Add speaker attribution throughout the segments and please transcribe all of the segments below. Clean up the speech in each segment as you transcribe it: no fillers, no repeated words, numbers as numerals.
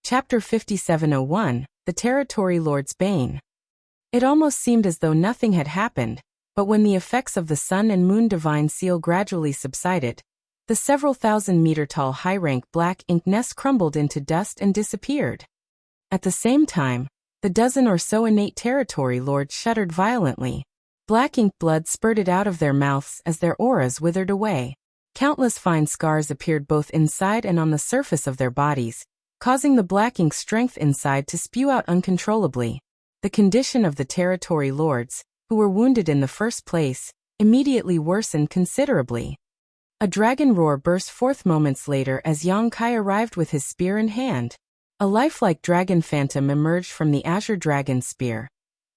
Speaker 1: Chapter 5701, The Territory Lord's Bane. It almost seemed as though nothing had happened, but when the effects of the sun and moon divine seal gradually subsided, the several thousand-meter-tall high-rank black ink nest crumbled into dust and disappeared. At the same time, the dozen or so innate territory lords shuddered violently. Black ink blood spurted out of their mouths as their auras withered away. Countless fine scars appeared both inside and on the surface of their bodies, causing the black ink strength inside to spew out uncontrollably. The condition of the territory lords, who were wounded in the first place, immediately worsened considerably. A dragon roar burst forth moments later as Yang Kai arrived with his spear in hand. A lifelike dragon phantom emerged from the azure dragon spear,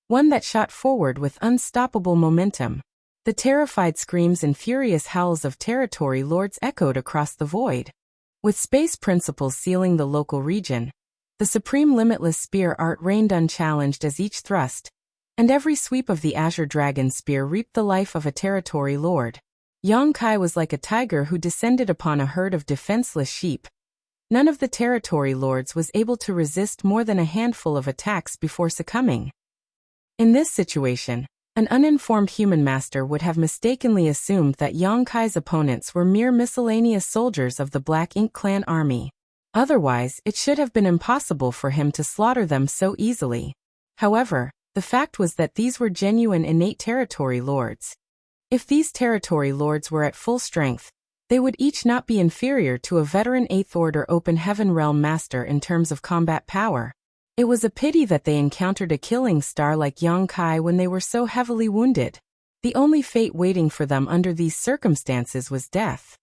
Speaker 1: one that shot forward with unstoppable momentum. The terrified screams and furious howls of territory lords echoed across the void. With space principles sealing the local region, the supreme limitless spear art reigned unchallenged as each thrust, and every sweep of the azure dragon spear reaped the life of a territory lord. Yang Kai was like a tiger who descended upon a herd of defenseless sheep. None of the territory lords was able to resist more than a handful of attacks before succumbing. In this situation, an uninformed human master would have mistakenly assumed that Yang Kai's opponents were mere miscellaneous soldiers of the Black Ink clan army. Otherwise, it should have been impossible for him to slaughter them so easily. However, the fact was that these were genuine innate territory lords. If these territory lords were at full strength, they would each not be inferior to a veteran 8th Order Open Heaven Realm Master in terms of combat power. It was a pity that they encountered a killing star like Yang Kai when they were so heavily wounded. The only fate waiting for them under these circumstances was death.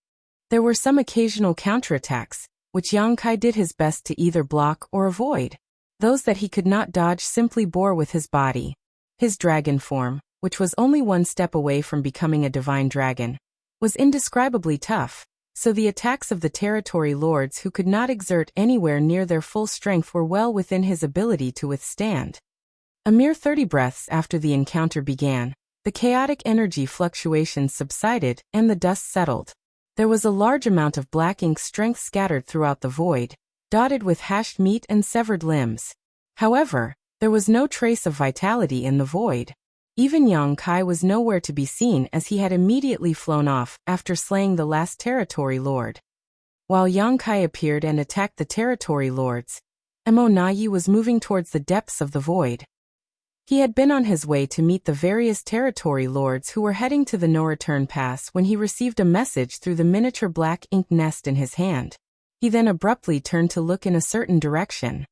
Speaker 1: There were some occasional counterattacks, which Yang Kai did his best to either block or avoid. Those that he could not dodge simply bore with his body. His dragon form, which was only one step away from becoming a divine dragon, was indescribably tough, so the attacks of the territory lords who could not exert anywhere near their full strength were well within his ability to withstand. A mere 30 breaths after the encounter began, the chaotic energy fluctuations subsided and the dust settled. There was a large amount of black ink strength scattered throughout the void, dotted with hashed meat and severed limbs. However, there was no trace of vitality in the void. Even Yang Kai was nowhere to be seen as he had immediately flown off after slaying the last territory lord. While Yang Kai appeared and attacked the territory lords, Mo Nayi was moving towards the depths of the void. He had been on his way to meet the various territory lords who were heading to the no-return pass when he received a message through the miniature black ink nest in his hand. He then abruptly turned to look in a certain direction.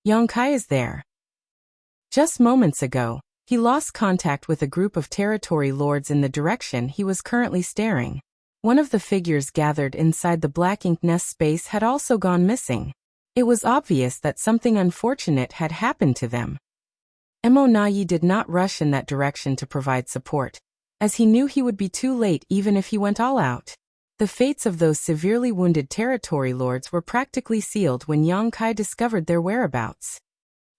Speaker 1: Yang Kai is there. Just moments ago, he lost contact with a group of territory lords in the direction he was currently staring. One of the figures gathered inside the black ink nest space had also gone missing. It was obvious that something unfortunate had happened to them. Mo Nayi did not rush in that direction to provide support, as he knew he would be too late even if he went all out. The fates of those severely wounded territory lords were practically sealed when Yang Kai discovered their whereabouts.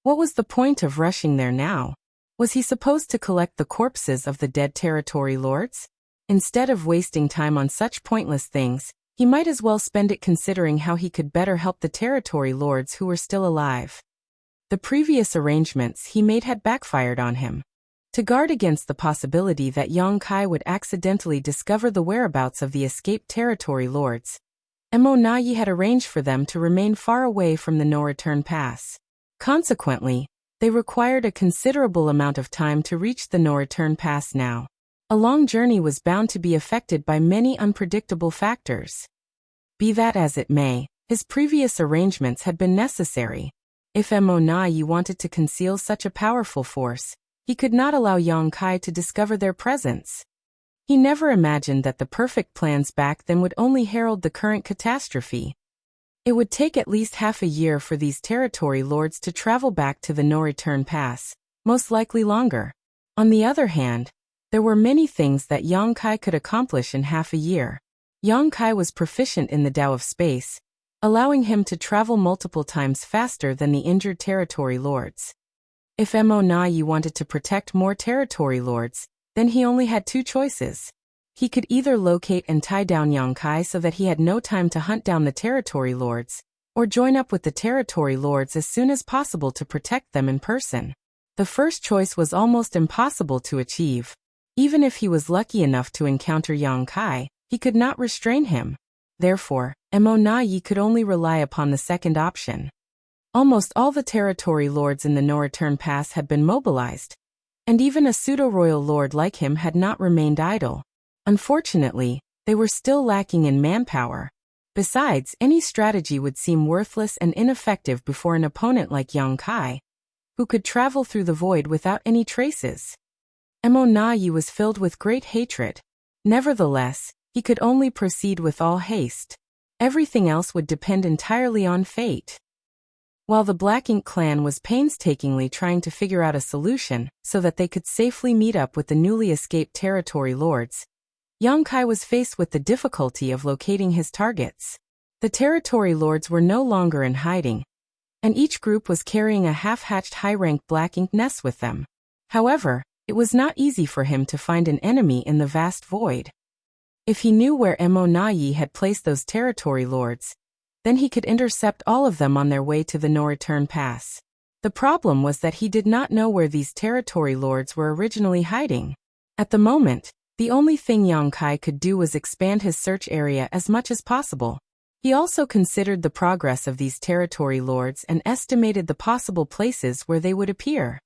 Speaker 1: What was the point of rushing there now? Was he supposed to collect the corpses of the dead territory lords? Instead of wasting time on such pointless things, he might as well spend it considering how he could better help the territory lords who were still alive. The previous arrangements he made had backfired on him. To guard against the possibility that Yang Kai would accidentally discover the whereabouts of the escaped territory lords, Mo Nayi had arranged for them to remain far away from the no-return pass. Consequently, they required a considerable amount of time to reach the no-return pass now. A long journey was bound to be affected by many unpredictable factors. Be that as it may, his previous arrangements had been necessary. If Mo Nayi wanted to conceal such a powerful force, he could not allow Yang Kai to discover their presence. He never imagined that the perfect plans back then would only herald the current catastrophe. It would take at least half a year for these territory lords to travel back to the no-return pass, most likely longer. On the other hand, there were many things that Yang Kai could accomplish in half a year. Yang Kai was proficient in the Tao of space, allowing him to travel multiple times faster than the injured territory lords. If Mo Nayi wanted to protect more territory lords, then he only had two choices. He could either locate and tie down Yang Kai so that he had no time to hunt down the territory lords, or join up with the territory lords as soon as possible to protect them in person. The first choice was almost impossible to achieve. Even if he was lucky enough to encounter Yang Kai, he could not restrain him. Therefore, Mo Na Yi could only rely upon the second option. Almost all the territory lords in the No Return Pass had been mobilized, and even a pseudo-royal lord like him had not remained idle. Unfortunately, they were still lacking in manpower. Besides, any strategy would seem worthless and ineffective before an opponent like Yang Kai, who could travel through the void without any traces. Mo Na Yi was filled with great hatred. Nevertheless, he could only proceed with all haste. Everything else would depend entirely on fate. While the Black Ink clan was painstakingly trying to figure out a solution so that they could safely meet up with the newly escaped territory lords, Yang Kai was faced with the difficulty of locating his targets. The territory lords were no longer in hiding, and each group was carrying a half-hatched high-rank Black Ink nest with them. However, it was not easy for him to find an enemy in the vast void. If he knew where Mo Na Yi had placed those territory lords, then he could intercept all of them on their way to the No Return Pass. The problem was that he did not know where these territory lords were originally hiding. At the moment, the only thing Yang Kai could do was expand his search area as much as possible. He also considered the progress of these territory lords and estimated the possible places where they would appear.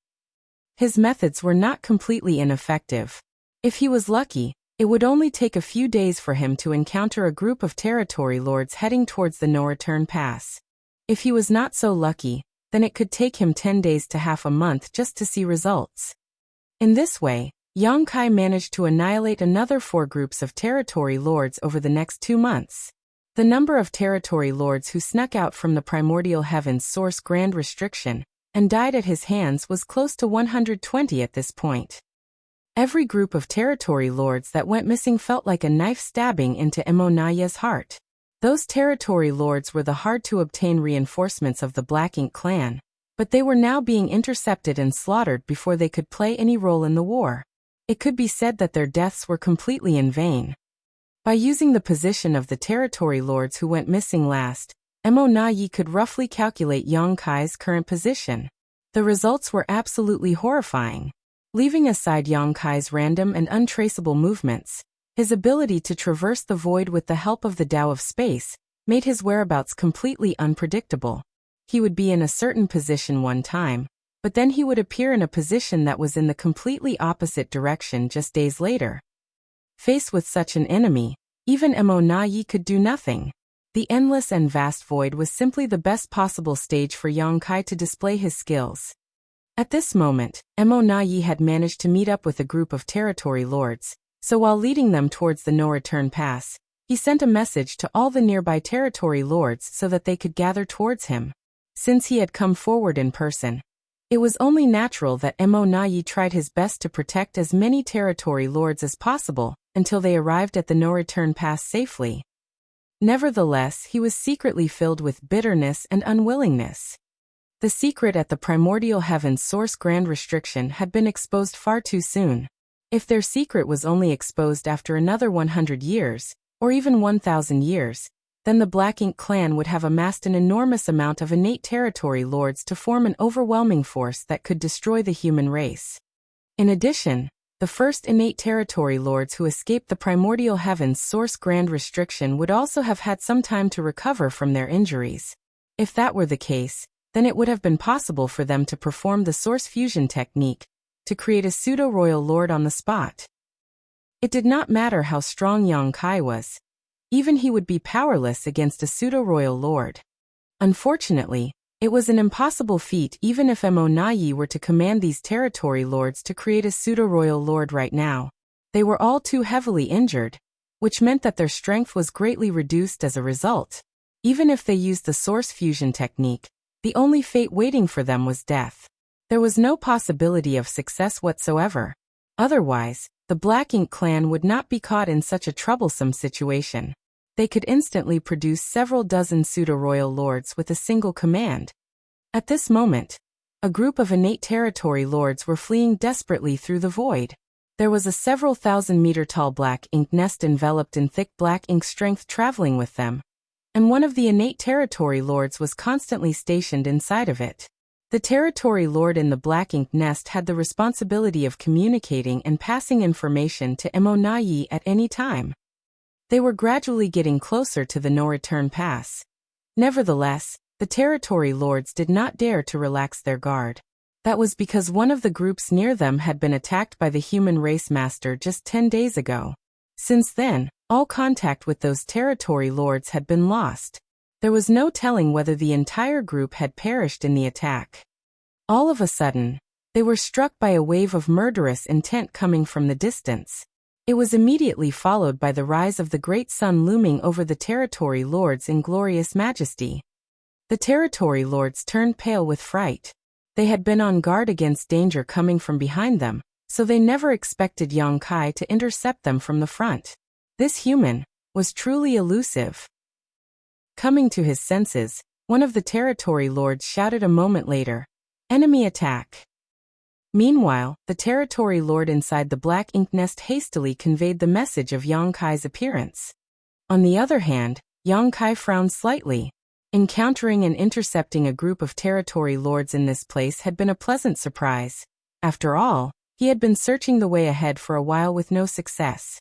Speaker 1: His methods were not completely ineffective. If he was lucky, it would only take a few days for him to encounter a group of territory lords heading towards the No Return Pass. If he was not so lucky, then it could take him 10 days to half a month just to see results. In this way, Yang Kai managed to annihilate another 4 groups of territory lords over the next 2 months. The number of territory lords who snuck out from the primordial heaven's source grand restriction and died at his hands was close to 120 at this point. Every group of territory lords that went missing felt like a knife stabbing into Mo Na Yi's heart. Those territory lords were the hard-to-obtain reinforcements of the Black Ink clan, but they were now being intercepted and slaughtered before they could play any role in the war. It could be said that their deaths were completely in vain. By using the position of the territory lords who went missing last, Mo Na Yi could roughly calculate Yang Kai's current position. The results were absolutely horrifying. Leaving aside Yang Kai's random and untraceable movements, his ability to traverse the void with the help of the Tao of Space made his whereabouts completely unpredictable. He would be in a certain position one time, but then he would appear in a position that was in the completely opposite direction just days later. Faced with such an enemy, even Mo Na Yi could do nothing. The endless and vast void was simply the best possible stage for Yang Kai to display his skills. At this moment, Mo Na Yi had managed to meet up with a group of territory lords, so while leading them towards the No Return Pass, he sent a message to all the nearby territory lords so that they could gather towards him. Since he had come forward in person, it was only natural that Mo Na Yi tried his best to protect as many territory lords as possible until they arrived at the No Return Pass safely. Nevertheless, he was secretly filled with bitterness and unwillingness. The secret at the primordial heaven's source grand restriction had been exposed far too soon. If their secret was only exposed after another 100 years, or even 1,000 years, then the Black Ink clan would have amassed an enormous amount of innate territory lords to form an overwhelming force that could destroy the human race. In addition, the first innate territory lords who escaped the primordial heaven's source grand restriction would also have had some time to recover from their injuries. If that were the case, then it would have been possible for them to perform the source fusion technique, to create a pseudo-royal lord on the spot. It did not matter how strong Yang Kai was. Even he would be powerless against a pseudo-royal lord. Unfortunately, it was an impossible feat even if Mo Na Yi were to command these territory lords to create a pseudo-royal lord right now. They were all too heavily injured, which meant that their strength was greatly reduced as a result. Even if they used the source fusion technique, the only fate waiting for them was death. There was no possibility of success whatsoever. Otherwise, the Black Ink clan would not be caught in such a troublesome situation. They could instantly produce several dozen pseudo-royal lords with a single command. At this moment, a group of innate territory lords were fleeing desperately through the void. There was a several thousand-meter-tall Black Ink nest enveloped in thick Black Ink strength traveling with them. and one of the innate territory lords was constantly stationed inside of it. The territory lord in the black ink nest had the responsibility of communicating and passing information to Emonayi at any time. They were gradually getting closer to the no-return pass. Nevertheless, the territory lords did not dare to relax their guard. That was because one of the groups near them had been attacked by the human race master just 10 days ago. Since then, all contact with those territory lords had been lost. There was no telling whether the entire group had perished in the attack. All of a sudden, they were struck by a wave of murderous intent coming from the distance. It was immediately followed by the rise of the great sun looming over the territory lords in glorious majesty. The territory lords turned pale with fright. They had been on guard against danger coming from behind them, so they never expected Yang Kai to intercept them from the front. This human was truly elusive. Coming to his senses, one of the territory lords shouted a moment later, "Enemy attack!" Meanwhile, the territory lord inside the black ink nest hastily conveyed the message of Yang Kai's appearance. On the other hand, Yang Kai frowned slightly. Encountering and intercepting a group of territory lords in this place had been a pleasant surprise. After all, he had been searching the way ahead for a while with no success.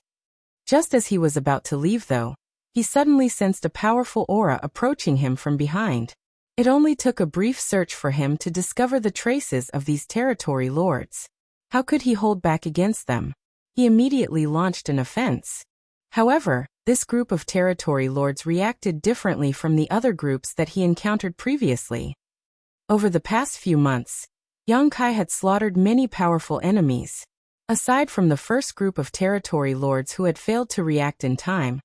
Speaker 1: Just as he was about to leave though, he suddenly sensed a powerful aura approaching him from behind. It only took a brief search for him to discover the traces of these territory lords. How could he hold back against them? He immediately launched an offense. However, this group of territory lords reacted differently from the other groups that he encountered previously. Over the past few months, Yang Kai had slaughtered many powerful enemies. Aside from the first group of territory lords who had failed to react in time,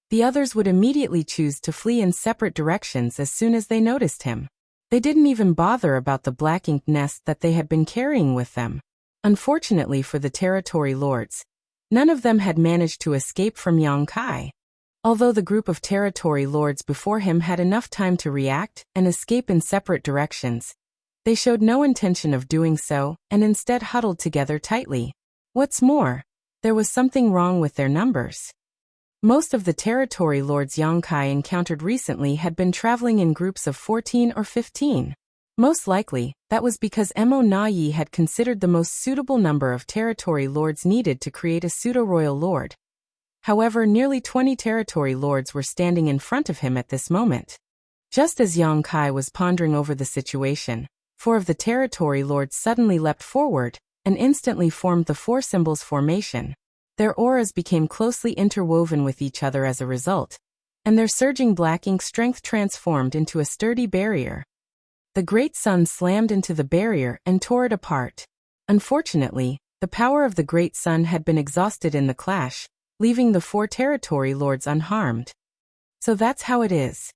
Speaker 1: the others would immediately choose to flee in separate directions as soon as they noticed him. They didn't even bother about the black ink nest that they had been carrying with them. Unfortunately for the territory lords, none of them had managed to escape from Yang Kai. Although the group of territory lords before him had enough time to react and escape in separate directions, they showed no intention of doing so and instead huddled together tightly. What's more, there was something wrong with their numbers. Most of the territory lords Yang Kai encountered recently had been traveling in groups of 14 or 15. Most likely, that was because Mo Na-yi had considered the most suitable number of territory lords needed to create a pseudo-royal lord. However, nearly 20 territory lords were standing in front of him at this moment. Just as Yang Kai was pondering over the situation, 4 of the territory lords suddenly leapt forward and instantly formed the 4 symbols formation. Their auras became closely interwoven with each other as a result, and their surging black ink strength transformed into a sturdy barrier. The great sun slammed into the barrier and tore it apart. Unfortunately, the power of the great sun had been exhausted in the clash, leaving the 4 territory lords unharmed. So that's how it is.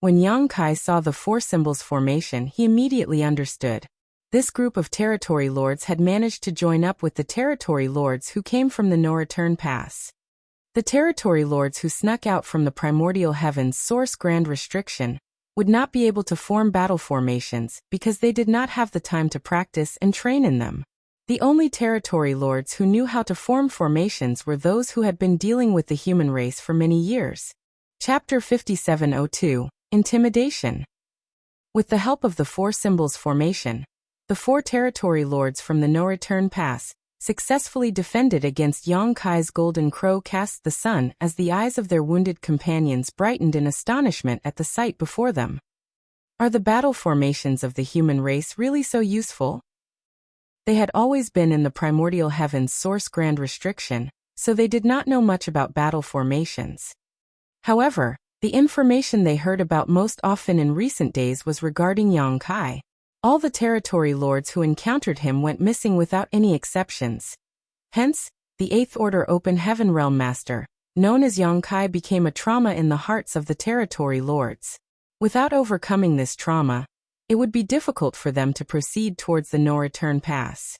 Speaker 1: When Yang Kai saw the 4 symbols formation, he immediately understood. This group of territory lords had managed to join up with the territory lords who came from the no-return pass. The territory lords who snuck out from the primordial heaven's source grand restriction would not be able to form battle formations because they did not have the time to practice and train in them. The only territory lords who knew how to form formations were those who had been dealing with the human race for many years. Chapter 5702, Intimidation. With the help of the 4 symbols formation, the 4 territory lords from the no-return pass successfully defended against Yang Kai's golden crow cast the sun as the eyes of their wounded companions brightened in astonishment at the sight before them. Are the battle formations of the human race really so useful? They had always been in the primordial heaven's source grand restriction, so they did not know much about battle formations. However, the information they heard about most often in recent days was regarding Yang Kai. All the territory lords who encountered him went missing without any exceptions. Hence, the 8th Order Open Heaven Realm Master, known as Yang Kai, became a trauma in the hearts of the territory lords. Without overcoming this trauma, it would be difficult for them to proceed towards the no-return pass.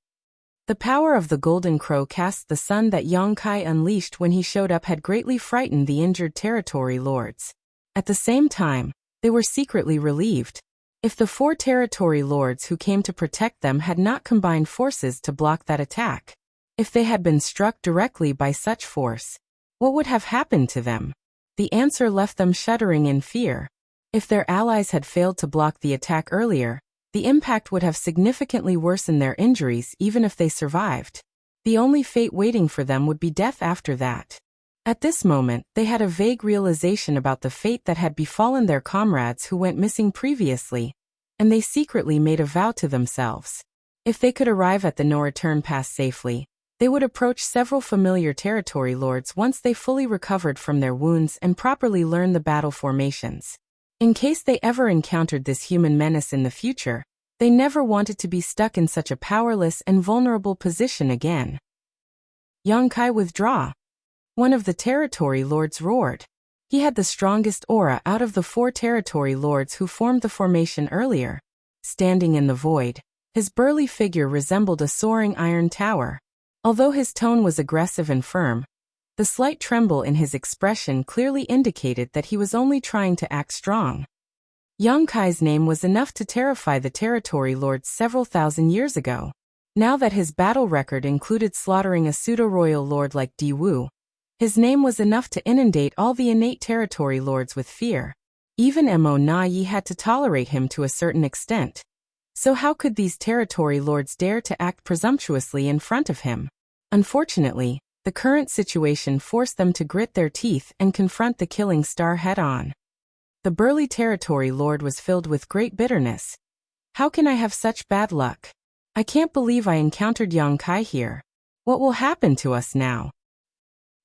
Speaker 1: The power of the Golden Crow cast the sun that Yang Kai unleashed when he showed up had greatly frightened the injured territory lords. At the same time, they were secretly relieved. If the 4 territory lords who came to protect them had not combined forces to block that attack, if they had been struck directly by such force, what would have happened to them? The answer left them shuddering in fear. If their allies had failed to block the attack earlier, the impact would have significantly worsened their injuries even if they survived. The only fate waiting for them would be death after that. At this moment, they had a vague realization about the fate that had befallen their comrades who went missing previously, and they secretly made a vow to themselves. If they could arrive at the no-return pass safely, they would approach several familiar territory lords once they fully recovered from their wounds and properly learned the battle formations. In case they ever encountered this human menace in the future, they never wanted to be stuck in such a powerless and vulnerable position again. Yongkai, withdraw! One of the territory lords roared. He had the strongest aura out of the 4 territory lords who formed the formation earlier. Standing in the void, his burly figure resembled a soaring iron tower. Although his tone was aggressive and firm, the slight tremble in his expression clearly indicated that he was only trying to act strong. Yongkai's name was enough to terrify the territory lords several thousand years ago. Now that his battle record included slaughtering a pseudo-royal lord like Di Wu, his name was enough to inundate all the innate territory lords with fear. Even Mo Na Yi had to tolerate him to a certain extent. So how could these territory lords dare to act presumptuously in front of him? Unfortunately, the current situation forced them to grit their teeth and confront the killing star head-on. The burly territory lord was filled with great bitterness. How can I have such bad luck? I can't believe I encountered Yongkai here. What will happen to us now?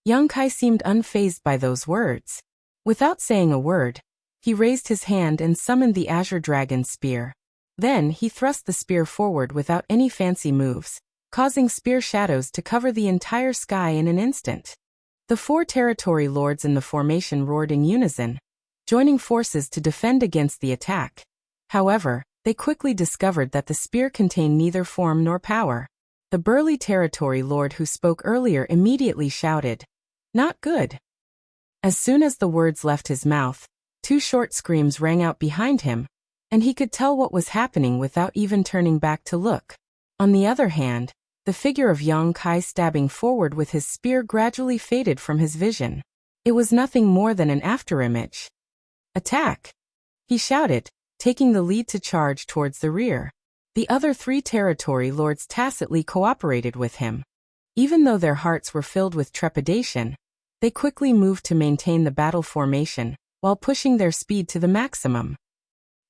Speaker 1: Yongkai seemed unfazed by those words. Without saying a word, he raised his hand and summoned the Azure Dragon's spear. Then he thrust the spear forward without any fancy moves, causing spear shadows to cover the entire sky in an instant. The 4 territory lords in the formation roared in unison, joining forces to defend against the attack. However, they quickly discovered that the spear contained neither form nor power. The burly territory lord who spoke earlier immediately shouted, "Not good." As soon as the words left his mouth, 2 short screams rang out behind him, and he could tell what was happening without even turning back to look. On the other hand, the figure of Yongkai stabbing forward with his spear gradually faded from his vision. It was nothing more than an afterimage. "Attack!" he shouted, taking the lead to charge towards the rear. The other 3 territory lords tacitly cooperated with him. Even though their hearts were filled with trepidation, they quickly moved to maintain the battle formation, while pushing their speed to the maximum.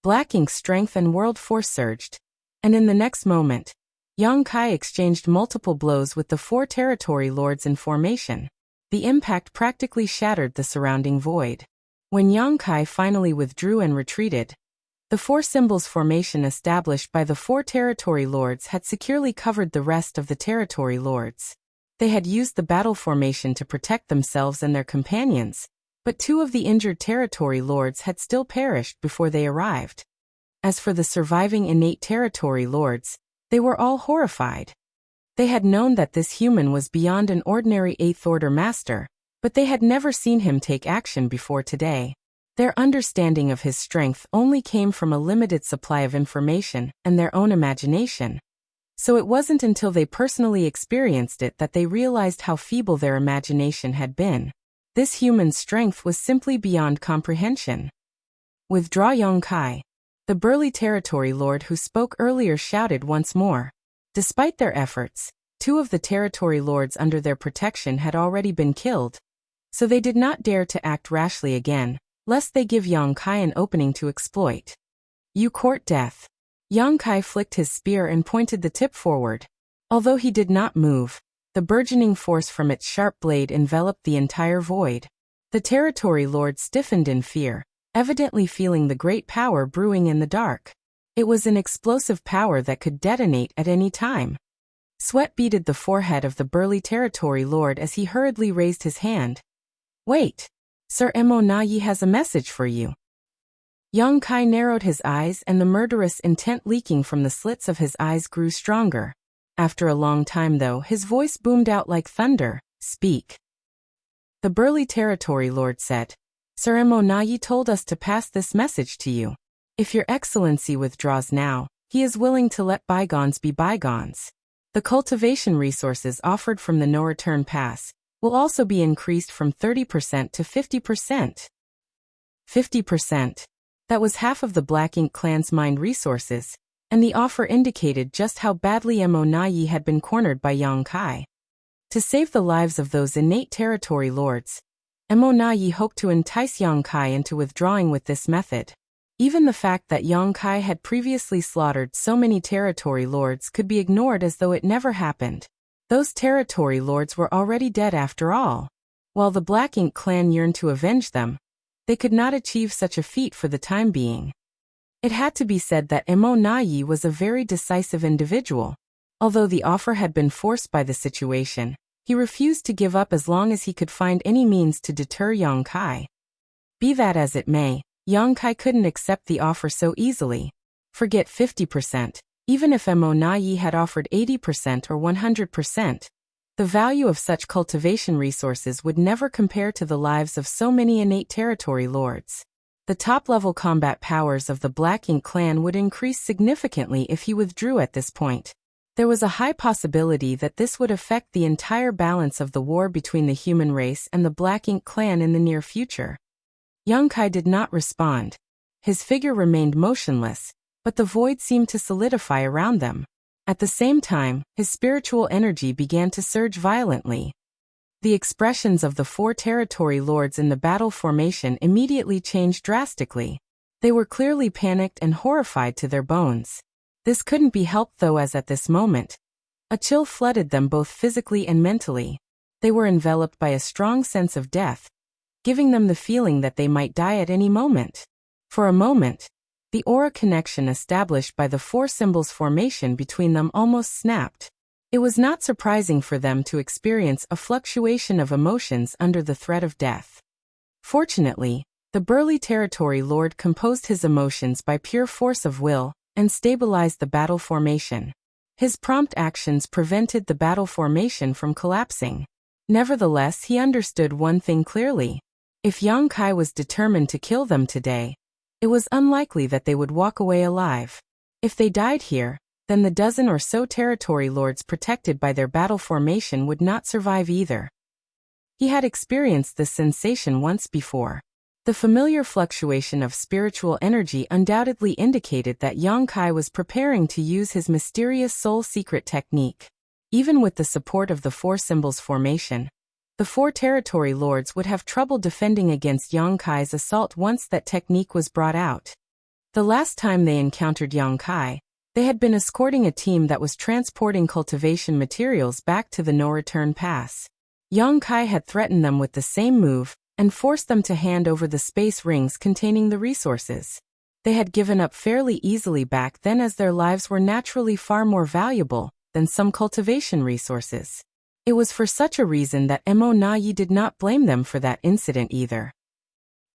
Speaker 1: Black Ink's strength and world force surged, and in the next moment, Yongkai exchanged multiple blows with the 4 territory lords in formation. The impact practically shattered the surrounding void. When Yongkai finally withdrew and retreated, the 4 symbols formation established by the 4 territory lords had securely covered the rest of the territory lords. They had used the battle formation to protect themselves and their companions, but 2 of the injured territory lords had still perished before they arrived. As for the surviving innate territory lords, they were all horrified. They had known that this human was beyond an ordinary 8th Order master, but they had never seen him take action before today. Their understanding of his strength only came from a limited supply of information and their own imagination. So it wasn't until they personally experienced it that they realized how feeble their imagination had been. This human's strength was simply beyond comprehension. "Withdraw, Yongkai!" The burly territory lord who spoke earlier shouted once more. Despite their efforts, 2 of the territory lords under their protection had already been killed, so they did not dare to act rashly again, lest they give Yongkai an opening to exploit. "You court death." Yongkai flicked his spear and pointed the tip forward. Although he did not move, the burgeoning force from its sharp blade enveloped the entire void. The territory lord stiffened in fear, evidently feeling the great power brewing in the dark. It was an explosive power that could detonate at any time. Sweat beaded the forehead of the burly territory lord as he hurriedly raised his hand. "Wait! Sir Mo Na Yi has a message for you." Yongkai narrowed his eyes and the murderous intent leaking from the slits of his eyes grew stronger. After a long time though, his voice boomed out like thunder, "Speak." The burly territory lord said, "Sir Mo Na Yi told us to pass this message to you. If your excellency withdraws now, he is willing to let bygones be bygones. The cultivation resources offered from the no-return pass will also be increased from 30% to 50%. 50%. That was half of the Black Ink clan's mined resources, and the offer indicated just how badly Mo Nai had been cornered by Yang Kai. To save the lives of those innate territory lords, Mo Nai hoped to entice Yang Kai into withdrawing with this method. Even the fact that Yang Kai had previously slaughtered so many territory lords could be ignored as though it never happened. Those territory lords were already dead after all. While the Black Ink clan yearned to avenge them, they could not achieve such a feat for the time being. It had to be said that Mo Nai was a very decisive individual. Although the offer had been forced by the situation, he refused to give up as long as he could find any means to deter Yang Kai. Be that as it may, Yang Kai couldn't accept the offer so easily. Forget 50%, even if Mo Nai had offered 80% or 100%. The value of such cultivation resources would never compare to the lives of so many innate territory lords. The top-level combat powers of the Black Ink clan would increase significantly if he withdrew at this point. There was a high possibility that this would affect the entire balance of the war between the human race and the Black Ink clan in the near future. Yang Kai did not respond. His figure remained motionless, but the void seemed to solidify around them. At the same time, his spiritual energy began to surge violently. The expressions of the 4 territory lords in the battle formation immediately changed drastically. They were clearly panicked and horrified to their bones. This couldn't be helped though, as at this moment, a chill flooded them both physically and mentally. They were enveloped by a strong sense of death, giving them the feeling that they might die at any moment. For a moment, the aura connection established by the 4 symbols formation between them almost snapped. It was not surprising for them to experience a fluctuation of emotions under the threat of death. Fortunately, the burly territory lord composed his emotions by pure force of will and stabilized the battle formation. His prompt actions prevented the battle formation from collapsing. Nevertheless, he understood one thing clearly. If Yang Kai was determined to kill them today, it was unlikely that they would walk away alive. If they died here, then the dozen or so territory lords protected by their battle formation would not survive either. He had experienced this sensation once before. The familiar fluctuation of spiritual energy undoubtedly indicated that Yang Kai was preparing to use his mysterious soul secret technique. Even with the support of the 4 symbols formation, the 4 territory lords would have trouble defending against Yang Kai's assault once that technique was brought out. The last time they encountered Yang Kai, they had been escorting a team that was transporting cultivation materials back to the no-return pass. Yang Kai had threatened them with the same move and forced them to hand over the space rings containing the resources. They had given up fairly easily back then, as their lives were naturally far more valuable than some cultivation resources. It was for such a reason that Mo Nai did not blame them for that incident either.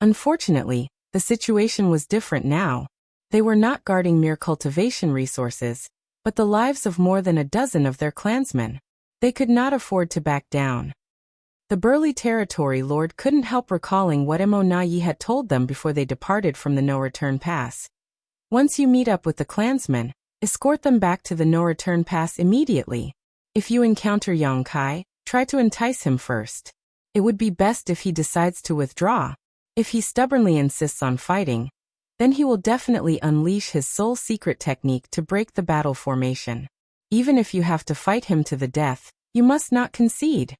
Speaker 1: Unfortunately, the situation was different now. They were not guarding mere cultivation resources, but the lives of more than a dozen of their clansmen. They could not afford to back down. The burly territory lord couldn't help recalling what Mo Nai had told them before they departed from the no-return pass. Once you meet up with the clansmen, escort them back to the no-return pass immediately. If you encounter Yang Kai, try to entice him first. It would be best if he decides to withdraw. If he stubbornly insists on fighting, then he will definitely unleash his soul secret technique to break the battle formation. Even if you have to fight him to the death, you must not concede.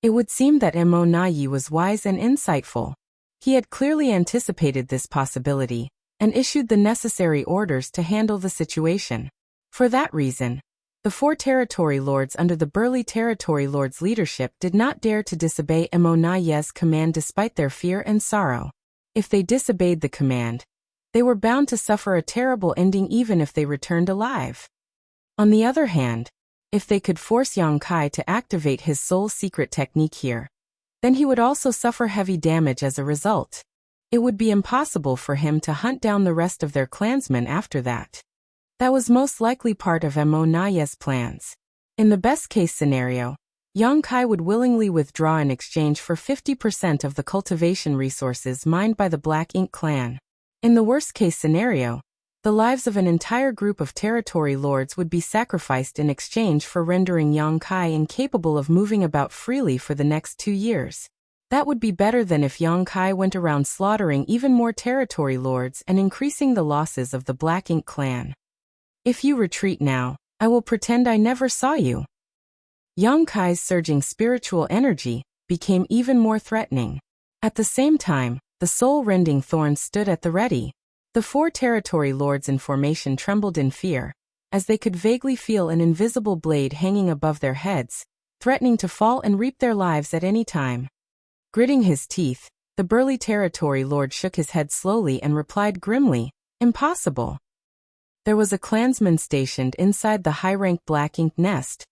Speaker 1: It would seem that Mo Nai was wise and insightful. He had clearly anticipated this possibility and issued the necessary orders to handle the situation. For that reason, the 4 territory lords under the burly territory lord's leadership did not dare to disobey Mo Nai's command despite their fear and sorrow. If they disobeyed the command, they were bound to suffer a terrible ending even if they returned alive. On the other hand, if they could force Yang Kai to activate his soul secret technique here, then he would also suffer heavy damage as a result. It would be impossible for him to hunt down the rest of their clansmen after that. That was most likely part of Mo Nai's plans. In the best-case scenario, Yang Kai would willingly withdraw in exchange for 50% of the cultivation resources mined by the Black Ink clan. In the worst-case scenario, The lives of an entire group of territory lords would be sacrificed in exchange for rendering Yang Kai incapable of moving about freely for the next 2 years. That would be better than if Yang Kai went around slaughtering even more territory lords and increasing the losses of the Black Ink clan. If you retreat now, I will pretend I never saw you. Yang Kai's surging spiritual energy became even more threatening. At the same time, the soul-rending thorns stood at the ready. The 4 territory lords in formation trembled in fear, as they could vaguely feel an invisible blade hanging above their heads, threatening to fall and reap their lives at any time. Gritting his teeth, the burly territory lord shook his head slowly and replied grimly, "Impossible." There was a clansman stationed inside the high-rank Black Ink nest,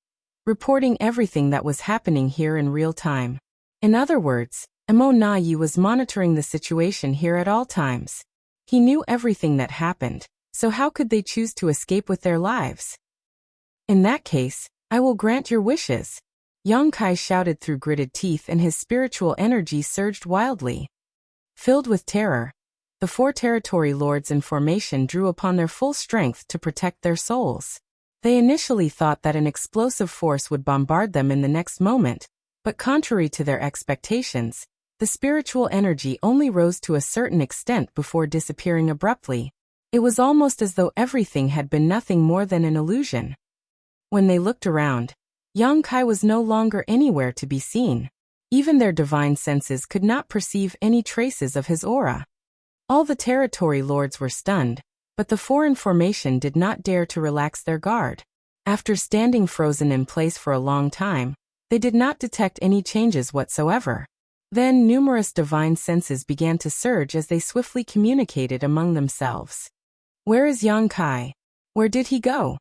Speaker 1: reporting everything that was happening here in real time. In other words, Mo Na Yi was monitoring the situation here at all times. He knew everything that happened, so how could they choose to escape with their lives? In that case, I will grant your wishes. Yang Kai shouted through gritted teeth, and his spiritual energy surged wildly. Filled with terror, the 4 territory lords in formation drew upon their full strength to protect their souls. They initially thought that an explosive force would bombard them in the next moment, but contrary to their expectations, the spiritual energy only rose to a certain extent before disappearing abruptly. It was almost as though everything had been nothing more than an illusion. When they looked around, Yang Kai was no longer anywhere to be seen. Even their divine senses could not perceive any traces of his aura. All the territory lords were stunned, but the 4 in formation did not dare to relax their guard. After standing frozen in place for a long time, they did not detect any changes whatsoever. Then numerous divine senses began to surge as they swiftly communicated among themselves. "Where is Yang Kai? Where did he go?"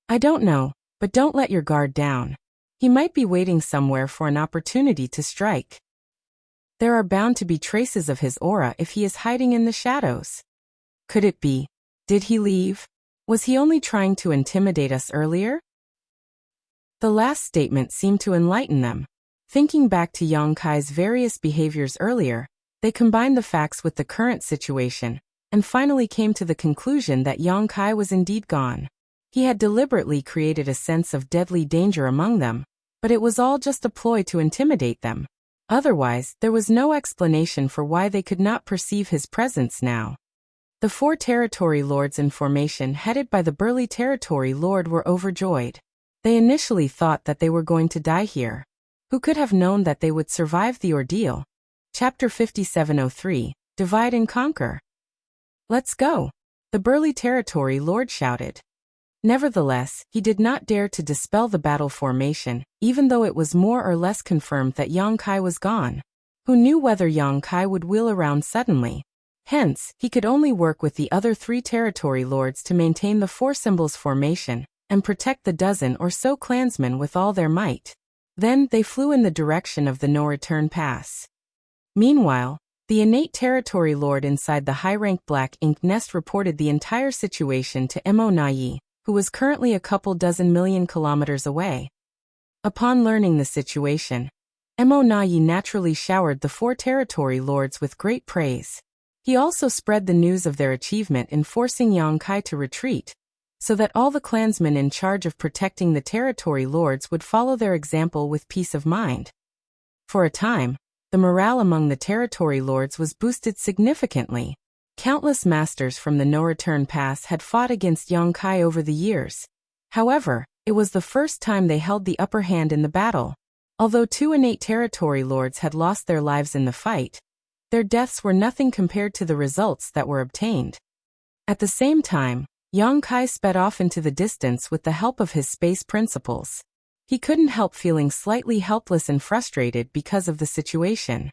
Speaker 1: "I don't know, but don't let your guard down. He might be waiting somewhere for an opportunity to strike. There are bound to be traces of his aura if he is hiding in the shadows. Could it be? Did he leave? Was he only trying to intimidate us earlier?" The last statement seemed to enlighten them. Thinking back to Yang Kai's various behaviors earlier, they combined the facts with the current situation, and finally came to the conclusion that Yang Kai was indeed gone. He had deliberately created a sense of deadly danger among them, but it was all just a ploy to intimidate them. Otherwise, there was no explanation for why they could not perceive his presence now. The 4 territory lords in formation headed by the burly territory lord were overjoyed. They initially thought that they were going to die here. Who could have known that they would survive the ordeal? Chapter 5703, Divide and Conquer. "Let's go," the burly territory lord shouted. Nevertheless, he did not dare to dispel the battle formation, even though it was more or less confirmed that Yang Kai was gone. Who knew whether Yang Kai would wheel around suddenly? Hence, he could only work with the other 3 territory lords to maintain the 4 symbols formation, and protect the dozen or so clansmen with all their might. Then they flew in the direction of the no-return pass. Meanwhile, the innate territory lord inside the high-rank Black Ink nest reported the entire situation to Mo Na Yi, who was currently a couple dozen million kilometers away. Upon learning the situation, Mo Na Yi naturally showered the 4 territory lords with great praise. He also spread the news of their achievement in forcing Yang Kai to retreat, so that all the clansmen in charge of protecting the territory lords would follow their example with peace of mind. For a time, the morale among the territory lords was boosted significantly. Countless masters from the no-return pass had fought against Yang Kai over the years. However, it was the first time they held the upper hand in the battle. Although 2 innate territory lords had lost their lives in the fight, their deaths were nothing compared to the results that were obtained. At the same time, Yang Kai sped off into the distance with the help of his space principles. He couldn't help feeling slightly helpless and frustrated because of the situation.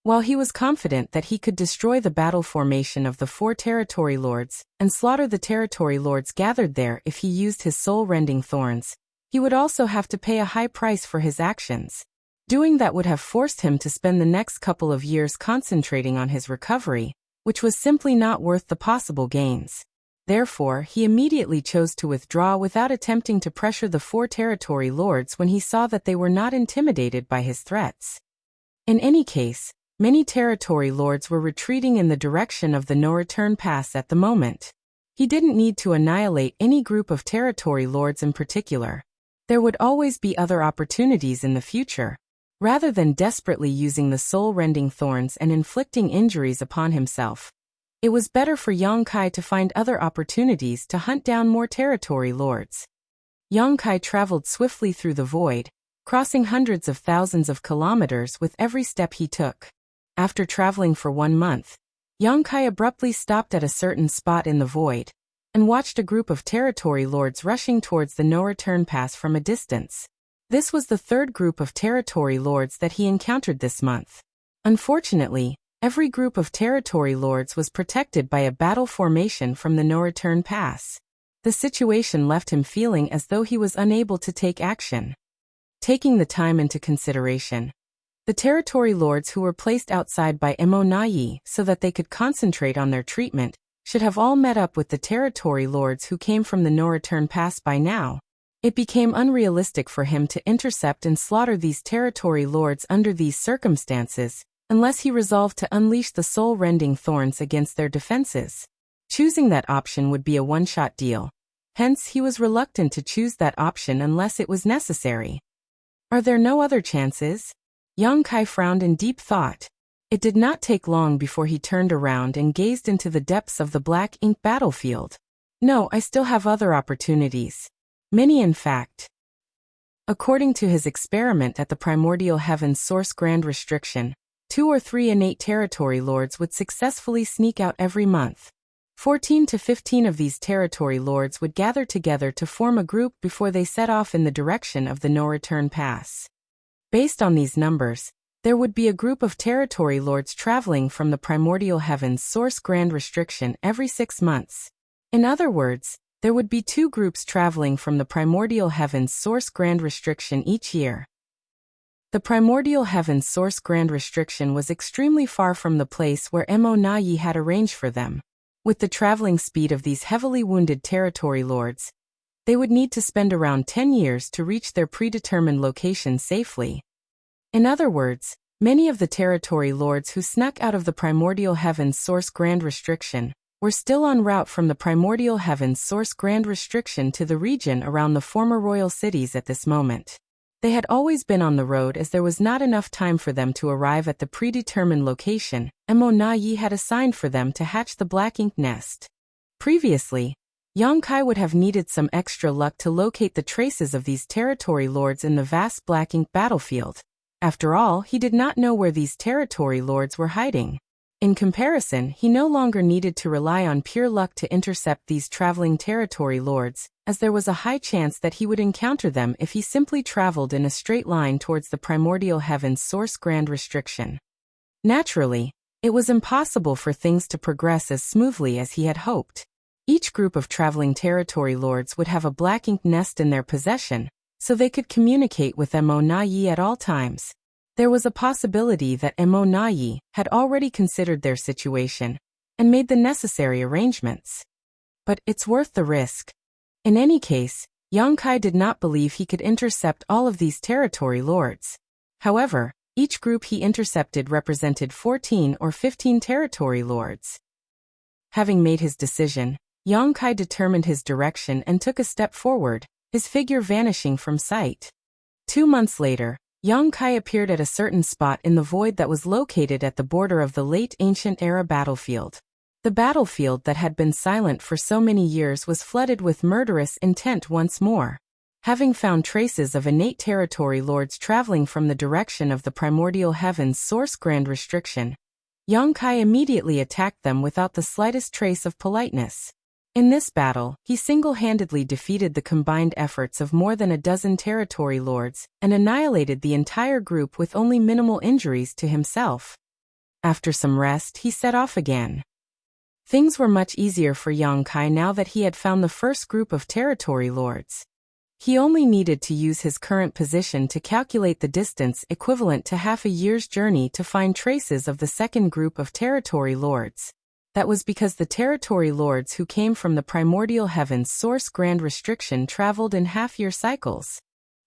Speaker 1: While he was confident that he could destroy the battle formation of the 4 territory lords and slaughter the territory lords gathered there if he used his soul-rending thorns, he would also have to pay a high price for his actions. Doing that would have forced him to spend the next couple of years concentrating on his recovery, which was simply not worth the possible gains. Therefore, he immediately chose to withdraw without attempting to pressure the 4 territory lords when he saw that they were not intimidated by his threats. In any case, Many territory lords were retreating in the direction of the no-return pass at the moment. He didn't need to annihilate any group of territory lords in particular. There would always be other opportunities in the future. Rather than desperately using the soul-rending thorns and inflicting injuries upon himself, it was better for Yang Kai to find other opportunities to hunt down more territory lords. Yang Kai traveled swiftly through the void, crossing hundreds of thousands of kilometers with every step he took. After traveling for 1 month, Yang Kai abruptly stopped at a certain spot in the void and watched a group of territory lords rushing towards the no-return pass from a distance. This was the third group of territory lords that he encountered this month. Unfortunately, every group of territory lords was protected by a battle formation from the no-return pass. The situation left him feeling as though he was unable to take action. Taking the time into consideration, the territory lords who were placed outside by Mo Nai so that they could concentrate on their treatment should have all met up with the territory lords who came from the no-return pass by now. It became unrealistic for him to intercept and slaughter these territory lords under these circumstances, unless he resolved to unleash the soul-rending thorns against their defenses. Choosing that option would be a one-shot deal. Hence, he was reluctant to choose that option unless it was necessary. Are there no other chances? Yang Kai frowned in deep thought. It did not take long before he turned around and gazed into the depths of the black ink battlefield. No, I still have other opportunities. Many, in fact. According to his experiment at the Primordial Heaven's Source Grand Restriction, 2 or 3 innate territory lords would successfully sneak out every month. 14 to 15 of these territory lords would gather together to form a group before they set off in the direction of the no-return pass. Based on these numbers, there would be a group of territory lords traveling from the Primordial Heaven's Source Grand Restriction every 6 months. In other words, there would be 2 groups traveling from the Primordial Heaven's Source Grand Restriction each year. The Primordial Heaven's Source Grand Restriction was extremely far from the place where Mo Nai had arranged for them. With the traveling speed of these heavily wounded territory lords, they would need to spend around 10 years to reach their predetermined location safely. In other words, many of the territory lords who snuck out of the Primordial Heaven's Source Grand Restriction were still en route from the Primordial Heaven's Source Grand Restriction to the region around the former royal cities at this moment. They had always been on the road as there was not enough time for them to arrive at the predetermined location Mo Nai had assigned for them to hatch the black ink nest. Previously, Yang Kai would have needed some extra luck to locate the traces of these territory lords in the vast black ink battlefield. After all, he did not know where these territory lords were hiding. In comparison, he no longer needed to rely on pure luck to intercept these traveling territory lords, as there was a high chance that he would encounter them if he simply traveled in a straight line towards the Primordial Heaven's Source Grand Restriction. Naturally, it was impossible for things to progress as smoothly as he had hoped. Each group of traveling territory lords would have a black ink nest in their possession, so they could communicate with Mo Nai at all times. There was a possibility that Mo Nai had already considered their situation and made the necessary arrangements. But it's worth the risk. In any case, Yang Kai did not believe he could intercept all of these territory lords. However, each group he intercepted represented 14 or 15 territory lords. Having made his decision, Yang Kai determined his direction and took a step forward, his figure vanishing from sight. 2 months later, Yang Kai appeared at a certain spot in the void that was located at the border of the late ancient era battlefield. The battlefield that had been silent for so many years was flooded with murderous intent once more. Having found traces of innate territory lords traveling from the direction of the Primordial Heaven's Source Grand Restriction, Yang Kai immediately attacked them without the slightest trace of politeness. In this battle, he single-handedly defeated the combined efforts of more than a dozen territory lords and annihilated the entire group with only minimal injuries to himself. After some rest, he set off again. Things were much easier for Yang Kai now that he had found the first group of territory lords. He only needed to use his current position to calculate the distance equivalent to half a year's journey to find traces of the second group of territory lords. That was because the territory lords who came from the Primordial Heaven's Source Grand Restriction traveled in half-year cycles.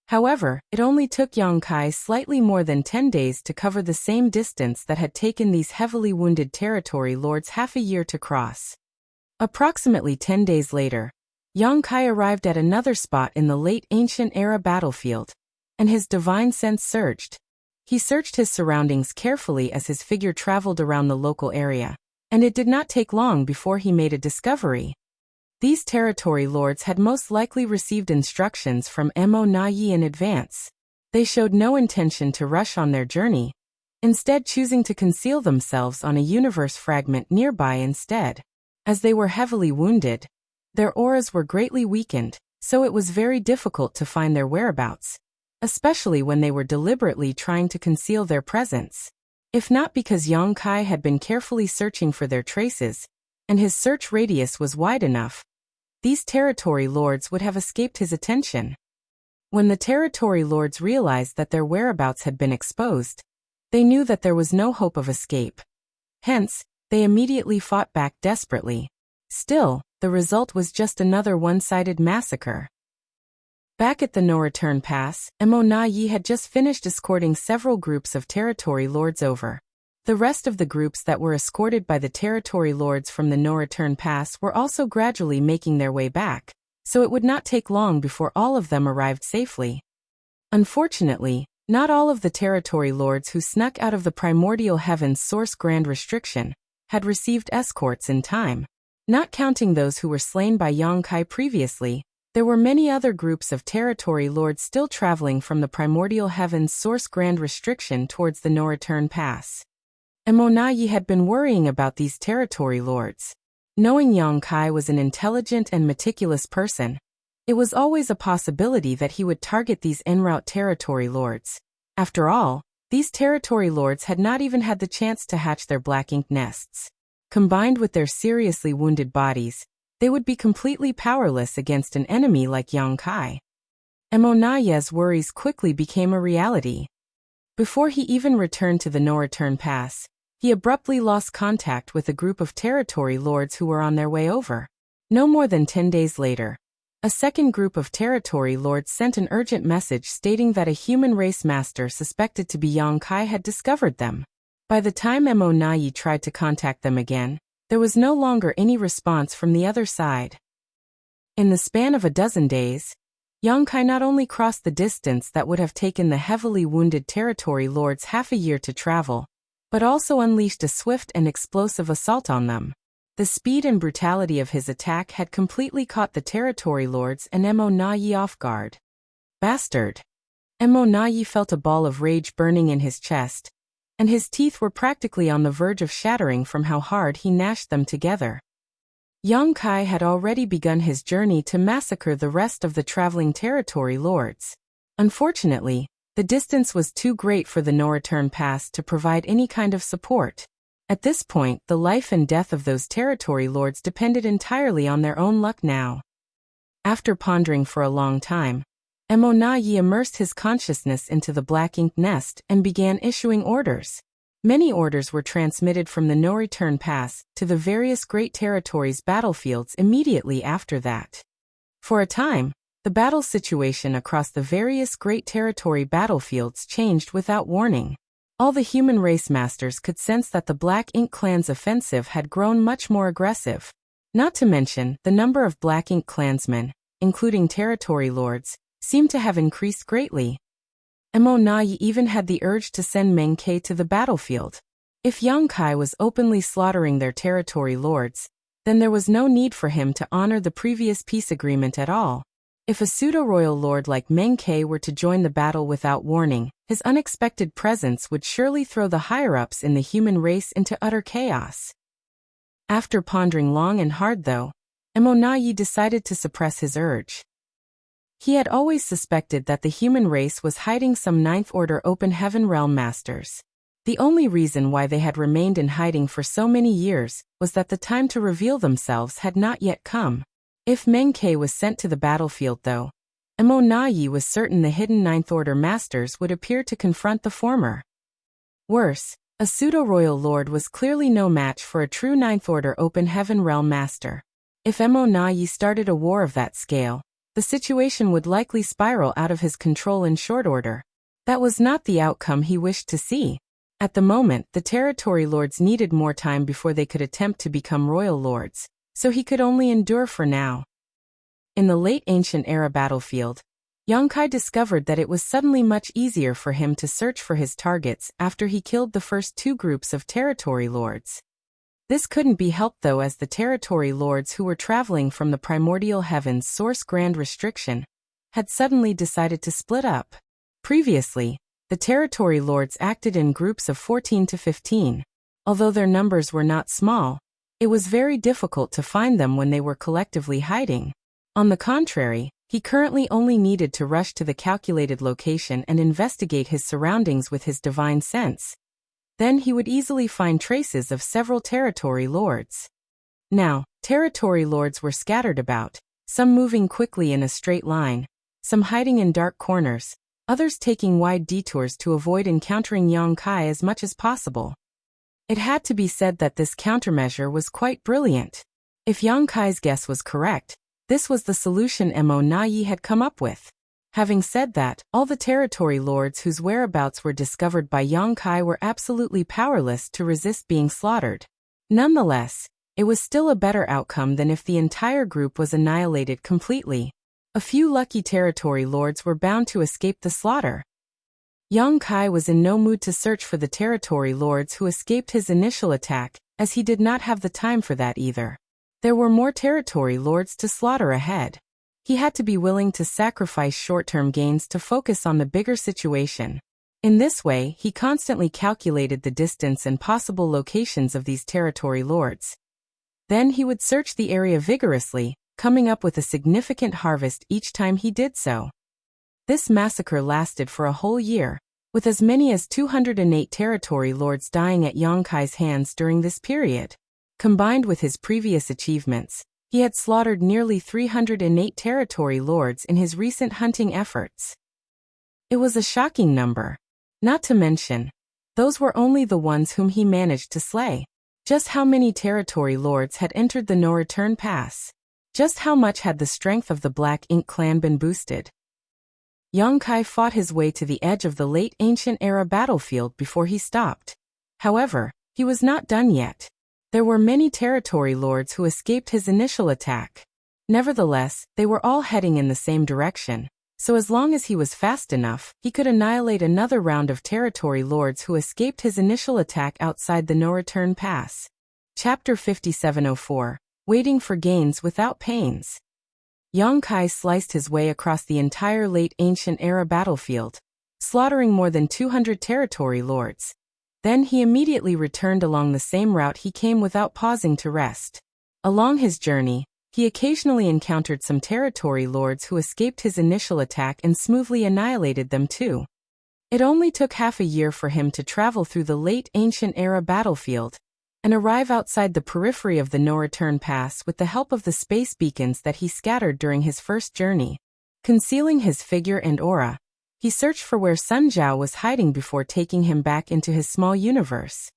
Speaker 1: However, it only took Yang Kai slightly more than 10 days to cover the same distance that had taken these heavily wounded territory lords half a year to cross. Approximately 10 days later, Yang Kai arrived at another spot in the late ancient era battlefield, and his divine sense surged. He searched his surroundings carefully as his figure traveled around the local area, and it did not take long before he made a discovery. These territory lords had most likely received instructions from Mo Na Yi in advance. They showed no intention to rush on their journey, instead choosing to conceal themselves on a universe fragment nearby instead. As they were heavily wounded, their auras were greatly weakened, so it was very difficult to find their whereabouts, especially when they were deliberately trying to conceal their presence. If not because Yang Kai had been carefully searching for their traces, and his search radius was wide enough, these territory lords would have escaped his attention. When the territory lords realized that their whereabouts had been exposed, they knew that there was no hope of escape. Hence, they immediately fought back desperately. Still, the result was just another one-sided massacre. Back at the No-Return Pass, Mo Na Yi had just finished escorting several groups of territory lords over. The rest of the groups that were escorted by the territory lords from the No-Return Pass were also gradually making their way back, so it would not take long before all of them arrived safely. Unfortunately, not all of the territory lords who snuck out of the primordial heaven's source grand restriction had received escorts in time. Not counting those who were slain by Yang Kai previously, there were many other groups of territory lords still traveling from the primordial heaven's source grand restriction towards the No-Return Pass. Mo Na Yi had been worrying about these territory lords. Knowing Yang Kai was an intelligent and meticulous person, it was always a possibility that he would target these en route territory lords. After all, these territory lords had not even had the chance to hatch their black ink nests. Combined with their seriously wounded bodies, they would be completely powerless against an enemy like Yang Kai. Mo Na Yi's worries quickly became a reality. Before he even returned to the No-Return Pass, he abruptly lost contact with a group of territory lords who were on their way over. No more than 10 days later, a second group of territory lords sent an urgent message stating that a human race master suspected to be Yang Kai had discovered them. By the time Mo Na Yi tried to contact them again, there was no longer any response from the other side. In the span of a dozen days, Yang Kai not only crossed the distance that would have taken the heavily wounded territory lords half a year to travel, but also unleashed a swift and explosive assault on them. The speed and brutality of his attack had completely caught the territory lords and Mo Na Yi off guard. Bastard! Mo Na Yi felt a ball of rage burning in his chest, and his teeth were practically on the verge of shattering from how hard he gnashed them together. Yang Kai had already begun his journey to massacre the rest of the traveling territory lords. Unfortunately, the distance was too great for the No-Return Pass to provide any kind of support. At this point, the life and death of those territory lords depended entirely on their own luck now. After pondering for a long time, Mo Na Yi immersed his consciousness into the black ink nest and began issuing orders. Many orders were transmitted from the No-Return Pass to the various great territories' battlefields immediately after that. For a time, the battle situation across the various great territory battlefields changed without warning. All the human race masters could sense that the Black Ink Clan's offensive had grown much more aggressive. Not to mention, the number of Black Ink clansmen, including territory lords, seemed to have increased greatly. Mo Na Yi even had the urge to send Meng Ke to the battlefield. If Yang Kai was openly slaughtering their territory lords, then there was no need for him to honor the previous peace agreement at all. If a pseudo-royal lord like Meng Ke were to join the battle without warning, his unexpected presence would surely throw the higher-ups in the human race into utter chaos. After pondering long and hard though, Mo Na Yi decided to suppress his urge. He had always suspected that the human race was hiding some Ninth Order Open Heaven Realm Masters. The only reason why they had remained in hiding for so many years was that the time to reveal themselves had not yet come. If Meng Ke was sent to the battlefield though, Mo Na Yi was certain the hidden Ninth Order Masters would appear to confront the former. Worse, a pseudo-royal lord was clearly no match for a true Ninth Order Open Heaven Realm Master. If Mo Na Yi started a war of that scale, the situation would likely spiral out of his control in short order. That was not the outcome he wished to see. At the moment, the territory lords needed more time before they could attempt to become royal lords, so he could only endure for now. In the late ancient era battlefield, Yongkai discovered that it was suddenly much easier for him to search for his targets after he killed the first two groups of territory lords. This couldn't be helped though, as the territory lords who were traveling from the primordial heavens source grand restriction had suddenly decided to split up. Previously, the territory lords acted in groups of 14 to 15. Although their numbers were not small, it was very difficult to find them when they were collectively hiding. On the contrary, he currently only needed to rush to the calculated location and investigate his surroundings with his divine sense. Then he would easily find traces of several territory lords. Now, territory lords were scattered about, some moving quickly in a straight line, some hiding in dark corners, others taking wide detours to avoid encountering Yongkai as much as possible. It had to be said that this countermeasure was quite brilliant. If Yongkai's guess was correct, this was the solution Mo Nayi had come up with. Having said that, all the territory lords whose whereabouts were discovered by Yongkai were absolutely powerless to resist being slaughtered. Nonetheless, it was still a better outcome than if the entire group was annihilated completely. A few lucky territory lords were bound to escape the slaughter. Yongkai was in no mood to search for the territory lords who escaped his initial attack, as he did not have the time for that either. There were more territory lords to slaughter ahead. He had to be willing to sacrifice short-term gains to focus on the bigger situation. In this way, he constantly calculated the distance and possible locations of these territory lords. Then he would search the area vigorously, coming up with a significant harvest each time he did so. This massacre lasted for a whole year, with as many as 208 territory lords dying at Yongkai's hands during this period. Combined with his previous achievements, he had slaughtered nearly 308 territory lords in his recent hunting efforts. It was a shocking number. Not to mention, those were only the ones whom he managed to slay. Just how many territory lords had entered the No Return Pass? Just how much had the strength of the Black Ink clan been boosted? Yongkai fought his way to the edge of the late ancient era battlefield before he stopped. However, he was not done yet. There were many territory lords who escaped his initial attack. Nevertheless, they were all heading in the same direction, so as long as he was fast enough, he could annihilate another round of territory lords who escaped his initial attack outside the No Return Pass. Chapter 5704, Waiting for Gains Without Pains. Yongkai sliced his way across the entire late ancient era battlefield, slaughtering more than 200 territory lords. Then he immediately returned along the same route he came without pausing to rest. Along his journey, he occasionally encountered some territory lords who escaped his initial attack and smoothly annihilated them too. It only took half a year for him to travel through the late ancient era battlefield and arrive outside the periphery of the No Return Pass with the help of the space beacons that he scattered during his first journey. Concealing his figure and aura, he searched for where Sun Zhao was hiding before taking him back into his small universe.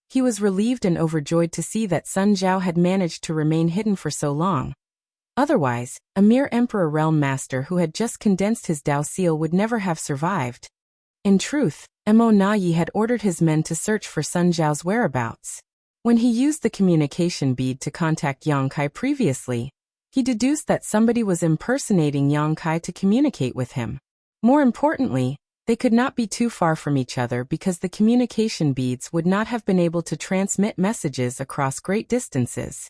Speaker 1: He was relieved and overjoyed to see that Sun Zhao had managed to remain hidden for so long. Otherwise, a mere Emperor Realm Master who had just condensed his Dao Seal would never have survived. In truth, Mo Nayi had ordered his men to search for Sun Zhao's whereabouts. When he used the communication bead to contact Yongkai previously, he deduced that somebody was impersonating Yongkai to communicate with him. More importantly, they could not be too far from each other because the communication beads would not have been able to transmit messages across great distances.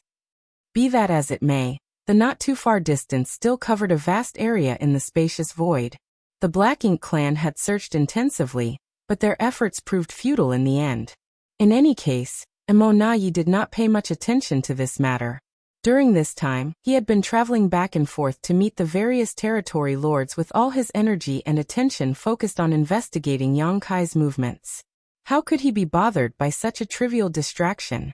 Speaker 1: Be that as it may, the not-too-far distance still covered a vast area in the spacious void. The Black Ink clan had searched intensively, but their efforts proved futile in the end. In any case, Mo Nayi did not pay much attention to this matter. During this time, he had been traveling back and forth to meet the various territory lords with all his energy and attention focused on investigating Yongkai's movements. How could he be bothered by such a trivial distraction?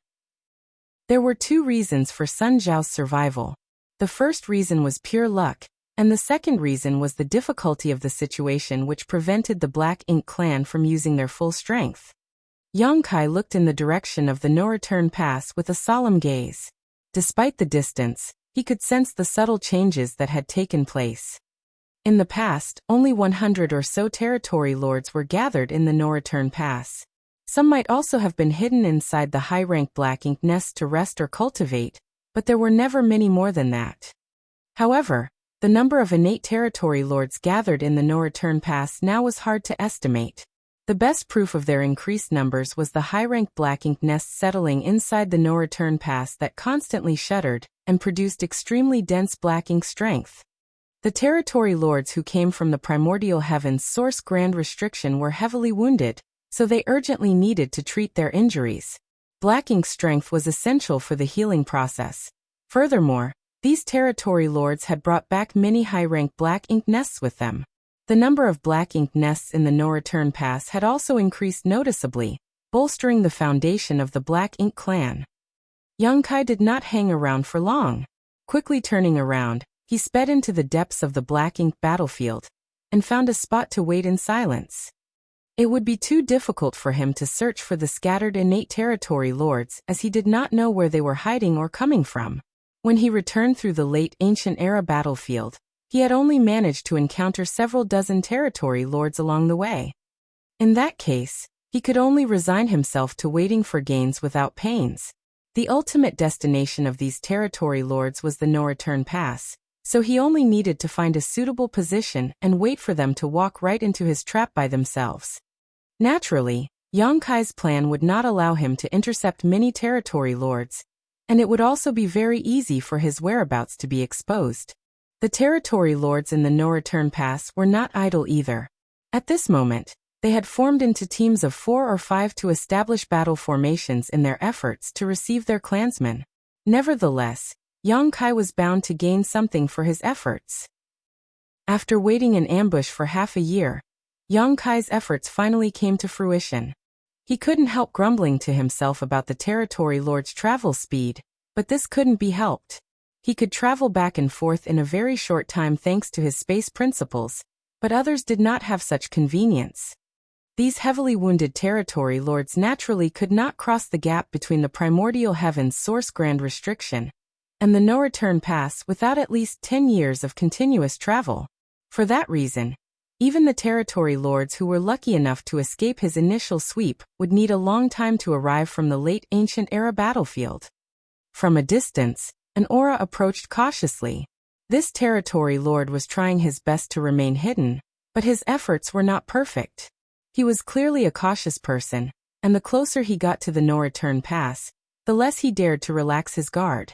Speaker 1: There were two reasons for Sun Zhao's survival. The first reason was pure luck, and the second reason was the difficulty of the situation which prevented the Black Ink clan from using their full strength. Yongkai looked in the direction of the No Return Pass with a solemn gaze. Despite the distance, He could sense the subtle changes that had taken place. In the past, only 100 or so territory lords were gathered in the no-return pass. Some might also have been hidden inside the high-rank black ink nests to rest or cultivate, but there were never many more than that. However, the number of innate territory lords gathered in the no-return pass now was hard to estimate. The best proof of their increased numbers was the high-rank black ink nests settling inside the no-return pass that constantly shuddered and produced extremely dense black ink strength. The territory lords who came from the primordial heavens source grand restriction were heavily wounded, so they urgently needed to treat their injuries. Black ink strength was essential for the healing process. Furthermore, these territory lords had brought back many high-rank black ink nests with them. The number of black ink nests in the no-return pass had also increased noticeably, bolstering the foundation of the Black Ink clan. Yang Kai did not hang around for long. Quickly turning around, he sped into the depths of the Black Ink battlefield and found a spot to wait in silence. It would be too difficult for him to search for the scattered innate territory lords as he did not know where they were hiding or coming from. When he returned through the late ancient era battlefield, he had only managed to encounter several dozen territory lords along the way. In that case, he could only resign himself to waiting for gains without pains. The ultimate destination of these territory lords was the no-return pass, so he only needed to find a suitable position and wait for them to walk right into his trap by themselves. Naturally, Yang Kai's plan would not allow him to intercept many territory lords, and it would also be very easy for his whereabouts to be exposed. The territory lords in the no-return pass were not idle either. At this moment, they had formed into teams of 4 or 5 to establish battle formations in their efforts to receive their clansmen. Nevertheless, Yang Kai was bound to gain something for his efforts. After waiting in ambush for half a year, Yang Kai's efforts finally came to fruition. He couldn't help grumbling to himself about the territory lord's travel speed, but this couldn't be helped. He could travel back and forth in a very short time thanks to his space principles, but others did not have such convenience. These heavily wounded territory lords naturally could not cross the gap between the primordial heavens source grand restriction and the no-return pass without at least 10 years of continuous travel. For that reason, even the territory lords who were lucky enough to escape his initial sweep would need a long time to arrive from the late ancient era battlefield. From a distance, an aura approached cautiously. This territory lord was trying his best to remain hidden, but his efforts were not perfect. He was clearly a cautious person, and the closer he got to the no-return pass, the less he dared to relax his guard.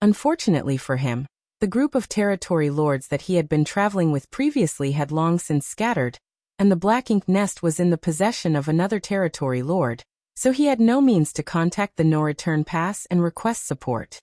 Speaker 1: Unfortunately for him, the group of territory lords that he had been traveling with previously had long since scattered, and the Black Ink nest was in the possession of another territory lord, so he had no means to contact the no-return pass and request support.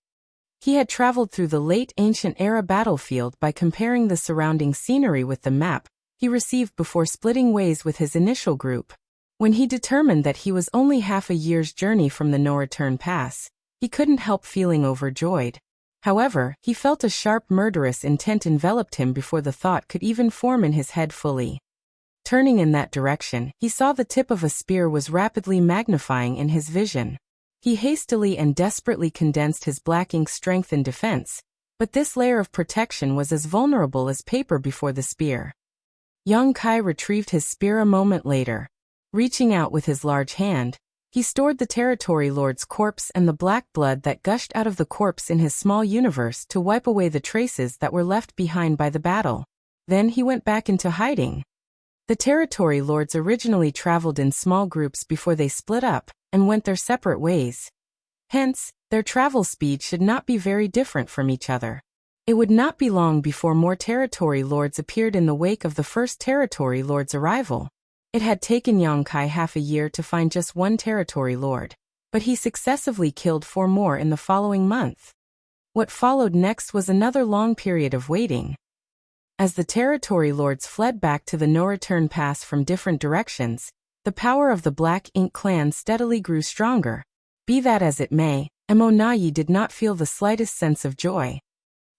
Speaker 1: He had traveled through the late ancient era battlefield by comparing the surrounding scenery with the map he received before splitting ways with his initial group. When he determined that he was only half a year's journey from the no-return pass, he couldn't help feeling overjoyed. However, he felt a sharp murderous intent enveloped him before the thought could even form in his head fully. Turning in that direction, he saw the tip of a spear was rapidly magnifying in his vision. He hastily and desperately condensed his black ink strength in defense, but this layer of protection was as vulnerable as paper before the spear. Yang Kai retrieved his spear a moment later. Reaching out with his large hand, he stored the territory lord's corpse and the black blood that gushed out of the corpse in his small universe to wipe away the traces that were left behind by the battle. Then he went back into hiding. The territory lords originally traveled in small groups before they split up and went their separate ways. Hence, their travel speed should not be very different from each other. It would not be long before more territory lords appeared in the wake of the first territory lord's arrival. It had taken Yang Kai half a year to find just one territory lord, but he successively killed 4 more in the following month. What followed next was another long period of waiting. As the territory lords fled back to the no-return pass from different directions, the power of the Black Ink clan steadily grew stronger. Be that as it may, Emonayi did not feel the slightest sense of joy.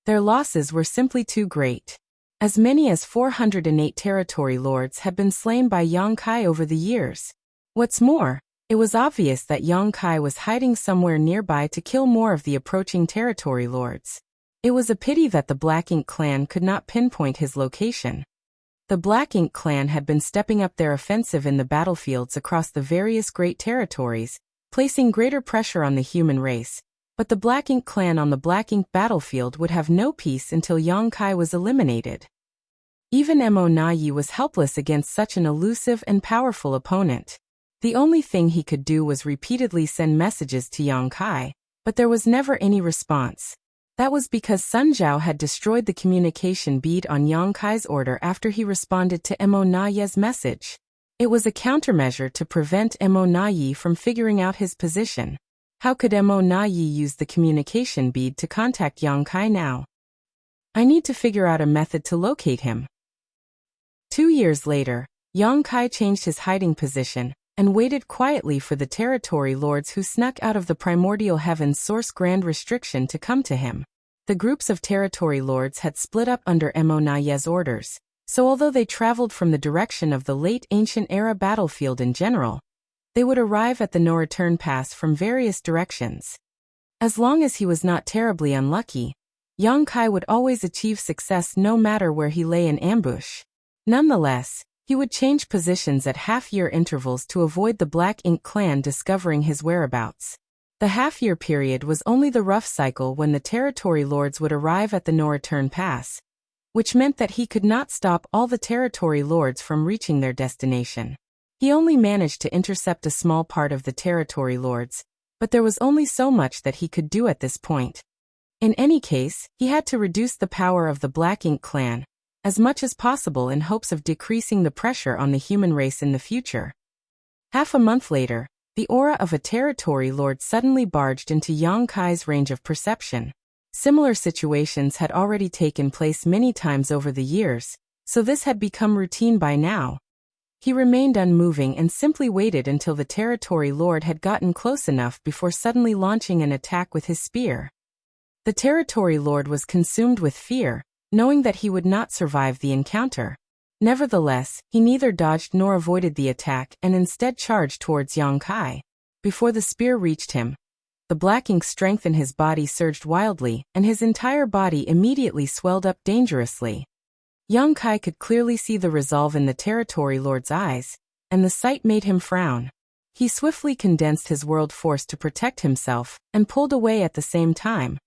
Speaker 1: Their losses were simply too great. As many as 408 territory lords had been slain by Yang Kai over the years. What's more, it was obvious that Yang Kai was hiding somewhere nearby to kill more of the approaching territory lords. It was a pity that the Black Ink clan could not pinpoint his location. The Black Ink clan had been stepping up their offensive in the battlefields across the various great territories, placing greater pressure on the human race, but the Black Ink clan on the Black Ink battlefield would have no peace until Yang Kai was eliminated. Even Mo Nayi was helpless against such an elusive and powerful opponent. The only thing he could do was repeatedly send messages to Yang Kai, but there was never any response. That was because Sun Zhao had destroyed the communication bead on Yang Kai's order after he responded to Mo Nayi's message. It was a countermeasure to prevent Mo Nayi from figuring out his position. How could Mo Nayi use the communication bead to contact Yang Kai now? I need to figure out a method to locate him. 2 years later, Yang Kai changed his hiding position and waited quietly for the territory lords who snuck out of the primordial heaven's source grand restriction to come to him. The groups of territory lords had split up under Mo Nayi's orders, so although they traveled from the direction of the late ancient era battlefield in general, they would arrive at the no-return pass from various directions. As long as he was not terribly unlucky, Yang Kai would always achieve success no matter where he lay in ambush. Nonetheless, he would change positions at half-year intervals to avoid the Black Ink clan discovering his whereabouts. The half-year period was only the rough cycle when the territory lords would arrive at the no-return pass, which meant that he could not stop all the territory lords from reaching their destination. He only managed to intercept a small part of the territory lords, but there was only so much that he could do at this point. In any case, he had to reduce the power of the Black Ink clan as much as possible in hopes of decreasing the pressure on the human race in the future. Half a month later, the aura of a territory lord suddenly barged into Yang Kai's range of perception. Similar situations had already taken place many times over the years, so this had become routine by now. He remained unmoving and simply waited until the territory lord had gotten close enough before suddenly launching an attack with his spear. The territory lord was consumed with fear, knowing that he would not survive the encounter. Nevertheless, he neither dodged nor avoided the attack and instead charged towards Yang Kai. Before the spear reached him, the Black Ink strength in his body surged wildly, and his entire body immediately swelled up dangerously. Yang Kai could clearly see the resolve in the territory lord's eyes, and the sight made him frown. He swiftly condensed his world force to protect himself, and pulled away at the same time.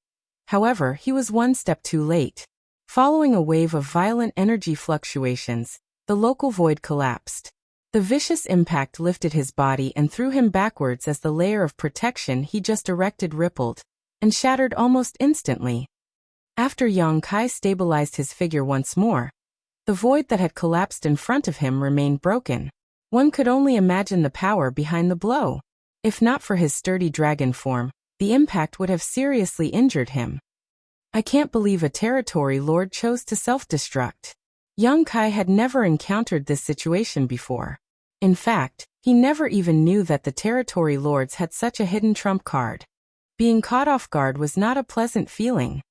Speaker 1: However, he was one step too late. Following a wave of violent energy fluctuations, the local void collapsed. The vicious impact lifted his body and threw him backwards as the layer of protection he just erected rippled and shattered almost instantly. After Yang Kai stabilized his figure once more, the void that had collapsed in front of him remained broken. One could only imagine the power behind the blow. If not for his sturdy dragon form, the impact would have seriously injured him. I can't believe a territory lord chose to self-destruct. Yang Kai had never encountered this situation before. In fact, he never even knew that the territory lords had such a hidden trump card. Being caught off guard was not a pleasant feeling.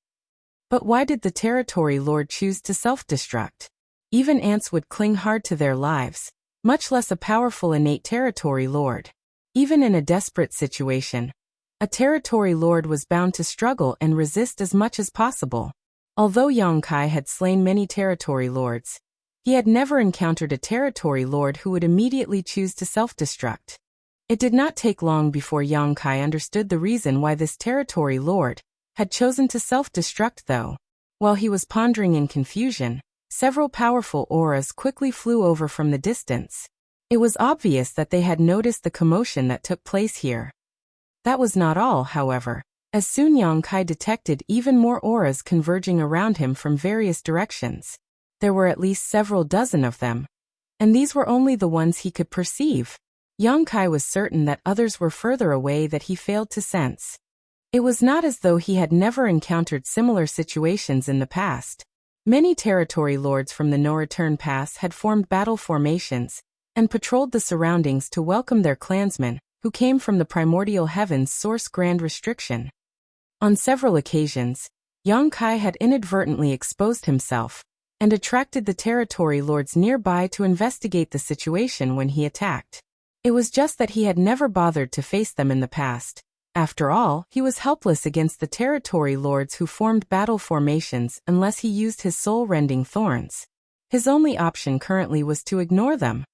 Speaker 1: But why did the territory lord choose to self-destruct? Even ants would cling hard to their lives, much less a powerful innate territory lord. Even in a desperate situation, a territory lord was bound to struggle and resist as much as possible. Although Yang Kai had slain many territory lords, he had never encountered a territory lord who would immediately choose to self-destruct. It did not take long before Yang Kai understood the reason why this territory lord had chosen to self-destruct though. While he was pondering in confusion, several powerful auras quickly flew over from the distance. It was obvious that they had noticed the commotion that took place here. That was not all, however, as soon Yang Kai detected even more auras converging around him from various directions. There were at least several dozen of them, and these were only the ones he could perceive. Yang Kai was certain that others were further away that he failed to sense. It was not as though he had never encountered similar situations in the past. Many territory lords from the no-return pass had formed battle formations and patrolled the surroundings to welcome their clansmen, who came from the primordial heaven's source grand restriction. On several occasions, Yang Kai had inadvertently exposed himself and attracted the territory lords nearby to investigate the situation when he attacked. It was just that he had never bothered to face them in the past. After all, he was helpless against the territory lords who formed battle formations unless he used his soul-rending thorns. His only option currently was to ignore them.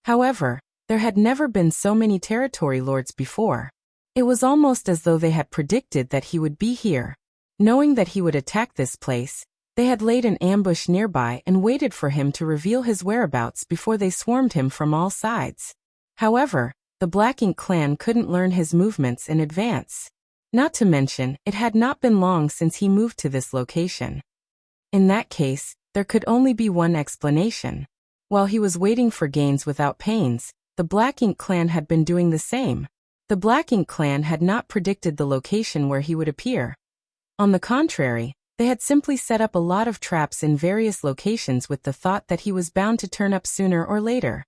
Speaker 1: However, there had never been so many territory lords before. It was almost as though they had predicted that he would be here. Knowing that he would attack this place, they had laid an ambush nearby and waited for him to reveal his whereabouts before they swarmed him from all sides. However, the Black Ink clan couldn't learn his movements in advance. Not to mention, it had not been long since he moved to this location. In that case, there could only be one explanation. While he was waiting for gains without pains, the Black Ink clan had been doing the same. The Black Ink clan had not predicted the location where he would appear. On the contrary, they had simply set up a lot of traps in various locations with the thought that he was bound to turn up sooner or later.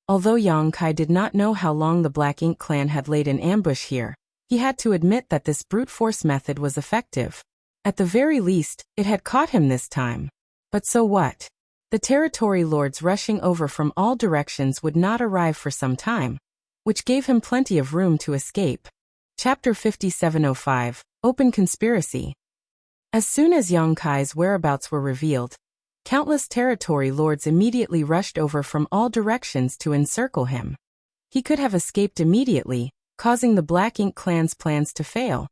Speaker 1: Although Yang Kai did not know how long the Black Ink clan had laid an ambush here, he had to admit that this brute force method was effective. At the very least, it had caught him this time. But so what? The territory lords rushing over from all directions would not arrive for some time, which gave him plenty of room to escape. Chapter 5705, Open Conspiracy. As soon as Yang Kai's whereabouts were revealed, countless territory lords immediately rushed over from all directions to encircle him. He could have escaped immediately, causing the Black Ink clan's plans to fail.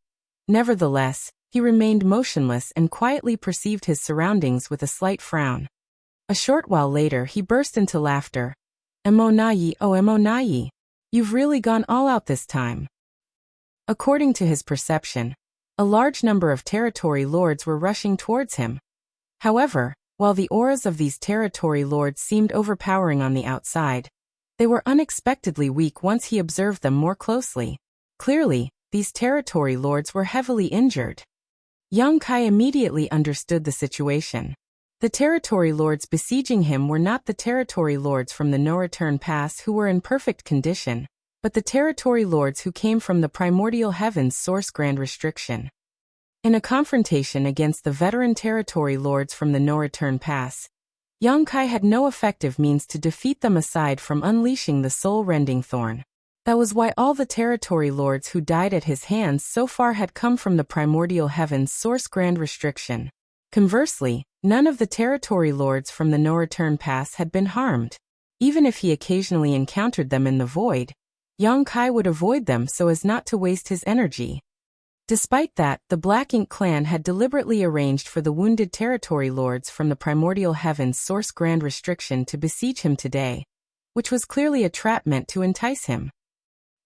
Speaker 1: Nevertheless, he remained motionless and quietly perceived his surroundings with a slight frown. A short while later he burst into laughter. "Emonayi, oh Emonayi, you've really gone all out this time." According to his perception, a large number of territory lords were rushing towards him. However, while the auras of these territory lords seemed overpowering on the outside, they were unexpectedly weak once he observed them more closely. Clearly, these territory lords were heavily injured. Yang Kai immediately understood the situation. The territory lords besieging him were not the territory lords from the No-Return Pass who were in perfect condition, but the territory lords who came from the primordial heavens source Grand Restriction. In a confrontation against the veteran territory lords from the No-Return Pass, Yang Kai had no effective means to defeat them aside from unleashing the soul-rending thorn. That was why all the territory lords who died at his hands so far had come from the primordial heavens source Grand Restriction. Conversely, none of the territory lords from the No-Return Pass had been harmed. Even if he occasionally encountered them in the void, Yang Kai would avoid them so as not to waste his energy. Despite that, the Black Ink clan had deliberately arranged for the wounded territory lords from the primordial heavens source Grand Restriction to besiege him today, which was clearly a trap meant to entice him.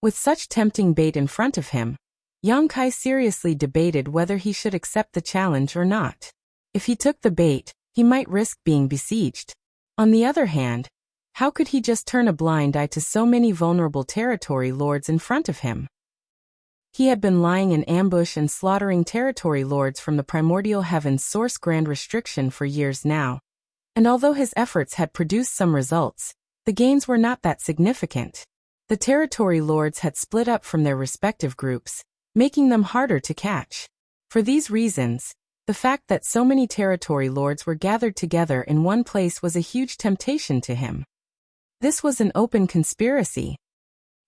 Speaker 1: With such tempting bait in front of him, Yang Kai seriously debated whether he should accept the challenge or not. If he took the bait, he might risk being besieged. On the other hand, how could he just turn a blind eye to so many vulnerable territory lords in front of him? He had been lying in ambush and slaughtering territory lords from the primordial heavens source Grand Restriction for years now, and although his efforts had produced some results, the gains were not that significant. The territory lords had split up from their respective groups, making them harder to catch. For these reasons, the fact that so many territory lords were gathered together in one place was a huge temptation to him. This was an open conspiracy.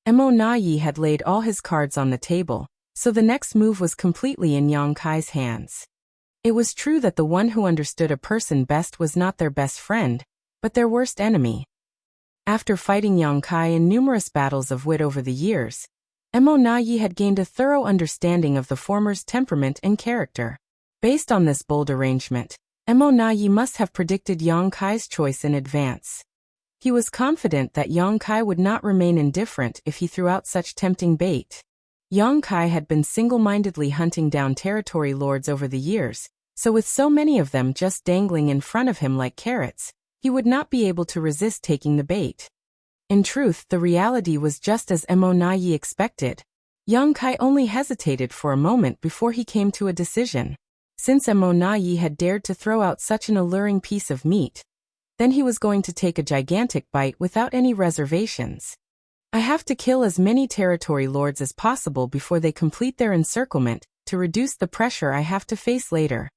Speaker 1: Emonayi had laid all his cards on the table, so the next move was completely in Yang Kai's hands. It was true that the one who understood a person best was not their best friend, but their worst enemy. After fighting Yang Kai in numerous battles of wit over the years, Emonayi had gained a thorough understanding of the former's temperament and character. Based on this bold arrangement, Emonayi must have predicted Yang Kai's choice in advance. He was confident that Yang Kai would not remain indifferent if he threw out such tempting bait. Yang Kai had been single-mindedly hunting down territory lords over the years, so with so many of them just dangling in front of him like carrots, he would not be able to resist taking the bait. In truth, the reality was just as Emonayi expected. Yang Kai only hesitated for a moment before he came to a decision. Since Emonayi had dared to throw out such an alluring piece of meat, then he was going to take a gigantic bite without any reservations. I have to kill as many territory lords as possible before they complete their encirclement, to reduce the pressure I have to face later.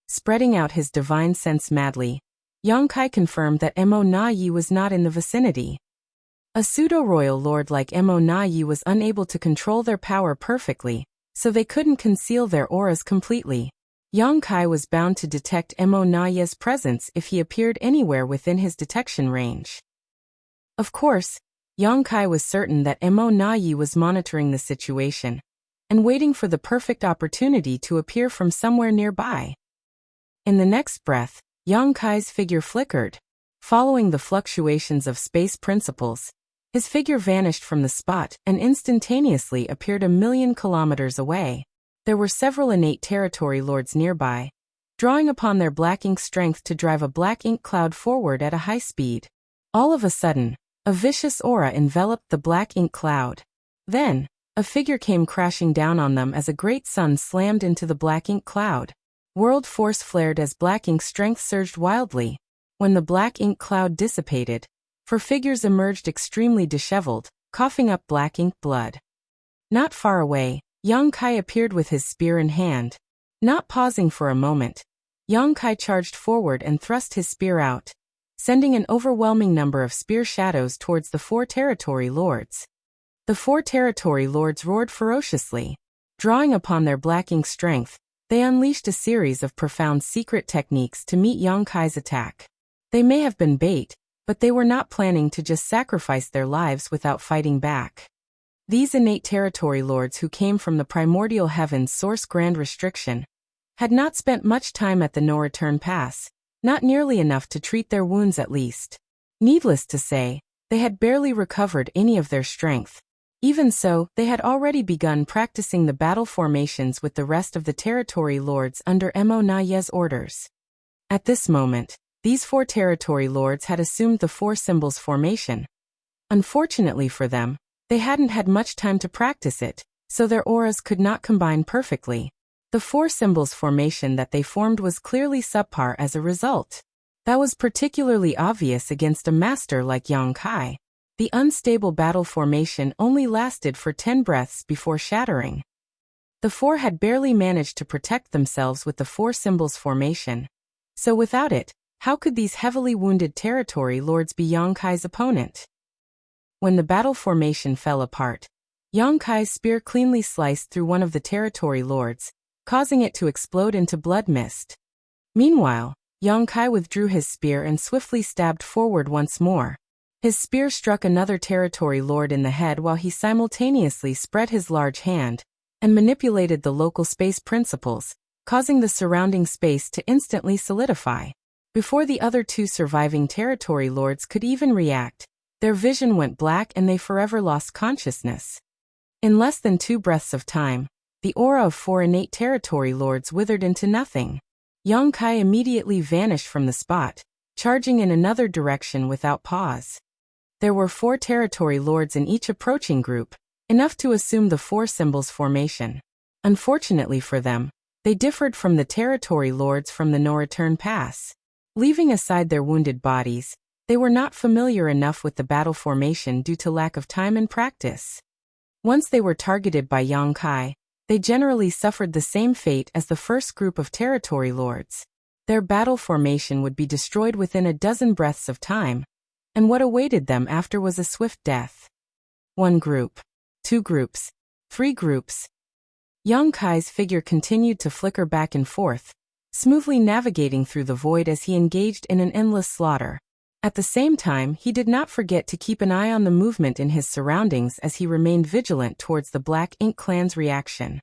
Speaker 1: Spreading out his divine sense madly, Yang Kai confirmed that Emonayi was not in the vicinity. A pseudo-royal lord like Mo Na Yi was unable to control their power perfectly, so they couldn't conceal their auras completely. Yang Kai was bound to detect Mo Na Yi's presence if he appeared anywhere within his detection range. Of course, Yang Kai was certain that Mo Na Yi was monitoring the situation and waiting for the perfect opportunity to appear from somewhere nearby. In the next breath, Yang Kai's figure flickered. Following the fluctuations of space principles, his figure vanished from the spot and instantaneously appeared 1,000,000 kilometers away. There were several innate territory lords nearby, drawing upon their black ink strength to drive a black ink cloud forward at a high speed. All of a sudden, a vicious aura enveloped the black ink cloud. Then, a figure came crashing down on them as a great sun slammed into the black ink cloud. World force flared as black ink strength surged wildly. When the black ink cloud dissipated, 4 figures emerged extremely disheveled, coughing up black ink blood. Not far away, Yang Kai appeared with his spear in hand. Not pausing for a moment, Yang Kai charged forward and thrust his spear out, sending an overwhelming number of spear shadows towards the 4 territory lords. The 4 territory lords roared ferociously. Drawing upon their black ink strength, they unleashed a series of profound secret techniques to meet Yang Kai's attack. They may have been bait, but they were not planning to just sacrifice their lives without fighting back. These innate territory lords who came from the primordial heavens source grand restriction had not spent much time at the no-return pass, not nearly enough to treat their wounds at least. Needless to say, they had barely recovered any of their strength. Even so, they had already begun practicing the battle formations with the rest of the territory lords under Mo Na Yi's orders. At this moment, these 4 territory lords had assumed the 4 symbols formation. Unfortunately for them, they hadn't had much time to practice it, so their auras could not combine perfectly. The 4 symbols formation that they formed was clearly subpar as a result. That was particularly obvious against a master like Yang Kai. The unstable battle formation only lasted for 10 breaths before shattering. The 4 had barely managed to protect themselves with the 4 symbols formation. So without it, how could these heavily wounded territory lords be Yang Kai's opponent? When the battle formation fell apart, Yang Kai's spear cleanly sliced through one of the territory lords, causing it to explode into blood mist. Meanwhile, Yang Kai withdrew his spear and swiftly stabbed forward once more. His spear struck another territory lord in the head while he simultaneously spread his large hand and manipulated the local space principles, causing the surrounding space to instantly solidify. Before the other 2 surviving territory lords could even react, their vision went black and they forever lost consciousness. In less than 2 breaths of time, the aura of 4 innate territory lords withered into nothing. Yang Kai immediately vanished from the spot, charging in another direction without pause. There were 4 territory lords in each approaching group, enough to assume the 4 symbols formation. Unfortunately for them, they differed from the territory lords from the no-return pass. Leaving aside their wounded bodies, they were not familiar enough with the battle formation due to lack of time and practice. Once they were targeted by Yang Kai, they generally suffered the same fate as the first group of territory lords. Their battle formation would be destroyed within a dozen breaths of time, and what awaited them after was a swift death. 1 group, 2 groups, 3 groups. Yang Kai's figure continued to flicker back and forth, smoothly navigating through the void as he engaged in an endless slaughter. At the same time, he did not forget to keep an eye on the movement in his surroundings as he remained vigilant towards the Black Ink clan's reaction.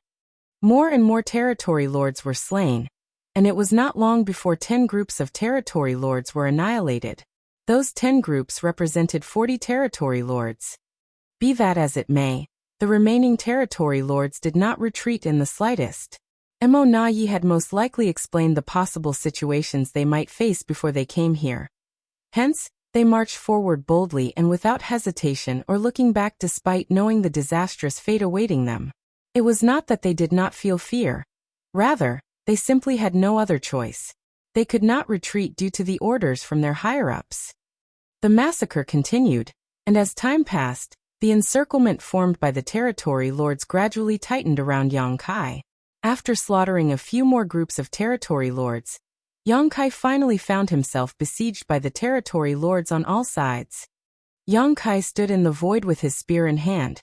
Speaker 1: More and more territory lords were slain, and it was not long before 10 groups of territory lords were annihilated. Those 10 groups represented 40 territory lords. Be that as it may, the remaining territory lords did not retreat in the slightest. Mo Na Yi had most likely explained the possible situations they might face before they came here. Hence, they marched forward boldly and without hesitation or looking back despite knowing the disastrous fate awaiting them. It was not that they did not feel fear. Rather, they simply had no other choice. They could not retreat due to the orders from their higher-ups. The massacre continued, and as time passed, the encirclement formed by the territory lords gradually tightened around Yang Kai. After slaughtering a few more groups of territory lords, Yang Kai finally found himself besieged by the territory lords on all sides. Yang Kai stood in the void with his spear in hand.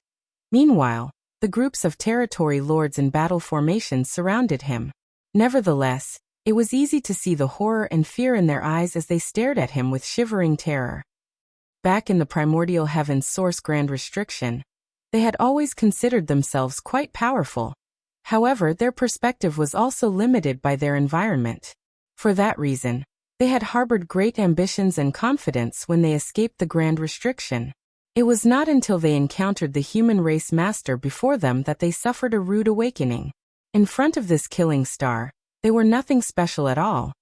Speaker 1: Meanwhile, the groups of territory lords in battle formation surrounded him. Nevertheless, it was easy to see the horror and fear in their eyes as they stared at him with shivering terror. Back in the primordial heaven's source grand restriction, they had always considered themselves quite powerful. However, their perspective was also limited by their environment. For that reason, they had harbored great ambitions and confidence when they escaped the grand restriction. It was not until they encountered the human race master before them that they suffered a rude awakening. In front of this killing star, they were nothing special at all.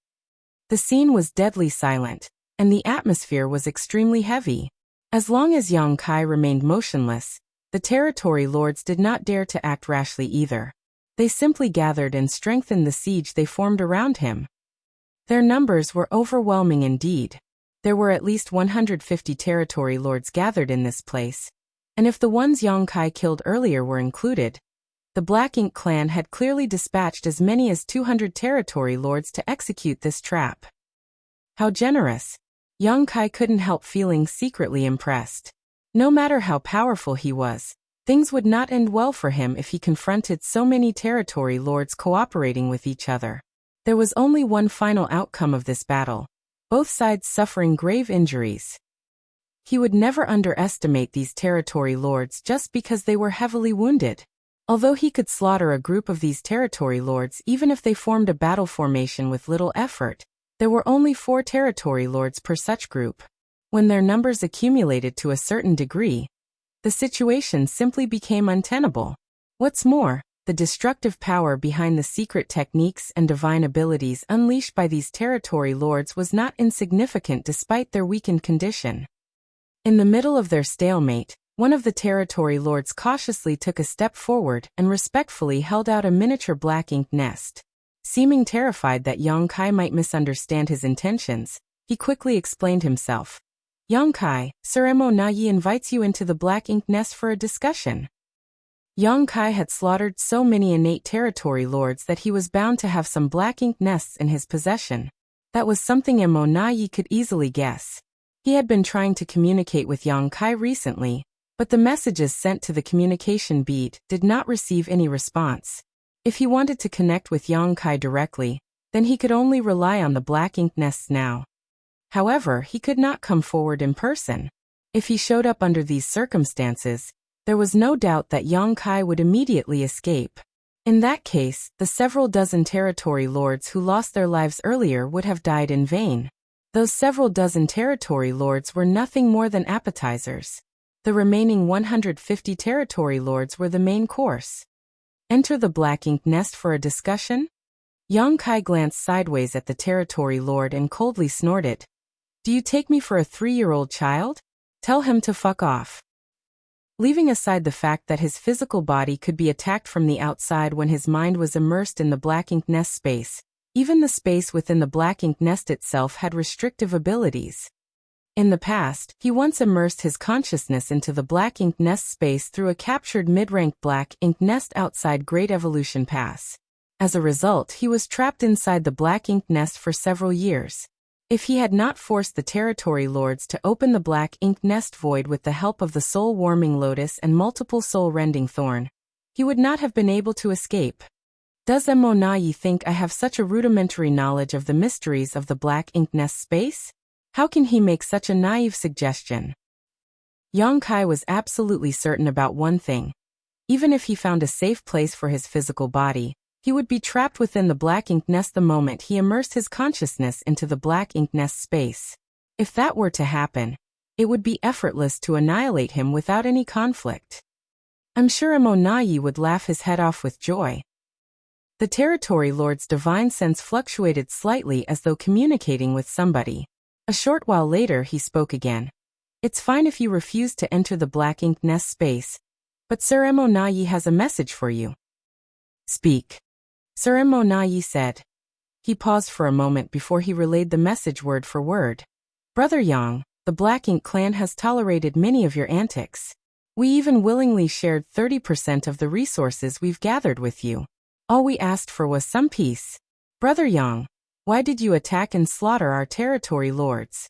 Speaker 1: The scene was deadly silent, and the atmosphere was extremely heavy. As long as Yang Kai remained motionless, the territory lords did not dare to act rashly either. They simply gathered and strengthened the siege they formed around him. Their numbers were overwhelming indeed. There were at least 150 territory lords gathered in this place, and if the ones Yang Kai killed earlier were included, the Black Ink clan had clearly dispatched as many as 200 territory lords to execute this trap. How generous! Yang Kai couldn't help feeling secretly impressed. No matter how powerful he was, things would not end well for him if he confronted so many territory lords cooperating with each other. There was only one final outcome of this battle, both sides suffering grave injuries. He would never underestimate these territory lords just because they were heavily wounded. Although he could slaughter a group of these territory lords even if they formed a battle formation with little effort, there were only 4 territory lords per such group. When their numbers accumulated to a certain degree, the situation simply became untenable. What's more, the destructive power behind the secret techniques and divine abilities unleashed by these territory lords was not insignificant despite their weakened condition. In the middle of their stalemate, one of the territory lords cautiously took a step forward and respectfully held out a miniature black ink nest. Seeming terrified that Yang Kai might misunderstand his intentions, he quickly explained himself. Yang Kai, Sir Mo Nayi invites you into the Black Ink Nest for a discussion. Yang Kai had slaughtered so many innate territory lords that he was bound to have some Black Ink Nests in his possession. That was something Mo Nayi could easily guess. He had been trying to communicate with Yang Kai recently, but the messages sent to the communication bead did not receive any response. If he wanted to connect with Yang Kai directly, then he could only rely on the Black Ink Nests now. However, he could not come forward in person. If he showed up under these circumstances, there was no doubt that Yang Kai would immediately escape. In that case, the several dozen territory lords who lost their lives earlier would have died in vain. Those several dozen territory lords were nothing more than appetizers. The remaining 150 territory lords were the main course. Enter the Black Ink Nest for a discussion? Yang Kai glanced sideways at the territory lord and coldly snorted. Do you take me for a 3-year-old child? Tell him to fuck off. Leaving aside the fact that his physical body could be attacked from the outside when his mind was immersed in the Black Ink Nest space, even the space within the Black Ink Nest itself had restrictive abilities. In the past, he once immersed his consciousness into the Black Ink Nest space through a captured mid-rank Black Ink Nest outside Great Evolution Pass. As a result, he was trapped inside the Black Ink Nest for several years. If he had not forced the territory lords to open the Black Ink Nest void with the help of the soul-warming lotus and multiple soul-rending thorn, he would not have been able to escape. Does Mo Nayi think I have such a rudimentary knowledge of the mysteries of the Black Ink Nest space? How can he make such a naive suggestion? Yang Kai was absolutely certain about one thing. Even if he found a safe place for his physical body, he would be trapped within the Black Ink Nest the moment he immersed his consciousness into the Black Ink Nest space. If that were to happen, it would be effortless to annihilate him without any conflict. I'm sure Mo Nayi would laugh his head off with joy. The territory lord's divine sense fluctuated slightly as though communicating with somebody. A short while later he spoke again. It's fine if you refuse to enter the Black Ink Nest space, but Sir Mo Nayi has a message for you. Speak. Sir Mo Nayi said. He paused for a moment before he relayed the message word for word. Brother Yang, the Black Ink clan has tolerated many of your antics. We even willingly shared 30% of the resources we've gathered with you. All we asked for was some peace. Brother Yang, why did you attack and slaughter our territory lords?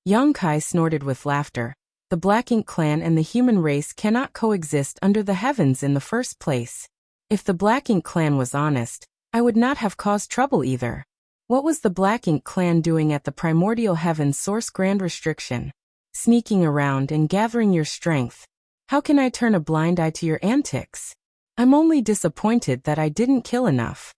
Speaker 1: Yang Kai snorted with laughter. the Black Ink clan and the human race cannot coexist under the heavens in the first place. If the Black Ink clan was honest, I would not have caused trouble either. What was the Black Ink clan doing at the primordial heavens source grand restriction? Sneaking around and gathering your strength. How can I turn a blind eye to your antics? I'm only disappointed that I didn't kill enough.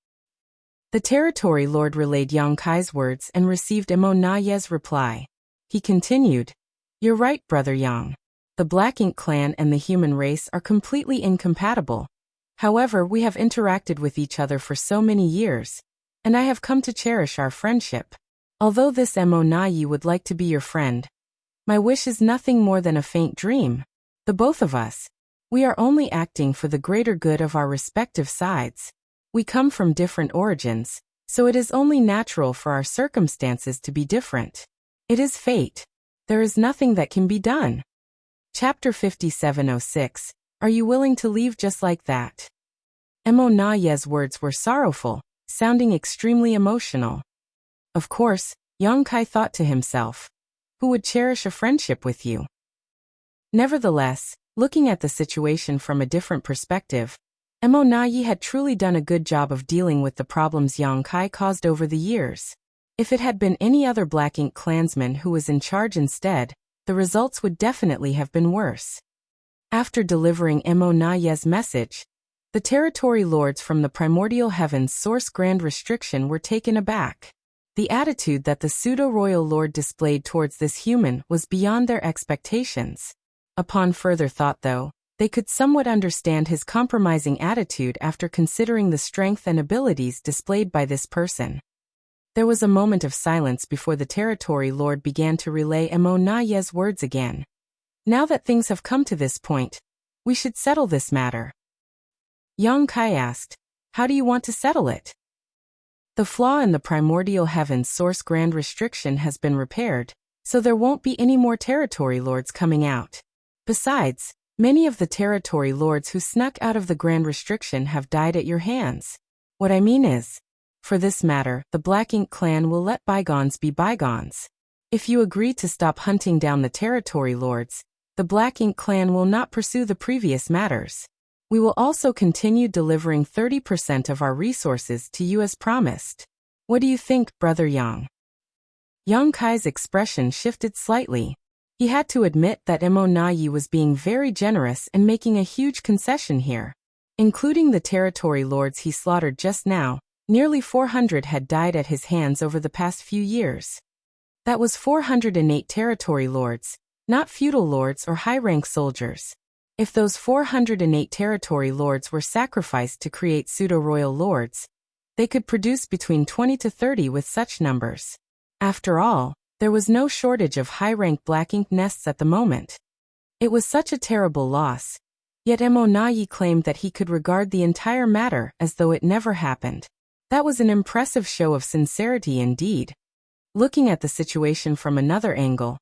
Speaker 1: The Territory Lord relayed Yang Kai's words and received Emo Naye's reply. He continued, "You're right, Brother Yang. The Black Ink clan and the human race are completely incompatible. However, we have interacted with each other for so many years, and I have come to cherish our friendship. Although this Emo Naye would like to be your friend, my wish is nothing more than a faint dream. The both of us, we are only acting for the greater good of our respective sides. We come from different origins, so it is only natural for our circumstances to be different. It is fate. There is nothing that can be done." Chapter 5706. Are you willing to leave just like that? Emo Naye's words were sorrowful, sounding extremely emotional. Of course, Yang Kai thought to himself, who would cherish a friendship with you? Nevertheless, looking at the situation from a different perspective, Emo Naye had truly done a good job of dealing with the problems Yang Kai caused over the years. If it had been any other Black Ink clansman who was in charge instead, the results would definitely have been worse. After delivering Emo Naye's message, the territory lords from the primordial heavens source grand restriction were taken aback. The attitude that the pseudo-royal lord displayed towards this human was beyond their expectations. Upon further thought though, they could somewhat understand his compromising attitude after considering the strength and abilities displayed by this person. There was a moment of silence before the territory lord began to relay Emo Naye's words again. Now that things have come to this point, we should settle this matter. Yang Kai asked, how do you want to settle it? The flaw in the primordial heavens source grand restriction has been repaired, so there won't be any more territory lords coming out. Besides, many of the territory lords who snuck out of the grand restriction have died at your hands. What I mean is, for this matter, the Black Ink clan will let bygones be bygones. If you agree to stop hunting down the territory lords, the Black Ink clan will not pursue the previous matters. We will also continue delivering 30% of our resources to you as promised. What do you think, Brother Yang? Yang Kai's expression shifted slightly. He had to admit that Emo Naye was being very generous and making a huge concession here. Including the territory lords he slaughtered just now, nearly 400 had died at his hands over the past few years. That was 408 territory lords, not feudal lords or high-rank soldiers. If those 408 territory lords were sacrificed to create pseudo-royal lords, they could produce between 20 to 30 with such numbers. After all, there was no shortage of high-rank Black Ink nests at the moment. It was such a terrible loss, yet Emo Naye claimed that he could regard the entire matter as though it never happened. That was an impressive show of sincerity indeed. Looking at the situation from another angle,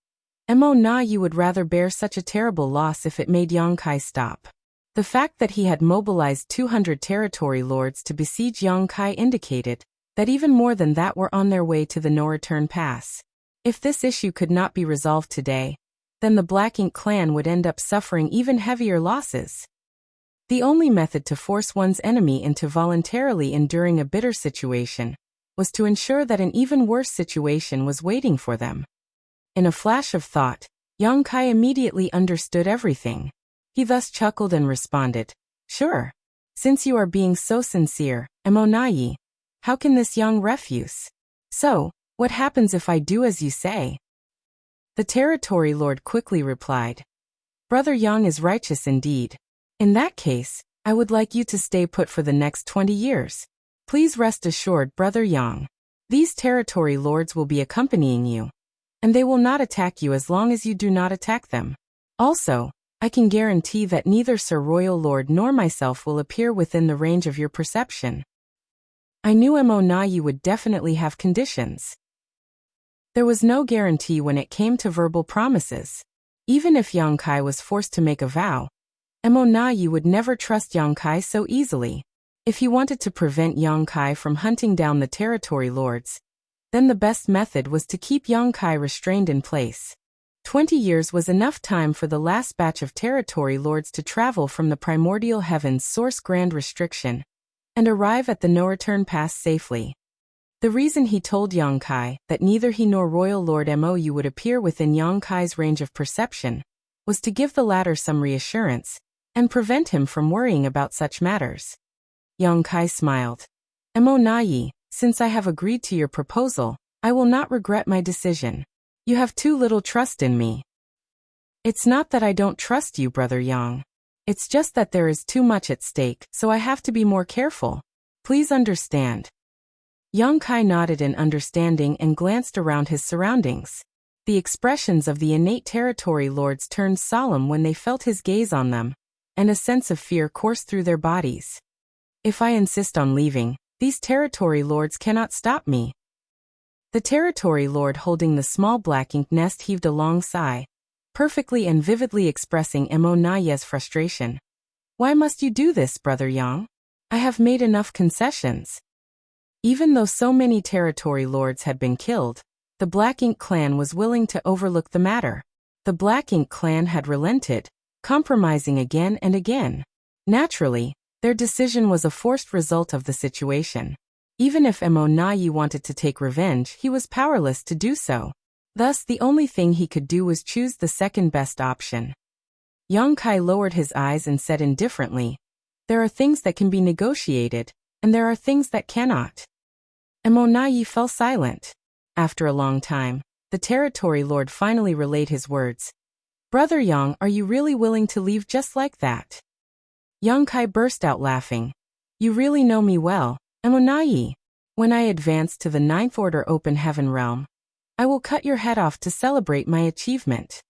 Speaker 1: Emo Naye would rather bear such a terrible loss if it made Yang Kai stop. The fact that he had mobilized 200 territory lords to besiege Yang Kai indicated that even more than that were on their way to the no-return pass. If this issue could not be resolved today, then the Black Ink clan would end up suffering even heavier losses. The only method to force one's enemy into voluntarily enduring a bitter situation was to ensure that an even worse situation was waiting for them. In a flash of thought, Yang Kai immediately understood everything. He thus chuckled and responded, "Sure. Since you are being so sincere, Emo Naye, how can this young refuse? So, what happens if I do as you say?" The territory lord quickly replied, "Brother Yang is righteous indeed. In that case, I would like you to stay put for the next 20 years. Please rest assured, Brother Yang. These territory lords will be accompanying you, and they will not attack you as long as you do not attack them. Also, I can guarantee that neither Sir Royal Lord nor myself will appear within the range of your perception." I knew Emo Naye would definitely have conditions. There was no guarantee when it came to verbal promises. Even if Yang Kai was forced to make a vow, Emo Naye would never trust Yang Kai so easily. If he wanted to prevent Yang Kai from hunting down the territory lords, then the best method was to keep Yang Kai restrained in place. 20 years was enough time for the last batch of territory lords to travel from the primordial heaven's source grand restriction and arrive at the no-return pass safely. The reason he told Yang Kai that neither he nor Royal Lord Mou would appear within Yang Kai's range of perception was to give the latter some reassurance and prevent him from worrying about such matters. Yang Kai smiled. Mo Nai, since I have agreed to your proposal, I will not regret my decision. You have too little trust in me. It's not that I don't trust you, Brother Yang. It's just that there is too much at stake, so I have to be more careful. Please understand. Yang Kai nodded in understanding and glanced around his surroundings. The expressions of the innate territory lords turned solemn when they felt his gaze on them, and a sense of fear coursed through their bodies. If I insist on leaving, these territory lords cannot stop me. The territory lord holding the small black ink nest heaved a long sigh, perfectly and vividly expressing Mo Nai's frustration. Why must you do this, Brother Yang? I have made enough concessions. Even though so many territory lords had been killed, the Black Ink clan was willing to overlook the matter. The Black Ink clan had relented, compromising again and again. Naturally, their decision was a forced result of the situation. Even if Mo Nai wanted to take revenge, he was powerless to do so. Thus, the only thing he could do was choose the second best option. Yang Kai lowered his eyes and said indifferently, "There are things that can be negotiated, and there are things that cannot." Mo Nai fell silent. After a long time, the territory lord finally relayed his words. "Brother Yang, are you really willing to leave just like that?" Yang Kai burst out laughing. "You really know me well, Mo Nai. When I advance to the Ninth Order Open Heaven realm, I will cut your head off to celebrate my achievement."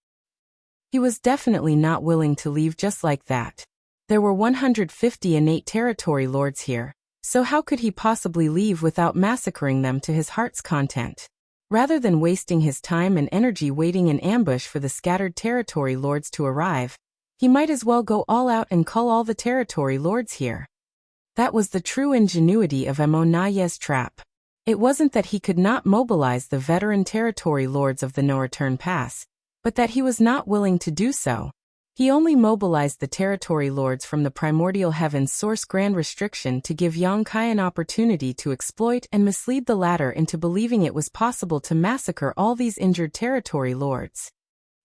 Speaker 1: He was definitely not willing to leave just like that. There were 150 innate territory lords here, so how could he possibly leave without massacring them to his heart's content? Rather than wasting his time and energy waiting in ambush for the scattered territory lords to arrive, he might as well go all out and cull all the territory lords here. That was the true ingenuity of Mo Nai's trap. It wasn't that he could not mobilize the veteran territory lords of the no-return pass, but that he was not willing to do so. He only mobilized the territory lords from the primordial heaven's source grand restriction to give Yang Kai an opportunity to exploit and mislead the latter into believing it was possible to massacre all these injured territory lords.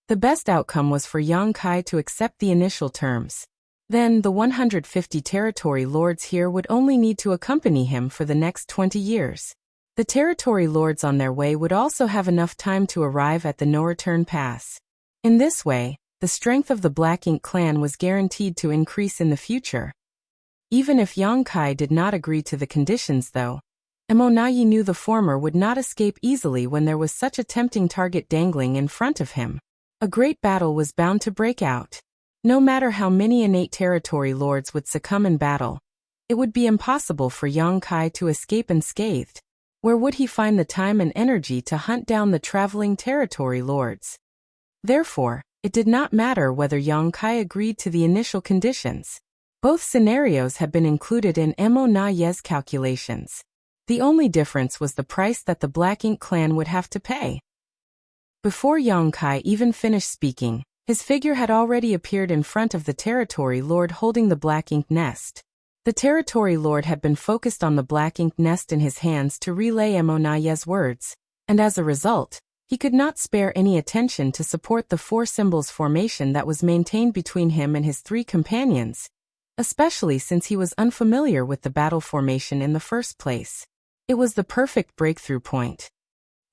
Speaker 1: The best outcome was for Yang Kai to accept the initial terms. Then, the 150 territory lords here would only need to accompany him for the next 20 years. The territory lords on their way would also have enough time to arrive at the no-return pass. In this way, the strength of the Black Ink clan was guaranteed to increase in the future. Even if Yang Kai did not agree to the conditions though, Mo Nai knew the former would not escape easily when there was such a tempting target dangling in front of him. A great battle was bound to break out. No matter how many innate territory lords would succumb in battle, it would be impossible for Yang Kai to escape unscathed. Where would he find the time and energy to hunt down the traveling territory lords? Therefore, it did not matter whether Yang Kai agreed to the initial conditions. Both scenarios had been included in Mo Nai's calculations. The only difference was the price that the Black Ink clan would have to pay. Before Yang Kai even finished speaking, his figure had already appeared in front of the territory lord holding the Black Ink nest. The territory lord had been focused on the Black Ink nest in his hands to relay Mo Nai's words, and as a result, he could not spare any attention to support the four symbols formation that was maintained between him and his three companions, especially since he was unfamiliar with the battle formation in the first place. It was the perfect breakthrough point.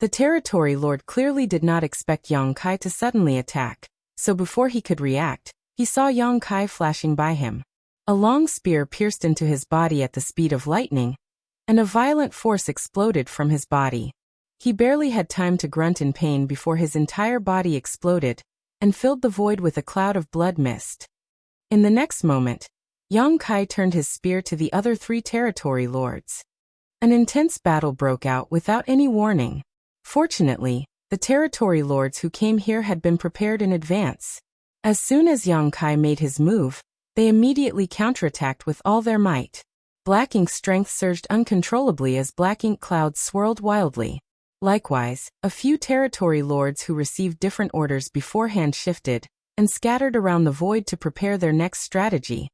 Speaker 1: The territory lord clearly did not expect Yang Kai to suddenly attack, so before he could react, he saw Yang Kai flashing by him. A long spear pierced into his body at the speed of lightning, and a violent force exploded from his body. He barely had time to grunt in pain before his entire body exploded and filled the void with a cloud of blood mist. In the next moment, Yang Kai turned his spear to the other three territory lords. An intense battle broke out without any warning. Fortunately, the territory lords who came here had been prepared in advance. As soon as Yang Kai made his move, they immediately counterattacked with all their might. Black Ink's strength surged uncontrollably as Black Ink clouds swirled wildly. Likewise, a few territory lords who received different orders beforehand shifted and scattered around the void to prepare their next strategy.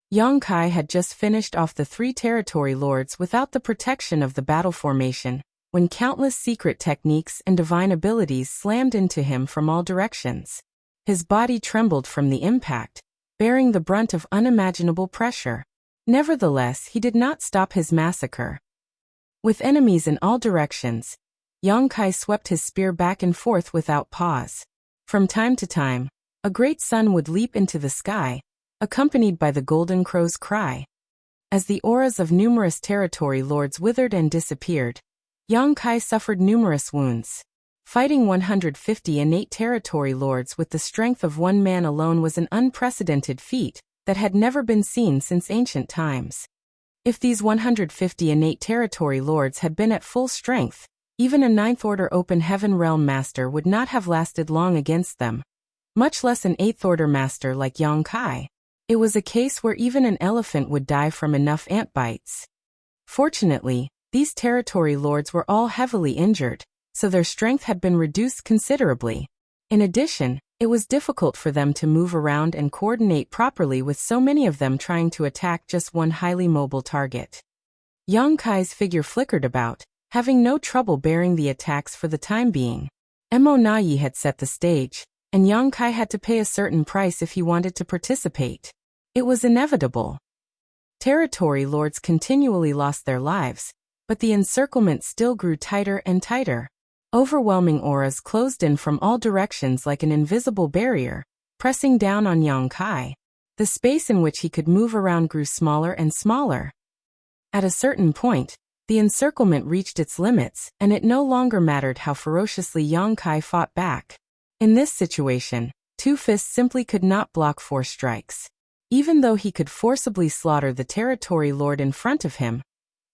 Speaker 1: Yang Kai had just finished off the 3 territory lords without the protection of the battle formation, when countless secret techniques and divine abilities slammed into him from all directions. His body trembled from the impact, bearing the brunt of unimaginable pressure. Nevertheless, he did not stop his massacre. With enemies in all directions, Yang Kai swept his spear back and forth without pause. From time to time, a great sun would leap into the sky, accompanied by the golden crow's cry. As the auras of numerous territory lords withered and disappeared, Yang Kai suffered numerous wounds. Fighting 150 innate territory lords with the strength of one man alone was an unprecedented feat that had never been seen since ancient times. If these 150 innate territory lords had been at full strength, even a 9th Order Open Heaven Realm Master would not have lasted long against them, much less an 8th Order Master like Yang Kai. It was a case where even an elephant would die from enough ant bites. Fortunately, these territory lords were all heavily injured, so their strength had been reduced considerably. In addition, it was difficult for them to move around and coordinate properly with so many of them trying to attack just one highly mobile target. Yang Kai's figure flickered about, having no trouble bearing the attacks for the time being. Mo Nayi had set the stage, and Yang Kai had to pay a certain price if he wanted to participate. It was inevitable. Territory lords continually lost their lives, but the encirclement still grew tighter and tighter. Overwhelming auras closed in from all directions like an invisible barrier, pressing down on Yang Kai. The space in which he could move around grew smaller and smaller. At a certain point, the encirclement reached its limits, and it no longer mattered how ferociously Yang Kai fought back. In this situation, 2 fists simply could not block 4 strikes. Even though he could forcibly slaughter the territory lord in front of him,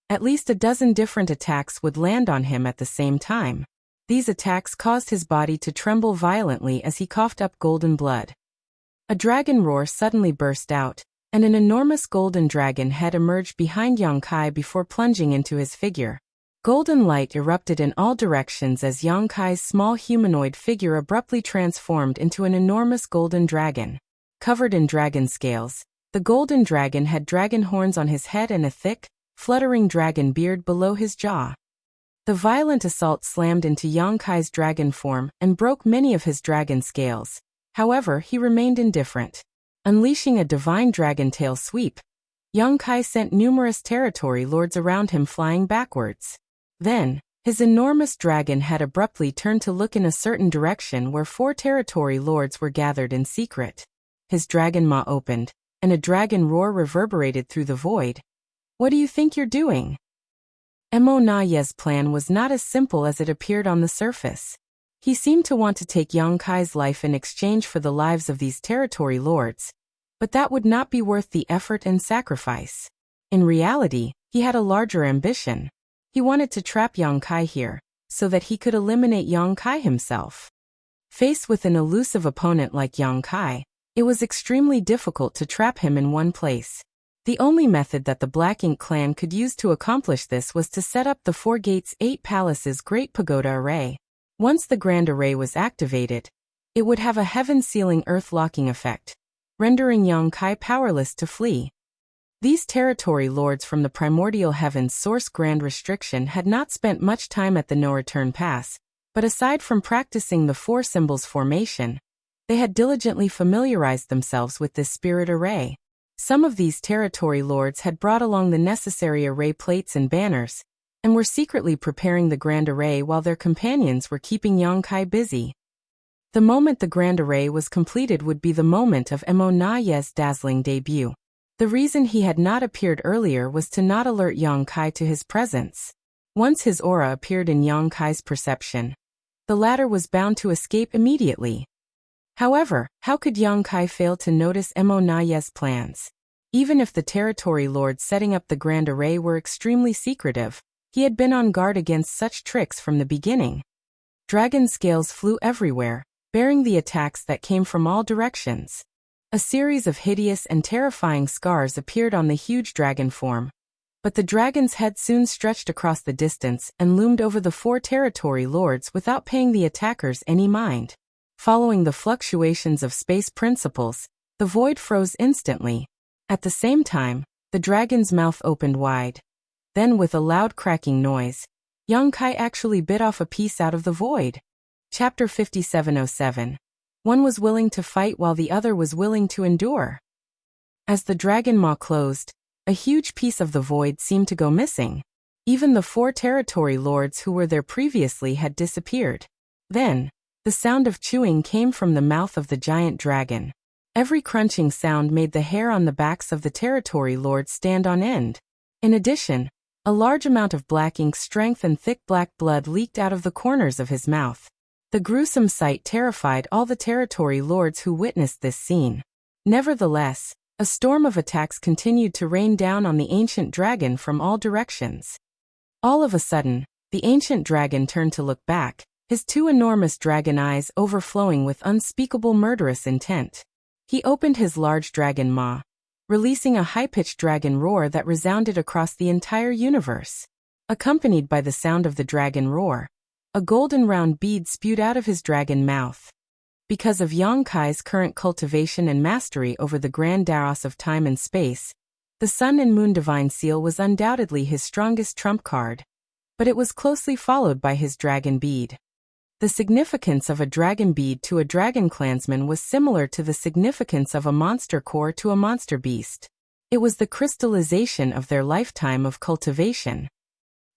Speaker 1: at least a dozen different attacks would land on him at the same time. These attacks caused his body to tremble violently as he coughed up golden blood. A dragon roar suddenly burst out, and an enormous golden dragon head emerged behind Yang Kai before plunging into his figure. Golden light erupted in all directions as Yang Kai's small humanoid figure abruptly transformed into an enormous golden dragon. Covered in dragon scales, the golden dragon had dragon horns on his head and a thick, fluttering dragon beard below his jaw. The violent assault slammed into Yang Kai's dragon form and broke many of his dragon scales. However, he remained indifferent. Unleashing a divine dragon tail sweep, Yang Kai sent numerous territory lords around him flying backwards. Then, his enormous dragon head abruptly turned to look in a certain direction where 4 territory lords were gathered in secret. His dragon maw opened, and a dragon roar reverberated through the void. "What do you think you're doing?" Mo Nayi's plan was not as simple as it appeared on the surface. He seemed to want to take Yang Kai's life in exchange for the lives of these territory lords, but that would not be worth the effort and sacrifice. In reality, he had a larger ambition. He wanted to trap Yang Kai here, so that he could eliminate Yang Kai himself. Faced with an elusive opponent like Yang Kai, it was extremely difficult to trap him in one place. The only method that the Black Ink clan could use to accomplish this was to set up the 4 Gates 8 Palaces Great Pagoda Array. Once the Grand Array was activated, it would have a heaven-sealing earth-locking effect, rendering Yang Kai powerless to flee. These territory lords from the primordial heaven's source Grand Restriction had not spent much time at the No-Return Pass, but aside from practicing the 4 symbols formation, they had diligently familiarized themselves with this spirit array. Some of these territory lords had brought along the necessary array plates and banners, and were secretly preparing the Grand Array while their companions were keeping Yang Kai busy. The moment the Grand Array was completed would be the moment of Mo Nayi's dazzling debut. The reason he had not appeared earlier was to not alert Yang Kai to his presence. Once his aura appeared in Yang Kai's perception, the latter was bound to escape immediately. However, how could Yang Kai fail to notice Mo Nayi's plans? Even if the territory lords setting up the Grand Array were extremely secretive, he had been on guard against such tricks from the beginning. Dragon scales flew everywhere, bearing the attacks that came from all directions. A series of hideous and terrifying scars appeared on the huge dragon form, But the dragon's head soon stretched across the distance and loomed over the 4 territory lords without paying the attackers any mind. Following the fluctuations of space principles, the void froze instantly. At the same time, the dragon's mouth opened wide. Then with a loud cracking noise, Yang Kai actually bit off a piece out of the void. Chapter 5707. One was willing to fight while the other was willing to endure. As the dragon maw closed, a huge piece of the void seemed to go missing. Even the 4 territory lords who were there previously had disappeared. Then, the sound of chewing came from the mouth of the giant dragon. Every crunching sound made the hair on the backs of the territory lords stand on end. In addition, a large amount of black ink strength and thick black blood leaked out of the corners of his mouth. The gruesome sight terrified all the territory lords who witnessed this scene. Nevertheless, a storm of attacks continued to rain down on the ancient dragon from all directions. All of a sudden, the ancient dragon turned to look back, his 2 enormous dragon eyes overflowing with unspeakable murderous intent. He opened his large dragon maw, releasing a high-pitched dragon roar that resounded across the entire universe. Accompanied by the sound of the dragon roar, a golden round bead spewed out of his dragon mouth. Because of Yang Kai's current cultivation and mastery over the grand Daos of time and space, the Sun and Moon Divine Seal was undoubtedly his strongest trump card, but it was closely followed by his dragon bead. The significance of a dragon bead to a dragon clansman was similar to the significance of a monster core to a monster beast. It was the crystallization of their lifetime of cultivation.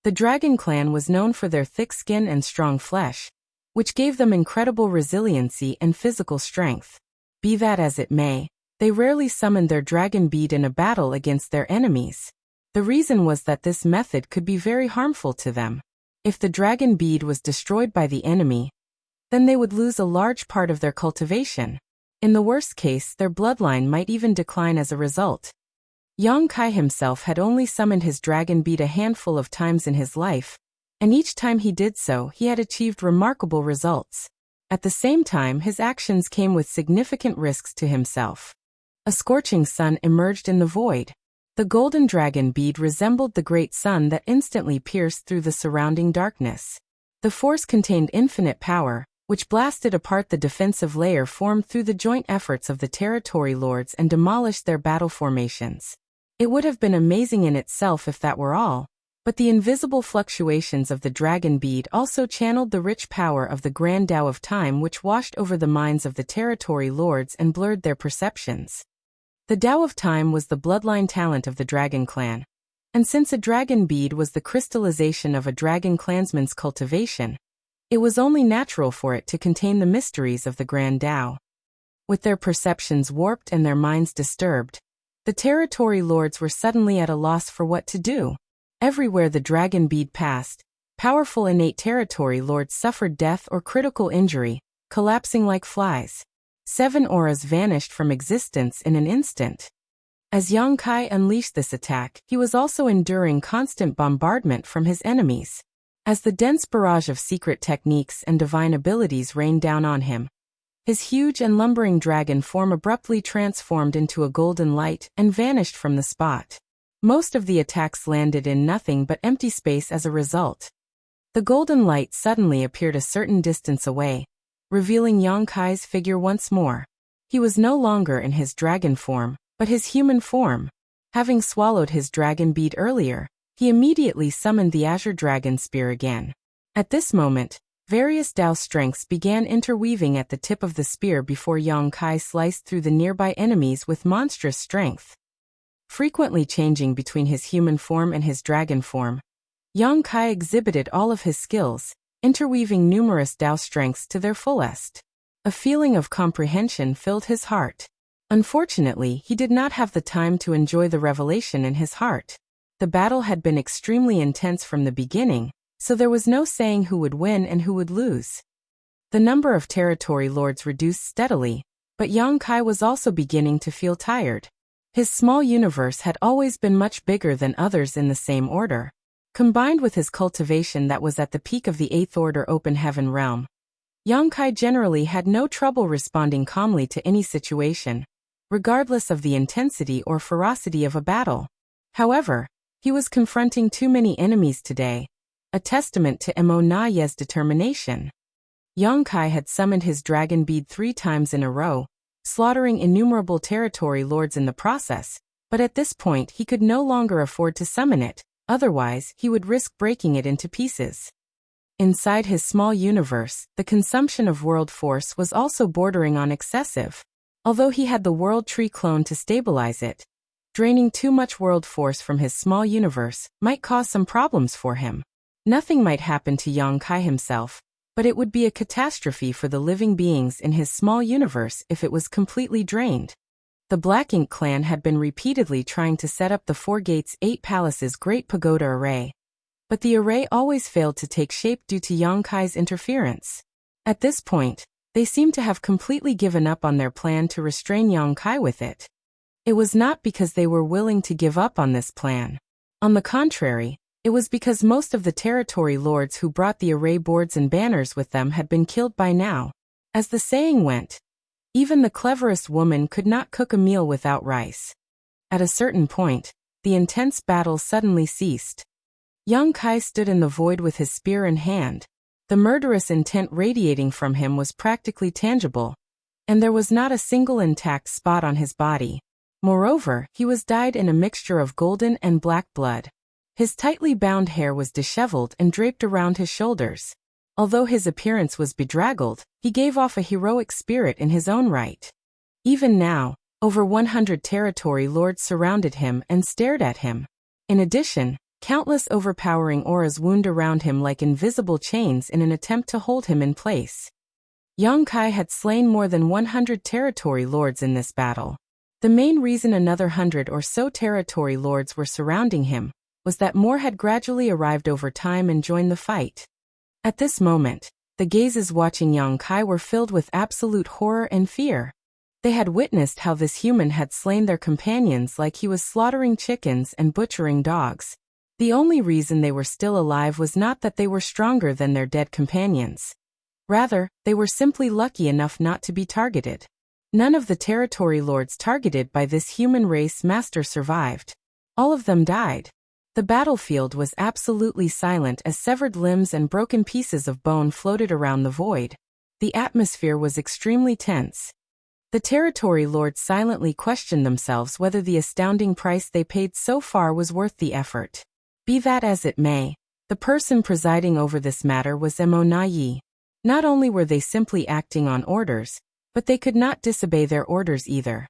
Speaker 1: The dragon clan was known for their thick skin and strong flesh, which gave them incredible resiliency and physical strength. Be that as it may, they rarely summoned their dragon bead in a battle against their enemies. The reason was that this method could be very harmful to them. If the dragon bead was destroyed by the enemy, then they would lose a large part of their cultivation. In the worst case, their bloodline might even decline as a result. Yang Kai himself had only summoned his dragon bead a handful of times in his life, and each time he did so, he had achieved remarkable results. At the same time, his actions came with significant risks to himself. A scorching sun emerged in the void. The golden dragon bead resembled the great sun that instantly pierced through the surrounding darkness. The force contained infinite power, which blasted apart the defensive layer formed through the joint efforts of the territory lords and demolished their battle formations. It would have been amazing in itself if that were all, but the invisible fluctuations of the dragon bead also channeled the rich power of the grand Tao of time, which washed over the minds of the territory lords and blurred their perceptions. The Tao of time was the bloodline talent of the dragon clan, and since a dragon bead was the crystallization of a dragon clansman's cultivation, it was only natural for it to contain the mysteries of the grand Tao. With their perceptions warped and their minds disturbed, the territory lords were suddenly at a loss for what to do. Everywhere the dragon bead passed, powerful innate territory lords suffered death or critical injury, collapsing like flies. 7 auras vanished from existence in an instant. As Yang Kai unleashed this attack, he was also enduring constant bombardment from his enemies. As the dense barrage of secret techniques and divine abilities rained down on him, his huge and lumbering dragon form abruptly transformed into a golden light and vanished from the spot. Most of the attacks landed in nothing but empty space as a result. The golden light suddenly appeared a certain distance away, revealing Yang Kai's figure once more. He was no longer in his dragon form, but his human form. Having swallowed his dragon bead earlier, he immediately summoned the Azure Dragon Spear again. At this moment, various Tao strengths began interweaving at the tip of the spear before Yang Kai sliced through the nearby enemies with monstrous strength. Frequently changing between his human form and his dragon form, Yang Kai exhibited all of his skills, interweaving numerous Tao strengths to their fullest. A feeling of comprehension filled his heart. Unfortunately, he did not have the time to enjoy the revelation in his heart. The battle had been extremely intense from the beginning, so there was no saying who would win and who would lose. The number of territory lords reduced steadily, but Yang Kai was also beginning to feel tired. His small universe had always been much bigger than others in the same order. Combined with his cultivation that was at the peak of the 8th Order Open Heaven realm, Yang Kai generally had no trouble responding calmly to any situation, regardless of the intensity or ferocity of a battle. However, He was confronting too many enemies today, a testament to Mo Naye's determination. Yang Kai had summoned his dragon bead 3 times in a row, slaughtering innumerable territory lords in the process, but at this point he could no longer afford to summon it, otherwise he would risk breaking it into pieces. Inside his small universe, the consumption of world force was also bordering on excessive. Although he had the world tree clone to stabilize it, draining too much world force from his small universe might cause some problems for him. Nothing might happen to Yang Kai himself, but it would be a catastrophe for the living beings in his small universe if it was completely drained. The Black Ink clan had been repeatedly trying to set up the 4 Gates 8 Palaces Great Pagoda Array, but the array always failed to take shape due to Yang Kai's interference. At this point, they seemed to have completely given up on their plan to restrain Yang Kai with it. It was not because they were willing to give up on this plan. On the contrary, it was because most of the territory lords who brought the array boards and banners with them had been killed by now. As the saying went, even the cleverest woman could not cook a meal without rice. At a certain point, the intense battle suddenly ceased. Yang Kai stood in the void with his spear in hand. The murderous intent radiating from him was practically tangible, and there was not a single intact spot on his body. Moreover, he was dyed in a mixture of golden and black blood. His tightly bound hair was disheveled and draped around his shoulders. Although his appearance was bedraggled, he gave off a heroic spirit in his own right. Even now, over 100 territory lords surrounded him and stared at him. In addition, countless overpowering auras wound around him like invisible chains in an attempt to hold him in place. Yang Kai had slain more than 100 territory lords in this battle. The main reason another 100 or so territory lords were surrounding him was that more had gradually arrived over time and joined the fight. At this moment, the gazes watching Yang Kai were filled with absolute horror and fear. They had witnessed how this human had slain their companions like he was slaughtering chickens and butchering dogs. The only reason they were still alive was not that they were stronger than their dead companions. Rather, they were simply lucky enough not to be targeted. None of the territory lords targeted by this human race master survived. All of them died. The battlefield was absolutely silent as severed limbs and broken pieces of bone floated around the void. The atmosphere was extremely tense. The territory lords silently questioned themselves whether the astounding price they paid so far was worth the effort. Be that as it may, the person presiding over this matter was Mo Naye. Not only were they simply acting on orders, but they could not disobey their orders either.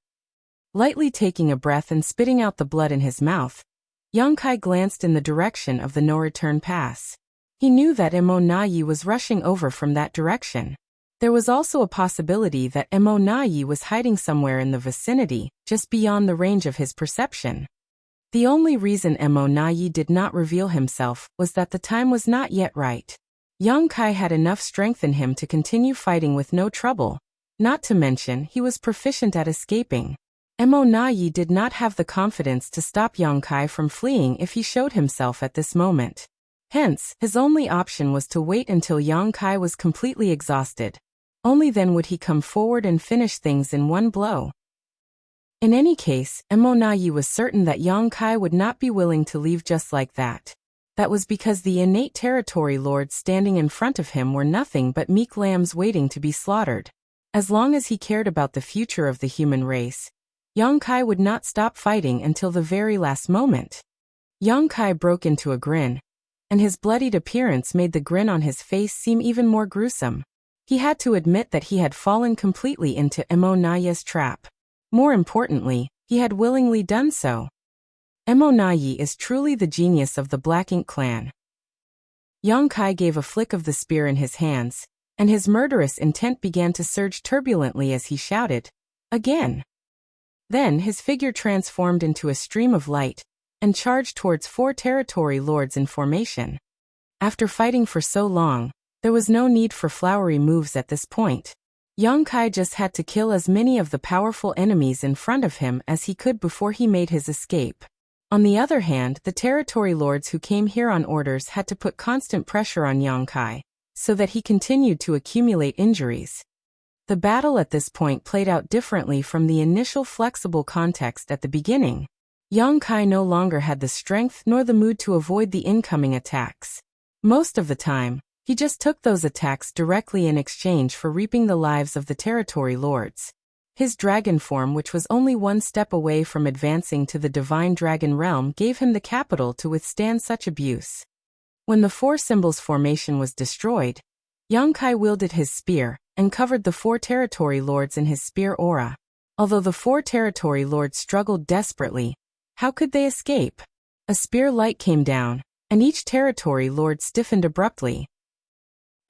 Speaker 1: Lightly taking a breath and spitting out the blood in his mouth, Yang Kai glanced in the direction of the no-return pass. He knew that Mo Naye was rushing over from that direction. There was also a possibility that Mo Naye was hiding somewhere in the vicinity, just beyond the range of his perception. The only reason Mo Naye did not reveal himself was that the time was not yet right. Yang Kai had enough strength in him to continue fighting with no trouble, not to mention he was proficient at escaping. Mo Naye did not have the confidence to stop Yang Kai from fleeing if he showed himself at this moment. Hence, his only option was to wait until Yang Kai was completely exhausted. Only then would he come forward and finish things in one blow. In any case, Mo Naye was certain that Yang Kai would not be willing to leave just like that. That was because the innate territory lords standing in front of him were nothing but meek lambs waiting to be slaughtered. As long as he cared about the future of the human race, Yang Kai would not stop fighting until the very last moment. Yang Kai broke into a grin, and his bloodied appearance made the grin on his face seem even more gruesome. He had to admit that he had fallen completely into Mo Naye's trap. More importantly, he had willingly done so. Mo Naye is truly the genius of the Black Ink clan. Yang Kai gave a flick of the spear in his hands, and his murderous intent began to surge turbulently as he shouted, "Again!" Then his figure transformed into a stream of light, and charged towards 4 territory lords in formation. After fighting for so long, there was no need for flowery moves at this point. Yang Kai just had to kill as many of the powerful enemies in front of him as he could before he made his escape. On the other hand, the territory lords who came here on orders had to put constant pressure on Yang Kai, so that he continued to accumulate injuries. The battle at this point played out differently from the initial flexible context at the beginning. Yang Kai no longer had the strength nor the mood to avoid the incoming attacks. Most of the time, he just took those attacks directly in exchange for reaping the lives of the territory lords. His dragon form, which was only one step away from advancing to the divine dragon realm, gave him the capital to withstand such abuse. When the four symbols formation was destroyed, Yang Kai wielded his spear and covered the four territory lords in his spear aura. Although the four territory lords struggled desperately, how could they escape? A spear light came down, and each territory lord stiffened abruptly.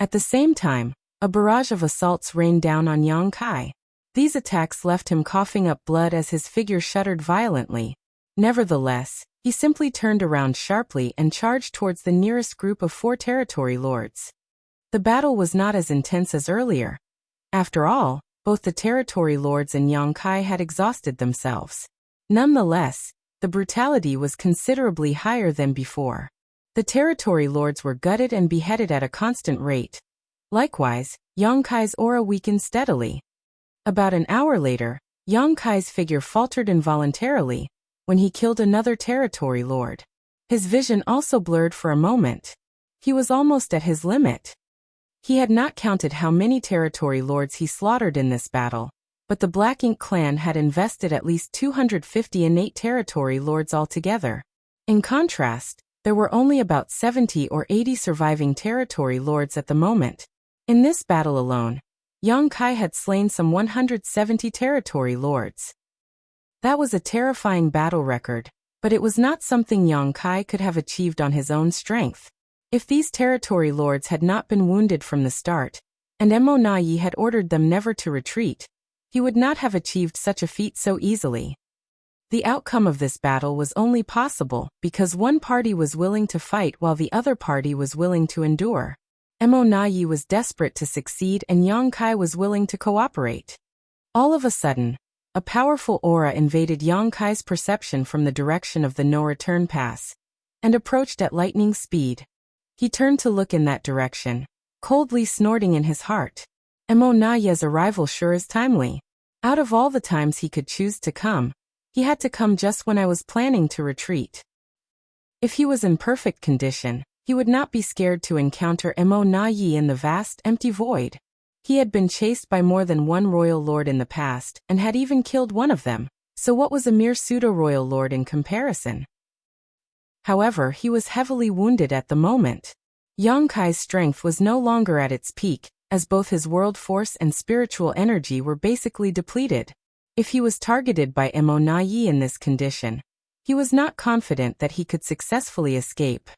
Speaker 1: At the same time, a barrage of assaults rained down on Yang Kai. These attacks left him coughing up blood as his figure shuddered violently. Nevertheless, he simply turned around sharply and charged towards the nearest group of four territory lords. The battle was not as intense as earlier. After all, both the territory lords and Yang Kai had exhausted themselves. Nonetheless, the brutality was considerably higher than before. The territory lords were gutted and beheaded at a constant rate. Likewise, Yang Kai's aura weakened steadily. About an hour later, Yang Kai's figure faltered involuntarily when he killed another territory lord. His vision also blurred for a moment. He was almost at his limit. He had not counted how many territory lords he slaughtered in this battle, but the Black Ink clan had invested at least 250 innate territory lords altogether. In contrast, there were only about 70 or 80 surviving territory lords at the moment. In this battle alone, Yang Kai had slain some 170 territory lords. That was a terrifying battle record, but it was not something Yang Kai could have achieved on his own strength. If these territory lords had not been wounded from the start, and Mo Na Yi had ordered them never to retreat, he would not have achieved such a feat so easily. The outcome of this battle was only possible because one party was willing to fight while the other party was willing to endure. Mo Na Yi was desperate to succeed and Yang Kai was willing to cooperate. All of a sudden, a powerful aura invaded Yang Kai's perception from the direction of the no-return pass, and approached at lightning speed. He turned to look in that direction, coldly snorting in his heart. Mo Na Yi's arrival sure is timely. Out of all the times he could choose to come, he had to come just when I was planning to retreat. If he was in perfect condition, he would not be scared to encounter Mo Na Yi in the vast, empty void. He had been chased by more than one royal lord in the past, and had even killed one of them, so what was a mere pseudo-royal lord in comparison? However, he was heavily wounded at the moment. Yang Kai's strength was no longer at its peak, as both his world force and spiritual energy were basically depleted. If he was targeted by Mo Na Yi in this condition, he was not confident that he could successfully escape.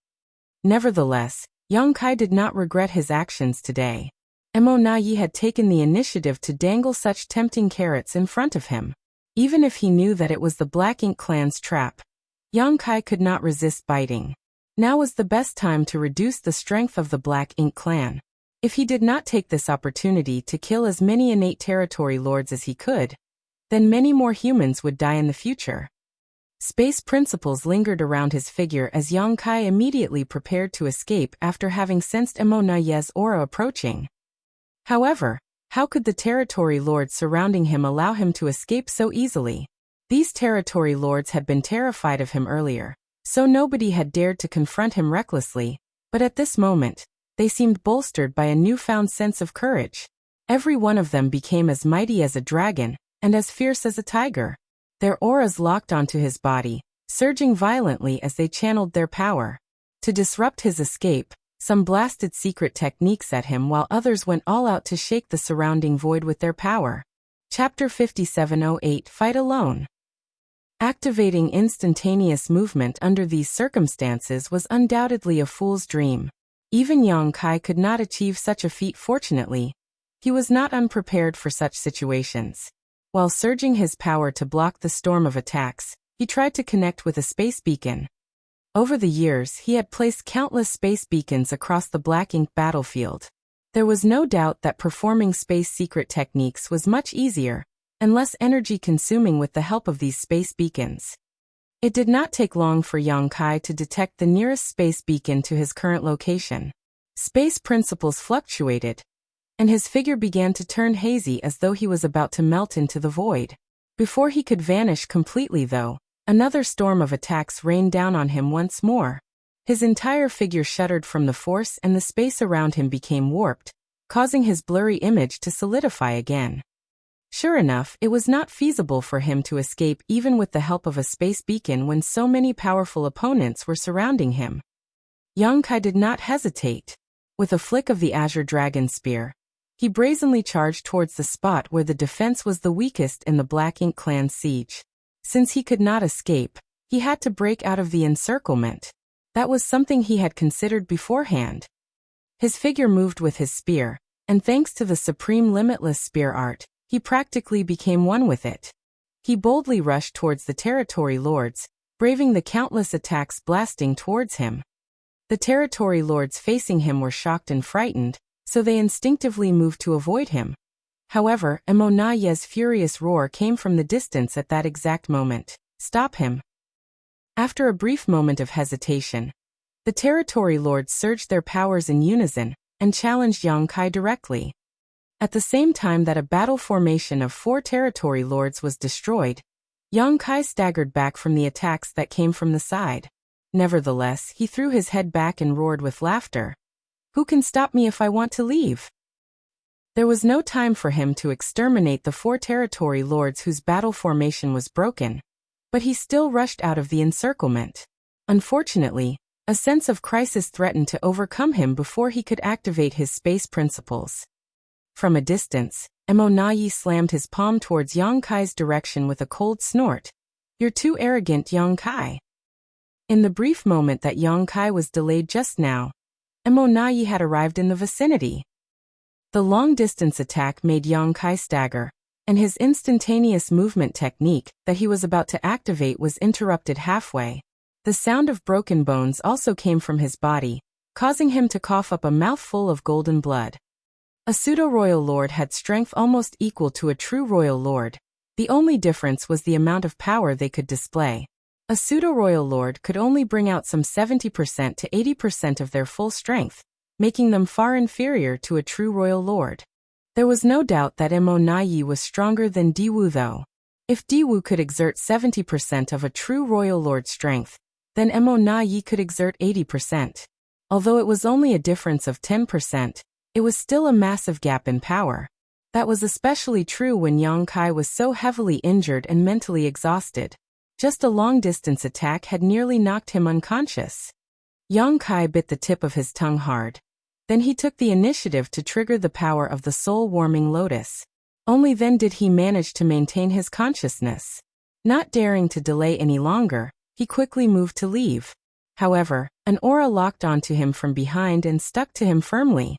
Speaker 1: Nevertheless, Yang Kai did not regret his actions today. Mo Na Yi had taken the initiative to dangle such tempting carrots in front of him. Even if he knew that it was the Black Ink clan's trap, Yang Kai could not resist biting. Now was the best time to reduce the strength of the Black Ink clan. If he did not take this opportunity to kill as many innate territory lords as he could, then many more humans would die in the future. Space principles lingered around his figure as Yang Kai immediately prepared to escape after having sensed Mo Na Yi's aura approaching. However, how could the territory lords surrounding him allow him to escape so easily? These territory lords had been terrified of him earlier, so nobody had dared to confront him recklessly, but at this moment, they seemed bolstered by a newfound sense of courage. Every one of them became as mighty as a dragon, and as fierce as a tiger. Their auras locked onto his body, surging violently as they channeled their power. To disrupt his escape, some blasted secret techniques at him while others went all out to shake the surrounding void with their power. Chapter 5708 Fight Alone. Activating instantaneous movement under these circumstances was undoubtedly a fool's dream. Even Yang Kai could not achieve such a feat fortunately. He was not unprepared for such situations. While surging his power to block the storm of attacks, he tried to connect with a space beacon. Over the years, he had placed countless space beacons across the Black Ink battlefield. There was no doubt that performing space secret techniques was much easier, and less energy-consuming with the help of these space beacons. It did not take long for Yang Kai to detect the nearest space beacon to his current location. Space principles fluctuated, and his figure began to turn hazy as though he was about to melt into the void. Before he could vanish completely though, Another storm of attacks rained down on him once more. His entire figure shuddered from the force and the space around him became warped, causing his blurry image to solidify again. Sure enough, it was not feasible for him to escape even with the help of a space beacon when so many powerful opponents were surrounding him. Yang Kai did not hesitate. With a flick of the Azure Dragon Spear, he brazenly charged towards the spot where the defense was the weakest in the Black Ink clan's siege. Since he could not escape, he had to break out of the encirclement. That was something he had considered beforehand. His figure moved with his spear, and thanks to the supreme limitless spear art, he practically became one with it. He boldly rushed towards the territory lords, braving the countless attacks blasting towards him. The territory lords facing him were shocked and frightened, so they instinctively moved to avoid him. However, Emonaye's furious roar came from the distance at that exact moment. Stop him! After a brief moment of hesitation, the territory lords surged their powers in unison and challenged Yang Kai directly. At the same time that a battle formation of 4 territory lords was destroyed, Yang Kai staggered back from the attacks that came from the side. Nevertheless, he threw his head back and roared with laughter. Who can stop me if I want to leave? There was no time for him to exterminate the 4 territory lords whose battle formation was broken, but he still rushed out of the encirclement. Unfortunately, a sense of crisis threatened to overcome him before he could activate his space principles. From a distance, Emonaye slammed his palm towards Yang Kai's direction with a cold snort. You're too arrogant, Yang Kai. In the brief moment that Yang Kai was delayed just now, Emonaye had arrived in the vicinity. The long-distance attack made Yang Kai stagger, and his instantaneous movement technique that he was about to activate was interrupted halfway. The sound of broken bones also came from his body, causing him to cough up a mouthful of golden blood. A pseudo-royal lord had strength almost equal to a true royal lord. The only difference was the amount of power they could display. A pseudo-royal lord could only bring out some 70% to 80% of their full strength, making them far inferior to a true royal lord. There was no doubt that Emonaye was stronger than Diwu though. If Diwu could exert 70% of a true royal lord's strength, then Emonaye could exert 80%. Although it was only a difference of 10%, it was still a massive gap in power. That was especially true when Yang Kai was so heavily injured and mentally exhausted. Just a long-distance attack had nearly knocked him unconscious. Yang Kai bit the tip of his tongue hard. Then he took the initiative to trigger the power of the soul-warming lotus. Only then did he manage to maintain his consciousness. Not daring to delay any longer, he quickly moved to leave. However, an aura locked onto him from behind and stuck to him firmly.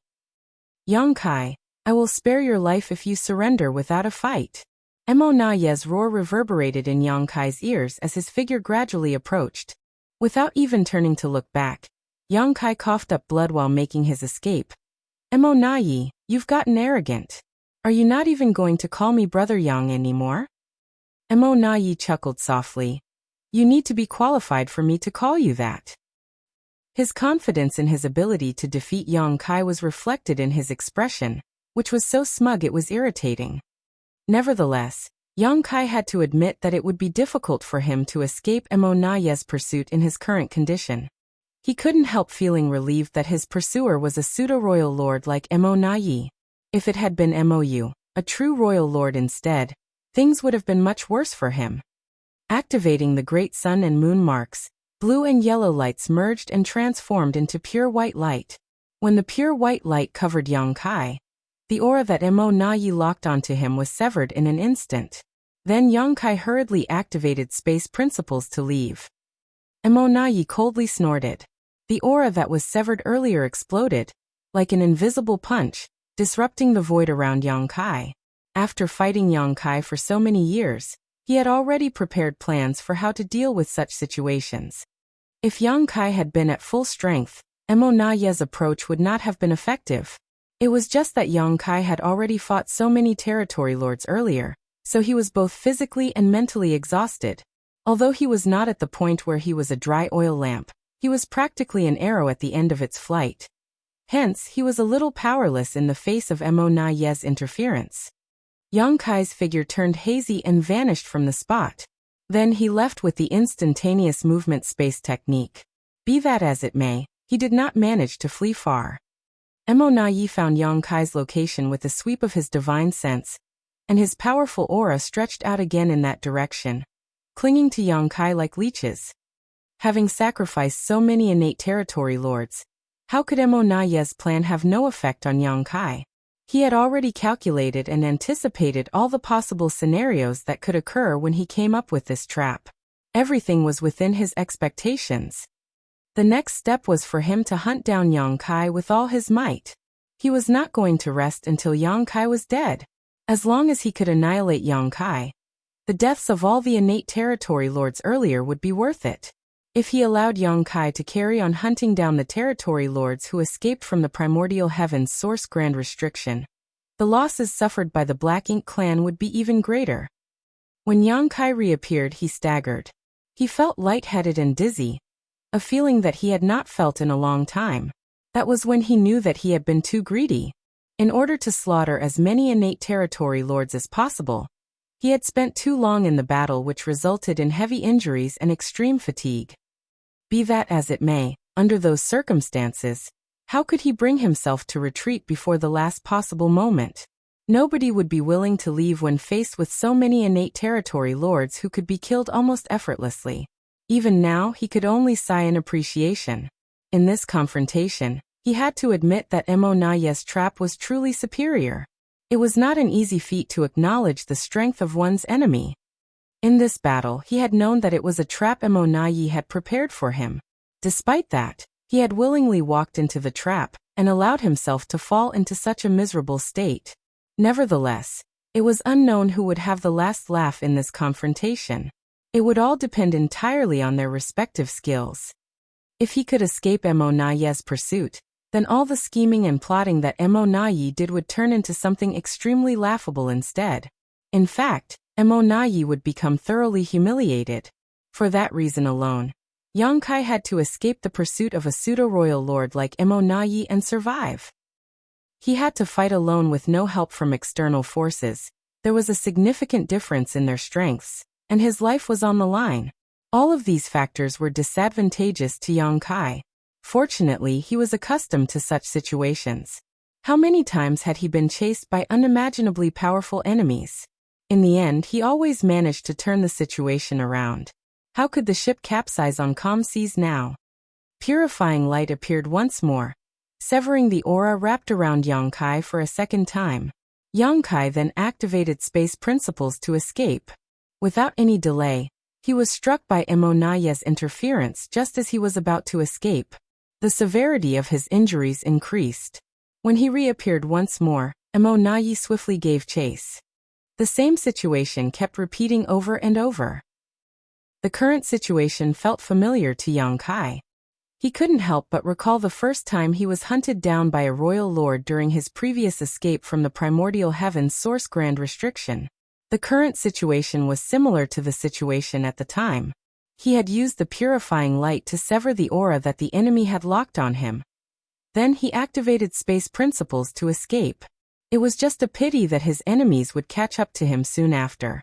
Speaker 1: Yang Kai, I will spare your life if you surrender without a fight. Emonaye's roar reverberated in Yang Kai's ears as his figure gradually approached. Without even turning to look back, Yang Kai coughed up blood while making his escape. Emonaye, you've gotten arrogant. Are you not even going to call me Brother Yang anymore? Emonaye chuckled softly. You need to be qualified for me to call you that. His confidence in his ability to defeat Yang Kai was reflected in his expression, which was so smug it was irritating. Nevertheless, Yang Kai had to admit that it would be difficult for him to escape Emonaye's pursuit in his current condition. He couldn't help feeling relieved that his pursuer was a pseudo-royal lord like Emonaye. If it had been Mou, a true royal lord instead, things would have been much worse for him. Activating the great sun and moon marks, blue and yellow lights merged and transformed into pure white light. When the pure white light covered Yang Kai, the aura that Emonaye locked onto him was severed in an instant. Then Yang Kai hurriedly activated space principles to leave. Emonaye coldly snorted. The aura that was severed earlier exploded, like an invisible punch, disrupting the void around Yang Kai. After fighting Yang Kai for so many years, he had already prepared plans for how to deal with such situations. If Yang Kai had been at full strength, Emonaye's approach would not have been effective. It was just that Yang Kai had already fought so many territory lords earlier, so he was both physically and mentally exhausted. Although he was not at the point where he was a dry oil lamp, he was practically an arrow at the end of its flight. Hence, he was a little powerless in the face of Emonaye's interference. Yang Kai's figure turned hazy and vanished from the spot. Then he left with the instantaneous movement space technique. Be that as it may, he did not manage to flee far. Mo Na Yi found Yang Kai's location with a sweep of his divine sense, and his powerful aura stretched out again in that direction, clinging to Yang Kai like leeches. Having sacrificed so many innate territory lords, how could Mo Na Yi's plan have no effect on Yang Kai? He had already calculated and anticipated all the possible scenarios that could occur when he came up with this trap. Everything was within his expectations. The next step was for him to hunt down Yang Kai with all his might. He was not going to rest until Yang Kai was dead. As long as he could annihilate Yang Kai, the deaths of all the innate territory lords earlier would be worth it. If he allowed Yang Kai to carry on hunting down the territory lords who escaped from the primordial heaven's source grand restriction, the losses suffered by the Black Ink clan would be even greater. When Yang Kai reappeared, he staggered. He felt lightheaded and dizzy, a feeling that he had not felt in a long time. That was when he knew that he had been too greedy. In order to slaughter as many innate territory lords as possible, he had spent too long in the battle, which resulted in heavy injuries and extreme fatigue. Be that as it may, under those circumstances, how could he bring himself to retreat before the last possible moment? Nobody would be willing to leave when faced with so many innate territory lords who could be killed almost effortlessly. Even now, he could only sigh in appreciation. In this confrontation, he had to admit that Mo Na Yi's trap was truly superior. It was not an easy feat to acknowledge the strength of one's enemy. In this battle, he had known that it was a trap Mo Na Yi had prepared for him. Despite that, he had willingly walked into the trap and allowed himself to fall into such a miserable state. Nevertheless, it was unknown who would have the last laugh in this confrontation. It would all depend entirely on their respective skills. If he could escape Mo Na Yi's pursuit, then all the scheming and plotting that Mo Na Yi did would turn into something extremely laughable instead. In fact, Mo Na Yi would become thoroughly humiliated. For that reason alone, Yang Kai had to escape the pursuit of a pseudo-royal lord like Mo Na Yi and survive. He had to fight alone with no help from external forces. There was a significant difference in their strengths, and his life was on the line. All of these factors were disadvantageous to Yang Kai. Fortunately, he was accustomed to such situations. How many times had he been chased by unimaginably powerful enemies? In the end, he always managed to turn the situation around. How could the ship capsize on calm seas now? Purifying light appeared once more, severing the aura wrapped around Yang Kai for a second time. Yang Kai then activated space principles to escape. Without any delay, he was struck by Mo Na Yi's interference just as he was about to escape. The severity of his injuries increased. When he reappeared once more, Mo Na Yi swiftly gave chase. The same situation kept repeating over and over. The current situation felt familiar to Yang Kai. He couldn't help but recall the first time he was hunted down by a royal lord during his previous escape from the primordial heaven's source grand restriction. The current situation was similar to the situation at the time. He had used the purifying light to sever the aura that the enemy had locked on him. Then he activated space principles to escape. It was just a pity that his enemies would catch up to him soon after.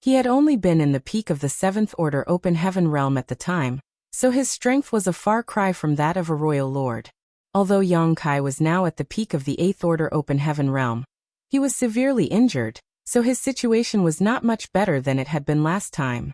Speaker 1: He had only been in the peak of the 7th Order Open Heaven realm at the time, so his strength was a far cry from that of a royal lord. Although Yang Kai was now at the peak of the 8th Order Open Heaven realm, he was severely injured, so his situation was not much better than it had been last time.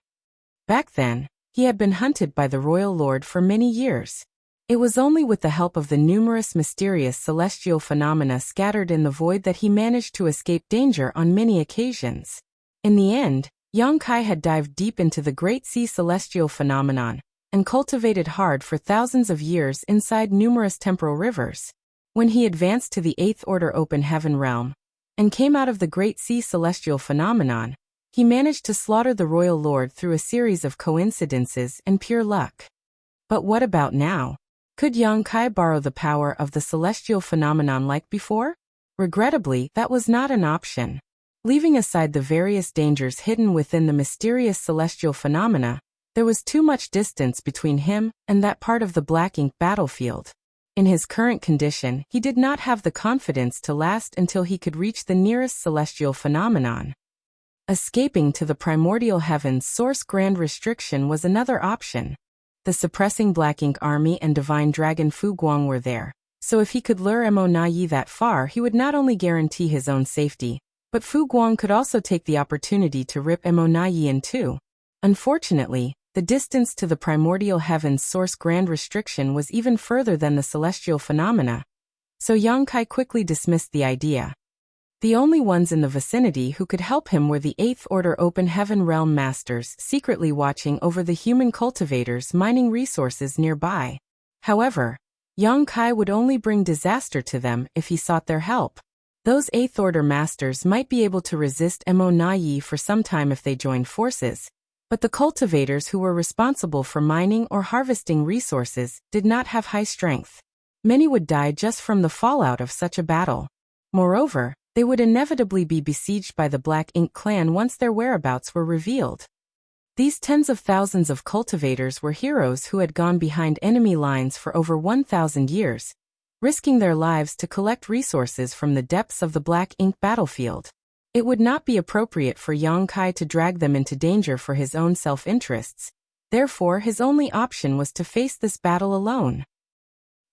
Speaker 1: Back then, he had been hunted by the royal lord for many years. It was only with the help of the numerous mysterious celestial phenomena scattered in the void that he managed to escape danger on many occasions. In the end, Yang Kai had dived deep into the Great Sea celestial phenomenon, and cultivated hard for thousands of years inside numerous temporal rivers. When he advanced to the 8th Order Open Heaven realm, and came out of the Great Sea celestial phenomenon, he managed to slaughter the royal lord through a series of coincidences and pure luck. But what about now? Could Yang Kai borrow the power of the celestial phenomenon like before? Regrettably, that was not an option. Leaving aside the various dangers hidden within the mysterious celestial phenomena, there was too much distance between him and that part of the Black Ink battlefield. In his current condition, he did not have the confidence to last until he could reach the nearest celestial phenomenon. Escaping to the primordial heaven's source grand restriction was another option. The suppressing Black Ink army and divine dragon Fu Guang were there, so if he could lure Mo Na Yi that far, he would not only guarantee his own safety, but Fu Guang could also take the opportunity to rip Mo Na Yi in two. Unfortunately, the distance to the primordial heaven's source grand restriction was even further than the celestial phenomena, so Yang Kai quickly dismissed the idea. The only ones in the vicinity who could help him were the Eighth Order Open Heaven Realm Masters secretly watching over the human cultivators mining resources nearby. However, Yang Kai would only bring disaster to them if he sought their help. Those Eighth Order Masters might be able to resist Mo Na Yi for some time if they joined forces, but the cultivators who were responsible for mining or harvesting resources did not have high strength. Many would die just from the fallout of such a battle. Moreover, they would inevitably be besieged by the Black Ink clan once their whereabouts were revealed. These tens of thousands of cultivators were heroes who had gone behind enemy lines for over 1,000 years, risking their lives to collect resources from the depths of the Black Ink battlefield. It would not be appropriate for Yang Kai to drag them into danger for his own self-interests, therefore his only option was to face this battle alone.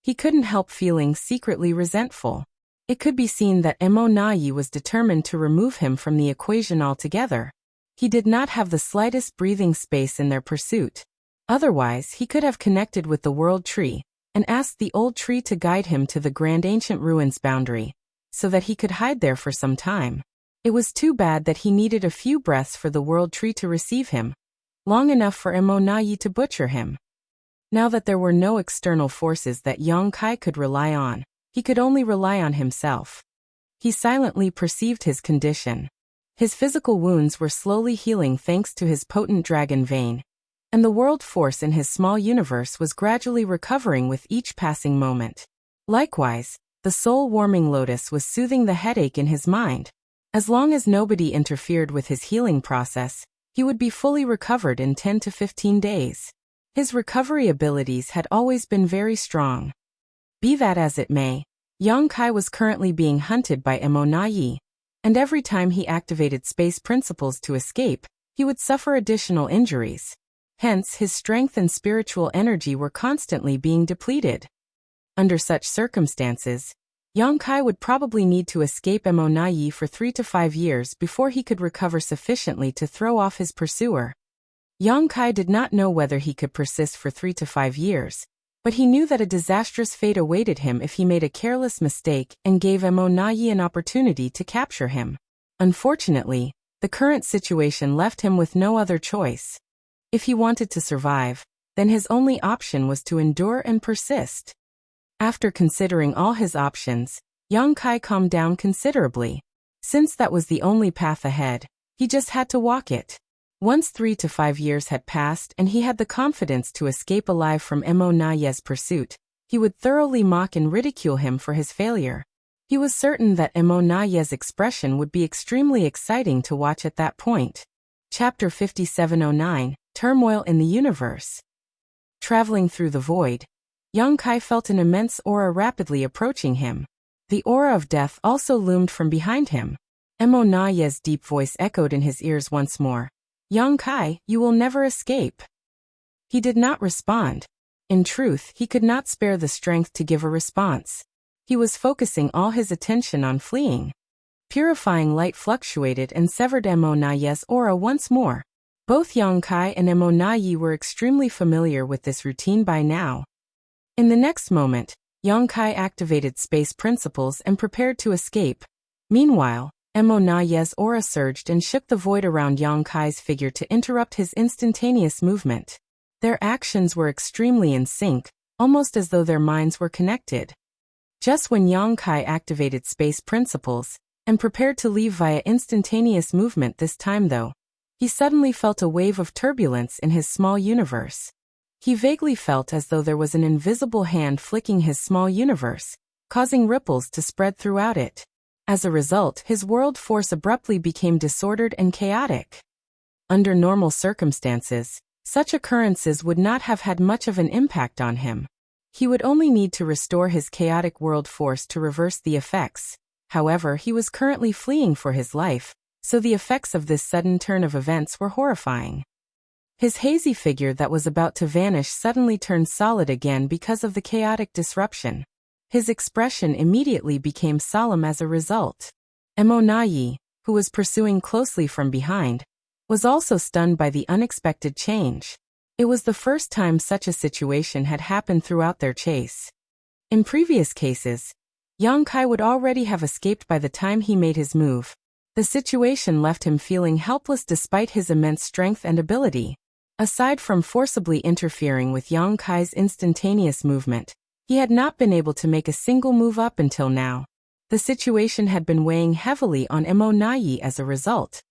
Speaker 1: He couldn't help feeling secretly resentful. It could be seen that Mo Na Yi was determined to remove him from the equation altogether. He did not have the slightest breathing space in their pursuit. Otherwise, he could have connected with the World Tree and asked the old tree to guide him to the grand ancient ruins boundary, so that he could hide there for some time. It was too bad that he needed a few breaths for the World Tree to receive him, long enough for Mo Na Yi to butcher him. Now that there were no external forces that Yang Kai could rely on, he could only rely on himself. He silently perceived his condition. His physical wounds were slowly healing thanks to his potent dragon vein, and the world force in his small universe was gradually recovering with each passing moment. Likewise, the soul-warming lotus was soothing the headache in his mind. As long as nobody interfered with his healing process, he would be fully recovered in 10 to 15 days. His recovery abilities had always been very strong. Be that as it may, Yang Kai was currently being hunted by Mo Na Yi, and every time he activated space principles to escape, he would suffer additional injuries. Hence, his strength and spiritual energy were constantly being depleted. Under such circumstances, Yang Kai would probably need to escape Mo Na Yi for 3 to 5 years before he could recover sufficiently to throw off his pursuer. Yang Kai did not know whether he could persist for 3 to 5 years, but he knew that a disastrous fate awaited him if he made a careless mistake and gave Mo Na Yi an opportunity to capture him. Unfortunately, the current situation left him with no other choice. If he wanted to survive, then his only option was to endure and persist. After considering all his options, Yang Kai calmed down considerably. Since that was the only path ahead, he just had to walk it. Once 3 to 5 years had passed and he had the confidence to escape alive from Mo Na Yi's pursuit, he would thoroughly mock and ridicule him for his failure. He was certain that Mo Na Yi's expression would be extremely exciting to watch at that point. Chapter 5709, Turmoil in the Universe. Traveling through the void, Yang Kai felt an immense aura rapidly approaching him. The aura of death also loomed from behind him. Mo Na Yi's deep voice echoed in his ears once more. Yang Kai, you will never escape. He did not respond. In truth, he could not spare the strength to give a response. He was focusing all his attention on fleeing. Purifying light fluctuated and severed Mo Na Yi's aura once more. Both Yang Kai and Mo Na Yi were extremely familiar with this routine by now. In the next moment, Yang Kai activated space principles and prepared to escape. Meanwhile, Mo Na Yi's aura surged and shook the void around Yang Kai's figure to interrupt his instantaneous movement. Their actions were extremely in sync, almost as though their minds were connected. Just when Yang Kai activated space principles and prepared to leave via instantaneous movement this time though, he suddenly felt a wave of turbulence in his small universe. He vaguely felt as though there was an invisible hand flicking his small universe, causing ripples to spread throughout it. As a result, his world force abruptly became disordered and chaotic. Under normal circumstances, such occurrences would not have had much of an impact on him. He would only need to restore his chaotic world force to reverse the effects. However, he was currently fleeing for his life, so the effects of this sudden turn of events were horrifying. His hazy figure that was about to vanish suddenly turned solid again because of the chaotic disruption. His expression immediately became solemn as a result. Emonayi, who was pursuing closely from behind, was also stunned by the unexpected change. It was the first time such a situation had happened throughout their chase. In previous cases, Yang Kai would already have escaped by the time he made his move. The situation left him feeling helpless despite his immense strength and ability. Aside from forcibly interfering with Yang Kai's instantaneous movement, he had not been able to make a single move up until now. The situation had been weighing heavily on Emonayi as a result.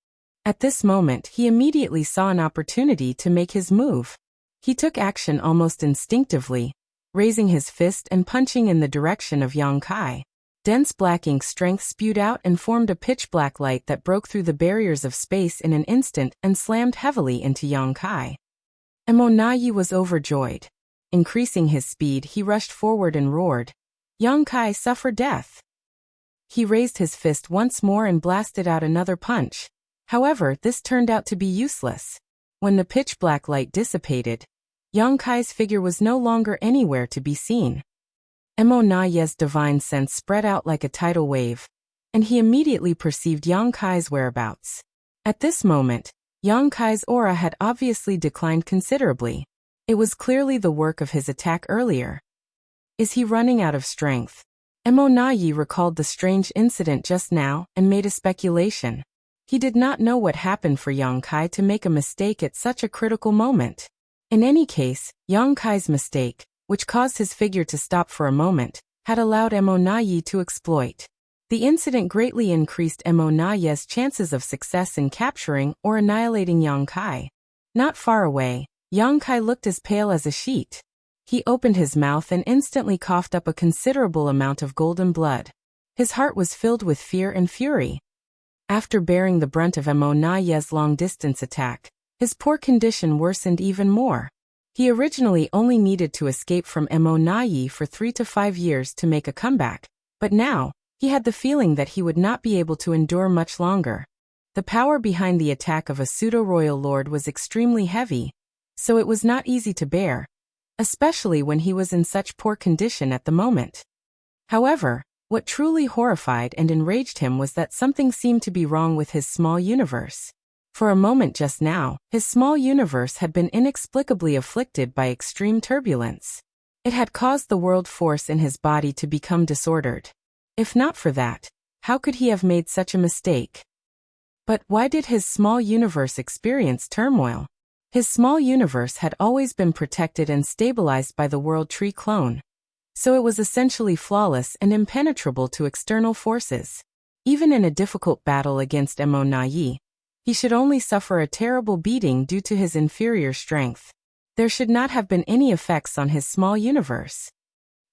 Speaker 1: At this moment, he immediately saw an opportunity to make his move. He took action almost instinctively, raising his fist and punching in the direction of Yang Kai. Dense black ink strength spewed out and formed a pitch-black light that broke through the barriers of space in an instant and slammed heavily into Yang Kai. Emonayi was overjoyed. Increasing his speed, he rushed forward and roared, "Yang Kai, suffer death!" He raised his fist once more and blasted out another punch. However, this turned out to be useless. When the pitch-black light dissipated, Yang Kai's figure was no longer anywhere to be seen. Emonayi's divine sense spread out like a tidal wave, and he immediately perceived Yang Kai's whereabouts. At this moment, Yang Kai's aura had obviously declined considerably. It was clearly the work of his attack earlier. Is he running out of strength? Emonayi recalled the strange incident just now and made a speculation. He did not know what happened for Yang Kai to make a mistake at such a critical moment. In any case, Yang Kai's mistake, which caused his figure to stop for a moment, had allowed Emonayi to exploit. The incident greatly increased Emonayi's chances of success in capturing or annihilating Yang Kai. Not far away, Yang Kai looked as pale as a sheet. He opened his mouth and instantly coughed up a considerable amount of golden blood. His heart was filled with fear and fury. After bearing the brunt of Emonayi's long-distance attack, his poor condition worsened even more. He originally only needed to escape from Emonayi for 3 to 5 years to make a comeback, but now, he had the feeling that he would not be able to endure much longer. The power behind the attack of a pseudo-royal lord was extremely heavy, so it was not easy to bear, especially when he was in such poor condition at the moment. However, what truly horrified and enraged him was that something seemed to be wrong with his small universe. For a moment just now, his small universe had been inexplicably afflicted by extreme turbulence. It had caused the world force in his body to become disordered. If not for that, how could he have made such a mistake? But why did his small universe experience turmoil? His small universe had always been protected and stabilized by the World Tree clone, so it was essentially flawless and impenetrable to external forces. Even in a difficult battle against Emonayi, he should only suffer a terrible beating due to his inferior strength. There should not have been any effects on his small universe.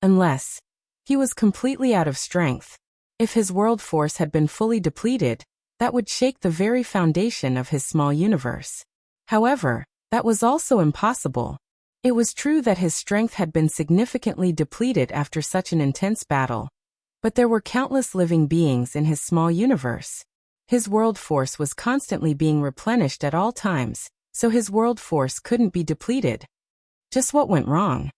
Speaker 1: Unless he was completely out of strength. If his world force had been fully depleted, that would shake the very foundation of his small universe. However, that was also impossible. It was true that his strength had been significantly depleted after such an intense battle, but there were countless living beings in his small universe. His world force was constantly being replenished at all times, so his world force couldn't be depleted. Just what went wrong?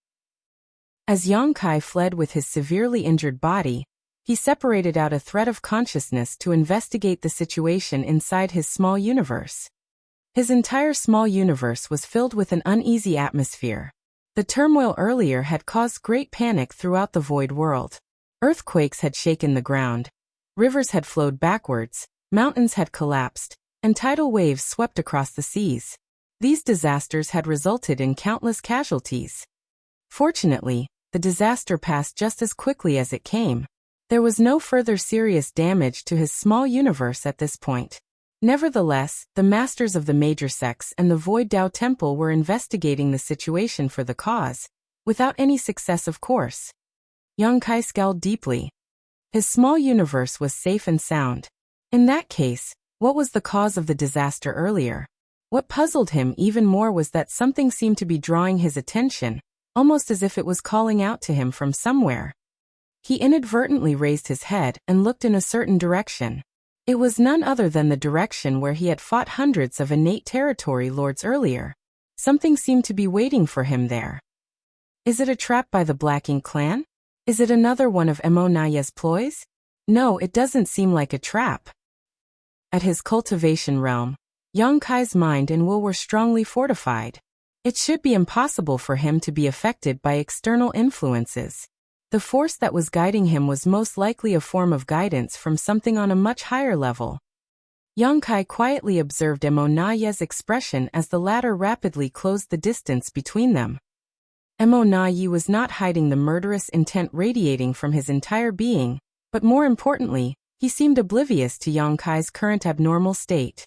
Speaker 1: As Yang Kai fled with his severely injured body, he separated out a thread of consciousness to investigate the situation inside his small universe. His entire small universe was filled with an uneasy atmosphere. The turmoil earlier had caused great panic throughout the void world. Earthquakes had shaken the ground, rivers had flowed backwards, mountains had collapsed, and tidal waves swept across the seas. These disasters had resulted in countless casualties. Fortunately, the disaster passed just as quickly as it came. There was no further serious damage to his small universe at this point. Nevertheless, the masters of the major sects and the Void Dao Temple were investigating the situation for the cause, without any success of course. Yang Kai scowled deeply. His small universe was safe and sound. In that case, what was the cause of the disaster earlier? What puzzled him even more was that something seemed to be drawing his attention, almost as if it was calling out to him from somewhere. He inadvertently raised his head and looked in a certain direction. It was none other than the direction where he had fought hundreds of innate territory lords earlier. Something seemed to be waiting for him there. Is it a trap by the Black Ink clan? Is it another one of Emo Naya's ploys? No, it doesn't seem like a trap. At his cultivation realm, Yang Kai's mind and will were strongly fortified. It should be impossible for him to be affected by external influences. The force that was guiding him was most likely a form of guidance from something on a much higher level. Yang Kai quietly observed Emo Naya's expression as the latter rapidly closed the distance between them. Emo Naya was not hiding the murderous intent radiating from his entire being, but more importantly, he seemed oblivious to Yang Kai's current abnormal state.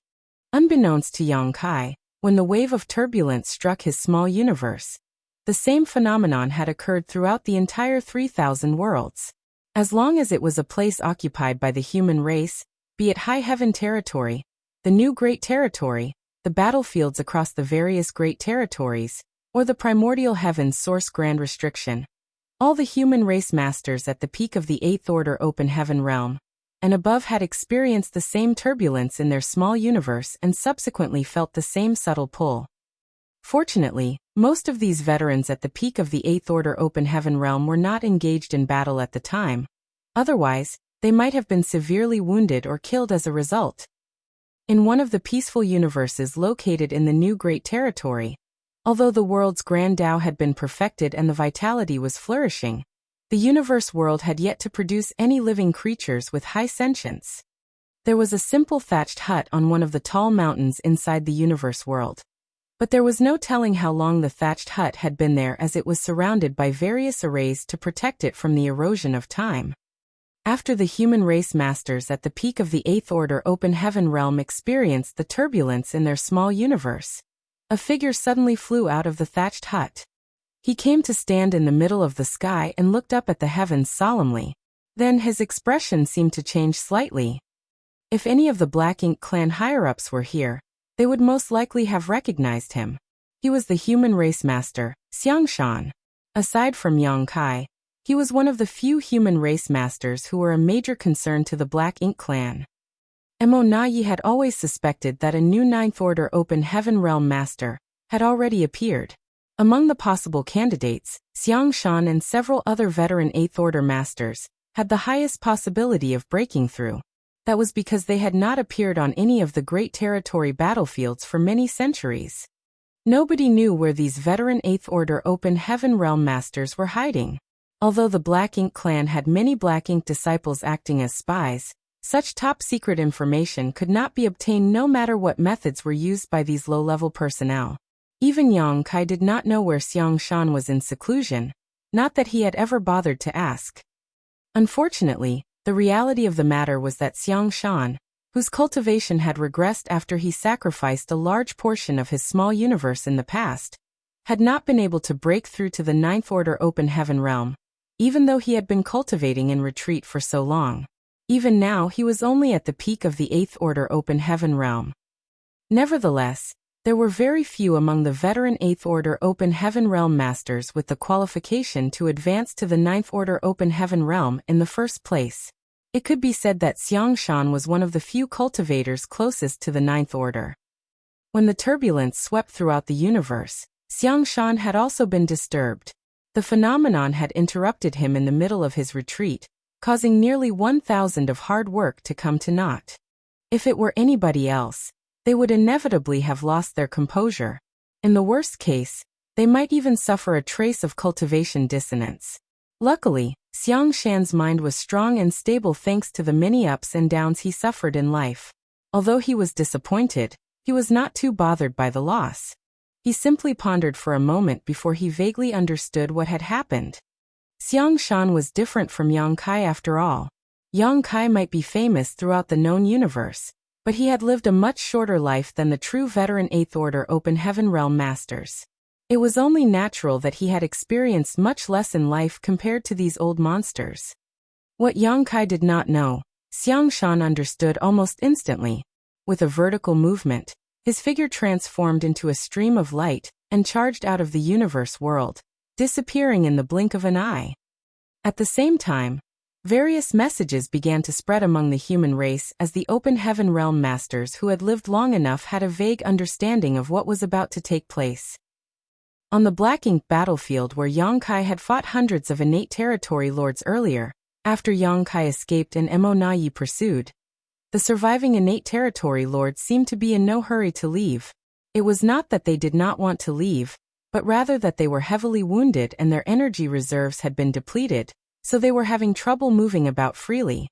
Speaker 1: Unbeknownst to Yang Kai, when the wave of turbulence struck his small universe, the same phenomenon had occurred throughout the entire 3,000 worlds. As long as it was a place occupied by the human race, be it High Heaven territory, the New Great Territory, the battlefields across the various Great Territories, or the Primordial Heaven's Source Grand Restriction, all the human race masters at the peak of the Eighth Order Open Heaven realm and above had experienced the same turbulence in their small universe and subsequently felt the same subtle pull. Fortunately, most of these veterans at the peak of the Eighth Order Open Heaven realm were not engaged in battle at the time. Otherwise, they might have been severely wounded or killed as a result. In one of the peaceful universes located in the New Great Territory, although the world's Grand Tao had been perfected and the vitality was flourishing, the universe world had yet to produce any living creatures with high sentience. There was a simple thatched hut on one of the tall mountains inside the universe world. But there was no telling how long the thatched hut had been there as it was surrounded by various arrays to protect it from the erosion of time. After the human race masters at the peak of the Eighth Order Open Heaven realm experienced the turbulence in their small universe, a figure suddenly flew out of the thatched hut. He came to stand in the middle of the sky and looked up at the heavens solemnly. Then his expression seemed to change slightly. If any of the Black Ink clan higher-ups were here, they would most likely have recognized him. He was the human race master, Xiangshan. Aside from Yang Kai, he was one of the few human race masters who were a major concern to the Black Ink clan. Emo Naya had always suspected that a new Ninth Order Open Heaven realm master had already appeared. Among the possible candidates, Xiangshan and several other veteran Eighth Order masters had the highest possibility of breaking through. That was because they had not appeared on any of the Great Territory battlefields for many centuries. Nobody knew where these veteran Eighth Order Open Heaven realm masters were hiding. Although the Black Ink clan had many Black Ink disciples acting as spies, such top-secret information could not be obtained no matter what methods were used by these low-level personnel. Even Yang Kai did not know where Xiangshan was in seclusion, not that he had ever bothered to ask. Unfortunately, the reality of the matter was that Xiangshan, whose cultivation had regressed after he sacrificed a large portion of his small universe in the past, had not been able to break through to the Ninth Order Open Heaven realm, even though he had been cultivating in retreat for so long. Even now he was only at the peak of the Eighth Order Open Heaven realm. Nevertheless, there were very few among the veteran Eighth Order Open Heaven realm masters with the qualification to advance to the Ninth Order Open Heaven realm in the first place. It could be said that Xiangshan was one of the few cultivators closest to the Ninth Order. When the turbulence swept throughout the universe, Xiangshan had also been disturbed. The phenomenon had interrupted him in the middle of his retreat, causing nearly 1,000 of hard work to come to naught. If it were anybody else, they would inevitably have lost their composure. In the worst case, they might even suffer a trace of cultivation dissonance. Luckily, Xiangshan's mind was strong and stable thanks to the many ups and downs he suffered in life. Although he was disappointed, he was not too bothered by the loss. He simply pondered for a moment before he vaguely understood what had happened. Xiangshan was different from Yang Kai after all. Yang Kai might be famous throughout the known universe, but he had lived a much shorter life than the true veteran Eighth Order Open Heaven realm masters. It was only natural that he had experienced much less in life compared to these old monsters. What Yang Kai did not know, Xiangshan understood almost instantly. With a vertical movement, his figure transformed into a stream of light and charged out of the universe world, disappearing in the blink of an eye. At the same time, Various messages began to spread among the human race as the open heaven realm masters who had lived long enough had a vague understanding of what was about to take place. On the Black Ink battlefield where Yongkai had fought hundreds of innate territory lords earlier, after Yongkai escaped and Mo pursued, the surviving innate territory lords seemed to be in no hurry to leave. It was not that they did not want to leave, but rather that they were heavily wounded and their energy reserves had been depleted, so they were having trouble moving about freely.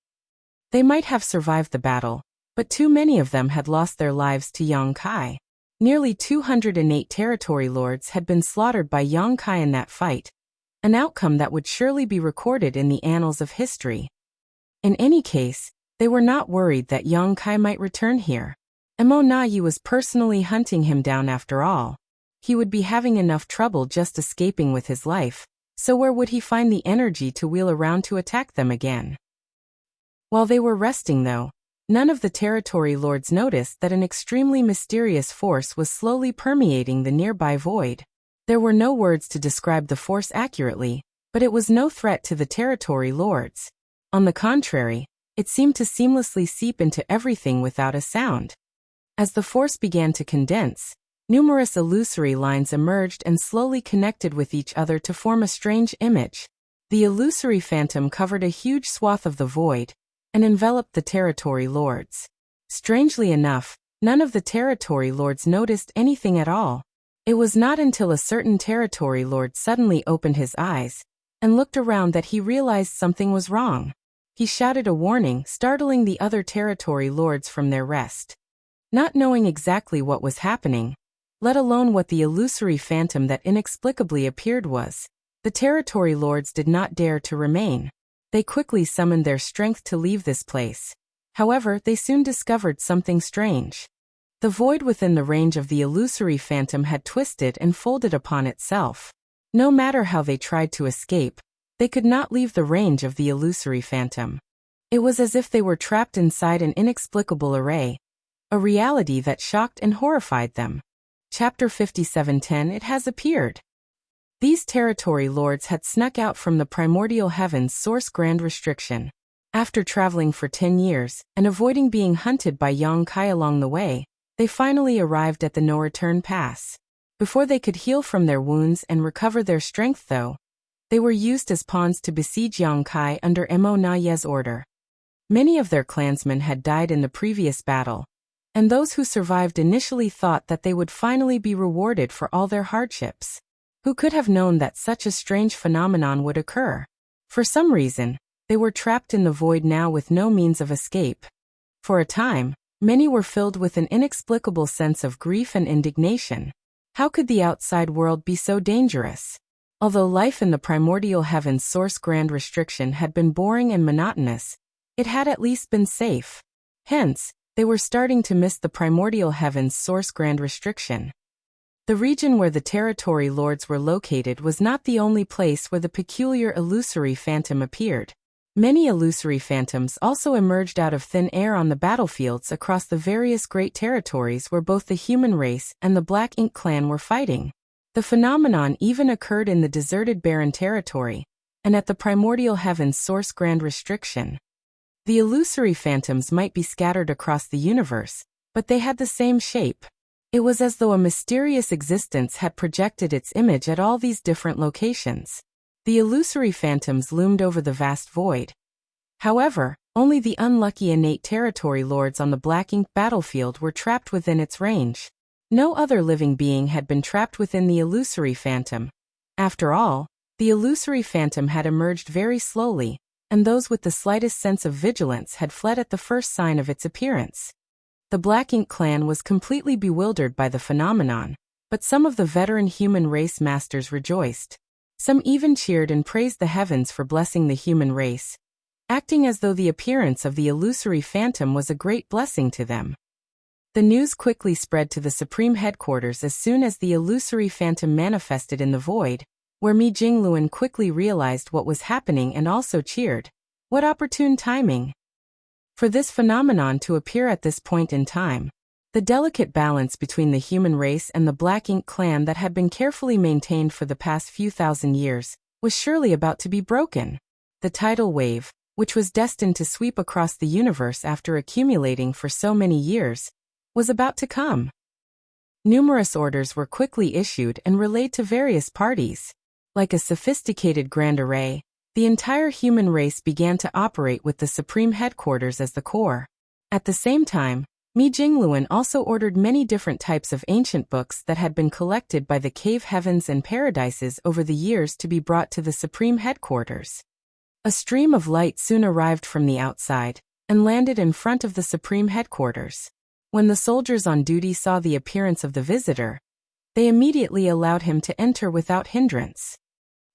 Speaker 1: They might have survived the battle, but too many of them had lost their lives to Yongkai. Nearly 200 innate territory lords had been slaughtered by Yongkai in that fight, an outcome that would surely be recorded in the annals of history. In any case, they were not worried that Yongkai might return here. Mo was personally hunting him down after all. He would be having enough trouble just escaping with his life, so where would he find the energy to wheel around to attack them again? While they were resting though, none of the territory lords noticed that an extremely mysterious force was slowly permeating the nearby void. There were no words to describe the force accurately, but it was no threat to the territory lords. On the contrary, it seemed to seamlessly seep into everything without a sound. As the force began to condense, numerous illusory lines emerged and slowly connected with each other to form a strange image. The illusory phantom covered a huge swath of the void and enveloped the territory lords. Strangely enough, none of the territory lords noticed anything at all. It was not until a certain territory lord suddenly opened his eyes and looked around that he realized something was wrong. He shouted a warning, startling the other territory lords from their rest. Not knowing exactly what was happening, let alone what the illusory phantom that inexplicably appeared was, the territory lords did not dare to remain. They quickly summoned their strength to leave this place. However, they soon discovered something strange. The void within the range of the illusory phantom had twisted and folded upon itself. No matter how they tried to escape, they could not leave the range of the illusory phantom. It was as if they were trapped inside an inexplicable array, a reality that shocked and horrified them. Chapter 57:10 It has appeared. These territory lords had snuck out from the primordial heaven's source grand restriction. After traveling for 10 years and avoiding being hunted by Yongkai along the way, they finally arrived at the no-return pass. Before they could heal from their wounds and recover their strength though, they were used as pawns to besiege Yongkai under Mo Na's order. Many of their clansmen had died in the previous battle, and those who survived initially thought that they would finally be rewarded for all their hardships. Who could have known that such a strange phenomenon would occur? For some reason, they were trapped in the void now with no means of escape. For a time, many were filled with an inexplicable sense of grief and indignation. How could the outside world be so dangerous? Although life in the primordial heaven's source grand restriction had been boring and monotonous, it had at least been safe. Hence, they were starting to miss the primordial heaven's source grand restriction. The region where the territory lords were located was not the only place where the peculiar illusory phantom appeared. Many illusory phantoms also emerged out of thin air on the battlefields across the various great territories where both the human race and the Black Ink clan were fighting. The phenomenon even occurred in the deserted barren territory, and at the primordial heaven's source grand restriction. The illusory phantoms might be scattered across the universe, but they had the same shape. It was as though a mysterious existence had projected its image at all these different locations. The illusory phantoms loomed over the vast void. However, only the unlucky innate territory lords on the Black Ink battlefield were trapped within its range. No other living being had been trapped within the illusory phantom. After all, the illusory phantom had emerged very slowly, and those with the slightest sense of vigilance had fled at the first sign of its appearance. The Black Ink clan was completely bewildered by the phenomenon, but some of the veteran human race masters rejoiced. Some even cheered and praised the heavens for blessing the human race, acting as though the appearance of the illusory phantom was a great blessing to them. The news quickly spread to the supreme headquarters as soon as the illusory phantom manifested in the void, where Mi Jingluan quickly realized what was happening and also cheered. What opportune timing! For this phenomenon to appear at this point in time. The delicate balance between the human race and the Black Ink clan that had been carefully maintained for the past few thousand years was surely about to be broken. The tidal wave, which was destined to sweep across the universe after accumulating for so many years, was about to come. Numerous orders were quickly issued and relayed to various parties. Like a sophisticated grand array, the entire human race began to operate with the Supreme Headquarters as the core. At the same time, Mi Jingluan also ordered many different types of ancient books that had been collected by the cave heavens and paradises over the years to be brought to the Supreme Headquarters. A stream of light soon arrived from the outside and landed in front of the Supreme Headquarters. When the soldiers on duty saw the appearance of the visitor, they immediately allowed him to enter without hindrance.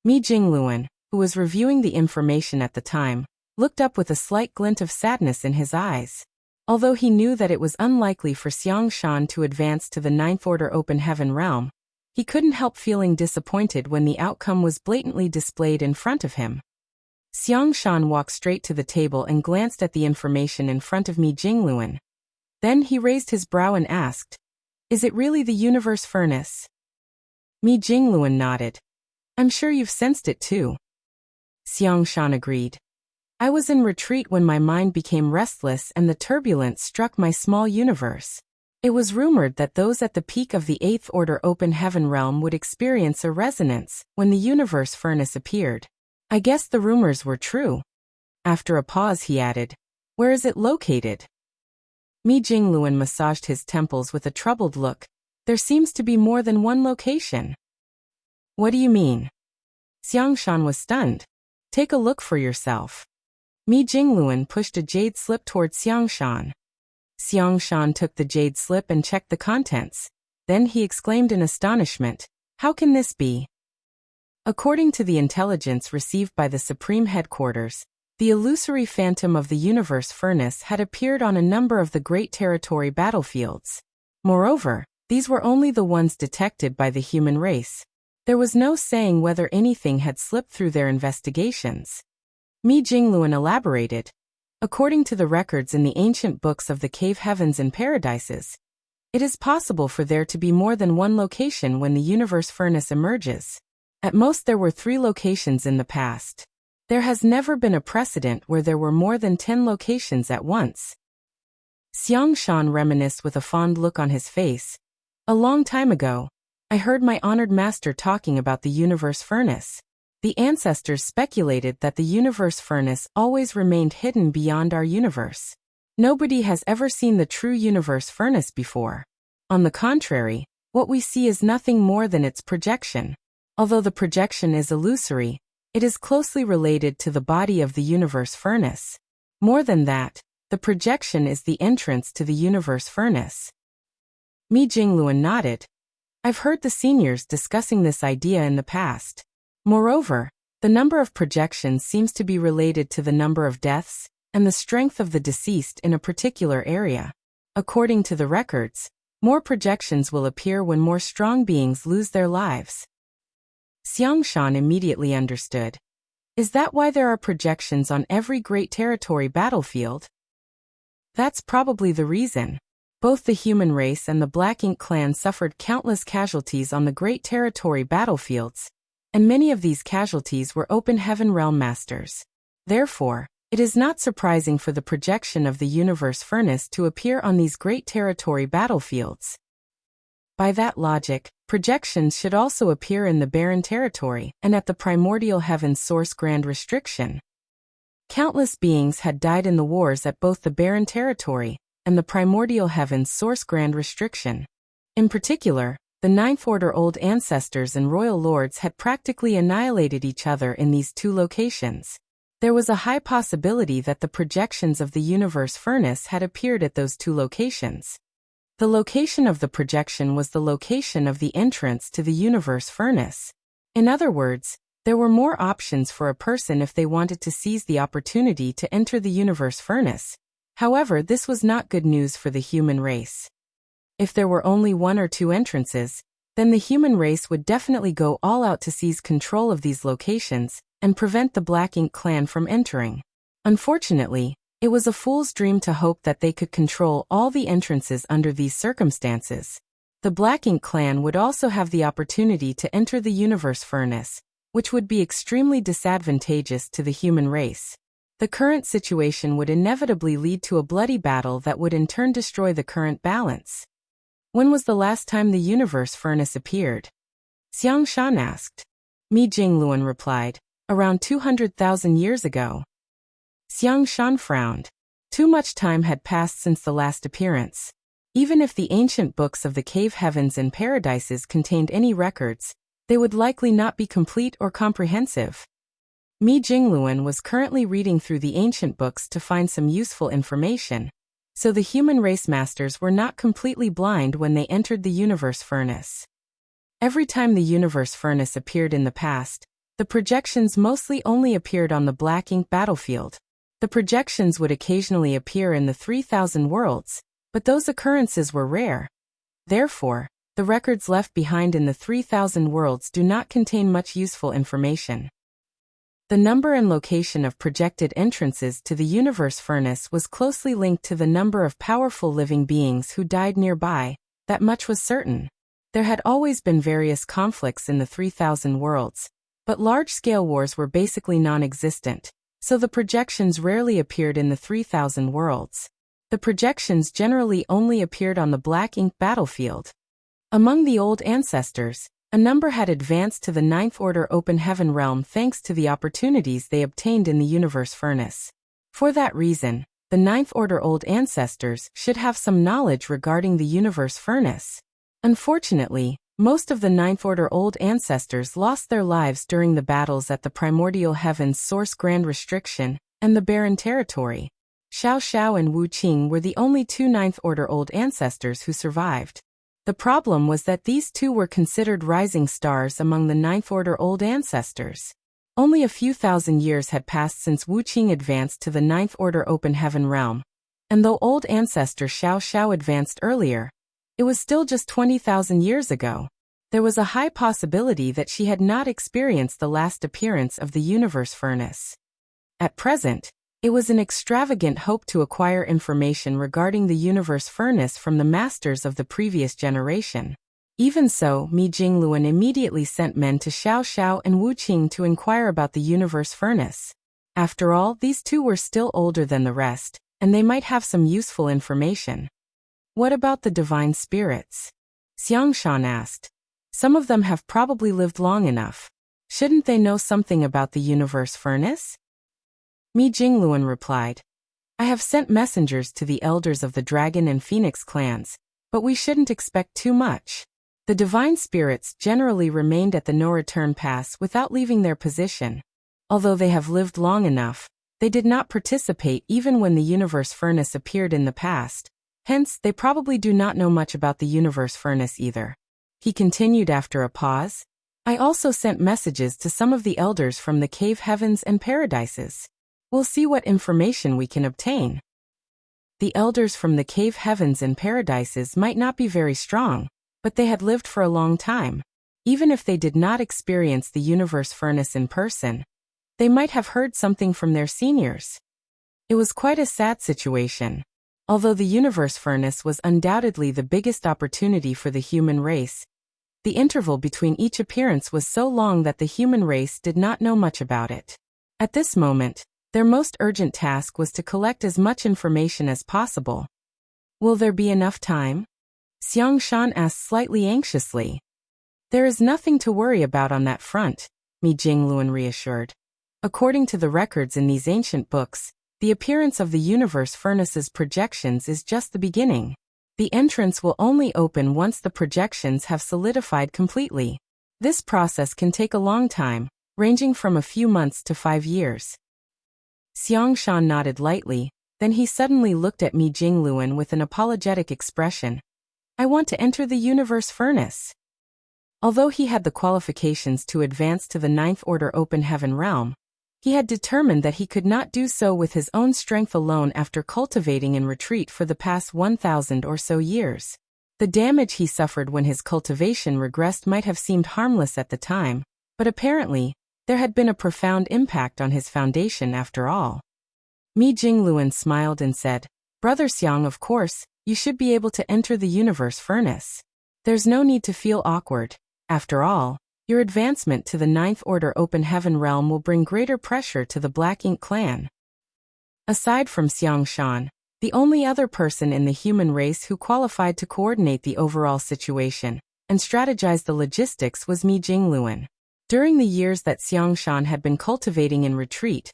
Speaker 1: Mi Jingluan, who was reviewing the information at the time, looked up with a slight glint of sadness in his eyes. Although he knew that it was unlikely for Xiang Shan to advance to the Ninth Order Open Heaven realm, he couldn't help feeling disappointed when the outcome was blatantly displayed in front of him. Xiang Shan walked straight to the table and glanced at the information in front of Mi Jingluan. Then he raised his brow and asked, "Is it really the universe furnace?" Mi Jingluan nodded. "I'm sure you've sensed it too." Xiang Shan agreed. "I was in retreat when my mind became restless and the turbulence struck my small universe. It was rumored that those at the peak of the Eighth Order Open Heaven realm would experience a resonance when the universe furnace appeared. I guess the rumors were true." After a pause he added, "Where is it located?" Mi Jingluan massaged his temples with a troubled look. "There seems to be more than one location." "What do you mean?" Xiang Shan was stunned. "Take a look for yourself." Mi Jingluan pushed a jade slip toward Xiang Shan. Xiang Shan took the jade slip and checked the contents. Then he exclaimed in astonishment, "How can this be?" According to the intelligence received by the Supreme Headquarters, the illusory phantom of the universe furnace had appeared on a number of the Great Territory battlefields. Moreover, these were only the ones detected by the human race. There was no saying whether anything had slipped through their investigations. Mi Jingluan elaborated. "According to the records in the ancient books of the cave heavens and paradises, it is possible for there to be more than one location when the universe furnace emerges. At most there were 3 locations in the past. There has never been a precedent where there were more than 10 locations at once." Xiang Shan reminisced with a fond look on his face. "A long time ago, I heard my honored master talking about the universe furnace. The ancestors speculated that the universe furnace always remained hidden beyond our universe. Nobody has ever seen the true universe furnace before. On the contrary, what we see is nothing more than its projection. Although the projection is illusory, it is closely related to the body of the universe furnace. More than that, the projection is the entrance to the universe furnace." Mi Jingluan nodded. "I've heard the seniors discussing this idea in the past. Moreover, the number of projections seems to be related to the number of deaths and the strength of the deceased in a particular area. According to the records, more projections will appear when more strong beings lose their lives." Xiang Shan immediately understood. "Is that why there are projections on every Great Territory battlefield?" "That's probably the reason. Both the human race and the Black Ink clan suffered countless casualties on the Great Territory battlefields, and many of these casualties were Open Heaven Realm Masters. Therefore, it is not surprising for the projection of the universe furnace to appear on these Great Territory battlefields. By that logic, projections should also appear in the Barren Territory and at the Primordial Heaven's Source Grand Restriction. Countless beings had died in the wars at both the Barren Territory and the Primordial Heaven's Source Grand Restriction. In particular, the Ninth Order Old Ancestors and Royal Lords had practically annihilated each other in these 2 locations. There was a high possibility that the projections of the universe furnace had appeared at those 2 locations. The location of the projection was the location of the entrance to the universe furnace. In other words, there were more options for a person if they wanted to seize the opportunity to enter the universe furnace. However, this was not good news for the human race. If there were only 1 or 2 entrances, then the human race would definitely go all out to seize control of these locations and prevent the Black Ink clan from entering. Unfortunately, it was a fool's dream to hope that they could control all the entrances under these circumstances. The Black Ink clan would also have the opportunity to enter the universe furnace, which would be extremely disadvantageous to the human race. The current situation would inevitably lead to a bloody battle that would in turn destroy the current balance. When was the last time the universe furnace appeared? Xiang Shan asked. Mi Jingluan replied, around 200,000 years ago. Xiang Shan frowned. Too much time had passed since the last appearance. Even if the ancient books of the cave heavens and paradises contained any records, they would likely not be complete or comprehensive. Mi Jingluan was currently reading through the ancient books to find some useful information, so the human race masters were not completely blind when they entered the universe furnace. Every time the universe furnace appeared in the past, the projections mostly only appeared on the black ink battlefield. The projections would occasionally appear in the 3,000 worlds, but those occurrences were rare. Therefore, the records left behind in the 3,000 worlds do not contain much useful information. The number and location of projected entrances to the universe furnace was closely linked to the number of powerful living beings who died nearby. That much was certain. There had always been various conflicts in the 3,000 worlds, but large-scale wars were basically non-existent, so the projections rarely appeared in the 3,000 worlds. The projections generally only appeared on the black ink battlefield. Among the old ancestors, a number had advanced to the Ninth Order Open Heaven realm thanks to the opportunities they obtained in the universe furnace. For that reason, the Ninth Order Old Ancestors should have some knowledge regarding the universe furnace. Unfortunately, most of the Ninth Order Old Ancestors lost their lives during the battles at the Primordial Heaven's Source Grand Restriction and the Barren Territory. Xiao Xiao and Wu Qing were the only two Ninth Order Old Ancestors who survived. The problem was that these two were considered rising stars among the Ninth Order Old Ancestors. Only a few thousand years had passed since Wu Qing advanced to the Ninth Order Open Heaven realm, and though Old Ancestor Xiao Xiao advanced earlier, it was still just 20,000 years ago. There was a high possibility that she had not experienced the last appearance of the universe furnace. At present, it was an extravagant hope to acquire information regarding the universe furnace from the masters of the previous generation. Even so, Mi Jingluan immediately sent men to Xiao Xiao and Wu Qing to inquire about the universe furnace. After all, these two were still older than the rest, and they might have some useful information. What about the divine spirits? Xiang Shan asked. Some of them have probably lived long enough. Shouldn't they know something about the universe furnace? Mi Jingluan replied. I have sent messengers to the elders of the Dragon and Phoenix clans, but we shouldn't expect too much. The divine spirits generally remained at the no-return pass without leaving their position. Although they have lived long enough, they did not participate even when the universe furnace appeared in the past. Hence, they probably do not know much about the universe furnace either. He continued after a pause. I also sent messages to some of the elders from the cave heavens and paradises. We'll see what information we can obtain. The elders from the cave heavens and paradises might not be very strong, but they had lived for a long time. Even if they did not experience the universe furnace in person, they might have heard something from their seniors. It was quite a sad situation. Although the universe furnace was undoubtedly the biggest opportunity for the human race, the interval between each appearance was so long that the human race did not know much about it. At this moment, their most urgent task was to collect as much information as possible. Will there be enough time? Xiang Shan asked slightly anxiously. There is nothing to worry about on that front, Mi Jingluan reassured. According to the records in these ancient books, the appearance of the universe furnace's projections is just the beginning. The entrance will only open once the projections have solidified completely. This process can take a long time, ranging from a few months to 5 years. Xiang Shan nodded lightly, then he suddenly looked at Mi Jingluan with an apologetic expression. I want to enter the universe furnace. Although he had the qualifications to advance to the Ninth Order Open Heaven realm, he had determined that he could not do so with his own strength alone after cultivating in retreat for the past 1,000 or so years. The damage he suffered when his cultivation regressed might have seemed harmless at the time, but apparently, there had been a profound impact on his foundation after all. Mi Jingluan smiled and said, Brother Xiang, of course, you should be able to enter the universe furnace. There's no need to feel awkward. After all, your advancement to the Ninth Order Open Heaven realm will bring greater pressure to the Black Ink clan. Aside from Xiang Shan, the only other person in the human race who qualified to coordinate the overall situation and strategize the logistics was Mi Jingluan. During the years that Xiang Shan had been cultivating in retreat,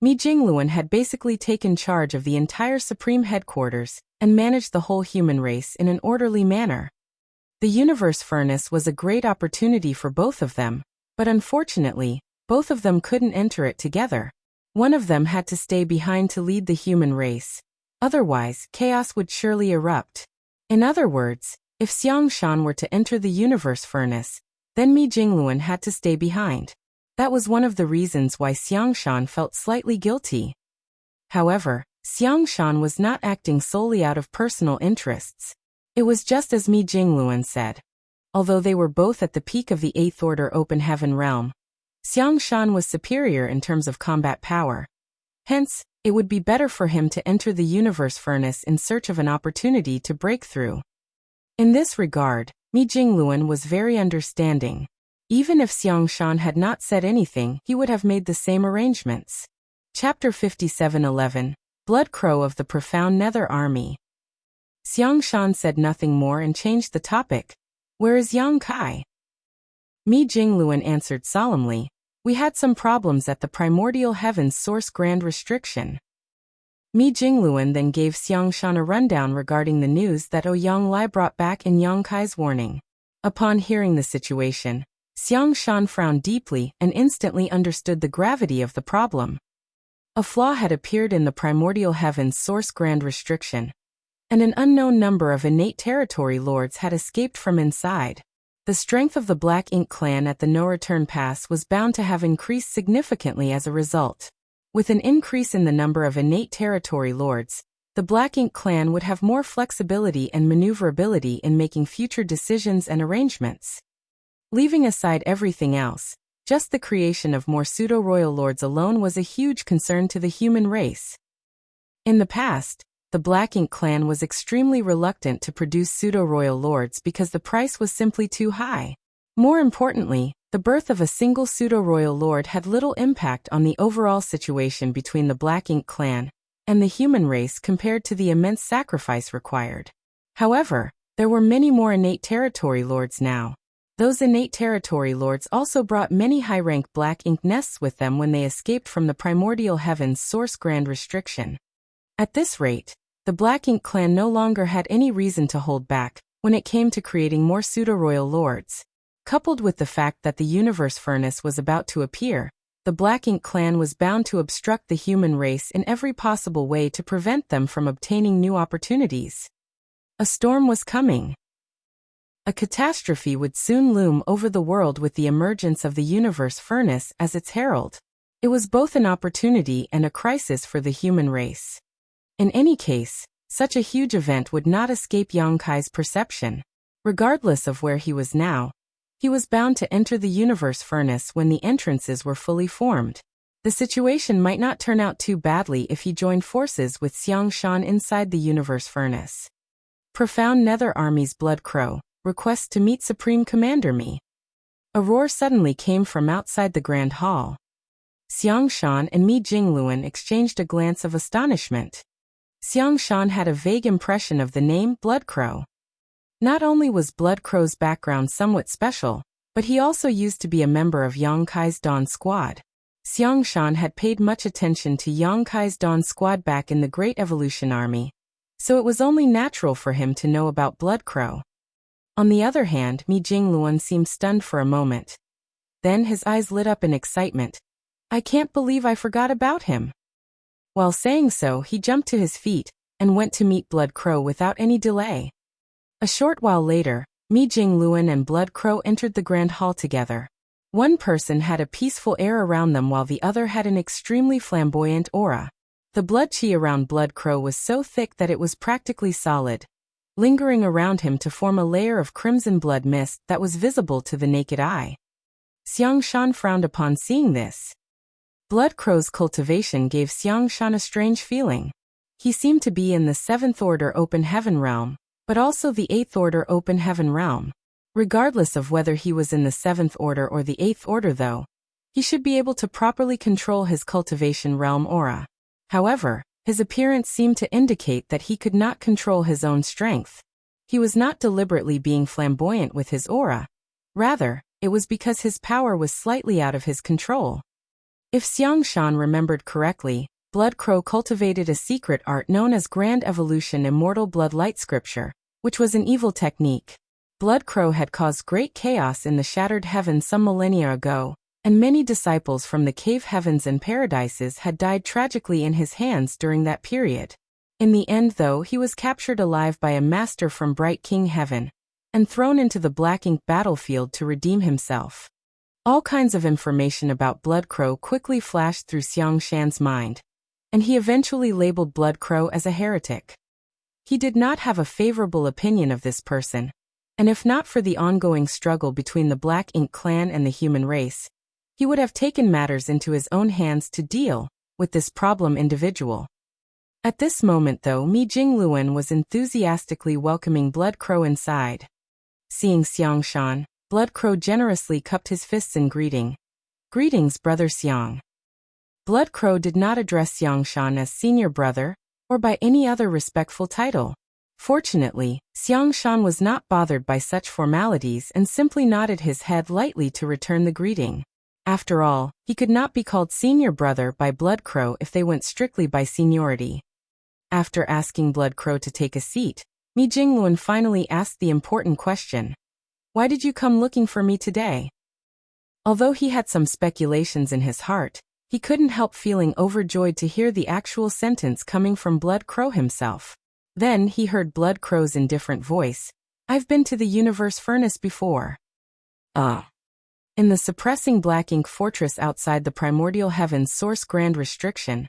Speaker 1: Mi Jingluan had basically taken charge of the entire supreme headquarters and managed the whole human race in an orderly manner. The universe furnace was a great opportunity for both of them, but unfortunately, both of them couldn't enter it together. One of them had to stay behind to lead the human race. Otherwise, chaos would surely erupt. In other words, if Xiang Shan were to enter the universe furnace, then Mi Jingluan had to stay behind. That was one of the reasons why Xiang Shan felt slightly guilty. However, Xiang Shan was not acting solely out of personal interests. It was just as Mi Jingluan said. Although they were both at the peak of the 8th Order Open Heaven realm, Xiang Shan was superior in terms of combat power. Hence, it would be better for him to enter the universe furnace in search of an opportunity to break through. In this regard, Mi Jingluan was very understanding. Even if Xiang Shan had not said anything, he would have made the same arrangements. Chapter 57:11, Blood Crow of the Profound Nether Army. Xiang Shan said nothing more and changed the topic. Where is Yang Kai? Mi Jingluan answered solemnly. We had some problems at the primordial heaven's source grand restriction. Mi Jingluan then gave Xiang Shan a rundown regarding the news that Ouyang Lai brought back in Yang Kai's warning. Upon hearing the situation, Xiang Shan frowned deeply and instantly understood the gravity of the problem. A flaw had appeared in the primordial heaven's source grand restriction, and an unknown number of innate territory lords had escaped from inside. The strength of the Black Ink clan at the No-Return Pass was bound to have increased significantly as a result. With an increase in the number of innate territory lords, the Black Ink clan would have more flexibility and maneuverability in making future decisions and arrangements. Leaving aside everything else, just the creation of more pseudo-royal lords alone was a huge concern to the human race. In the past, the Black Ink clan was extremely reluctant to produce pseudo-royal lords because the price was simply too high. More importantly, the birth of a single pseudo-royal lord had little impact on the overall situation between the Black Ink clan and the human race compared to the immense sacrifice required. However, there were many more innate territory lords now. Those innate territory lords also brought many high-rank Black Ink nests with them when they escaped from the primordial heaven's source grand restriction. At this rate, the Black Ink clan no longer had any reason to hold back when it came to creating more pseudo-royal lords. Coupled with the fact that the universe furnace was about to appear, the Black Ink clan was bound to obstruct the human race in every possible way to prevent them from obtaining new opportunities. A storm was coming. A catastrophe would soon loom over the world with the emergence of the universe furnace as its herald. It was both an opportunity and a crisis for the human race. In any case, such a huge event would not escape Yang Kai's perception. Regardless of where he was now, he was bound to enter the universe furnace when the entrances were fully formed. The situation might not turn out too badly if he joined forces with Xiang Shan inside the universe furnace. Profound Nether Army's Blood Crow requests to meet Supreme Commander Mi. A roar suddenly came from outside the Grand Hall. Xiang Shan and Mi Jingluan exchanged a glance of astonishment. Xiang Shan had a vague impression of the name Blood Crow. Not only was Blood Crow's background somewhat special, but he also used to be a member of Yang Kai's Dawn Squad. Xiang Shan had paid much attention to Yang Kai's Dawn Squad back in the Great Evolution Army, so it was only natural for him to know about Blood Crow. On the other hand, Mi Jingluan seemed stunned for a moment. Then his eyes lit up in excitement. I can't believe I forgot about him. While saying so, he jumped to his feet and went to meet Blood Crow without any delay. A short while later, Mi Jingluan and Blood Crow entered the Grand Hall together. One person had a peaceful air around them while the other had an extremely flamboyant aura. The blood chi around Blood Crow was so thick that it was practically solid, lingering around him to form a layer of crimson blood mist that was visible to the naked eye. Xiang Shan frowned upon seeing this. Blood Crow's cultivation gave Xiang Shan a strange feeling. He seemed to be in the 7th Order Open Heaven realm, but also the 8th Order Open Heaven realm. Regardless of whether he was in the 7th Order or the 8th Order though, he should be able to properly control his cultivation realm aura. However, His appearance seemed to indicate that he could not control his own strength. He was not deliberately being flamboyant with his aura. Rather, it was because his power was slightly out of his control. If Xiang Shan remembered correctly, Blood Crow cultivated a secret art known as Grand Evolution Immortal Blood Light Scripture, which was an evil technique. Blood Crow had caused great chaos in the shattered heavens some millennia ago, and many disciples from the cave heavens and paradises had died tragically in his hands during that period. In the end, though, he was captured alive by a master from Bright King Heaven, and thrown into the Black Ink battlefield to redeem himself. All kinds of information about Blood Crow quickly flashed through Xiang Shan's mind, and he eventually labeled Blood Crow as a heretic. He did not have a favorable opinion of this person, and if not for the ongoing struggle between the Black Ink clan and the human race, he would have taken matters into his own hands to deal with this problem individual. At this moment, though, Mi Jingluan was enthusiastically welcoming Blood Crow inside. Seeing Xiang Shan, Blood Crow generously cupped his fists in greeting. "Greetings, Brother Xiang." Blood Crow did not address Xiang Shan as senior brother, or by any other respectful title. Fortunately, Xiang Shan was not bothered by such formalities and simply nodded his head lightly to return the greeting. After all, he could not be called senior brother by Blood Crow if they went strictly by seniority. After asking Blood Crow to take a seat, Mi Jingluan finally asked the important question. "Why did you come looking for me today?" Although he had some speculations in his heart, he couldn't help feeling overjoyed to hear the actual sentence coming from Blood Crow himself. Then he heard Blood Crow's indifferent voice. "I've been to the universe furnace before." In the suppressing Black Ink fortress outside the primordial heaven's source Grand Restriction,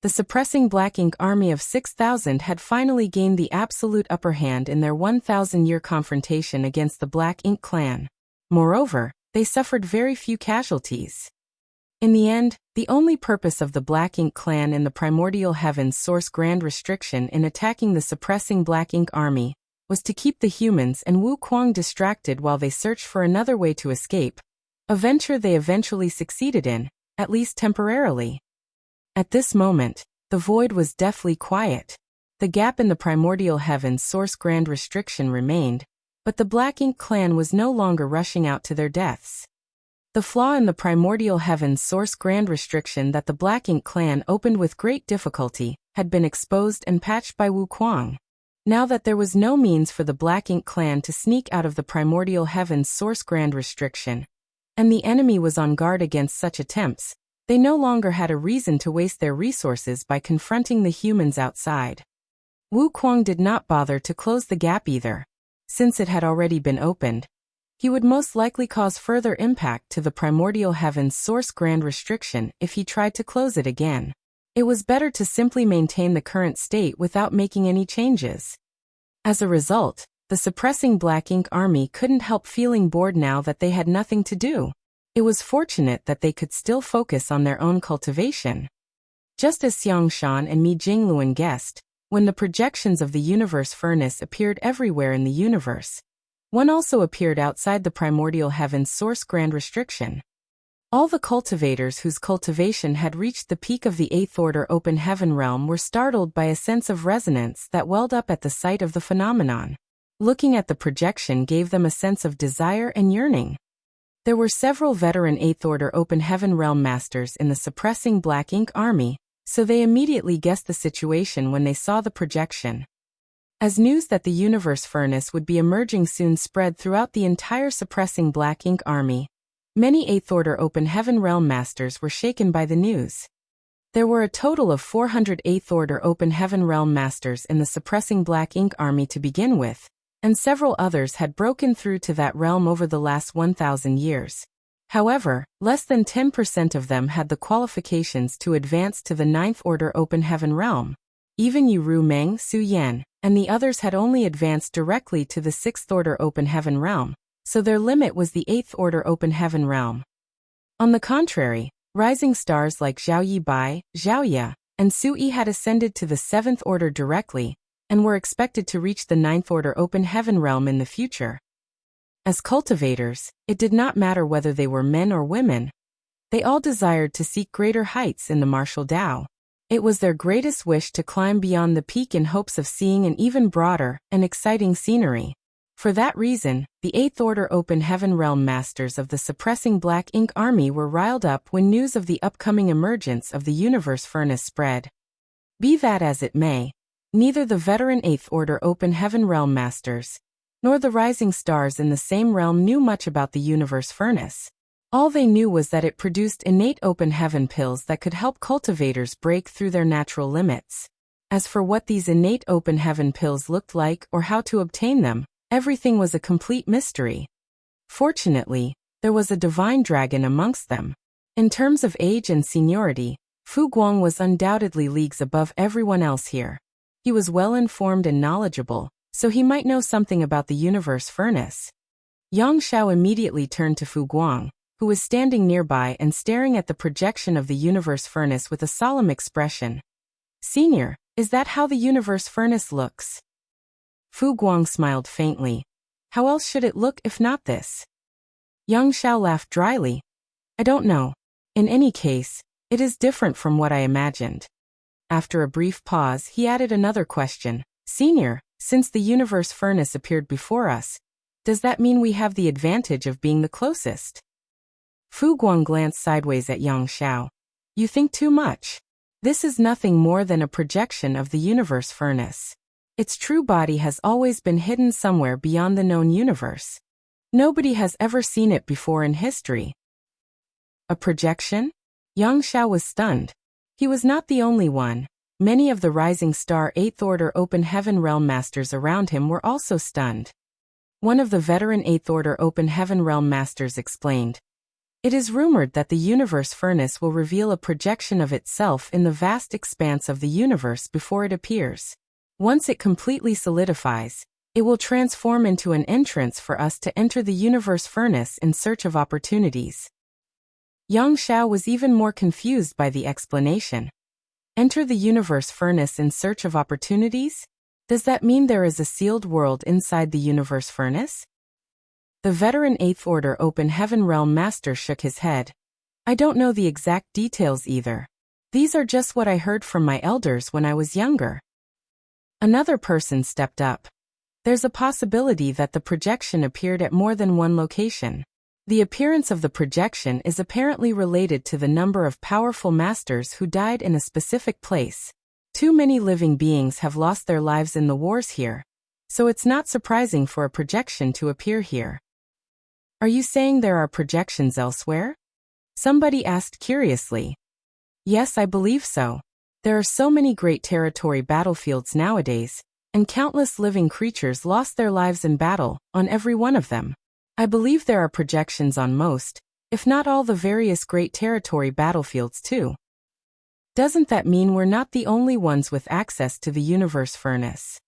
Speaker 1: the suppressing Black Ink army of 6,000 had finally gained the absolute upper hand in their 1,000-year confrontation against the Black Ink clan. Moreover, they suffered very few casualties. In the end, the only purpose of the Black Ink clan in the primordial heavens source Grand Restriction in attacking the suppressing Black Ink army was to keep the humans and Wu Kuang distracted while they searched for another way to escape, a venture they eventually succeeded in, at least temporarily. At this moment, the void was deathly quiet. The gap in the primordial heavens source Grand Restriction remained, but the Black Ink clan was no longer rushing out to their deaths. The flaw in the primordial heavens source Grand Restriction that the Black Ink clan opened with great difficulty had been exposed and patched by Wu Kuang. Now that there was no means for the Black Ink clan to sneak out of the primordial heavens source Grand Restriction, and the enemy was on guard against such attempts, they no longer had a reason to waste their resources by confronting the humans outside. Wu Kuang did not bother to close the gap either. Since it had already been opened, he would most likely cause further impact to the primordial heavens source Grand Restriction if he tried to close it again. It was better to simply maintain the current state without making any changes. As a result, the suppressing Black Ink army couldn't help feeling bored now that they had nothing to do. It was fortunate that they could still focus on their own cultivation. Just as Xiang Shan and Mi Jingluan guessed, when the projections of the universe furnace appeared everywhere in the universe, one also appeared outside the primordial heavens source Grand Restriction. All the cultivators whose cultivation had reached the peak of the 8th Order Open Heaven realm were startled by a sense of resonance that welled up at the sight of the phenomenon. Looking at the projection gave them a sense of desire and yearning. There were several veteran 8th Order Open Heaven realm masters in the suppressing Black Ink army, so they immediately guessed the situation when they saw the projection. As news that the universe furnace would be emerging soon spread throughout the entire suppressing Black Ink army, many 8th Order Open Heaven realm masters were shaken by the news. There were a total of 400 8th Order Open Heaven realm masters in the suppressing Black Ink army to begin with, and several others had broken through to that realm over the last 1,000 years. However, less than 10% of them had the qualifications to advance to the 9th Order Open Heaven realm. Even Yu Meng, Su Yan, and the others had only advanced directly to the 6th Order Open Heaven realm, so their limit was the 8th Order Open Heaven realm. On the contrary, rising stars like Zhao Yibai, Zhao Ya, and Su Yi had ascended to the 7th Order directly, and were expected to reach the 9th Order Open Heaven realm in the future. As cultivators, it did not matter whether they were men or women. They all desired to seek greater heights in the martial Tao. It was their greatest wish to climb beyond the peak in hopes of seeing an even broader and exciting scenery. For that reason, the Eighth Order Open Heaven Realm Masters of the Suppressing Black Ink Army were riled up when news of the upcoming emergence of the Universe Furnace spread. Be that as it may, neither the veteran Eighth Order Open Heaven Realm Masters, nor the rising stars in the same realm knew much about the Universe Furnace. All they knew was that it produced innate open heaven pills that could help cultivators break through their natural limits. As for what these innate open heaven pills looked like or how to obtain them, everything was a complete mystery. Fortunately, there was a divine dragon amongst them. In terms of age and seniority, Fu Guang was undoubtedly leagues above everyone else here. He was well-informed and knowledgeable, so he might know something about the Universe Furnace. Yang Xiao immediately turned to Fu Guang, who was standing nearby and staring at the projection of the Universe Furnace with a solemn expression. "Senior, is that how the Universe Furnace looks?" Fu Guang smiled faintly. "How else should it look if not this?" Yang Xiao laughed dryly. "I don't know. In any case, it is different from what I imagined." After a brief pause, he added another question. "Senior, since the Universe Furnace appeared before us, does that mean we have the advantage of being the closest?" Fu Guang glanced sideways at Yang Xiao. "You think too much. This is nothing more than a projection of the Universe Furnace. Its true body has always been hidden somewhere beyond the known universe. Nobody has ever seen it before in history." A projection? Yang Xiao was stunned. He was not the only one. Many of the Rising Star Eighth Order Open Heaven Realm Masters around him were also stunned. One of the veteran Eighth Order Open Heaven Realm Masters explained. "It is rumored that the Universe Furnace will reveal a projection of itself in the vast expanse of the universe before it appears. Once it completely solidifies, it will transform into an entrance for us to enter the Universe Furnace in search of opportunities." Yang Xiao was even more confused by the explanation. Enter the Universe Furnace in search of opportunities? Does that mean there is a sealed world inside the Universe Furnace? The veteran Eighth Order Open Heaven Realm Master shook his head. "I don't know the exact details either. These are just what I heard from my elders when I was younger." Another person stepped up. "There's a possibility that the projection appeared at more than one location. The appearance of the projection is apparently related to the number of powerful masters who died in a specific place. Too many living beings have lost their lives in the wars here, so it's not surprising for a projection to appear here." "Are you saying there are projections elsewhere?" somebody asked curiously. "Yes, I believe so. There are so many great territory battlefields nowadays, and countless living creatures lost their lives in battle, on every one of them. I believe there are projections on most, if not all the various great territory battlefields too." "Doesn't that mean we're not the only ones with access to the Universe Furnace?"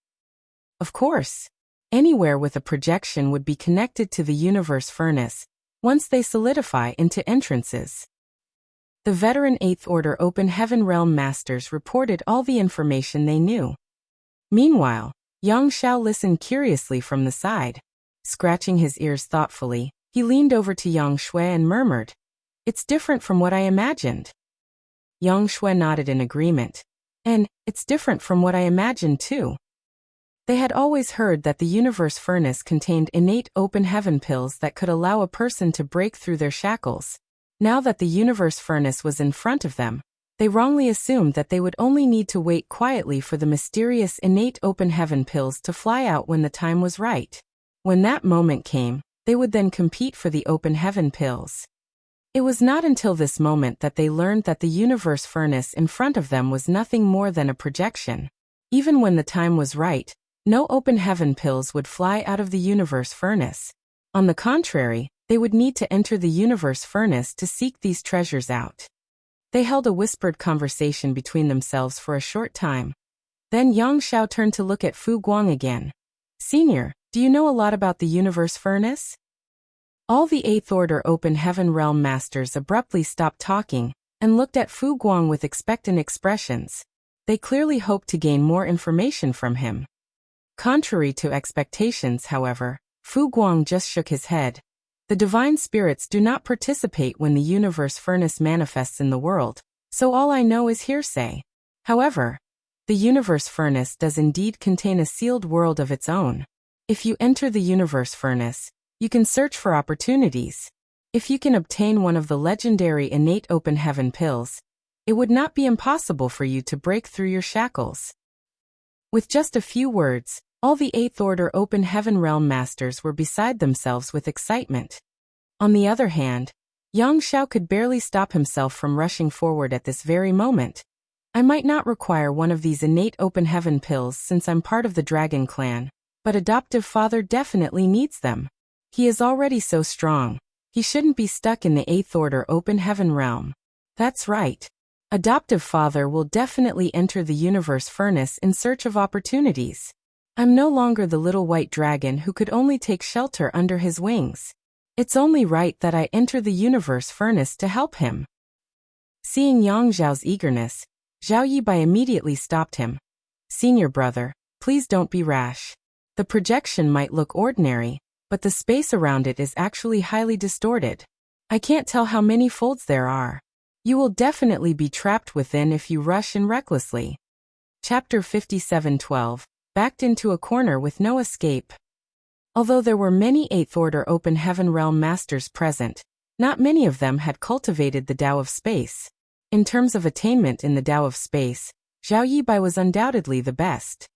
Speaker 1: "Of course. Anywhere with a projection would be connected to the Universe Furnace, once they solidify into entrances." The veteran Eighth Order Open Heaven Realm Masters reported all the information they knew. Meanwhile, Yang Xiao listened curiously from the side. Scratching his ears thoughtfully, he leaned over to Yang Shui and murmured, "It's different from what I imagined." Yang Shui nodded in agreement. "And it's different from what I imagined too." They had always heard that the Universe Furnace contained innate open heaven pills that could allow a person to break through their shackles. Now that the Universe Furnace was in front of them, they wrongly assumed that they would only need to wait quietly for the mysterious innate open heaven pills to fly out when the time was right. When that moment came, they would then compete for the open heaven pills. It was not until this moment that they learned that the Universe Furnace in front of them was nothing more than a projection. Even when the time was right, no open heaven pills would fly out of the Universe Furnace. On the contrary, they would need to enter the Universe Furnace to seek these treasures out. They held a whispered conversation between themselves for a short time. Then Yang Xiao turned to look at Fu Guang again. "Senior, do you know a lot about the Universe Furnace?" All the Eighth Order Open Heaven Realm Masters abruptly stopped talking and looked at Fu Guang with expectant expressions. They clearly hoped to gain more information from him. Contrary to expectations, however, Fu Guang just shook his head. "The divine spirits do not participate when the Universe Furnace manifests in the world, so all I know is hearsay. However, the universe furnace does indeed contain a sealed world of its own. If you enter the universe furnace, you can search for opportunities. If you can obtain one of the legendary innate open heaven pills, it would not be impossible for you to break through your shackles. With just a few words, all the 8th Order Open Heaven Realm Masters were beside themselves with excitement. On the other hand, Yang Xiao could barely stop himself from rushing forward at this very moment. I might not require one of these innate open heaven pills since I'm part of the Dragon Clan, but adoptive father definitely needs them. He is already so strong. He shouldn't be stuck in the 8th Order Open Heaven Realm. That's right. Adoptive father will definitely enter the universe furnace in search of opportunities. I'm no longer the little white dragon who could only take shelter under his wings. It's only right that I enter the universe furnace to help him. Seeing Yang Xiao's eagerness, Zhao Yibai immediately stopped him. Senior brother, please don't be rash. The projection might look ordinary, but the space around it is actually highly distorted. I can't tell how many folds there are. You will definitely be trapped within if you rush in recklessly. Chapter 57:12, backed into a corner with no escape. Although there were many 8th Order Open Heaven Realm Masters present, not many of them had cultivated the Tao of Space. In terms of attainment in the Tao of Space, Zhao Yibai was undoubtedly the best.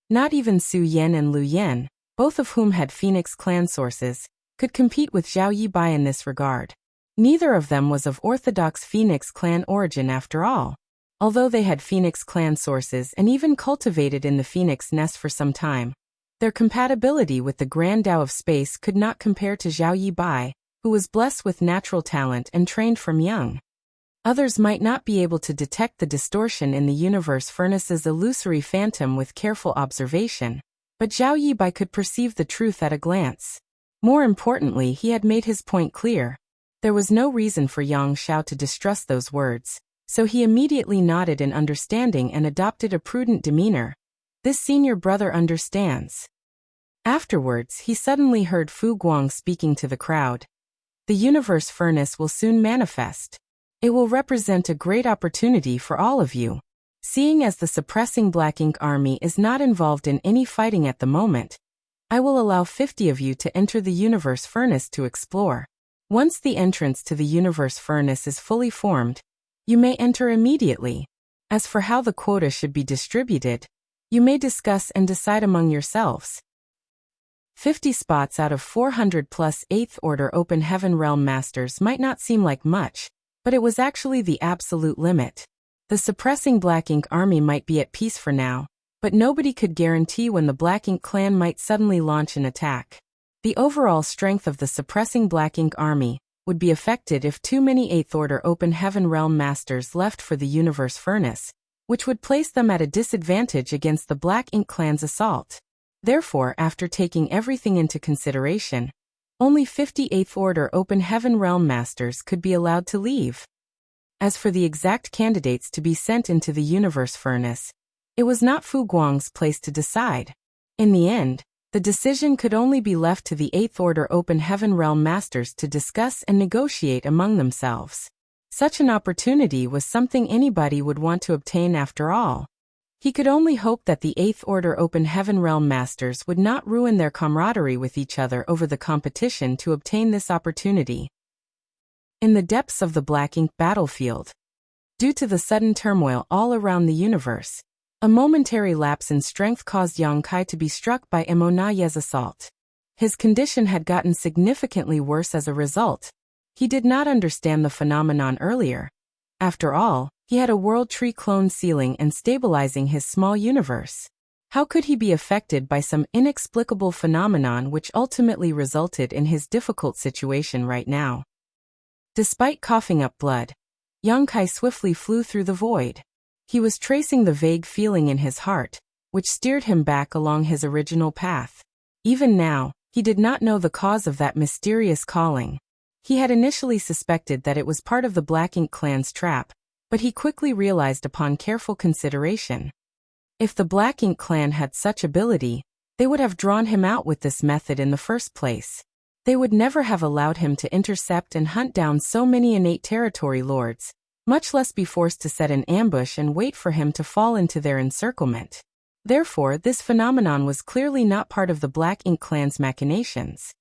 Speaker 1: Not even Su Yan and Lu Yan, both of whom had Phoenix Clan sources, could compete with Zhao Yibai in this regard. Neither of them was of orthodox Phoenix Clan origin after all. Although they had Phoenix Clan sources and even cultivated in the Phoenix Nest for some time, their compatibility with the Grand Tao of Space could not compare to Zhao Yibai, who was blessed with natural talent and trained from young. Others might not be able to detect the distortion in the universe furnace's illusory phantom with careful observation, but Zhao Yibai could perceive the truth at a glance. More importantly, he had made his point clear. There was no reason for Yang Xiao to distrust those words, so he immediately nodded in understanding and adopted a prudent demeanor. This senior brother understands. Afterwards, he suddenly heard Fu Guang speaking to the crowd. The universe furnace will soon manifest. It will represent a great opportunity for all of you. Seeing as the suppressing Black Ink army is not involved in any fighting at the moment, I will allow 50 of you to enter the universe furnace to explore. Once the entrance to the universe furnace is fully formed, you may enter immediately. As for how the quota should be distributed, you may discuss and decide among yourselves. 50 spots out of 400 plus 8th Order Open Heaven Realm Masters might not seem like much, but it was actually the absolute limit. The suppressing Black Ink army might be at peace for now, but nobody could guarantee when the Black Ink clan might suddenly launch an attack. The overall strength of the suppressing Black Ink army would be affected if too many 8th Order Open Heaven Realm Masters left for the universe furnace, which would place them at a disadvantage against the Black Ink clan's assault. Therefore, after taking everything into consideration, only 50 8th Order Open Heaven Realm Masters could be allowed to leave. As for the exact candidates to be sent into the universe furnace, it was not Fu Guang's place to decide. In the end, the decision could only be left to the 8th Order Open Heaven Realm Masters to discuss and negotiate among themselves. Such an opportunity was something anybody would want to obtain after all. He could only hope that the 8th Order Open Heaven Realm Masters would not ruin their camaraderie with each other over the competition to obtain this opportunity. In the depths of the Black Ink battlefield, due to the sudden turmoil all around the universe, a momentary lapse in strength caused Yang Kai to be struck by Mo Na Ye's assault. His condition had gotten significantly worse as a result. He did not understand the phenomenon earlier. After all, he had a world tree clone sealing and stabilizing his small universe. How could he be affected by some inexplicable phenomenon which ultimately resulted in his difficult situation right now? Despite coughing up blood, Yang Kai swiftly flew through the void. He was tracing the vague feeling in his heart, which steered him back along his original path. Even now, he did not know the cause of that mysterious calling. He had initially suspected that it was part of the Black Ink clan's trap, but he quickly realized upon careful consideration. If the Black Ink clan had such ability, they would have drawn him out with this method in the first place. They would never have allowed him to intercept and hunt down so many innate territory lords, much less be forced to set an ambush and wait for him to fall into their encirclement. Therefore, this phenomenon was clearly not part of the Black Ink Clan's machinations.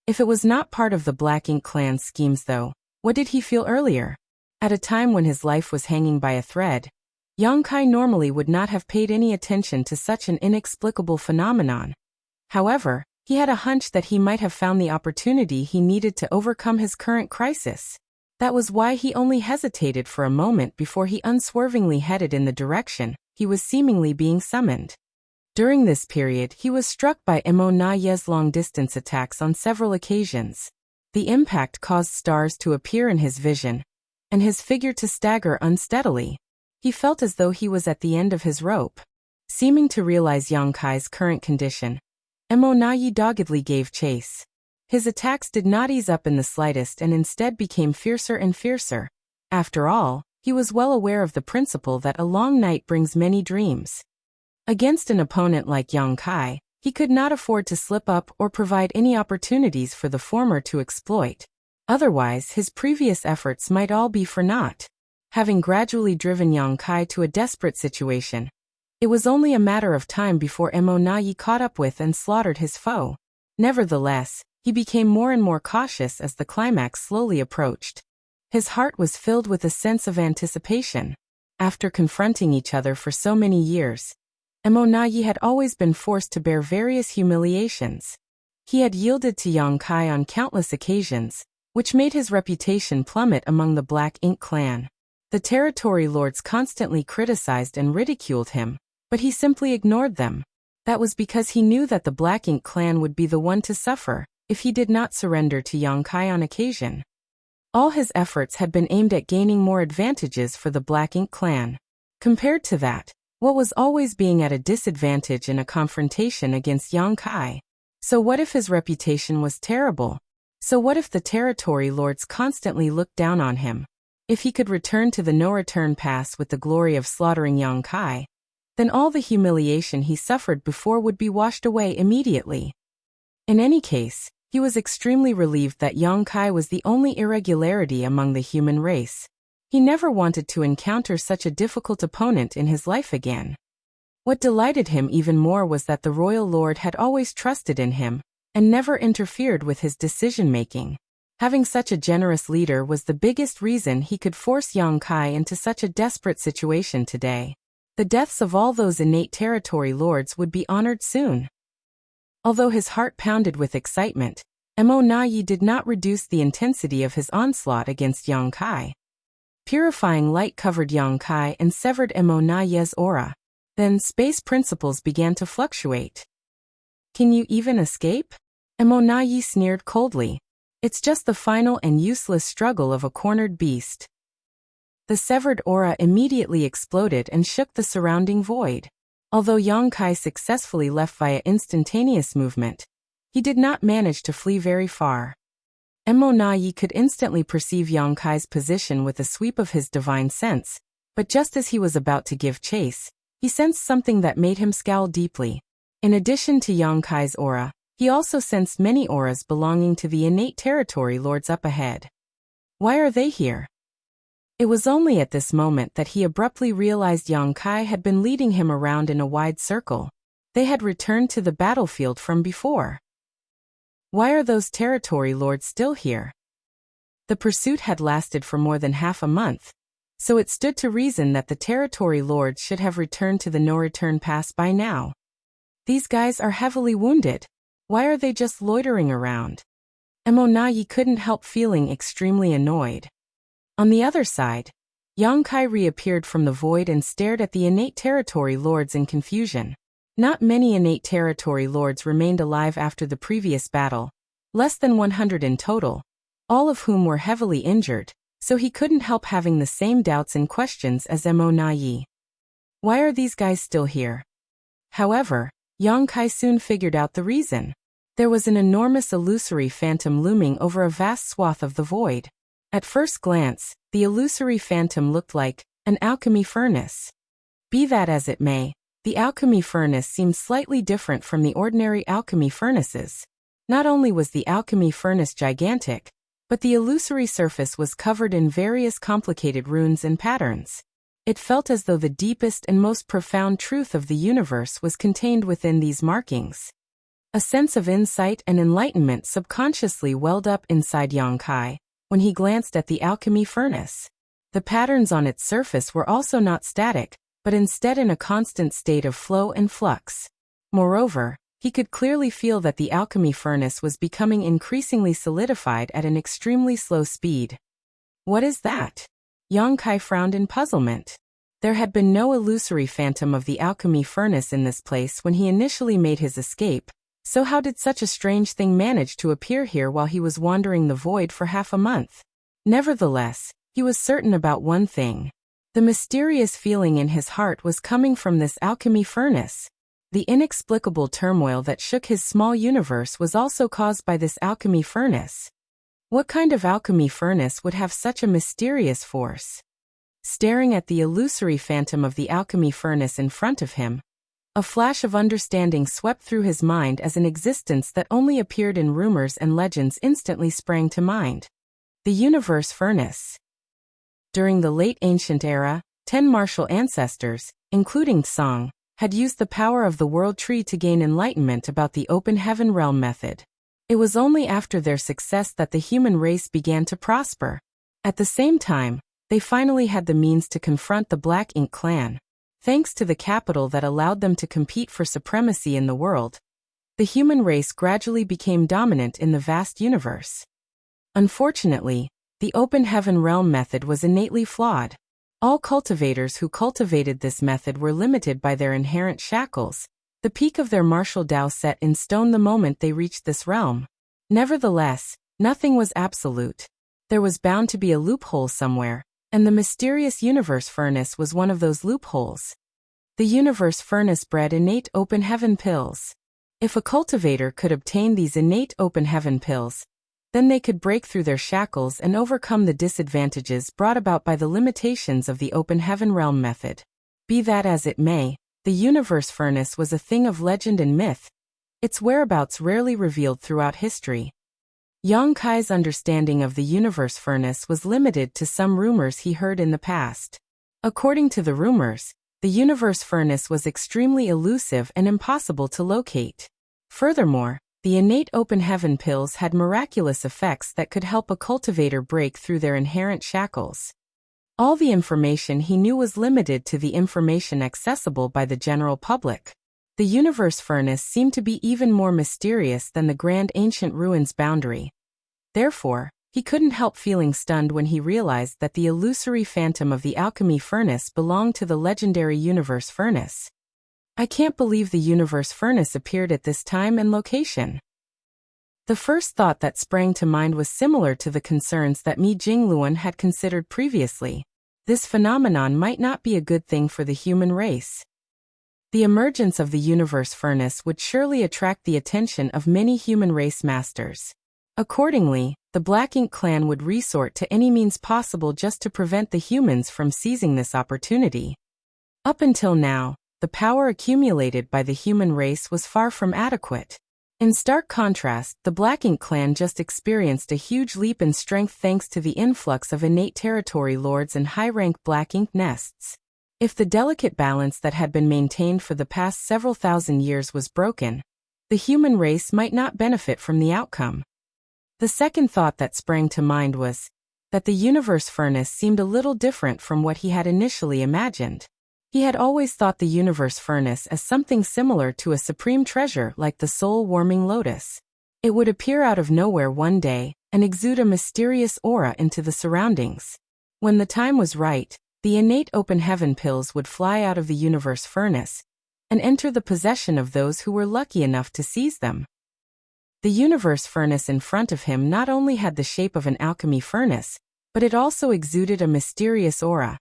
Speaker 1: If it was not part of the Black Ink Clan's schemes though, what did he feel earlier? At a time when his life was hanging by a thread, Yang Kai normally would not have paid any attention to such an inexplicable phenomenon. However, he had a hunch that he might have found the opportunity he needed to overcome his current crisis. That was why he only hesitated for a moment before he unswervingly headed in the direction he was seemingly being summoned. During this period, he was struck by Mo Na Ye's long-distance attacks on several occasions. The impact caused stars to appear in his vision, and his figure to stagger unsteadily. He felt as though he was at the end of his rope. Seeming to realize Yang Kai's current condition, Mo Na Ye doggedly gave chase. His attacks did not ease up in the slightest and instead became fiercer and fiercer. After all, he was well aware of the principle that a long night brings many dreams. Against an opponent like Yang Kai, he could not afford to slip up or provide any opportunities for the former to exploit. Otherwise, his previous efforts might all be for naught. Having gradually driven Yang Kai to a desperate situation, it was only a matter of time before Mo Na Ye caught up with and slaughtered his foe. Nevertheless, he became more and more cautious as the climax slowly approached. His heart was filled with a sense of anticipation. After confronting each other for so many years, Mo Na Ye had always been forced to bear various humiliations. He had yielded to Yang Kai on countless occasions, which made his reputation plummet among the Black Ink Clan. The territory lords constantly criticized and ridiculed him, but he simply ignored them. That was because he knew that the Black Ink Clan would be the one to suffer if he did not surrender to Yang Kai on occasion. All his efforts had been aimed at gaining more advantages for the Black Ink Clan. Compared to that, what was always being at a disadvantage in a confrontation against Yang Kai? So what if his reputation was terrible? So what if the territory lords constantly looked down on him? If he could return to the no-return pass with the glory of slaughtering Yang Kai, then all the humiliation he suffered before would be washed away immediately. In any case, he was extremely relieved that Yang Kai was the only irregularity among the human race. He never wanted to encounter such a difficult opponent in his life again. What delighted him even more was that the royal lord had always trusted in him and never interfered with his decision-making. Having such a generous leader was the biggest reason he could force Yang Kai into such a desperate situation today. The deaths of all those innate territory lords would be honored soon. Although his heart pounded with excitement, Mo Na Ye did not reduce the intensity of his onslaught against Yang Kai. Purifying light covered Yang Kai and severed Mo Na Ye's aura. Then space principles began to fluctuate. Can you even escape? Mo Na Ye sneered coldly. It's just the final and useless struggle of a cornered beast. The severed aura immediately exploded and shook the surrounding void. Although Yang Kai successfully left via instantaneous movement, he did not manage to flee very far. Mo Na Ye could instantly perceive Yang Kai's position with a sweep of his divine sense, but just as he was about to give chase, he sensed something that made him scowl deeply. In addition to Yang Kai's aura, he also sensed many auras belonging to the innate territory lords up ahead. Why are they here? It was only at this moment that he abruptly realized Yang Kai had been leading him around in a wide circle. They had returned to the battlefield from before. Why are those territory lords still here? The pursuit had lasted for more than half a month, so it stood to reason that the territory lords should have returned to the no-return pass by now. These guys are heavily wounded. Why are they just loitering around? Mo Na Ye couldn't help feeling extremely annoyed. On the other side, Yang Kai reappeared from the void and stared at the innate territory lords in confusion. Not many innate territory lords remained alive after the previous battle, less than 100 in total, all of whom were heavily injured, so he couldn't help having the same doubts and questions as Mo Na Ye. Why are these guys still here? However, Yang Kai soon figured out the reason. There was an enormous illusory phantom looming over a vast swath of the void. At first glance, the illusory phantom looked like an alchemy furnace. Be that as it may, the alchemy furnace seemed slightly different from the ordinary alchemy furnaces. Not only was the alchemy furnace gigantic, But the illusory surface was covered in various complicated runes and patterns. It felt as though the deepest and most profound truth of the universe was contained within these markings. A sense of insight and enlightenment subconsciously welled up inside Yang Kai when he glanced at the alchemy furnace. The patterns on its surface were also not static, but instead in a constant state of flow and flux. Moreover, he could clearly feel that the alchemy furnace was becoming increasingly solidified at an extremely slow speed. What is that? Yang Kai frowned in puzzlement. There had been no illusory phantom of the alchemy furnace in this place when he initially made his escape, so how did such a strange thing manage to appear here while he was wandering the void for half a month? Nevertheless, he was certain about one thing. The mysterious feeling in his heart was coming from this alchemy furnace. The inexplicable turmoil that shook his small universe was also caused by this alchemy furnace. What kind of alchemy furnace would have such a mysterious force? Staring at the illusory phantom of the alchemy furnace in front of him, a flash of understanding swept through his mind as an existence that only appeared in rumors and legends instantly sprang to mind. The universe furnace. During the late ancient era, 10 martial ancestors, including Tsang, had used the power of the world tree to gain enlightenment about the open heaven realm method. It was only after their success that the human race began to prosper. At the same time, they finally had the means to confront the Black Ink clan. Thanks to the capital that allowed them to compete for supremacy in the world, the human race gradually became dominant in the vast universe. Unfortunately, the open heaven realm method was innately flawed. All cultivators who cultivated this method were limited by their inherent shackles, the peak of their martial Tao set in stone the moment they reached this realm. Nevertheless, nothing was absolute. There was bound to be a loophole somewhere, and the mysterious universe furnace was one of those loopholes. The universe furnace bred innate open heaven pills. If a cultivator could obtain these innate open heaven pills, then they could break through their shackles and overcome the disadvantages brought about by the limitations of the open heaven realm method. Be that as it may, the universe furnace was a thing of legend and myth, its whereabouts rarely revealed throughout history. Yang Kai's understanding of the universe furnace was limited to some rumors he heard in the past. According to the rumors, the universe furnace was extremely elusive and impossible to locate. Furthermore, the innate open heaven pills had miraculous effects that could help a cultivator break through their inherent shackles. All the information he knew was limited to the information accessible by the general public. The universe furnace seemed to be even more mysterious than the grand ancient ruins boundary. Therefore, he couldn't help feeling stunned when he realized that the illusory phantom of the alchemy furnace belonged to the legendary universe furnace. I can't believe the universe furnace appeared at this time and location. The first thought that sprang to mind was similar to the concerns that Mi Jingluan had considered previously. This phenomenon might not be a good thing for the human race. The emergence of the universe furnace would surely attract the attention of many human race masters. Accordingly, the Black Ink clan would resort to any means possible just to prevent the humans from seizing this opportunity. Up until now, the power accumulated by the human race was far from adequate. In stark contrast, the Black Ink clan just experienced a huge leap in strength thanks to the influx of innate territory lords and high-rank Black Ink nests. If the delicate balance that had been maintained for the past several thousand years was broken, the human race might not benefit from the outcome. The second thought that sprang to mind was that the universe furnace seemed a little different from what he had initially imagined. He had always thought the universe furnace as something similar to a supreme treasure like the soul-warming lotus. It would appear out of nowhere one day and exude a mysterious aura into the surroundings. When the time was right, the innate open heaven pills would fly out of the universe furnace and enter the possession of those who were lucky enough to seize them. The universe furnace in front of him not only had the shape of an alchemy furnace, but it also exuded a mysterious aura.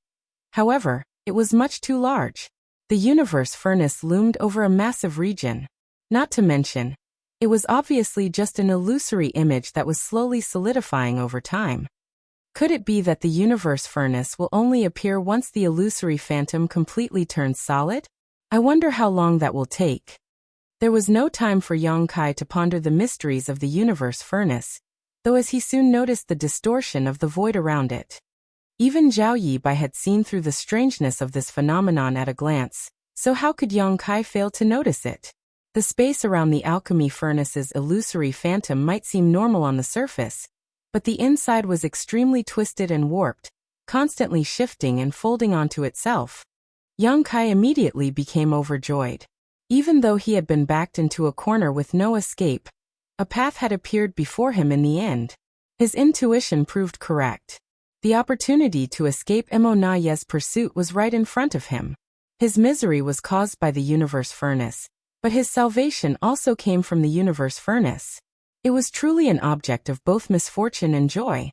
Speaker 1: However, it was much too large. The universe furnace loomed over a massive region. Not to mention, it was obviously just an illusory image that was slowly solidifying over time. Could it be that the universe furnace will only appear once the illusory phantom completely turns solid? I wonder how long that will take. There was no time for Yang Kai to ponder the mysteries of the universe furnace, though as he soon noticed the distortion of the void around it. Even Zhao Yibai had seen through the strangeness of this phenomenon at a glance, so how could Yang Kai fail to notice it? The space around the alchemy furnace's illusory phantom might seem normal on the surface, but the inside was extremely twisted and warped, constantly shifting and folding onto itself. Yang Kai immediately became overjoyed. Even though he had been backed into a corner with no escape, a path had appeared before him in the end. His intuition proved correct. The opportunity to escape Mo Naye's pursuit was right in front of him. His misery was caused by the universe furnace, but his salvation also came from the universe furnace. It was truly an object of both misfortune and joy.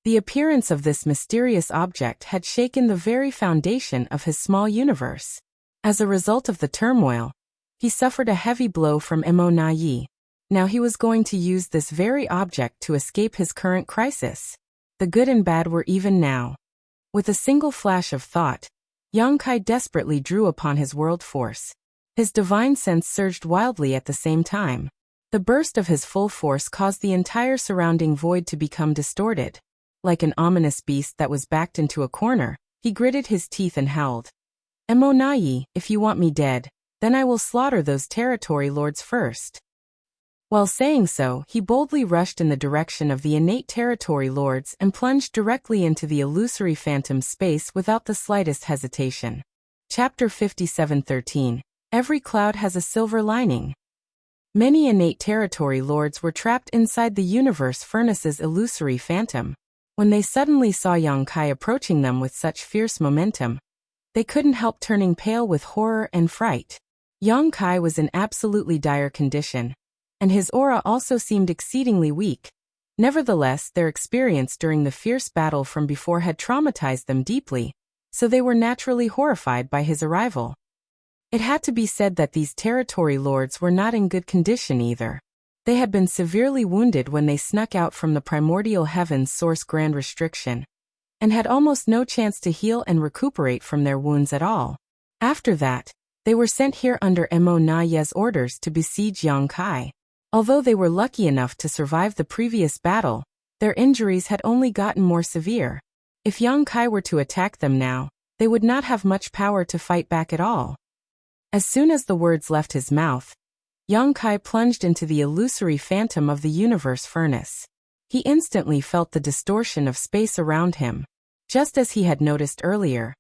Speaker 1: The appearance of this mysterious object had shaken the very foundation of his small universe. As a result of the turmoil, he suffered a heavy blow from Mo Naye. Now he was going to use this very object to escape his current crisis. The good and bad were even now. With a single flash of thought, Yang Kai desperately drew upon his world force. His divine sense surged wildly at the same time. The burst of his full force caused the entire surrounding void to become distorted. Like an ominous beast that was backed into a corner, he gritted his teeth and howled. Mo Naye, if you want me dead, then I will slaughter those territory lords first. While saying so, he boldly rushed in the direction of the innate territory lords and plunged directly into the illusory phantom space without the slightest hesitation. Chapter 57:13. Every cloud has a silver lining. Many innate territory lords were trapped inside the universe furnace's illusory phantom. When they suddenly saw Yang Kai approaching them with such fierce momentum, they couldn't help turning pale with horror and fright. Yang Kai was in absolutely dire condition, and his aura also seemed exceedingly weak. Nevertheless, their experience during the fierce battle from before had traumatized them deeply, so they were naturally horrified by his arrival. It had to be said that these territory lords were not in good condition either. They had been severely wounded when they snuck out from the primordial heaven's source grand restriction, and had almost no chance to heal and recuperate from their wounds at all. After that, they were sent here under Mo Naye's orders to besiege Yang Kai. Although they were lucky enough to survive the previous battle, their injuries had only gotten more severe. If Yang Kai were to attack them now, they would not have much power to fight back at all. As soon as the words left his mouth, Yang Kai plunged into the illusory phantom of the universe furnace. He instantly felt the distortion of space around him. Just as he had noticed earlier,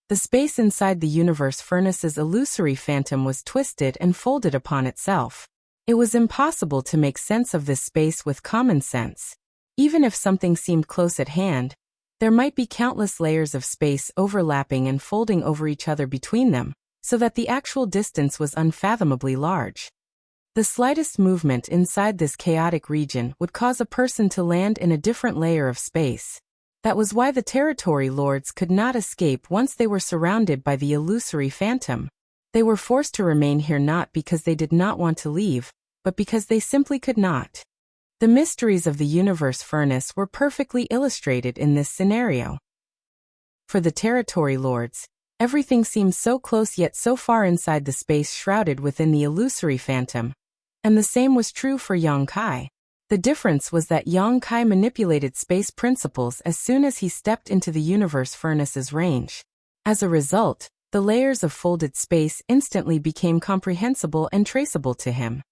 Speaker 1: the space inside the universe furnace's illusory phantom was twisted and folded upon itself. It was impossible to make sense of this space with common sense. Even if something seemed close at hand, there might be countless layers of space overlapping and folding over each other between them, so that the actual distance was unfathomably large. The slightest movement inside this chaotic region would cause a person to land in a different layer of space. That was why the territory lords could not escape once they were surrounded by the illusory phantom. They were forced to remain here not because they did not want to leave, but because they simply could not. The mysteries of the universe furnace were perfectly illustrated in this scenario. For the territory lords, everything seemed so close yet so far inside the space shrouded within the illusory phantom. And the same was true for Yang Kai. The difference was that Yang Kai manipulated space principles as soon as he stepped into the universe furnace's range. As a result, the layers of folded space instantly became comprehensible and traceable to him.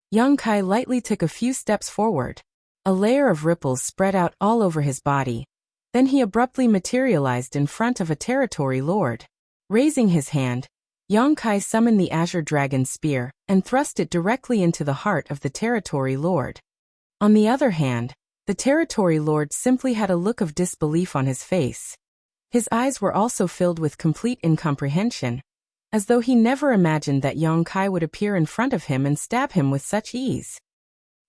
Speaker 1: Yang Kai lightly took a few steps forward. A layer of ripples spread out all over his body. Then he abruptly materialized in front of a territory lord. Raising his hand, Yang Kai summoned the Azure Dragon Spear and thrust it directly into the heart of the territory lord. On the other hand, the territory lord simply had a look of disbelief on his face. His eyes were also filled with complete incomprehension, as though he never imagined that Yang Kai would appear in front of him and stab him with such ease.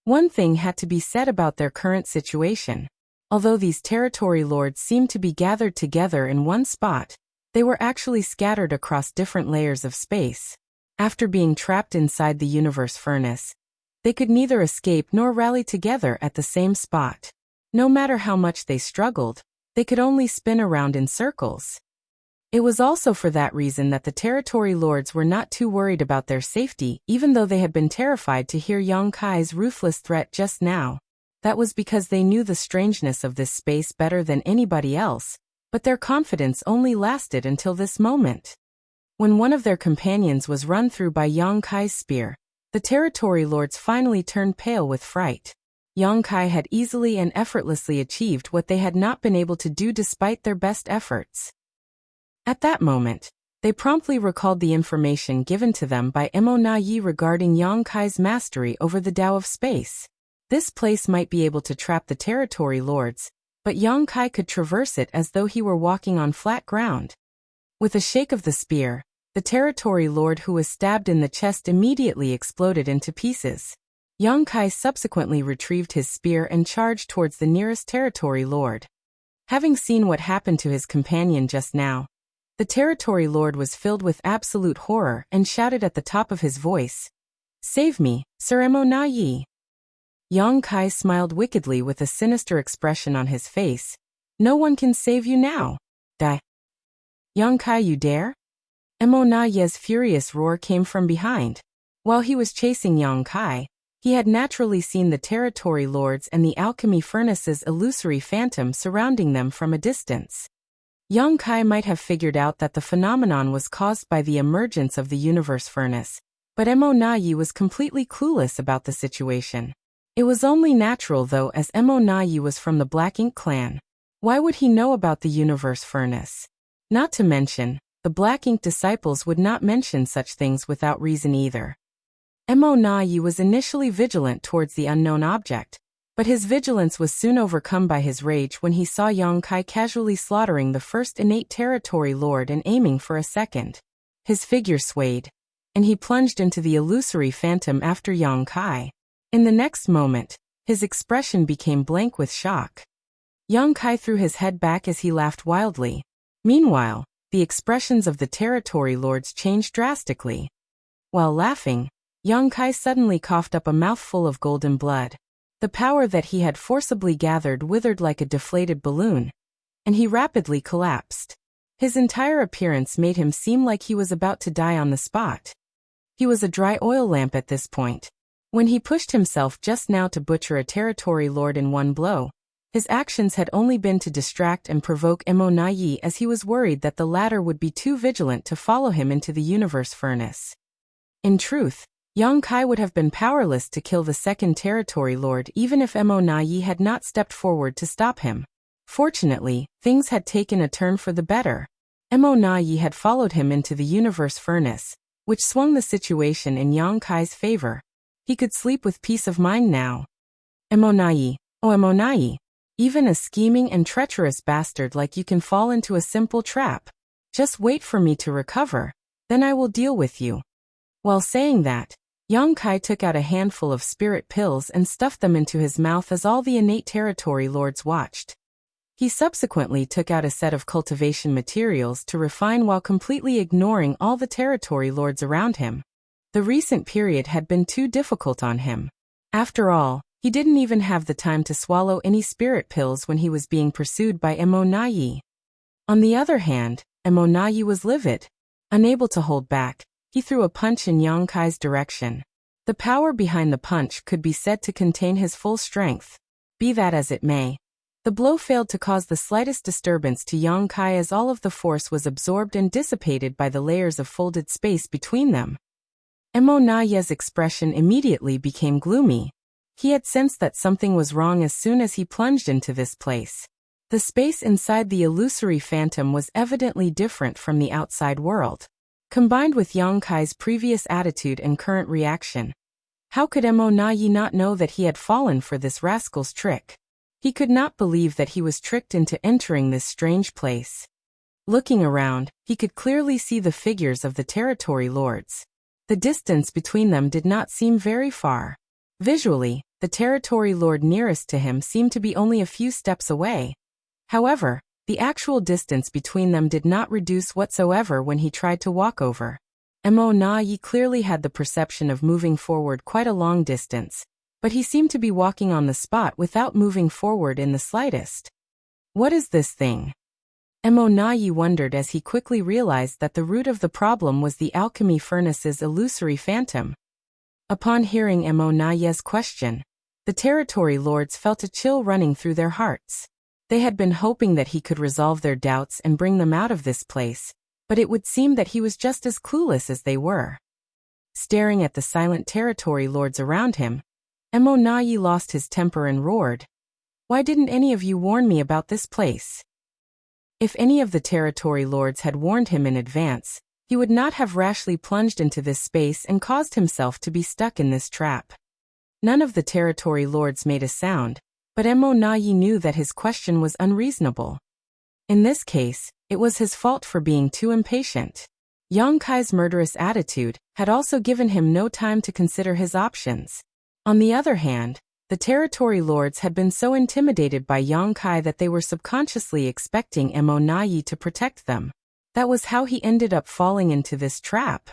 Speaker 1: One thing had to be said about their current situation. Although these territory lords seemed to be gathered together in one spot, they were actually scattered across different layers of space. After being trapped inside the universe furnace, they could neither escape nor rally together at the same spot. No matter how much they struggled, they could only spin around in circles. It was also for that reason that the territory lords were not too worried about their safety, even though they had been terrified to hear Yang Kai's ruthless threat just now. That was because they knew the strangeness of this space better than anybody else, but their confidence only lasted until this moment. When one of their companions was run through by Yang Kai's spear, the territory lords finally turned pale with fright. Yang Kai had easily and effortlessly achieved what they had not been able to do despite their best efforts. At that moment, they promptly recalled the information given to them by Mo Na Yi regarding Yang Kai's mastery over the Tao of space. This place might be able to trap the territory lords, but Yang Kai could traverse it as though he were walking on flat ground. With a shake of the spear, the territory lord who was stabbed in the chest immediately exploded into pieces. Yang Kai subsequently retrieved his spear and charged towards the nearest territory lord. Having seen what happened to his companion just now, the territory lord was filled with absolute horror and shouted at the top of his voice, "Save me, Sir Mo Na Yi!" Yang Kai smiled wickedly with a sinister expression on his face. "No one can save you now. Die. Yang Kai, you dare?" Mo Na Yi's furious roar came from behind. While he was chasing Yang Kai, he had naturally seen the territory lords and the alchemy furnace's illusory phantom surrounding them from a distance. Yang Kai might have figured out that the phenomenon was caused by the emergence of the universe furnace, but Mo Na Yi was completely clueless about the situation. It was only natural though, as Mo Na Yi was from the Black Ink clan. Why would he know about the universe furnace? Not to mention, the Black Ink disciples would not mention such things without reason either. Mo Na Yi was initially vigilant towards the unknown object, but his vigilance was soon overcome by his rage when he saw Yang Kai casually slaughtering the first innate territory lord and aiming for a second. His figure swayed, and he plunged into the illusory phantom after Yang Kai. In the next moment, his expression became blank with shock. Yang Kai threw his head back as he laughed wildly. Meanwhile, the expressions of the territory lords changed drastically. While laughing, Yang Kai suddenly coughed up a mouthful of golden blood. The power that he had forcibly gathered withered like a deflated balloon, and he rapidly collapsed. His entire appearance made him seem like he was about to die on the spot. He was a dry oil lamp at this point. When he pushed himself just now to butcher a territory lord in one blow, his actions had only been to distract and provoke Mo Na Yi, as he was worried that the latter would be too vigilant to follow him into the universe furnace. In truth, Yang Kai would have been powerless to kill the second territory lord even if Mo Na Yi had not stepped forward to stop him. Fortunately, things had taken a turn for the better. Mo Na Yi had followed him into the universe furnace, which swung the situation in Yang Kai's favor. He could sleep with peace of mind now. Mo Na Yi, oh Mo Na Yi, even a scheming and treacherous bastard like you can fall into a simple trap. Just wait for me to recover, then I will deal with you. While saying that, Yang Kai took out a handful of spirit pills and stuffed them into his mouth as all the innate territory lords watched. He subsequently took out a set of cultivation materials to refine while completely ignoring all the territory lords around him. The recent period had been too difficult on him. After all, he didn't even have the time to swallow any spirit pills when he was being pursued by Mo Na Yi. On the other hand, Mo Na Yi was livid. Unable to hold back, he threw a punch in Yang Kai's direction. The power behind the punch could be said to contain his full strength. Be that as it may, the blow failed to cause the slightest disturbance to Yang Kai, as all of the force was absorbed and dissipated by the layers of folded space between them. Mo Na Yi's expression immediately became gloomy. He had sensed that something was wrong as soon as he plunged into this place. The space inside the illusory phantom was evidently different from the outside world. Combined with Yang Kai's previous attitude and current reaction, how could Mo Na Yi not know that he had fallen for this rascal's trick? He could not believe that he was tricked into entering this strange place. Looking around, he could clearly see the figures of the territory lords. The distance between them did not seem very far. Visually, the territory lord nearest to him seemed to be only a few steps away. However, the actual distance between them did not reduce whatsoever when he tried to walk over. Mo Na Yi clearly had the perception of moving forward quite a long distance, but he seemed to be walking on the spot without moving forward in the slightest. What is this thing? Mo Na Yi wondered as he quickly realized that the root of the problem was the alchemy furnace's illusory phantom. Upon hearing Mo Na Yi's question, The territory lords felt a chill running through their hearts. They had been hoping that he could resolve their doubts and bring them out of this place, but it would seem that he was just as clueless as they were. Staring at the silent territory lords around him, Emonayi lost his temper and roared, "Why didn't any of you warn me about this place?" If any of the territory lords had warned him in advance, he would not have rashly plunged into this space and caused himself to be stuck in this trap. None of the territory lords made a sound, but Emonayi knew that his question was unreasonable. In this case, it was his fault for being too impatient. Yang Kai's murderous attitude had also given him no time to consider his options. On the other hand, the territory lords had been so intimidated by Yang Kai that they were subconsciously expecting Emonayi to protect them. That was how he ended up falling into this trap.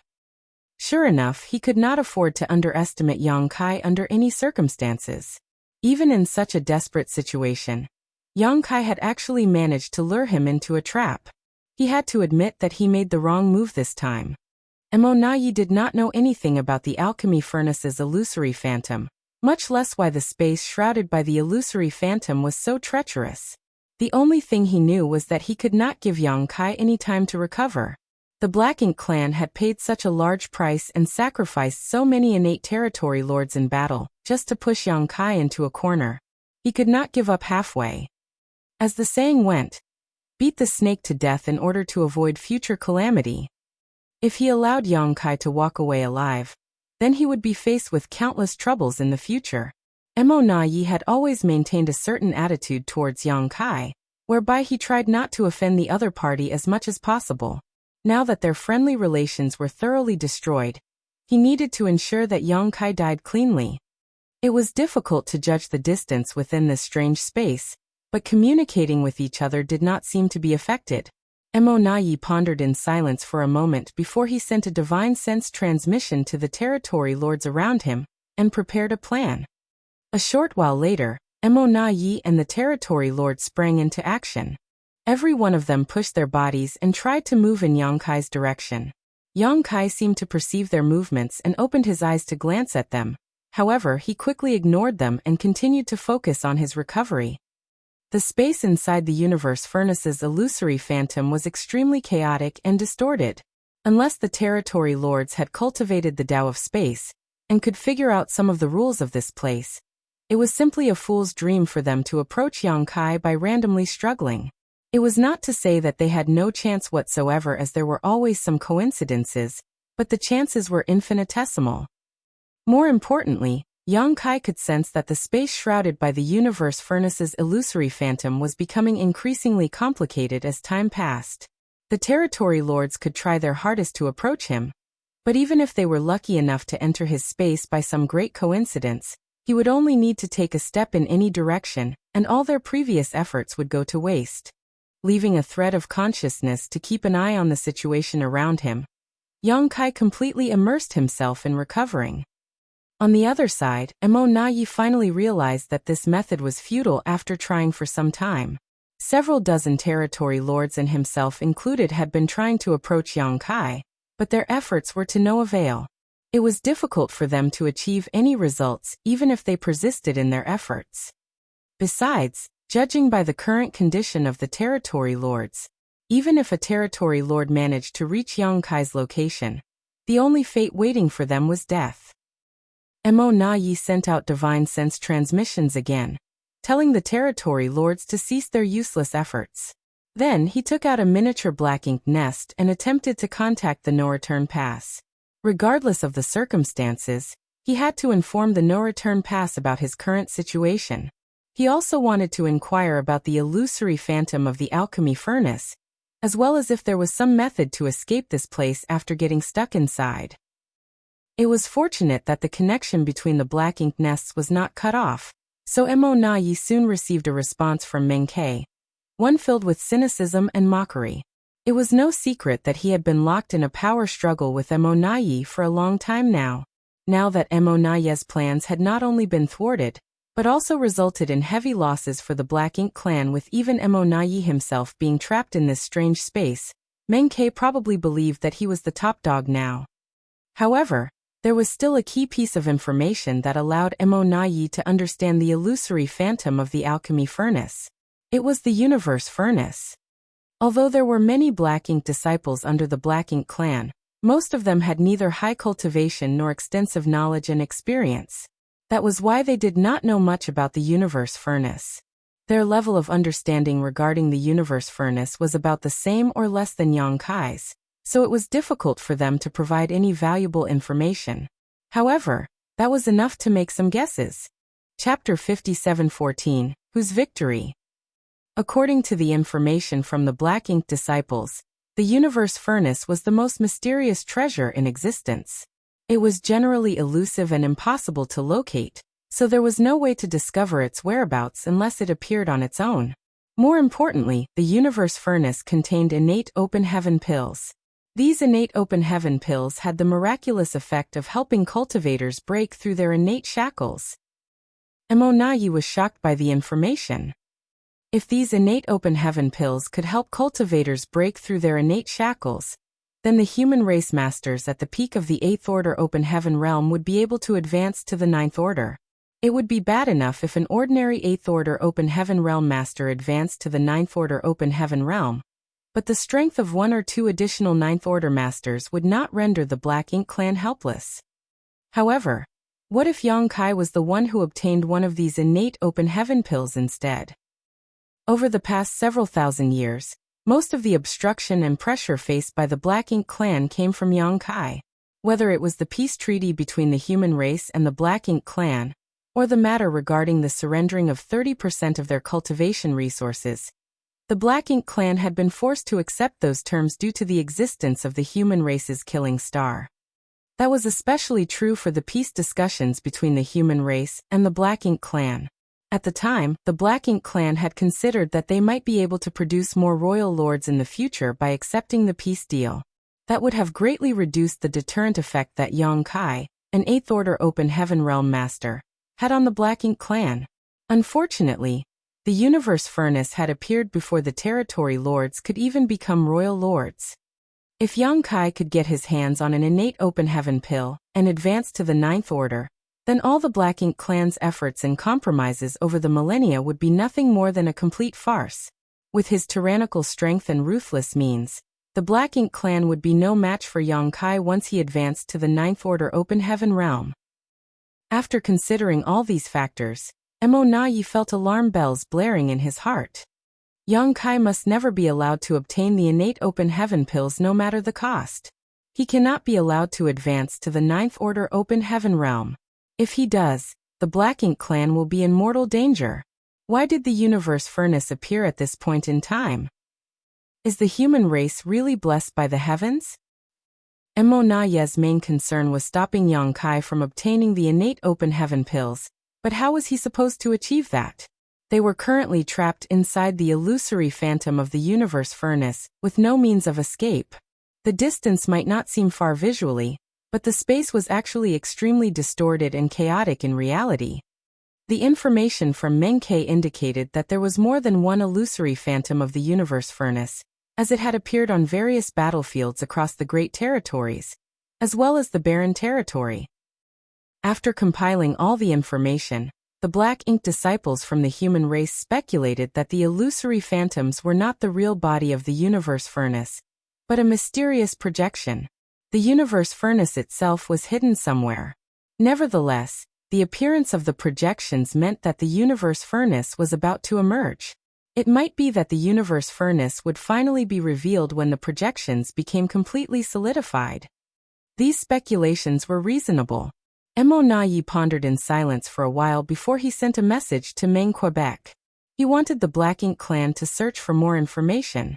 Speaker 1: Sure enough, he could not afford to underestimate Yang Kai under any circumstances. Even in such a desperate situation, Yang Kai had actually managed to lure him into a trap. He had to admit that he made the wrong move this time. Emonayi did not know anything about the alchemy furnace's illusory phantom, much less why the space shrouded by the illusory phantom was so treacherous. The only thing he knew was that he could not give Yang Kai any time to recover. The Black Ink clan had paid such a large price and sacrificed so many innate territory lords in battle, just to push Yang Kai into a corner. He could not give up halfway. As the saying went, beat the snake to death in order to avoid future calamity. If he allowed Yang Kai to walk away alive, then he would be faced with countless troubles in the future. Emonayi had always maintained a certain attitude towards Yang Kai, whereby he tried not to offend the other party as much as possible. Now that their friendly relations were thoroughly destroyed, he needed to ensure that Yang Kai died cleanly. It was difficult to judge the distance within this strange space, but communicating with each other did not seem to be affected. Emonayi pondered in silence for a moment before he sent a divine sense transmission to the territory lords around him, and prepared a plan. A short while later, Emonayi and the territory lords sprang into action. Every one of them pushed their bodies and tried to move in Yang Kai's direction. Yang Kai seemed to perceive their movements and opened his eyes to glance at them. However, he quickly ignored them and continued to focus on his recovery. The space inside the universe furnace's illusory phantom was extremely chaotic and distorted. Unless the territory lords had cultivated the Tao of space, and could figure out some of the rules of this place, it was simply a fool's dream for them to approach Yang Kai by randomly struggling. It was not to say that they had no chance whatsoever, as there were always some coincidences, but the chances were infinitesimal. More importantly, Yang Kai could sense that the space shrouded by the universe furnace's illusory phantom was becoming increasingly complicated as time passed. The territory lords could try their hardest to approach him, but even if they were lucky enough to enter his space by some great coincidence, he would only need to take a step in any direction, and all their previous efforts would go to waste. Leaving a thread of consciousness to keep an eye on the situation around him, Yang Kai completely immersed himself in recovering. On the other side, Emonayi finally realized that this method was futile after trying for some time. Several dozen territory lords and himself included had been trying to approach Yang Kai, but their efforts were to no avail. It was difficult for them to achieve any results even if they persisted in their efforts. Besides, judging by the current condition of the territory lords, even if a territory lord managed to reach Yang Kai's location, the only fate waiting for them was death. Emonayi sent out divine sense transmissions again, telling the territory lords to cease their useless efforts. Then he took out a miniature black ink nest and attempted to contact the no-return pass. Regardless of the circumstances, he had to inform the no-return pass about his current situation. He also wanted to inquire about the illusory phantom of the alchemy furnace, as well as if there was some method to escape this place after getting stuck inside. It was fortunate that the connection between the black ink nests was not cut off, so Emonayi soon received a response from Menkei, one filled with cynicism and mockery. It was no secret that he had been locked in a power struggle with Emonayi for a long time now. Now that Emonayi's plans had not only been thwarted, but also resulted in heavy losses for the Black Ink clan, with even Emonayi himself being trapped in this strange space, Menkei probably believed that he was the top dog now. However, there was still a key piece of information that allowed Mo Nayi to understand the illusory phantom of the alchemy furnace. It was the universe furnace. Although there were many Black Ink disciples under the Black Ink clan, most of them had neither high cultivation nor extensive knowledge and experience. That was why they did not know much about the universe furnace. Their level of understanding regarding the universe furnace was about the same or less than Yang Kai's, so it was difficult for them to provide any valuable information. However, that was enough to make some guesses. Chapter 57:14, Whose Victory? According to the information from the Black Ink disciples, the universe furnace was the most mysterious treasure in existence. It was generally elusive and impossible to locate, so there was no way to discover its whereabouts unless it appeared on its own. More importantly, the universe furnace contained innate open heaven pills. These innate open heaven pills had the miraculous effect of helping cultivators break through their innate shackles. Mo Nayi was shocked by the information. If these innate open heaven pills could help cultivators break through their innate shackles, then the human race masters at the peak of the 8th Order Open Heaven realm would be able to advance to the 9th Order. It would be bad enough if an ordinary 8th Order Open Heaven realm master advanced to the 9th Order Open Heaven realm, but the strength of 1 or 2 additional 9th Order masters would not render the Black Ink clan helpless. However, what if Yang Kai was the one who obtained one of these innate open heaven pills instead? Over the past several thousand years, most of the obstruction and pressure faced by the Black Ink clan came from Yang Kai. Whether it was the peace treaty between the human race and the Black Ink clan, or the matter regarding the surrendering of 30% of their cultivation resources, the Black Ink clan had been forced to accept those terms due to the existence of the human race's killing star. That was especially true for the peace discussions between the human race and the Black Ink clan. At the time, the Black Ink clan had considered that they might be able to produce more royal lords in the future by accepting the peace deal. That would have greatly reduced the deterrent effect that Yang Kai, an 8th Order Open Heaven realm master, had on the Black Ink clan. Unfortunately, the universe furnace had appeared before the territory lords could even become royal lords. If Yang Kai could get his hands on an innate open heaven pill and advance to the 9th Order, then all the Black Ink clan's efforts and compromises over the millennia would be nothing more than a complete farce. With his tyrannical strength and ruthless means, the Black Ink clan would be no match for Yang Kai once he advanced to the 9th Order Open Heaven realm. After considering all these factors, Mo Nayi felt alarm bells blaring in his heart. Yang Kai must never be allowed to obtain the innate open heaven pills no matter the cost. He cannot be allowed to advance to the 9th Order Open Heaven realm. If he does, the Black Ink clan will be in mortal danger. Why did the universe furnace appear at this point in time? Is the human race really blessed by the heavens? Mo Nayi's main concern was stopping Yang Kai from obtaining the innate open heaven pills, but how was he supposed to achieve that? They were currently trapped inside the illusory phantom of the universe furnace, with no means of escape. The distance might not seem far visually, but the space was actually extremely distorted and chaotic in reality. The information from Menkei indicated that there was more than one illusory phantom of the universe furnace, as it had appeared on various battlefields across the Great Territories, as well as the Barren Territory. After compiling all the information, the Black Ink disciples from the human race speculated that the illusory phantoms were not the real body of the universe furnace, but a mysterious projection. The universe furnace itself was hidden somewhere. Nevertheless, the appearance of the projections meant that the universe furnace was about to emerge. It might be that the universe furnace would finally be revealed when the projections became completely solidified. These speculations were reasonable. Mo Nayi pondered in silence for a while before he sent a message to Meng Quebec. He wanted the Black Ink clan to search for more information.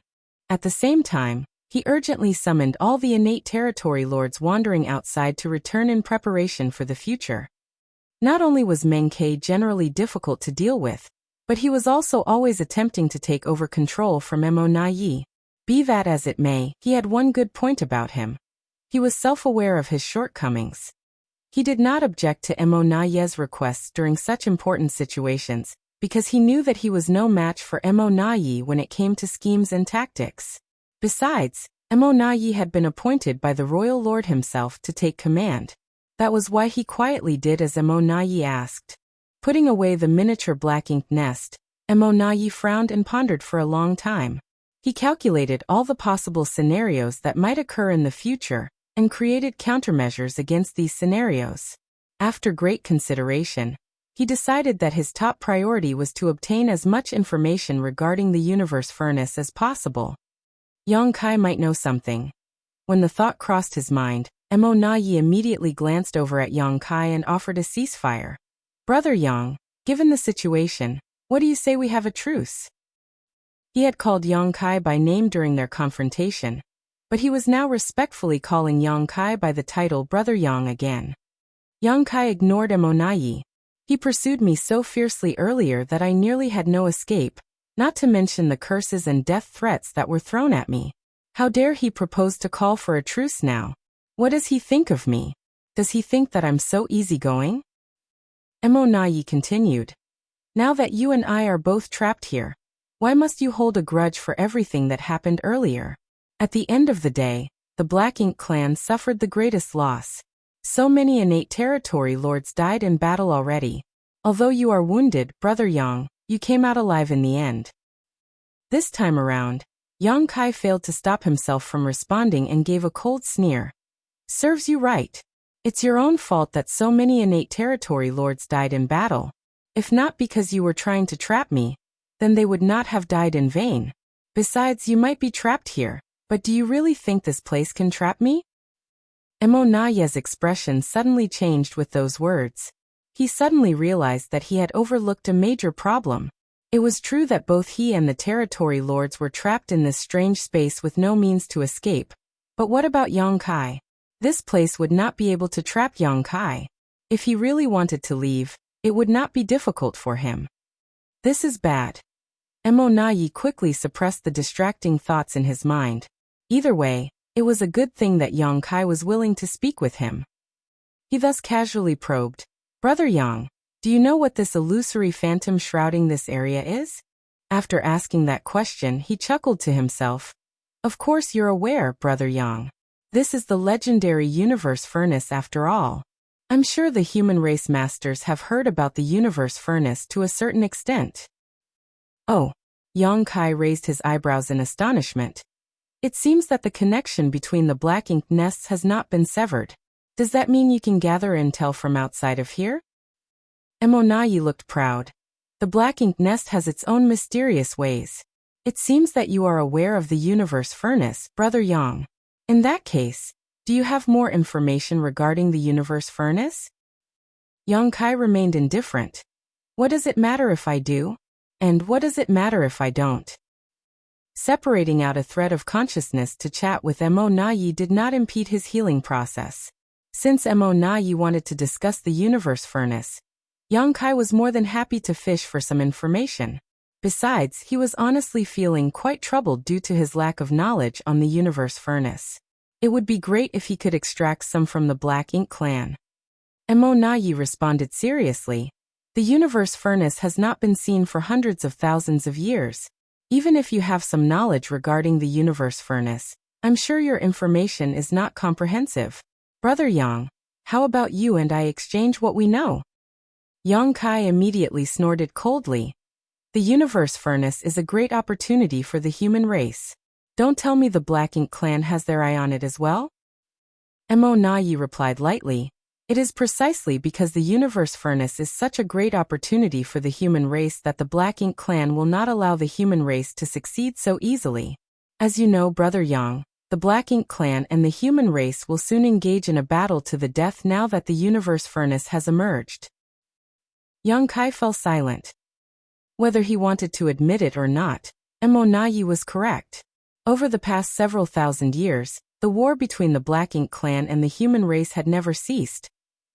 Speaker 1: At the same time, he urgently summoned all the innate territory lords wandering outside to return in preparation for the future. Not only was Menkei generally difficult to deal with, but he was also always attempting to take over control from Mo Nayi. Be that as it may, he had one good point about him. He was self-aware of his shortcomings. He did not object to Mo Nayi's requests during such important situations, because he knew that he was no match for Mo Nayi when it came to schemes and tactics. Besides, Mo Nayi had been appointed by the royal lord himself to take command. That was why he quietly did as Emonayi asked. Putting away the miniature black ink nest, Emonayi frowned and pondered for a long time. He calculated all the possible scenarios that might occur in the future and created countermeasures against these scenarios. After great consideration, he decided that his top priority was to obtain as much information regarding the universe furnace as possible. Yang Kai might know something. When the thought crossed his mind, Emonayi immediately glanced over at Yang Kai and offered a ceasefire. Brother Yang, given the situation, what do you say we have a truce? He had called Yang Kai by name during their confrontation, but he was now respectfully calling Yang Kai by the title Brother Yang again. Yang Kai ignored Emonayi. He pursued me so fiercely earlier that I nearly had no escape, not to mention the curses and death threats that were thrown at me. How dare he propose to call for a truce now? What does he think of me? Does he think that I'm so easygoing? Emonayi continued. Now that you and I are both trapped here, why must you hold a grudge for everything that happened earlier? At the end of the day, the Black Ink clan suffered the greatest loss. So many innate territory lords died in battle already. Although you are wounded, Brother Yang, you came out alive in the end. This time around, Yang Kai failed to stop himself from responding and gave a cold sneer. Serves you right. It's your own fault that so many innate territory lords died in battle. If not because you were trying to trap me, then they would not have died in vain. Besides, you might be trapped here, but do you really think this place can trap me? Emonayi's expression suddenly changed with those words. He suddenly realized that he had overlooked a major problem. It was true that both he and the territory lords were trapped in this strange space with no means to escape. But what about Yang Kai? This place would not be able to trap Yang Kai. If he really wanted to leave, it would not be difficult for him. This is bad. Emonayi quickly suppressed the distracting thoughts in his mind. Either way, it was a good thing that Yang Kai was willing to speak with him. He thus casually probed, Brother Yang, do you know what this illusory phantom shrouding this area is? After asking that question, he chuckled to himself. Of course you're aware, Brother Yang. This is the legendary universe furnace after all. I'm sure the human race masters have heard about the universe furnace to a certain extent. Oh, Yang Kai raised his eyebrows in astonishment. It seems that the connection between the black ink nests has not been severed. Does that mean you can gather intel from outside of here? Emonayi looked proud. The black ink nest has its own mysterious ways. It seems that you are aware of the universe furnace, Brother Yang. In that case, do you have more information regarding the universe furnace? Yang Kai remained indifferent. What does it matter if I do? And what does it matter if I don't? Separating out a thread of consciousness to chat with Emonayi did not impede his healing process. Since Emonayi wanted to discuss the universe furnace, Yang Kai was more than happy to fish for some information. Besides, he was honestly feeling quite troubled due to his lack of knowledge on the universe furnace. It would be great if he could extract some from the Black Ink clan. Emonayi responded seriously. The universe furnace has not been seen for hundreds of thousands of years. Even if you have some knowledge regarding the universe furnace, I'm sure your information is not comprehensive. Brother Yang, how about you and I exchange what we know? Yang Kai immediately snorted coldly. The universe furnace is a great opportunity for the human race. Don't tell me the Black Ink clan has their eye on it as well? Emonayi replied lightly. It is precisely because the universe furnace is such a great opportunity for the human race that the Black Ink clan will not allow the human race to succeed so easily. As you know, Brother Yang, the Black Ink clan and the human race will soon engage in a battle to the death now that the universe furnace has emerged. Yang Kai fell silent. Whether he wanted to admit it or not, Emonayi was correct. Over the past several thousand years, the war between the Black Ink clan and the human race had never ceased.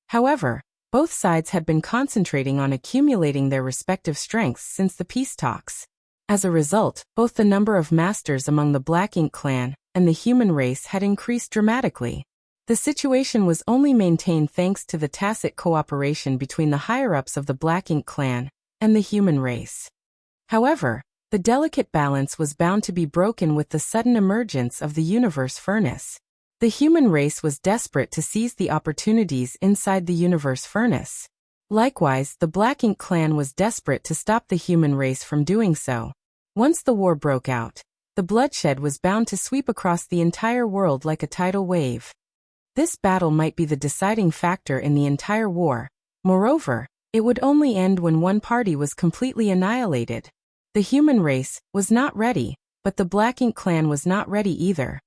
Speaker 1: However, both sides had been concentrating on accumulating their respective strengths since the peace talks. As a result, both the number of masters among the Black Ink clan and the human race had increased dramatically. The situation was only maintained thanks to the tacit cooperation between the higher-ups of the Black Ink clan and the human race. However, the delicate balance was bound to be broken with the sudden emergence of the universe furnace. The human race was desperate to seize the opportunities inside the universe furnace. Likewise, the Black Ink clan was desperate to stop the human race from doing so. Once the war broke out, the bloodshed was bound to sweep across the entire world like a tidal wave. This battle might be the deciding factor in the entire war. Moreover, it would only end when one party was completely annihilated. The human race was not ready, but the Black Ink clan was not ready either.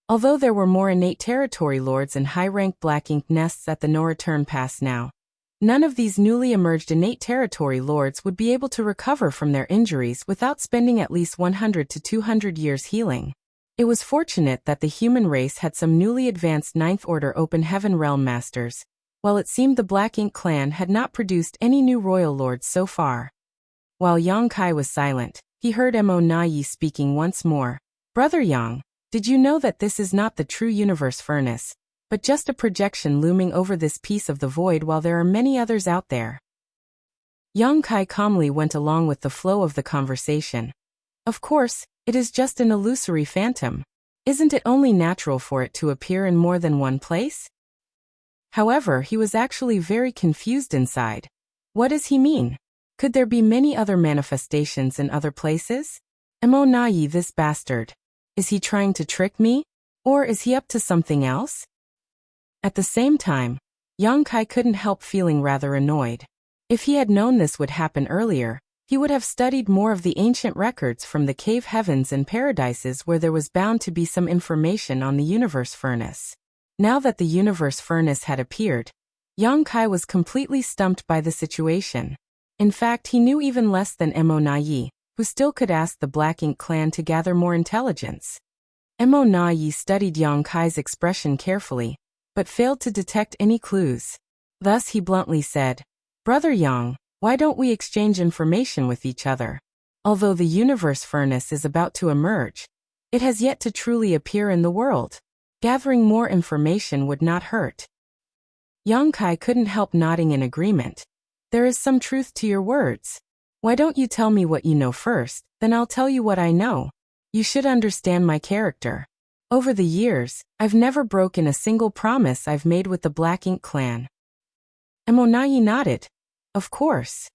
Speaker 1: Although there were more innate territory lords and high-rank Black Ink nests at the No Return Pass now, none of these newly emerged innate territory lords would be able to recover from their injuries without spending at least 100 to 200 years healing. It was fortunate that the human race had some newly advanced Ninth Order Open Heaven Realm Masters, while it seemed the Black Ink clan had not produced any new royal lords so far. While Yang Kai was silent, he heard Mo Nayi speaking once more. "Brother Yang, did you know that this is not the true universe furnace, but just a projection looming over this piece of the void while there are many others out there?" Yang Kai calmly went along with the flow of the conversation. "Of course, it is just an illusory phantom. Isn't it only natural for it to appear in more than one place?" However, he was actually very confused inside. What does he mean? Could there be many other manifestations in other places? Mo Nayi, this bastard. Is he trying to trick me? Or is he up to something else? At the same time, Yang Kai couldn't help feeling rather annoyed. If he had known this would happen earlier, he would have studied more of the ancient records from the cave heavens and paradises where there was bound to be some information on the universe furnace. Now that the universe furnace had appeared, Yang Kai was completely stumped by the situation. In fact, he knew even less than Mo Nayi, who still could ask the Black Ink clan to gather more intelligence. Mo Nayi studied Yang Kai's expression carefully, but failed to detect any clues. Thus he bluntly said, "Brother Yang, why don't we exchange information with each other? Although the universe furnace is about to emerge, it has yet to truly appear in the world. Gathering more information would not hurt." Yang Kai couldn't help nodding in agreement. "There is some truth to your words. Why don't you tell me what you know first, then I'll tell you what I know. You should understand my character. Over the years, I've never broken a single promise I've made with the Black Ink clan." Mo Nayi nodded. Of course.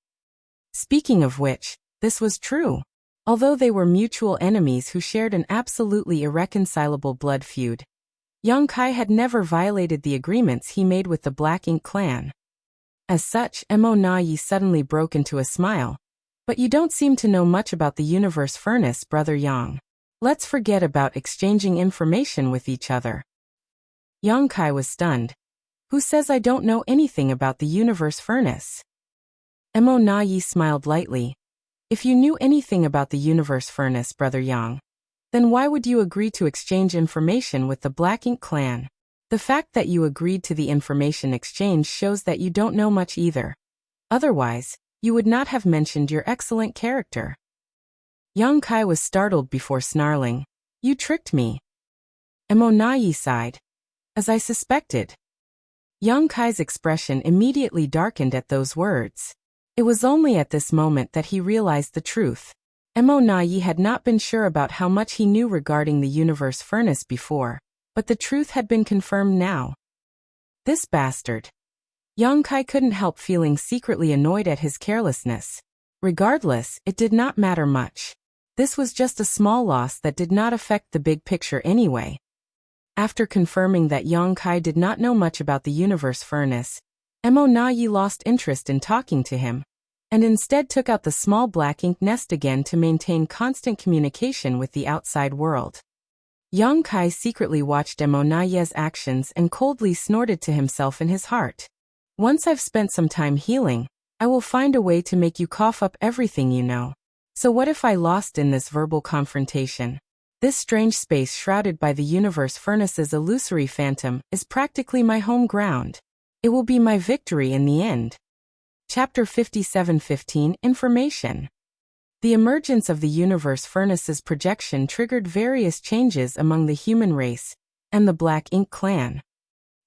Speaker 1: Speaking of which, this was true. Although they were mutual enemies who shared an absolutely irreconcilable blood feud, Yang Kai had never violated the agreements he made with the Black Ink clan. As such, Mo Nayi suddenly broke into a smile. "But you don't seem to know much about the universe furnace, Brother Yang. Let's forget about exchanging information with each other." Yang Kai was stunned. "Who says I don't know anything about the universe furnace?" Mo Nayi smiled lightly. "If you knew anything about the universe furnace, Brother Yang, then why would you agree to exchange information with the Black Ink clan? The fact that you agreed to the information exchange shows that you don't know much either. Otherwise, you would not have mentioned your excellent character." Yang Kai was startled before snarling, "You tricked me." Mo Nayi sighed. "As I suspected." Yang Kai's expression immediately darkened at those words. It was only at this moment that he realized the truth. Mo Nayi had not been sure about how much he knew regarding the universe furnace before, but the truth had been confirmed now. This bastard. Yang Kai couldn't help feeling secretly annoyed at his carelessness. Regardless, it did not matter much. This was just a small loss that did not affect the big picture anyway. After confirming that Yang Kai did not know much about the universe furnace, Mo Nayi lost interest in talking to him, and instead took out the small Black Ink nest again to maintain constant communication with the outside world. Yang Kai secretly watched Mo Nayi's actions and coldly snorted to himself in his heart. "Once I've spent some time healing, I will find a way to make you cough up everything you know. So what if I lost in this verbal confrontation? This strange space shrouded by the universe furnace's illusory phantom is practically my home ground. It will be my victory in the end." Chapter 57:15 Information. The emergence of the universe furnace's projection triggered various changes among the human race and the Black Ink clan.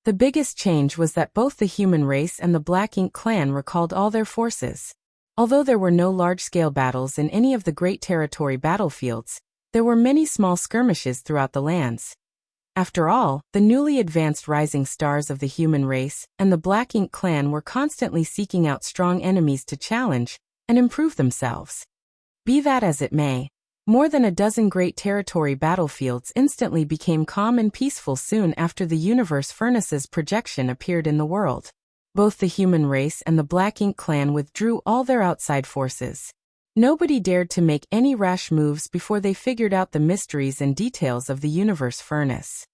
Speaker 1: The biggest change was that both the human race and the Black Ink clan recalled all their forces. Although there were no large-scale battles in any of the great territory battlefields, there were many small skirmishes throughout the lands. After all, the newly advanced rising stars of the human race and the Black Ink clan were constantly seeking out strong enemies to challenge and improve themselves. Be that as it may, more than a dozen great territory battlefields instantly became calm and peaceful soon after the universe furnace's projection appeared in the world. Both the human race and the Black Ink clan withdrew all their outside forces. Nobody dared to make any rash moves before they figured out the mysteries and details of the universe furnace.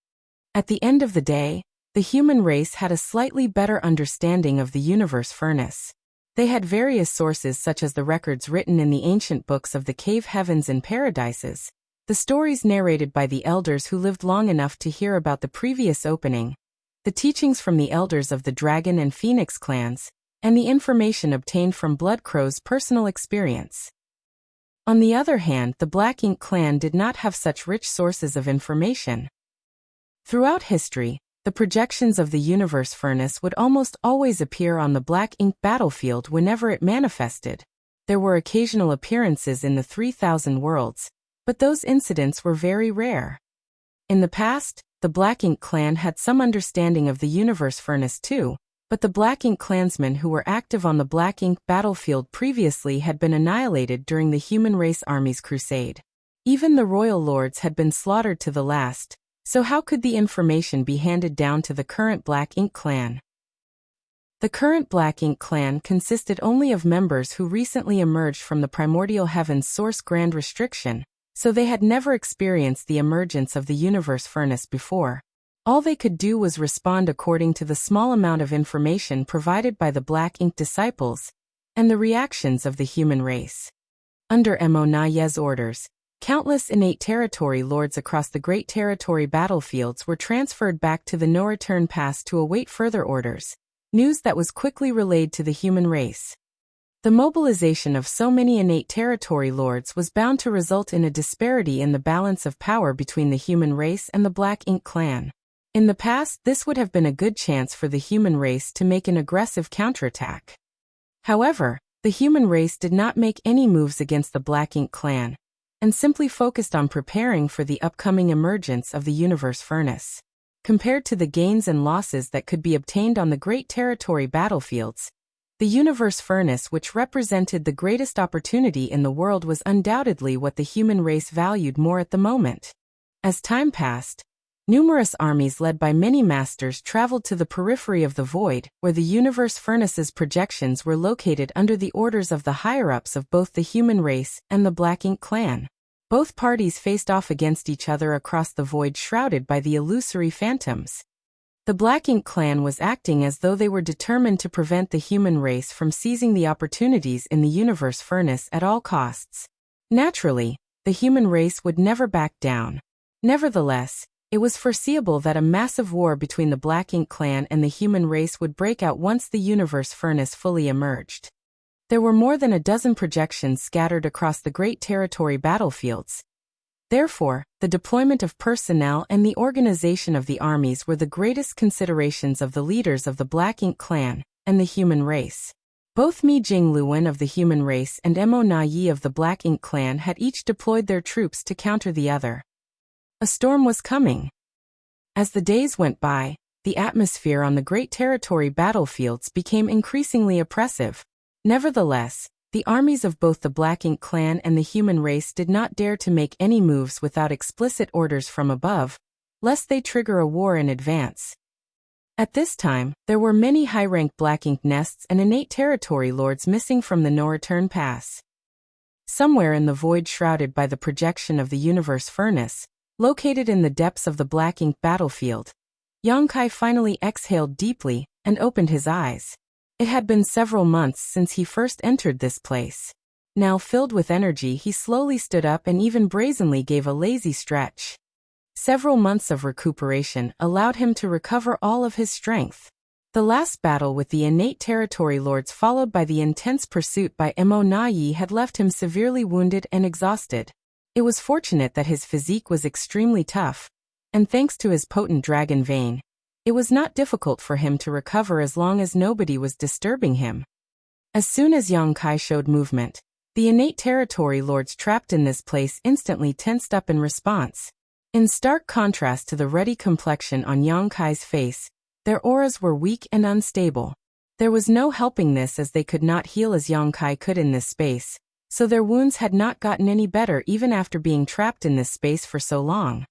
Speaker 1: At the end of the day, the human race had a slightly better understanding of the universe furnace. They had various sources such as the records written in the ancient books of the cave heavens and paradises, the stories narrated by the elders who lived long enough to hear about the previous opening, the teachings from the elders of the dragon and phoenix clans, and the information obtained from Bloodcrow's personal experience. On the other hand, the Black Ink clan did not have such rich sources of information. Throughout history, the projections of the universe furnace would almost always appear on the Black Ink battlefield whenever it manifested. There were occasional appearances in the 3000 worlds, but those incidents were very rare. In the past, the Black Ink clan had some understanding of the universe furnace too, but the Black Ink clansmen who were active on the Black Ink battlefield previously had been annihilated during the human race army's crusade. Even the royal lords had been slaughtered to the last, so how could the information be handed down to the current Black Ink clan? The current Black Ink clan consisted only of members who recently emerged from the primordial heaven's source grand restriction, so they had never experienced the emergence of the universe furnace before. All they could do was respond according to the small amount of information provided by the Black Ink disciples and the reactions of the human race. Under Mo Naye's orders, countless innate territory lords across the great territory battlefields were transferred back to the no-return pass to await further orders, news that was quickly relayed to the human race. The mobilization of so many innate territory lords was bound to result in a disparity in the balance of power between the human race and the Black Ink clan. In the past, this would have been a good chance for the human race to make an aggressive counterattack. However, the human race did not make any moves against the Black Ink clan, and simply focused on preparing for the upcoming emergence of the universe furnace. Compared to the gains and losses that could be obtained on the great territory battlefields, the universe furnace, which represented the greatest opportunity in the world, was undoubtedly what the human race valued more at the moment. As time passed, numerous armies led by many masters traveled to the periphery of the void, where the universe furnace's projections were located under the orders of the higher-ups of both the human race and the Black Ink clan. Both parties faced off against each other across the void shrouded by the illusory phantoms. The Black Ink clan was acting as though they were determined to prevent the human race from seizing the opportunities in the universe furnace at all costs. Naturally, the human race would never back down. Nevertheless, it was foreseeable that a massive war between the Black Ink clan and the human race would break out once the universe furnace fully emerged. There were more than a dozen projections scattered across the great territory battlefields. Therefore, the deployment of personnel and the organization of the armies were the greatest considerations of the leaders of the Black Ink clan and the human race. Both Mi Jingluan of the human race and Mo Nayi of the Black Ink clan had each deployed their troops to counter the other. A storm was coming. As the days went by, the atmosphere on the great territory battlefields became increasingly oppressive. Nevertheless, the armies of both the Black Ink clan and the human race did not dare to make any moves without explicit orders from above, lest they trigger a war in advance. At this time, there were many high-ranked Black Ink nests and innate territory lords missing from the no-return pass. Somewhere in the void shrouded by the projection of the universe furnace, located in the depths of the Black Ink battlefield, Yongkai finally exhaled deeply and opened his eyes. It had been several months since he first entered this place. Now filled with energy, he slowly stood up and even brazenly gave a lazy stretch. Several months of recuperation allowed him to recover all of his strength. The last battle with the innate territory lords, followed by the intense pursuit by Mo Nayi, had left him severely wounded and exhausted. It was fortunate that his physique was extremely tough, and thanks to his potent dragon vein, it was not difficult for him to recover as long as nobody was disturbing him. As soon as Yongkai showed movement, the innate territory lords trapped in this place instantly tensed up in response. In stark contrast to the ruddy complexion on Yang Kai's face, their auras were weak and unstable. There was no helping this, as they could not heal as Yang Kai could in this space, so their wounds had not gotten any better even after being trapped in this space for so long.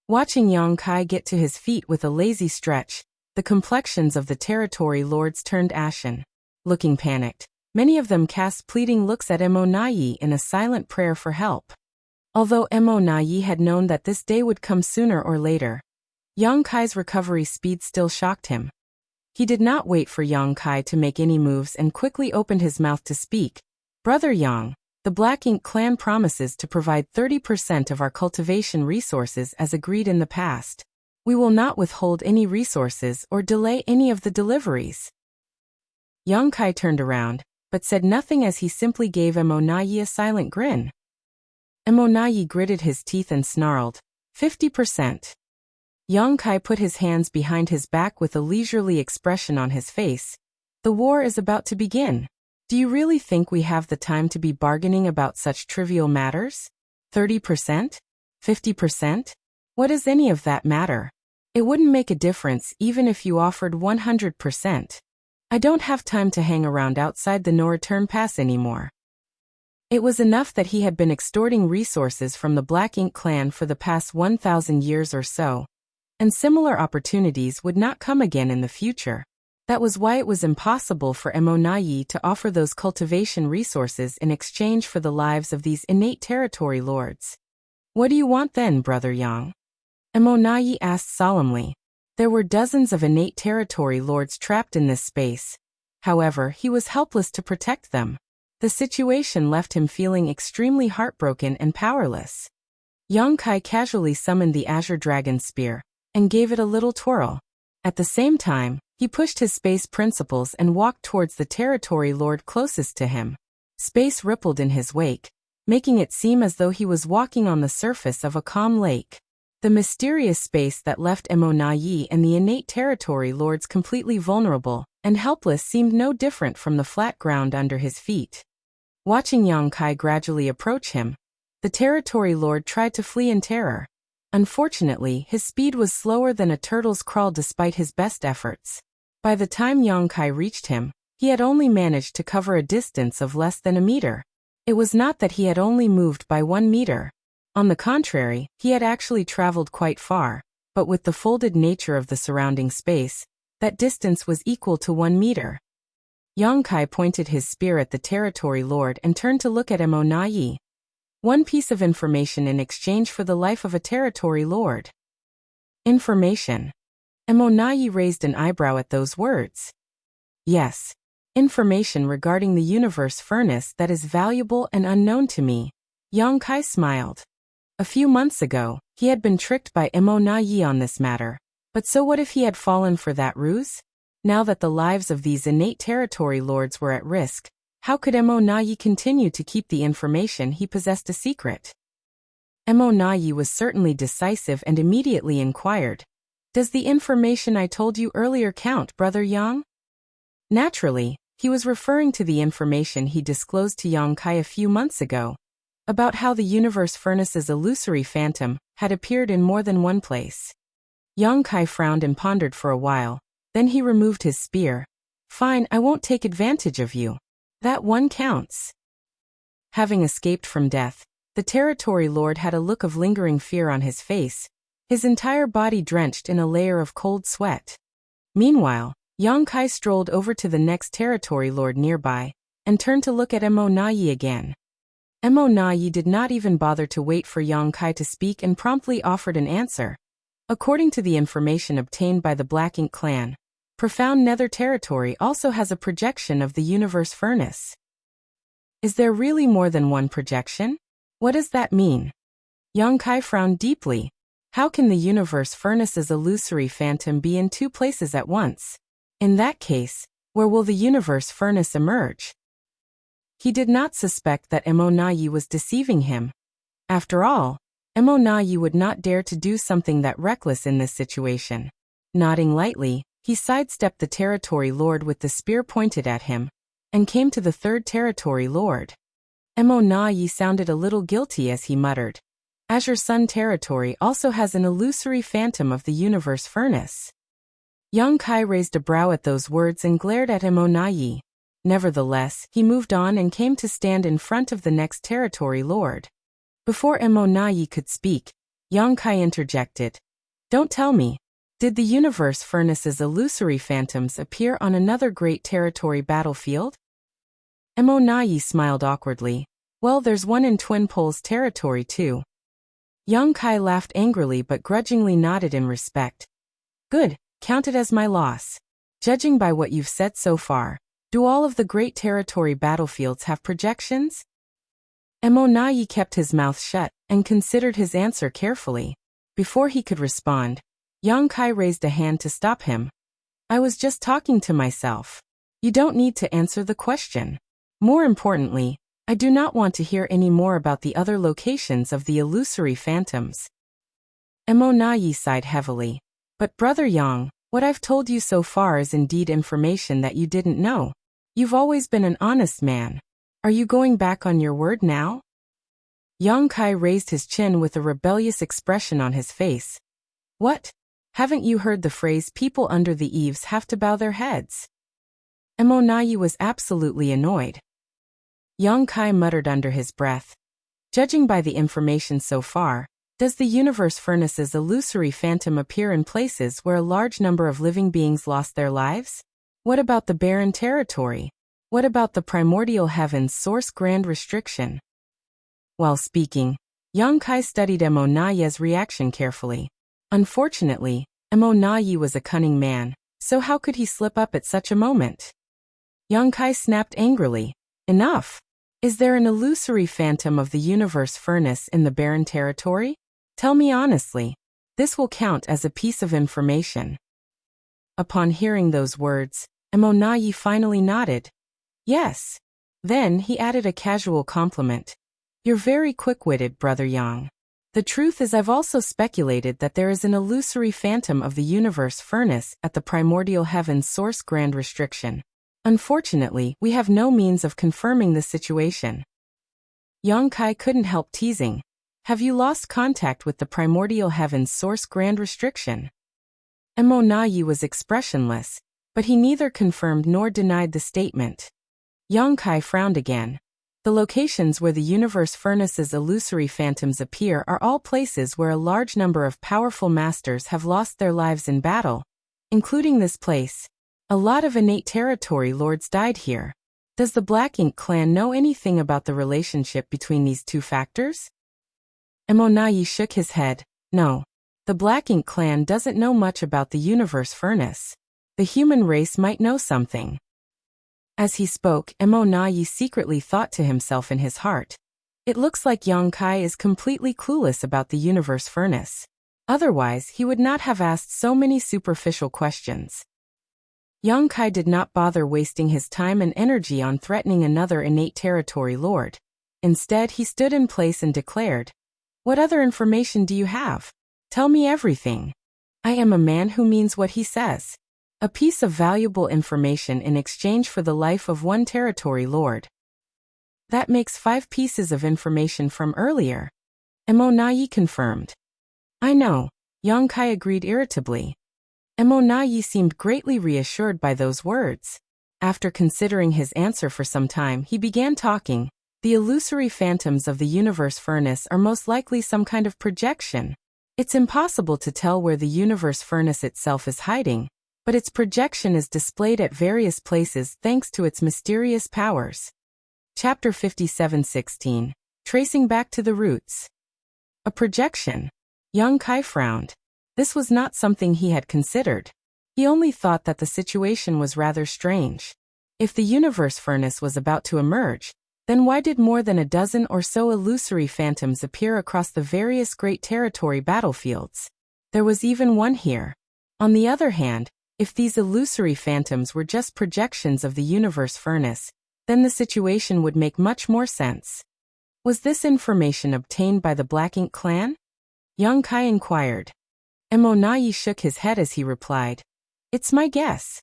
Speaker 1: Watching Yang Kai get to his feet with a lazy stretch, the complexions of the territory lords turned ashen. Looking panicked, many of them cast pleading looks at Mo Nai in a silent prayer for help. Although Mo Nai had known that this day would come sooner or later, Yang Kai's recovery speed still shocked him. He did not wait for Yang Kai to make any moves and quickly opened his mouth to speak. "Brother Yang, the Black Ink clan promises to provide 30% of our cultivation resources as agreed in the past. We will not withhold any resources or delay any of the deliveries." Yang Kai turned around, but said nothing as he simply gave Mo Nai a silent grin. Mo Nai gritted his teeth and snarled, 50%. Yang Kai put his hands behind his back with a leisurely expression on his face. "The war is about to begin. Do you really think we have the time to be bargaining about such trivial matters? 30%? 50%? What does any of that matter? It wouldn't make a difference even if you offered 100%. I don't have time to hang around outside the no-return pass anymore." It was enough that he had been extorting resources from the Black Ink clan for the past 1,000 years or so, and similar opportunities would not come again in the future. That was why it was impossible for Mo Nai to offer those cultivation resources in exchange for the lives of these innate territory lords. "What do you want then, Brother Yang?" Mo Nai asked solemnly. There were dozens of innate territory lords trapped in this space. However, he was helpless to protect them. The situation left him feeling extremely heartbroken and powerless. Yang Kai casually summoned the Azure Dragon Spear and gave it a little twirl. At the same time, he pushed his space principles and walked towards the territory lord closest to him. Space rippled in his wake, making it seem as though he was walking on the surface of a calm lake. The mysterious space that left Mo Nai and the innate territory lords completely vulnerable and helpless seemed no different from the flat ground under his feet. Watching Yang Kai gradually approach him, the territory lord tried to flee in terror. Unfortunately, his speed was slower than a turtle's crawl despite his best efforts. By the time Yang Kai reached him, he had only managed to cover a distance of less than a meter. It was not that he had only moved by 1 meter. On the contrary, he had actually traveled quite far, but with the folded nature of the surrounding space, that distance was equal to 1 meter. Yang Kai pointed his spear at the territory lord and turned to look at Mo Nai. One piece of information in exchange for the life of a territory lord. Information. Mo Nai raised an eyebrow at those words. Yes. Information regarding the universe furnace that is valuable and unknown to me. Yang Kai smiled. A few months ago, he had been tricked by Mo Nai on this matter. But so what if he had fallen for that ruse? Now that the lives of these innate territory lords were at risk, how could Mo Nai continue to keep the information he possessed a secret? Mo Nai was certainly decisive and immediately inquired, "Does the information I told you earlier count, Brother Yang?" Naturally, he was referring to the information he disclosed to Yang Kai a few months ago, about how the universe furnace's illusory phantom had appeared in more than one place. Yang Kai frowned and pondered for a while, then he removed his spear. "Fine, I won't take advantage of you. That one counts." Having escaped from death, the territory lord had a look of lingering fear on his face, his entire body drenched in a layer of cold sweat. Meanwhile, Yang Kai strolled over to the next territory lord nearby, and turned to look at Mo Nai again. Mo Nai did not even bother to wait for Yang Kai to speak and promptly offered an answer. According to the information obtained by the Black Ink clan, Profound Nether Territory also has a projection of the universe furnace. Is there really more than one projection? What does that mean? Yang Kai frowned deeply. How can the universe furnace's illusory phantom be in 2 places at once? In that case, where will the universe furnace emerge? He did not suspect that Mo Nai was deceiving him. After all, Mo Nai would not dare to do something that reckless in this situation. Nodding lightly, he sidestepped the territory lord with the spear pointed at him, and came to the 3rd territory lord. Mo Nai sounded a little guilty as he muttered, Azure Sun territory also has an illusory phantom of the universe furnace. Yang Kai raised a brow at those words and glared at Emonayi. Nevertheless, he moved on and came to stand in front of the next territory lord. Before Emonayi could speak, Yang Kai interjected. Don't tell me. Did the universe furnace's illusory phantoms appear on another great territory battlefield? Emonayi smiled awkwardly. Well, there's one in Twin Poles territory too. Yang Kai laughed angrily but grudgingly nodded in respect. Good, count it as my loss. Judging by what you've said so far, do all of the great territory battlefields have projections? Emonayi kept his mouth shut and considered his answer carefully. Before he could respond, Yang Kai raised a hand to stop him. I was just talking to myself. You don't need to answer the question. More importantly, I do not want to hear any more about the other locations of the illusory phantoms. Emonayi sighed heavily. But Brother Yang, what I've told you so far is indeed information that you didn't know. You've always been an honest man. Are you going back on your word now? Yang Kai raised his chin with a rebellious expression on his face. What? Haven't you heard the phrase people under the eaves have to bow their heads? Emonayi was absolutely annoyed. Yang Kai muttered under his breath. Judging by the information so far, does the universe furnace's illusory phantom appear in places where a large number of living beings lost their lives? What about the barren territory? What about the primordial heaven's source grand restriction? While speaking, Yang Kai studied Emonayi's reaction carefully. Unfortunately, Emonayi was a cunning man, so how could he slip up at such a moment? Yang Kai snapped angrily. Enough! Is there an illusory phantom of the universe furnace in the barren territory? Tell me honestly. This will count as a piece of information. Upon hearing those words, Emonayi finally nodded. Yes. Then he added a casual compliment. You're very quick-witted, Brother Yang. The truth is I've also speculated that there is an illusory phantom of the universe furnace at the primordial heaven's source grand restriction. Unfortunately, we have no means of confirming this situation. Yang Kai couldn't help teasing. Have you lost contact with the primordial heaven's source grand restriction? Emonayi was expressionless, but he neither confirmed nor denied the statement. Yang Kai frowned again. The locations where the universe furnace's illusory phantoms appear are all places where a large number of powerful masters have lost their lives in battle, including this place. A lot of innate territory lords died here. Does the Black Ink clan know anything about the relationship between these two factors? Emonayi shook his head. No. The Black Ink clan doesn't know much about the universe furnace. The human race might know something. As he spoke, Emonayi secretly thought to himself in his heart. It looks like Yang Kai is completely clueless about the universe furnace. Otherwise, he would not have asked so many superficial questions. Yang Kai did not bother wasting his time and energy on threatening another innate territory lord. Instead, he stood in place and declared, What other information do you have? Tell me everything. I am a man who means what he says. A piece of valuable information in exchange for the life of one territory lord. That makes 5 pieces of information from earlier. Emonayi confirmed. I know, Yang Kai agreed irritably. Emonayi seemed greatly reassured by those words. After considering his answer for some time, he began talking. The illusory phantoms of the universe furnace are most likely some kind of projection. It's impossible to tell where the universe furnace itself is hiding, but its projection is displayed at various places thanks to its mysterious powers. Chapter 57:16. Tracing back to the roots. A projection. Yang Kai frowned. This was not something he had considered. He only thought that the situation was rather strange. If the universe furnace was about to emerge, then why did more than a dozen or so illusory phantoms appear across the various great territory battlefields? There was even one here. On the other hand, if these illusory phantoms were just projections of the universe furnace, then the situation would make much more sense. Was this information obtained by the Black Ink clan? Yang Kai inquired. Emonayi shook his head as he replied, It's my guess.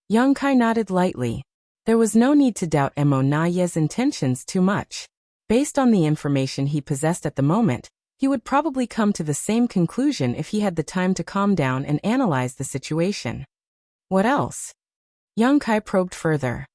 Speaker 1: Yang Kai nodded lightly. There was no need to doubt Emonayi's intentions too much. Based on the information he possessed at the moment, He would probably come to the same conclusion if he had the time to calm down and analyze the situation. What else? Yang Kai probed further.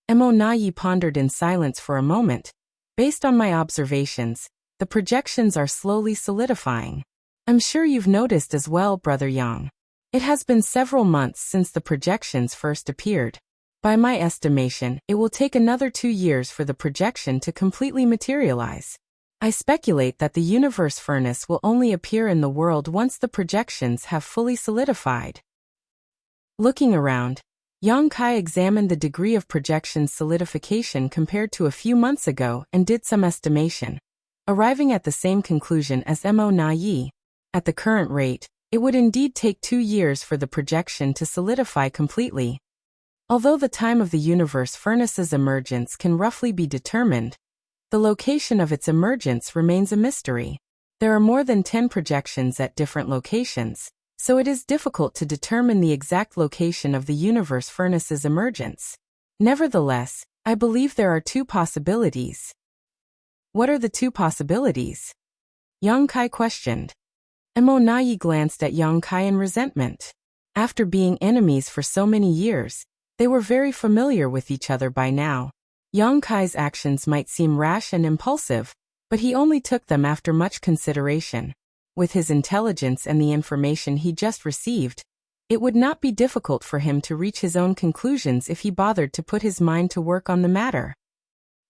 Speaker 1: Mo Nayi pondered in silence for a moment. Based on my observations, the projections are slowly solidifying. I'm sure you've noticed as well, Brother Yang. It has been several months since the projections first appeared. By my estimation, it will take another 2 years for the projection to completely materialize. I speculate that the universe furnace will only appear in the world once the projections have fully solidified. Looking around, Yang Kai examined the degree of projection solidification compared to a few months ago and did some estimation, arriving at the same conclusion as Mo Nayi. At the current rate, it would indeed take 2 years for the projection to solidify completely. Although the time of the universe furnace's emergence can roughly be determined, the location of its emergence remains a mystery. There are more than 10 projections at different locations, so it is difficult to determine the exact location of the universe furnace's emergence. Nevertheless, I believe there are 2 possibilities. What are the 2 possibilities? Yang Kai questioned. Mo Nayi glanced at Yang Kai in resentment. After being enemies for so many years, they were very familiar with each other by now. Yang Kai's actions might seem rash and impulsive, but he only took them after much consideration. With his intelligence and the information he just received, it would not be difficult for him to reach his own conclusions if he bothered to put his mind to work on the matter.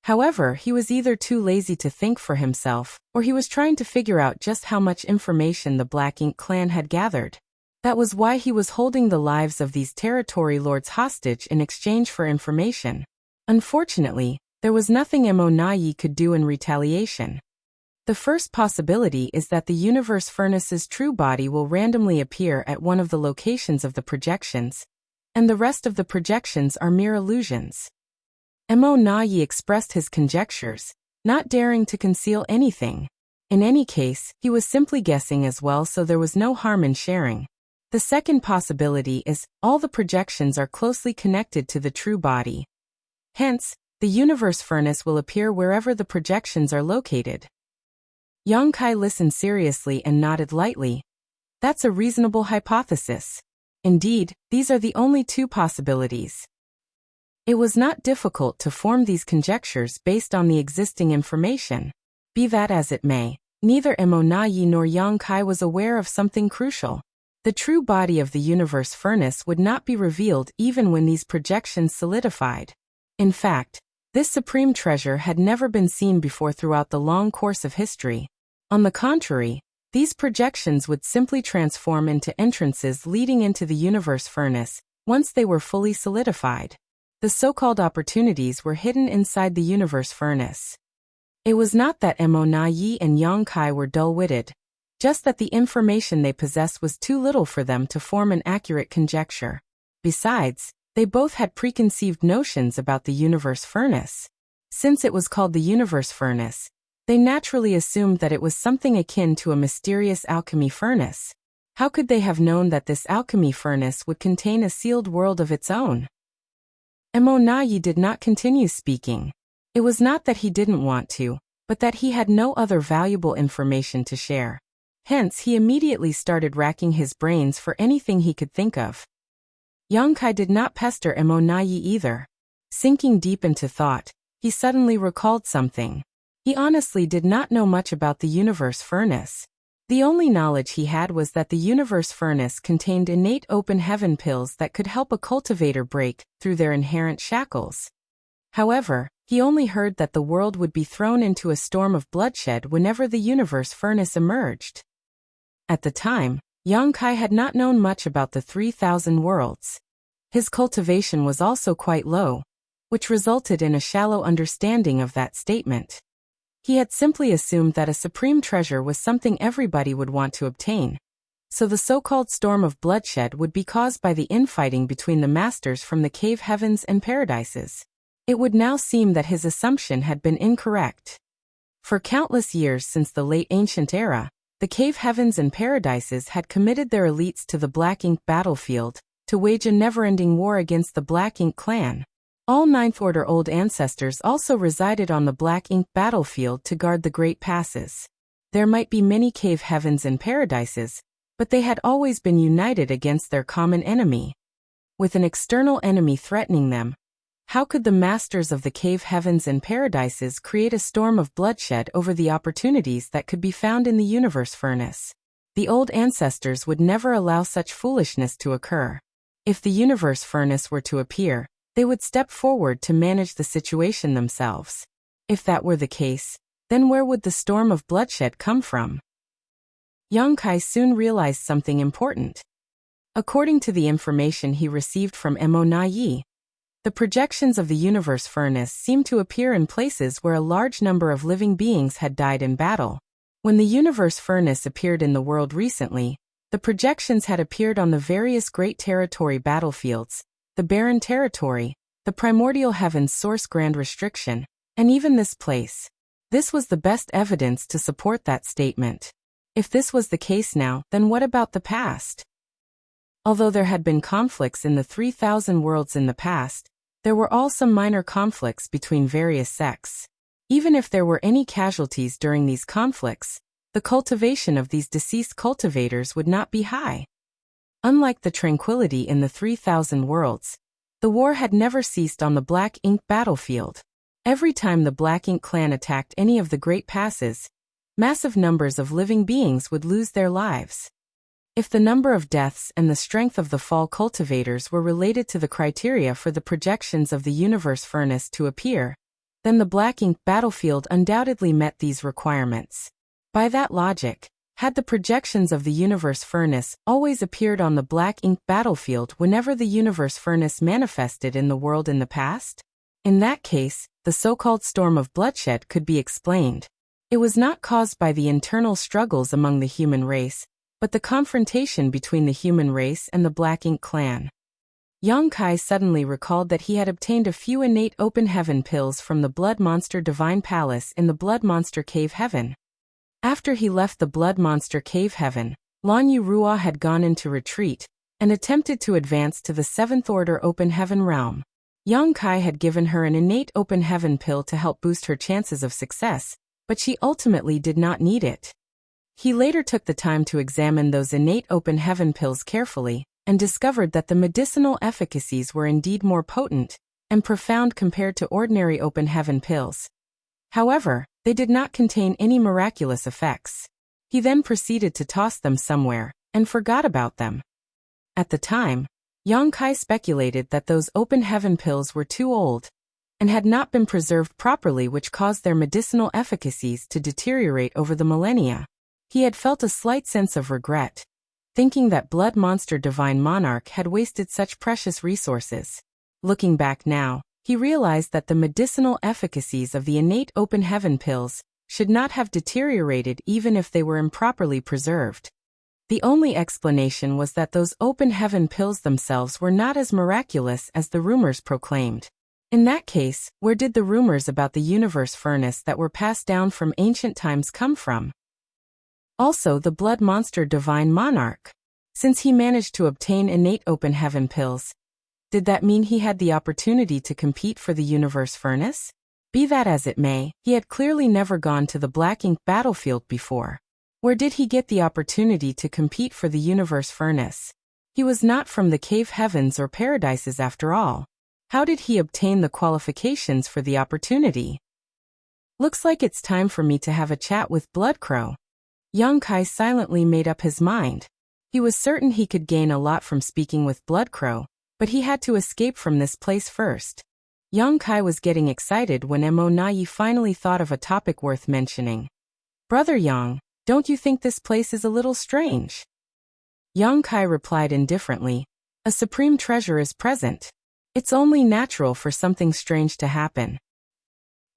Speaker 1: However, he was either too lazy to think for himself, or he was trying to figure out just how much information the Black Ink clan had gathered. That was why he was holding the lives of these territory lords hostage in exchange for information. Unfortunately, there was nothing Mo Nayi could do in retaliation. The first possibility is that the universe furnace's true body will randomly appear at one of the locations of the projections, and the rest of the projections are mere illusions. Mo Nayi expressed his conjectures, not daring to conceal anything. In any case, he was simply guessing as well, so there was no harm in sharing. The second possibility is, all the projections are closely connected to the true body. Hence, the universe furnace will appear wherever the projections are located. Yang Kai listened seriously and nodded lightly. That's a reasonable hypothesis. Indeed, these are the only 2 possibilities. It was not difficult to form these conjectures based on the existing information. Be that as it may, neither Mo Nayi nor Yang Kai was aware of something crucial. The true body of the universe furnace would not be revealed even when these projections solidified. In fact, this supreme treasure had never been seen before throughout the long course of history. On the contrary, these projections would simply transform into entrances leading into the universe furnace once they were fully solidified. The so-called opportunities were hidden inside the universe furnace. It was not that Mo Nayi and Yang Kai were dull-witted, just that the information they possessed was too little for them to form an accurate conjecture. Besides, they both had preconceived notions about the universe furnace. Since it was called the universe furnace, they naturally assumed that it was something akin to a mysterious alchemy furnace. How could they have known that this alchemy furnace would contain a sealed world of its own? Mo Nayi did not continue speaking. It was not that he didn't want to, but that he had no other valuable information to share. Hence, he immediately started racking his brains for anything he could think of. Yang Kai did not pester Mo Nayi either. Sinking deep into thought, he suddenly recalled something. He honestly did not know much about the universe furnace. The only knowledge he had was that the universe furnace contained innate open heaven pills that could help a cultivator break through their inherent shackles. However, he only heard that the world would be thrown into a storm of bloodshed whenever the universe furnace emerged. At the time, Yang Kai had not known much about the 3,000 worlds. His cultivation was also quite low, which resulted in a shallow understanding of that statement. He had simply assumed that a supreme treasure was something everybody would want to obtain. So the so-called storm of bloodshed would be caused by the infighting between the masters from the cave heavens and paradises. It would now seem that his assumption had been incorrect. For countless years since the late ancient era, the cave heavens and paradises had committed their elites to the Black Ink battlefield to wage a never-ending war against the Black Ink clan. All Ninth Order old ancestors also resided on the Black Ink battlefield to guard the Great Passes. There might be many cave heavens and paradises, but they had always been united against their common enemy. With an external enemy threatening them, how could the masters of the cave heavens and paradises create a storm of bloodshed over the opportunities that could be found in the universe furnace? The old ancestors would never allow such foolishness to occur. If the universe furnace were to appear, they would step forward to manage the situation themselves. If that were the case, then where would the storm of bloodshed come from? Yang Kai soon realized something important. According to the information he received from Mo Na Yi, the projections of the universe furnace seemed to appear in places where a large number of living beings had died in battle. When the universe furnace appeared in the world recently, the projections had appeared on the various Great Territory battlefields, the Barren Territory, the Primordial Heavens Source Grand Restriction, and even this place. This was the best evidence to support that statement. If this was the case now, then what about the past? Although there had been conflicts in the 3,000 worlds in the past, there were also minor conflicts between various sects. Even if there were any casualties during these conflicts, the cultivation of these deceased cultivators would not be high. Unlike the tranquility in the 3,000 worlds, the war had never ceased on the Black Ink battlefield. Every time the Black Ink clan attacked any of the Great Passes, massive numbers of living beings would lose their lives. If the number of deaths and the strength of the fall cultivators were related to the criteria for the projections of the universe furnace to appear, then the Black Ink battlefield undoubtedly met these requirements. By that logic, had the projections of the universe furnace always appeared on the Black Ink battlefield whenever the universe furnace manifested in the world in the past? In that case, the so-called storm of bloodshed could be explained. It was not caused by the internal struggles among the human race, but the confrontation between the human race and the Black Ink clan. Yang Kai suddenly recalled that he had obtained a few innate open heaven pills from the Blood Monster Divine Palace in the Blood Monster Cave Heaven. After he left the Blood Monster Cave Heaven, Lan Yu Rua had gone into retreat and attempted to advance to the 7th Order Open Heaven realm. Yang Kai had given her an innate open heaven pill to help boost her chances of success, but she ultimately did not need it. He later took the time to examine those innate open heaven pills carefully, and discovered that the medicinal efficacies were indeed more potent and profound compared to ordinary open heaven pills. However, they did not contain any miraculous effects. He then proceeded to toss them somewhere, and forgot about them. At the time, Yang Kai speculated that those open heaven pills were too old, and had not been preserved properly, which caused their medicinal efficacies to deteriorate over the millennia. He had felt a slight sense of regret, thinking that Blood Monster Divine Monarch had wasted such precious resources. Looking back now, he realized that the medicinal efficacies of the innate open heaven pills should not have deteriorated even if they were improperly preserved. The only explanation was that those open heaven pills themselves were not as miraculous as the rumors proclaimed. In that case, where did the rumors about the universe furnace that were passed down from ancient times come from? Also the Blood Monster Divine Monarch. Since he managed to obtain innate open heaven pills, did that mean he had the opportunity to compete for the universe furnace? Be that as it may, he had clearly never gone to the Black Ink battlefield before. Where did he get the opportunity to compete for the universe furnace? He was not from the cave heavens or paradises after all. How did he obtain the qualifications for the opportunity? Looks like it's time for me to have a chat with Bloodcrow. Yang Kai silently made up his mind. He was certain he could gain a lot from speaking with Bloodcrow, but he had to escape from this place first. Yang Kai was getting excited when Mo Na Yi finally thought of a topic worth mentioning. Brother Yang, don't you think this place is a little strange? Yang Kai replied indifferently, a supreme treasure is present. It's only natural for something strange to happen.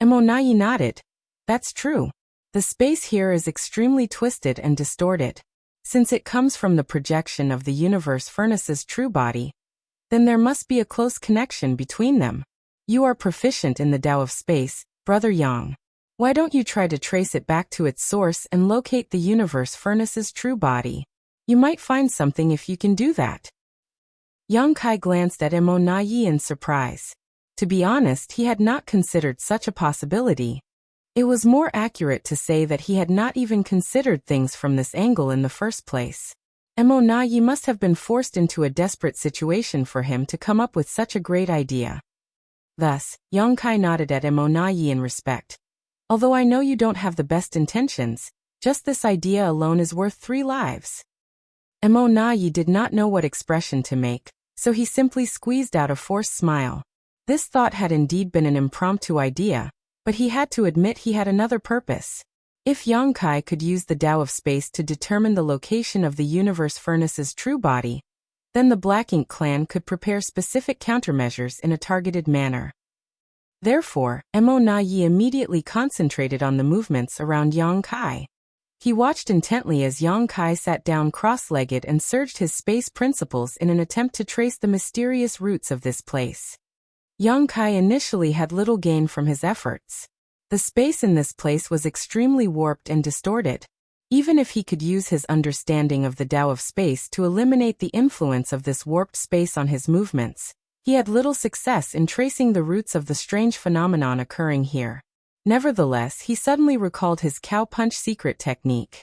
Speaker 1: Mo Na Yi nodded. That's true. The space here is extremely twisted and distorted. Since it comes from the projection of the universe furnace's true body, then there must be a close connection between them. You are proficient in the Tao of space, Brother Yang. Why don't you try to trace it back to its source and locate the universe furnace's true body? You might find something if you can do that. Yang Kai glanced at Mo Na Yi in surprise. To be honest, he had not considered such a possibility. It was more accurate to say that he had not even considered things from this angle in the first place. Emonayi must have been forced into a desperate situation for him to come up with such a great idea. Thus, Yongkai nodded at Emonayi in respect. Although I know you don't have the best intentions, just this idea alone is worth 3 lives. Emonayi did not know what expression to make, so he simply squeezed out a forced smile. This thought had indeed been an impromptu idea, but he had to admit he had another purpose. If Yongkai could use the Tao of space to determine the location of the universe furnace's true body, then the Black Ink clan could prepare specific countermeasures in a targeted manner. Therefore, Emonayi immediately concentrated on the movements around Yongkai. He watched intently as Yongkai sat down cross-legged and surged his space principles in an attempt to trace the mysterious roots of this place. Yongkai initially had little gain from his efforts. The space in this place was extremely warped and distorted. Even if he could use his understanding of the Tao of space to eliminate the influence of this warped space on his movements, he had little success in tracing the roots of the strange phenomenon occurring here. Nevertheless, he suddenly recalled his cow punch secret technique.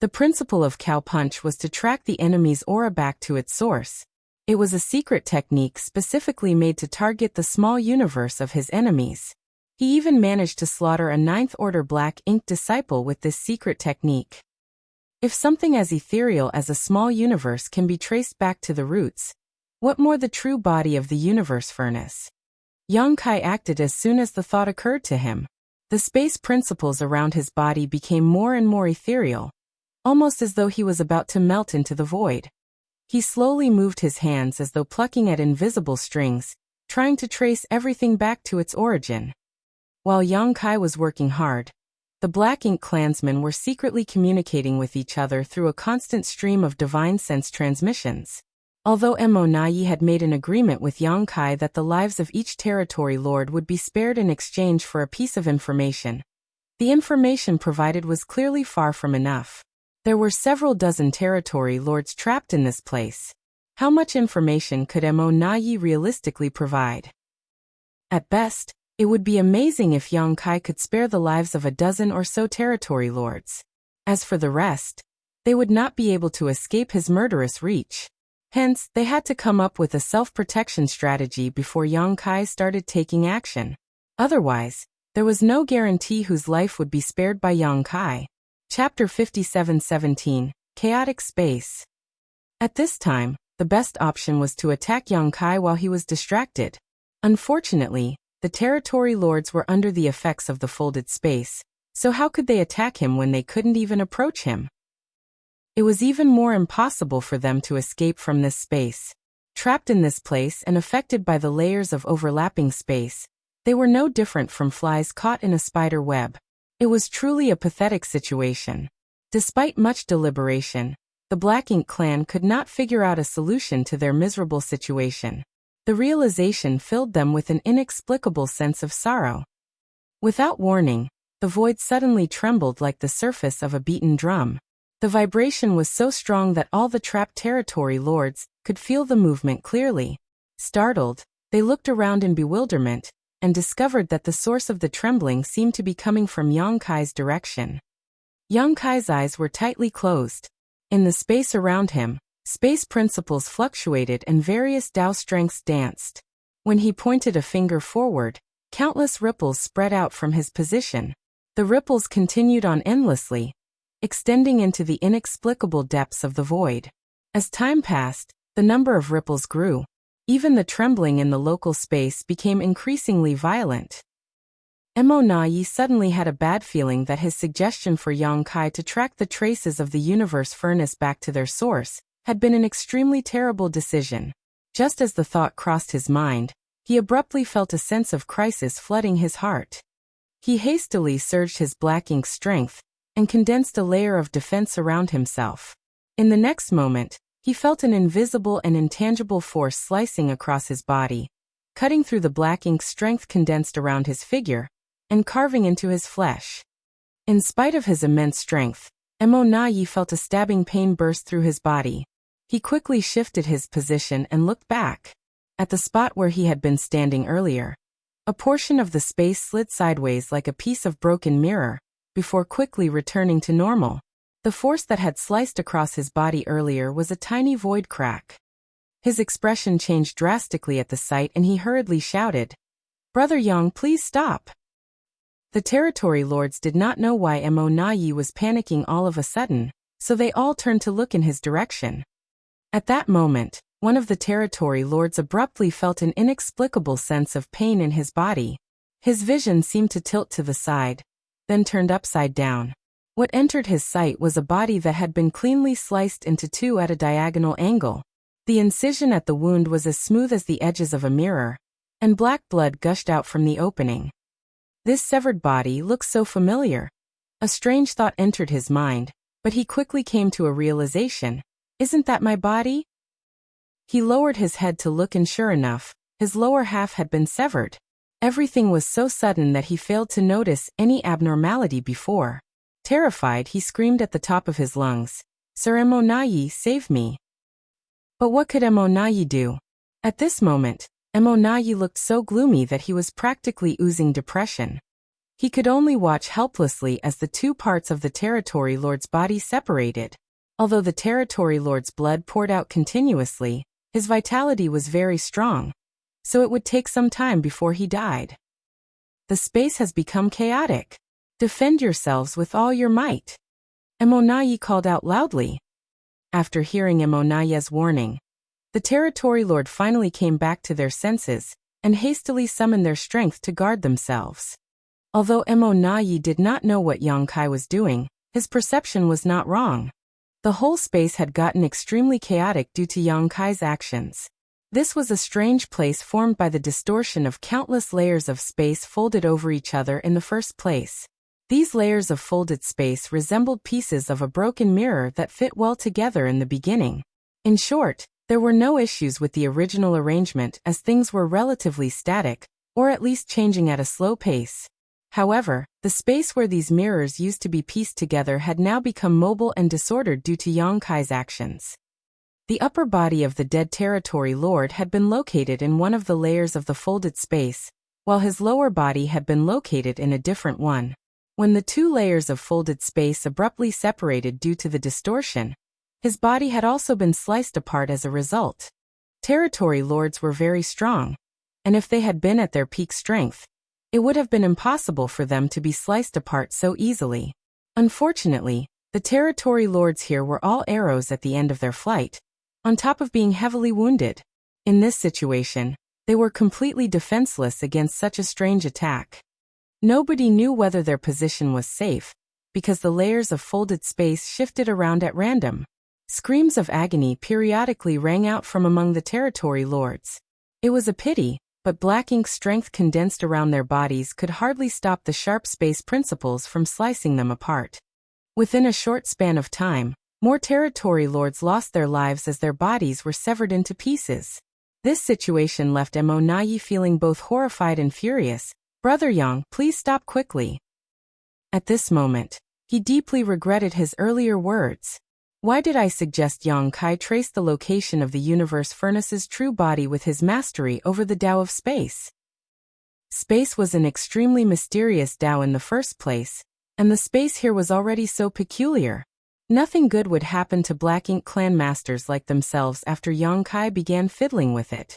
Speaker 1: The principle of cow punch was to track the enemy's aura back to its source. It was a secret technique specifically made to target the small universe of his enemies. He even managed to slaughter a 9th-order Black Ink disciple with this secret technique. If something as ethereal as a small universe can be traced back to the roots, what more the true body of the universe furnace? Yongkai acted as soon as the thought occurred to him. The space principles around his body became more and more ethereal, almost as though he was about to melt into the void. He slowly moved his hands as though plucking at invisible strings, trying to trace everything back to its origin. While Yongkai was working hard, the Black Ink clansmen were secretly communicating with each other through a constant stream of divine sense transmissions. Although Emonayi had made an agreement with Yongkai that the lives of each territory lord would be spared in exchange for a piece of information, the information provided was clearly far from enough. There were several dozen territory lords trapped in this place. How much information could Emonayi realistically provide? At best, it would be amazing if Yongkai could spare the lives of a dozen or so territory lords. As for the rest, they would not be able to escape his murderous reach. Hence, they had to come up with a self-protection strategy before Yongkai started taking action. Otherwise, there was no guarantee whose life would be spared by Yongkai. Chapter 57:17, Chaotic Space. At this time, the best option was to attack Yongkai while he was distracted. Unfortunately, the territory lords were under the effects of the folded space, so how could they attack him when they couldn't even approach him? It was even more impossible for them to escape from this space. Trapped in this place and affected by the layers of overlapping space, they were no different from flies caught in a spider web. It was truly a pathetic situation. Despite much deliberation, the Black Ink clan could not figure out a solution to their miserable situation. The realization filled them with an inexplicable sense of sorrow. Without warning, the void suddenly trembled like the surface of a beaten drum. The vibration was so strong that all the trapped territory lords could feel the movement clearly. Startled, they looked around in bewilderment and discovered that the source of the trembling seemed to be coming from Yongkai's direction. Yongkai's eyes were tightly closed. In the space around him, space principles fluctuated and various Tao strengths danced. When he pointed a finger forward, countless ripples spread out from his position. The ripples continued on endlessly, extending into the inexplicable depths of the void. As time passed, the number of ripples grew. Even the trembling in the local space became increasingly violent. Emonayi suddenly had a bad feeling that his suggestion for Yongkai to track the traces of the universe furnace back to their source had been an extremely terrible decision. Just as the thought crossed his mind, he abruptly felt a sense of crisis flooding his heart. He hastily surged his Black Ink strength and condensed a layer of defense around himself. In the next moment, he felt an invisible and intangible force slicing across his body, cutting through the Black Ink strength condensed around his figure, and carving into his flesh. In spite of his immense strength, Emonayi felt a stabbing pain burst through his body. He quickly shifted his position and looked back. At the spot where he had been standing earlier, A portion of the space slid sideways like a piece of broken mirror, before quickly returning to normal. The force that had sliced across his body earlier was a tiny void crack. His expression changed drastically at the sight and he hurriedly shouted, "Brother Yang, please stop." The territory lords did not know why Mo Nayi was panicking all of a sudden, so they all turned to look in his direction. At that moment, one of the territory lords abruptly felt an inexplicable sense of pain in his body. His vision seemed to tilt to the side, then turned upside down. What entered his sight was a body that had been cleanly sliced into two at a diagonal angle. The incision at the wound was as smooth as the edges of a mirror, and black blood gushed out from the opening. This severed body looked so familiar. A strange thought entered his mind, but he quickly came to a realization. Isn't that my body? He lowered his head to look and sure enough, his lower half had been severed. Everything was so sudden that he failed to notice any abnormality before. Terrified, he screamed at the top of his lungs, "Sir Mo Nayi, save me!" But what could Mo Nayi do? At this moment, Mo Nayi looked so gloomy that he was practically oozing depression. He could only watch helplessly as the two parts of the territory lord's body separated. Although the territory lord's blood poured out continuously, his vitality was very strong, so it would take some time before he died. The space has become chaotic. Defend yourselves with all your might. Mo Nayi called out loudly. After hearing Mo Nayi's warning, the territory lord finally came back to their senses and hastily summoned their strength to guard themselves. Although Mo Nayi did not know what Yang Kai was doing, his perception was not wrong. The whole space had gotten extremely chaotic due to Yang Kai's actions. This was a strange place formed by the distortion of countless layers of space folded over each other in the first place. These layers of folded space resembled pieces of a broken mirror that fit well together in the beginning. In short, there were no issues with the original arrangement as things were relatively static, or at least changing at a slow pace. However, the space where these mirrors used to be pieced together had now become mobile and disordered due to Yang Kai's actions. The upper body of the dead territory lord had been located in one of the layers of the folded space, while his lower body had been located in a different one. When the two layers of folded space abruptly separated due to the distortion, his body had also been sliced apart as a result. Territory lords were very strong, and if they had been at their peak strength, it would have been impossible for them to be sliced apart so easily. Unfortunately, the territory lords here were all arrows at the end of their flight, on top of being heavily wounded. In this situation, they were completely defenseless against such a strange attack. Nobody knew whether their position was safe, because the layers of folded space shifted around at random. Screams of agony periodically rang out from among the territory lords. It was a pity, but black ink strength condensed around their bodies could hardly stop the sharp space principles from slicing them apart. Within a short span of time, more territory lords lost their lives as their bodies were severed into pieces. This situation left Mo Nayi feeling both horrified and furious. "Brother Yang, please stop quickly." At this moment, he deeply regretted his earlier words. Why did I suggest Yang Kai trace the location of the universe furnace's true body with his mastery over the Tao of space? Space was an extremely mysterious Tao in the first place, and the space here was already so peculiar. Nothing good would happen to Black Ink clan masters like themselves after Yang Kai began fiddling with it.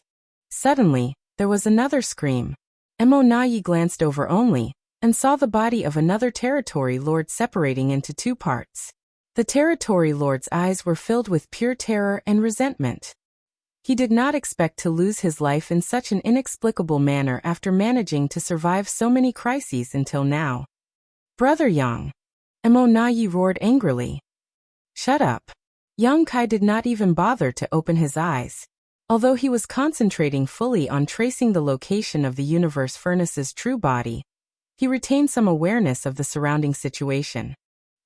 Speaker 1: Suddenly, there was another scream. Mo Nayi glanced over only, and saw the body of another territory lord separating into two parts. The territory lord's eyes were filled with pure terror and resentment. He did not expect to lose his life in such an inexplicable manner after managing to survive so many crises until now. "Brother Yang!" Mo Nayi roared angrily. "Shut up." Yang Kai did not even bother to open his eyes. Although he was concentrating fully on tracing the location of the universe furnace's true body, he retained some awareness of the surrounding situation.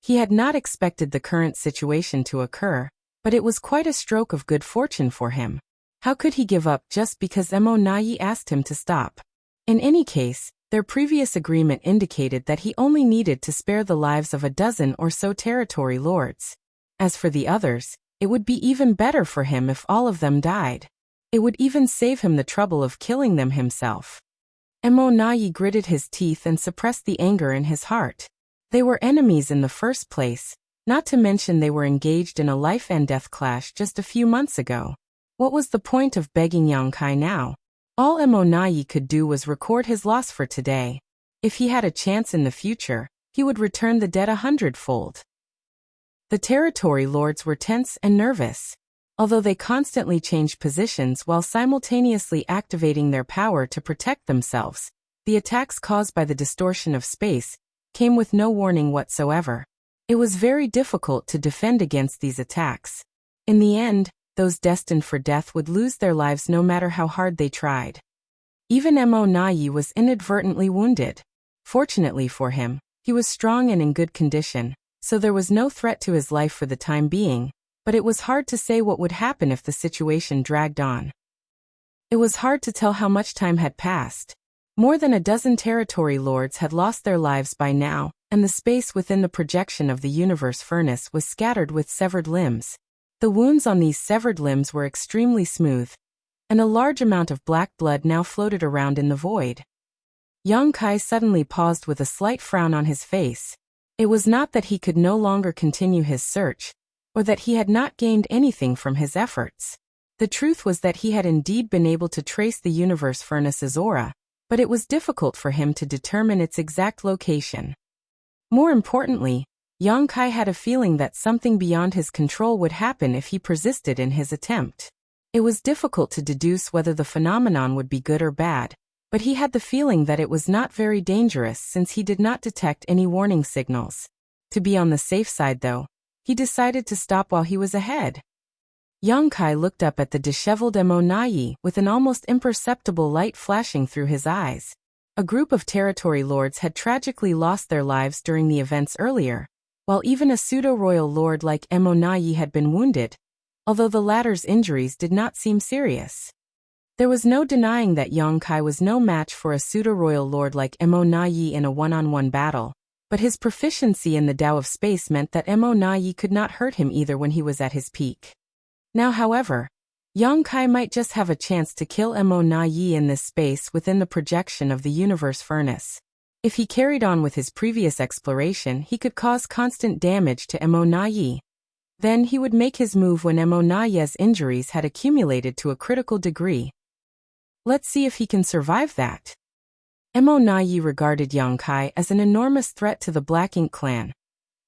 Speaker 1: He had not expected the current situation to occur, but it was quite a stroke of good fortune for him. How could he give up just because Mo Nayi asked him to stop? In any case, their previous agreement indicated that he only needed to spare the lives of a dozen or so territory lords. As for the others, it would be even better for him if all of them died. It would even save him the trouble of killing them himself. Mo Nai gritted his teeth and suppressed the anger in his heart. They were enemies in the first place, not to mention they were engaged in a life-and-death clash just a few months ago. What was the point of begging Yang Kai now? All Mo Nai could do was record his loss for today. If he had a chance in the future, he would return the debt 100-fold. The territory lords were tense and nervous. Although they constantly changed positions while simultaneously activating their power to protect themselves, the attacks caused by the distortion of space came with no warning whatsoever. It was very difficult to defend against these attacks. In the end, those destined for death would lose their lives no matter how hard they tried. Even Mo Nai was inadvertently wounded. Fortunately for him, he was strong and in good condition, so there was no threat to his life for the time being, but it was hard to say what would happen if the situation dragged on. It was hard to tell how much time had passed. More than a dozen territory lords had lost their lives by now, and the space within the projection of the universe furnace was scattered with severed limbs. The wounds on these severed limbs were extremely smooth, and a large amount of black blood now floated around in the void. Yang Kai suddenly paused with a slight frown on his face. It was not that he could no longer continue his search, or that he had not gained anything from his efforts. The truth was that he had indeed been able to trace the universe furnace's aura, but it was difficult for him to determine its exact location. More importantly, Yang Kai had a feeling that something beyond his control would happen if he persisted in his attempt. It was difficult to deduce whether the phenomenon would be good or bad, but he had the feeling that it was not very dangerous since he did not detect any warning signals. To be on the safe side though, he decided to stop while he was ahead. Yang Kai looked up at the disheveled Mo Nai with an almost imperceptible light flashing through his eyes. A group of territory lords had tragically lost their lives during the events earlier, while even a pseudo-royal lord like Mo Nai had been wounded, although the latter's injuries did not seem serious. There was no denying that Yang Kai was no match for a pseudo-royal lord like Mo Nai in a one-on-one battle, but his proficiency in the Tao of space meant that Mo Nai could not hurt him either when he was at his peak. Now however, Yang Kai might just have a chance to kill Mo Nai in this space within the projection of the universe furnace. If he carried on with his previous exploration, he could cause constant damage to Mo Nai. Then he would make his move when Mo Nai's injuries had accumulated to a critical degree. Let's see if he can survive that. Mo Nai regarded Yang Kai as an enormous threat to the Black Ink clan.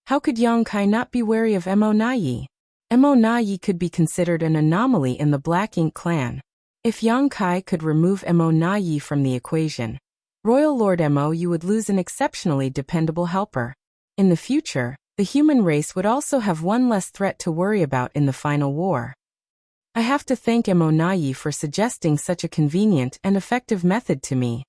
Speaker 1: How could Yang Kai not be wary of Mo Nai? Mo Nai could be considered an anomaly in the Black Ink clan. If Yang Kai could remove Mo Nai from the equation, Royal Lord Mo would lose an exceptionally dependable helper. In the future, the human race would also have one less threat to worry about in the final war. I have to thank Mo Nai for suggesting such a convenient and effective method to me.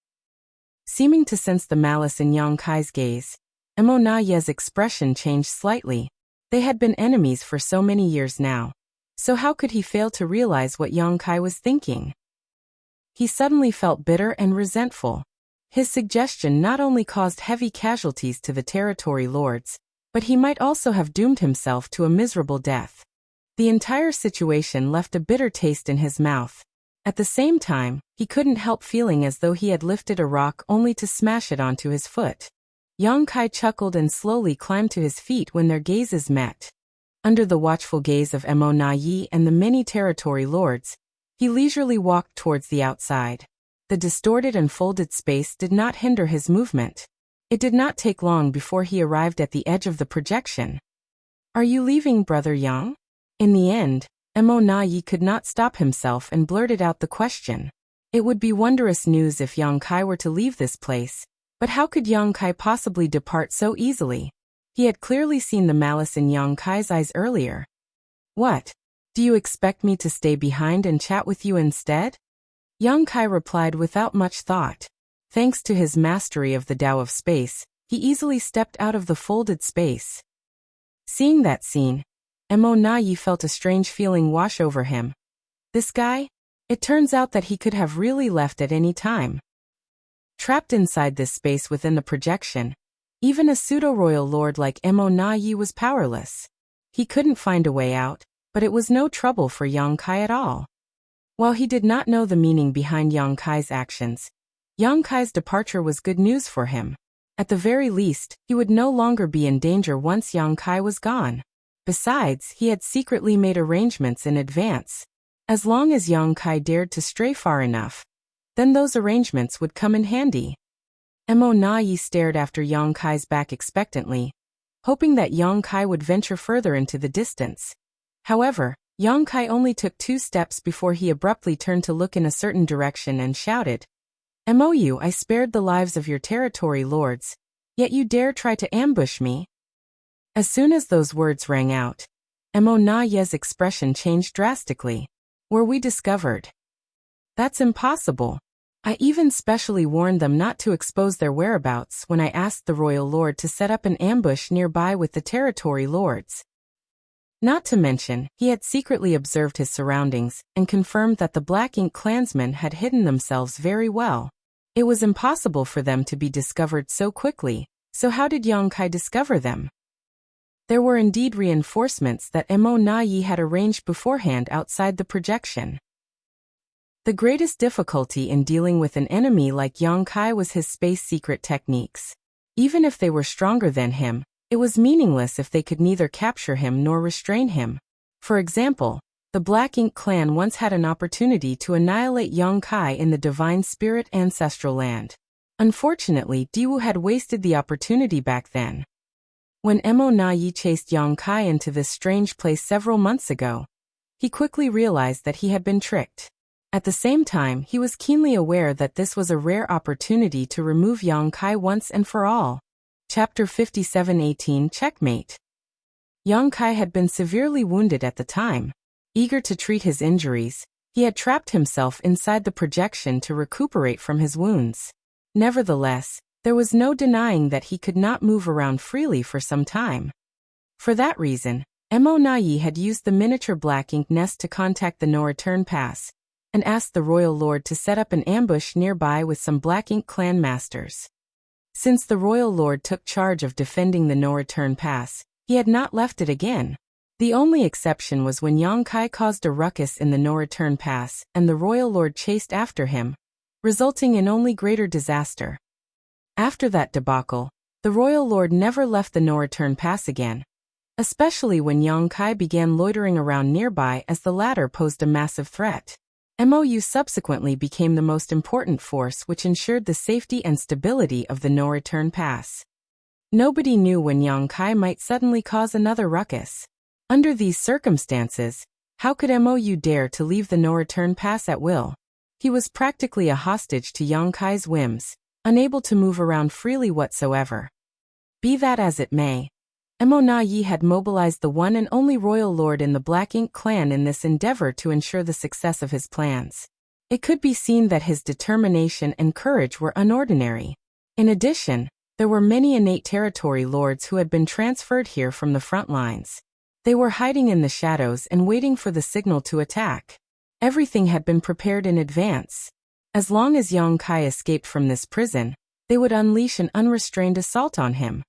Speaker 1: Seeming to sense the malice in Yang Kai's gaze, Mo Nai's expression changed slightly. They had been enemies for so many years now. So how could he fail to realize what Yang Kai was thinking? He suddenly felt bitter and resentful. His suggestion not only caused heavy casualties to the territory lords, but he might also have doomed himself to a miserable death. The entire situation left a bitter taste in his mouth. At the same time, he couldn't help feeling as though he had lifted a rock only to smash it onto his foot. Yang Kai chuckled and slowly climbed to his feet when their gazes met. Under the watchful gaze of Mo Nai and the many territory lords, he leisurely walked towards the outside. The distorted and folded space did not hinder his movement. It did not take long before he arrived at the edge of the projection. "Are you leaving, Brother Yang?" In the end, Mo Nai could not stop himself and blurted out the question. It would be wondrous news if Yang Kai were to leave this place, but how could Yang Kai possibly depart so easily? He had clearly seen the malice in Yang Kai's eyes earlier. "What? Do you expect me to stay behind and chat with you instead?" Yang Kai replied without much thought. Thanks to his mastery of the Tao of space, he easily stepped out of the folded space. Seeing that scene, Mo Nai felt a strange feeling wash over him. This guy? It turns out that he could have really left at any time. Trapped inside this space within the projection, even a pseudo-royal lord like Mo Nai was powerless. He couldn't find a way out, but it was no trouble for Yang Kai at all. While he did not know the meaning behind Yang Kai's actions, Yang Kai's departure was good news for him. At the very least, he would no longer be in danger once Yang Kai was gone. Besides, he had secretly made arrangements in advance. As long as Yang Kai dared to stray far enough, then those arrangements would come in handy. Mo Na Yi stared after Yang Kai's back expectantly, hoping that Yang Kai would venture further into the distance. However, Yang Kai only took 2 steps before he abruptly turned to look in a certain direction and shouted, "Mou, I spared the lives of your territory lords, yet you dare try to ambush me?" As soon as those words rang out, Mo Na Yi's expression changed drastically. "Were we discovered?" "That's impossible. I even specially warned them not to expose their whereabouts when I asked the royal lord to set up an ambush nearby with the territory lords." Not to mention, he had secretly observed his surroundings and confirmed that the Black Ink clansmen had hidden themselves very well. It was impossible for them to be discovered so quickly, so how did Yang Kai discover them? There were indeed reinforcements that Mo Na Yi had arranged beforehand outside the projection. The greatest difficulty in dealing with an enemy like Yang Kai was his space secret techniques. Even if they were stronger than him, it was meaningless if they could neither capture him nor restrain him. For example, the Black Ink clan once had an opportunity to annihilate Yang Kai in the Divine Spirit ancestral land. Unfortunately, Diwu had wasted the opportunity back then. When Mo Na Yi chased Yang Kai into this strange place several months ago, he quickly realized that he had been tricked. At the same time, he was keenly aware that this was a rare opportunity to remove Yang Kai once and for all. Chapter 57:18 Checkmate. Yang Kai had been severely wounded at the time. Eager to treat his injuries, he had trapped himself inside the projection to recuperate from his wounds. Nevertheless, there was no denying that he could not move around freely for some time. For that reason, Mo Na Yi had used the miniature Black Ink nest to contact the no-return pass, and asked the royal lord to set up an ambush nearby with some Black Ink clan masters. Since the royal lord took charge of defending the no-return pass, he had not left it again. The only exception was when Yang Kai caused a ruckus in the no-return pass and the royal lord chased after him, resulting in only greater disaster. After that debacle, the royal lord never left the no-return pass again, especially when Yang Kai began loitering around nearby as the latter posed a massive threat. Mou subsequently became the most important force which ensured the safety and stability of the no-return pass. Nobody knew when Yang Kai might suddenly cause another ruckus. Under these circumstances, how could Mou dare to leave the no-return pass at will? He was practically a hostage to Yang Kai's whims, unable to move around freely whatsoever. Be that as it may, Mo Na Yi had mobilized the one and only royal lord in the Black Ink clan in this endeavor to ensure the success of his plans. It could be seen that his determination and courage were unordinary. In addition, there were many innate territory lords who had been transferred here from the front lines. They were hiding in the shadows and waiting for the signal to attack. Everything had been prepared in advance. As long as Yang Kai escaped from this prison, they would unleash an unrestrained assault on him.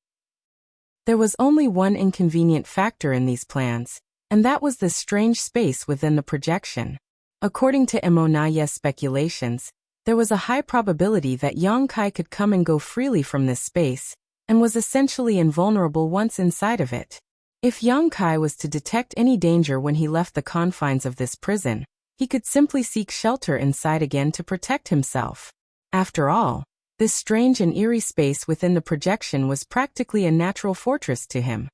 Speaker 1: There was only one inconvenient factor in these plans, and that was the strange space within the projection. According to Mo Na Yi's speculations, there was a high probability that Yang Kai could come and go freely from this space, and was essentially invulnerable once inside of it. If Yang Kai was to detect any danger when he left the confines of this prison, he could simply seek shelter inside again to protect himself. After all, this strange and eerie space within the projection was practically a natural fortress to him.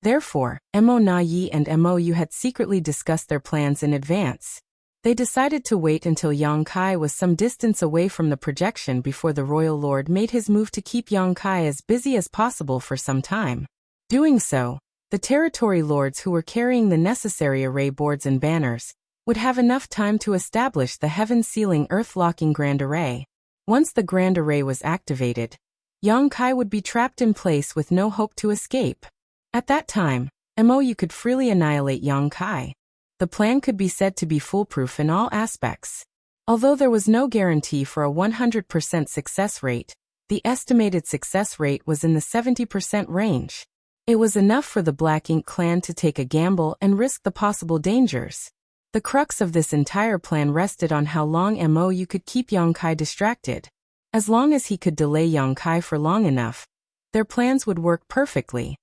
Speaker 1: Therefore, Mo Na Yi and Mou had secretly discussed their plans in advance. They decided to wait until Yang Kai was some distance away from the projection before the royal lord made his move to keep Yang Kai as busy as possible for some time. Doing so, the territory lords who were carrying the necessary array boards and banners would have enough time to establish the heaven-sealing earth-locking grand array. Once the grand array was activated, Yang Kai would be trapped in place with no hope to escape. At that time, Mou could freely annihilate Yang Kai. The plan could be said to be foolproof in all aspects. Although there was no guarantee for a 100% success rate, the estimated success rate was in the 70% range. It was enough for the Black Ink clan to take a gamble and risk the possible dangers. The crux of this entire plan rested on how long Mou could keep Yang Kai distracted. As long as he could delay Yang Kai for long enough, their plans would work perfectly.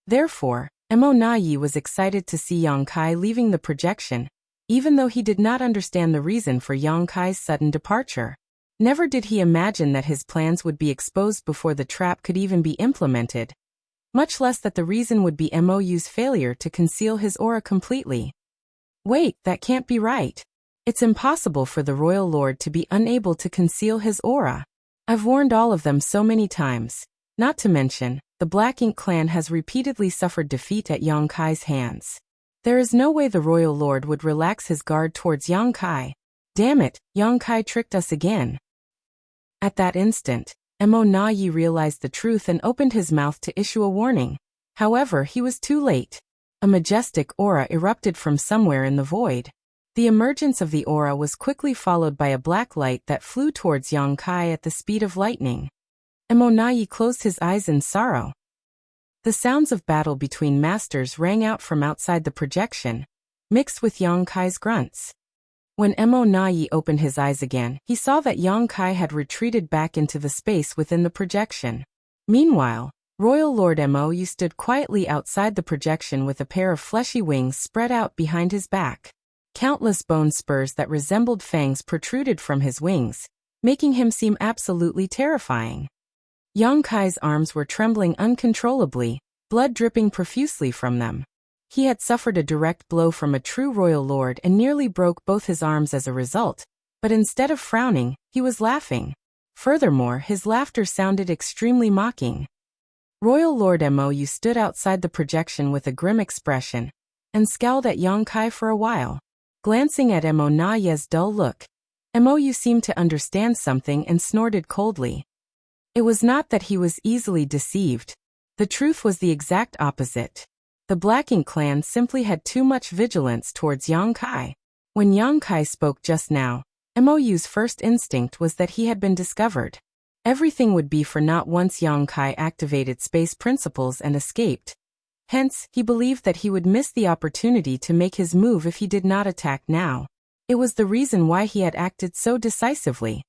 Speaker 1: Therefore, Mo Na Yi was excited to see Yang Kai leaving the projection, even though he did not understand the reason for Yang Kai's sudden departure. Never did he imagine that his plans would be exposed before the trap could even be implemented, much less that the reason would be Mo's failure to conceal his aura completely. Wait, that can't be right. It's impossible for the royal lord to be unable to conceal his aura. I've warned all of them so many times. Not to mention, the Black Ink clan has repeatedly suffered defeat at Yang Kai's hands. There is no way the royal lord would relax his guard towards Yang Kai. Damn it, Yang Kai tricked us again. At that instant, Mo Na Yi realized the truth and opened his mouth to issue a warning. However, he was too late. A majestic aura erupted from somewhere in the void. The emergence of the aura was quickly followed by a black light that flew towards Yang Kai at the speed of lightning. Mo Na Yi closed his eyes in sorrow. The sounds of battle between masters rang out from outside the projection, mixed with Yang Kai's grunts. When Mo Na Yi opened his eyes again, he saw that Yang Kai had retreated back into the space within the projection. Meanwhile, Royal Lord Mo Yu stood quietly outside the projection with a pair of fleshy wings spread out behind his back. Countless bone spurs that resembled fangs protruded from his wings, making him seem absolutely terrifying. Yang Kai's arms were trembling uncontrollably, blood dripping profusely from them. He had suffered a direct blow from a true royal lord and nearly broke both his arms as a result, but instead of frowning, he was laughing. Furthermore, his laughter sounded extremely mocking. Royal Lord Mo Yu stood outside the projection with a grim expression, and scowled at Yang Kai for a while. Glancing at Mo Na Yi's dull look, Mo Yu seemed to understand something and snorted coldly. It was not that he was easily deceived. The truth was the exact opposite. The Black Ink clan simply had too much vigilance towards Yang Kai. When Yang Kai spoke just now, Mo Yu's first instinct was that he had been discovered. Everything would be for naught once Yang Kai activated space principles and escaped. Hence, he believed that he would miss the opportunity to make his move if he did not attack now. It was the reason why he had acted so decisively.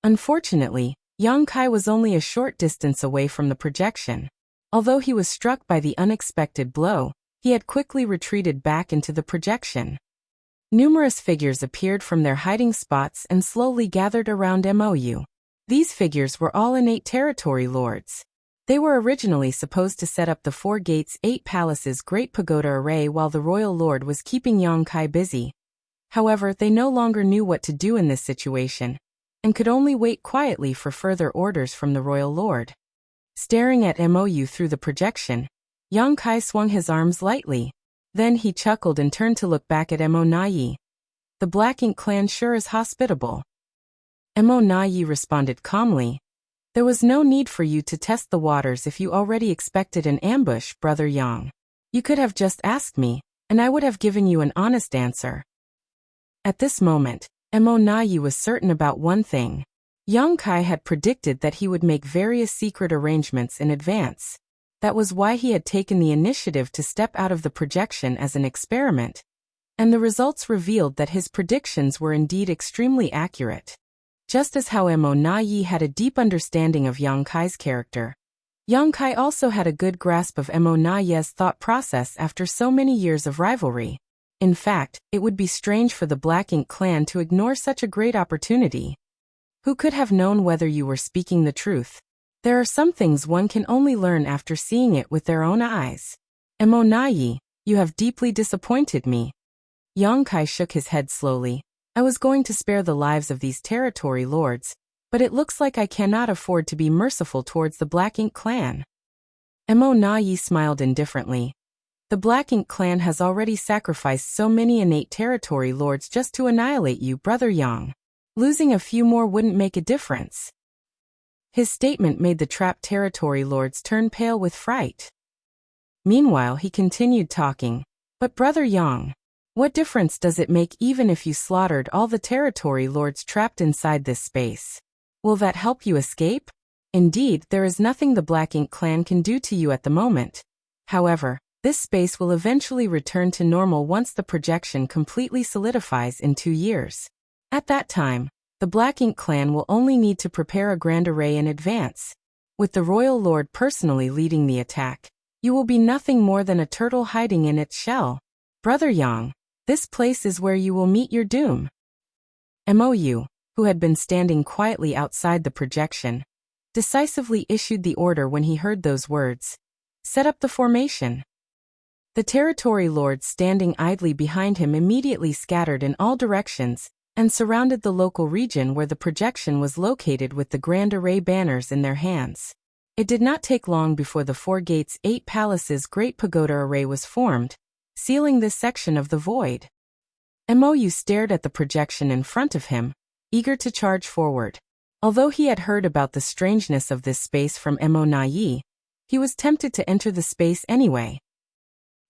Speaker 1: Unfortunately, Yang Kai was only a short distance away from the projection. Although he was struck by the unexpected blow, he had quickly retreated back into the projection. Numerous figures appeared from their hiding spots and slowly gathered around Mo Yu. These figures were all innate territory lords. They were originally supposed to set up the 4 gates 8 palaces Great Pagoda array while the royal lord was keeping Yang Kai busy. However, they no longer knew what to do in this situation, and could only wait quietly for further orders from the royal lord. Staring at Mo Yu through the projection, Yang Kai swung his arms lightly. Then he chuckled and turned to look back at Mo Na Yi. The Black Ink clan sure is hospitable. Mo Na Yi responded calmly. There was no need for you to test the waters if you already expected an ambush, Brother Yang. You could have just asked me, and I would have given you an honest answer. At this moment, Mo Na Yi was certain about one thing. Yang Kai had predicted that he would make various secret arrangements in advance. That was why he had taken the initiative to step out of the projection as an experiment, and the results revealed that his predictions were indeed extremely accurate. Just as how Mo Na Yi had a deep understanding of Yang Kai's character, Yang Kai also had a good grasp of Mo Na Yi's thought process after so many years of rivalry. In fact, it would be strange for the Black Ink clan to ignore such a great opportunity. Who could have known whether you were speaking the truth? There are some things one can only learn after seeing it with their own eyes. Mo Na Yi, you have deeply disappointed me. Yang Kai shook his head slowly. I was going to spare the lives of these territory lords, but it looks like I cannot afford to be merciful towards the Black Ink clan. Mo Na Yi smiled indifferently. The Black Ink clan has already sacrificed so many innate territory lords just to annihilate you, Brother Yang. Losing a few more wouldn't make a difference. His statement made the trapped territory lords turn pale with fright. Meanwhile, he continued talking. But Brother Yang, what difference does it make even if you slaughtered all the territory lords trapped inside this space? Will that help you escape? Indeed, there is nothing the Black Ink clan can do to you at the moment. However, this space will eventually return to normal once the projection completely solidifies in 2 years. At that time, the Black Ink clan will only need to prepare a grand array in advance. With the Royal Lord personally leading the attack, you will be nothing more than a turtle hiding in its shell. Brother Yang, this place is where you will meet your doom. Mou, who had been standing quietly outside the projection, decisively issued the order when he heard those words. Set up the formation. The territory lords standing idly behind him immediately scattered in all directions and surrounded the local region where the projection was located with the grand array banners in their hands. It did not take long before the 4 gates 8 palaces great pagoda array was formed, sealing this section of the void. Mou stared at the projection in front of him, eager to charge forward. Although he had heard about the strangeness of this space from Mou, he was tempted to enter the space anyway.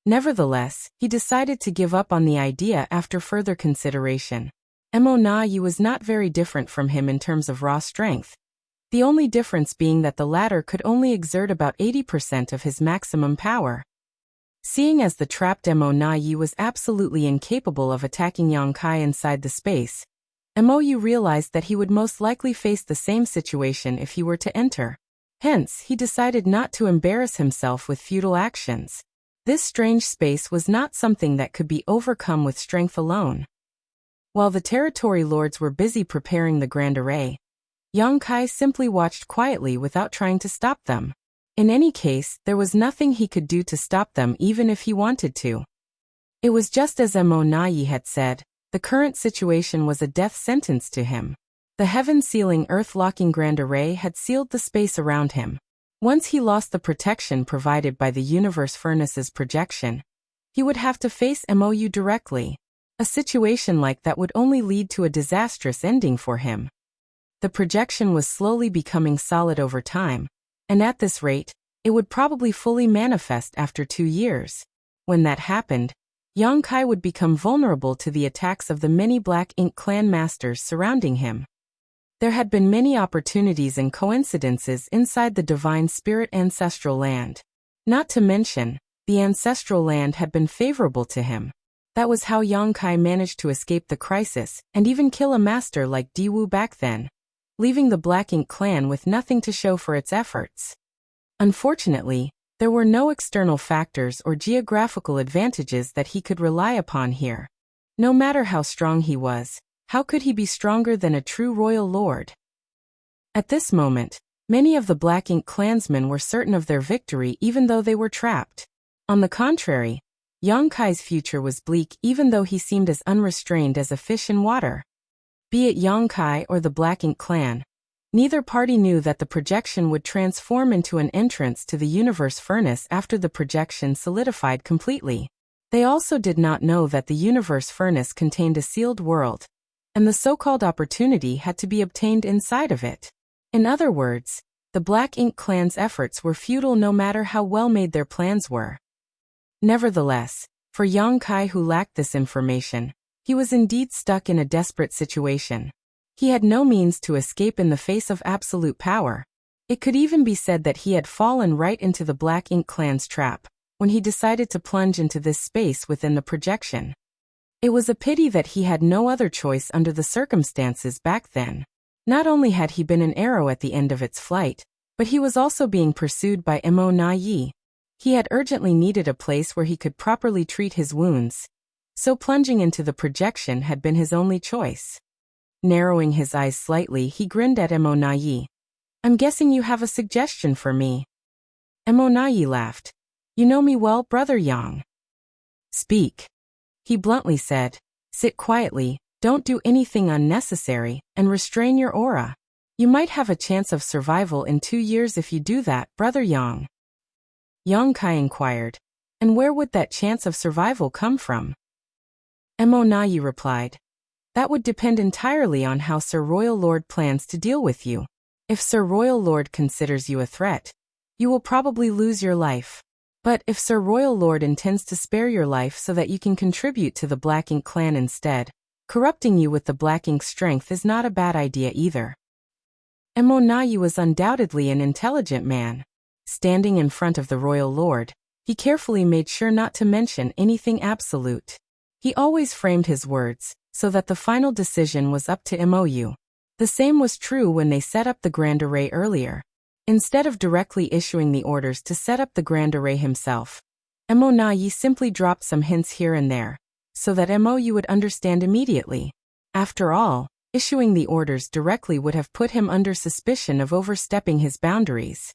Speaker 1: Nevertheless, he decided to give up on the idea after further consideration. Mou was not very different from him in terms of raw strength, the only difference being that the latter could only exert about 80% of his maximum power. Seeing as the trapped Mou was absolutely incapable of attacking Yang Kai inside the space, Mou realized that he would most likely face the same situation if he were to enter. Hence, he decided not to embarrass himself with futile actions. This strange space was not something that could be overcome with strength alone. While the territory lords were busy preparing the grand array, Yang Kai simply watched quietly without trying to stop them. In any case, there was nothing he could do to stop them even if he wanted to. It was just as Mou had said, the current situation was a death sentence to him. The heaven-sealing earth-locking grand array had sealed the space around him. Once he lost the protection provided by the universe furnace's projection, he would have to face Mou directly. A situation like that would only lead to a disastrous ending for him. The projection was slowly becoming solid over time, and at this rate, it would probably fully manifest after 2 years. When that happened, Yang Kai would become vulnerable to the attacks of the many Black Ink clan masters surrounding him. There had been many opportunities and coincidences inside the Divine Spirit ancestral land. Not to mention, the ancestral land had been favorable to him. That was how Yang Kai managed to escape the crisis and even kill a master like Diwu back then, leaving the Black Ink clan with nothing to show for its efforts. Unfortunately, there were no external factors or geographical advantages that he could rely upon here. No matter how strong he was, how could he be stronger than a true royal lord? At this moment, many of the Black Ink clansmen were certain of their victory even though they were trapped. On the contrary, Yang Kai's future was bleak even though he seemed as unrestrained as a fish in water. Be it Yang Kai or the Black Ink clan, neither party knew that the projection would transform into an entrance to the universe furnace after the projection solidified completely. They also did not know that the universe furnace contained a sealed world, and the so-called opportunity had to be obtained inside of it. In other words, the Black Ink clan's efforts were futile no matter how well made their plans were. Nevertheless, for Yang Kai who lacked this information, he was indeed stuck in a desperate situation. He had no means to escape in the face of absolute power. It could even be said that he had fallen right into the Black Ink clan's trap when he decided to plunge into this space within the projection. It was a pity that he had no other choice under the circumstances back then. Not only had he been an arrow at the end of its flight, but he was also being pursued by Mou. He had urgently needed a place where he could properly treat his wounds, so plunging into the projection had been his only choice. Narrowing his eyes slightly, he grinned at Mou. "I'm guessing you have a suggestion for me." Mou laughed. "You know me well, Brother Yang." "Speak," he bluntly said. "Sit quietly, don't do anything unnecessary, and restrain your aura. You might have a chance of survival in 2 years if you do that, Brother Yang." Yang Kai inquired, "And where would that chance of survival come from?" Mou replied, "That would depend entirely on how Sir Royal Lord plans to deal with you. If Sir Royal Lord considers you a threat, you will probably lose your life. But if Sir Royal Lord intends to spare your life so that you can contribute to the Black Ink clan instead, corrupting you with the Black Ink strength is not a bad idea either." Mou was undoubtedly an intelligent man. Standing in front of the Royal Lord, he carefully made sure not to mention anything absolute. He always framed his words so that the final decision was up to Mou. The same was true when they set up the Grand Array earlier. Instead of directly issuing the orders to set up the Grand Array himself, Emonayi simply dropped some hints here and there, so that Mou would understand immediately. After all, issuing the orders directly would have put him under suspicion of overstepping his boundaries.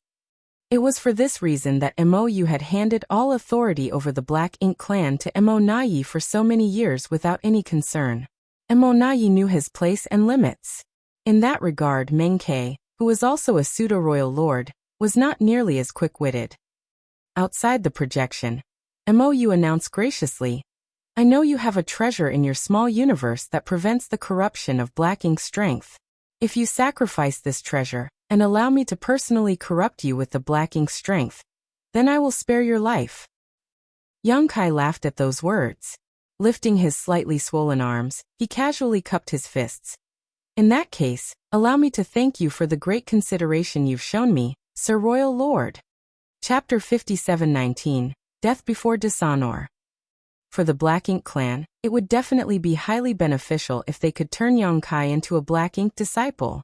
Speaker 1: It was for this reason that Mou had handed all authority over the Black Ink clan to Emonayi for so many years without any concern. Emonayi knew his place and limits. In that regard, Mengke, who was also a pseudo-royal lord, was not nearly as quick-witted. Outside the projection, Mou announced graciously, "I know you have a treasure in your small universe that prevents the corruption of Black Ink's strength. If you sacrifice this treasure, and allow me to personally corrupt you with the Black Ink's strength, then I will spare your life." Yongkai laughed at those words. Lifting his slightly swollen arms, he casually cupped his fists. "In that case, allow me to thank you for the great consideration you've shown me, Sir Royal Lord." Chapter 57:19, Death Before Dishonor. For the Black Ink clan, it would definitely be highly beneficial if they could turn Yongkai into a Black Ink disciple.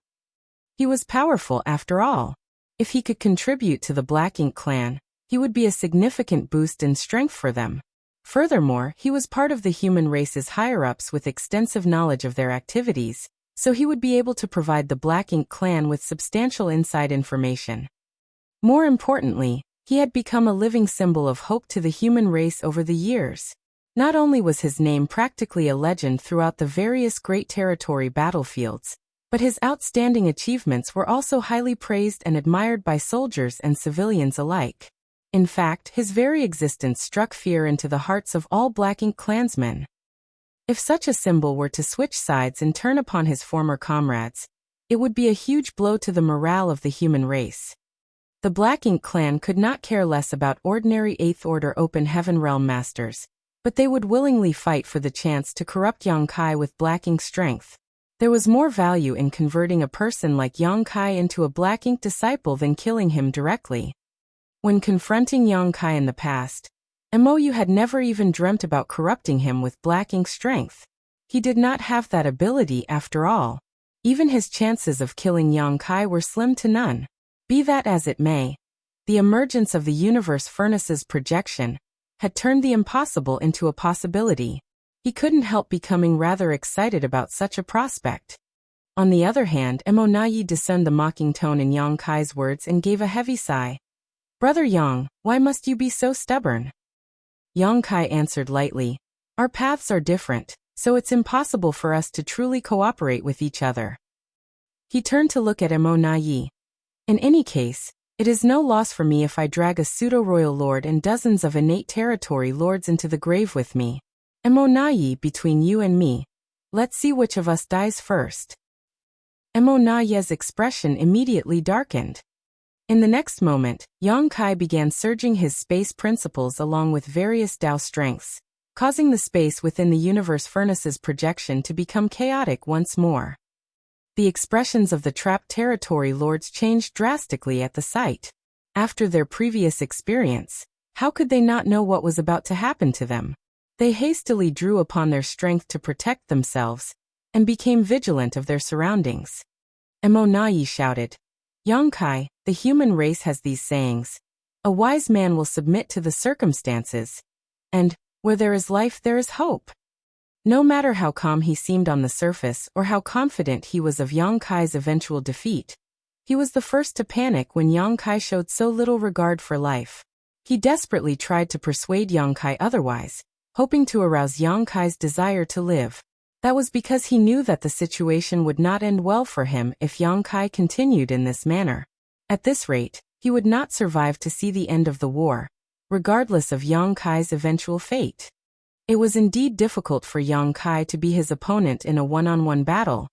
Speaker 1: He was powerful after all. If he could contribute to the Black Ink clan, he would be a significant boost in strength for them. Furthermore, he was part of the human race's higher-ups with extensive knowledge of their activities, so he would be able to provide the Black Ink clan with substantial inside information. More importantly, he had become a living symbol of hope to the human race over the years. Not only was his name practically a legend throughout the various Great Territory battlefields, but his outstanding achievements were also highly praised and admired by soldiers and civilians alike. In fact, his very existence struck fear into the hearts of all Black Ink clansmen. If such a symbol were to switch sides and turn upon his former comrades, it would be a huge blow to the morale of the human race. The Black Ink clan could not care less about ordinary Eighth Order Open Heaven Realm Masters, but they would willingly fight for the chance to corrupt Yongkai with Black Ink strength. There was more value in converting a person like Yongkai into a Black Ink disciple than killing him directly. When confronting Yongkai in the past, Mou had never even dreamt about corrupting him with Black Ink strength. He did not have that ability after all. Even his chances of killing Yongkai were slim to none. Be that as it may, the emergence of the universe furnace's projection had turned the impossible into a possibility. He couldn't help becoming rather excited about such a prospect. On the other hand, Emonayi discerned the mocking tone in Yongkai's words and gave a heavy sigh. "Brother Yang, why must you be so stubborn?" Yongkai answered lightly, "Our paths are different, so it's impossible for us to truly cooperate with each other." He turned to look at Emonayi. "In any case, it is no loss for me if I drag a pseudo-royal lord and dozens of innate territory lords into the grave with me. Emonayi, between you and me, let's see which of us dies first." Emonayi's expression immediately darkened. In the next moment, Yongkai began surging his space principles along with various Dao strengths, causing the space within the universe furnace's projection to become chaotic once more. The expressions of the trapped territory lords changed drastically at the sight. After their previous experience, how could they not know what was about to happen to them? They hastily drew upon their strength to protect themselves, and became vigilant of their surroundings. Emonayi shouted, "Yongkai, the human race has these sayings. A wise man will submit to the circumstances, and, where there is life there is hope." No matter how calm he seemed on the surface or how confident he was of Yongkai's eventual defeat, he was the first to panic when Yongkai showed so little regard for life. He desperately tried to persuade Yongkai otherwise, hoping to arouse Yongkai's desire to live. That was because he knew that the situation would not end well for him if Yongkai continued in this manner. At this rate, he would not survive to see the end of the war, regardless of Yongkai's eventual fate. It was indeed difficult for Yongkai to be his opponent in a one-on-one battle,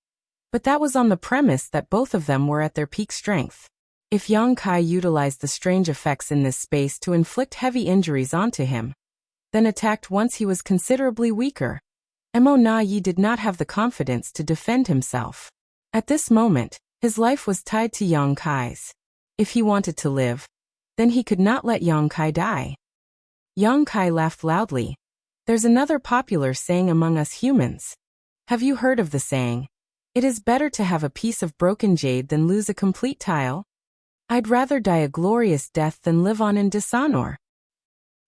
Speaker 1: but that was on the premise that both of them were at their peak strength. If Yongkai utilized the strange effects in this space to inflict heavy injuries onto him, then attacked once he was considerably weaker, Emonayi did not have the confidence to defend himself. At this moment, his life was tied to Yongkai's. If he wanted to live, then he could not let Yongkai die. Yongkai laughed loudly. "There's another popular saying among us humans. Have you heard of the saying, It is better to have a piece of broken jade than lose a complete tile. I'd rather die a glorious death than live on in dishonor.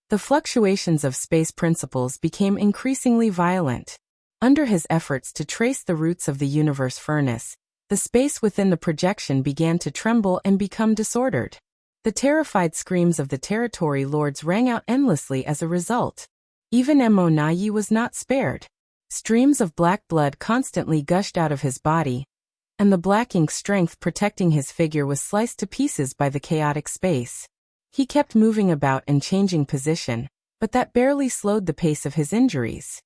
Speaker 1: The fluctuations of space principles became increasingly violent. Under his efforts to trace the roots of the universe furnace, the space within the projection began to tremble and become disordered. The terrified screams of the territory lords rang out endlessly as a result. Even Mo Nayi was not spared. Streams of black blood constantly gushed out of his body, and the black ink strength protecting his figure was sliced to pieces by the chaotic space. He kept moving about and changing position, but that barely slowed the pace of his injuries.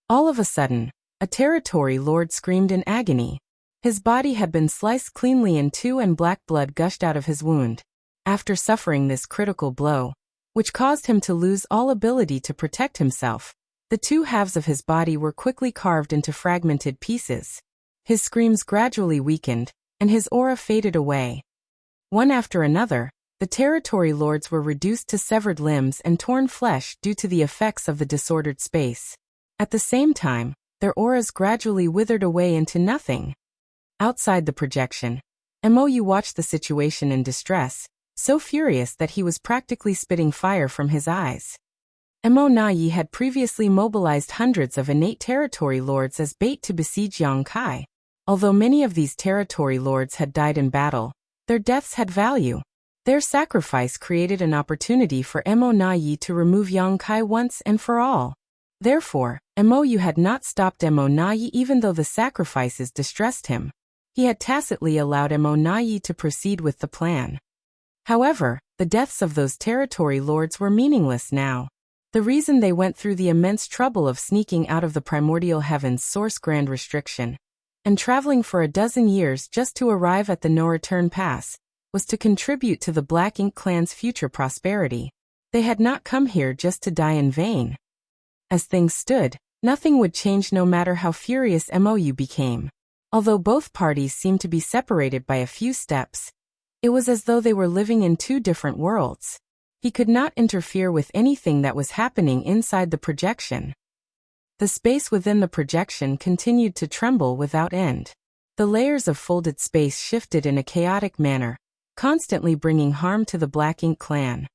Speaker 1: All of a sudden, a territory lord screamed in agony. His body had been sliced cleanly in two and black blood gushed out of his wound. After suffering this critical blow, which caused him to lose all ability to protect himself, the two halves of his body were quickly carved into fragmented pieces. His screams gradually weakened, and his aura faded away. One after another, the territory lords were reduced to severed limbs and torn flesh due to the effects of the disordered space. At the same time, their auras gradually withered away into nothing. Outside the projection, Mou watched the situation in distress, so furious that he was practically spitting fire from his eyes. Mo Nayi had previously mobilized hundreds of innate territory lords as bait to besiege Yangkai. Although many of these territory lords had died in battle, their deaths had value. Their sacrifice created an opportunity for Mo Nayi to remove Yangkai once and for all. Therefore, Mou had not stopped Mo Nayi even though the sacrifices distressed him. He had tacitly allowed Mo Nayi to proceed with the plan. However, the deaths of those territory lords were meaningless now. The reason they went through the immense trouble of sneaking out of the primordial heaven's source grand restriction and traveling for a dozen years just to arrive at the no-return pass was to contribute to the Black Ink clan's future prosperity. They had not come here just to die in vain. As things stood, nothing would change no matter how furious Mou became. Although both parties seemed to be separated by a few steps, it was as though they were living in two different worlds. He could not interfere with anything that was happening inside the projection. The space within the projection continued to tremble without end. The layers of folded space shifted in a chaotic manner, constantly bringing harm to the Black Ink clan.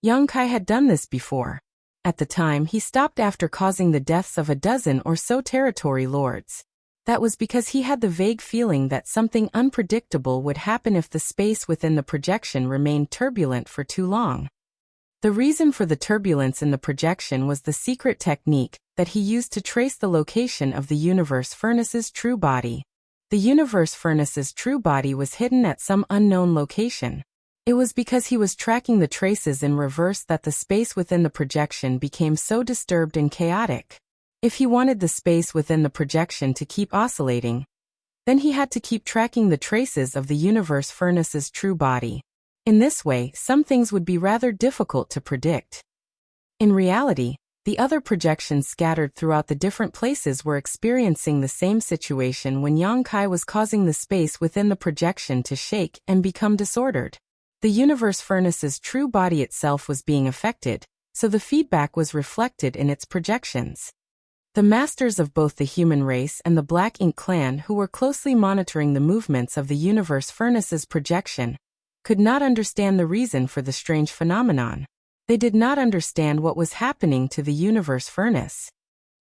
Speaker 1: Yangkai had done this before. At the time, he stopped after causing the deaths of a dozen or so territory lords. That was because he had the vague feeling that something unpredictable would happen if the space within the projection remained turbulent for too long. The reason for the turbulence in the projection was the secret technique that he used to trace the location of the universe furnace's true body. The universe furnace's true body was hidden at some unknown location. It was because he was tracking the traces in reverse that the space within the projection became so disturbed and chaotic. If he wanted the space within the projection to keep oscillating, then he had to keep tracking the traces of the universe furnace's true body. In this way, some things would be rather difficult to predict. In reality, the other projections scattered throughout the different places were experiencing the same situation when Yangkai was causing the space within the projection to shake and become disordered. The universe furnace's true body itself was being affected, so the feedback was reflected in its projections. The masters of both the human race and the Black Ink clan, who were closely monitoring the movements of the universe furnace's projection, could not understand the reason for the strange phenomenon. They did not understand what was happening to the universe furnace.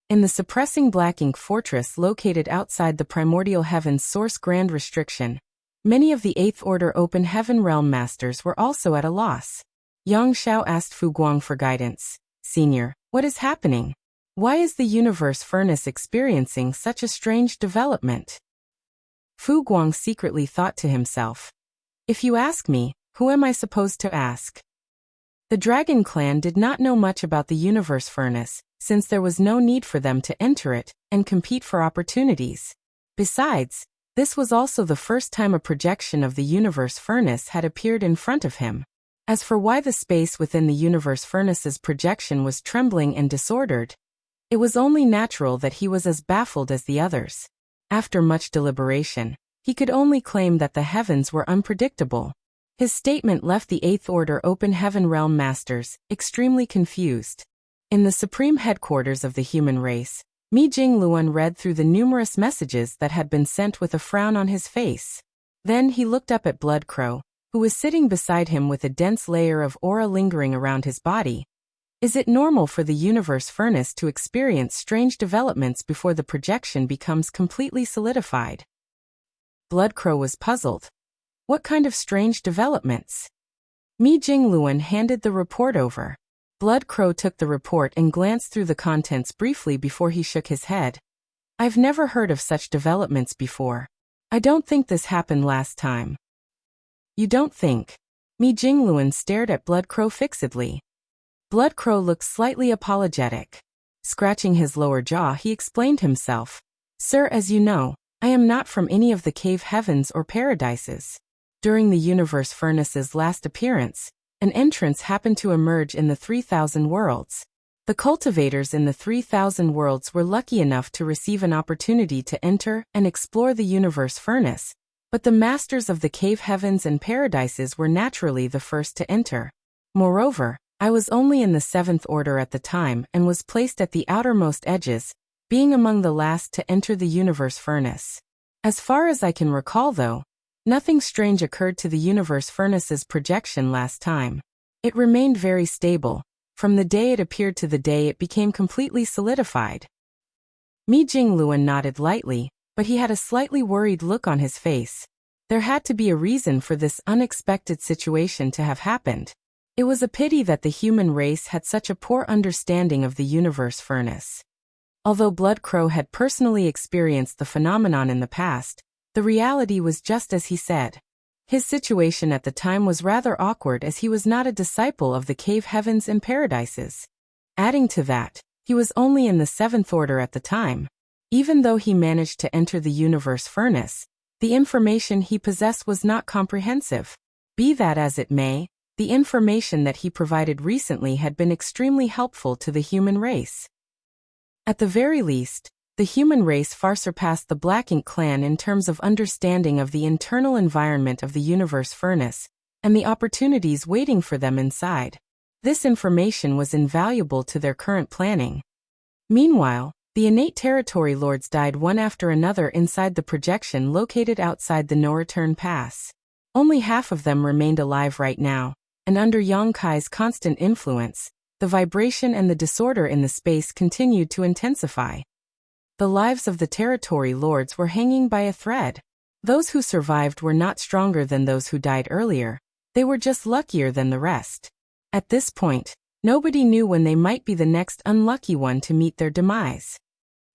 Speaker 1: In the suppressing Black Ink fortress located outside the primordial heaven's source grand restriction, many of the Eighth Order Open Heaven Realm Masters were also at a loss. Yang Xiao asked Fu Guang for guidance. "Senior, what is happening? Why is the universe furnace experiencing such a strange development?" Fu Guang secretly thought to himself, "If you ask me, who am I supposed to ask?" The Dragon Clan did not know much about the universe furnace, since there was no need for them to enter it and compete for opportunities. Besides, this was also the first time a projection of the universe furnace had appeared in front of him. As for why the space within the universe furnace's projection was trembling and disordered, it was only natural that he was as baffled as the others. After much deliberation, he could only claim that the heavens were unpredictable. His statement left the Eighth Order Open Heaven Realm Masters extremely confused. In the supreme headquarters of the human race, Mi Jingluan read through the numerous messages that had been sent with a frown on his face. Then he looked up at Bloodcrow, who was sitting beside him with a dense layer of aura lingering around his body. Is it normal for the universe furnace to experience strange developments before the projection becomes completely solidified? Bloodcrow was puzzled. What kind of strange developments? Mi Jingluan handed the report over. Bloodcrow took the report and glanced through the contents briefly before he shook his head. I've never heard of such developments before. I don't think this happened last time. You don't think? Mi Jingluan stared at Bloodcrow fixedly. Bloodcrow looked slightly apologetic. Scratching his lower jaw, he explained himself. Sir, as you know, I am not from any of the cave heavens or paradises. During the universe furnace's last appearance, an entrance happened to emerge in the 3,000 worlds. The cultivators in the 3,000 worlds were lucky enough to receive an opportunity to enter and explore the universe furnace, but the masters of the cave heavens and paradises were naturally the first to enter. Moreover, I was only in the 7th order at the time and was placed at the outermost edges, being among the last to enter the universe furnace. As far as I can recall though, nothing strange occurred to the universe furnace's projection last time. It remained very stable, from the day it appeared to the day it became completely solidified. Mi Jingluan nodded lightly, but he had a slightly worried look on his face. There had to be a reason for this unexpected situation to have happened. It was a pity that the human race had such a poor understanding of the universe furnace. Although Bloodcrow had personally experienced the phenomenon in the past, the reality was just as he said. His situation at the time was rather awkward as he was not a disciple of the cave heavens and paradises. Adding to that, he was only in the 7th order at the time. Even though he managed to enter the universe furnace, the information he possessed was not comprehensive. Be that as it may, the information that he provided recently had been extremely helpful to the human race. At the very least, the human race far surpassed the Black Ink clan in terms of understanding of the internal environment of the universe furnace, and the opportunities waiting for them inside. This information was invaluable to their current planning. Meanwhile, the innate territory lords died one after another inside the projection located outside the no-return pass. Only half of them remained alive right now, and under Yongkai's constant influence, the vibration and the disorder in the space continued to intensify. The lives of the territory lords were hanging by a thread. Those who survived were not stronger than those who died earlier, they were just luckier than the rest. At this point, nobody knew when they might be the next unlucky one to meet their demise.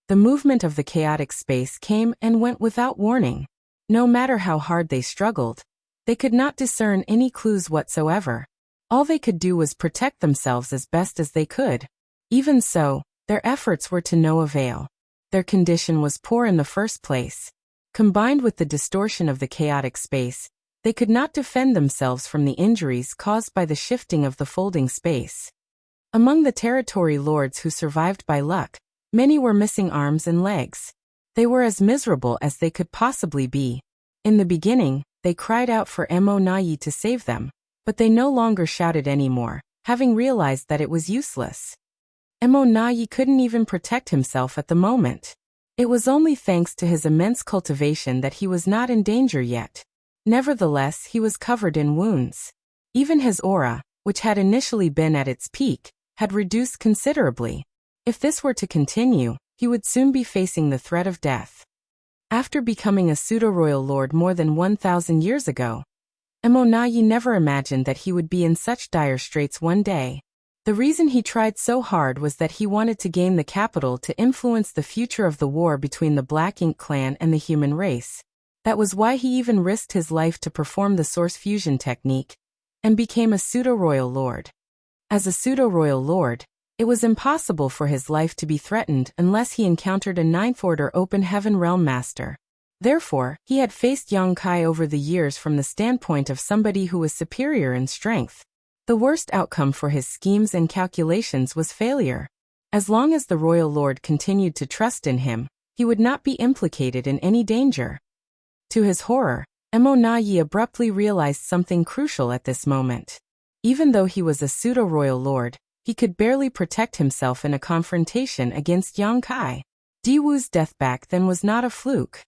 Speaker 1: The movement of the chaotic space came and went without warning. No matter how hard they struggled, they could not discern any clues whatsoever. All they could do was protect themselves as best as they could. Even so, their efforts were to no avail. Their condition was poor in the first place. Combined with the distortion of the chaotic space, they could not defend themselves from the injuries caused by the shifting of the folding space. Among the territory lords who survived by luck, many were missing arms and legs. They were as miserable as they could possibly be. In the beginning, they cried out for Mo Nayi to save them, but they no longer shouted anymore, having realized that it was useless. Mo Nayi couldn't even protect himself at the moment. It was only thanks to his immense cultivation that he was not in danger yet. Nevertheless, he was covered in wounds. Even his aura, which had initially been at its peak, had reduced considerably. If this were to continue, he would soon be facing the threat of death. After becoming a pseudo-royal lord more than 1,000 years ago, Mo Nayi never imagined that he would be in such dire straits one day. The reason he tried so hard was that he wanted to gain the capital to influence the future of the war between the Black Ink clan and the human race. That was why he even risked his life to perform the source fusion technique, and became a pseudo-royal lord. As a pseudo-royal lord, it was impossible for his life to be threatened unless he encountered a 9th Order Open Heaven Realm Master. Therefore, he had faced Yongkai over the years from the standpoint of somebody who was superior in strength. The worst outcome for his schemes and calculations was failure. As long as the royal lord continued to trust in him, he would not be implicated in any danger. To his horror, Mo Nayi abruptly realized something crucial at this moment. Even though he was a pseudo-royal lord, he could barely protect himself in a confrontation against Yongkai. Diwu's death back then was not a fluke.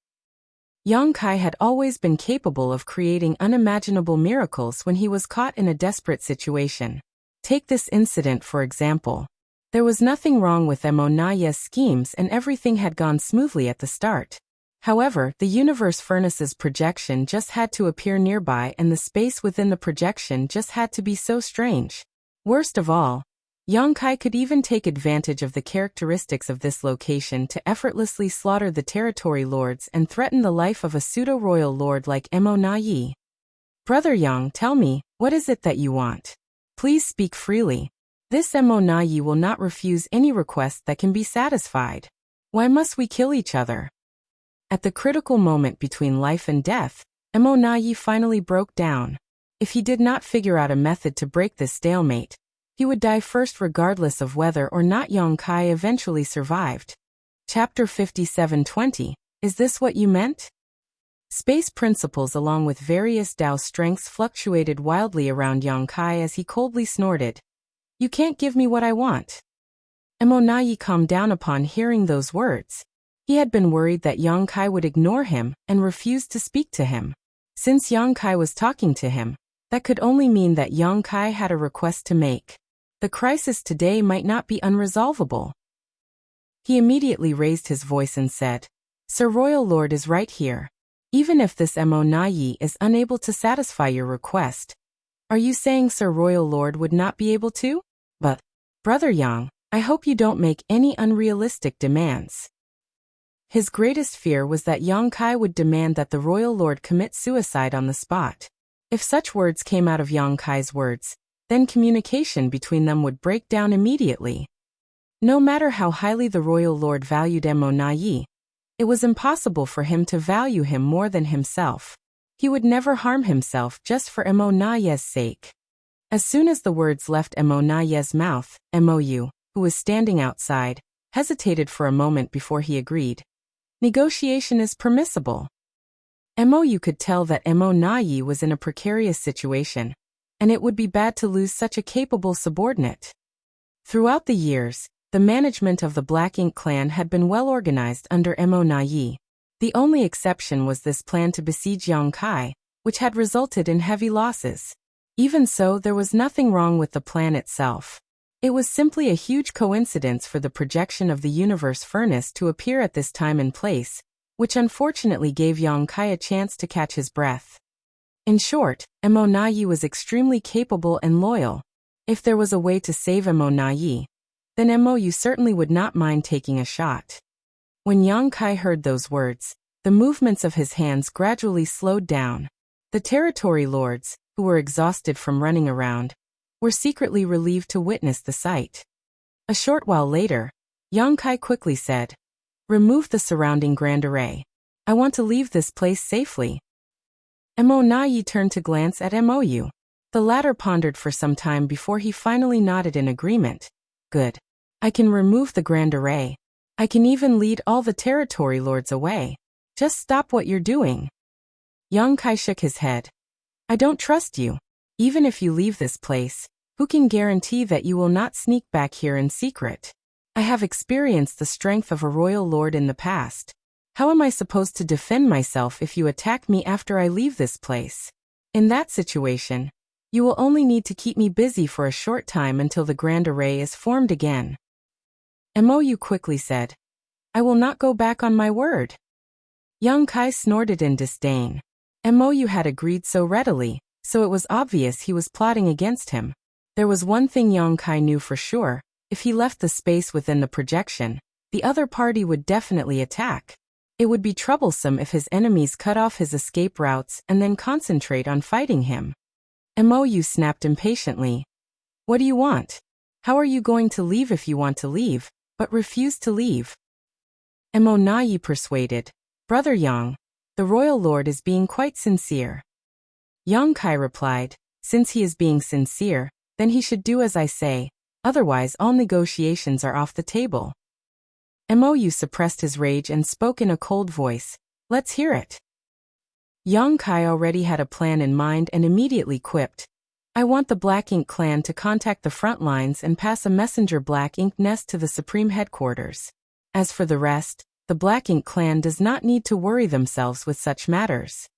Speaker 1: Yang Kai had always been capable of creating unimaginable miracles when he was caught in a desperate situation. Take this incident for example. There was nothing wrong with Mo Naye's schemes and everything had gone smoothly at the start. However, the universe furnace's projection just had to appear nearby and the space within the projection just had to be so strange. Worst of all, Yang Kai could even take advantage of the characteristics of this location to effortlessly slaughter the territory lords and threaten the life of a pseudo-royal lord like Mo Naye. Brother Yang, tell me, what is it that you want? Please speak freely. This Mo Naye will not refuse any request that can be satisfied. Why must we kill each other? At the critical moment between life and death, Mo Naye finally broke down. If he did not figure out a method to break this stalemate, he would die first regardless of whether or not Yang Kai eventually survived. Chapter 57:20. Is this what you meant? Space principles along with various Tao strengths fluctuated wildly around Yang Kai as he coldly snorted. You can't give me what I want. Mo Naye calmed down upon hearing those words. He had been worried that Yang Kai would ignore him and refuse to speak to him. Since Yang Kai was talking to him, that could only mean that Yang Kai had a request to make. The crisis today might not be unresolvable. He immediately raised his voice and said, Sir Royal Lord is right here. Even if this Mo Naye is unable to satisfy your request, are you saying Sir Royal Lord would not be able to? But, Brother Yang, I hope you don't make any unrealistic demands. His greatest fear was that Yang Kai would demand that the Royal Lord commit suicide on the spot. If such words came out of Yang Kai's words, then communication between them would break down immediately. No matter how highly the Royal Lord valued Mo Naye, it was impossible for him to value him more than himself. He would never harm himself just for Mo Naye's sake. As soon as the words left Mo Naye's mouth, Mou, who was standing outside, hesitated for a moment before he agreed. Negotiation is permissible. Mou could tell that Mo Naye was in a precarious situation, and it would be bad to lose such a capable subordinate. Throughout the years, the management of the Black Ink clan had been well organized under Mo Naye. The only exception was this plan to besiege Yang Kai, which had resulted in heavy losses. Even so, there was nothing wrong with the plan itself. It was simply a huge coincidence for the projection of the universe furnace to appear at this time and place, which unfortunately gave Yang Kai a chance to catch his breath. In short, Mo Naye was extremely capable and loyal. If there was a way to save Mo Naye, then Mou certainly would not mind taking a shot. When Yang Kai heard those words, the movements of his hands gradually slowed down. The territory lords, who were exhausted from running around, were secretly relieved to witness the sight. A short while later, Yang Kai quickly said, Remove the surrounding grand array. I want to leave this place safely. Mo Naye turned to glance at Mou. The latter pondered for some time before he finally nodded in agreement. Good. I can remove the grand array. I can even lead all the territory lords away. Just stop what you're doing. Yang Kai shook his head. I don't trust you. Even if you leave this place, who can guarantee that you will not sneak back here in secret? I have experienced the strength of a royal lord in the past. How am I supposed to defend myself if you attack me after I leave this place? In that situation, you will only need to keep me busy for a short time until the grand array is formed again. Mou quickly said, I will not go back on my word. Yang Kai snorted in disdain. Mou had agreed so readily, so it was obvious he was plotting against him. There was one thing Yang Kai knew for sure, if he left the space within the projection, the other party would definitely attack. It would be troublesome if his enemies cut off his escape routes and then concentrate on fighting him. Mou snapped impatiently. What do you want? How are you going to leave if you want to leave, but refuse to leave? Mo Naye persuaded. Brother Yang, the royal lord is being quite sincere. Yang Kai replied, Since he is being sincere, then he should do as I say, otherwise all negotiations are off the table. Mou suppressed his rage and spoke in a cold voice. Let's hear it. Yang Kai already had a plan in mind and immediately quipped. I want the Black Ink clan to contact the front lines and pass a messenger Black Ink nest to the Supreme Headquarters. As for the rest, the Black Ink clan does not need to worry themselves with such matters.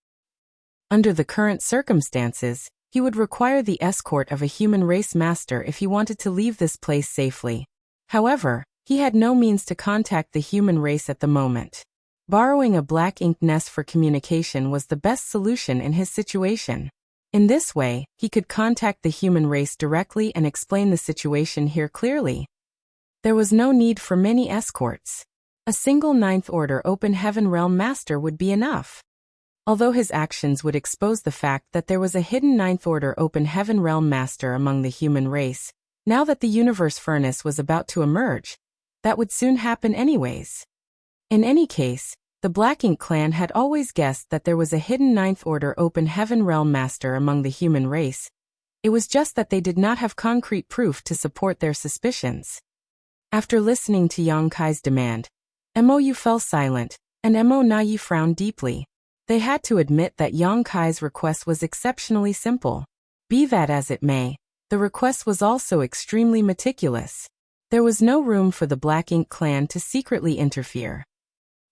Speaker 1: Under the current circumstances, he would require the escort of a human race master if he wanted to leave this place safely. However, he had no means to contact the human race at the moment. Borrowing a Black Ink nest for communication was the best solution in his situation. In this way, he could contact the human race directly and explain the situation here clearly. There was no need for many escorts. A single Ninth Order Open Heaven Realm Master would be enough. Although his actions would expose the fact that there was a hidden Ninth Order Open Heaven Realm Master among the human race, now that the Universe Furnace was about to emerge, that would soon happen anyways. In any case, the Black Ink clan had always guessed that there was a hidden Ninth Order Open Heaven Realm Master among the human race. It was just that they did not have concrete proof to support their suspicions. After listening to Yang Kai's demand, Mou fell silent, and Mo Nai frowned deeply. They had to admit that Yang Kai's request was exceptionally simple. Be that as it may, the request was also extremely meticulous. There was no room for the Black Ink clan to secretly interfere.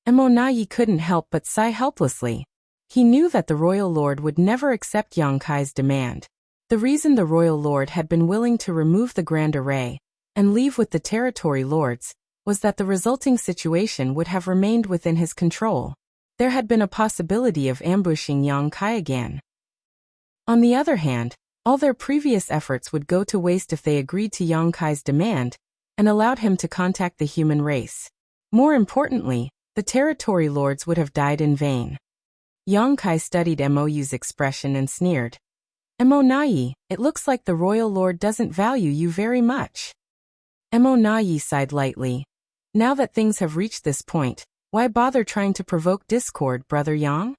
Speaker 1: Mo Nai couldn't help but sigh helplessly. He knew that the Royal Lord would never accept Yang Kai's demand. The reason the Royal Lord had been willing to remove the Grand Array and leave with the Territory Lords was that the resulting situation would have remained within his control. There had been a possibility of ambushing Yang Kai again. On the other hand, all their previous efforts would go to waste if they agreed to Yang Kai's demand and allowed him to contact the human race. More importantly, the Territory Lords would have died in vain. Yang Kai studied Mou's expression and sneered. Mo Nai, it looks like the Royal Lord doesn't value you very much. Mo Nai sighed lightly. Now that things have reached this point, why bother trying to provoke discord, Brother Yang?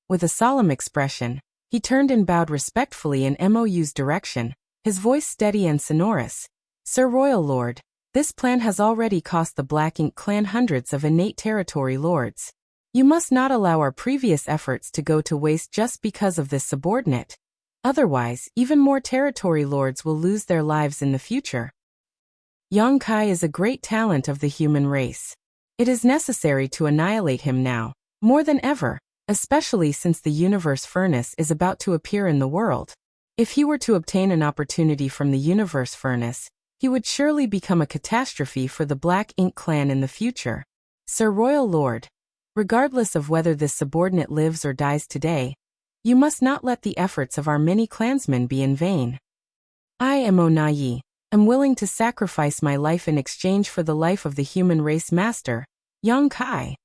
Speaker 1: With a solemn expression, he turned and bowed respectfully in Mou's direction, his voice steady and sonorous. Sir Royal Lord, this plan has already cost the Black Ink clan hundreds of innate territory lords. You must not allow our previous efforts to go to waste just because of this subordinate. Otherwise, even more territory lords will lose their lives in the future. Yang Kai is a great talent of the human race. It is necessary to annihilate him now, more than ever, especially since the Universe Furnace is about to appear in the world. If he were to obtain an opportunity from the Universe Furnace, he would surely become a catastrophe for the Black Ink clan in the future. Sir Royal Lord, regardless of whether this subordinate lives or dies today, you must not let the efforts of our many clansmen be in vain. I, Mo Nai, am willing to sacrifice my life in exchange for the life of the human race master, Yang Kai.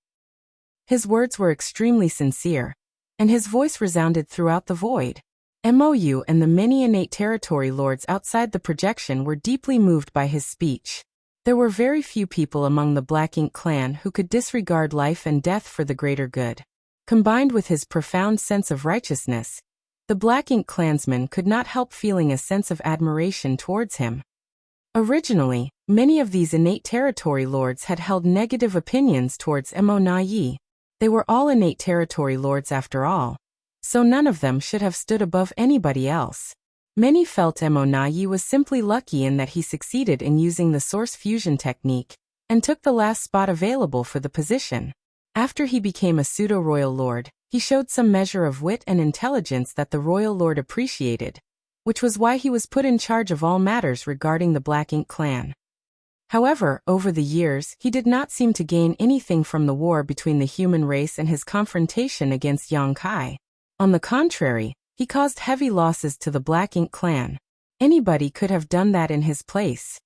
Speaker 1: His words were extremely sincere, and his voice resounded throughout the void. Mou and the many innate territory lords outside the projection were deeply moved by his speech. There were very few people among the Black Ink clan who could disregard life and death for the greater good. Combined with his profound sense of righteousness, the Black Ink clansman could not help feeling a sense of admiration towards him. Originally, many of these innate territory lords had held negative opinions towards Mo Nai. They were all innate territory lords after all, so none of them should have stood above anybody else. Many felt Mo Nai was simply lucky in that he succeeded in using the source fusion technique and took the last spot available for the position. After he became a pseudo-royal lord, he showed some measure of wit and intelligence that the royal lord appreciated, which was why he was put in charge of all matters regarding the Black Ink clan. However, over the years, he did not seem to gain anything from the war between the human race and his confrontation against Yang Kai. On the contrary, he caused heavy losses to the Black Ink clan. Anybody could have done that in his place.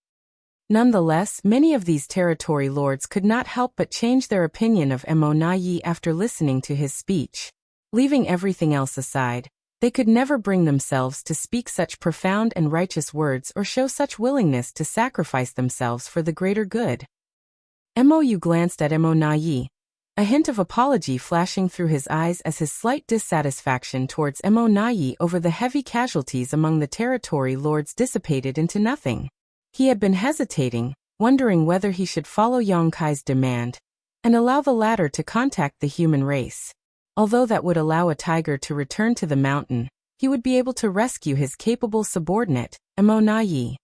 Speaker 1: Nonetheless, many of these territory lords could not help but change their opinion of Mo Nai after listening to his speech. Leaving everything else aside, they could never bring themselves to speak such profound and righteous words or show such willingness to sacrifice themselves for the greater good. Mou glanced at Mo Nai, a hint of apology flashing through his eyes as his slight dissatisfaction towards Mo Nai over the heavy casualties among the territory lords dissipated into nothing. He had been hesitating, wondering whether he should follow Yang Kai's demand and allow the latter to contact the human race. Although that would allow a tiger to return to the mountain, he would be able to rescue his capable subordinate, Mo Nai.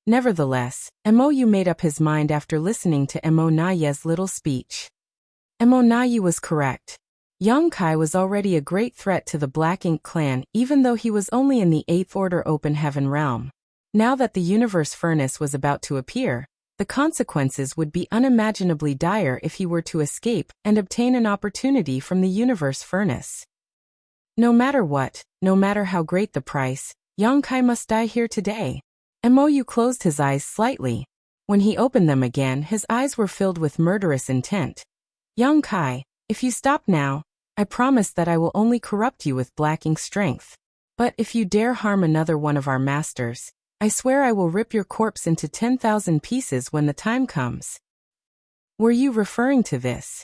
Speaker 1: Nevertheless, Mou made up his mind after listening to Mo Naye's little speech. Mo Naye was correct. Yang Kai was already a great threat to the Black Ink clan even though he was only in the 8th Order Open Heaven realm. Now that the Universe Furnace was about to appear, the consequences would be unimaginably dire if he were to escape and obtain an opportunity from the Universe Furnace. No matter what, no matter how great the price, Yang Kai must die here today. Mou closed his eyes slightly. When he opened them again, his eyes were filled with murderous intent. Yang Kai, if you stop now, I promise that I will only corrupt you with Black Ink strength. But if you dare harm another one of our masters, I swear I will rip your corpse into 10,000 pieces when the time comes. Were you referring to this?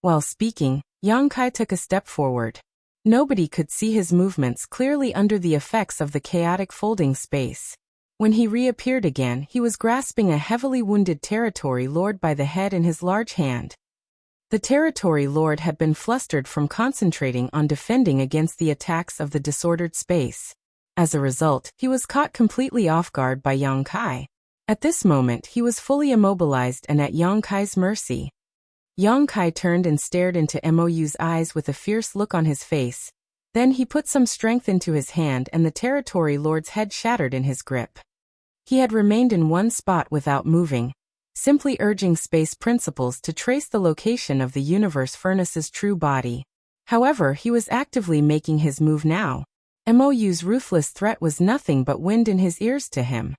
Speaker 1: While speaking, Yang Kai took a step forward. Nobody could see his movements clearly under the effects of the chaotic folding space. When he reappeared again, he was grasping a heavily wounded territory lord by the head in his large hand. The territory lord had been flustered from concentrating on defending against the attacks of the disordered space. As a result, he was caught completely off guard by Yang Kai. At this moment, he was fully immobilized and at Yang Kai's mercy. Yang Kai turned and stared into Mou's eyes with a fierce look on his face. Then he put some strength into his hand and the territory lord's head shattered in his grip. He had remained in one spot without moving, simply urging space principles to trace the location of the Universe Furnace's true body. However, he was actively making his move now. Mou's ruthless threat was nothing but wind in his ears to him.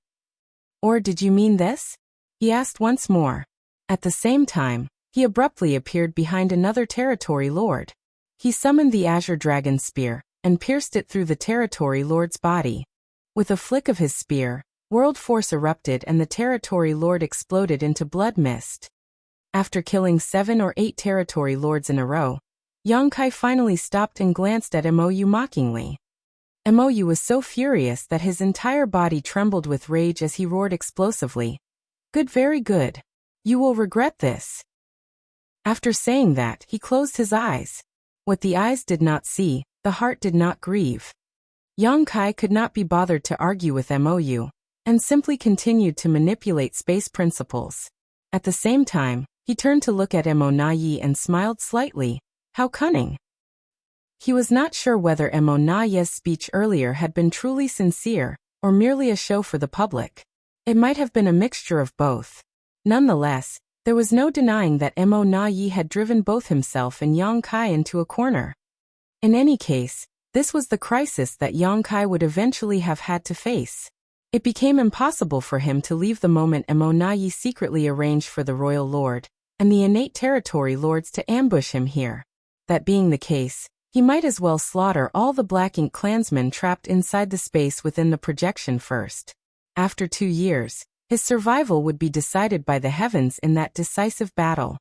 Speaker 1: Or did you mean this? He asked once more. At the same time, he abruptly appeared behind another territory lord. He summoned the Azure Dragon Spear, and pierced it through the territory lord's body. With a flick of his spear, world force erupted and the territory lord exploded into blood mist. After killing 7 or 8 territory lords in a row, Yang Kai finally stopped and glanced at Mou mockingly. Mou was so furious that his entire body trembled with rage as he roared explosively. Good, very good. You will regret this. After saying that, he closed his eyes. What the eyes did not see, the heart did not grieve. Yang Kai could not be bothered to argue with Mou, and simply continued to manipulate space principles. At the same time, he turned to look at Mo Naye and smiled slightly. How cunning! He was not sure whether Mo Naye's speech earlier had been truly sincere, or merely a show for the public. It might have been a mixture of both. Nonetheless, there was no denying that Mo Naye had driven both himself and Yang Kai into a corner. In any case, this was the crisis that Yang Kai would eventually have had to face. It became impossible for him to leave the moment Mo Naye secretly arranged for the royal lord, and the innate territory lords to ambush him here. That being the case, he might as well slaughter all the Black Ink clansmen trapped inside the space within the projection first. After 2 years, his survival would be decided by the heavens in that decisive battle.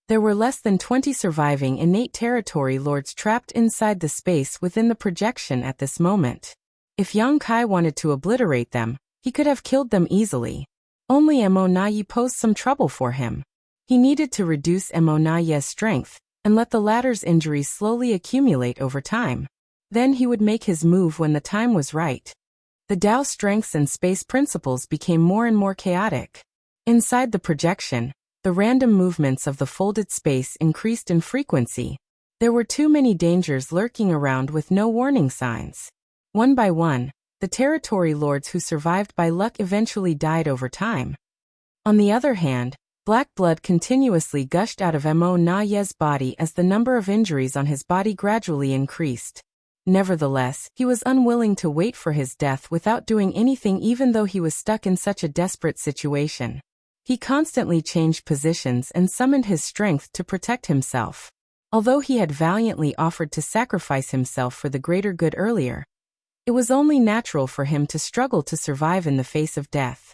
Speaker 1: There were less than 20 surviving innate territory lords trapped inside the space within the projection at this moment. If Yang Kai wanted to obliterate them, he could have killed them easily. Only Mo Naye posed some trouble for him. He needed to reduce Mo Naye's strength, and let the latter's injuries slowly accumulate over time. Then he would make his move when the time was right. The Tao strengths and space principles became more and more chaotic. Inside the projection, the random movements of the folded space increased in frequency. There were too many dangers lurking around with no warning signs. One by one, the territory lords who survived by luck eventually died over time. On the other hand, black blood continuously gushed out of Mo Naye's body as the number of injuries on his body gradually increased. Nevertheless, he was unwilling to wait for his death without doing anything even though he was stuck in such a desperate situation. He constantly changed positions and summoned his strength to protect himself. Although he had valiantly offered to sacrifice himself for the greater good earlier, it was only natural for him to struggle to survive in the face of death.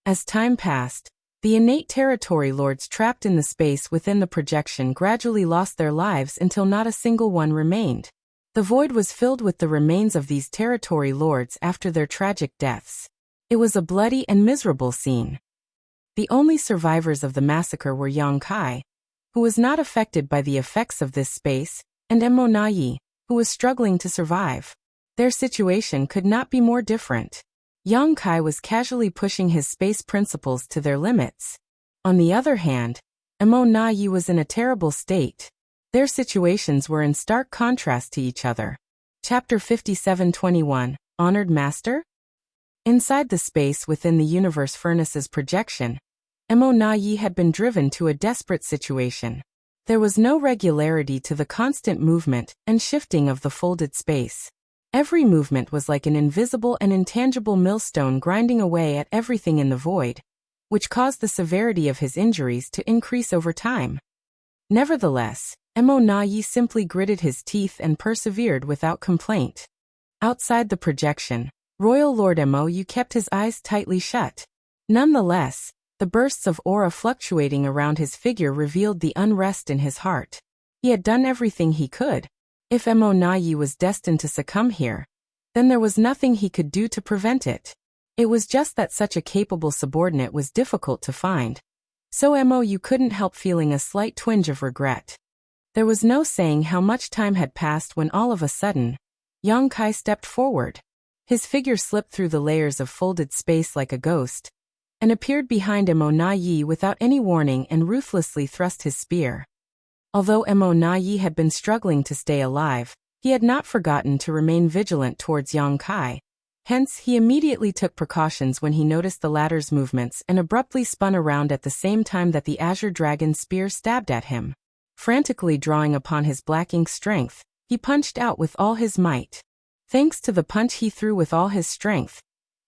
Speaker 1: As time passed, the innate territory lords trapped in the space within the projection gradually lost their lives until not a single one remained. The void was filled with the remains of these territory lords after their tragic deaths. It was a bloody and miserable scene. The only survivors of the massacre were Yang Kai, who was not affected by the effects of this space, and Mo Naye, who was struggling to survive. Their situation could not be more different. Yang Kai was casually pushing his space principles to their limits. On the other hand, Emo Na Yi was in a terrible state. Their situations were in stark contrast to each other. Chapter 57:21, Honored Master? Inside the space within the universe furnace's projection, Emo Na Yi had been driven to a desperate situation. There was no regularity to the constant movement and shifting of the folded space. Every movement was like an invisible and intangible millstone grinding away at everything in the void, which caused the severity of his injuries to increase over time. Nevertheless, Emo Na Yi simply gritted his teeth and persevered without complaint. Outside the projection, Royal Lord Emo Yu kept his eyes tightly shut. Nonetheless, the bursts of aura fluctuating around his figure revealed the unrest in his heart. He had done everything he could. If Emo Na Yi was destined to succumb here, then there was nothing he could do to prevent it. It was just that such a capable subordinate was difficult to find. So Emo Yu couldn't help feeling a slight twinge of regret. There was no saying how much time had passed when all of a sudden, Yang Kai stepped forward. His figure slipped through the layers of folded space like a ghost, and appeared behind Emo Na Yi without any warning and ruthlessly thrust his spear. Although Emo Na Yi had been struggling to stay alive, he had not forgotten to remain vigilant towards Yang Kai. Hence, he immediately took precautions when he noticed the latter's movements and abruptly spun around at the same time that the Azure Dragon's spear stabbed at him. Frantically drawing upon his black ink strength, he punched out with all his might. Thanks to the punch he threw with all his strength,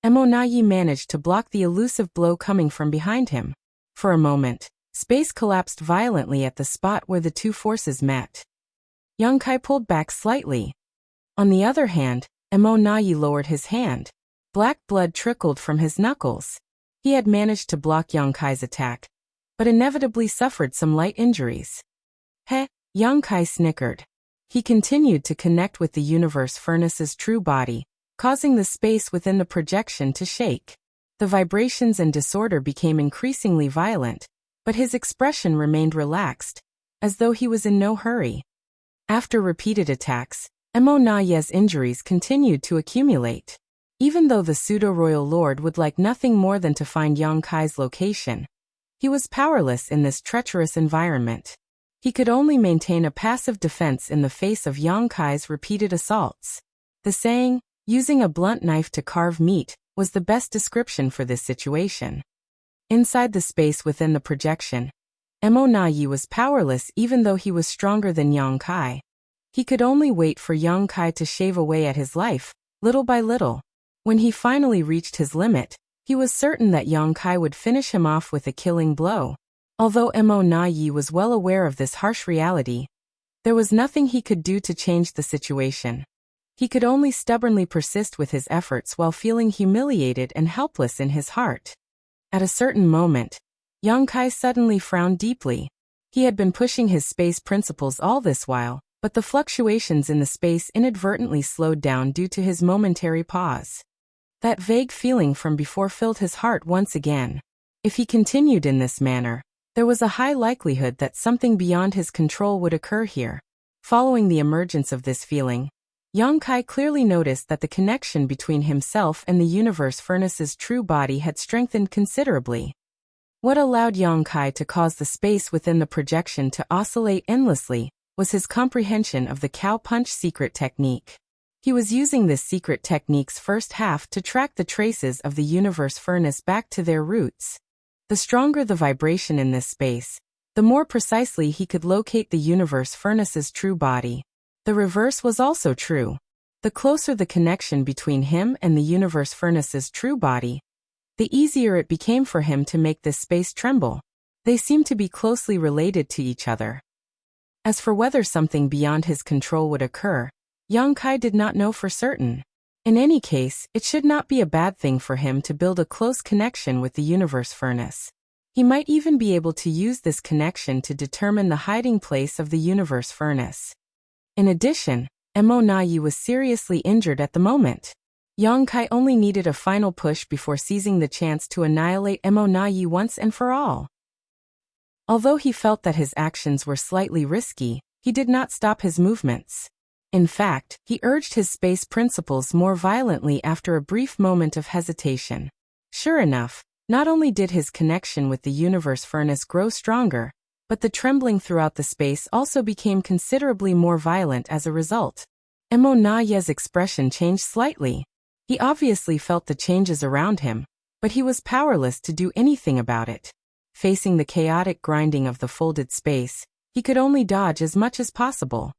Speaker 1: Emo Na Yi managed to block the elusive blow coming from behind him. For a moment, space collapsed violently at the spot where the two forces met. Yang Kai pulled back slightly. On the other hand, Emo Na Yi lowered his hand. Black blood trickled from his knuckles. He had managed to block Yang Kai's attack, but inevitably suffered some light injuries. Heh, Yang Kai snickered. He continued to connect with the universe furnace's true body, causing the space within the projection to shake. The vibrations and disorder became increasingly violent, but his expression remained relaxed, as though he was in no hurry. After repeated attacks, Emo Na Yi's injuries continued to accumulate. Even though the pseudo-royal lord would like nothing more than to find Yang Kai's location, he was powerless in this treacherous environment. He could only maintain a passive defense in the face of Yang Kai's repeated assaults. The saying, "using a blunt knife to carve meat," was the best description for this situation. Inside the space within the projection, Emo Na Yi was powerless even though he was stronger than Yang Kai. He could only wait for Yang Kai to shave away at his life, little by little. When he finally reached his limit, he was certain that Yang Kai would finish him off with a killing blow. Although Emo Na Yi was well aware of this harsh reality, there was nothing he could do to change the situation. He could only stubbornly persist with his efforts while feeling humiliated and helpless in his heart. At a certain moment, Yang Kai suddenly frowned deeply. He had been pushing his space principles all this while, but the fluctuations in the space inadvertently slowed down due to his momentary pause. That vague feeling from before filled his heart once again. If he continued in this manner, there was a high likelihood that something beyond his control would occur here. Following the emergence of this feeling, Yang Kai clearly noticed that the connection between himself and the universe furnace's true body had strengthened considerably. What allowed Yang Kai to cause the space within the projection to oscillate endlessly was his comprehension of the cow punch secret technique. He was using this secret technique's first half to track the traces of the universe furnace back to their roots. The stronger the vibration in this space, the more precisely he could locate the universe furnace's true body. The reverse was also true. The closer the connection between him and the universe furnace's true body, the easier it became for him to make this space tremble. They seemed to be closely related to each other. As for whether something beyond his control would occur, Yang Kai did not know for certain. In any case, it should not be a bad thing for him to build a close connection with the universe furnace. He might even be able to use this connection to determine the hiding place of the universe furnace. In addition, Emo Na Yi was seriously injured at the moment. Yang Kai only needed a final push before seizing the chance to annihilate Emo Na Yi once and for all. Although he felt that his actions were slightly risky, he did not stop his movements. In fact, he urged his space principles more violently after a brief moment of hesitation. Sure enough, not only did his connection with the universe furnace grow stronger, but the trembling throughout the space also became considerably more violent as a result. Mo Na Ye's expression changed slightly. He obviously felt the changes around him, but he was powerless to do anything about it. Facing the chaotic grinding of the folded space, he could only dodge as much as possible.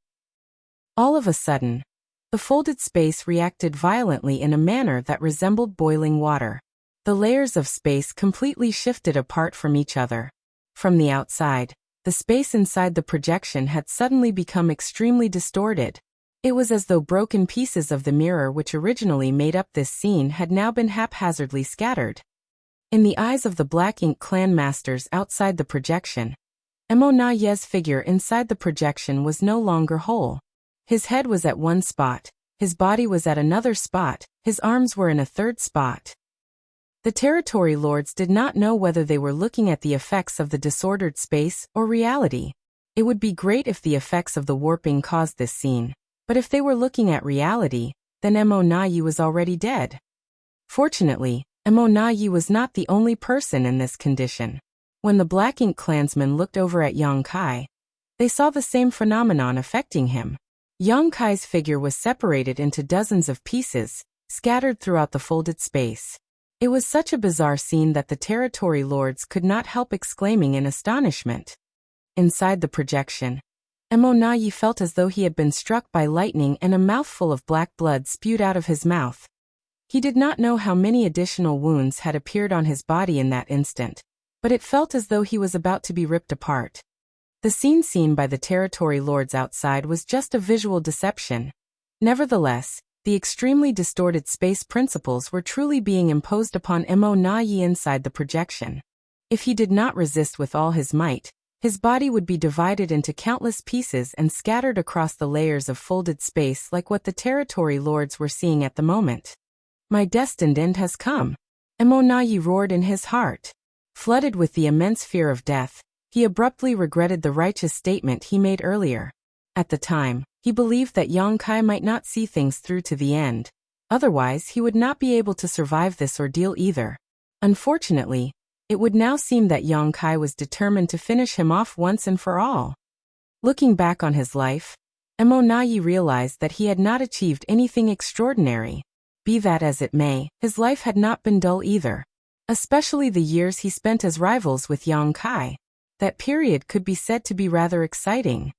Speaker 1: All of a sudden, the folded space reacted violently in a manner that resembled boiling water. The layers of space completely shifted apart from each other. From the outside, the space inside the projection had suddenly become extremely distorted. It was as though broken pieces of the mirror which originally made up this scene had now been haphazardly scattered. In the eyes of the Black Ink clan masters outside the projection, Mo Na Ye's figure inside the projection was no longer whole. His head was at one spot, his body was at another spot, his arms were in a third spot. The territory lords did not know whether they were looking at the effects of the disordered space or reality. It would be great if the effects of the warping caused this scene, but if they were looking at reality, then Mo Na Ye was already dead. Fortunately, Mo Na Ye was not the only person in this condition. When the Black Ink clansmen looked over at Yang Kai, they saw the same phenomenon affecting him. Yang Kai's figure was separated into dozens of pieces, scattered throughout the folded space. It was such a bizarre scene that the territory lords could not help exclaiming in astonishment. Inside the projection, Mo Na Ye felt as though he had been struck by lightning and a mouthful of black blood spewed out of his mouth. He did not know how many additional wounds had appeared on his body in that instant, but it felt as though he was about to be ripped apart. The scene seen by the territory lords outside was just a visual deception. Nevertheless, the extremely distorted space principles were truly being imposed upon Mo Na Ye inside the projection. If he did not resist with all his might, his body would be divided into countless pieces and scattered across the layers of folded space like what the territory lords were seeing at the moment. My destined end has come, Mo Na Ye roared in his heart. Flooded with the immense fear of death, he abruptly regretted the righteous statement he made earlier. At the time, he believed that Yang Kai might not see things through to the end. Otherwise, he would not be able to survive this ordeal either. Unfortunately, it would now seem that Yang Kai was determined to finish him off once and for all. Looking back on his life, Mo Na Ye realized that he had not achieved anything extraordinary. Be that as it may, his life had not been dull either. Especially the years he spent as rivals with Yang Kai. That period could be said to be rather exciting.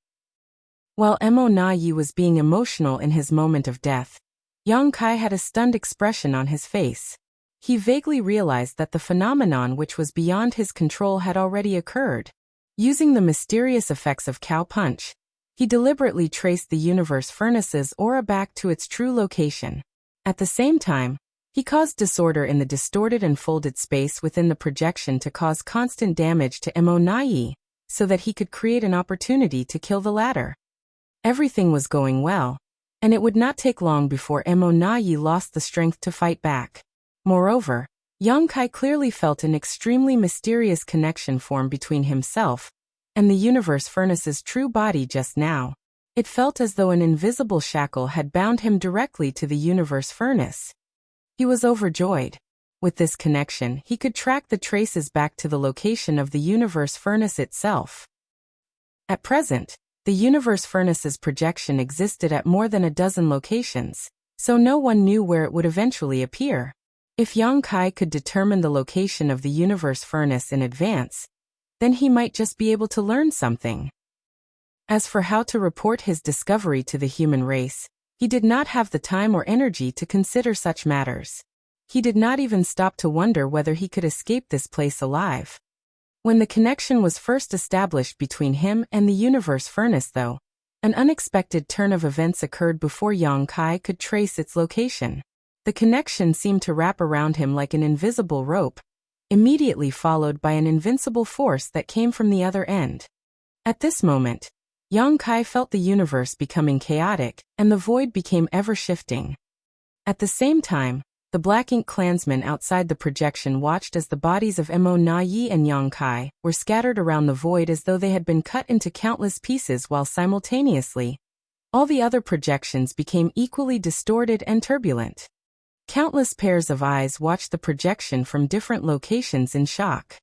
Speaker 1: While Mo Na Ye was being emotional in his moment of death, Yang Kai had a stunned expression on his face. He vaguely realized that the phenomenon which was beyond his control had already occurred. Using the mysterious effects of Cow Punch, he deliberately traced the universe furnace's aura back to its true location. At the same time, he caused disorder in the distorted and folded space within the projection to cause constant damage to Mo Na Ye, so that he could create an opportunity to kill the latter. Everything was going well, and it would not take long before Mo Na Ye lost the strength to fight back. Moreover, Yang Kai clearly felt an extremely mysterious connection form between himself and the universe furnace's true body just now. It felt as though an invisible shackle had bound him directly to the universe furnace. He was overjoyed. With this connection, he could track the traces back to the location of the universe furnace itself. At present, the universe furnace's projection existed at more than a dozen locations, so no one knew where it would eventually appear. If Yang Kai could determine the location of the universe furnace in advance, then he might just be able to learn something. As for how to report his discovery to the human race, he did not have the time or energy to consider such matters. He did not even stop to wonder whether he could escape this place alive. When the connection was first established between him and the universe furnace, though, an unexpected turn of events occurred before Yang Kai could trace its location. The connection seemed to wrap around him like an invisible rope, immediately followed by an invincible force that came from the other end. At this moment, Yang Kai felt the universe becoming chaotic, and the void became ever-shifting. At the same time, the Black Ink clansmen outside the projection watched as the bodies of Mo Na Ye and Yang Kai were scattered around the void as though they had been cut into countless pieces while simultaneously, All the other projections became equally distorted and turbulent. Countless pairs of eyes watched the projection from different locations in shock.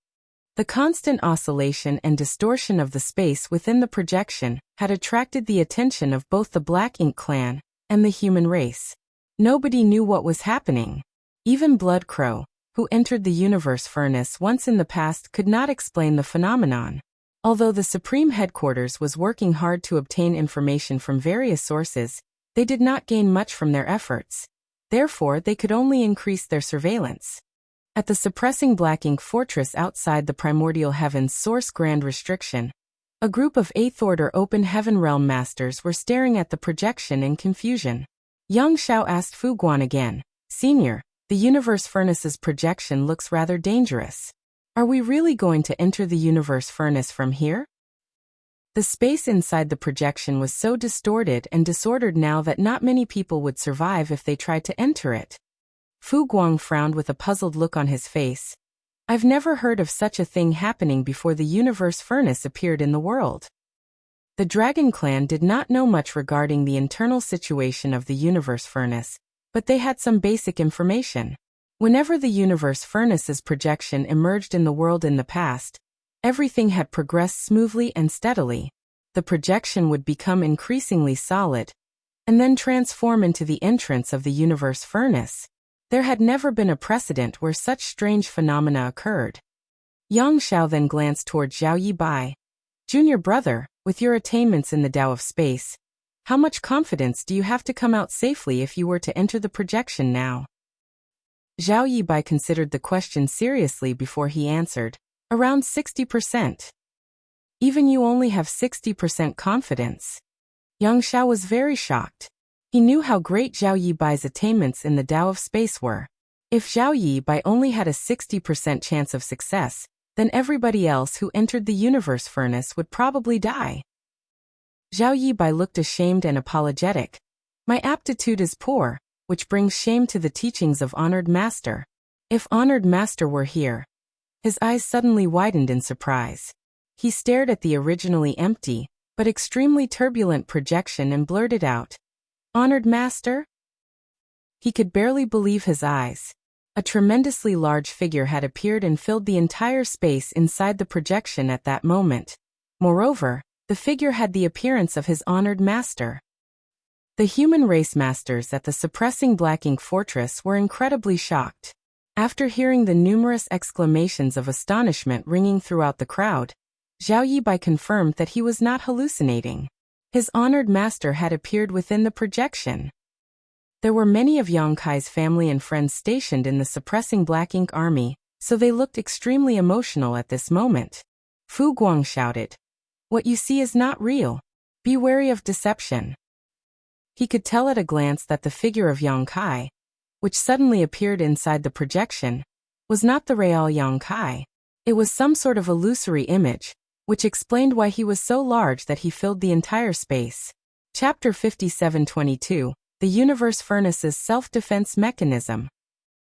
Speaker 1: The constant oscillation and distortion of the space within the projection had attracted the attention of both the Black Ink clan and the human race. Nobody knew what was happening. Even Blood Crow, who entered the universe furnace once in the past, could not explain the phenomenon. Although the Supreme Headquarters was working hard to obtain information from various sources, they did not gain much from their efforts. Therefore, they could only increase their surveillance. At the suppressing Black Ink fortress outside the primordial heaven's source grand restriction, a group of 8th Order Open Heaven Realm Masters were staring at the projection in confusion. Yang Xiao asked Fu Guan again, "Senior, the universe furnace's projection looks rather dangerous. Are we really going to enter the universe furnace from here?" The space inside the projection was so distorted and disordered now that not many people would survive if they tried to enter it. Fu Guang frowned with a puzzled look on his face. "I've never heard of such a thing happening before the universe furnace appeared in the world." The Dragon Clan did not know much regarding the internal situation of the universe furnace, but they had some basic information. Whenever the universe furnace's projection emerged in the world in the past, everything had progressed smoothly and steadily. The projection would become increasingly solid, and then transform into the entrance of the universe furnace. There had never been a precedent where such strange phenomena occurred. Yang Xiao then glanced toward Zhao Yibai. "Junior brother, with your attainments in the Tao of space, how much confidence do you have to come out safely if you were to enter the projection now?" Zhao Yibai considered the question seriously before he answered, "Around 60%. Even you only have 60% confidence?" Yang Xiao was very shocked. He knew how great Zhao Yibai's attainments in the Tao of space were. If Zhao Yibai only had a 60% chance of success, then everybody else who entered the universe furnace would probably die. Zhao Yibai looked ashamed and apologetic. "My aptitude is poor, which brings shame to the teachings of Honored Master. If Honored Master were here." His eyes suddenly widened in surprise. He stared at the originally empty, but extremely turbulent projection and blurted out, "Honored Master?" He could barely believe his eyes. A tremendously large figure had appeared and filled the entire space inside the projection at that moment. Moreover, the figure had the appearance of his honored master. The human race masters at the suppressing Black Ink fortress were incredibly shocked. After hearing the numerous exclamations of astonishment ringing throughout the crowd, Zhao Yibai confirmed that he was not hallucinating. His honored master had appeared within the projection. There were many of Yang Kai's family and friends stationed in the suppressing Black Ink army, so they looked extremely emotional at this moment. Fu Guang shouted, "What you see is not real. Be wary of deception." He could tell at a glance that the figure of Yang Kai, which suddenly appeared inside the projection, was not the real Yang Kai. It was some sort of illusory image, which explained why he was so large that he filled the entire space. Chapter 5722, The Universe Furnace's Self-Defense Mechanism.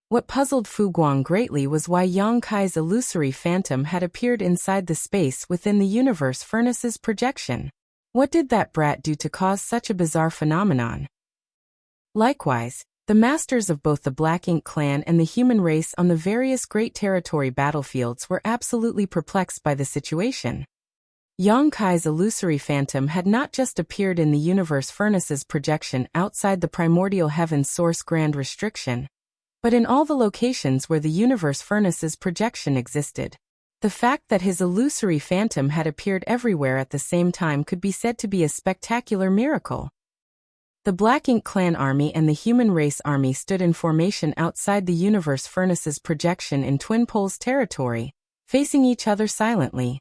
Speaker 1: What puzzled Fu Guang greatly was why Yang Kai's illusory phantom had appeared inside the space within the universe furnace's projection. What did that brat do to cause such a bizarre phenomenon? Likewise, the masters of both the Black Ink clan and the human race on the various Great Territory battlefields were absolutely perplexed by the situation. Yang Kai's illusory phantom had not just appeared in the universe furnace's projection outside the primordial heaven's source grand restriction, but in all the locations where the universe furnace's projection existed. The fact that his illusory phantom had appeared everywhere at the same time could be said to be a spectacular miracle. The Black Ink clan army and the human race army stood in formation outside the universe furnace's projection in Twin Poles territory, facing each other silently.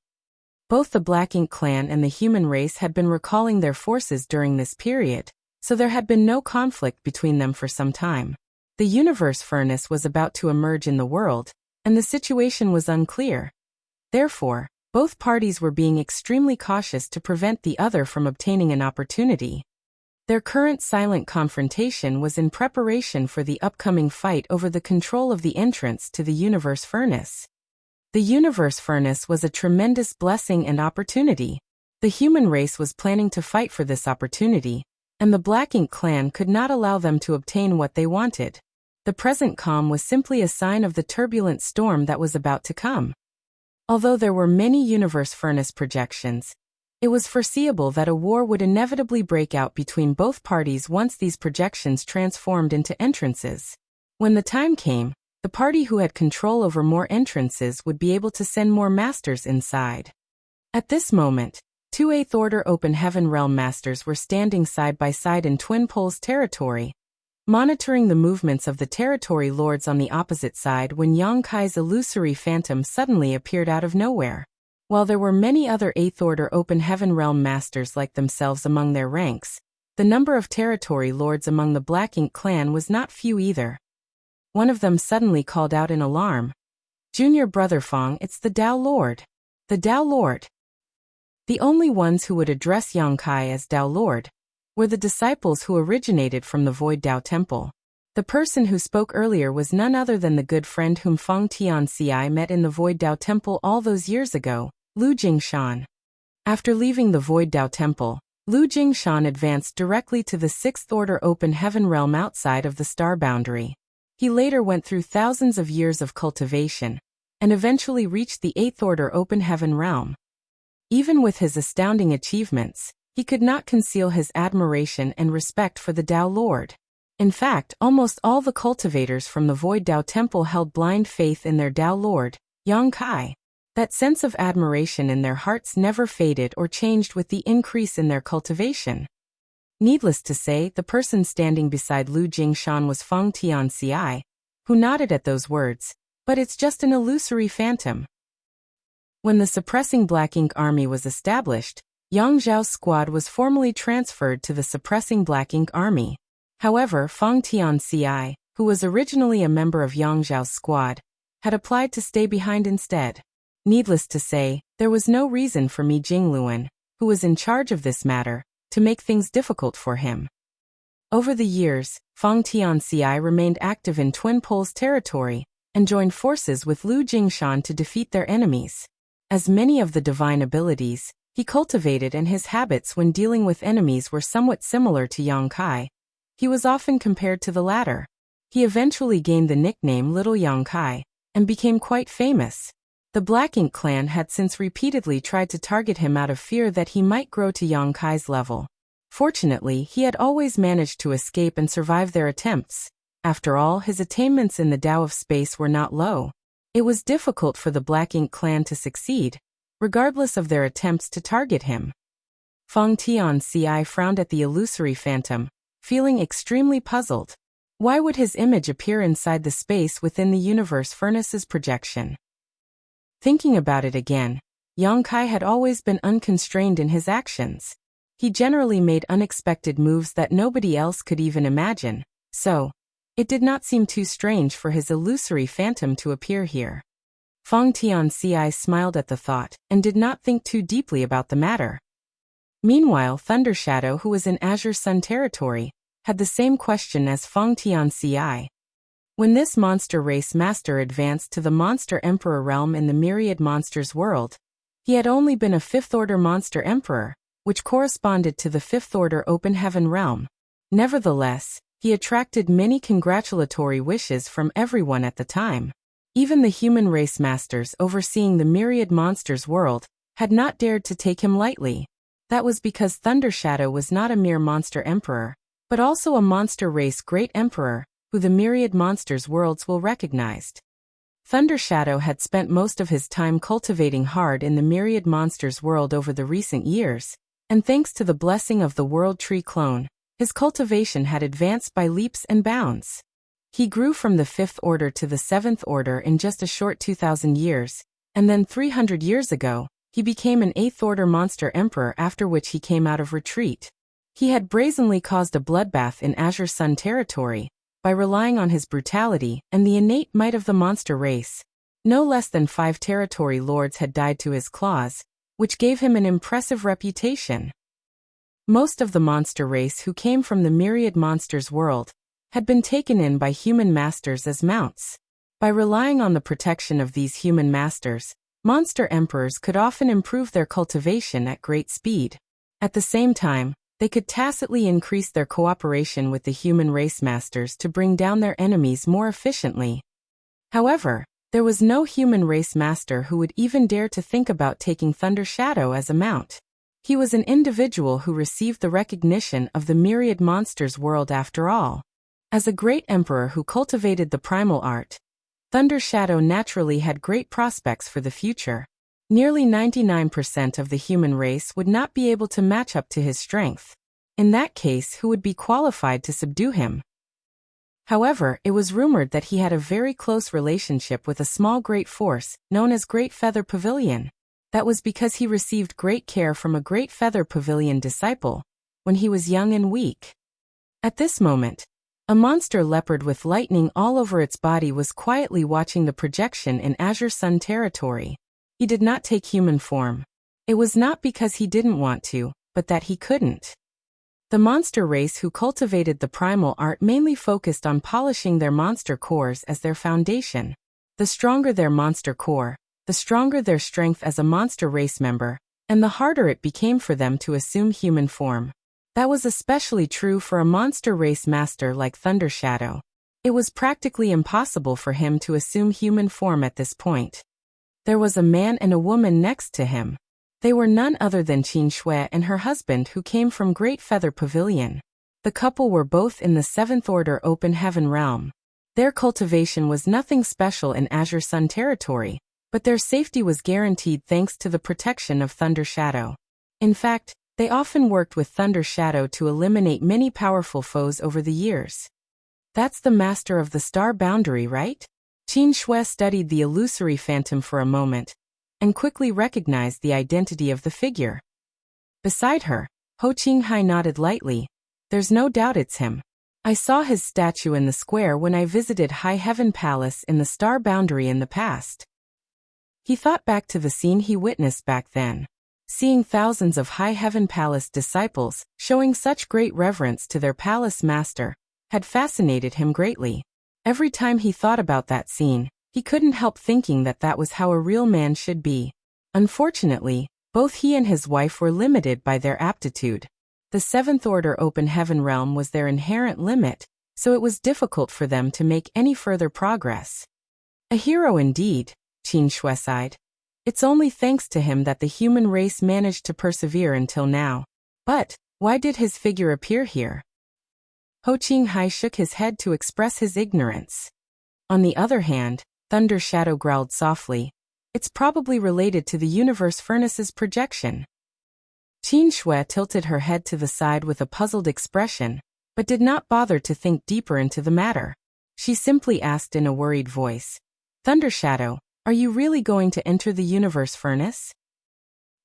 Speaker 1: Both the Black Ink clan and the human race had been recalling their forces during this period, so there had been no conflict between them for some time. The universe furnace was about to emerge in the world, and the situation was unclear. Therefore, both parties were being extremely cautious to prevent the other from obtaining an opportunity. Their current silent confrontation was in preparation for the upcoming fight over the control of the entrance to the universe furnace. The universe furnace was a tremendous blessing and opportunity. The human race was planning to fight for this opportunity, and the Black Ink clan could not allow them to obtain what they wanted. The present calm was simply a sign of the turbulent storm that was about to come. Although there were many universe furnace projections, it was foreseeable that a war would inevitably break out between both parties once these projections transformed into entrances. When the time came, the party who had control over more entrances would be able to send more masters inside. At this moment, two Eighth Order Open Heaven Realm masters were standing side by side in Twin Poles territory, monitoring the movements of the territory lords on the opposite side when Yang Kai's illusory phantom suddenly appeared out of nowhere. While there were many other Eighth Order Open Heaven Realm masters like themselves among their ranks, the number of territory lords among the Black Ink clan was not few either. One of them suddenly called out in alarm, "Junior Brother Fong, it's the Tao Lord." The Tao Lord. The only ones who would address Yang Kai as Tao Lord were the disciples who originated from the Void Tao Temple. The person who spoke earlier was none other than the good friend whom Feng Tianci met in the Void Tao Temple all those years ago, Lu Jingshan. After leaving the Void Tao Temple, Lu Jingshan advanced directly to the Sixth Order Open Heaven Realm outside of the star boundary. He later went through thousands of years of cultivation, and eventually reached the Eighth Order Open Heaven Realm. Even with his astounding achievements, he could not conceal his admiration and respect for the Tao Lord. In fact, almost all the cultivators from the Void Tao Temple held blind faith in their Tao Lord, Yang Kai. That sense of admiration in their hearts never faded or changed with the increase in their cultivation. Needless to say, the person standing beside Lu Jingshan was Feng Tianci, who nodded at those words, "But it's just an illusory phantom." When the suppressing Black Ink army was established, Yang Zhao's squad was formally transferred to the suppressing Black Ink army. However, Feng Tianci, who was originally a member of Yang Zhao's squad, had applied to stay behind instead. Needless to say, there was no reason for Mi Jingluan, who was in charge of this matter, to make things difficult for him. Over the years, Feng Tianci remained active in Twin Poles territory, and joined forces with Lu Jingshan to defeat their enemies. As many of the divine abilities he cultivated and his habits when dealing with enemies were somewhat similar to Yang Kai, he was often compared to the latter. He eventually gained the nickname Little Yang Kai, and became quite famous. The Black Ink clan had since repeatedly tried to target him out of fear that he might grow to Yang Kai's level. Fortunately, he had always managed to escape and survive their attempts. After all, his attainments in the Tao of space were not low. It was difficult for the Black Ink clan to succeed, regardless of their attempts to target him. Feng Tianci frowned at the illusory phantom, feeling extremely puzzled. Why would his image appear inside the space within the universe furnace's projection? Thinking about it again, Yang Kai had always been unconstrained in his actions. He generally made unexpected moves that nobody else could even imagine, so it did not seem too strange for his illusory phantom to appear here. Feng Tianci smiled at the thought, and did not think too deeply about the matter. Meanwhile, Thunder Shadow, who was in Azure Sun territory, had the same question as Feng Tianci. When this monster race master advanced to the Monster Emperor realm in the Myriad Monsters world, he had only been a Fifth Order Monster Emperor, which corresponded to the Fifth Order Open Heaven realm. Nevertheless, he attracted many congratulatory wishes from everyone at the time. Even the human race masters overseeing the Myriad Monsters world had not dared to take him lightly. That was because Thunder Shadow was not a mere monster emperor, but also a monster race great emperor, who the Myriad Monsters worlds will recognized. Thunder Shadow had spent most of his time cultivating hard in the Myriad Monsters world over the recent years, and thanks to the blessing of the World Tree clone, his cultivation had advanced by leaps and bounds. He grew from the Fifth Order to the Seventh Order in just a short 2,000 years, and then 300 years ago, he became an Eighth Order Monster Emperor, after which he came out of retreat. He had brazenly caused a bloodbath in Azure Sun territory, by relying on his brutality and the innate might of the monster race. No less than 5 territory lords had died to his claws, which gave him an impressive reputation. Most of the monster race who came from the Myriad Monsters world had been taken in by human masters as mounts. By relying on the protection of these human masters, monster emperors could often improve their cultivation at great speed. At the same time, They could tacitly increase their cooperation with the human race masters to bring down their enemies more efficiently. However, there was no human race master who would even dare to think about taking Thunder Shadow as a mount. He was an individual who received the recognition of the myriad monsters world after all. As a great emperor who cultivated the primal art, Thunder Shadow naturally had great prospects for the future. Nearly 99% of the human race would not be able to match up to his strength. In that case, who would be qualified to subdue him? However, it was rumored that he had a very close relationship with a small great force, known as Great Feather Pavilion. That was because he received great care from a Great Feather Pavilion disciple, when he was young and weak. At this moment, a monster leopard with lightning all over its body was quietly watching the projection in Azure Sun territory. He did not take human form. It was not because he didn't want to, but that he couldn't. The monster race who cultivated the primal art mainly focused on polishing their monster cores as their foundation. The stronger their monster core, the stronger their strength as a monster race member, and the harder it became for them to assume human form. That was especially true for a monster race master like Thunder Shadow. It was practically impossible for him to assume human form at this point. There was a man and a woman next to him. They were none other than Qin Shui and her husband who came from Great Feather Pavilion. The couple were both in the Seventh Order Open Heaven realm. Their cultivation was nothing special in Azure Sun territory, but their safety was guaranteed thanks to the protection of Thunder Shadow. In fact, they often worked with Thunder Shadow to eliminate many powerful foes over the years. That's the master of the star boundary, right? Qin Shui studied the illusory phantom for a moment, and quickly recognized the identity of the figure. Beside her, Ho Qinghai nodded lightly. There's no doubt it's him. I saw his statue in the square when I visited High Heaven Palace in the Star Boundary in the past. He thought back to the scene he witnessed back then. Seeing thousands of High Heaven Palace disciples showing such great reverence to their palace master had fascinated him greatly. Every time he thought about that scene, he couldn't help thinking that that was how a real man should be. Unfortunately, both he and his wife were limited by their aptitude. The Seventh Order Open Heaven realm was their inherent limit, so it was difficult for them to make any further progress. A hero indeed, Qin Shui sighed. It's only thanks to him that the human race managed to persevere until now. But, why did his figure appear here? Ho Qinghai shook his head to express his ignorance. On the other hand, Thunder Shadow growled softly. It's probably related to the universe furnace's projection. Qin Shui tilted her head to the side with a puzzled expression, but did not bother to think deeper into the matter. She simply asked in a worried voice, Thunder Shadow, are you really going to enter the universe furnace?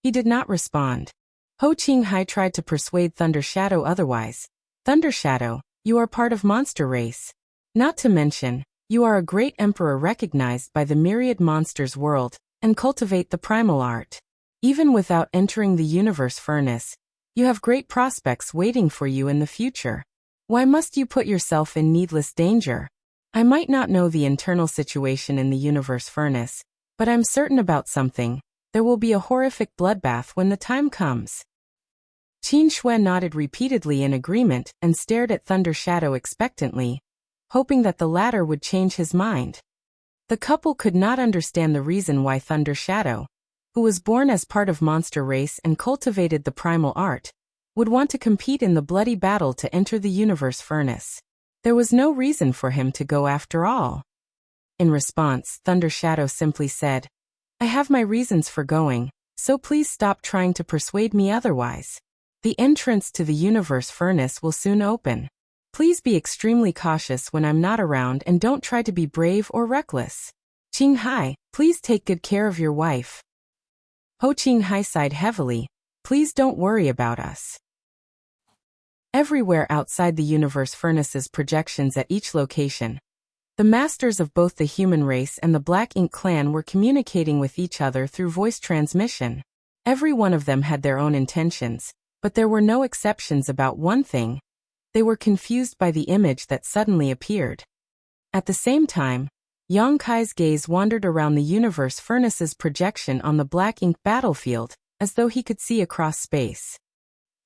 Speaker 1: He did not respond. Ho Qinghai tried to persuade Thunder Shadow otherwise. Thunder Shadow, you are part of monster race. Not to mention, you are a great emperor recognized by the myriad monsters world, and cultivate the primal art. Even without entering the universe furnace, you have great prospects waiting for you in the future. Why must you put yourself in needless danger? I might not know the internal situation in the universe furnace, but I'm certain about something. There will be a horrific bloodbath when the time comes. Qin Shui nodded repeatedly in agreement and stared at Thunder Shadow expectantly, hoping that the latter would change his mind. The couple could not understand the reason why Thunder Shadow, who was born as part of monster race and cultivated the primal art, would want to compete in the bloody battle to enter the universe furnace. There was no reason for him to go after all. In response, Thunder Shadow simply said, I have my reasons for going, so please stop trying to persuade me otherwise. The entrance to the universe furnace will soon open. Please be extremely cautious when I'm not around and don't try to be brave or reckless. Qinghai, please take good care of your wife. Ho Qinghai sighed heavily. Please don't worry about us. Everywhere outside the universe furnace's projections at each location, the masters of both the human race and the Black Ink clan were communicating with each other through voice transmission. Every one of them had their own intentions, but there were no exceptions about one thing. They were confused by the image that suddenly appeared. At the same time, Yang Kai's gaze wandered around the universe furnace's projection on the Black Ink battlefield, as though he could see across space.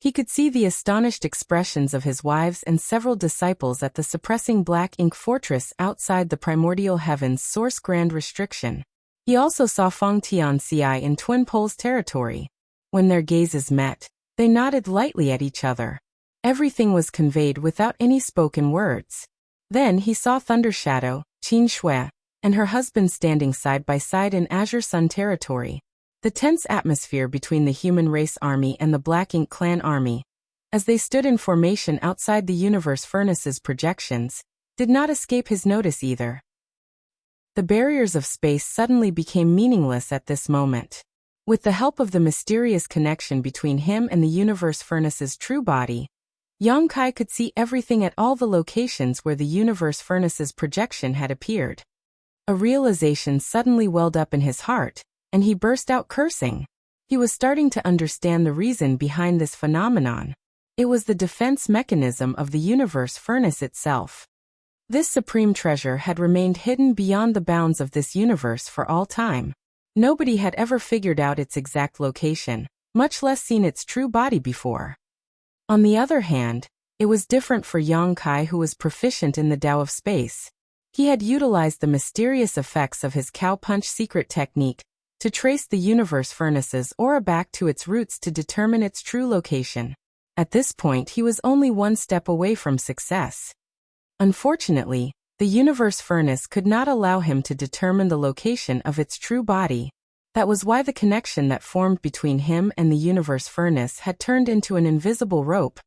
Speaker 1: He could see the astonished expressions of his wives and several disciples at the suppressing black ink fortress outside the primordial heaven's source grand restriction. He also saw Feng Tianxi in Twin Poles territory. When their gazes met, they nodded lightly at each other. Everything was conveyed without any spoken words. Then he saw Thunder Shadow, Qin Shui, and her husband standing side by side in Azure Sun territory. The tense atmosphere between the human race army and the Black Ink clan army, as they stood in formation outside the universe furnace's projections, did not escape his notice either. The barriers of space suddenly became meaningless at this moment. With the help of the mysterious connection between him and the universe furnace's true body, Yang Kai could see everything at all the locations where the universe furnace's projection had appeared. A realization suddenly welled up in his heart, and he burst out cursing. He was starting to understand the reason behind this phenomenon. It was the defense mechanism of the universe furnace itself. This supreme treasure had remained hidden beyond the bounds of this universe for all time. Nobody had ever figured out its exact location, much less seen its true body before. On the other hand, it was different for Yang Kai, who was proficient in the Tao of space. He had utilized the mysterious effects of his cow punch secret technique to trace the universe furnace's aura back to its roots to determine its true location. At this point, he was only one step away from success. Unfortunately, the universe furnace could not allow him to determine the location of its true body. That was why the connection that formed between him and the universe furnace had turned into an invisible rope,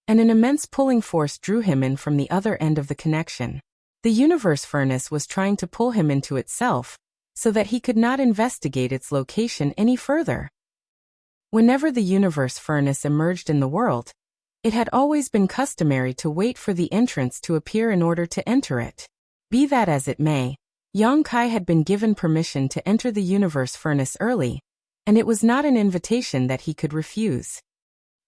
Speaker 1: and an immense pulling force drew him in from the other end of the connection. The universe furnace was trying to pull him into itself, so that he could not investigate its location any further. Whenever the universe furnace emerged in the world, it had always been customary to wait for the entrance to appear in order to enter it. Be that as it may, Yang Kai had been given permission to enter the universe furnace early, and it was not an invitation that he could refuse.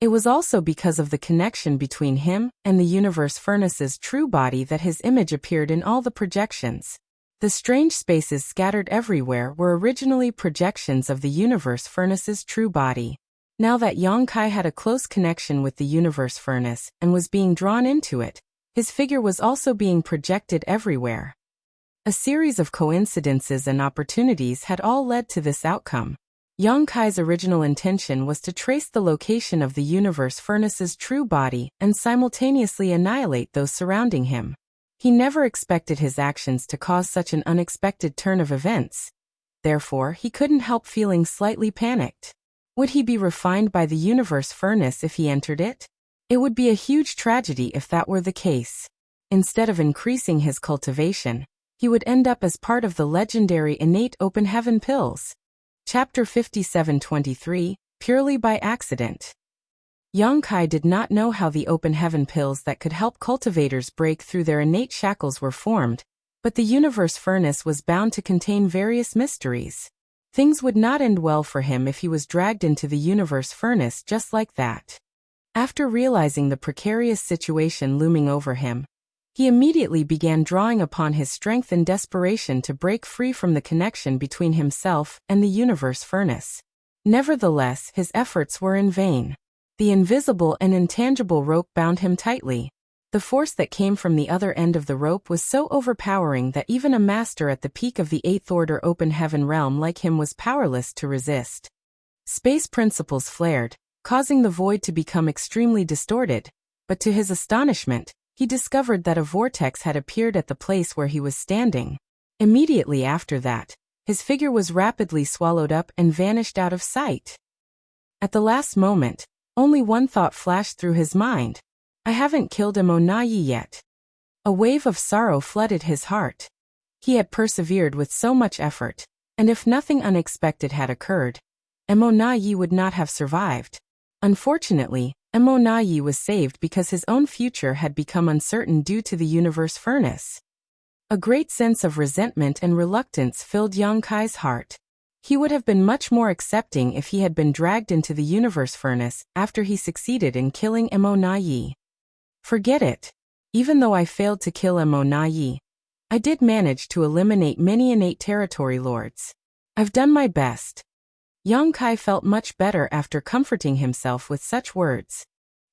Speaker 1: It was also because of the connection between him and the universe furnace's true body that his image appeared in all the projections. The strange spaces scattered everywhere were originally projections of the universe furnace's true body. Now that Yang Kai had a close connection with the universe furnace and was being drawn into it, his figure was also being projected everywhere. A series of coincidences and opportunities had all led to this outcome. Yang Kai's original intention was to trace the location of the universe furnace's true body and simultaneously annihilate those surrounding him. He never expected his actions to cause such an unexpected turn of events. Therefore, he couldn't help feeling slightly panicked. Would he be refined by the universe furnace if he entered it? It would be a huge tragedy if that were the case. Instead of increasing his cultivation, he would end up as part of the legendary innate open heaven pills. Chapter 57:23, Purely by Accident. Yang Kai did not know how the open heaven pills that could help cultivators break through their innate shackles were formed, but the universe furnace was bound to contain various mysteries. Things would not end well for him if he was dragged into the universe furnace just like that. After realizing the precarious situation looming over him, he immediately began drawing upon his strength and desperation to break free from the connection between himself and the universe furnace. Nevertheless, his efforts were in vain. The invisible and intangible rope bound him tightly. The force that came from the other end of the rope was so overpowering that even a master at the peak of the Eighth Order open heaven realm like him was powerless to resist. Space principles flared, causing the void to become extremely distorted, but to his astonishment, he discovered that a vortex had appeared at the place where he was standing. Immediately after that, his figure was rapidly swallowed up and vanished out of sight. At the last moment, only one thought flashed through his mind. I haven't killed Emonayi yet. A wave of sorrow flooded his heart. He had persevered with so much effort, and if nothing unexpected had occurred, Emonayi would not have survived. Unfortunately, Emonayi was saved because his own future had become uncertain due to the universe furnace. A great sense of resentment and reluctance filled Yang Kai's heart. He would have been much more accepting if he had been dragged into the universe furnace after he succeeded in killing Emonayi. Forget it. Even though I failed to kill Emonayi, I did manage to eliminate many innate territory lords. I've done my best. Yang Kai felt much better after comforting himself with such words.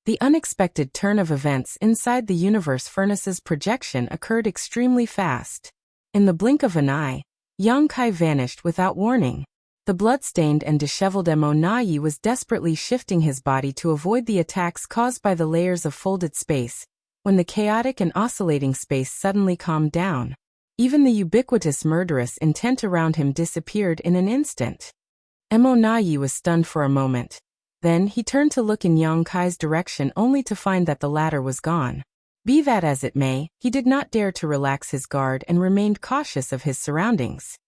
Speaker 1: The unexpected turn of events inside the universe furnace's projection occurred extremely fast. In the blink of an eye, Yang Kai vanished without warning. The blood-stained and disheveled Mo Nai was desperately shifting his body to avoid the attacks caused by the layers of folded space, when the chaotic and oscillating space suddenly calmed down. Even the ubiquitous murderous intent around him disappeared in an instant. Mo Nai was stunned for a moment. Then he turned to look in Yang Kai's direction only to find that the latter was gone. Be that as it may, he did not dare to relax his guard and remained cautious of his surroundings.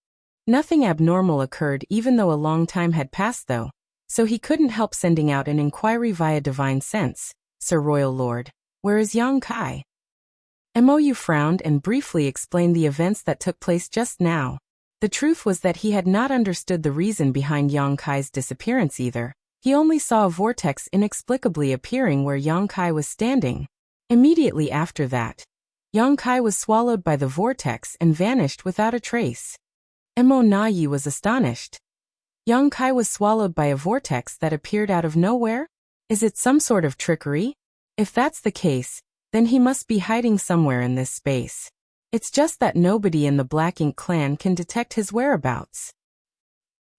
Speaker 1: Nothing abnormal occurred even though a long time had passed though, so he couldn't help sending out an inquiry via divine sense. Sir Royal Lord, where is Yang Kai? Mou frowned and briefly explained the events that took place just now. The truth was that he had not understood the reason behind Yang Kai's disappearance either. He only saw a vortex inexplicably appearing where Yang Kai was standing. Immediately after that, Yang Kai was swallowed by the vortex and vanished without a trace. Mo Nai was astonished. Yang Kai was swallowed by a vortex that appeared out of nowhere? Is it some sort of trickery? If that's the case, then he must be hiding somewhere in this space. It's just that nobody in the Black Ink clan can detect his whereabouts.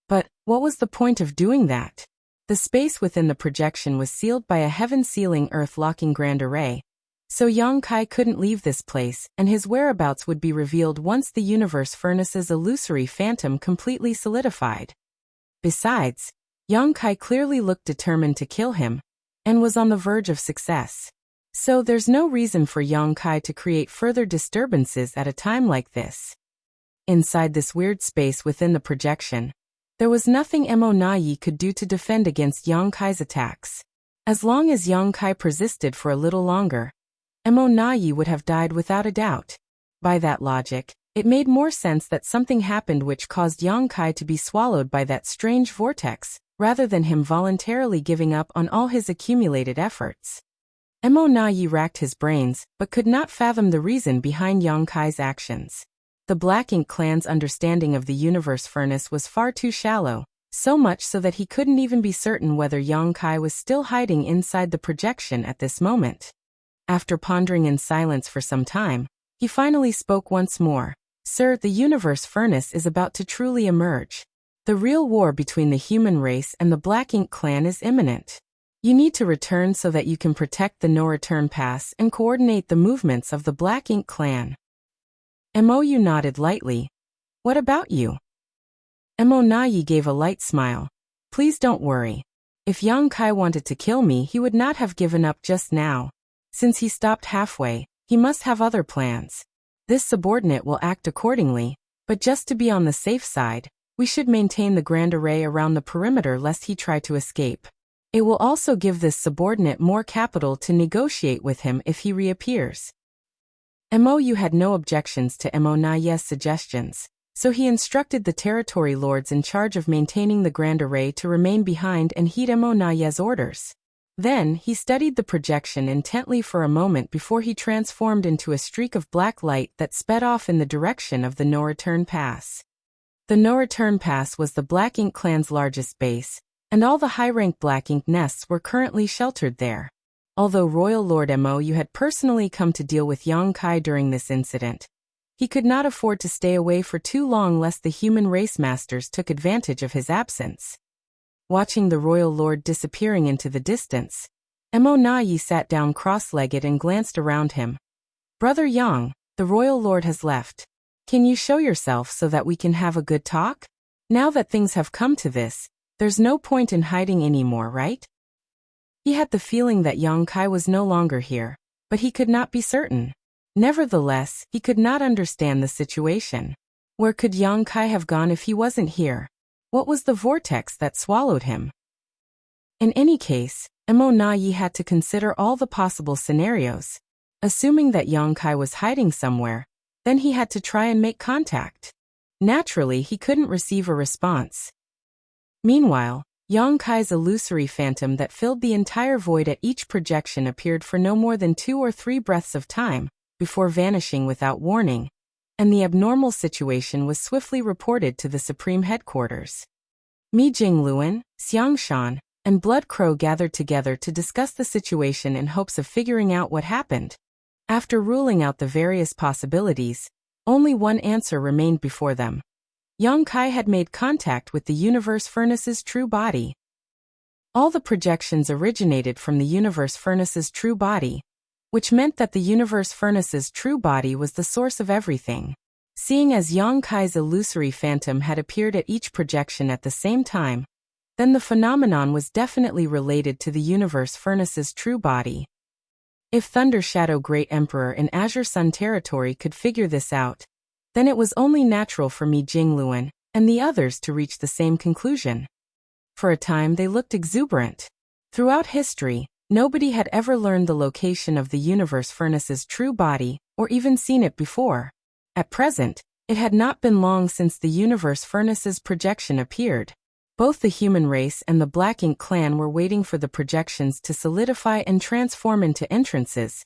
Speaker 1: But what was the point of doing that? The space within the projection was sealed by a heaven-sealing earth-locking grand array, so Yang Kai couldn't leave this place, and his whereabouts would be revealed once the universe furnace's illusory phantom completely solidified. Besides, Yang Kai clearly looked determined to kill him, and was on the verge of success. So there's no reason for Yang Kai to create further disturbances at a time like this. Inside this weird space within the projection, there was nothing Mo Nai could do to defend against Yang Kai's attacks. As long as Yang Kai persisted for a little longer, Mo Nai would have died without a doubt. By that logic, it made more sense that something happened which caused Yang Kai to be swallowed by that strange vortex, rather than him voluntarily giving up on all his accumulated efforts. Mo Nai racked his brains, but could not fathom the reason behind Yang Kai's actions. The Black Ink clan's understanding of the universe furnace was far too shallow, so much so that he couldn't even be certain whether Yang Kai was still hiding inside the projection at this moment. After pondering in silence for some time, he finally spoke once more. Sir, the universe furnace is about to truly emerge. The real war between the human race and the Black Ink clan is imminent. You need to return so that you can protect the no-return pass and coordinate the movements of the Black Ink clan. Mou nodded lightly. What about you? Mo Nai gave a light smile. Please don't worry. If Yang Kai wanted to kill me, he would not have given up just now. Since he stopped halfway, he must have other plans. This subordinate will act accordingly, but just to be on the safe side, we should maintain the grand array around the perimeter lest he try to escape. It will also give this subordinate more capital to negotiate with him if he reappears. Mou had no objections to Mo Nai's suggestions, so he instructed the territory lords in charge of maintaining the grand array to remain behind and heed Mo Nai's orders. Then, he studied the projection intently for a moment before he transformed into a streak of black light that sped off in the direction of the no-return pass. The no-return pass was the Black Ink clan's largest base, and all the high-rank Black Ink nests were currently sheltered there. Although Royal Lord Mou had personally come to deal with Yang Kai during this incident, he could not afford to stay away for too long lest the human race masters took advantage of his absence. Watching the Royal Lord disappearing into the distance, Mo Nai sat down cross-legged and glanced around him. Brother Yang, the Royal Lord has left. Can you show yourself so that we can have a good talk? Now that things have come to this, there's no point in hiding anymore, right? He had the feeling that Yang Kai was no longer here, but he could not be certain. Nevertheless, he could not understand the situation. Where could Yang Kai have gone if he wasn't here? What was the vortex that swallowed him? In any case, Mo Nai had to consider all the possible scenarios. Assuming that Yang Kai was hiding somewhere, then he had to try and make contact. Naturally, he couldn't receive a response. Meanwhile, Yang Kai's illusory phantom that filled the entire void at each projection appeared for no more than 2 or 3 breaths of time, before vanishing without warning, and the abnormal situation was swiftly reported to the Supreme Headquarters. Mi Jingluan, Xiangshan, and Blood Crow gathered together to discuss the situation in hopes of figuring out what happened. After ruling out the various possibilities, only one answer remained before them. Yang Kai had made contact with the Universe Furnace's true body. All the projections originated from the Universe Furnace's true body, which meant that the Universe Furnace's true body was the source of everything. Seeing as Yang Kai's illusory phantom had appeared at each projection at the same time, then the phenomenon was definitely related to the Universe Furnace's true body. If Thunder Shadow Great Emperor in Azure Sun territory could figure this out, then it was only natural for Mi Jingluan and the others to reach the same conclusion. For a time they looked exuberant. Throughout history, nobody had ever learned the location of the Universe Furnace's true body, or even seen it before. At present, it had not been long since the Universe Furnace's projection appeared. Both the human race and the Black Ink clan were waiting for the projections to solidify and transform into entrances.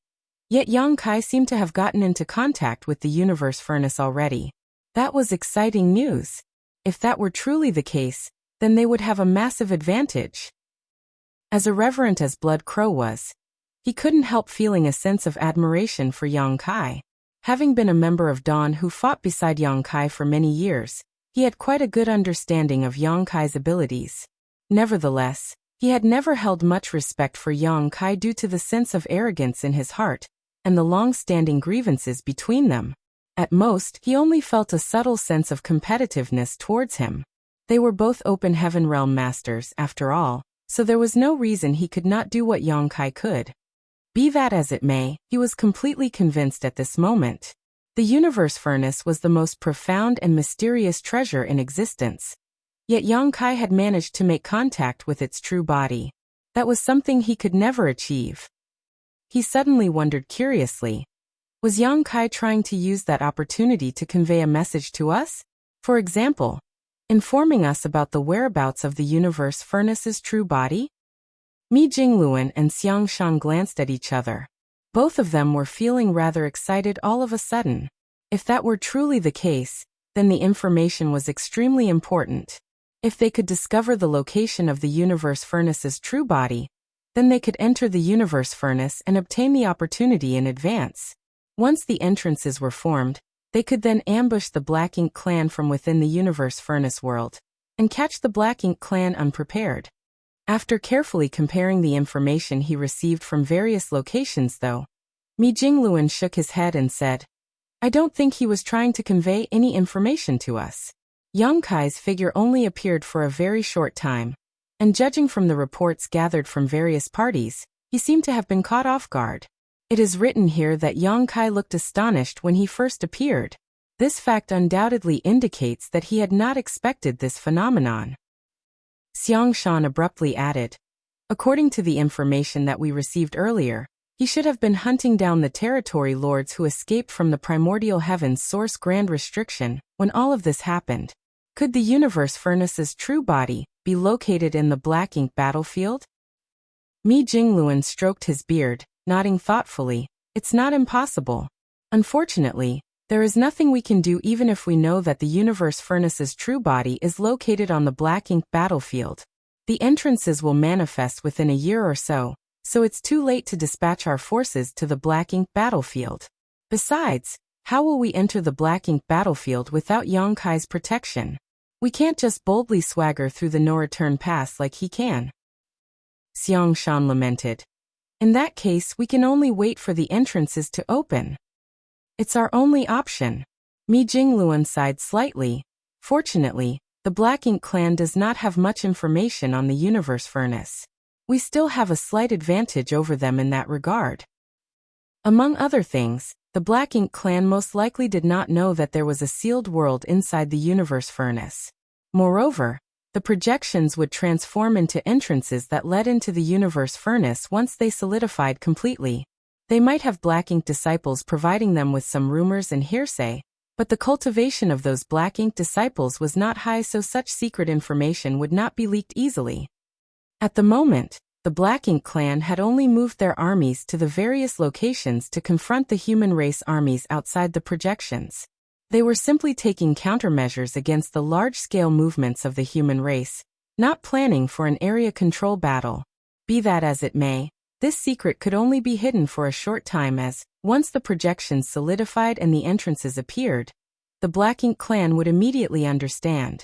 Speaker 1: Yet Yang Kai seemed to have gotten into contact with the Universe Furnace already. That was exciting news. If that were truly the case, then they would have a massive advantage. As irreverent as Blood Crow was, he couldn't help feeling a sense of admiration for Yang Kai. Having been a member of Dawn who fought beside Yang Kai for many years, he had quite a good understanding of Yang Kai's abilities. Nevertheless, he had never held much respect for Yang Kai due to the sense of arrogance in his heart, and the long-standing grievances between them. At most, he only felt a subtle sense of competitiveness towards him. They were both Open Heaven Realm masters, after all, so there was no reason he could not do what Yang Kai could. Be that as it may, he was completely convinced at this moment. The Universe Furnace was the most profound and mysterious treasure in existence. Yet Yang Kai had managed to make contact with its true body. That was something he could never achieve. He suddenly wondered curiously, was Yang Kai trying to use that opportunity to convey a message to us? For example, informing us about the whereabouts of the Universe Furnace's true body? Mi Jingluan and Xiang Shan glanced at each other. Both of them were feeling rather excited all of a sudden. If that were truly the case, then the information was extremely important. If they could discover the location of the Universe Furnace's true body, then they could enter the Universe Furnace and obtain the opportunity in advance. Once the entrances were formed, they could then ambush the Black Ink clan from within the Universe Furnace world, and catch the Black Ink clan unprepared. After carefully comparing the information he received from various locations though, Mi Jingluan shook his head and said, I don't think he was trying to convey any information to us. Yang Kai's figure only appeared for a very short time, and judging from the reports gathered from various parties, he seemed to have been caught off guard. It is written here that Yang Kai looked astonished when he first appeared. This fact undoubtedly indicates that he had not expected this phenomenon. Xiang Shan abruptly added, according to the information that we received earlier, he should have been hunting down the territory lords who escaped from the primordial heaven's source grand restriction when all of this happened. Could the Universe Furnace's true body be located in the Black Ink battlefield? Mi Jingluan stroked his beard, nodding thoughtfully. It's not impossible. Unfortunately, there is nothing we can do even if we know that the Universe Furnace's true body is located on the Black Ink battlefield. The entrances will manifest within a year or so it's too late to dispatch our forces to the Black Ink battlefield. Besides, how will we enter the Black Ink battlefield without Yang Kai's protection? We can't just boldly swagger through the no-return pass like he can. Xiang Shan lamented. In that case, we can only wait for the entrances to open. It's our only option. Mi Jingluan sighed slightly. Fortunately, the Black Ink clan does not have much information on the Universe Furnace. We still have a slight advantage over them in that regard. Among other things, the Black Ink clan most likely did not know that there was a sealed world inside the Universe Furnace. Moreover, the projections would transform into entrances that led into the Universe Furnace once they solidified completely. They might have Black Ink disciples providing them with some rumors and hearsay, but the cultivation of those Black Ink disciples was not high, so such secret information would not be leaked easily. At the moment, the Black Ink clan had only moved their armies to the various locations to confront the human race armies outside the projections. They were simply taking countermeasures against the large-scale movements of the human race, not planning for an area control battle. Be that as it may, this secret could only be hidden for a short time as, once the projections solidified and the entrances appeared, the Black Ink clan would immediately understand.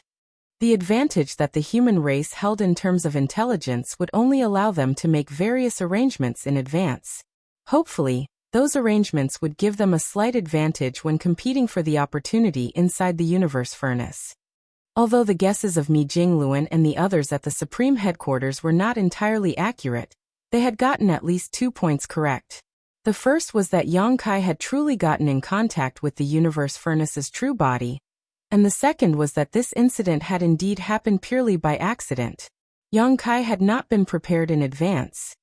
Speaker 1: The advantage that the human race held in terms of intelligence would only allow them to make various arrangements in advance. Hopefully, those arrangements would give them a slight advantage when competing for the opportunity inside the universe furnace. Although the guesses of Mi Jingluan and the others at the Supreme Headquarters were not entirely accurate, they had gotten at least 2 points correct. The first was that Yang Kai had truly gotten in contact with the universe furnace's true body, and the second was that this incident had indeed happened purely by accident. Yang Kai had not been prepared in advance.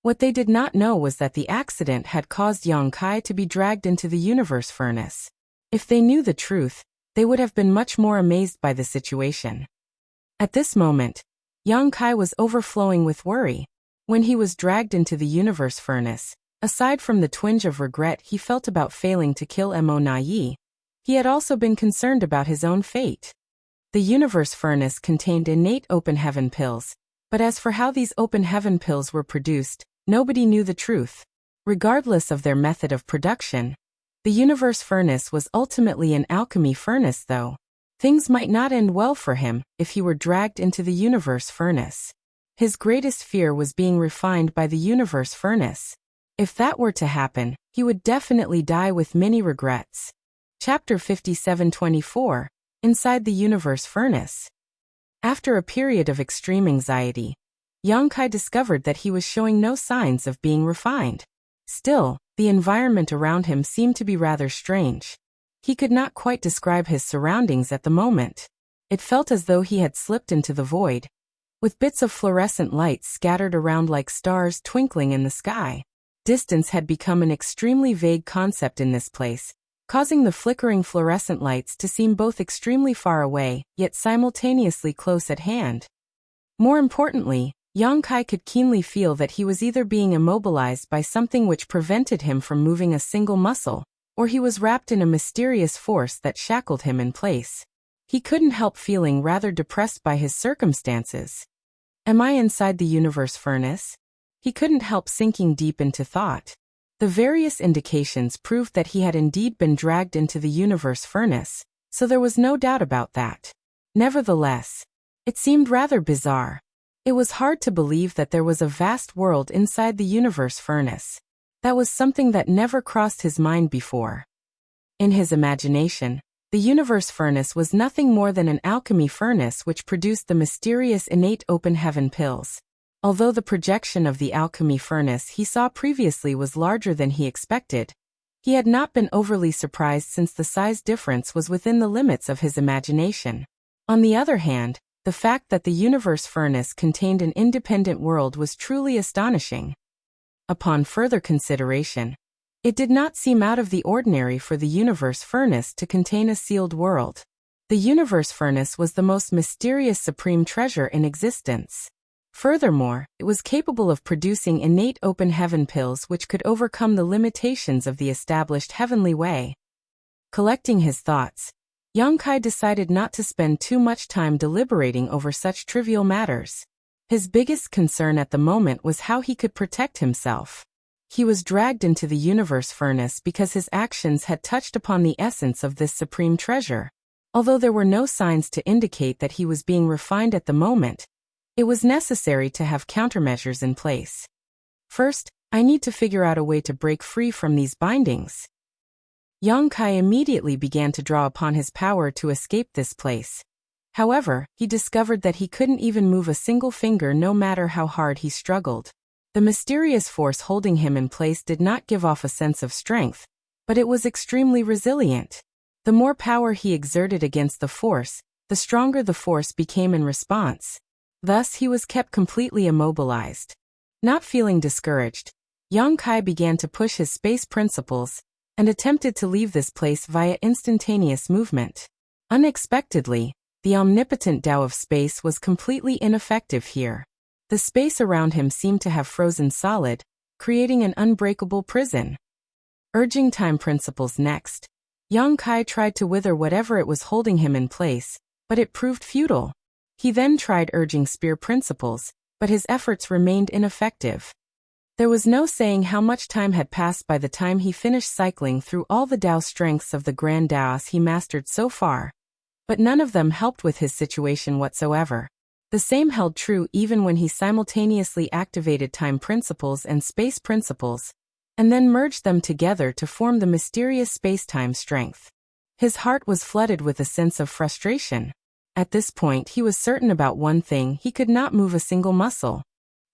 Speaker 1: What they did not know was that the accident had caused Yang Kai to be dragged into the universe furnace. If they knew the truth, they would have been much more amazed by the situation. At this moment, Yang Kai was overflowing with worry. When he was dragged into the universe furnace, aside from the twinge of regret he felt about failing to kill Mo Nai, he had also been concerned about his own fate. The universe furnace contained innate open heaven pills, but as for how these open heaven pills were produced, nobody knew the truth. Regardless of their method of production, the universe furnace was ultimately an alchemy furnace though. Things might not end well for him if he were dragged into the universe furnace. His greatest fear was being refined by the universe furnace. If that were to happen, he would definitely die with many regrets. Chapter 57-24, Inside the Universe Furnace. After a period of extreme anxiety, Yang Kai discovered that he was showing no signs of being refined. Still, the environment around him seemed to be rather strange. He could not quite describe his surroundings at the moment. It felt as though he had slipped into the void, with bits of fluorescent lights scattered around like stars twinkling in the sky. Distance had become an extremely vague concept in this place, causing the flickering fluorescent lights to seem both extremely far away, yet simultaneously close at hand. More importantly, Yang Kai could keenly feel that he was either being immobilized by something which prevented him from moving a single muscle, or he was wrapped in a mysterious force that shackled him in place. He couldn't help feeling rather depressed by his circumstances. Am I inside the universe furnace? He couldn't help sinking deep into thought. The various indications proved that he had indeed been dragged into the universe furnace, so there was no doubt about that. Nevertheless, it seemed rather bizarre. It was hard to believe that there was a vast world inside the universe furnace. That was something that never crossed his mind before. In his imagination, the universe furnace was nothing more than an alchemy furnace which produced the mysterious innate open heaven pills. Although the projection of the alchemy furnace he saw previously was larger than he expected, he had not been overly surprised since the size difference was within the limits of his imagination. On the other hand, the fact that the universe furnace contained an independent world was truly astonishing. Upon further consideration, it did not seem out of the ordinary for the universe furnace to contain a sealed world. The universe furnace was the most mysterious supreme treasure in existence. Furthermore, it was capable of producing innate open heaven pills which could overcome the limitations of the established heavenly way. Collecting his thoughts, Yang Kai decided not to spend too much time deliberating over such trivial matters. His biggest concern at the moment was how he could protect himself. He was dragged into the universe furnace because his actions had touched upon the essence of this supreme treasure. Although there were no signs to indicate that he was being refined at the moment, it was necessary to have countermeasures in place. First, I need to figure out a way to break free from these bindings. Yang Kai immediately began to draw upon his power to escape this place. However, he discovered that he couldn't even move a single finger no matter how hard he struggled. The mysterious force holding him in place did not give off a sense of strength, but it was extremely resilient. The more power he exerted against the force, the stronger the force became in response. Thus he was kept completely immobilized. Not feeling discouraged, Yang Kai began to push his space principles and attempted to leave this place via instantaneous movement. Unexpectedly, the omnipotent Tao of space was completely ineffective here. The space around him seemed to have frozen solid, creating an unbreakable prison. Urging time principles next, Yang Kai tried to wither whatever it was holding him in place, but it proved futile. He then tried urging spear principles, but his efforts remained ineffective. There was no saying how much time had passed by the time he finished cycling through all the Tao strengths of the Grand Tao's he mastered so far. But none of them helped with his situation whatsoever. The same held true even when he simultaneously activated time principles and space principles, and then merged them together to form the mysterious space-time strength. His heart was flooded with a sense of frustration. At this point he was certain about one thing: he could not move a single muscle.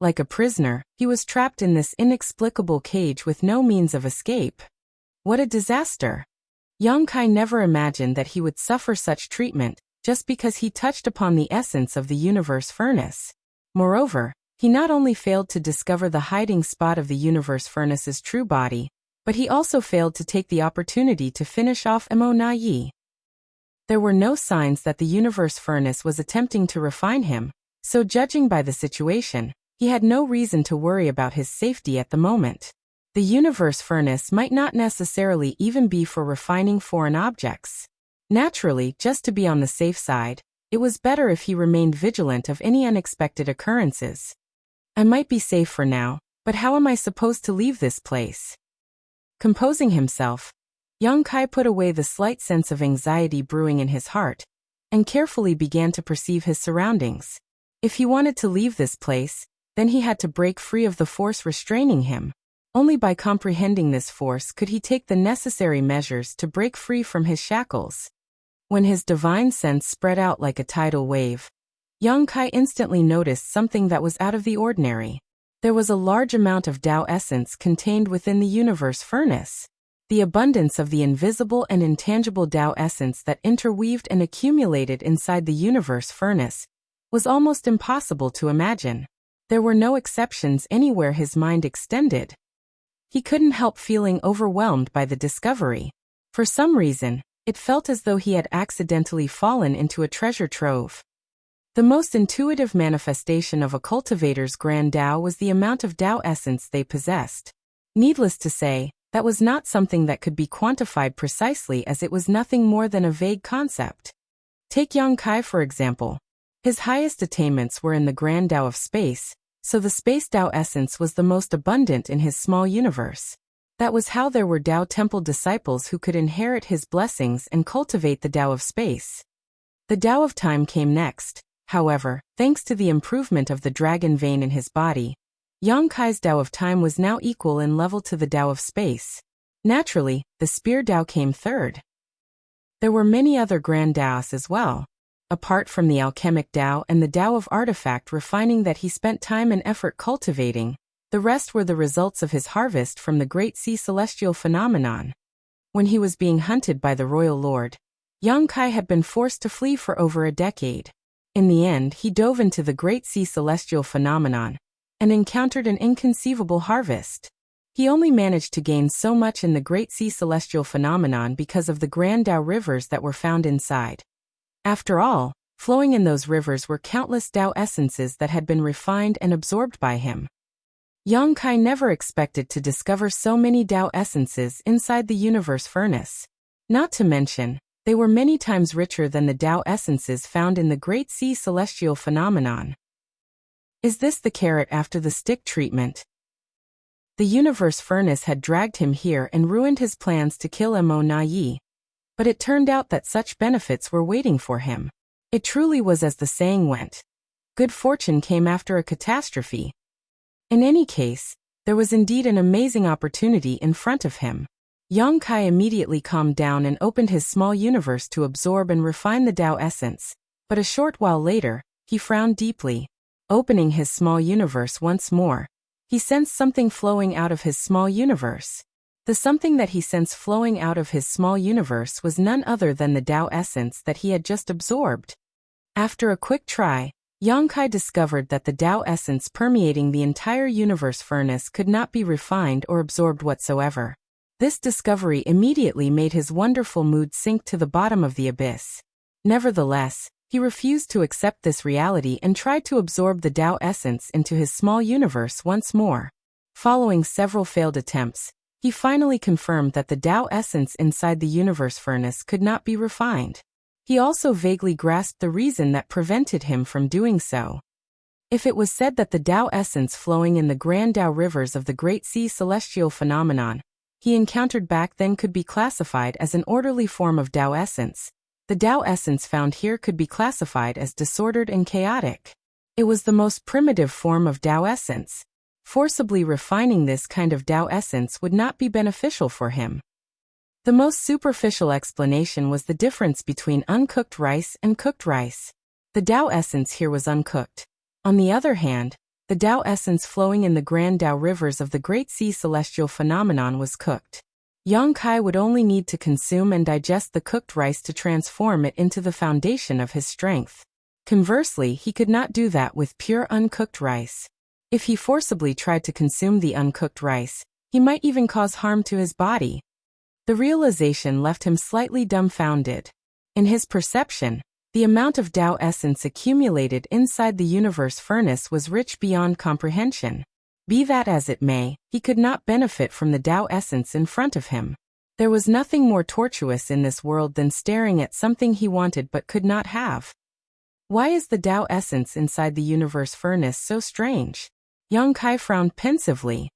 Speaker 1: Like a prisoner, he was trapped in this inexplicable cage with no means of escape. What a disaster! Yang Kai never imagined that he would suffer such treatment, just because he touched upon the essence of the universe furnace. Moreover, he not only failed to discover the hiding spot of the universe furnace's true body, but he also failed to take the opportunity to finish off Mo Na Yi. There were no signs that the universe furnace was attempting to refine him, so judging by the situation, he had no reason to worry about his safety at the moment. The universe furnace might not necessarily even be for refining foreign objects. Naturally, just to be on the safe side, it was better if he remained vigilant of any unexpected occurrences. I might be safe for now, but how am I supposed to leave this place? Composing himself, Yang Kai put away the slight sense of anxiety brewing in his heart, and carefully began to perceive his surroundings. If he wanted to leave this place, then he had to break free of the force restraining him. Only by comprehending this force could he take the necessary measures to break free from his shackles. When his divine sense spread out like a tidal wave, Yang Kai instantly noticed something that was out of the ordinary. There was a large amount of Tao essence contained within the universe furnace. The abundance of the invisible and intangible Tao essence that interweaved and accumulated inside the universe furnace was almost impossible to imagine. There were no exceptions anywhere his mind extended. He couldn't help feeling overwhelmed by the discovery. For some reason, it felt as though he had accidentally fallen into a treasure trove. The most intuitive manifestation of a cultivator's grand Tao was the amount of Tao essence they possessed. Needless to say, that was not something that could be quantified precisely, as it was nothing more than a vague concept. Take Yang Kai for example. His highest attainments were in the grand Tao of space, so the space Tao essence was the most abundant in his small universe. That was how there were Tao temple disciples who could inherit his blessings and cultivate the Tao of space. The Tao of time came next. However, thanks to the improvement of the dragon vein in his body, Yang Kai's Tao of time was now equal in level to the Tao of space. Naturally, the spear Tao came third. There were many other grand Taos as well. Apart from the alchemic Tao and the Tao of artifact refining that he spent time and effort cultivating, the rest were the results of his harvest from the Great Sea Celestial phenomenon. When he was being hunted by the Royal Lord, Yang Kai had been forced to flee for over a decade. In the end, he dove into the Great Sea Celestial phenomenon and encountered an inconceivable harvest. He only managed to gain so much in the Great Sea Celestial phenomenon because of the Grand Tao rivers that were found inside. After all, flowing in those rivers were countless Tao essences that had been refined and absorbed by him. Yang Kai never expected to discover so many Tao essences inside the universe furnace. Not to mention, they were many times richer than the Tao essences found in the Great Sea Celestial phenomenon. Is this the carrot after the stick treatment? The universe furnace had dragged him here and ruined his plans to kill Mo Na Yi. But it turned out that such benefits were waiting for him. It truly was as the saying went. Good fortune came after a catastrophe. In any case, there was indeed an amazing opportunity in front of him. Yang Kai immediately calmed down and opened his small universe to absorb and refine the Tao essence, but a short while later, he frowned deeply. Opening his small universe once more, he sensed something flowing out of his small universe. The something that he sensed flowing out of his small universe was none other than the Tao essence that he had just absorbed. After a quick try, Yang Kai discovered that the Tao essence permeating the entire universe furnace could not be refined or absorbed whatsoever. This discovery immediately made his wonderful mood sink to the bottom of the abyss. Nevertheless, he refused to accept this reality and tried to absorb the Tao essence into his small universe once more. Following several failed attempts, he finally confirmed that the Tao essence inside the universe furnace could not be refined. He also vaguely grasped the reason that prevented him from doing so. If it was said that the Tao essence flowing in the grand Tao rivers of the Great Sea celestial phenomenon he encountered back then could be classified as an orderly form of Tao essence, the Tao essence found here could be classified as disordered and chaotic. It was the most primitive form of Tao essence. Forcibly refining this kind of Tao essence would not be beneficial for him. The most superficial explanation was the difference between uncooked rice and cooked rice. The Tao essence here was uncooked. On the other hand, the Tao essence flowing in the grand Tao rivers of the Great Sea celestial phenomenon was cooked. Yang Kai would only need to consume and digest the cooked rice to transform it into the foundation of his strength. Conversely, he could not do that with pure uncooked rice. If he forcibly tried to consume the uncooked rice, he might even cause harm to his body. The realization left him slightly dumbfounded. In his perception, the amount of Tao essence accumulated inside the universe furnace was rich beyond comprehension. Be that as it may, he could not benefit from the Tao essence in front of him. There was nothing more tortuous in this world than staring at something he wanted but could not have. Why is the Tao essence inside the universe furnace so strange? Yang Kai frowned pensively.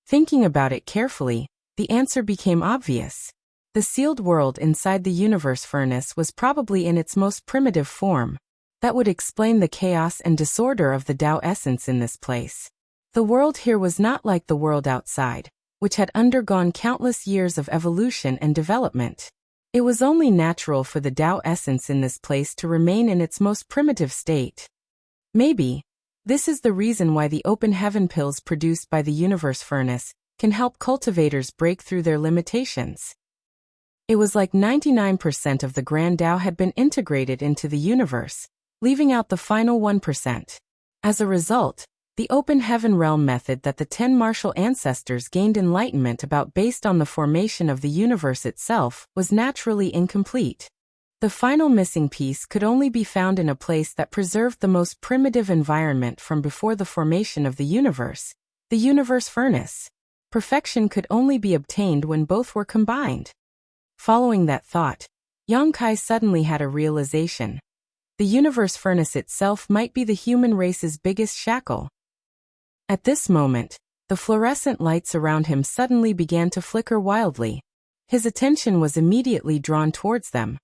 Speaker 1: Thinking about it carefully, the answer became obvious. The sealed world inside the universe furnace was probably in its most primitive form. That would explain the chaos and disorder of the Tao essence in this place. The world here was not like the world outside, which had undergone countless years of evolution and development. It was only natural for the Tao essence in this place to remain in its most primitive state. Maybe this is the reason why the open heaven pills produced by the universe furnace can help cultivators break through their limitations. It was like 99% of the Grand Tao had been integrated into the universe, leaving out the final 1%. As a result, the open heaven realm method that the 10 martial ancestors gained enlightenment about based on the formation of the universe itself was naturally incomplete. The final missing piece could only be found in a place that preserved the most primitive environment from before the formation of the universe furnace. Perfection could only be obtained when both were combined. Following that thought, Yang Kai suddenly had a realization. The universe furnace itself might be the human race's biggest shackle. At this moment, the fluorescent lights around him suddenly began to flicker wildly. His attention was immediately drawn towards them,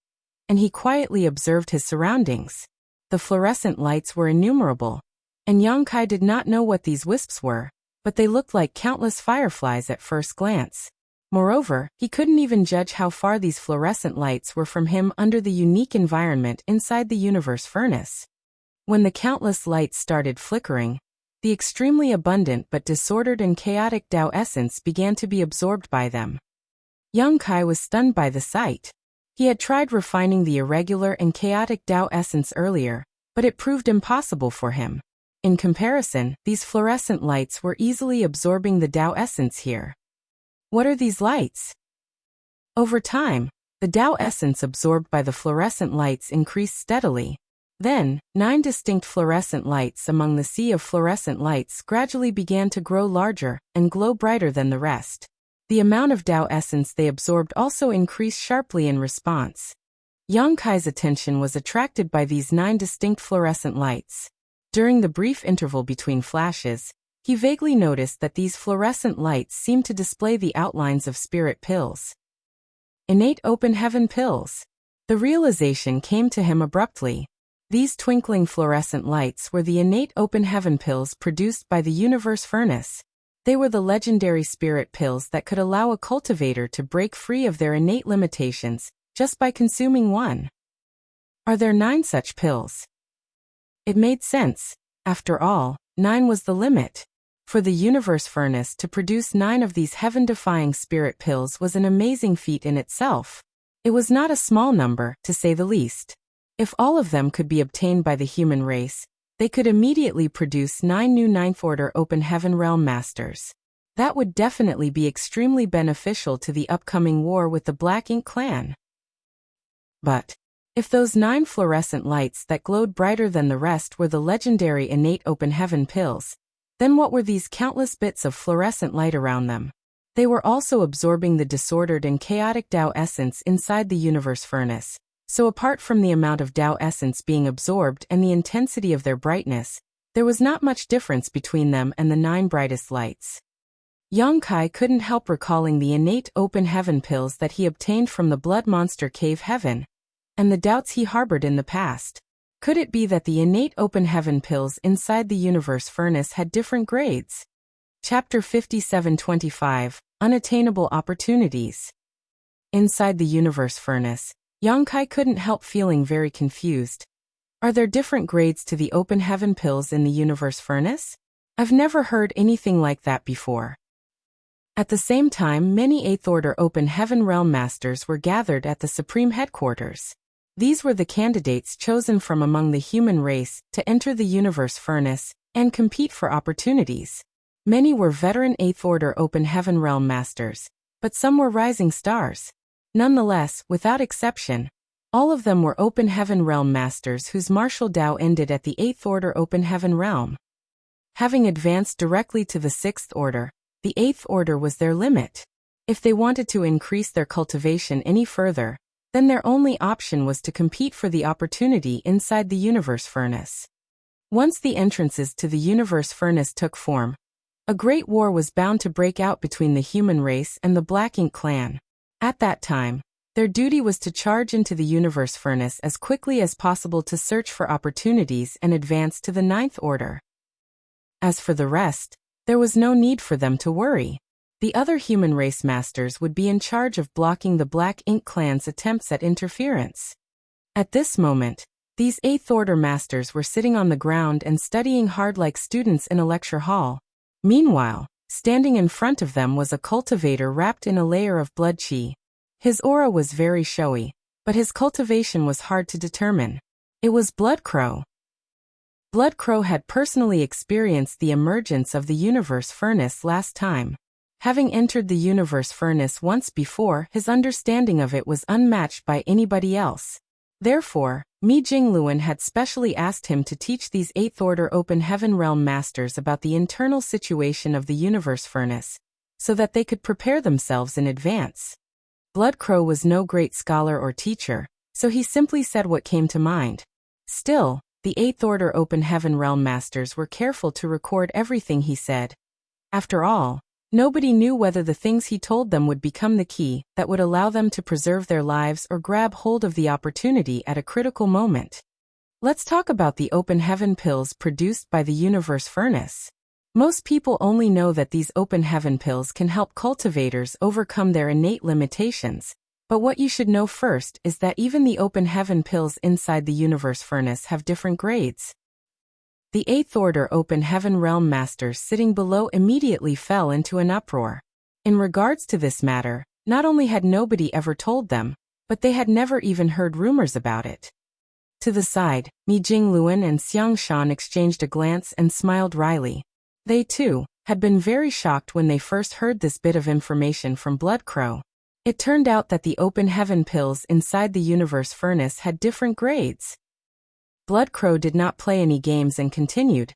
Speaker 1: and he quietly observed his surroundings. The fluorescent lights were innumerable, and Yang Kai did not know what these wisps were, but they looked like countless fireflies at first glance. Moreover, he couldn't even judge how far these fluorescent lights were from him under the unique environment inside the universe furnace. When the countless lights started flickering, the extremely abundant but disordered and chaotic Tao essence began to be absorbed by them. Yang Kai was stunned by the sight. He had tried refining the irregular and chaotic Tao essence earlier, but it proved impossible for him. In comparison, these fluorescent lights were easily absorbing the Tao essence here. What are these lights? Over time, the Tao essence absorbed by the fluorescent lights increased steadily. Then, 9 distinct fluorescent lights among the sea of fluorescent lights gradually began to grow larger and glow brighter than the rest. The amount of Tao essence they absorbed also increased sharply in response. Yang Kai's attention was attracted by these 9 distinct fluorescent lights. During the brief interval between flashes, he vaguely noticed that these fluorescent lights seemed to display the outlines of spirit pills. Innate open heaven pills. The realization came to him abruptly. These twinkling fluorescent lights were the innate open heaven pills produced by the universe furnace. They were the legendary spirit pills that could allow a cultivator to break free of their innate limitations just by consuming one. Are there 9 such pills? It made sense. After all, 9 was the limit. For the universe furnace to produce 9 of these heaven-defying spirit pills was an amazing feat in itself. It was not a small number, to say the least. If all of them could be obtained by the human race, they could immediately produce 9 new ninth-order open heaven realm masters. That would definitely be extremely beneficial to the upcoming war with the Black Ink clan. But if those 9 fluorescent lights that glowed brighter than the rest were the legendary innate open heaven pills, then what were these countless bits of fluorescent light around them? They were also absorbing the disordered and chaotic Tao essence inside the universe furnace, So apart from the amount of Tao essence being absorbed and the intensity of their brightness, there was not much difference between them and the 9 brightest lights. Yang Kai couldn't help recalling the innate open heaven pills that he obtained from the blood monster cave heaven, and the doubts he harbored in the past. Could it be that the innate open heaven pills inside the universe furnace had different grades? Chapter 5725, Unattainable Opportunities. Inside the universe furnace, Yang Kai couldn't help feeling very confused. Are there different grades to the open heaven pills in the universe furnace? I've never heard anything like that before. At the same time, many 8th Order Open Heaven Realm Masters were gathered at the Supreme Headquarters. These were the candidates chosen from among the human race to enter the universe furnace and compete for opportunities. Many were veteran 8th Order Open Heaven Realm Masters, but some were rising stars. Nonetheless, without exception, all of them were Open Heaven Realm Masters whose martial Tao ended at the 8th Order Open Heaven Realm. Having advanced directly to the 6th Order, the 8th Order was their limit. If they wanted to increase their cultivation any further, then their only option was to compete for the opportunity inside the universe furnace. Once the entrances to the universe furnace took form, a great war was bound to break out between the human race and the Black Ink clan. At that time, their duty was to charge into the universe furnace as quickly as possible to search for opportunities and advance to the 9th Order. As for the rest, there was no need for them to worry. The other human race masters would be in charge of blocking the Black Ink clan's attempts at interference. At this moment, these 8th Order masters were sitting on the ground and studying hard like students in a lecture hall. Meanwhile, standing in front of them was a cultivator wrapped in a layer of blood chi. His aura was very showy, but his cultivation was hard to determine. It was Blood Crow. Blood Crow had personally experienced the emergence of the universe furnace last time. Having entered the universe furnace once before, his understanding of it was unmatched by anybody else. Therefore, Mi Jingluan had specially asked him to teach these 8th Order Open Heaven Realm Masters about the internal situation of the universe furnace, so that they could prepare themselves in advance. Blood Crow was no great scholar or teacher, so he simply said what came to mind. Still, the 8th Order Open Heaven Realm Masters were careful to record everything he said. After all, nobody knew whether the things he told them would become the key that would allow them to preserve their lives or grab hold of the opportunity at a critical moment. Let's talk about the Open Heaven pills produced by the universe furnace. Most people only know that these Open Heaven pills can help cultivators overcome their innate limitations. But what you should know first is that even the Open Heaven pills inside the universe furnace have different grades. The 8th Order Open Heaven Realm Masters sitting below immediately fell into an uproar. In regards to this matter, not only had nobody ever told them, but they had never even heard rumors about it. To the side, Mi Jingluan and Xiang Shan exchanged a glance and smiled wryly. They, too, had been very shocked when they first heard this bit of information from Blood Crow. It turned out that the Open Heaven pills inside the universe furnace had different grades. Blood Crow did not play any games and continued.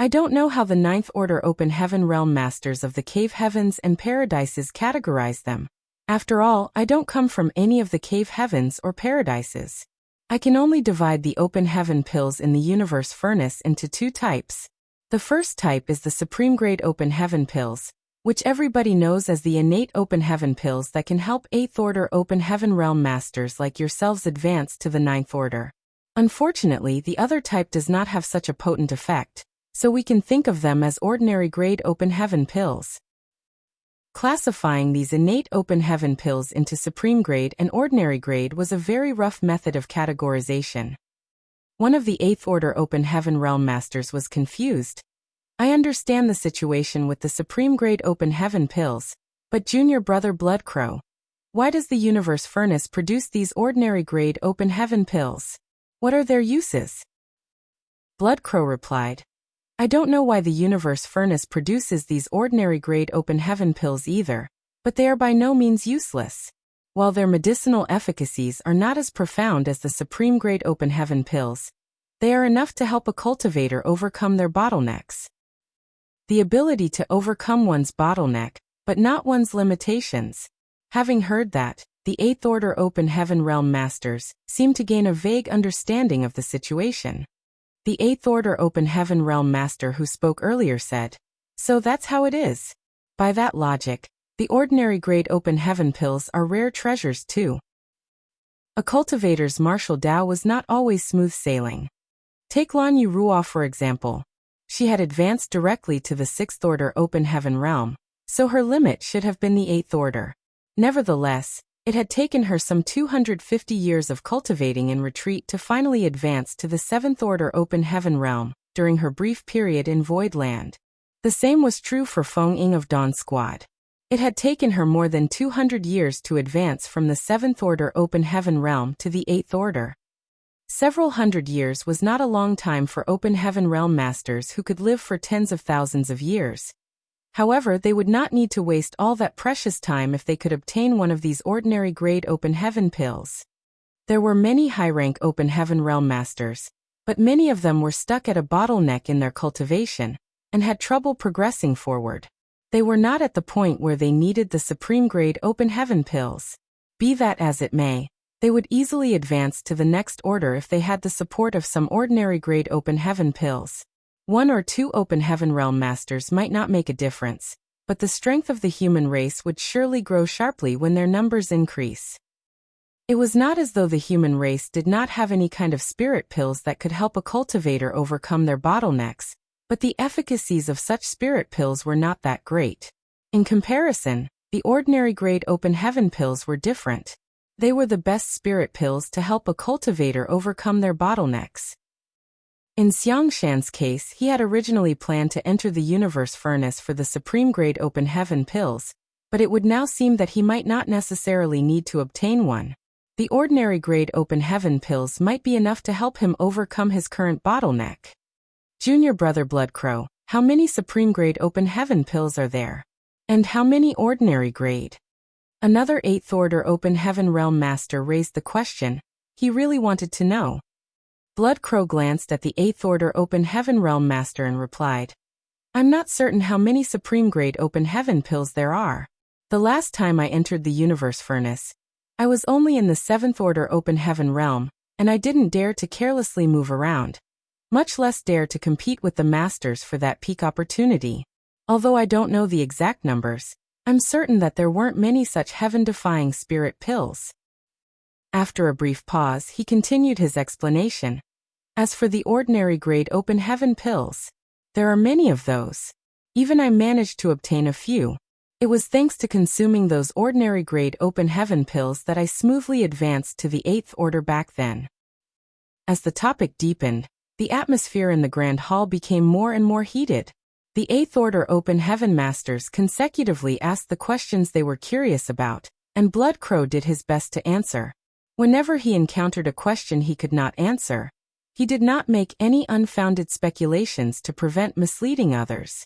Speaker 1: I don't know how the 9th Order Open Heaven Realm Masters of the Cave Heavens and Paradises categorize them. After all, I don't come from any of the Cave Heavens or Paradises. I can only divide the Open Heaven pills in the universe furnace into 2 types. The first type is the Supreme Grade Open Heaven pills, which everybody knows as the innate Open Heaven pills that can help 8th Order Open Heaven Realm Masters like yourselves advance to the 9th Order. Unfortunately, the other type does not have such a potent effect, so we can think of them as ordinary grade Open Heaven pills. Classifying these innate Open Heaven pills into Supreme Grade and Ordinary Grade was a very rough method of categorization. One of the 8th Order Open Heaven Realm Masters was confused. I understand the situation with the Supreme Grade Open Heaven pills, but Junior Brother Blood Crow, why does the universe furnace produce these ordinary grade Open Heaven pills? What are their uses? Blood Crow replied, I don't know why the universe furnace produces these ordinary grade Open Heaven pills either, but they are by no means useless. While their medicinal efficacies are not as profound as the Supreme Grade Open Heaven pills, they are enough to help a cultivator overcome their bottlenecks. The ability to overcome one's bottleneck, but not one's limitations. Having heard that, the Eighth Order Open Heaven Realm Masters seemed to gain a vague understanding of the situation. The Eighth Order Open Heaven Realm Master who spoke earlier said, "So that's how it is." By that logic, the ordinary grade Open Heaven pills are rare treasures too. A cultivator's martial Tao was not always smooth sailing. Take Lan Yu Ruo for example. She had advanced directly to the Sixth Order Open Heaven Realm, so her limit should have been the Eighth Order. Nevertheless, it had taken her some 250 years of cultivating in retreat to finally advance to the Seventh Order Open Heaven Realm during her brief period in Void Land. The same was true for Feng Ying of Dawn Squad. It had taken her more than 200 years to advance from the Seventh Order Open Heaven Realm to the Eighth Order. Several hundred years was not a long time for Open Heaven Realm Masters who could live for tens of thousands of years. However, they would not need to waste all that precious time if they could obtain one of these ordinary grade Open Heaven pills. There were many high-rank Open Heaven Realm Masters, but many of them were stuck at a bottleneck in their cultivation and had trouble progressing forward. They were not at the point where they needed the supreme grade Open Heaven pills. Be that as it may, they would easily advance to the next order if they had the support of some ordinary grade Open Heaven pills. One or two Open Heaven Realm Masters might not make a difference, but the strength of the human race would surely grow sharply when their numbers increase. It was not as though the human race did not have any kind of spirit pills that could help a cultivator overcome their bottlenecks, but the efficacies of such spirit pills were not that great. In comparison, the ordinary grade Open Heaven pills were different. They were the best spirit pills to help a cultivator overcome their bottlenecks. In Xiangshan's case, he had originally planned to enter the universe furnace for the supreme grade Open Heaven pills, but it would now seem that he might not necessarily need to obtain one. The ordinary grade Open Heaven pills might be enough to help him overcome his current bottleneck. Junior brother Bloodcrow, how many supreme grade Open Heaven pills are there? And how many ordinary grade? Another Eighth Order Open Heaven Realm Master raised the question. He really wanted to know. Bloodcrow glanced at the Eighth Order Open Heaven Realm Master and replied, "I'm not certain how many supreme grade Open Heaven pills there are. The last time I entered the universe furnace, I was only in the Seventh Order Open Heaven Realm, and I didn't dare to carelessly move around, much less dare to compete with the masters for that peak opportunity. Although I don't know the exact numbers, I'm certain that there weren't many such heaven-defying spirit pills." After a brief pause, he continued his explanation. "As for the ordinary grade Open Heaven pills, there are many of those. Even I managed to obtain a few. It was thanks to consuming those ordinary grade Open Heaven pills that I smoothly advanced to the Eighth Order back then." As the topic deepened, the atmosphere in the Grand Hall became more and more heated. The Eighth Order Open Heaven Masters consecutively asked the questions they were curious about, and Bloodcrow did his best to answer. Whenever he encountered a question he could not answer, he did not make any unfounded speculations to prevent misleading others.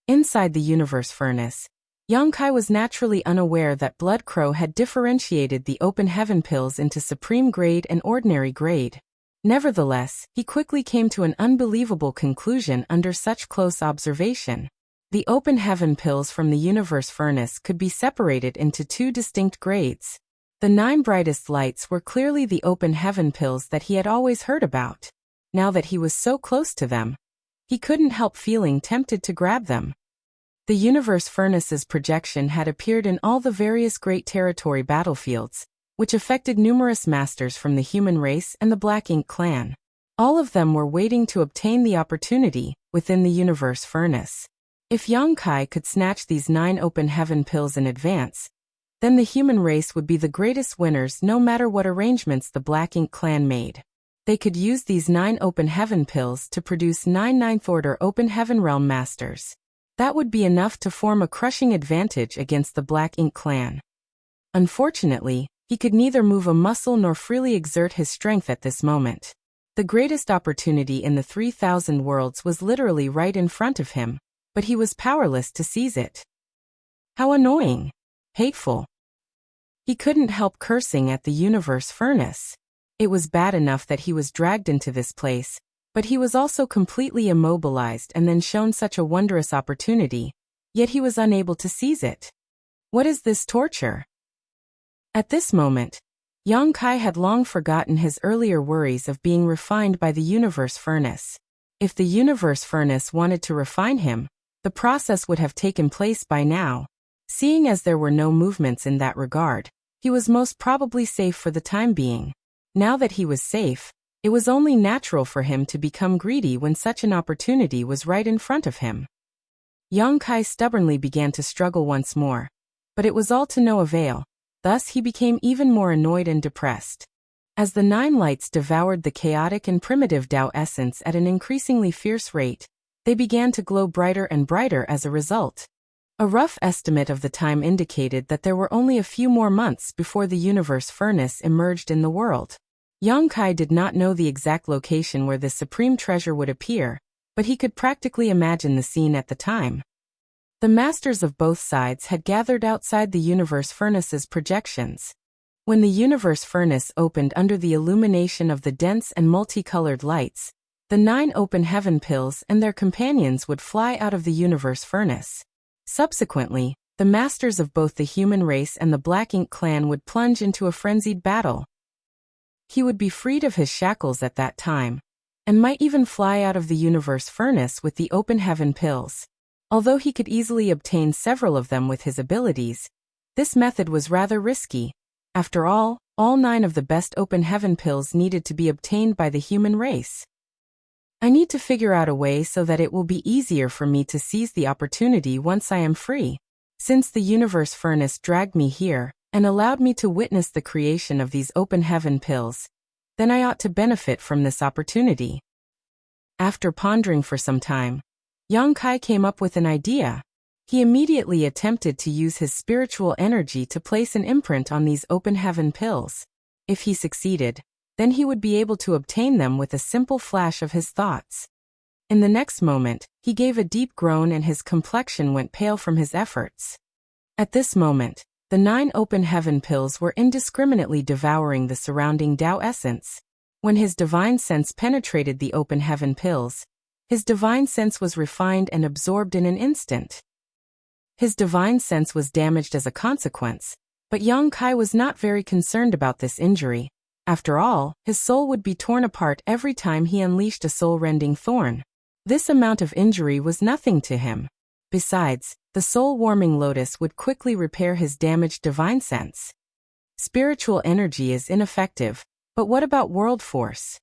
Speaker 1: Inside the universe furnace, Yang Kai was naturally unaware that Bloodcrow had differentiated the Open Heaven pills into supreme grade and ordinary grade. Nevertheless, he quickly came to an unbelievable conclusion under such close observation. The Open Heaven pills from the universe furnace could be separated into two distinct grades. The 9 brightest lights were clearly the Open Heaven pills that he had always heard about. Now that he was so close to them, he couldn't help feeling tempted to grab them. The universe furnace's projection had appeared in all the various Great Territory battlefields, which affected numerous masters from the human race and the Black Ink clan. All of them were waiting to obtain the opportunity within the universe furnace. If Yang Kai could snatch these 9 Open Heaven pills in advance, then the human race would be the greatest winners no matter what arrangements the Black Ink clan made. They could use these 9 Open Heaven pills to produce 9 Ninth Order Open Heaven Realm Masters. That would be enough to form a crushing advantage against the Black Ink clan. Unfortunately, he could neither move a muscle nor freely exert his strength at this moment. The greatest opportunity in the 3,000 worlds was literally right in front of him, but he was powerless to seize it. How annoying! Hateful! He couldn't help cursing at the universe furnace. It was bad enough that he was dragged into this place, but he was also completely immobilized and then shown such a wondrous opportunity, yet he was unable to seize it. What is this torture? At this moment, Yang Kai had long forgotten his earlier worries of being refined by the universe furnace. If the universe furnace wanted to refine him, the process would have taken place by now. Seeing as there were no movements in that regard, he was most probably safe for the time being. Now that he was safe, it was only natural for him to become greedy when such an opportunity was right in front of him. Yang Kai stubbornly began to struggle once more, but it was all to no avail. Thus he became even more annoyed and depressed. As the 9 lights devoured the chaotic and primitive Tao essence at an increasingly fierce rate, they began to glow brighter and brighter as a result. A rough estimate of the time indicated that there were only a few more months before the universe furnace emerged in the world. Yang Kai did not know the exact location where this supreme treasure would appear, but he could practically imagine the scene at the time. The masters of both sides had gathered outside the universe furnace's projections. When the universe furnace opened under the illumination of the dense and multicolored lights, the 9 open heaven pills and their companions would fly out of the universe furnace. Subsequently, the masters of both the human race and the Black Ink clan would plunge into a frenzied battle. He would be freed of his shackles at that time, and might even fly out of the universe furnace with the open heaven pills. Although he could easily obtain several of them with his abilities, this method was rather risky. After all 9 of the best open heaven pills needed to be obtained by the human race. I need to figure out a way so that it will be easier for me to seize the opportunity once I am free. Since the universe furnace dragged me here and allowed me to witness the creation of these open heaven pills, then I ought to benefit from this opportunity. After pondering for some time, Yang Kai came up with an idea. He immediately attempted to use his spiritual energy to place an imprint on these open heaven pills. If he succeeded, then he would be able to obtain them with a simple flash of his thoughts. In the next moment, he gave a deep groan and his complexion went pale from his efforts. At this moment, the 9 open heaven pills were indiscriminately devouring the surrounding Tao essence. When his divine sense penetrated the open heaven pills, his divine sense was refined and absorbed in an instant. His divine sense was damaged as a consequence, but Yang Kai was not very concerned about this injury. After all, his soul would be torn apart every time he unleashed a soul-rending thorn. This amount of injury was nothing to him. Besides, the soul-warming lotus would quickly repair his damaged divine sense. Spiritual energy is ineffective, but what about world force?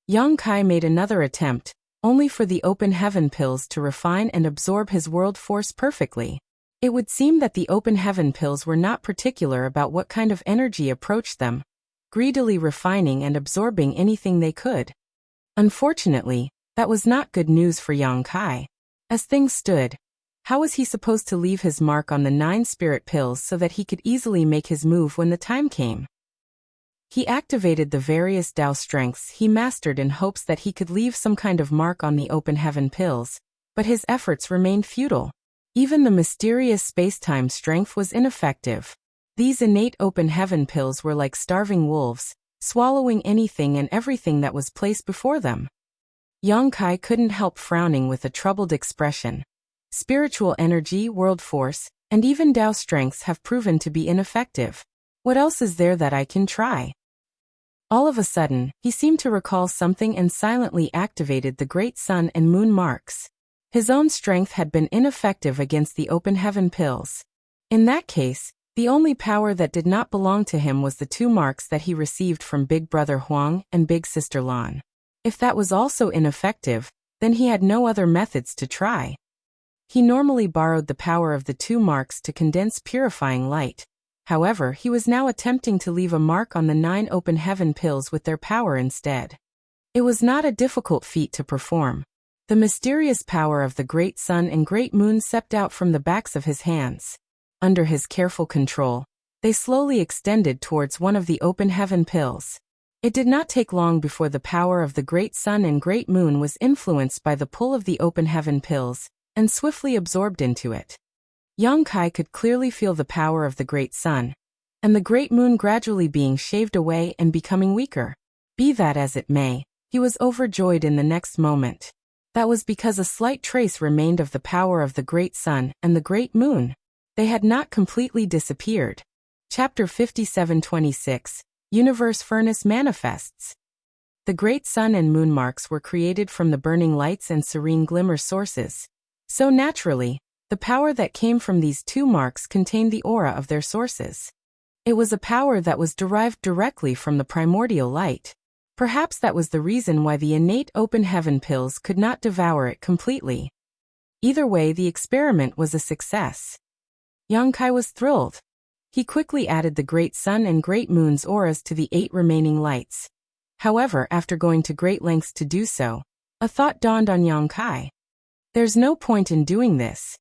Speaker 1: Yang Kai made another attempt, only for the open heaven pills to refine and absorb his world force perfectly. It would seem that the open heaven pills were not particular about what kind of energy approached them, greedily refining and absorbing anything they could. Unfortunately, that was not good news for Yang Kai. As things stood, how was he supposed to leave his mark on the 9 spirit pills so that he could easily make his move when the time came? He activated the various Tao strengths he mastered in hopes that he could leave some kind of mark on the open heaven pills, but his efforts remained futile. Even the mysterious space-time strength was ineffective. These innate open heaven pills were like starving wolves, swallowing anything and everything that was placed before them. Yang Kai couldn't help frowning with a troubled expression. Spiritual energy, world force, and even Tao strengths have proven to be ineffective. What else is there that I can try? All of a sudden, he seemed to recall something and silently activated the great sun and moon marks. His own strength had been ineffective against the open heaven pills. In that case, the only power that did not belong to him was the 2 marks that he received from Big Brother Huang and Big Sister Lan. If that was also ineffective, then he had no other methods to try. He normally borrowed the power of the 2 marks to condense purifying light. However, he was now attempting to leave a mark on the 9 open heaven pills with their power instead. It was not a difficult feat to perform. The mysterious power of the great sun and great moon seeped out from the backs of his hands. Under his careful control, they slowly extended towards one of the open heaven pills. It did not take long before the power of the great sun and great moon was influenced by the pull of the open heaven pills, and swiftly absorbed into it. Yang Kai could clearly feel the power of the great sun, and the great moon gradually being shaved away and becoming weaker. Be that as it may, he was overjoyed in the next moment. That was because a slight trace remained of the power of the great sun and the great moon. They had not completely disappeared. Chapter 5726, Universe Furnace Manifests. The great sun and moon marks were created from the burning lights and serene glimmer sources. So naturally, the power that came from these two marks contained the aura of their sources. It was a power that was derived directly from the primordial light. Perhaps that was the reason why the innate open heaven pills could not devour it completely. Either way, the experiment was a success. Yang Kai was thrilled. He quickly added the great sun and great moon's auras to the 8 remaining lights. However, after going to great lengths to do so, a thought dawned on Yang Kai. There's no point in doing this.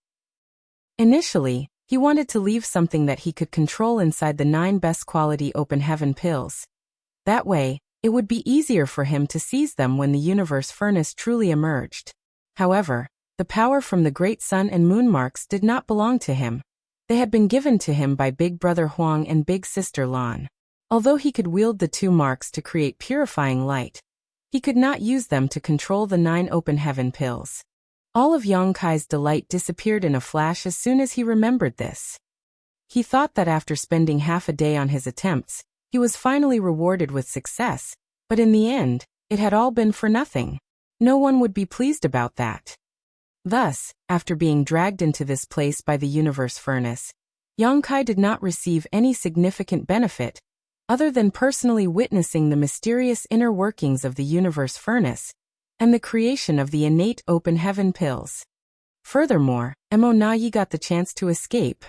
Speaker 1: Initially, he wanted to leave something that he could control inside the 9 best quality open heaven pills. That way, it would be easier for him to seize them when the universe furnace truly emerged. However, the power from the great sun and moon marks did not belong to him. They had been given to him by Big Brother Huang and Big Sister Lan. Although he could wield the 2 marks to create purifying light, he could not use them to control the 9 open heaven pills. All of Yang Kai's delight disappeared in a flash as soon as he remembered this. He thought that after spending half a day on his attempts, he was finally rewarded with success, but in the end, it had all been for nothing. No one would be pleased about that. Thus, after being dragged into this place by the universe furnace, Yang Kai did not receive any significant benefit, other than personally witnessing the mysterious inner workings of the universe furnace, and the creation of the innate open heaven pills. Furthermore, Mo Nayi got the chance to escape.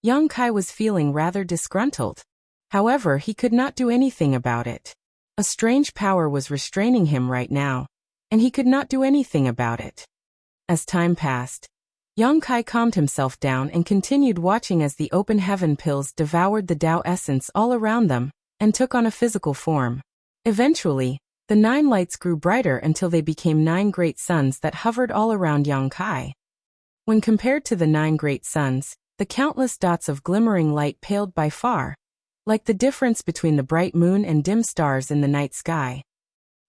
Speaker 1: Yang Kai was feeling rather disgruntled. However, he could not do anything about it. A strange power was restraining him right now, and he could not do anything about it. As time passed, Yang Kai calmed himself down and continued watching as the open heaven pills devoured the Tao essence all around them, and took on a physical form. Eventually, the 9 lights grew brighter until they became 9 great suns that hovered all around Yang Kai. When compared to the 9 great suns, the countless dots of glimmering light paled by far, like the difference between the bright moon and dim stars in the night sky.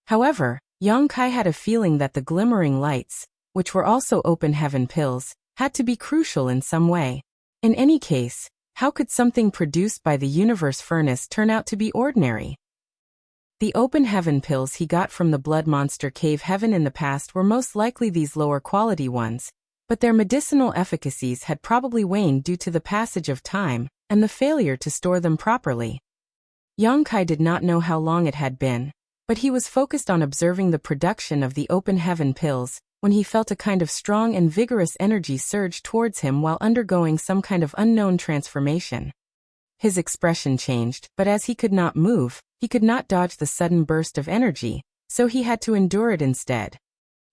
Speaker 1: However, Yang Kai had a feeling that the glimmering lights, which were also open heaven pills, had to be crucial in some way. In any case, how could something produced by the universe furnace turn out to be ordinary? The open heaven pills he got from the blood monster cave heaven in the past were most likely these lower quality ones, but their medicinal efficacies had probably waned due to the passage of time and the failure to store them properly. Yang Kai did not know how long it had been, but he was focused on observing the production of the open heaven pills, when he felt a kind of strong and vigorous energy surge towards him while undergoing some kind of unknown transformation. His expression changed, but as he could not move, he could not dodge the sudden burst of energy, so he had to endure it instead.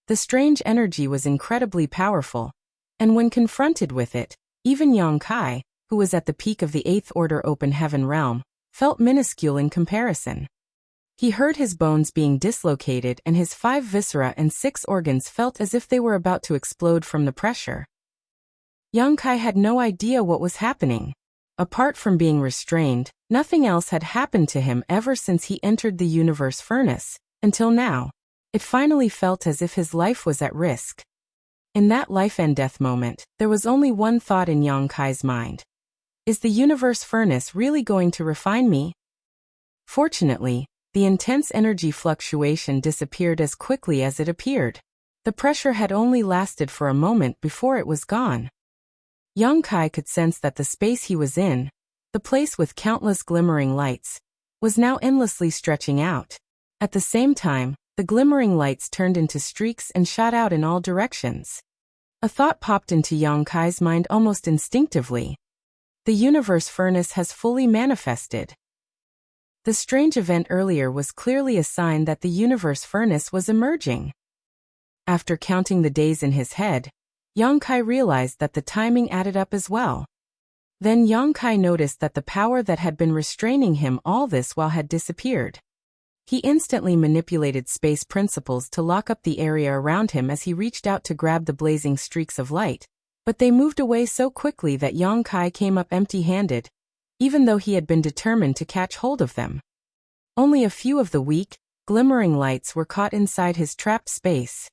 Speaker 1: The strange energy was incredibly powerful, and when confronted with it, even Yang Kai, who was at the peak of the 8th order open heaven realm, felt minuscule in comparison. He heard his bones being dislocated and his 5 viscera and 6 organs felt as if they were about to explode from the pressure. Yang Kai had no idea what was happening. Apart from being restrained, nothing else had happened to him ever since he entered the universe furnace, until now. It finally felt as if his life was at risk. In that life and death moment, there was only one thought in Yang Kai's mind. Is the universe furnace really going to refine me? Fortunately, the intense energy fluctuation disappeared as quickly as it appeared. The pressure had only lasted for a moment before it was gone. Yang Kai could sense that the space he was in, the place with countless glimmering lights, was now endlessly stretching out. At the same time, the glimmering lights turned into streaks and shot out in all directions. A thought popped into Yang Kai's mind almost instinctively. The universe furnace has fully manifested. The strange event earlier was clearly a sign that the universe furnace was emerging. After counting the days in his head, Yang Kai realized that the timing added up as well. Then Yang Kai noticed that the power that had been restraining him all this while had disappeared. He instantly manipulated space principles to lock up the area around him as he reached out to grab the blazing streaks of light, but they moved away so quickly that Yang Kai came up empty-handed, even though he had been determined to catch hold of them. Only a few of the weak, glimmering lights were caught inside his trapped space.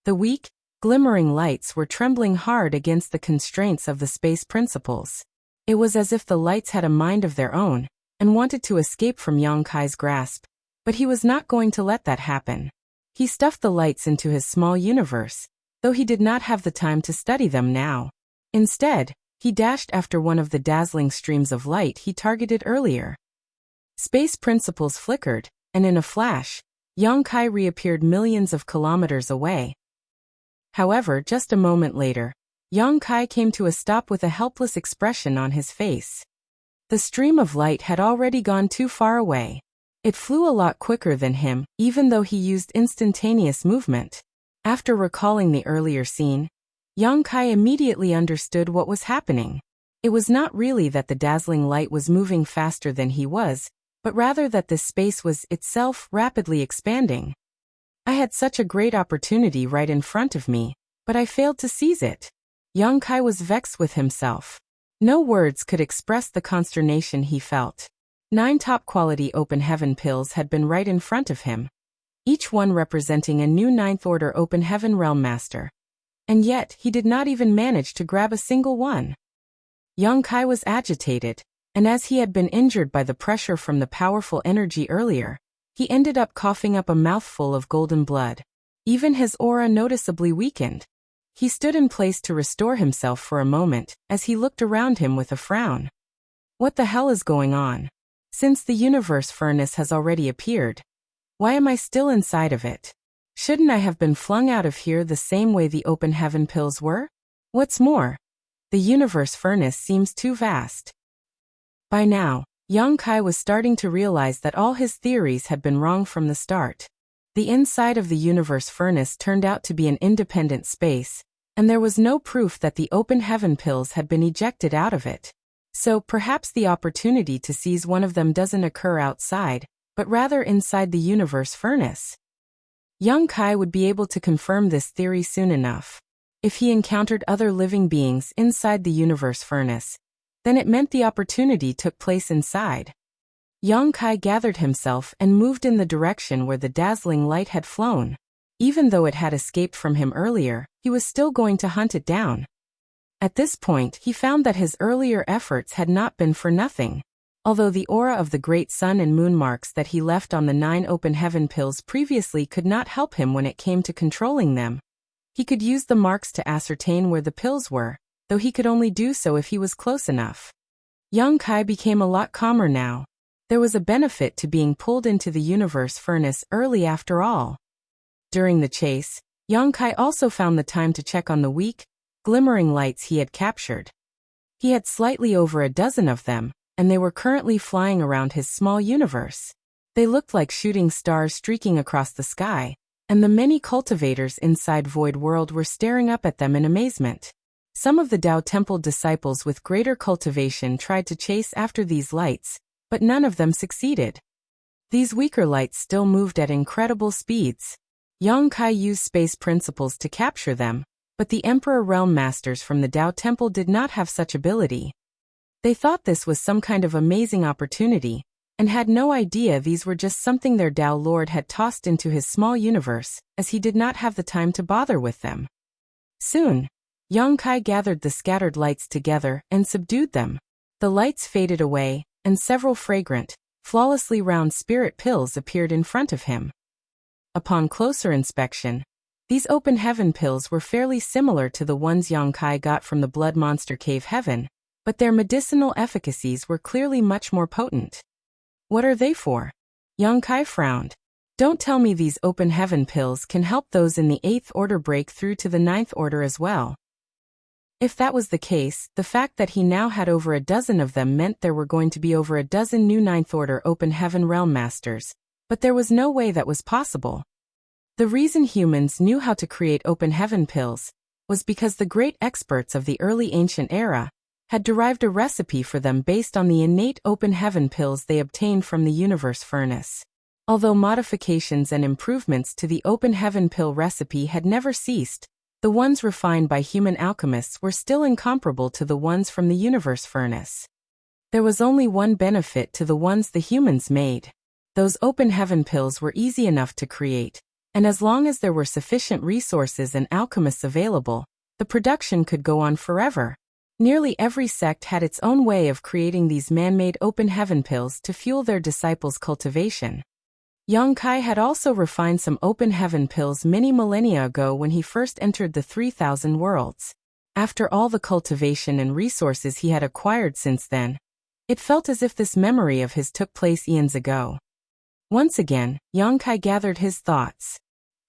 Speaker 1: The weak, glimmering lights were trembling hard against the constraints of the space principles. It was as if the lights had a mind of their own and wanted to escape from Yang Kai's grasp, but he was not going to let that happen. He stuffed the lights into his small universe, though he did not have the time to study them now. Instead, he dashed after one of the dazzling streams of light he targeted earlier. Space principles flickered, and in a flash, Yang Kai reappeared millions of kilometers away. However, just a moment later, Yang Kai came to a stop with a helpless expression on his face. The stream of light had already gone too far away. It flew a lot quicker than him, even though he used instantaneous movement. After recalling the earlier scene, Yang Kai immediately understood what was happening. It was not really that the dazzling light was moving faster than he was, but rather that this space was itself rapidly expanding. I had such a great opportunity right in front of me, but I failed to seize it. Yang Kai was vexed with himself. No words could express the consternation he felt. 9 top-quality open heaven pills had been right in front of him, each one representing a new 9th order open heaven realm master. And yet, he did not even manage to grab a single one. Yang Kai was agitated, and as he had been injured by the pressure from the powerful energy earlier, he ended up coughing up a mouthful of golden blood. Even his aura noticeably weakened. He stood in place to restore himself for a moment, as he looked around him with a frown. What the hell is going on? Since the universe furnace has already appeared, why am I still inside of it? Shouldn't I have been flung out of here the same way the open heaven pills were? What's more, the universe furnace seems too vast. By now, Yang Kai was starting to realize that all his theories had been wrong from the start. The inside of the universe furnace turned out to be an independent space, and there was no proof that the open heaven pills had been ejected out of it. So perhaps the opportunity to seize one of them doesn't occur outside, but rather inside the universe furnace. Yang Kai would be able to confirm this theory soon enough. If he encountered other living beings inside the universe furnace, then it meant the opportunity took place inside. Yang Kai gathered himself and moved in the direction where the dazzling light had flown. Even though it had escaped from him earlier, he was still going to hunt it down. At this point, he found that his earlier efforts had not been for nothing. Although the aura of the great sun and moon marks that he left on the 9 open heaven pills previously could not help him when it came to controlling them, he could use the marks to ascertain where the pills were, though he could only do so if he was close enough. Yang Kai became a lot calmer now. There was a benefit to being pulled into the universe furnace early after all. During the chase, Yang Kai also found the time to check on the weak, glimmering lights he had captured. He had slightly over a dozen of them, and they were currently flying around his small universe. They looked like shooting stars streaking across the sky, and the many cultivators inside Void World were staring up at them in amazement. Some of the Tao Temple disciples with greater cultivation tried to chase after these lights, but none of them succeeded. These weaker lights still moved at incredible speeds. Yang Kai used space principles to capture them, but the Emperor Realm Masters from the Tao Temple did not have such ability. They thought this was some kind of amazing opportunity, and had no idea these were just something their Tao Lord had tossed into his small universe, as he did not have the time to bother with them. Soon, Yang Kai gathered the scattered lights together and subdued them. The lights faded away, and several fragrant, flawlessly round spirit pills appeared in front of him. Upon closer inspection, these open heaven pills were fairly similar to the ones Yang Kai got from the Blood Monster Cave Heaven, but their medicinal efficacies were clearly much more potent. What are they for? Yang Kai frowned. Don't tell me these open heaven pills can help those in the 8th order break through to the 9th order as well. If that was the case, the fact that he now had over a dozen of them meant there were going to be over a dozen new 9th order open heaven realm masters, but there was no way that was possible. The reason humans knew how to create open heaven pills was because the great experts of the early ancient era had derived a recipe for them based on the innate open heaven pills they obtained from the universe furnace. Although modifications and improvements to the open heaven pill recipe had never ceased, the ones refined by human alchemists were still incomparable to the ones from the universe furnace. There was only one benefit to the ones the humans made. Those open heaven pills were easy enough to create, and as long as there were sufficient resources and alchemists available, the production could go on forever. Nearly every sect had its own way of creating these man-made open heaven pills to fuel their disciples' cultivation. Yang Kai had also refined some open heaven pills many millennia ago when he first entered the 3,000 worlds. After all the cultivation and resources he had acquired since then, it felt as if this memory of his took place eons ago. Once again, Yang Kai gathered his thoughts.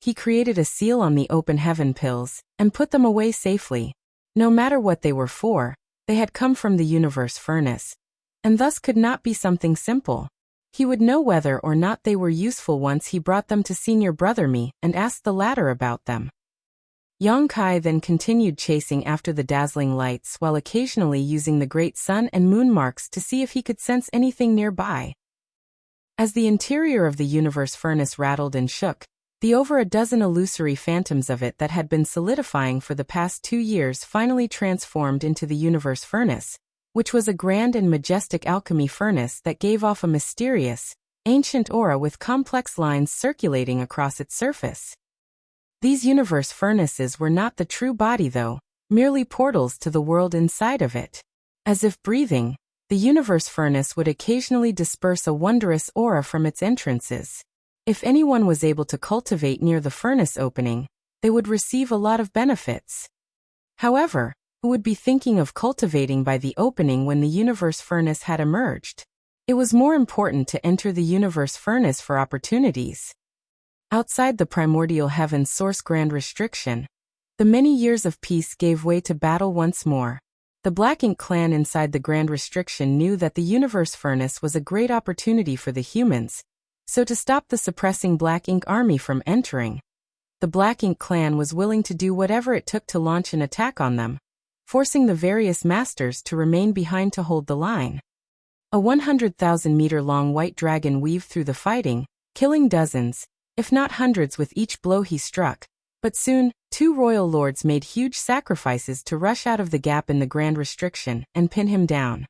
Speaker 1: He created a seal on the open heaven pills and put them away safely. No matter what they were for, they had come from the universe furnace, and thus could not be something simple. He would know whether or not they were useful once he brought them to senior brother Mi and asked the latter about them. Yang Kai then continued chasing after the dazzling lights while occasionally using the great sun and moon marks to see if he could sense anything nearby. As the interior of the universe furnace rattled and shook, the over a dozen illusory phantoms of it that had been solidifying for the past 2 years finally transformed into the universe furnace, which was a grand and majestic alchemy furnace that gave off a mysterious, ancient aura with complex lines circulating across its surface. These universe furnaces were not the true body though, merely portals to the world inside of it. As if breathing, the universe furnace would occasionally disperse a wondrous aura from its entrances. If anyone was able to cultivate near the furnace opening, they would receive a lot of benefits. However, who would be thinking of cultivating by the opening when the universe furnace had emerged? It was more important to enter the universe furnace for opportunities. Outside the primordial heaven's source grand restriction, the many years of peace gave way to battle once more. The Black Ink clan inside the grand restriction knew that the universe furnace was a great opportunity for the humans, so to stop the suppressing Black Ink army from entering, the Black Ink clan was willing to do whatever it took to launch an attack on them, forcing the various masters to remain behind to hold the line. A 100,000-meter-long white dragon weaved through the fighting, killing dozens, if not hundreds with each blow he struck, but soon, 2 royal lords made huge sacrifices to rush out of the gap in the grand restriction and pin him down.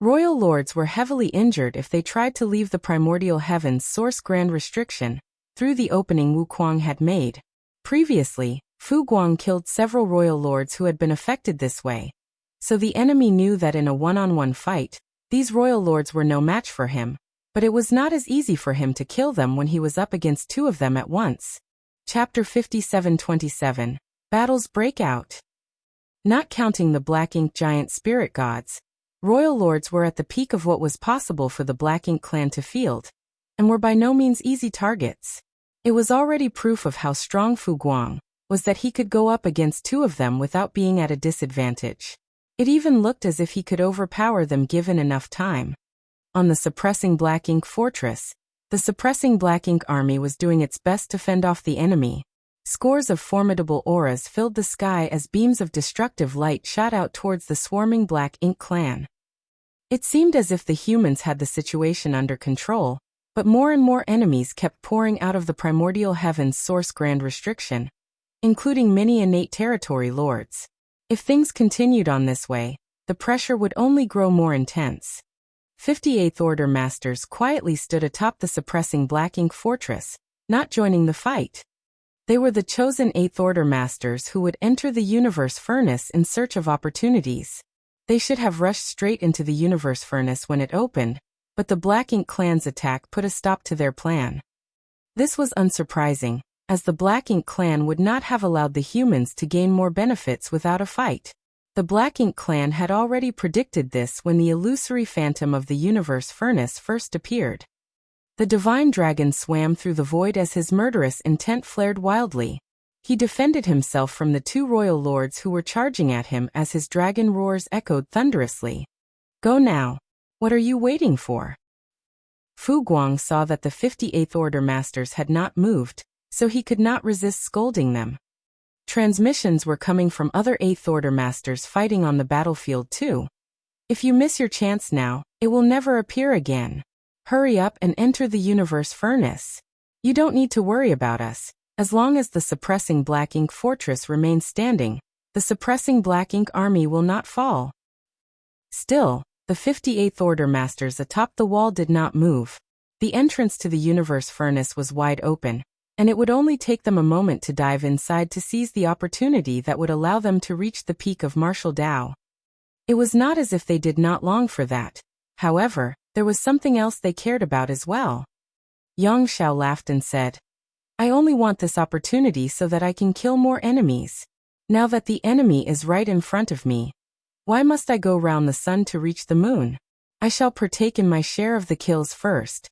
Speaker 1: Royal lords were heavily injured if they tried to leave the primordial heaven's source grand restriction through the opening Wu Kuang had made. Previously, Fu Guang killed several royal lords who had been affected this way, so the enemy knew that in a one-on-one fight, these royal lords were no match for him, but it was not as easy for him to kill them when he was up against 2 of them at once. Chapter 57:27 Battles break out. Not counting the Black Ink giant spirit gods, royal lords were at the peak of what was possible for the Black Ink clan to field, and were by no means easy targets. It was already proof of how strong Fu Guang was that he could go up against 2 of them without being at a disadvantage. It even looked as if he could overpower them given enough time. On the suppressing Black Ink fortress, the suppressing Black Ink army was doing its best to fend off the enemy. Scores of formidable auras filled the sky as beams of destructive light shot out towards the swarming Black Ink clan. It seemed as if the humans had the situation under control, but more and more enemies kept pouring out of the primordial heaven's source grand restriction, including many innate territory lords. If things continued on this way, the pressure would only grow more intense. 58th Order masters quietly stood atop the suppressing Black Ink fortress, not joining the fight. They were the chosen 8th Order masters who would enter the universe furnace in search of opportunities. They should have rushed straight into the universe furnace when it opened, but the Black Ink clan's attack put a stop to their plan. This was unsurprising, as the Black Ink clan would not have allowed the humans to gain more benefits without a fight. The Black Ink clan had already predicted this when the illusory phantom of the universe furnace first appeared. The divine dragon swam through the void as his murderous intent flared wildly. He defended himself from the 2 royal lords who were charging at him as his dragon roars echoed thunderously. Go now. What are you waiting for? Fu Guang saw that the 58th Order masters had not moved, so he could not resist scolding them. Transmissions were coming from other 8th Order masters fighting on the battlefield too. If you miss your chance now, it will never appear again. Hurry up and enter the universe furnace. You don't need to worry about us. As long as the suppressing Black Ink fortress remains standing, the suppressing Black Ink army will not fall. Still, the 58th Order masters atop the wall did not move. The entrance to the universe furnace was wide open, and it would only take them a moment to dive inside to seize the opportunity that would allow them to reach the peak of martial Dao. It was not as if they did not long for that. However, there was something else they cared about as well. Yang Xiao laughed and said, I only want this opportunity so that I can kill more enemies. Now that the enemy is right in front of me, why must I go round the sun to reach the moon? I shall partake in my share of the kills first.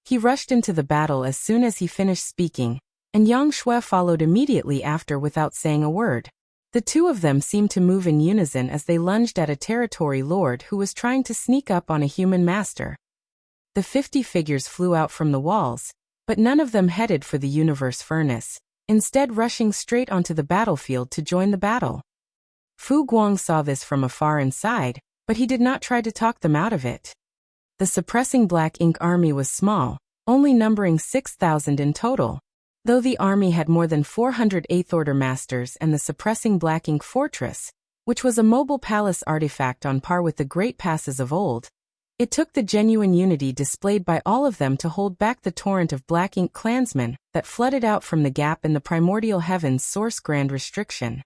Speaker 1: He rushed into the battle as soon as he finished speaking, and Yang Shui followed immediately after without saying a word. The two of them seemed to move in unison as they lunged at a territory lord who was trying to sneak up on a human master. The 50 figures flew out from the walls, but none of them headed for the universe furnace, instead rushing straight onto the battlefield to join the battle. Fu Guang saw this from afar and sighed, but he did not try to talk them out of it. The suppressing Black Ink army was small, only numbering 6,000 in total. Though the army had more than 400 Eighth Order masters and the suppressing Black Ink fortress, which was a mobile palace artifact on par with the great passes of old, it took the genuine unity displayed by all of them to hold back the torrent of Black Ink clansmen that flooded out from the gap in the primordial heavens source grand restriction.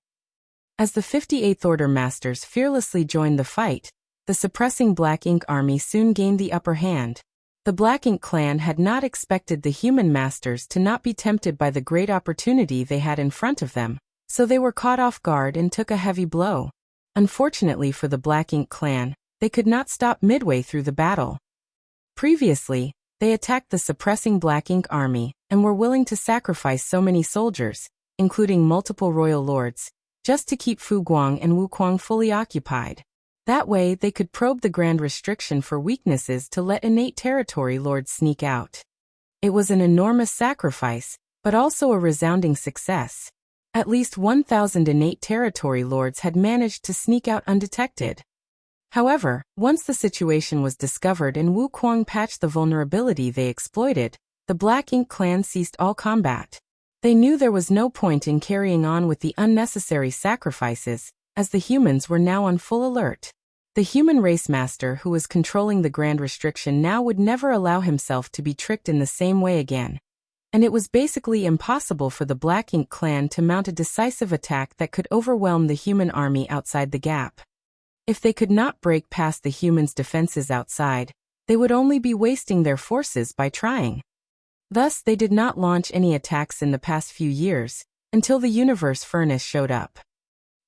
Speaker 1: As the 58th Order masters fearlessly joined the fight, the suppressing Black Ink army soon gained the upper hand. The Black Ink clan had not expected the human masters to not be tempted by the great opportunity they had in front of them, so they were caught off guard and took a heavy blow. Unfortunately for the Black Ink clan, they could not stop midway through the battle. Previously, they attacked the suppressing Black Ink army and were willing to sacrifice so many soldiers, including multiple royal lords, just to keep Fu Guang and Wu Kuang fully occupied. That way they could probe the grand restriction for weaknesses to let innate territory lords sneak out. It was an enormous sacrifice, but also a resounding success. At least 1,000 innate territory lords had managed to sneak out undetected. However, once the situation was discovered and Wu Kuang patched the vulnerability they exploited, the Black Ink clan ceased all combat. They knew there was no point in carrying on with the unnecessary sacrifices, as the humans were now on full alert. The human race master who was controlling the grand restriction now would never allow himself to be tricked in the same way again. And it was basically impossible for the Black Ink clan to mount a decisive attack that could overwhelm the human army outside the gap. If they could not break past the humans' defenses outside, they would only be wasting their forces by trying. Thus, they did not launch any attacks in the past few years, until the universe furnace showed up.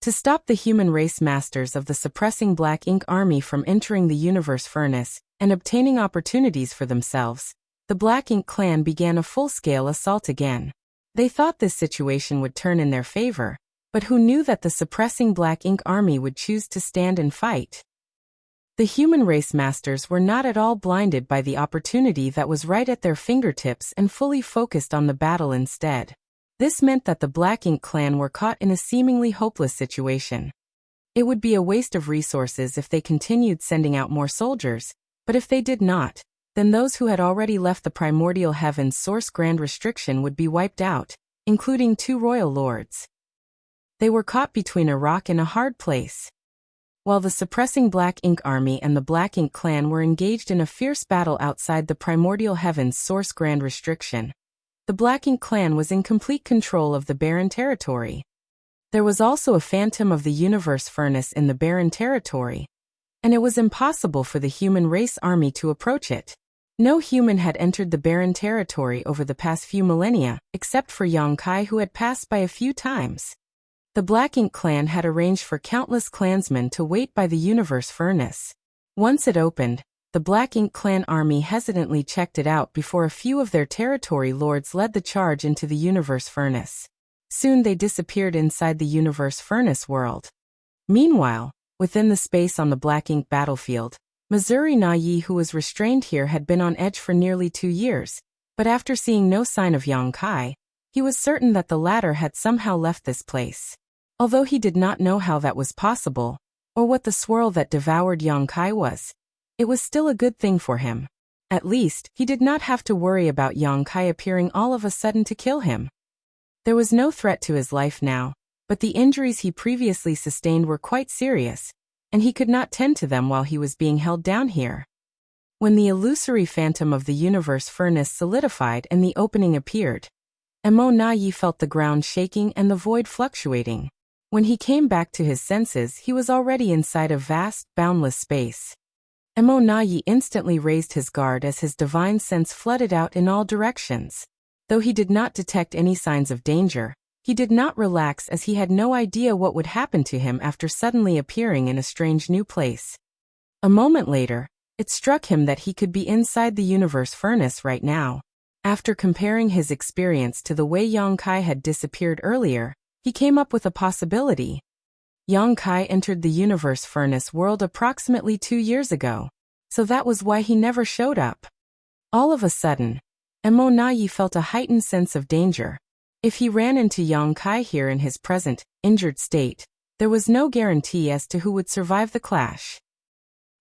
Speaker 1: To stop the human race masters of the suppressing Black Ink army from entering the universe furnace and obtaining opportunities for themselves, the Black Ink clan began a full-scale assault again. They thought this situation would turn in their favor, but who knew that the suppressing Black Ink army would choose to stand and fight? The human race masters were not at all blinded by the opportunity that was right at their fingertips and fully focused on the battle instead. This meant that the Black Ink clan were caught in a seemingly hopeless situation. It would be a waste of resources if they continued sending out more soldiers, but if they did not, then those who had already left the primordial heavens source grand restriction would be wiped out, including 2 royal lords. They were caught between a rock and a hard place. While the suppressing Black Ink army and the Black Ink clan were engaged in a fierce battle outside the primordial heavens source grand restriction, the Black Ink clan was in complete control of the barren territory. There was also a phantom of the universe furnace in the barren territory, and it was impossible for the human race army to approach it. No human had entered the barren territory over the past few millennia, except for Yang Kai, who had passed by a few times. The Black Ink clan had arranged for countless clansmen to wait by the universe furnace. Once it opened, the Black Ink clan army hesitantly checked it out before a few of their territory lords led the charge into the universe furnace. Soon they disappeared inside the universe furnace world. Meanwhile, within the space on the Black Ink battlefield, Missouri Na Yi, who was restrained here, had been on edge for nearly 2 years, but after seeing no sign of Yang Kai, he was certain that the latter had somehow left this place. Although he did not know how that was possible, or what the swirl that devoured Yang Kai was, it was still a good thing for him. At least, he did not have to worry about Yang Kai appearing all of a sudden to kill him. There was no threat to his life now, but the injuries he previously sustained were quite serious, and he could not tend to them while he was being held down here. When the illusory phantom of the universe furnace solidified and the opening appeared, Emo Na Yi felt the ground shaking and the void fluctuating. When he came back to his senses, he was already inside a vast, boundless space. Mo Nayi instantly raised his guard as his divine sense flooded out in all directions. Though he did not detect any signs of danger, he did not relax as he had no idea what would happen to him after suddenly appearing in a strange new place. A moment later, it struck him that he could be inside the universe furnace right now. After comparing his experience to the way Yang Kai had disappeared earlier, he came up with a possibility. Yang Kai entered the universe furnace world approximately 2 years ago, so that was why he never showed up. All of a sudden, Mo Nayi felt a heightened sense of danger. If he ran into Yang Kai here in his present, injured state, there was no guarantee as to who would survive the clash.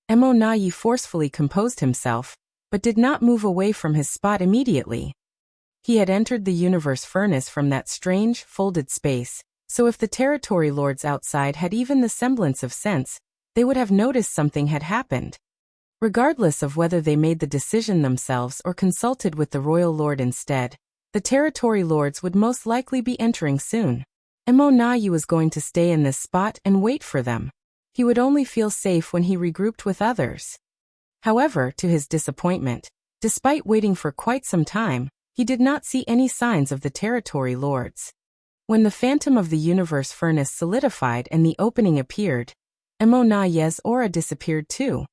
Speaker 1: Mo Nayi forcefully composed himself, but did not move away from his spot immediately. He had entered the universe furnace from that strange, folded space, so if the territory lords outside had even the semblance of sense, they would have noticed something had happened. Regardless of whether they made the decision themselves or consulted with the royal lord instead, the territory lords would most likely be entering soon. Mo Nayi was going to stay in this spot and wait for them. He would only feel safe when he regrouped with others. However, to his disappointment, despite waiting for quite some time, he did not see any signs of the territory lords. When the phantom of the universe furnace solidified and the opening appeared, Mo Nayi's aura disappeared too.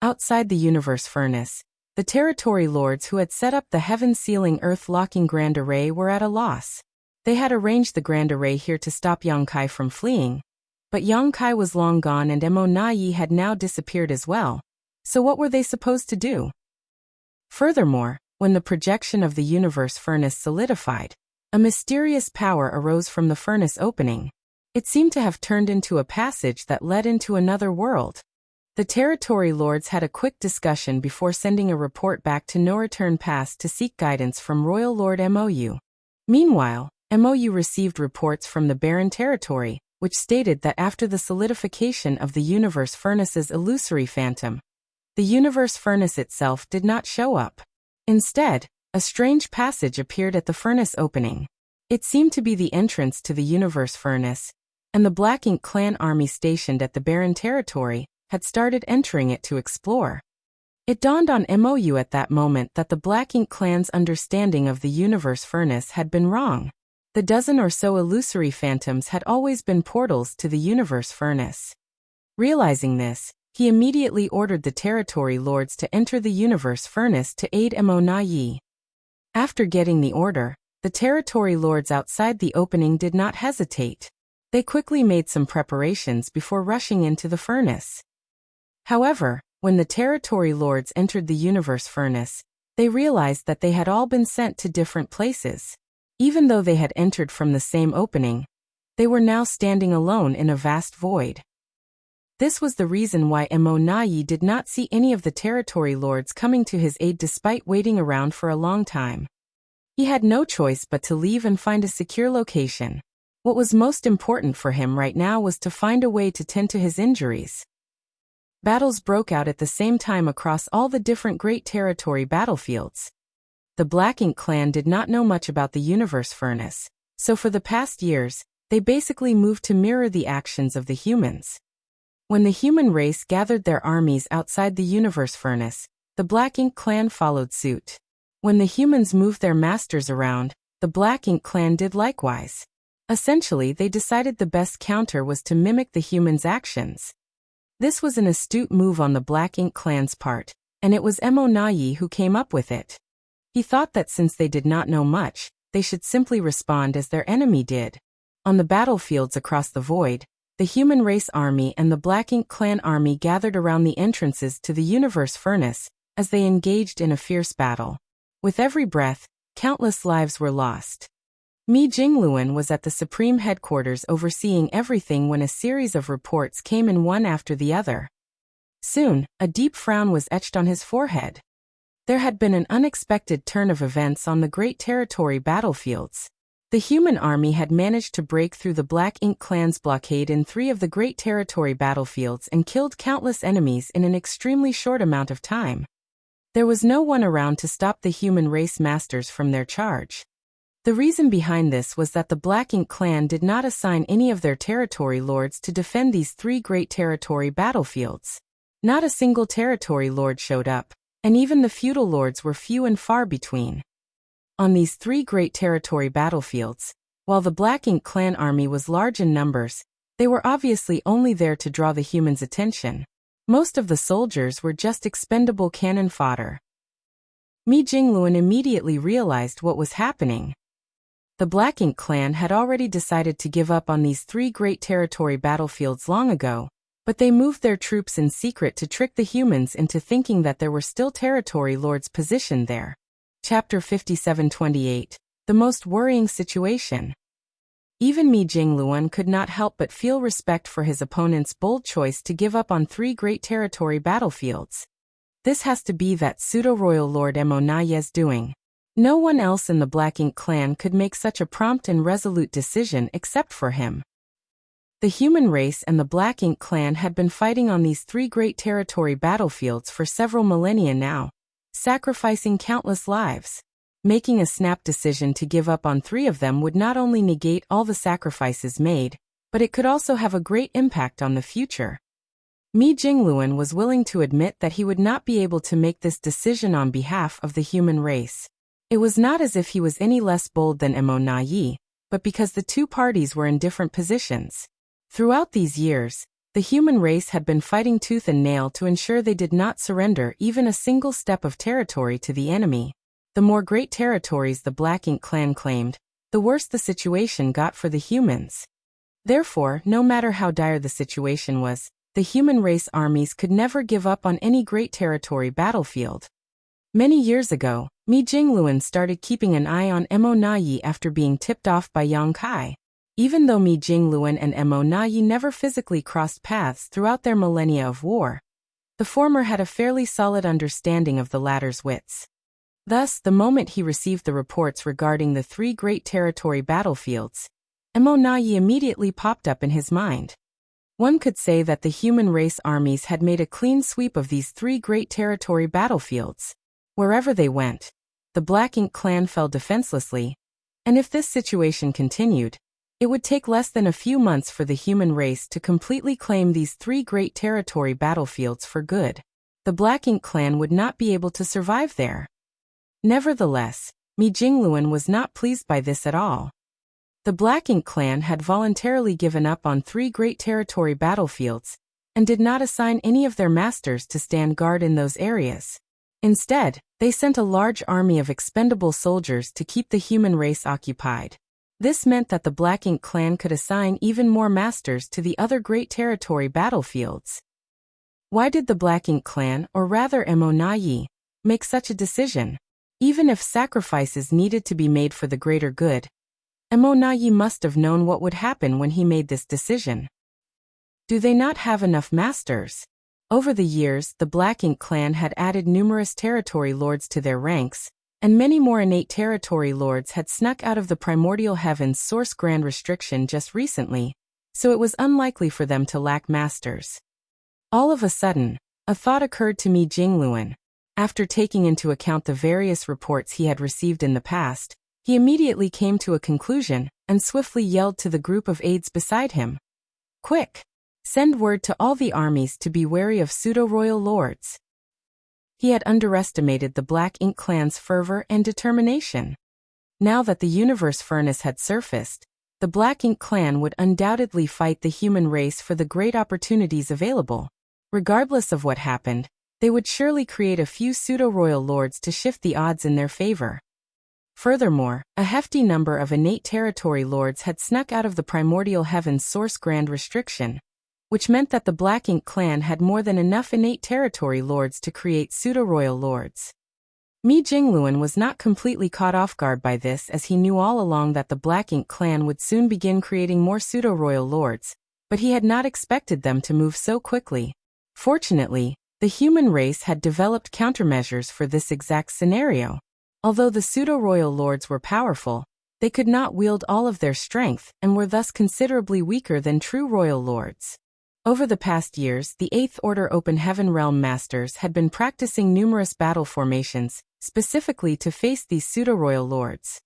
Speaker 1: Outside the universe furnace, the territory lords who had set up the heaven-sealing earth-locking Grand Array were at a loss. They had arranged the Grand Array here to stop Yang Kai from fleeing, but Yang Kai was long gone and Mo Nayi had now disappeared as well. So what were they supposed to do? Furthermore, when the projection of the universe furnace solidified, a mysterious power arose from the furnace opening. It seemed to have turned into a passage that led into another world. The territory lords had a quick discussion before sending a report back to No Return Pass to seek guidance from Royal Lord Mou. Meanwhile, Mou received reports from the Barren Territory, which stated that after the solidification of the universe furnace's illusory phantom, the universe furnace itself did not show up. Instead, a strange passage appeared at the furnace opening. It seemed to be the entrance to the universe furnace, and the Black Ink clan army stationed at the Barren Territory had started entering it to explore. It dawned on Mou at that moment that the Black Ink clan's understanding of the universe furnace had been wrong. The dozen or so illusory phantoms had always been portals to the universe furnace. Realizing this, he immediately ordered the territory lords to enter the universe furnace to aid Mo Nayi. After getting the order, the territory lords outside the opening did not hesitate. They quickly made some preparations before rushing into the furnace. However, when the territory lords entered the universe furnace, they realized that they had all been sent to different places. Even though they had entered from the same opening, they were now standing alone in a vast void. This was the reason why Mo Nayi did not see any of the territory lords coming to his aid despite waiting around for a long time. He had no choice but to leave and find a secure location. What was most important for him right now was to find a way to tend to his injuries. Battles broke out at the same time across all the different Great Territory battlefields. The Black Ink clan did not know much about the universe furnace, so for the past years, they basically moved to mirror the actions of the humans. When the human race gathered their armies outside the universe furnace, the Black Ink clan followed suit. When the humans moved their masters around, the Black Ink clan did likewise. Essentially, they decided the best counter was to mimic the humans' actions. This was an astute move on the Black Ink clan's part, and it was Mo Nayi who came up with it. He thought that since they did not know much, they should simply respond as their enemy did. On the battlefields across the void, the human race army and the Black Ink clan army gathered around the entrances to the universe furnace as they engaged in a fierce battle. With every breath, countless lives were lost. Mi Jingluan was at the Supreme Headquarters overseeing everything when a series of reports came in one after the other. Soon, a deep frown was etched on his forehead. There had been an unexpected turn of events on the Great Territory battlefields. The human army had managed to break through the Black Ink clan's blockade in 3 of the Great Territory battlefields and killed countless enemies in an extremely short amount of time. There was no one around to stop the human race masters from their charge. The reason behind this was that the Black Ink clan did not assign any of their territory lords to defend these 3 great territory battlefields. Not a single territory lord showed up, and even the feudal lords were few and far between. On these 3 great territory battlefields, while the Black Ink clan army was large in numbers, they were obviously only there to draw the humans' attention. Most of the soldiers were just expendable cannon fodder. Mi Jingluan immediately realized what was happening. The Black Ink clan had already decided to give up on these 3 great territory battlefields long ago, but they moved their troops in secret to trick the humans into thinking that there were still territory lords positioned there. Chapter 57:28. The most worrying situation. Even Mi Jingluan could not help but feel respect for his opponent's bold choice to give up on 3 great territory battlefields. This has to be that pseudo-royal Lord Mo Naye's doing. No one else in the Black Ink clan could make such a prompt and resolute decision except for him. The human race and the Black Ink clan had been fighting on these 3 great territory battlefields for several millennia now, sacrificing countless lives. Making a snap decision to give up on 3 of them would not only negate all the sacrifices made, but it could also have a great impact on the future. Mi Jingluan was willing to admit that he would not be able to make this decision on behalf of the human race. It was not as if he was any less bold than Mo Naye, but because the 2 parties were in different positions. Throughout these years, the human race had been fighting tooth and nail to ensure they did not surrender even a single step of territory to the enemy. The more great territories the Black Ink clan claimed, the worse the situation got for the humans. Therefore, no matter how dire the situation was, the human race armies could never give up on any great territory battlefield. Many years ago, Mi Jingluan started keeping an eye on Mo Naye after being tipped off by Yang Kai. Even though Mi Jingluan and Mo Naye never physically crossed paths throughout their millennia of war, the former had a fairly solid understanding of the latter's wits. Thus, the moment he received the reports regarding the 3 great territory battlefields, Mo Naye immediately popped up in his mind. One could say that the human race armies had made a clean sweep of these 3 great territory battlefields. Wherever they went, the Black Ink clan fell defenselessly, and if this situation continued, it would take less than a few months for the human race to completely claim these 3 great territory battlefields for good. The Black Ink clan would not be able to survive there. Nevertheless, Mi Jingluan was not pleased by this at all. The Black Ink clan had voluntarily given up on 3 great territory battlefields, and did not assign any of their masters to stand guard in those areas. Instead, they sent a large army of expendable soldiers to keep the human race occupied. This meant that the Black Ink clan could assign even more masters to the other great territory battlefields. Why did the Black Ink clan, or rather Mo Naye, make such a decision? Even if sacrifices needed to be made for the greater good, Mo Naye must have known what would happen when he made this decision. Do they not have enough masters? Over the years, the Black Ink clan had added numerous territory lords to their ranks, and many more innate territory lords had snuck out of the primordial heavens source grand restriction just recently, so it was unlikely for them to lack masters. All of a sudden, a thought occurred to Mi Jingluan. After taking into account the various reports he had received in the past, he immediately came to a conclusion, and swiftly yelled to the group of aides beside him. "Quick! Send word to all the armies to be wary of pseudo-royal lords." He had underestimated the Black Ink clan's fervor and determination. Now that the universe furnace had surfaced, the Black Ink clan would undoubtedly fight the human race for the great opportunities available. Regardless of what happened, they would surely create a few pseudo-royal lords to shift the odds in their favor. Furthermore, a hefty number of innate territory lords had snuck out of the primordial heavens source grand restriction, which meant that the Black Ink clan had more than enough innate territory lords to create pseudo-royal lords. Mi Jingluan was not completely caught off guard by this, as he knew all along that the Black Ink clan would soon begin creating more pseudo-royal lords, but he had not expected them to move so quickly. Fortunately, the human race had developed countermeasures for this exact scenario. Although the pseudo-royal lords were powerful, they could not wield all of their strength and were thus considerably weaker than true royal lords. Over the past years, the 8th Order Open Heaven Realm Masters had been practicing numerous battle formations, specifically to face these pseudo-royal lords.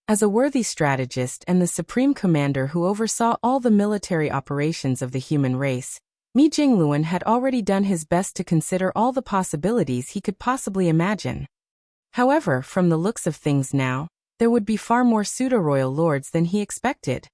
Speaker 1: As a worthy strategist and the supreme commander who oversaw all the military operations of the human race, Mi Jingluan had already done his best to consider all the possibilities he could possibly imagine. However, from the looks of things now, there would be far more pseudo-royal lords than he expected.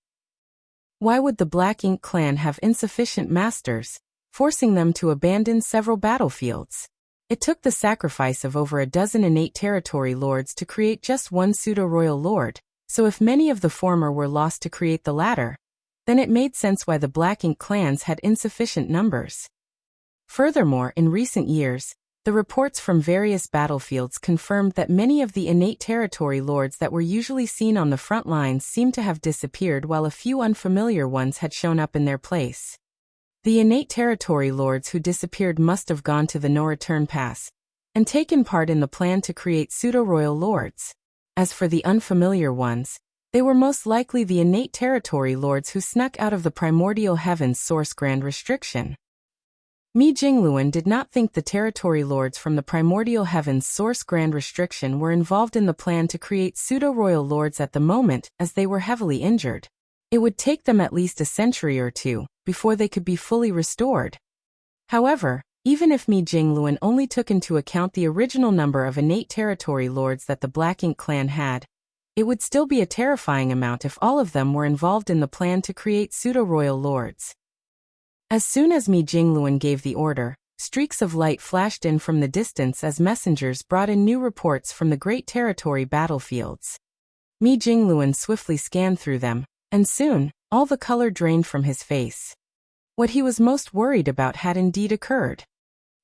Speaker 1: Why would the Black Ink clan have insufficient masters, forcing them to abandon several battlefields? It took the sacrifice of over a dozen innate territory lords to create just one pseudo-royal lord, so if many of the former were lost to create the latter, then it made sense why the Black Ink clans had insufficient numbers. Furthermore, in recent years, the reports from various battlefields confirmed that many of the innate territory lords that were usually seen on the front lines seemed to have disappeared, while a few unfamiliar ones had shown up in their place. The innate territory lords who disappeared must have gone to the no-return pass and taken part in the plan to create pseudo-royal lords. As for the unfamiliar ones, they were most likely the innate territory lords who snuck out of the primordial heavens source grand restriction. Mi Jingluan did not think the territory lords from the primordial heavens source grand restriction were involved in the plan to create pseudo-royal lords at the moment, as they were heavily injured. It would take them at least a century or two before they could be fully restored. However, even if Mi Jingluan only took into account the original number of innate territory lords that the Black Ink clan had, it would still be a terrifying amount if all of them were involved in the plan to create pseudo-royal lords. As soon as Mi Jingluan gave the order, streaks of light flashed in from the distance as messengers brought in new reports from the great territory battlefields. Mi Jingluan swiftly scanned through them, and soon, all the color drained from his face. What he was most worried about had indeed occurred.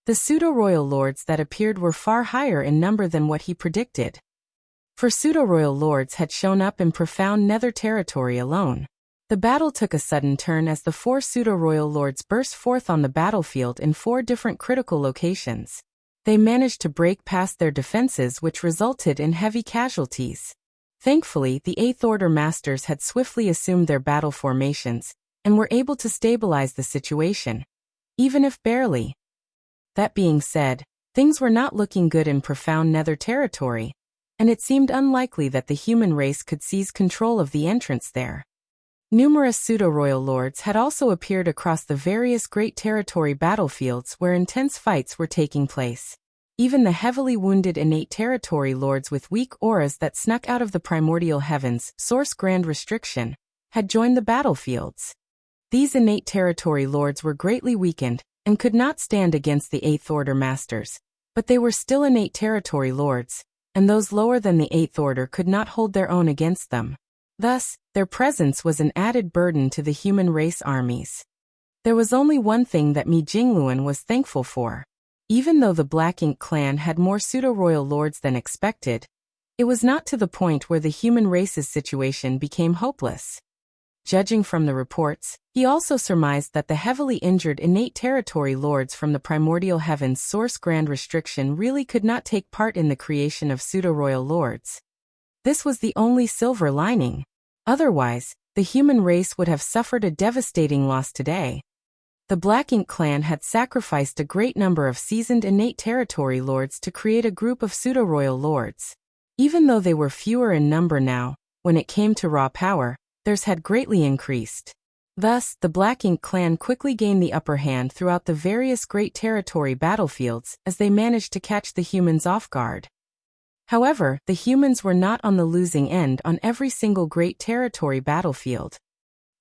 Speaker 1: The pseudo-royal lords that appeared were far higher in number than what he predicted. For pseudo-royal lords had shown up in profound nether territory alone. The battle took a sudden turn as the 4 pseudo-royal lords burst forth on the battlefield in 4 different critical locations. They managed to break past their defenses, which resulted in heavy casualties. Thankfully, the 8th Order Masters had swiftly assumed their battle formations and were able to stabilize the situation, even if barely. That being said, things were not looking good in profound nether territory, and it seemed unlikely that the human race could seize control of the entrance there. Numerous pseudo-royal lords had also appeared across the various great territory battlefields where intense fights were taking place. Even the heavily wounded innate territory lords with weak auras that snuck out of the primordial heavens source grand restriction had joined the battlefields. These innate territory lords were greatly weakened and could not stand against the 8th Order Masters, but they were still innate territory lords, and those lower than the 8th Order could not hold their own against them. Thus, their presence was an added burden to the human race armies. There was only one thing that Mi Jingluan was thankful for. Even though the Black Ink clan had more pseudo-royal lords than expected, it was not to the point where the human race's situation became hopeless. Judging from the reports, he also surmised that the heavily injured innate territory lords from the primordial heavens source grand restriction really could not take part in the creation of pseudo-royal lords. This was the only silver lining. Otherwise, the human race would have suffered a devastating loss today. The Black Ink clan had sacrificed a great number of seasoned innate territory lords to create a group of pseudo-royal lords. Even though they were fewer in number now, when it came to raw power, theirs had greatly increased. Thus, the Black Ink clan quickly gained the upper hand throughout the various great territory battlefields as they managed to catch the humans off guard. However, the humans were not on the losing end on every single great territory battlefield.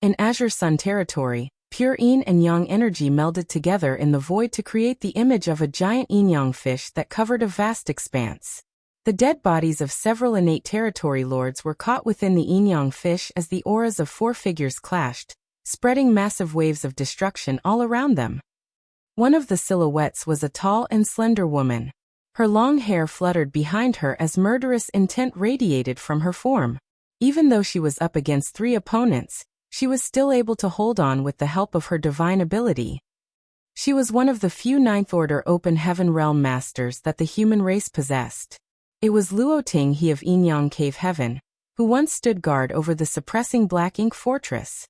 Speaker 1: In Azure Sun territory, pure yin and yang energy melded together in the void to create the image of a giant yin-yang fish that covered a vast expanse. The dead bodies of several innate territory lords were caught within the yin-yang fish as the auras of 4 figures clashed, spreading massive waves of destruction all around them. One of the silhouettes was a tall and slender woman. Her long hair fluttered behind her as murderous intent radiated from her form. Even though she was up against 3 opponents, she was still able to hold on with the help of her divine ability. She was one of the few 9th Order Open Heaven Realm Masters that the human race possessed. It was Luo Ting He of Yin-Yang Cave Heaven, who once stood guard over the suppressing Black Ink Fortress.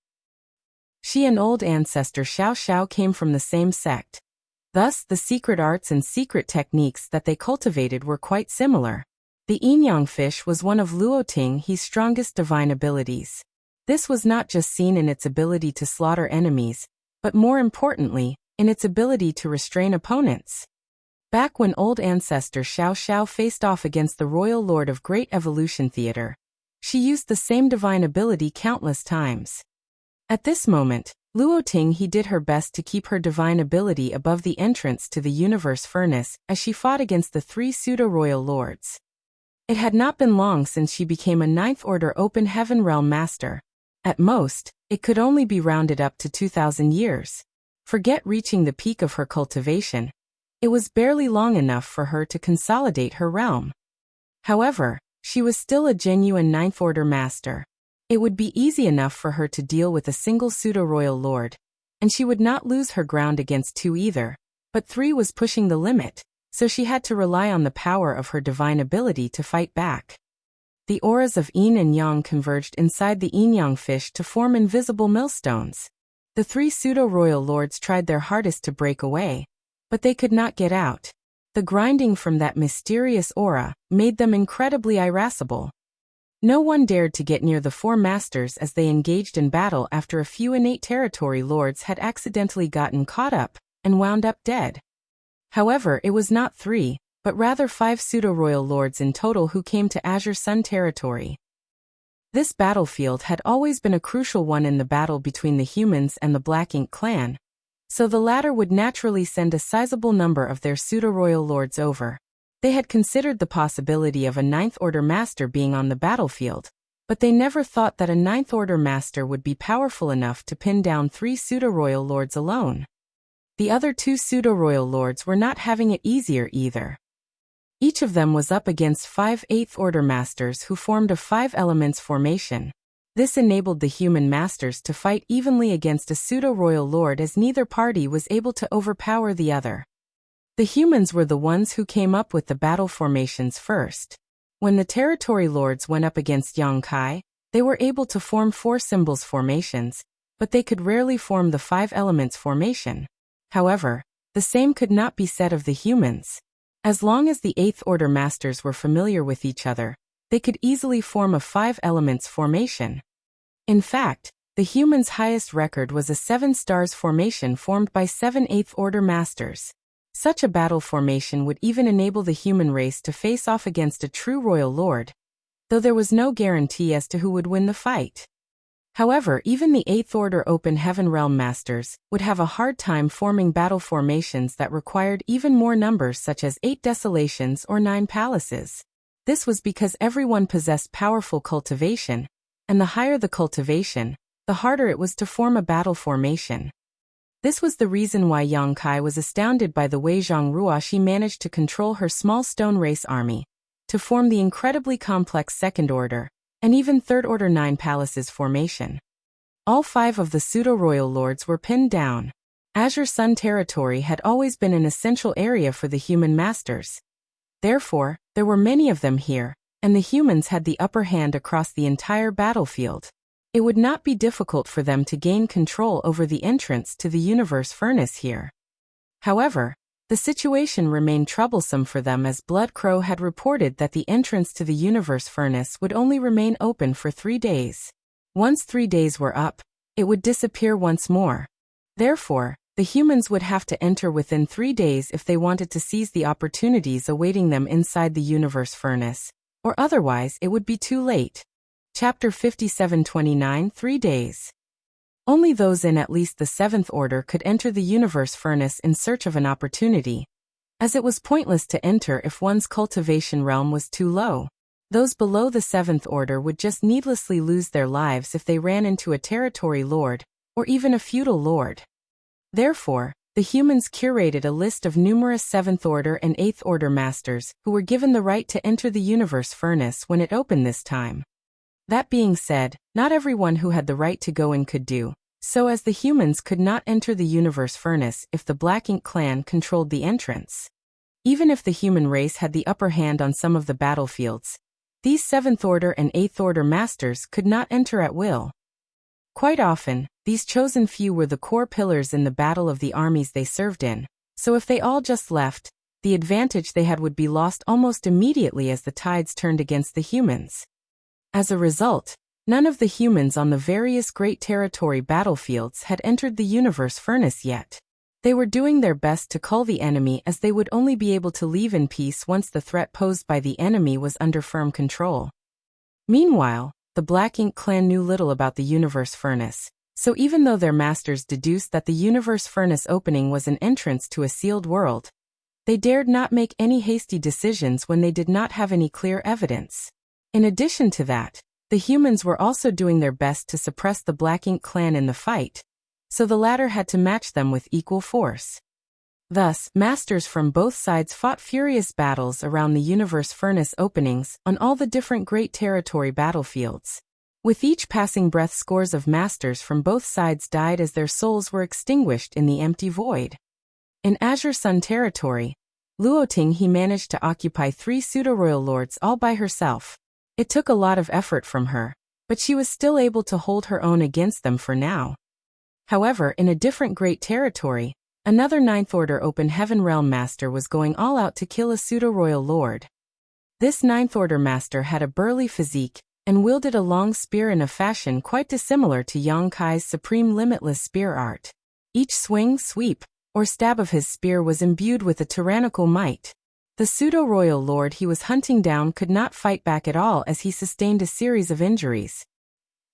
Speaker 1: She and old ancestor Xiao Xiao came from the same sect. Thus, the secret arts and secret techniques that they cultivated were quite similar. The yin-yang fish was one of Luo Tinghe's strongest divine abilities. This was not just seen in its ability to slaughter enemies, but more importantly, in its ability to restrain opponents. Back when old ancestor Xiao Xiao faced off against the royal lord of Great Evolution Theater, she used the same divine ability countless times. At this moment, Luo Tinghe did her best to keep her divine ability above the entrance to the universe furnace as she fought against the 3 pseudo-royal lords. It had not been long since she became a 9th Order Open Heaven Realm Master. At most, it could only be rounded up to 2,000 years. Forget reaching the peak of her cultivation. It was barely long enough for her to consolidate her realm. However, she was still a genuine 9th Order Master. It would be easy enough for her to deal with a single pseudo-royal lord, and she would not lose her ground against 2 either, but 3 was pushing the limit, so she had to rely on the power of her divine ability to fight back. The auras of yin and yang converged inside the yin-yang fish to form invisible millstones. The 3 pseudo-royal lords tried their hardest to break away, but they could not get out. The grinding from that mysterious aura made them incredibly irascible. No one dared to get near the 4 masters as they engaged in battle after a few innate territory lords had accidentally gotten caught up and wound up dead. However, it was not 3, but rather 5 pseudo-royal lords in total who came to Azure Sun territory. This battlefield had always been a crucial one in the battle between the humans and the Black Ink clan, so the latter would naturally send a sizable number of their pseudo-royal lords over. They had considered the possibility of a 9th Order Master being on the battlefield, but they never thought that a 9th Order Master would be powerful enough to pin down 3 pseudo-royal lords alone. The other 2 pseudo-royal lords were not having it easier either. Each of them was up against 5 8th Order Masters who formed a 5 elements formation. This enabled the human masters to fight evenly against a pseudo-royal lord as neither party was able to overpower the other. The humans were the ones who came up with the battle formations first. When the territory lords went up against Yang Kai, they were able to form 4 symbols formations, but they could rarely form the 5 elements formation. However, the same could not be said of the humans. As long as the 8th Order Masters were familiar with each other, they could easily form a 5 elements formation. In fact, the humans' highest record was a 7 stars formation formed by 7 8th Order Masters. Such a battle formation would even enable the human race to face off against a true royal lord, though there was no guarantee as to who would win the fight. However, even the 8th Order Open Heaven Realm Masters would have a hard time forming battle formations that required even more numbers such as 8 desolations or 9 palaces. This was because everyone possessed powerful cultivation, and the higher the cultivation, the harder it was to form a battle formation. This was the reason why Yang Kai was astounded by the way Zhang Ruoxi managed to control her small stone race army to form the incredibly complex Second Order, and even Third Order 9 Palaces formation. All 5 of the pseudo-royal lords were pinned down. Azure Sun territory had always been an essential area for the human masters. Therefore, there were many of them here, and the humans had the upper hand across the entire battlefield. It would not be difficult for them to gain control over the entrance to the universe furnace here. However, the situation remained troublesome for them as Blood Crow had reported that the entrance to the universe furnace would only remain open for 3 days. Once 3 days were up, it would disappear once more. Therefore, the humans would have to enter within 3 days if they wanted to seize the opportunities awaiting them inside the universe furnace, or otherwise it would be too late. Chapter 5729 3 days. Only those in at least the 7th Order could enter the universe furnace in search of an opportunity, as it was pointless to enter if one's cultivation realm was too low. Those below the 7th Order would just needlessly lose their lives if they ran into a territory lord, or even a feudal lord. Therefore, the humans curated a list of numerous 7th Order and 8th Order masters who were given the right to enter the universe furnace when it opened this time. That being said, not everyone who had the right to go in could do so, as the humans could not enter the universe furnace if the Black Ink clan controlled the entrance. Even if the human race had the upper hand on some of the battlefields, these 7th Order and 8th Order masters could not enter at will. Quite often, these chosen few were the core pillars in the battle of the armies they served in, so if they all just left, the advantage they had would be lost almost immediately as the tides turned against the humans. As a result, none of the humans on the various Great Territory battlefields had entered the universe furnace yet. They were doing their best to cull the enemy, as they would only be able to leave in peace once the threat posed by the enemy was under firm control. Meanwhile, the Black Ink clan knew little about the universe furnace, so even though their masters deduced that the universe furnace opening was an entrance to a sealed world, they dared not make any hasty decisions when they did not have any clear evidence. In addition to that, the humans were also doing their best to suppress the Black Ink clan in the fight, so the latter had to match them with equal force. Thus, masters from both sides fought furious battles around the universe furnace openings on all the different Great Territory battlefields. With each passing breath, scores of masters from both sides died as their souls were extinguished in the empty void. In Azure Sun territory, Luoting he managed to occupy 3 pseudo-royal lords all by herself. It took a lot of effort from her, but she was still able to hold her own against them for now. However, in a different Great Territory, another Ninth Order Open Heaven Realm Master was going all out to kill a pseudo-royal lord. This Ninth Order Master had a burly physique and wielded a long spear in a fashion quite dissimilar to Yang Kai's supreme limitless spear art. Each swing, sweep, or stab of his spear was imbued with a tyrannical might. The pseudo-royal lord he was hunting down could not fight back at all as he sustained a series of injuries.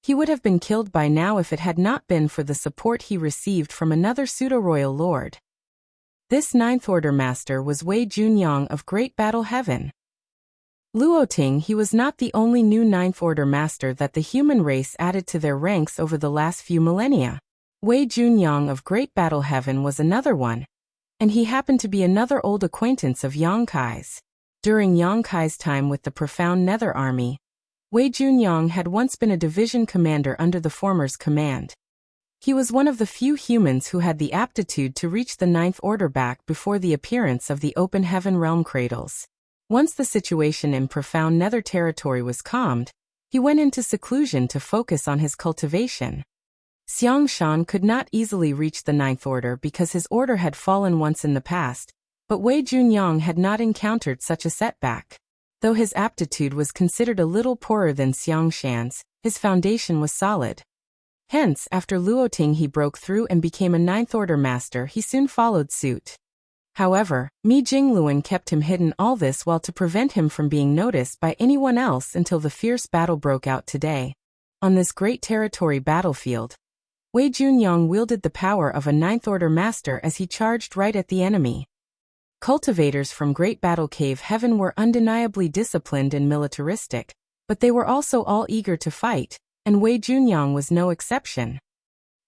Speaker 1: He would have been killed by now if it had not been for the support he received from another pseudo-royal lord. This Ninth Order Master was Wei Junyang of Great Battle Heaven. Luoting he was not the only new Ninth Order Master that the human race added to their ranks over the last few millennia. Wei Junyang of Great Battle Heaven was another one, and he happened to be another old acquaintance of Yang Kai's. During Yang Kai's time with the Profound Nether Army, Wei Junyang had once been a division commander under the former's command. He was one of the few humans who had the aptitude to reach the Ninth Order back before the appearance of the Open Heaven Realm Cradles. Once the situation in Profound Nether territory was calmed, he went into seclusion to focus on his cultivation. Xiang Shan could not easily reach the Ninth Order because his order had fallen once in the past, but Wei Junyang had not encountered such a setback. Though his aptitude was considered a little poorer than Xiang Shan's, his foundation was solid. Hence, after Luoting he broke through and became a Ninth Order Master, he soon followed suit. However, Mi Jingluan kept him hidden, all this while to prevent him from being noticed by anyone else until the fierce battle broke out today. On this Great Territory battlefield, Wei Junyang wielded the power of a Ninth Order Master as he charged right at the enemy. Cultivators from Great Battle Cave Heaven were undeniably disciplined and militaristic, but they were also all eager to fight, and Wei Junyang was no exception.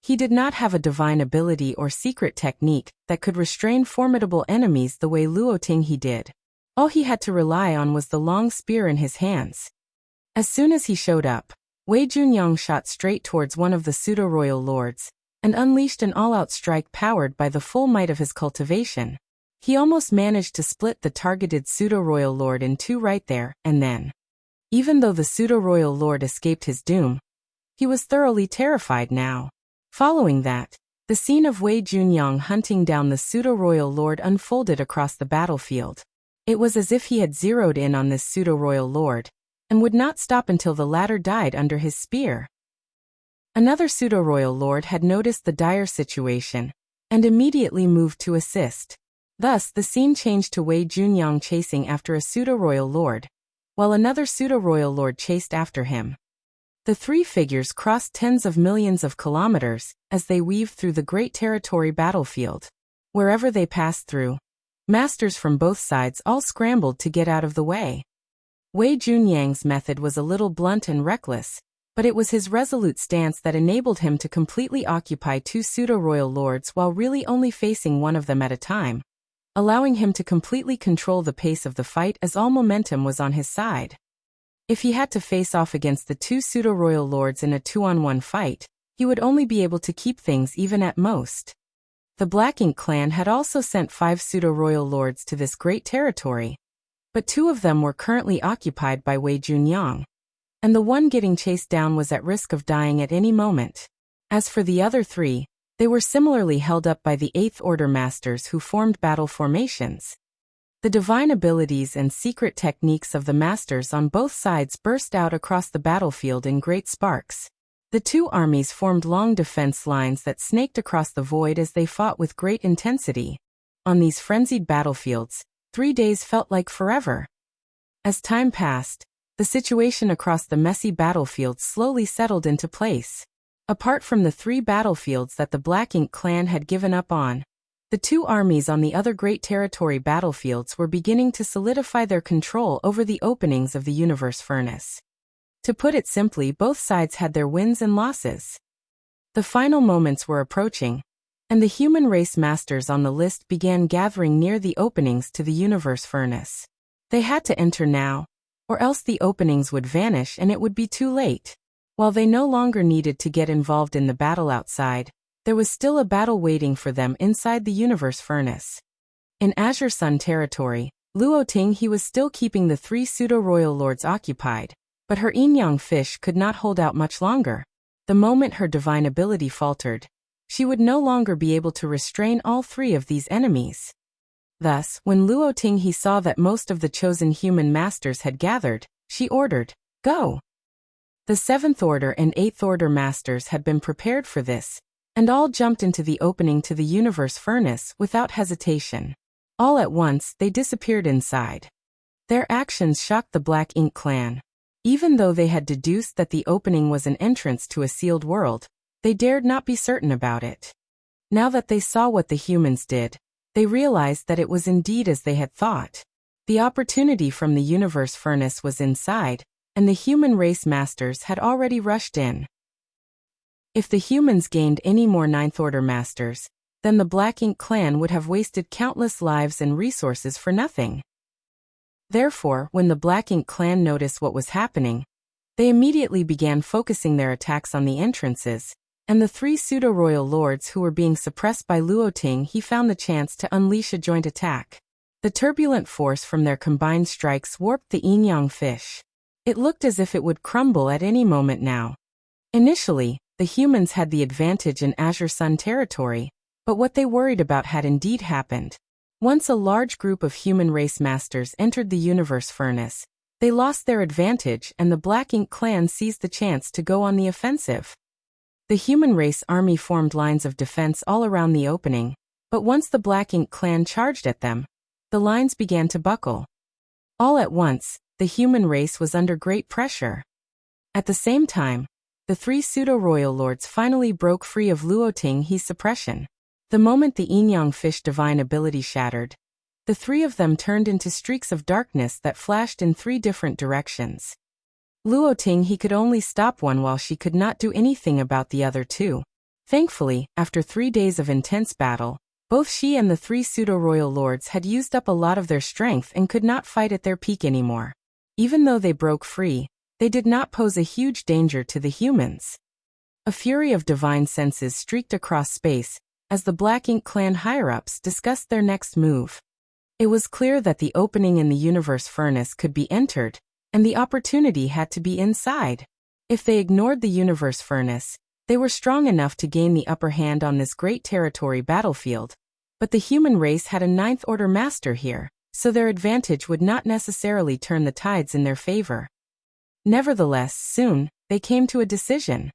Speaker 1: He did not have a divine ability or secret technique that could restrain formidable enemies the way Luoting he did. All he had to rely on was the long spear in his hands. As soon as he showed up, Wei Junyang shot straight towards one of the pseudo-royal lords, and unleashed an all-out strike powered by the full might of his cultivation. He almost managed to split the targeted pseudo-royal lord in two right there and then. Even though the pseudo-royal lord escaped his doom, he was thoroughly terrified now. Following that, the scene of Wei Junyang hunting down the pseudo-royal lord unfolded across the battlefield. It was as if he had zeroed in on this pseudo-royal lord, and would not stop until the latter died under his spear. Another pseudo-royal lord had noticed the dire situation, and immediately moved to assist. Thus, the scene changed to Wei Junyang chasing after a pseudo-royal lord, while another pseudo-royal lord chased after him. The three figures crossed tens of millions of kilometers as they weaved through the Great Territory battlefield. Wherever they passed through, masters from both sides all scrambled to get out of the way. Wei Junyang's method was a little blunt and reckless, but it was his resolute stance that enabled him to completely occupy two pseudo-royal lords while really only facing one of them at a time, allowing him to completely control the pace of the fight as all momentum was on his side. If he had to face off against the two pseudo-royal lords in a 2-on-1 fight, he would only be able to keep things even at most. The Black Ink clan had also sent 5 pseudo-royal lords to this great territory, but 2 of them were currently occupied by Wei Junyang, and the one getting chased down was at risk of dying at any moment. As for the other 3, they were similarly held up by the Eighth Order Masters who formed battle formations. The divine abilities and secret techniques of the masters on both sides burst out across the battlefield in great sparks. The two armies formed long defense lines that snaked across the void as they fought with great intensity. On these frenzied battlefields, 3 days felt like forever. As time passed, the situation across the messy battlefield slowly settled into place. Apart from the 3 battlefields that the Black Ink clan had given up on, the 2 armies on the other great territory battlefields were beginning to solidify their control over the openings of the universe furnace. To put it simply, both sides had their wins and losses. The final moments were approaching, and the human race masters on the list began gathering near the openings to the universe furnace. They had to enter now, or else the openings would vanish and it would be too late. While they no longer needed to get involved in the battle outside, there was still a battle waiting for them inside the universe furnace. In Azure Sun territory, Luoting he was still keeping the 3 pseudo-royal lords occupied, but her yin-yang fish could not hold out much longer. The moment her divine ability faltered, she would no longer be able to restrain all 3 of these enemies. Thus, when Luoting he saw that most of the chosen human masters had gathered, she ordered, "Go!" The 7th Order and 8th Order masters had been prepared for this, and all jumped into the opening to the universe furnace without hesitation. All at once, they disappeared inside. Their actions shocked the Black Ink clan. Even though they had deduced that the opening was an entrance to a sealed world, they dared not be certain about it. Now that they saw what the humans did, they realized that it was indeed as they had thought. The opportunity from the universe furnace was inside, and the human race masters had already rushed in. If the humans gained any more 9th Order masters, then the Black Ink clan would have wasted countless lives and resources for nothing. Therefore, when the Black Ink clan noticed what was happening, they immediately began focusing their attacks on the entrances, and the 3 pseudo-royal lords who were being suppressed by Luoting he found the chance to unleash a joint attack. The turbulent force from their combined strikes warped the yin-yang fish. It looked as if it would crumble at any moment now. Initially, the humans had the advantage in Azure Sun territory, but what they worried about had indeed happened. Once a large group of human race masters entered the universe furnace, they lost their advantage and the Black Ink clan seized the chance to go on the offensive. The human race army formed lines of defense all around the opening, but once the Black Ink clan charged at them, the lines began to buckle. All at once, the human race was under great pressure. At the same time, the 3 pseudo-royal lords finally broke free of Luoting he's suppression. The moment the yin-yang fish divine ability shattered, the 3 of them turned into streaks of darkness that flashed in 3 different directions. Luoting he could only stop one while she could not do anything about the other 2. Thankfully, after 3 days of intense battle, both she and the 3 pseudo-royal lords had used up a lot of their strength and could not fight at their peak anymore. Even though they broke free, they did not pose a huge danger to the humans. A fury of divine senses streaked across space as the Black Ink clan higher-ups discussed their next move. It was clear that the opening in the universe furnace could be entered, and the opportunity had to be inside. If they ignored the universe furnace, they were strong enough to gain the upper hand on this great territory battlefield, but the human race had a 9th Order master here, so their advantage would not necessarily turn the tides in their favor. Nevertheless, soon, they came to a decision.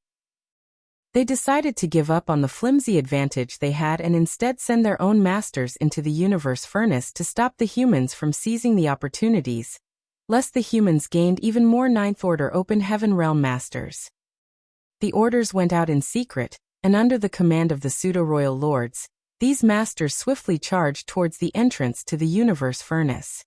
Speaker 1: They decided to give up on the flimsy advantage they had and instead send their own masters into the universe furnace to stop the humans from seizing the opportunities, lest the humans gained even more 9th Order Open Heaven Realm masters. The orders went out in secret, and under the command of the pseudo-royal lords, these masters swiftly charged towards the entrance to the universe furnace.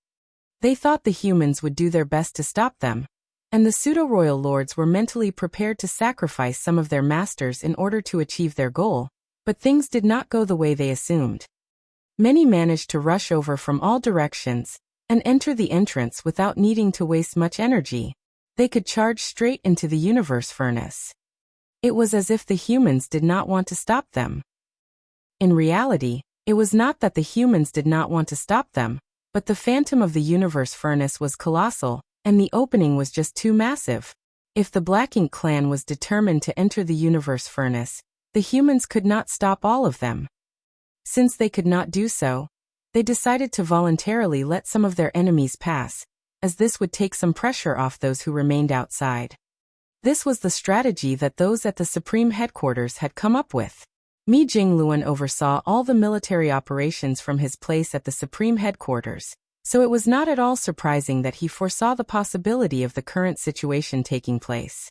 Speaker 1: They thought the humans would do their best to stop them, and the pseudo-royal lords were mentally prepared to sacrifice some of their masters in order to achieve their goal, but things did not go the way they assumed. Many managed to rush over from all directions and enter the entrance without needing to waste much energy. They could charge straight into the universe furnace. It was as if the humans did not want to stop them. In reality, it was not that the humans did not want to stop them, but the phantom of the universe furnace was colossal, and the opening was just too massive. If the Black Ink clan was determined to enter the universe furnace, the humans could not stop all of them. Since they could not do so, They decided to voluntarily let some of their enemies pass, as this would take some pressure off those who remained outside. This was the strategy that those at the Supreme Headquarters had come up with. Mi Jingluan oversaw all the military operations from his place at the Supreme Headquarters, so it was not at all surprising that he foresaw the possibility of the current situation taking place.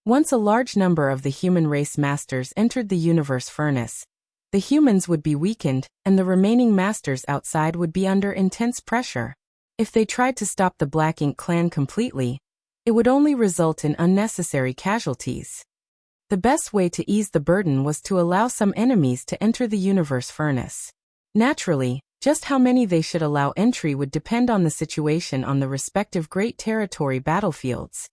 Speaker 1: Once a large number of the human race masters entered the universe furnace, the humans would be weakened, and the remaining masters outside would be under intense pressure. If they tried to stop the Black Ink clan completely, it would only result in unnecessary casualties. The best way to ease the burden was to allow some enemies to enter the universe furnace. Naturally, just how many they should allow entry would depend on the situation on the respective Great Territory battlefields.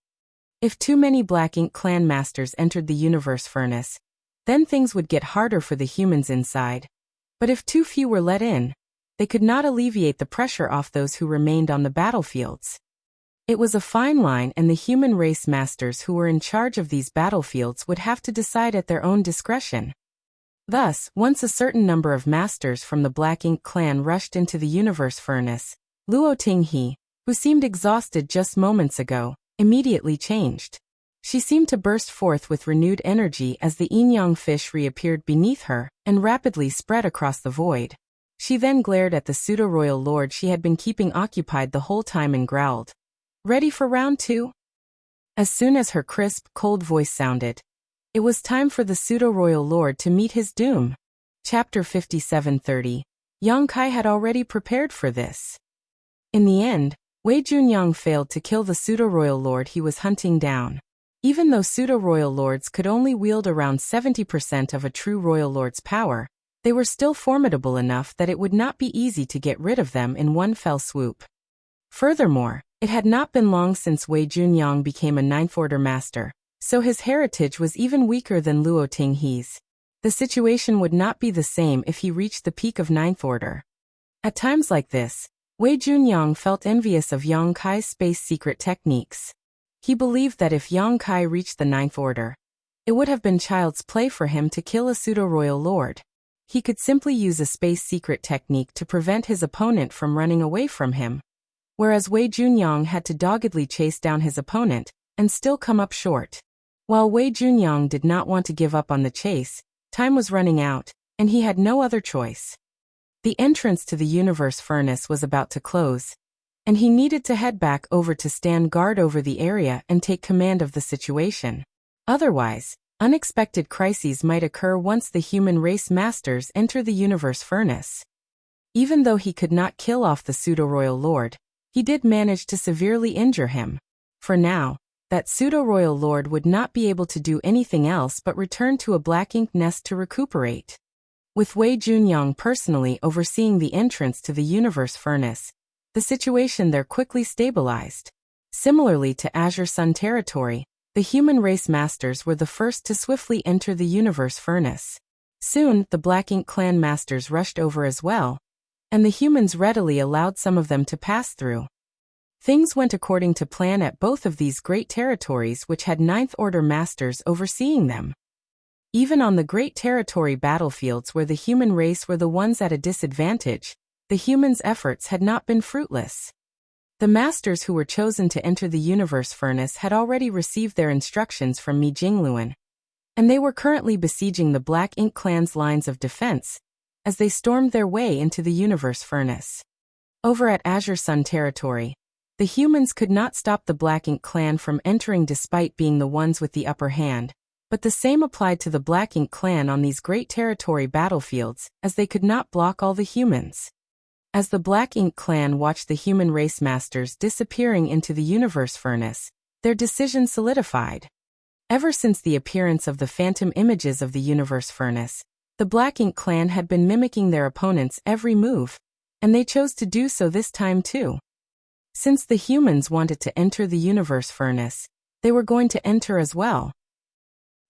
Speaker 1: If too many Black Ink clan masters entered the universe furnace, then things would get harder for the humans inside. But if too few were let in, they could not alleviate the pressure off those who remained on the battlefields. It was a fine line, and the human race masters who were in charge of these battlefields would have to decide at their own discretion. Thus, once a certain number of masters from the Black Ink clan rushed into the universe furnace, Luo Tinghe, who seemed exhausted just moments ago, immediately changed. She seemed to burst forth with renewed energy as the yin-yang fish reappeared beneath her and rapidly spread across the void. She then glared at the pseudo-royal lord she had been keeping occupied the whole time and growled, "Ready for round 2? As soon as her crisp, cold voice sounded, it was time for the pseudo-royal lord to meet his doom. Chapter 57:30. Yang Kai had already prepared for this. In the end, Wei Junyang failed to kill the pseudo-royal lord he was hunting down. Even though pseudo-royal lords could only wield around 70% of a true royal lord's power, they were still formidable enough that it would not be easy to get rid of them in one fell swoop. Furthermore, it had not been long since Wei Junyang became a Ninth Order master, so his heritage was even weaker than Luo Tinghe's. The situation would not be the same if he reached the peak of Ninth Order. At times like this, Wei Junyang felt envious of Yang Kai's space secret techniques. He believed that if Yang Kai reached the Ninth Order, it would have been child's play for him to kill a pseudo-royal lord. He could simply use a space secret technique to prevent his opponent from running away from him, whereas Wei Junyang had to doggedly chase down his opponent and still come up short. While Wei Junyang did not want to give up on the chase, time was running out, and he had no other choice. The entrance to the universe furnace was about to close, and he needed to head back over to stand guard over the area and take command of the situation. Otherwise, unexpected crises might occur once the human race masters enter the universe furnace. Even though he could not kill off the pseudo-royal lord, he did manage to severely injure him. For now, that pseudo-royal lord would not be able to do anything else but return to a Black Ink nest to recuperate. With Wei Junyang personally overseeing the entrance to the universe furnace, the situation there quickly stabilized. Similarly to Azure Sun territory, the human race masters were the first to swiftly enter the universe furnace. Soon, the Black Ink clan masters rushed over as well, and the humans readily allowed some of them to pass through. Things went according to plan at both of these great territories, which had Ninth Order masters overseeing them. Even on the Great Territory battlefields where the human race were the ones at a disadvantage, the humans' efforts had not been fruitless. The masters who were chosen to enter the universe furnace had already received their instructions from Mi Jingluan, and they were currently besieging the Black Ink clan's lines of defense as they stormed their way into the universe furnace. Over at Azure Sun territory, the humans could not stop the Black Ink clan from entering despite being the ones with the upper hand, but the same applied to the Black Ink clan on these Great Territory battlefields, as they could not block all the humans. As the Black Ink clan watched the human race masters disappearing into the universe furnace, their decision solidified. Ever since the appearance of the phantom images of the universe furnace, the Black Ink clan had been mimicking their opponents' every move, and they chose to do so this time too. Since the humans wanted to enter the universe furnace, they were going to enter as well.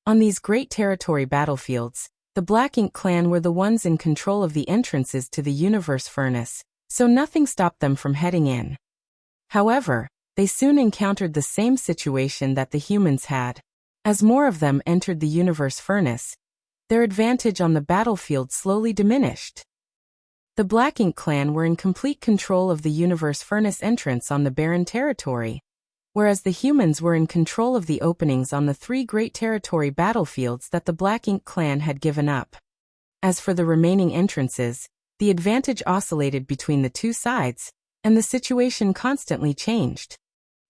Speaker 1: On these Great Territory battlefields, the Black Ink clan were the ones in control of the entrances to the universe furnace, so nothing stopped them from heading in. However, they soon encountered the same situation that the humans had. As more of them entered the universe furnace, their advantage on the battlefield slowly diminished. The Black Ink clan were in complete control of the Universe Furnace entrance on the barren territory, whereas the humans were in control of the openings on the 3 Great Territory battlefields that the Black Ink clan had given up. As for the remaining entrances, the advantage oscillated between the two sides, and the situation constantly changed.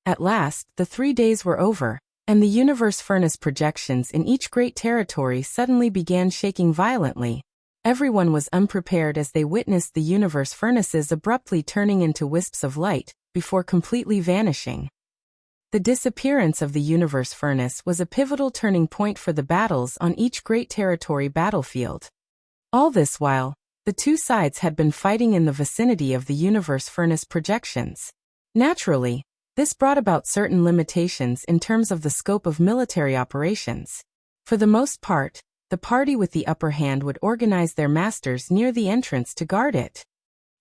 Speaker 1: At last, the 3 days were over, and the Universe Furnace projections in each Great Territory suddenly began shaking violently. Everyone was unprepared as they witnessed the Universe Furnaces abruptly turning into wisps of light, before completely vanishing. The disappearance of the Universe Furnace was a pivotal turning point for the battles on each Great Territory battlefield. All this while, the two sides had been fighting in the vicinity of the Universe Furnace projections. Naturally, this brought about certain limitations in terms of the scope of military operations. For the most part, the party with the upper hand would organize their masters near the entrance to guard it.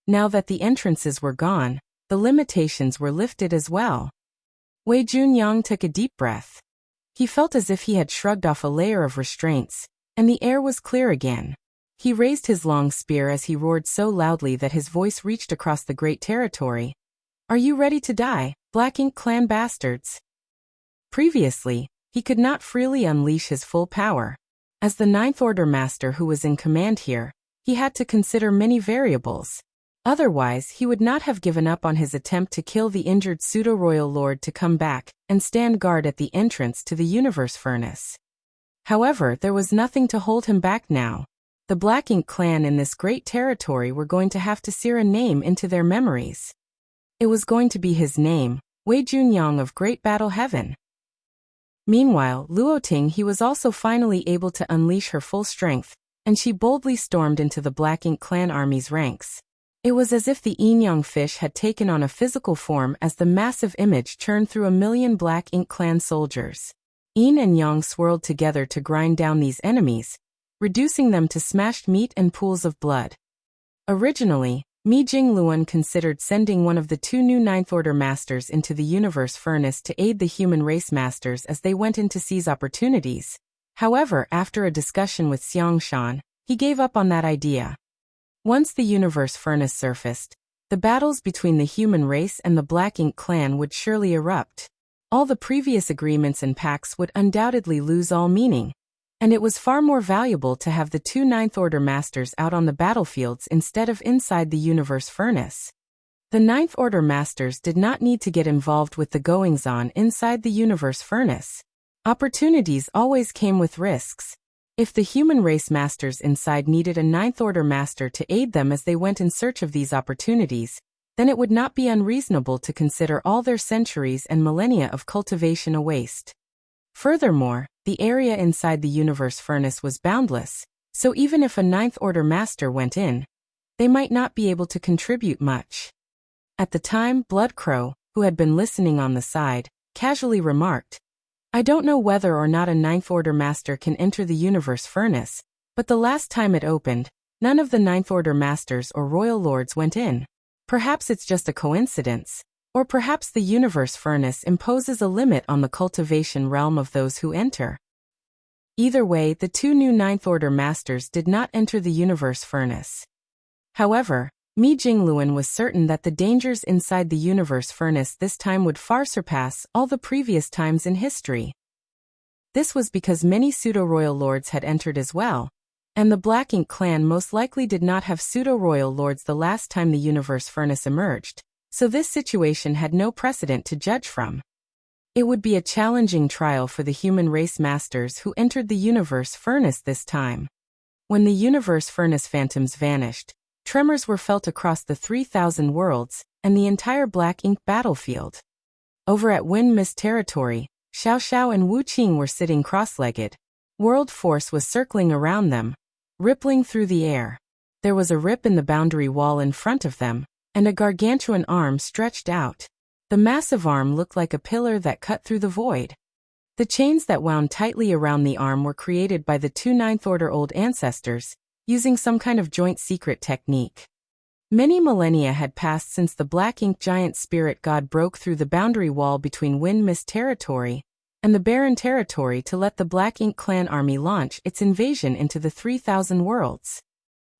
Speaker 1: Now that the entrances were gone, the limitations were lifted as well. Wei Junyang took a deep breath. He felt as if he had shrugged off a layer of restraints, and the air was clear again. He raised his long spear as he roared so loudly that his voice reached across the Great Territory. "Are you ready to die, Black Ink clan bastards?" Previously, he could not freely unleash his full power. As the Ninth Order Master who was in command here, he had to consider many variables. Otherwise, he would not have given up on his attempt to kill the injured pseudo-royal lord to come back and stand guard at the entrance to the Universe Furnace. However, there was nothing to hold him back now. The Black Ink clan in this great territory were going to have to sear a name into their memories. It was going to be his name, Wei Junyang of Great Battle Heaven. Meanwhile, Luoting he was also finally able to unleash her full strength, and she boldly stormed into the Black Ink clan army's ranks. It was as if the Yin-Yang fish had taken on a physical form as the massive image churned through 1,000,000 Black Ink clan soldiers. Yin and Yang swirled together to grind down these enemies, reducing them to smashed meat and pools of blood. Originally, Mi Jingluan considered sending one of the 2 new Ninth Order Masters into the Universe Furnace to aid the human race masters as they went in to seize opportunities. However, after a discussion with Xiang Shan, he gave up on that idea. Once the Universe Furnace surfaced, the battles between the human race and the Black Ink clan would surely erupt. All the previous agreements and pacts would undoubtedly lose all meaning, and it was far more valuable to have the 2 Ninth Order Masters out on the battlefields instead of inside the Universe Furnace. The Ninth Order Masters did not need to get involved with the goings-on inside the Universe Furnace. Opportunities always came with risks. If the human race masters inside needed a Ninth Order Master to aid them as they went in search of these opportunities, then it would not be unreasonable to consider all their centuries and millennia of cultivation a waste. Furthermore, the area inside the Universe Furnace was boundless, so even if a Ninth Order Master went in, they might not be able to contribute much. At the time, Bloodcrow, who had been listening on the side, casually remarked, "I don't know whether or not a Ninth Order Master can enter the Universe Furnace, but the last time it opened, none of the Ninth Order Masters or Royal Lords went in. Perhaps it's just a coincidence. Or perhaps the Universe Furnace imposes a limit on the cultivation realm of those who enter." Either way, the 2 new Ninth Order Masters did not enter the Universe Furnace. However, Mi Jingluan was certain that the dangers inside the Universe Furnace this time would far surpass all the previous times in history. This was because many pseudo-royal lords had entered as well, and the Black Ink clan most likely did not have pseudo-royal lords the last time the Universe Furnace emerged. So this situation had no precedent to judge from. It would be a challenging trial for the human race masters who entered the Universe Furnace this time. When the Universe Furnace phantoms vanished, tremors were felt across the 3,000 worlds and the entire Black Ink battlefield. Over at Wind Mist territory, Xiao Xiao and Wu Qing were sitting cross-legged. World force was circling around them, rippling through the air. There was a rip in the boundary wall in front of them, and a gargantuan arm stretched out. The massive arm looked like a pillar that cut through the void. The chains that wound tightly around the arm were created by the 2 Ninth Order old ancestors, using some kind of joint secret technique. Many millennia had passed since the Black Ink giant spirit god broke through the boundary wall between Wind Mist territory and the barren territory to let the Black Ink clan army launch its invasion into the 3,000 worlds.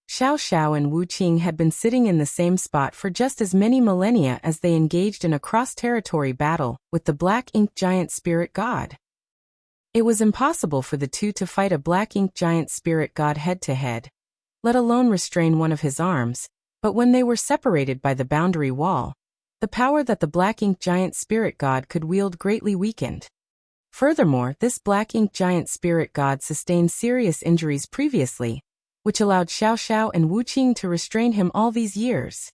Speaker 1: Xiao Xiao and Wu Qing had been sitting in the same spot for just as many millennia as they engaged in a cross-territory battle with the Black Ink Giant Spirit God. It was impossible for the two to fight a Black Ink Giant Spirit God head-to-head, let alone restrain one of his arms, but when they were separated by the boundary wall, the power that the Black Ink Giant Spirit God could wield greatly weakened. Furthermore, this Black Ink Giant Spirit God sustained serious injuries previously, which allowed Xiao Xiao and Wu Qing to restrain him all these years.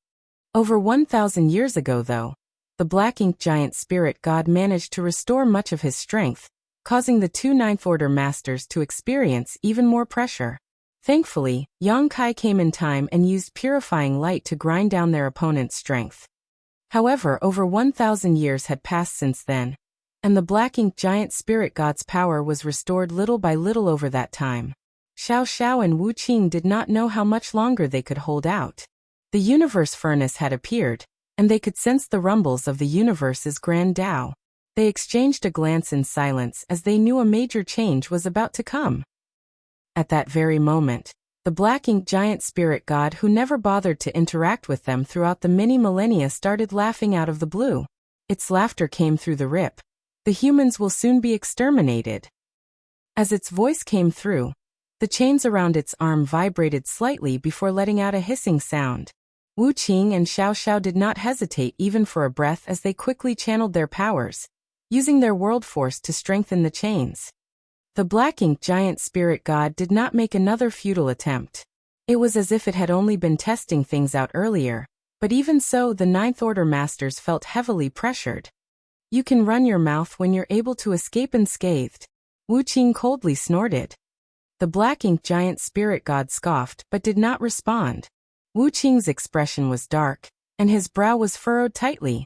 Speaker 1: Over 1,000 years ago, though, the Black Ink Giant Spirit God managed to restore much of his strength, causing the two Ninth Order Masters to experience even more pressure. Thankfully, Yang Kai came in time and used purifying light to grind down their opponent's strength. However, over 1,000 years had passed since then, and the Black Ink Giant Spirit God's power was restored little by little over that time. Xiao Xiao and Wu Qing did not know how much longer they could hold out. The universe furnace had appeared, and they could sense the rumbles of the universe's grand Tao. They exchanged a glance in silence as they knew a major change was about to come. At that very moment, the Black Ink Giant Spirit God, who never bothered to interact with them throughout the many millennia, started laughing out of the blue. Its laughter came through the rip. The humans will soon be exterminated. As its voice came through, the chains around its arm vibrated slightly before letting out a hissing sound. Wu Qing and Xiao Xiao did not hesitate even for a breath as they quickly channeled their powers, using their world force to strengthen the chains. The Black Ink Giant Spirit God did not make another futile attempt. It was as if it had only been testing things out earlier, but even so, the Ninth Order Masters felt heavily pressured. You can run your mouth when you're able to escape unscathed. Wu Qing coldly snorted. The Black Ink Giant Spirit God scoffed but did not respond. Wu Qing's expression was dark, and his brow was furrowed tightly.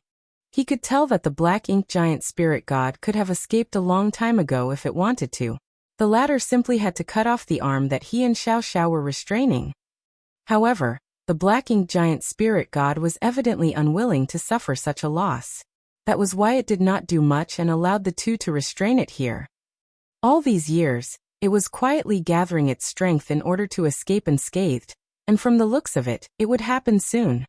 Speaker 1: He could tell that the Black Ink Giant Spirit God could have escaped a long time ago if it wanted to. The latter simply had to cut off the arm that he and Xiao Xiao were restraining. However, the Black Ink Giant Spirit God was evidently unwilling to suffer such a loss. That was why it did not do much and allowed the two to restrain it here. All these years, it was quietly gathering its strength in order to escape unscathed, and from the looks of it, it would happen soon.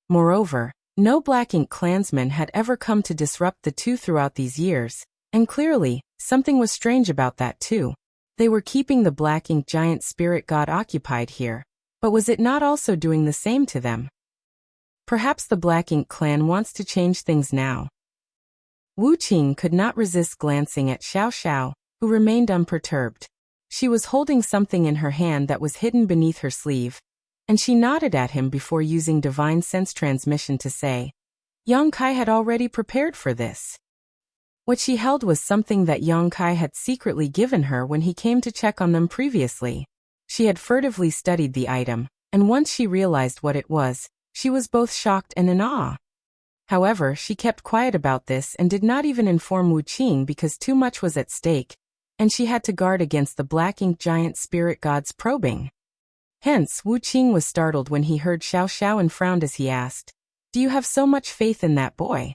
Speaker 1: Moreover, no Black Ink clansman had ever come to disrupt the two throughout these years, and clearly, something was strange about that too. They were keeping the Black Ink Giant Spirit God occupied here, but was it not also doing the same to them? Perhaps the Black Ink clan wants to change things now. Wu Qing could not resist glancing at Xiao Xiao, who remained unperturbed. She was holding something in her hand that was hidden beneath her sleeve, and she nodded at him before using divine sense transmission to say, Yang Kai had already prepared for this. What she held was something that Yang Kai had secretly given her when he came to check on them previously. She had furtively studied the item, and once she realized what it was, she was both shocked and in awe. However, she kept quiet about this and did not even inform Wu Qing because too much was at stake, and she had to guard against the Black Ink Giant Spirit God's probing. Hence, Wu Qing was startled when he heard Xiao Xiao and frowned as he asked, Do you have so much faith in that boy?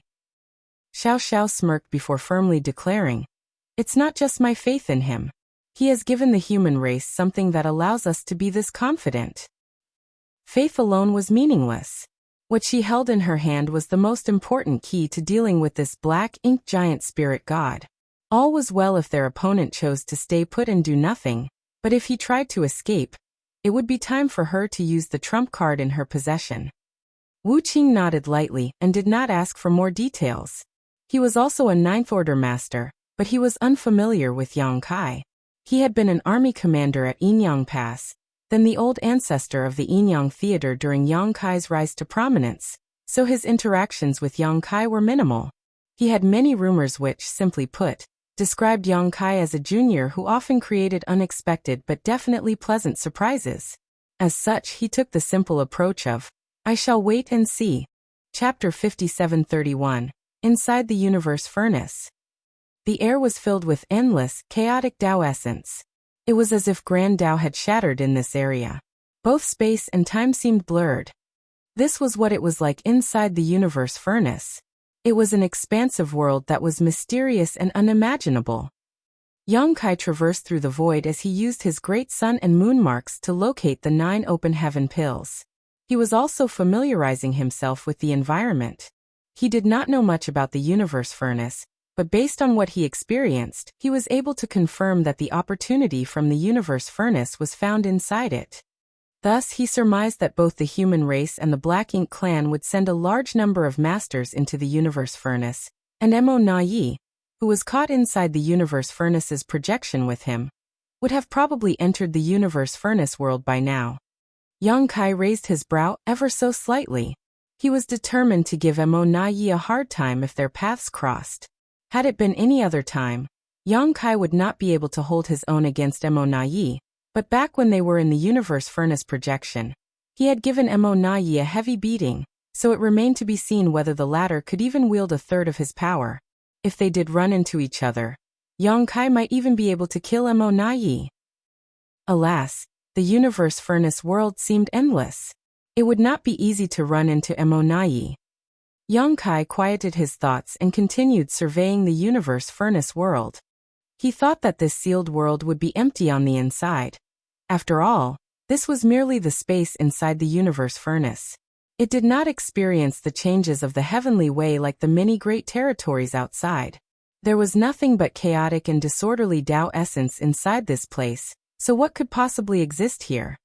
Speaker 1: Xiao Xiao smirked before firmly declaring, It's not just my faith in him. He has given the human race something that allows us to be this confident. Faith alone was meaningless. What she held in her hand was the most important key to dealing with this Black Ink Giant Spirit God. All was well if their opponent chose to stay put and do nothing, but if he tried to escape, it would be time for her to use the trump card in her possession. Wu Qing nodded lightly and did not ask for more details. He was also a Ninth Order Master, but he was unfamiliar with Yang Kai. He had been an army commander at Yinyang Pass, then the old ancestor of the Yinyang Theater during Yang Kai's rise to prominence, so his interactions with Yang Kai were minimal. He had many rumors which, simply put, described Yang Kai as a junior who often created unexpected but definitely pleasant surprises. As such, he took the simple approach of, I shall wait and see. Chapter 5731. Inside the Universe Furnace. The air was filled with endless, chaotic Tao essence. It was as if Grand Tao had shattered in this area. Both space and time seemed blurred. This was what it was like inside the Universe Furnace. It was an expansive world that was mysterious and unimaginable. Yang Kai traversed through the void as he used his great sun and moon marks to locate the 9 open heaven pills. He was also familiarizing himself with the environment. He did not know much about the universe furnace, but based on what he experienced, he was able to confirm that the opportunity from the universe furnace was found inside it. Thus, he surmised that both the human race and the Black Ink clan would send a large number of masters into the universe furnace, and Mo Na Yi, who was caught inside the universe furnace's projection with him, would have probably entered the universe furnace world by now. Yang Kai raised his brow ever so slightly. He was determined to give Mo Na Yi a hard time if their paths crossed. Had it been any other time, Yang Kai would not be able to hold his own against Mo Na Yi, but back when they were in the universe furnace projection, he had given Mo Na Yi a heavy beating, so it remained to be seen whether the latter could even wield a third of his power. If they did run into each other, Yang Kai might even be able to kill Mo Na Yi. Alas, the universe furnace world seemed endless. It would not be easy to run into Mo Na Yi. Yang Kai quieted his thoughts and continued surveying the universe furnace world. He thought that this sealed world would be empty on the inside. After all, this was merely the space inside the universe furnace. It did not experience the changes of the heavenly way like the many great territories outside. There was nothing but chaotic and disorderly Tao essence inside this place, so what could possibly exist here?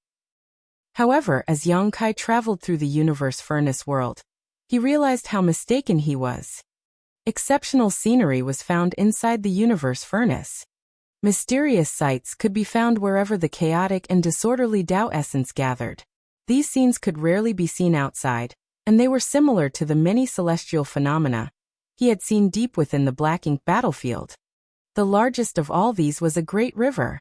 Speaker 1: However, as Yang Kai traveled through the universe furnace world, he realized how mistaken he was. Exceptional scenery was found inside the universe furnace. Mysterious sights could be found wherever the chaotic and disorderly Tao essence gathered. These scenes could rarely be seen outside, and they were similar to the many celestial phenomena he had seen deep within the Black Ink battlefield. The largest of all these was a great river.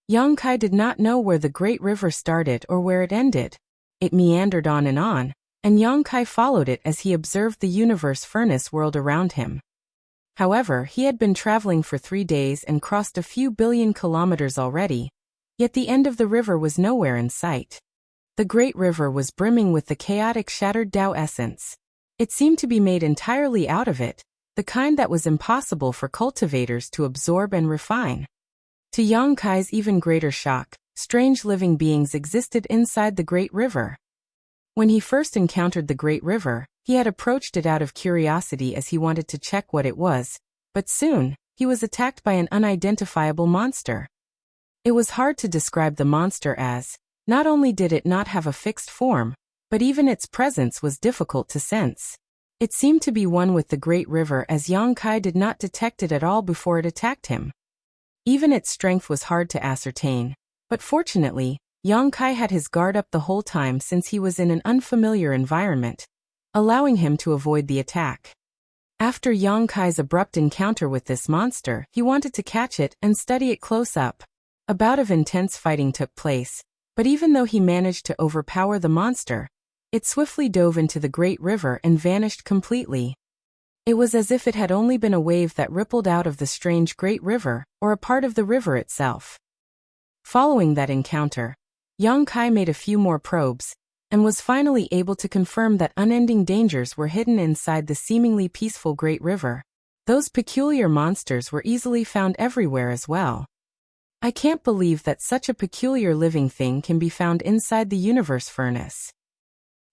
Speaker 1: Yang Kai did not know where the great river started or where it ended. It meandered on, and Yang Kai followed it as he observed the universe furnace world around him. However, he had been traveling for 3 days and crossed a few billion kilometers already, yet the end of the river was nowhere in sight. The great river was brimming with the chaotic shattered Tao essence. It seemed to be made entirely out of it, the kind that was impossible for cultivators to absorb and refine. To Yang Kai's even greater shock, strange living beings existed inside the great river. When he first encountered the great river, he had approached it out of curiosity as he wanted to check what it was, but soon, he was attacked by an unidentifiable monster. It was hard to describe the monster as, not only did it not have a fixed form, but even its presence was difficult to sense. It seemed to be one with the great river as Yang Kai did not detect it at all before it attacked him. Even its strength was hard to ascertain, but fortunately, Yang Kai had his guard up the whole time since he was in an unfamiliar environment, allowing him to avoid the attack. After Yang Kai's abrupt encounter with this monster, he wanted to catch it and study it close up. A bout of intense fighting took place, but even though he managed to overpower the monster, it swiftly dove into the great river and vanished completely. It was as if it had only been a wave that rippled out of the strange great river, or a part of the river itself. Following that encounter, Yang Kai made a few more probes, and was finally able to confirm that unending dangers were hidden inside the seemingly peaceful great river. Those peculiar monsters were easily found everywhere as well. I can't believe that such a peculiar living thing can be found inside the universe furnace.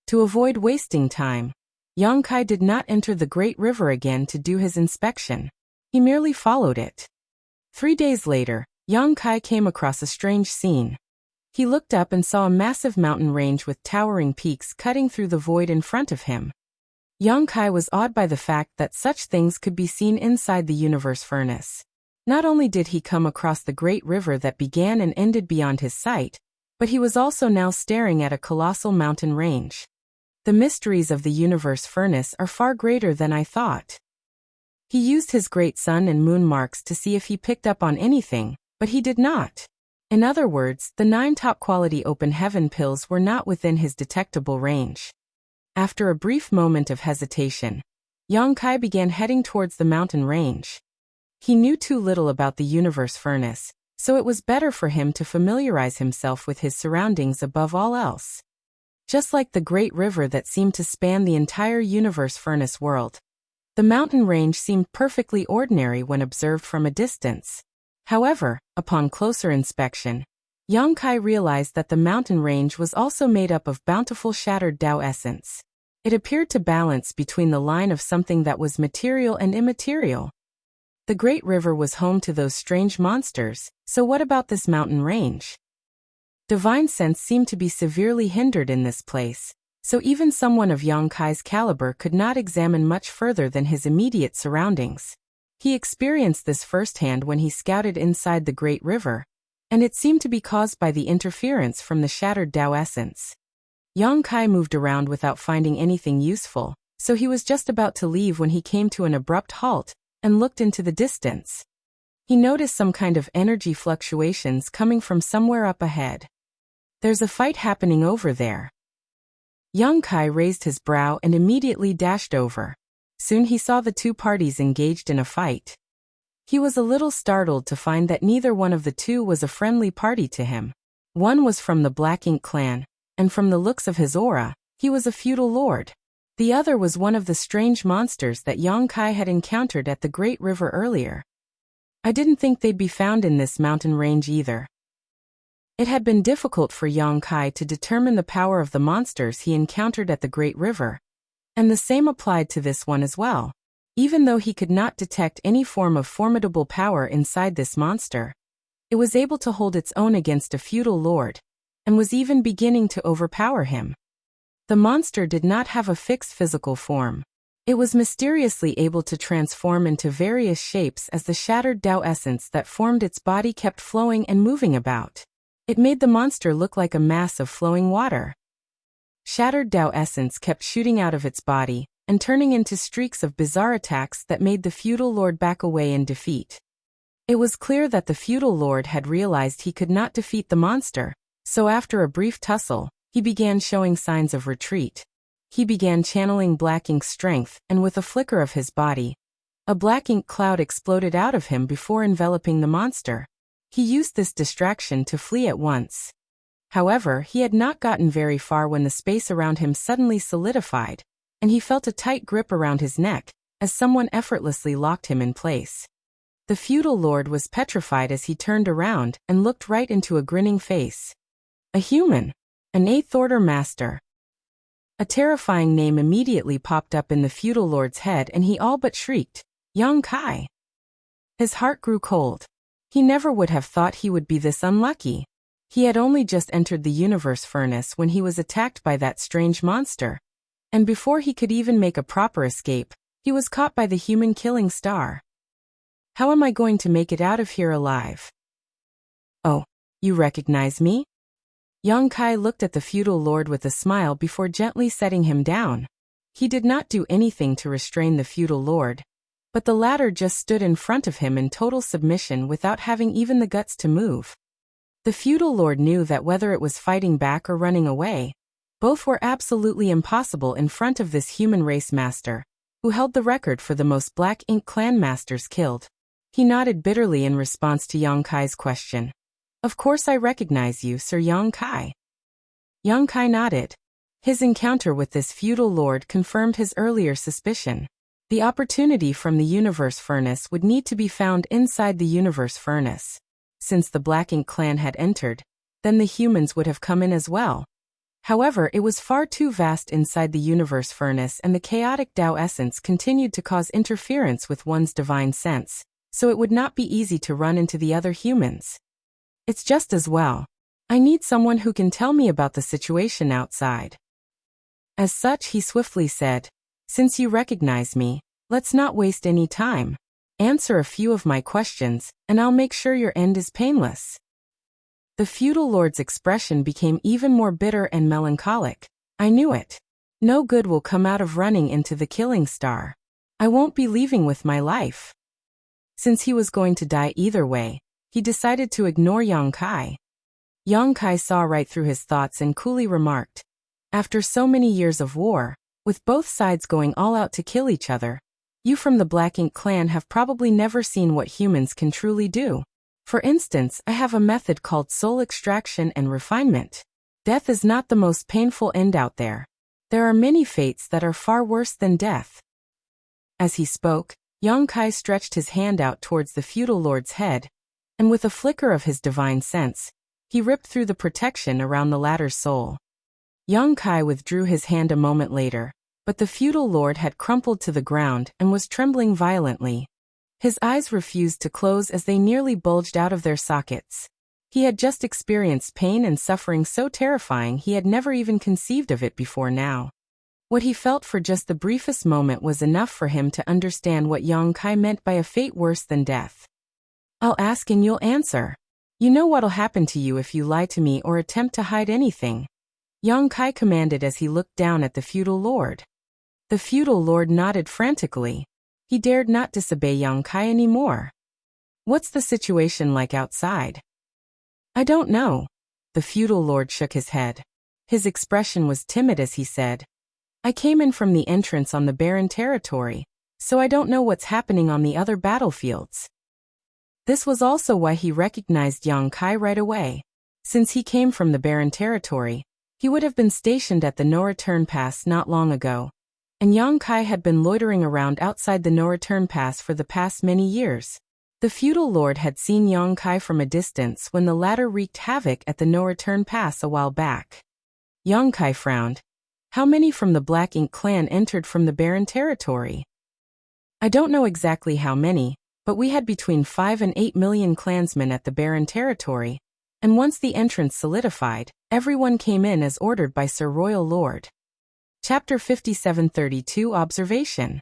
Speaker 1: To avoid wasting time, Yang Kai did not enter the great river again to do his inspection. He merely followed it. 3 days later, Yang Kai came across a strange scene. He looked up and saw a massive mountain range with towering peaks cutting through the void in front of him. Yang Kai was awed by the fact that such things could be seen inside the universe furnace. Not only did he come across the great river that began and ended beyond his sight, but he was also now staring at a colossal mountain range. The mysteries of the universe furnace are far greater than I thought. He used his great sun and moon marks to see if he picked up on anything, but he did not. In other words, the 9 top-quality open heaven pills were not within his detectable range. After a brief moment of hesitation, Yang Kai began heading towards the mountain range. He knew too little about the universe furnace, so it was better for him to familiarize himself with his surroundings above all else. Just like the great river that seemed to span the entire universe furnace world, the mountain range seemed perfectly ordinary when observed from a distance. However, upon closer inspection, Yang Kai realized that the mountain range was also made up of bountiful shattered Tao essence. It appeared to balance between the line of something that was material and immaterial. The great river was home to those strange monsters, so what about this mountain range? Divine sense seemed to be severely hindered in this place, so even someone of Yang Kai's caliber could not examine much further than his immediate surroundings. He experienced this firsthand when he scouted inside the great river, and it seemed to be caused by the interference from the shattered Tao essence. Yang Kai moved around without finding anything useful, so he was just about to leave when he came to an abrupt halt and looked into the distance. He noticed some kind of energy fluctuations coming from somewhere up ahead. There's a fight happening over there. Yang Kai raised his brow and immediately dashed over. Soon he saw the two parties engaged in a fight. He was a little startled to find that neither one of the two was a friendly party to him. One was from the Black Ink clan, and from the looks of his aura, he was a feudal lord. The other was one of the strange monsters that Yang Kai had encountered at the Great River earlier. I didn't think they'd be found in this mountain range either. It had been difficult for Yang Kai to determine the power of the monsters he encountered at the Great River, and the same applied to this one as well. Even though he could not detect any form of formidable power inside this monster, it was able to hold its own against a feudal lord, and was even beginning to overpower him. The monster did not have a fixed physical form. It was mysteriously able to transform into various shapes as the shattered Tao essence that formed its body kept flowing and moving about. It made the monster look like a mass of flowing water. Shattered Tao essence kept shooting out of its body and turning into streaks of bizarre attacks that made the feudal lord back away in defeat. It was clear that the feudal lord had realized he could not defeat the monster, so after a brief tussle, he began showing signs of retreat. He began channeling Black Ink's strength, and with a flicker of his body, a Black Ink cloud exploded out of him before enveloping the monster. He used this distraction to flee at once. However, he had not gotten very far when the space around him suddenly solidified, and he felt a tight grip around his neck, as someone effortlessly locked him in place. The feudal lord was petrified as he turned around and looked right into a grinning face. A human. An 8th Order Master. A terrifying name immediately popped up in the feudal lord's head and he all but shrieked, Yang Kai. His heart grew cold. He never would have thought he would be this unlucky. He had only just entered the universe furnace when he was attacked by that strange monster. And before he could even make a proper escape, he was caught by the human killing star. How am I going to make it out of here alive? Oh, you recognize me? Yang Kai looked at the feudal lord with a smile before gently setting him down. He did not do anything to restrain the feudal lord, but the latter just stood in front of him in total submission without having even the guts to move. The feudal lord knew that whether it was fighting back or running away, both were absolutely impossible in front of this human race master, who held the record for the most Black Ink clan masters killed. He nodded bitterly in response to Yang Kai's question. Of course I recognize you, Sir Yang Kai. Yang Kai nodded. His encounter with this feudal lord confirmed his earlier suspicion. The opportunity from the universe furnace would need to be found inside the universe furnace. Since the Black Ink clan had entered, then the humans would have come in as well. However, it was far too vast inside the universe furnace and the chaotic Tao essence continued to cause interference with one's divine sense, so it would not be easy to run into the other humans. It's just as well. I need someone who can tell me about the situation outside. As such, he swiftly said, Since you recognize me, let's not waste any time. Answer a few of my questions, and I'll make sure your end is painless. The feudal lord's expression became even more bitter and melancholic. I knew it. No good will come out of running into the killing star. I won't be leaving with my life. Since he was going to die either way, he decided to ignore Yang Kai. Yang Kai saw right through his thoughts and coolly remarked, After so many years of war, with both sides going all out to kill each other, you from the Black Ink clan have probably never seen what humans can truly do. For instance, I have a method called soul extraction and refinement. Death is not the most painful end out there. There are many fates that are far worse than death. As he spoke, Yang Kai stretched his hand out towards the feudal lord's head, and with a flicker of his divine sense, he ripped through the protection around the latter's soul. Yang Kai withdrew his hand a moment later, but the feudal lord had crumpled to the ground and was trembling violently. His eyes refused to close as they nearly bulged out of their sockets. He had just experienced pain and suffering so terrifying he had never even conceived of it before now. What he felt for just the briefest moment was enough for him to understand what Yang Kai meant by a fate worse than death. "I'll ask and you'll answer. You know what'll happen to you if you lie to me or attempt to hide anything," Yang Kai commanded as he looked down at the feudal lord. The feudal lord nodded frantically. He dared not disobey Yang Kai anymore. "What's the situation like outside?" "I don't know." The feudal lord shook his head. His expression was timid as he said, "I came in from the entrance on the barren territory, so I don't know what's happening on the other battlefields." This was also why he recognized Yang Kai right away. Since he came from the barren territory, he would have been stationed at the no-return pass not long ago, and Yang Kai had been loitering around outside the no-return pass for the past many years. The feudal lord had seen Yang Kai from a distance when the latter wreaked havoc at the no-return pass a while back. Yang Kai frowned. "How many from the Black Ink clan entered from the barren territory?" "I don't know exactly how many, but we had between 5 and 8 million clansmen at the barren territory, and once the entrance solidified, everyone came in as ordered by Sir Royal Lord." Chapter 5732 Observation.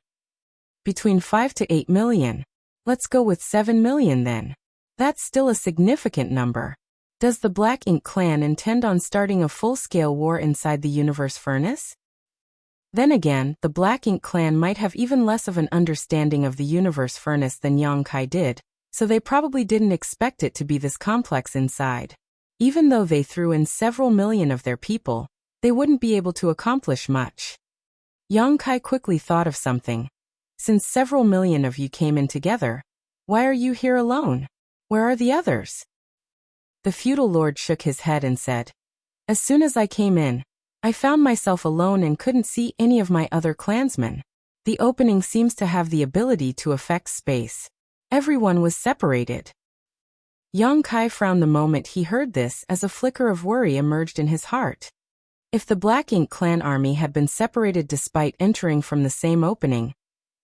Speaker 1: Between 5 to 8 million. Let's go with 7 million then. That's still a significant number. Does the Black Ink clan intend on starting a full-scale war inside the universe furnace? Then again, the Black Ink clan might have even less of an understanding of the universe furnace than Yang Kai did, so they probably didn't expect it to be this complex inside. Even though they threw in several million of their people, they wouldn't be able to accomplish much. Yang Kai quickly thought of something. "Since several million of you came in together, why are you here alone? Where are the others?" The feudal lord shook his head and said, "As soon as I came in, I found myself alone and couldn't see any of my other clansmen. The opening seems to have the ability to affect space. Everyone was separated." Yang Kai frowned the moment he heard this as a flicker of worry emerged in his heart. If the Black Ink clan army had been separated despite entering from the same opening,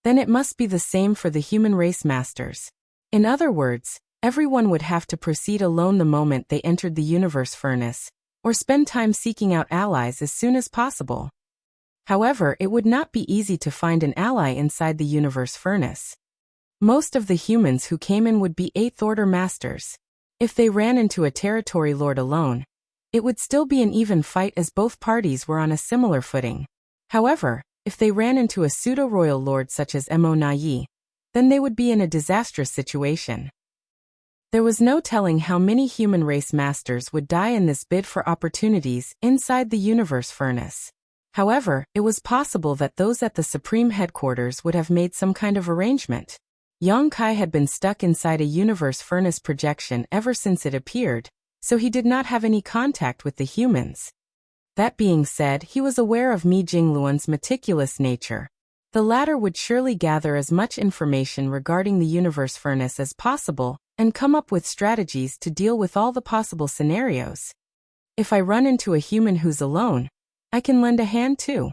Speaker 1: then it must be the same for the human race masters. In other words, everyone would have to proceed alone the moment they entered the universe furnace, or spend time seeking out allies as soon as possible. However, it would not be easy to find an ally inside the universe furnace. Most of the humans who came in would be 8th Order masters. If they ran into a territory lord alone, it would still be an even fight as both parties were on a similar footing. However, if they ran into a pseudo-royal lord such as Mo Nai, then they would be in a disastrous situation. There was no telling how many human race masters would die in this bid for opportunities inside the universe furnace. However, it was possible that those at the Supreme Headquarters would have made some kind of arrangement. Yang Kai had been stuck inside a universe furnace projection ever since it appeared, so he did not have any contact with the humans. That being said, he was aware of Mi Jingluan's meticulous nature. The latter would surely gather as much information regarding the universe furnace as possible and come up with strategies to deal with all the possible scenarios. If I run into a human who's alone, I can lend a hand too.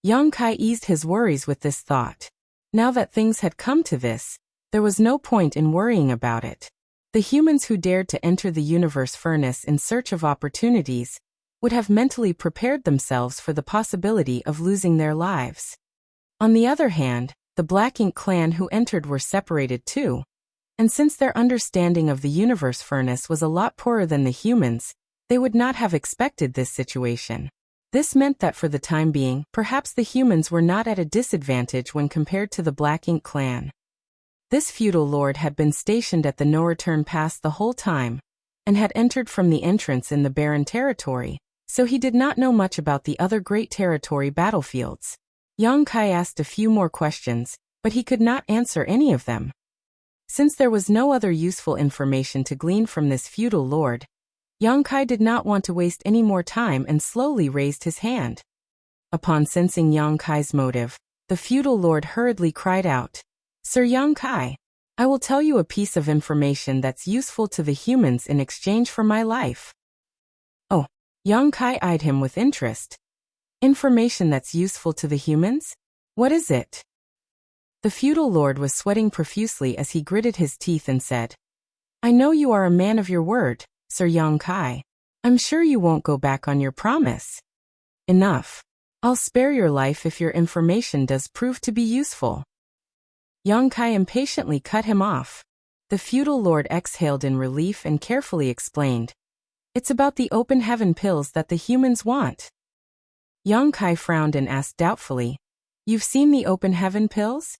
Speaker 1: Yang Kai eased his worries with this thought. Now that things had come to this, there was no point in worrying about it. The humans who dared to enter the universe furnace in search of opportunities would have mentally prepared themselves for the possibility of losing their lives. On the other hand, the Black Ink clan who entered were separated too, and since their understanding of the universe furnace was a lot poorer than the humans, they would not have expected this situation. This meant that for the time being, perhaps the humans were not at a disadvantage when compared to the Black Ink clan. This feudal lord had been stationed at the no-return pass the whole time, and had entered from the entrance in the barren territory, so he did not know much about the other great territory battlefields. Yang Kai asked a few more questions, but he could not answer any of them. Since there was no other useful information to glean from this feudal lord, Yang Kai did not want to waste any more time and slowly raised his hand. Upon sensing Yang Kai's motive, the feudal lord hurriedly cried out, "Sir Yang Kai, I will tell you a piece of information that's useful to the humans in exchange for my life. Oh, Yang Kai eyed him with interest. Information that's useful to the humans? What is it? The feudal lord was sweating profusely as he gritted his teeth and said, I know you are a man of your word, Sir Yang Kai. I'm sure you won't go back on your promise. Enough. I'll spare your life if your information does prove to be useful. Yang Kai impatiently cut him off. The feudal lord exhaled in relief and carefully explained. It's about the open heaven pills that the humans want. Yang Kai frowned and asked doubtfully, You've seen the open heaven pills?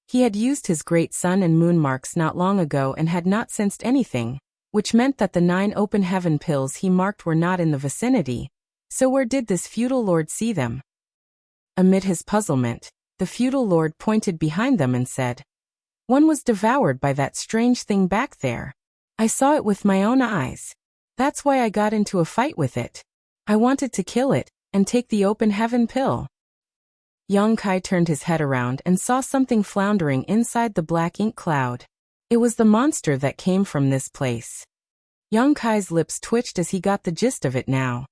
Speaker 1: He had used his great sun and moon marks not long ago and had not sensed anything, which meant that the 9 open heaven pills he marked were not in the vicinity. So where did this feudal lord see them? Amid his puzzlement, the feudal lord pointed behind them and said, One was devoured by that strange thing back there. I saw it with my own eyes. That's why I got into a fight with it. I wanted to kill it and take the open heaven pill. Yang Kai turned his head around and saw something floundering inside the black ink cloud. It was the monster that came from this place. Yang Kai's lips twitched as he got the gist of it now.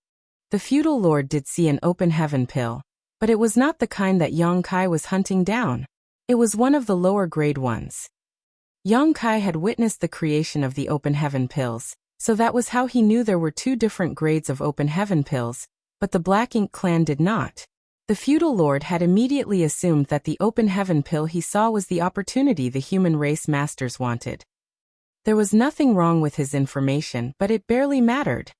Speaker 1: The feudal lord did see an open heaven pill, but it was not the kind that Yang Kai was hunting down. It was one of the lower grade ones. Yang Kai had witnessed the creation of the open heaven pills, so that was how he knew there were 2 different grades of open heaven pills, but the Black Ink clan did not. The feudal lord had immediately assumed that the open heaven pill he saw was the opportunity the human race masters wanted. There was nothing wrong with his information, but it barely mattered.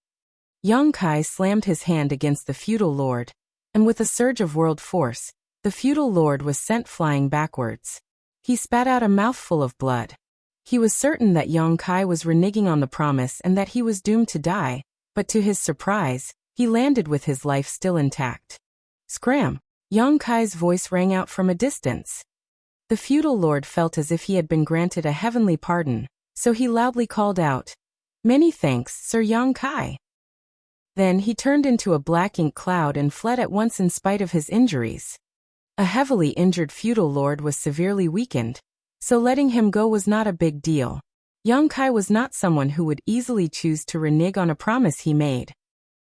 Speaker 1: Yang Kai slammed his hand against the feudal lord, and with a surge of world force, the feudal lord was sent flying backwards. He spat out a mouthful of blood. He was certain that Yang Kai was reneging on the promise and that he was doomed to die, but to his surprise, he landed with his life still intact. Scram! Yang Kai's voice rang out from a distance. The feudal lord felt as if he had been granted a heavenly pardon, so he loudly called out, Many thanks, Sir Yang Kai. Then he turned into a black ink cloud and fled at once in spite of his injuries. A heavily injured feudal lord was severely weakened, so letting him go was not a big deal. Yang Kai was not someone who would easily choose to renege on a promise he made.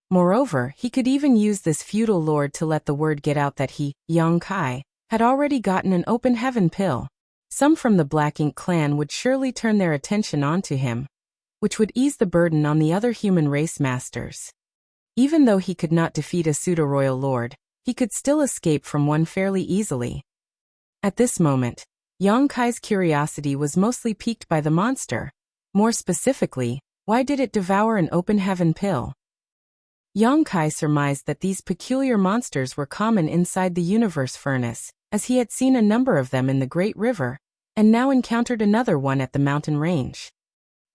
Speaker 1: Moreover, he could even use this feudal lord to let the word get out that he, Yang Kai, had already gotten an open heaven pill. Some from the Black Ink clan would surely turn their attention onto him, which would ease the burden on the other human race masters. Even though he could not defeat a pseudo-royal lord, he could still escape from one fairly easily. At this moment, Yang Kai's curiosity was mostly piqued by the monster. More specifically, why did it devour an open heaven pill? Yang Kai surmised that these peculiar monsters were common inside the universe furnace, as he had seen a number of them in the Great River, and now encountered another one at the mountain range.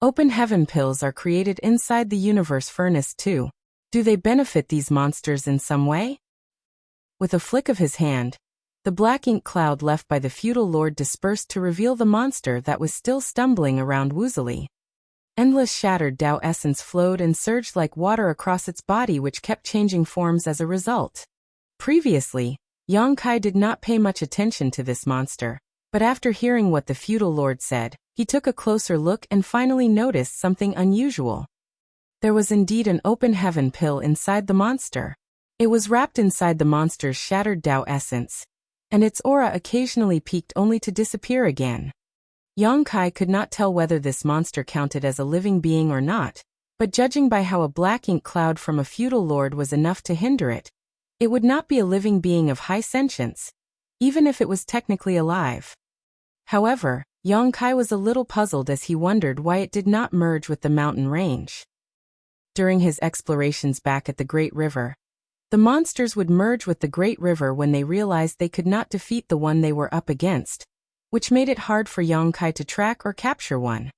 Speaker 1: Open heaven pills are created inside the universe furnace too. Do they benefit these monsters in some way? With a flick of his hand, the black ink cloud left by the feudal lord dispersed to reveal the monster that was still stumbling around woozily. Endless shattered Tao essence flowed and surged like water across its body, which kept changing forms as a result. Previously, Yang Kai did not pay much attention to this monster, but after hearing what the feudal lord said, he took a closer look and finally noticed something unusual. There was indeed an open heaven pill inside the monster. It was wrapped inside the monster's shattered Tao essence, and its aura occasionally peaked only to disappear again. Yang Kai could not tell whether this monster counted as a living being or not, but judging by how a black ink cloud from a feudal lord was enough to hinder it, it would not be a living being of high sentience, even if it was technically alive. However, Yang Kai was a little puzzled as he wondered why it did not merge with the mountain range. During his explorations back at the Great River, the monsters would merge with the Great River when they realized they could not defeat the one they were up against, which made it hard for Yang Kai to track or capture one.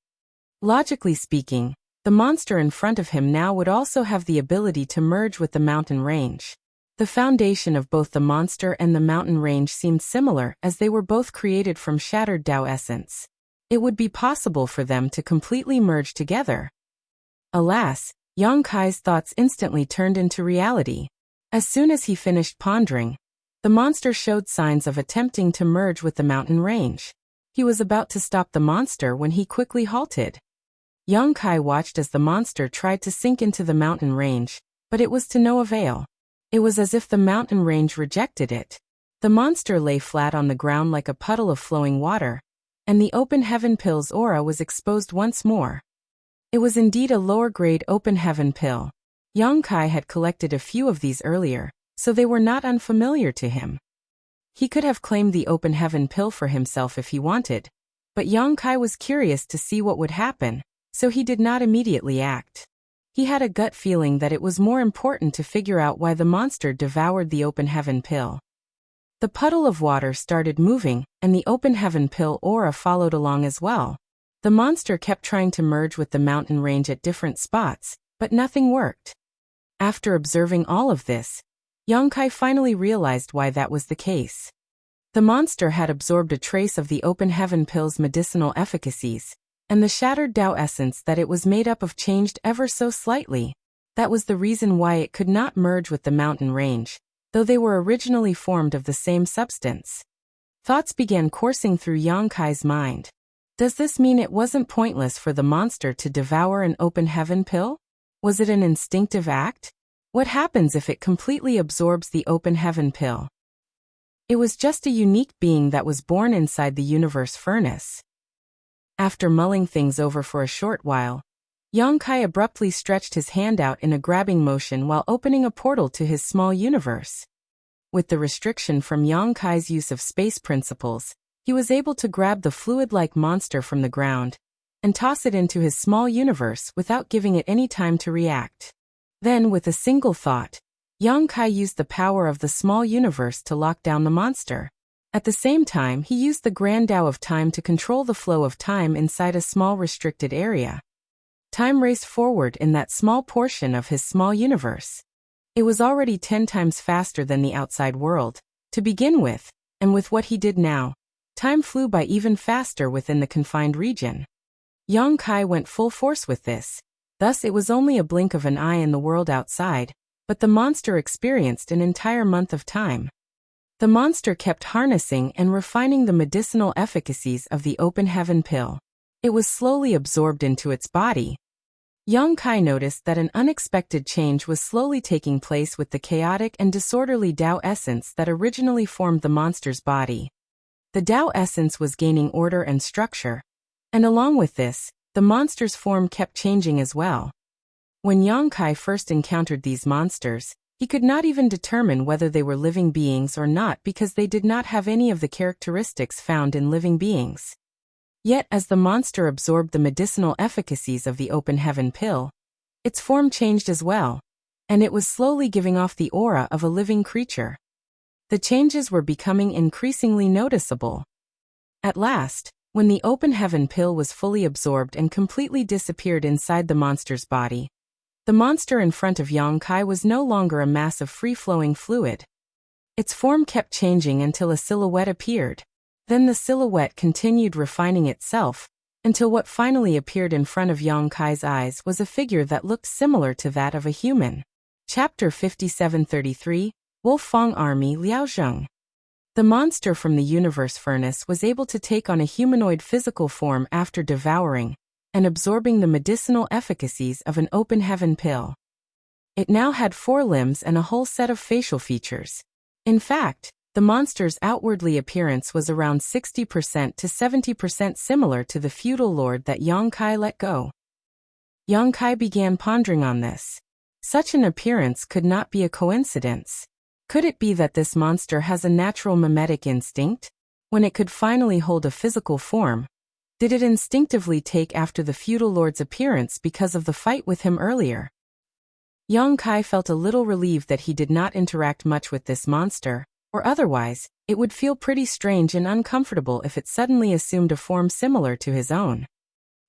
Speaker 1: Logically speaking, the monster in front of him now would also have the ability to merge with the mountain range. The foundation of both the monster and the mountain range seemed similar, as they were both created from shattered Tao essence. It would be possible for them to completely merge together. Alas, Yang Kai's thoughts instantly turned into reality. As soon as he finished pondering, the monster showed signs of attempting to merge with the mountain range. He was about to stop the monster when he quickly halted. Young Kai watched as the monster tried to sink into the mountain range, but it was to no avail. It was as if the mountain range rejected it. The monster lay flat on the ground like a puddle of flowing water, and the open heaven pill's aura was exposed once more. It was indeed a lower-grade open heaven pill. Young Kai had collected a few of these earlier, so they were not unfamiliar to him. He could have claimed the open heaven pill for himself if he wanted, but Young Kai was curious to see what would happen, so he did not immediately act. He had a gut feeling that it was more important to figure out why the monster devoured the open heaven pill. The puddle of water started moving, and the open heaven pill aura followed along as well. The monster kept trying to merge with the mountain range at different spots, but nothing worked. After observing all of this, Young Kai finally realized why that was the case. The monster had absorbed a trace of the open heaven pill's medicinal efficacies, and the shattered Tao essence that it was made up of changed ever so slightly. That was the reason why it could not merge with the mountain range, though they were originally formed of the same substance. Thoughts began coursing through Young Kai's mind. Does this mean it wasn't pointless for the monster to devour an open heaven pill? Was it an instinctive act? What happens if it completely absorbs the open heaven pill? It was just a unique being that was born inside the universe furnace. After mulling things over for a short while, Young Kai abruptly stretched his hand out in a grabbing motion while opening a portal to his small universe. With the restriction from Young Kai's use of space principles, he was able to grab the fluid-like monster from the ground and toss it into his small universe without giving it any time to react. Then, with a single thought, Young Kai used the power of the small universe to lock down the monster. At the same time, he used the Grand Tao of Time to control the flow of time inside a small restricted area. Time raced forward in that small portion of his small universe. It was already 10 times faster than the outside world, to begin with, and with what he did now, time flew by even faster within the confined region. Young Kai went full force with this, thus it was only a blink of an eye in the world outside, but the monster experienced an entire month of time. The monster kept harnessing and refining the medicinal efficacies of the open heaven pill. It was slowly absorbed into its body. Young Kai noticed that an unexpected change was slowly taking place with the chaotic and disorderly Tao essence that originally formed the monster's body. The Tao essence was gaining order and structure, and along with this, the monster's form kept changing as well. When Young Kai first encountered these monsters, he could not even determine whether they were living beings or not because they did not have any of the characteristics found in living beings. Yet as the monster absorbed the medicinal efficacies of the open heaven pill, its form changed as well, and it was slowly giving off the aura of a living creature. The changes were becoming increasingly noticeable. At last, when the open heaven pill was fully absorbed and completely disappeared inside the monster's body, the monster in front of Young Kai was no longer a mass of free-flowing fluid. Its form kept changing until a silhouette appeared. Then the silhouette continued refining itself, until what finally appeared in front of Young Kai's eyes was a figure that looked similar to that of a human. Chapter 5733, Wolf Fang Army Liaozheng. The monster from the universe furnace was able to take on a humanoid physical form after devouring and absorbing the medicinal efficacies of an open heaven pill. It now had 4 limbs and a whole set of facial features. In fact, the monster's outwardly appearance was around 60% to 70% similar to the feudal lord that Young Kai let go. Young Kai began pondering on this. Such an appearance could not be a coincidence. Could it be that this monster has a natural mimetic instinct? When it could finally hold a physical form, did it instinctively take after the feudal lord's appearance because of the fight with him earlier? Young Kai felt a little relieved that he did not interact much with this monster, or otherwise, it would feel pretty strange and uncomfortable if it suddenly assumed a form similar to his own.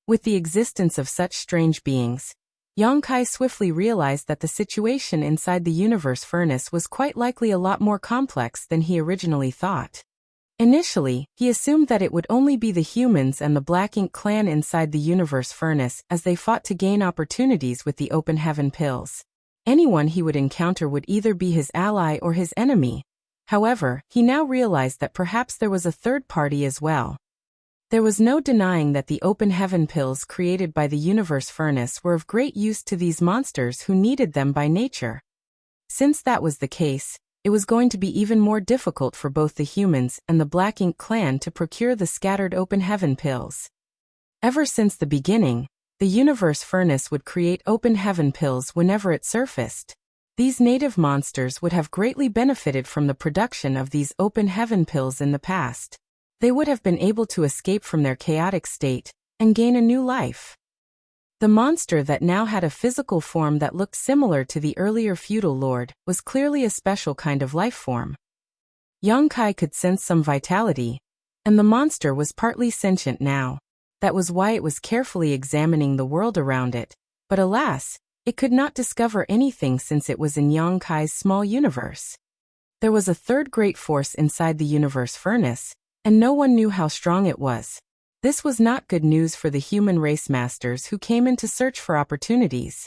Speaker 1: With the existence of such strange beings, Young Kai swiftly realized that the situation inside the universe furnace was quite likely a lot more complex than he originally thought. Initially, he assumed that it would only be the humans and the Black Ink clan inside the universe furnace as they fought to gain opportunities with the open heaven pills. Anyone he would encounter would either be his ally or his enemy. However, he now realized that perhaps there was a third party as well. There was no denying that the open heaven pills created by the universe furnace were of great use to these monsters who needed them by nature. Since that was the case, it was going to be even more difficult for both the humans and the Black Ink clan to procure the scattered open heaven pills. Ever since the beginning, the universe furnace would create open heaven pills whenever it surfaced. These native monsters would have greatly benefited from the production of these open heaven pills in the past. They would have been able to escape from their chaotic state and gain a new life. The monster that now had a physical form that looked similar to the earlier feudal lord was clearly a special kind of life form. Yongkai could sense some vitality, and the monster was partly sentient now. That was why it was carefully examining the world around it, but alas, it could not discover anything since it was in Yongkai's small universe. There was a third great force inside the universe furnace, and no one knew how strong it was. This was not good news for the human race masters who came in to search for opportunities.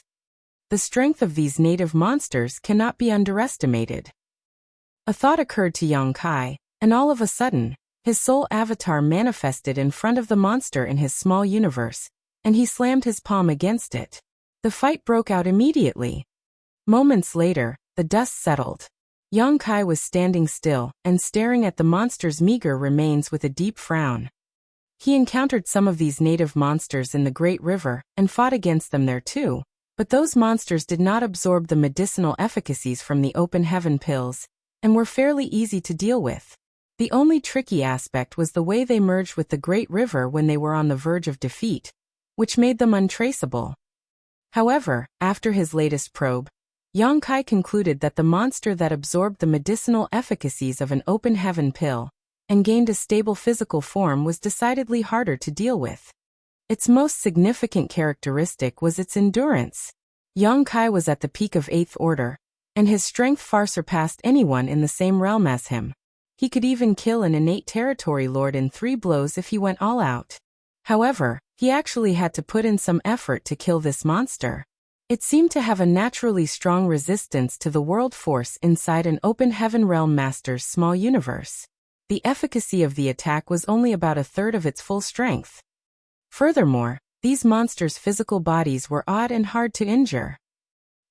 Speaker 1: The strength of these native monsters cannot be underestimated. A thought occurred to Yongkai, and all of a sudden, his soul avatar manifested in front of the monster in his small universe, and he slammed his palm against it. The fight broke out immediately. Moments later, the dust settled. Yongkai was standing still and staring at the monster's meager remains with a deep frown. He encountered some of these native monsters in the Great River and fought against them there too, but those monsters did not absorb the medicinal efficacies from the open heaven pills and were fairly easy to deal with. The only tricky aspect was the way they merged with the Great River when they were on the verge of defeat, which made them untraceable. However, after his latest probe, Yongkai concluded that the monster that absorbed the medicinal efficacies of an open heaven pill and gained a stable physical form was decidedly harder to deal with. Its most significant characteristic was its endurance. Yongkai was at the peak of 8th order, and his strength far surpassed anyone in the same realm as him. He could even kill an innate territory lord in 3 blows if he went all out. However, he actually had to put in some effort to kill this monster. It seemed to have a naturally strong resistance to the world force inside an open heaven realm master's small universe. The efficacy of the attack was only about a third of its full strength. Furthermore, these monsters' physical bodies were odd and hard to injure.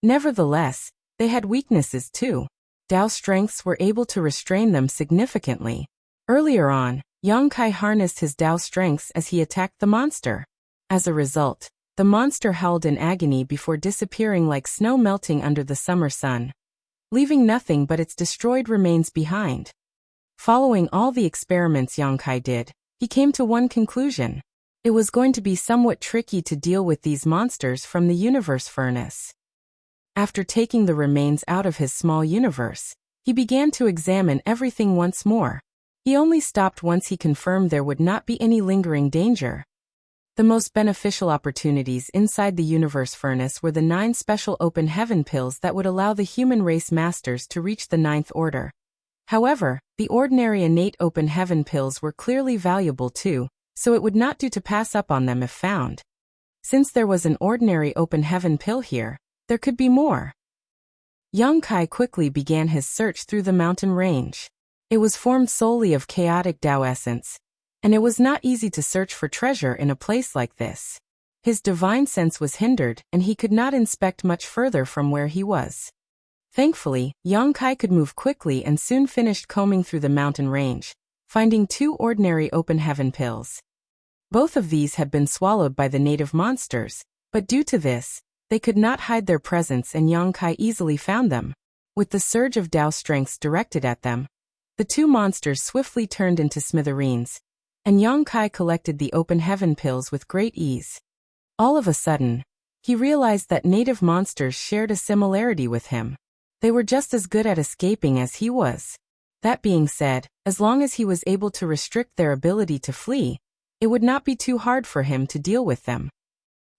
Speaker 1: Nevertheless, they had weaknesses too. Dao strengths were able to restrain them significantly. Earlier on, Yongkai harnessed his Dao strengths as he attacked the monster. As a result, the monster howled in agony before disappearing like snow melting under the summer sun, leaving nothing but its destroyed remains behind. Following all the experiments Yongkai did, he came to one conclusion. It was going to be somewhat tricky to deal with these monsters from the universe furnace. After taking the remains out of his small universe, he began to examine everything once more. He only stopped once he confirmed there would not be any lingering danger. The most beneficial opportunities inside the universe furnace were the 9 special open heaven pills that would allow the human race masters to reach the 9th order. However, the ordinary innate open heaven pills were clearly valuable too, so it would not do to pass up on them if found. Since there was an ordinary open heaven pill here, there could be more. Yongkai quickly began his search through the mountain range. It was formed solely of chaotic Dao essence, and it was not easy to search for treasure in a place like this. His divine sense was hindered and he could not inspect much further from where he was. Thankfully, Yongkai could move quickly and soon finished combing through the mountain range, finding 2 ordinary open heaven pills. Both of these had been swallowed by the native monsters, but due to this, they could not hide their presence and Yongkai easily found them. With the surge of Dao strengths directed at them, the 2 monsters swiftly turned into smithereens, and Yongkai collected the open heaven pills with great ease. All of a sudden, he realized that native monsters shared a similarity with him. They were just as good at escaping as he was. That being said, as long as he was able to restrict their ability to flee, it would not be too hard for him to deal with them.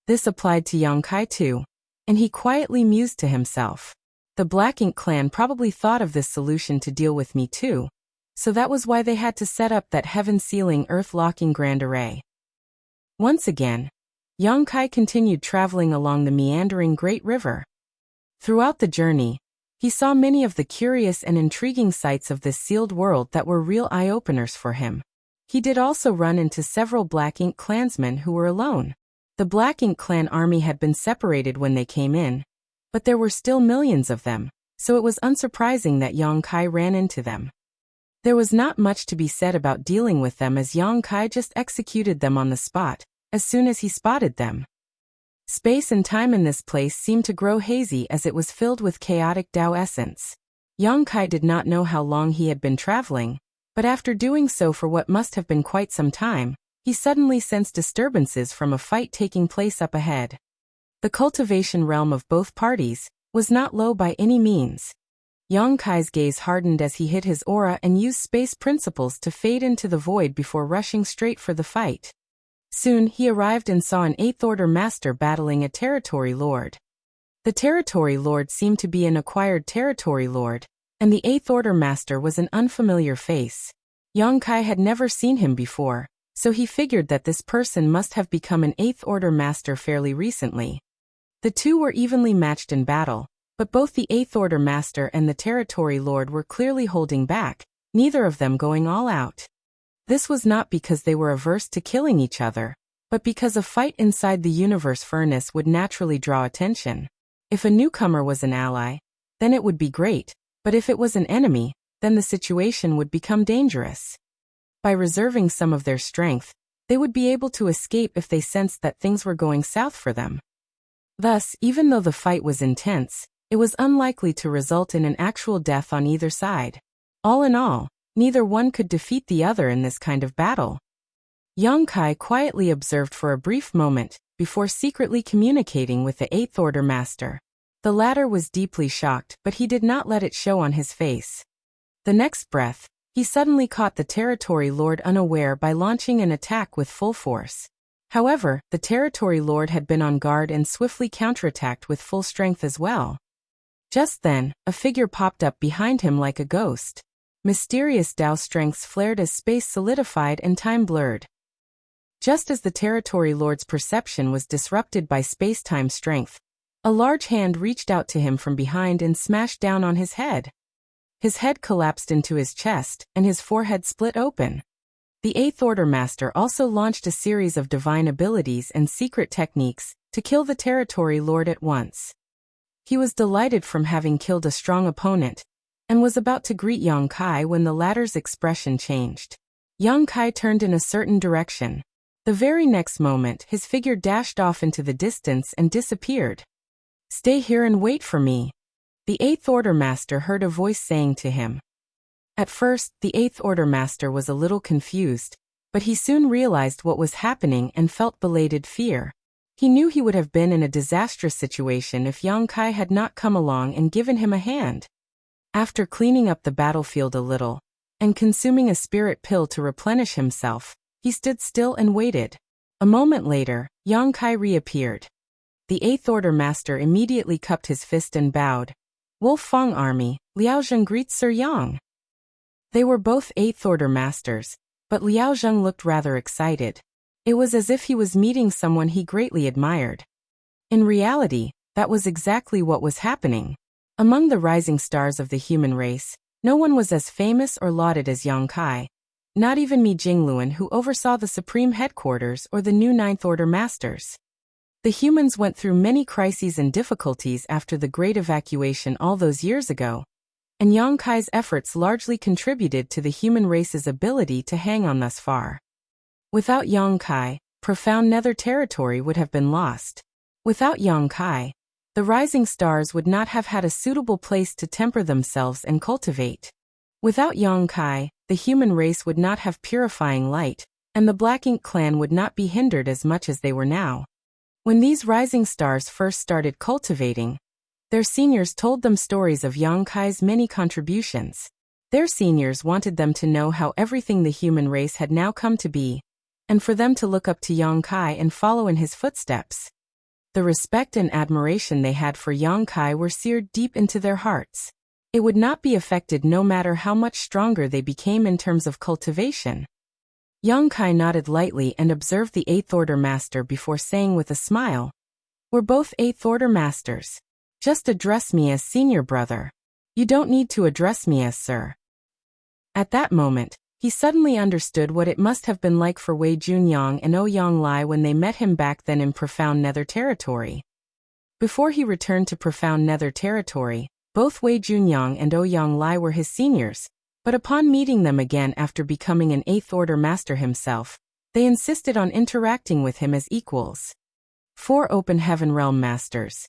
Speaker 1: This applied to Yongkai too, and he quietly mused to himself. The Black Ink clan probably thought of this solution to deal with me too, so that was why they had to set up that heaven-sealing earth-locking grand array. Once again, Yongkai continued traveling along the meandering Great River. Throughout the journey, he saw many of the curious and intriguing sights of this sealed world that were real eye-openers for him. He did also run into several Black Ink clansmen who were alone. The Black Ink clan army had been separated when they came in, but there were still millions of them, so it was unsurprising that Yang Kai ran into them. There was not much to be said about dealing with them, as Yang Kai just executed them on the spot, as soon as he spotted them. Space and time in this place seemed to grow hazy as it was filled with chaotic Tao essence. Yang Kai did not know how long he had been traveling, but after doing so for what must have been quite some time, he suddenly sensed disturbances from a fight taking place up ahead. The cultivation realm of both parties was not low by any means. Yang Kai's gaze hardened as he hit his aura and used space principles to fade into the void before rushing straight for the fight. Soon he arrived and saw an 8th Order master battling a territory lord. The territory lord seemed to be an acquired territory lord, and the 8th Order master was an unfamiliar face. Yang Kai had never seen him before, so he figured that this person must have become an 8th Order master fairly recently. The two were evenly matched in battle, but both the 8th Order master and the territory lord were clearly holding back, neither of them going all out. This was not because they were averse to killing each other, but because a fight inside the universe furnace would naturally draw attention. If a newcomer was an ally, then it would be great, but if it was an enemy, then the situation would become dangerous. By reserving some of their strength, they would be able to escape if they sensed that things were going south for them. Thus, even though the fight was intense, it was unlikely to result in an actual death on either side. All in all, neither one could defeat the other in this kind of battle. Yang Kai quietly observed for a brief moment, before secretly communicating with the 8th Order master. The latter was deeply shocked, but he did not let it show on his face. The next breath, he suddenly caught the territory lord unaware by launching an attack with full force. However, the territory lord had been on guard and swiftly counterattacked with full strength as well. Just then, a figure popped up behind him like a ghost. Mysterious Tao strengths flared as space solidified and time blurred. Just as the territory lord's perception was disrupted by space-time strength, a large hand reached out to him from behind and smashed down on his head. His head collapsed into his chest, and his forehead split open. The 8th Order master also launched a series of divine abilities and secret techniques to kill the territory lord at once. He was delighted from having killed a strong opponent, and was about to greet Yang Kai when the latter's expression changed. Yang Kai turned in a certain direction. The very next moment, his figure dashed off into the distance and disappeared. "Stay here and wait for me," the 8th Order master heard a voice saying to him. At first, the 8th Order master was a little confused, but he soon realized what was happening and felt belated fear. He knew he would have been in a disastrous situation if Yang Kai had not come along and given him a hand. After cleaning up the battlefield a little, and consuming a spirit pill to replenish himself, he stood still and waited. A moment later, Yang Kai reappeared. The 8th Order master immediately cupped his fist and bowed. "Wolf Fang Army, Liao Zheng greets Sir Yang." They were both 8th Order masters, but Liao Zheng looked rather excited. It was as if he was meeting someone he greatly admired. In reality, that was exactly what was happening. Among the rising stars of the human race, no one was as famous or lauded as Yang Kai, not even Mi Jingluan, who oversaw the Supreme Headquarters, or the new 9th Order masters. The humans went through many crises and difficulties after the Great Evacuation all those years ago, and Yang Kai's efforts largely contributed to the human race's ability to hang on thus far. Without Yang Kai, profound nether territory would have been lost. Without Yang Kai, the rising stars would not have had a suitable place to temper themselves and cultivate. Without Yang Kai, the human race would not have purifying light, and the Black Ink clan would not be hindered as much as they were now. When these rising stars first started cultivating, their seniors told them stories of Yang Kai's many contributions. Their seniors wanted them to know how everything the human race had now come to be, and for them to look up to Yang Kai and follow in his footsteps. The respect and admiration they had for Yang Kai were seared deep into their hearts. It would not be affected no matter how much stronger they became in terms of cultivation. Yang Kai nodded lightly and observed the 8th Order master before saying with a smile, "We're both 8th Order masters. Just address me as senior brother. You don't need to address me as sir." At that moment, He suddenly understood what it must have been like for Wei Junyang and Ouyang Lai when they met him back then in Profound Nether Territory. Before he returned to Profound Nether Territory, both Wei Junyang and Ouyang Lai were his seniors, but upon meeting them again after becoming an 8th Order Master himself, they insisted on interacting with him as equals. 4 Open Heaven Realm Masters.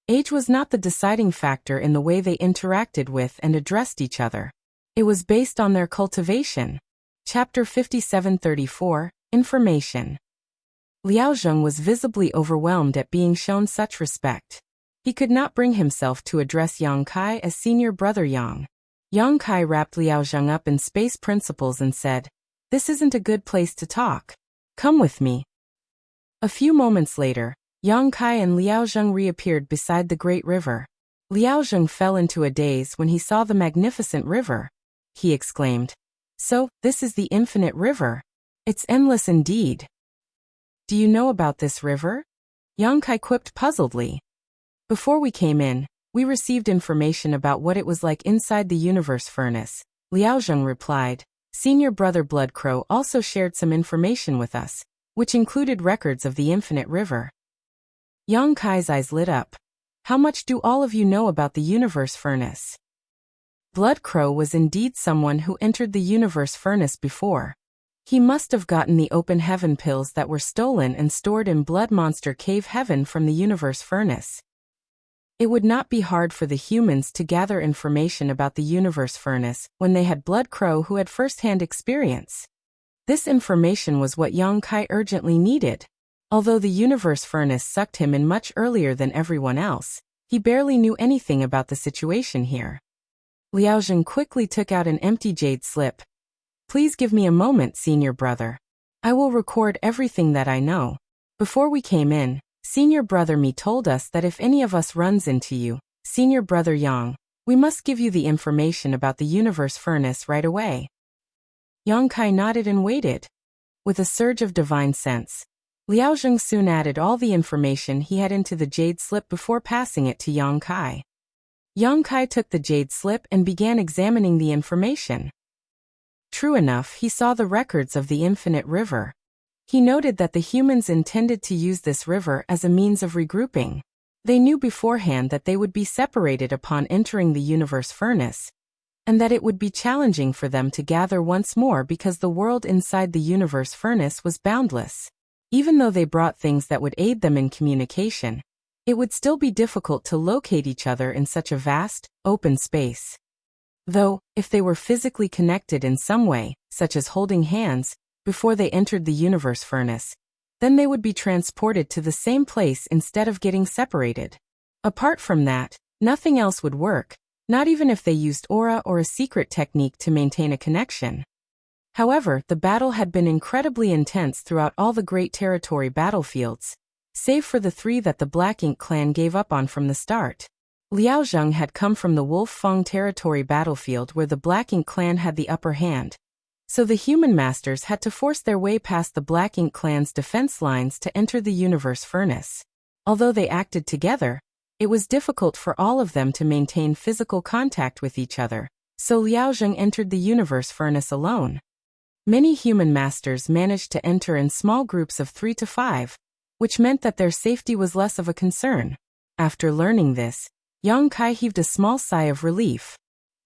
Speaker 1: Age was not the deciding factor in the way they interacted with and addressed each other. It was based on their cultivation. Chapter 5734, Information. Liao Zheng was visibly overwhelmed at being shown such respect. He could not bring himself to address Yang Kai as senior brother Yang. Yang Kai wrapped Liao Zheng up in space principles and said, "This isn't a good place to talk. Come with me." A few moments later, Yang Kai and Liao Zheng reappeared beside the great river. Liao Zheng fell into a daze when he saw the magnificent river. He exclaimed, "So, this is the infinite river? It's endless indeed. Do you know about this river?" Yang Kai quipped puzzledly. "Before we came in, we received information about what it was like inside the universe furnace," Liao Zheng replied. "Senior brother Bloodcrow also shared some information with us, which included records of the infinite river." Yang Kai's eyes lit up. "How much do all of you know about the universe furnace?" Bloodcrow was indeed someone who entered the universe furnace before. He must have gotten the open heaven pills that were stolen and stored in Blood Monster Cave Heaven from the universe furnace. It would not be hard for the humans to gather information about the universe furnace when they had Bloodcrow who had first-hand experience. This information was what Yang Kai urgently needed. Although the universe furnace sucked him in much earlier than everyone else, he barely knew anything about the situation here. Liao Zheng quickly took out an empty jade slip. "Please give me a moment, senior brother. I will record everything that I know. Before we came in, senior brother Mi told us that if any of us runs into you, senior brother Yang, we must give you the information about the universe furnace right away." Yang Kai nodded and waited. With a surge of divine sense, Liao Zheng soon added all the information he had into the jade slip before passing it to Yang Kai. Yang Kai took the jade slip and began examining the information. True enough, he saw the records of the infinite river. He noted that the humans intended to use this river as a means of regrouping. They knew beforehand that they would be separated upon entering the universe furnace, and that it would be challenging for them to gather once more because the world inside the universe furnace was boundless. Even though they brought things that would aid them in communication, it would still be difficult to locate each other in such a vast, open space. Though, if they were physically connected in some way, such as holding hands, before they entered the universe furnace, then they would be transported to the same place instead of getting separated. Apart from that, nothing else would work, not even if they used aura or a secret technique to maintain a connection. However, the battle had been incredibly intense throughout all the Great Territory battlefields, save for the 3 that the Black Ink clan gave up on from the start. Liao Zheng had come from the Wolf Fang Territory battlefield where the Black Ink clan had the upper hand, so the human masters had to force their way past the Black Ink clan's defense lines to enter the universe furnace. Although they acted together, it was difficult for all of them to maintain physical contact with each other, so Liao Zheng entered the universe furnace alone. Many human masters managed to enter in small groups of 3 to 5, which meant that their safety was less of a concern. After learning this, Yang Kai heaved a small sigh of relief.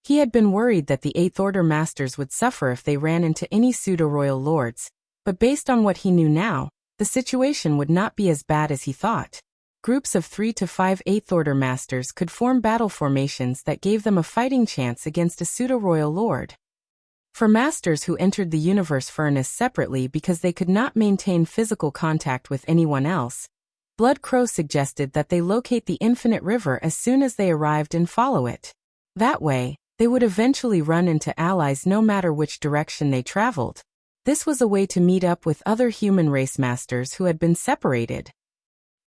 Speaker 1: He had been worried that the 8th Order Masters would suffer if they ran into any pseudo-royal lords, but based on what he knew now, the situation would not be as bad as he thought. Groups of 3 to 5 8th Order Masters could form battle formations that gave them a fighting chance against a pseudo-royal lord. For masters who entered the universe furnace separately because they could not maintain physical contact with anyone else, Bloodcrow suggested that they locate the infinite river as soon as they arrived and follow it. That way, they would eventually run into allies no matter which direction they traveled. This was a way to meet up with other human race masters who had been separated.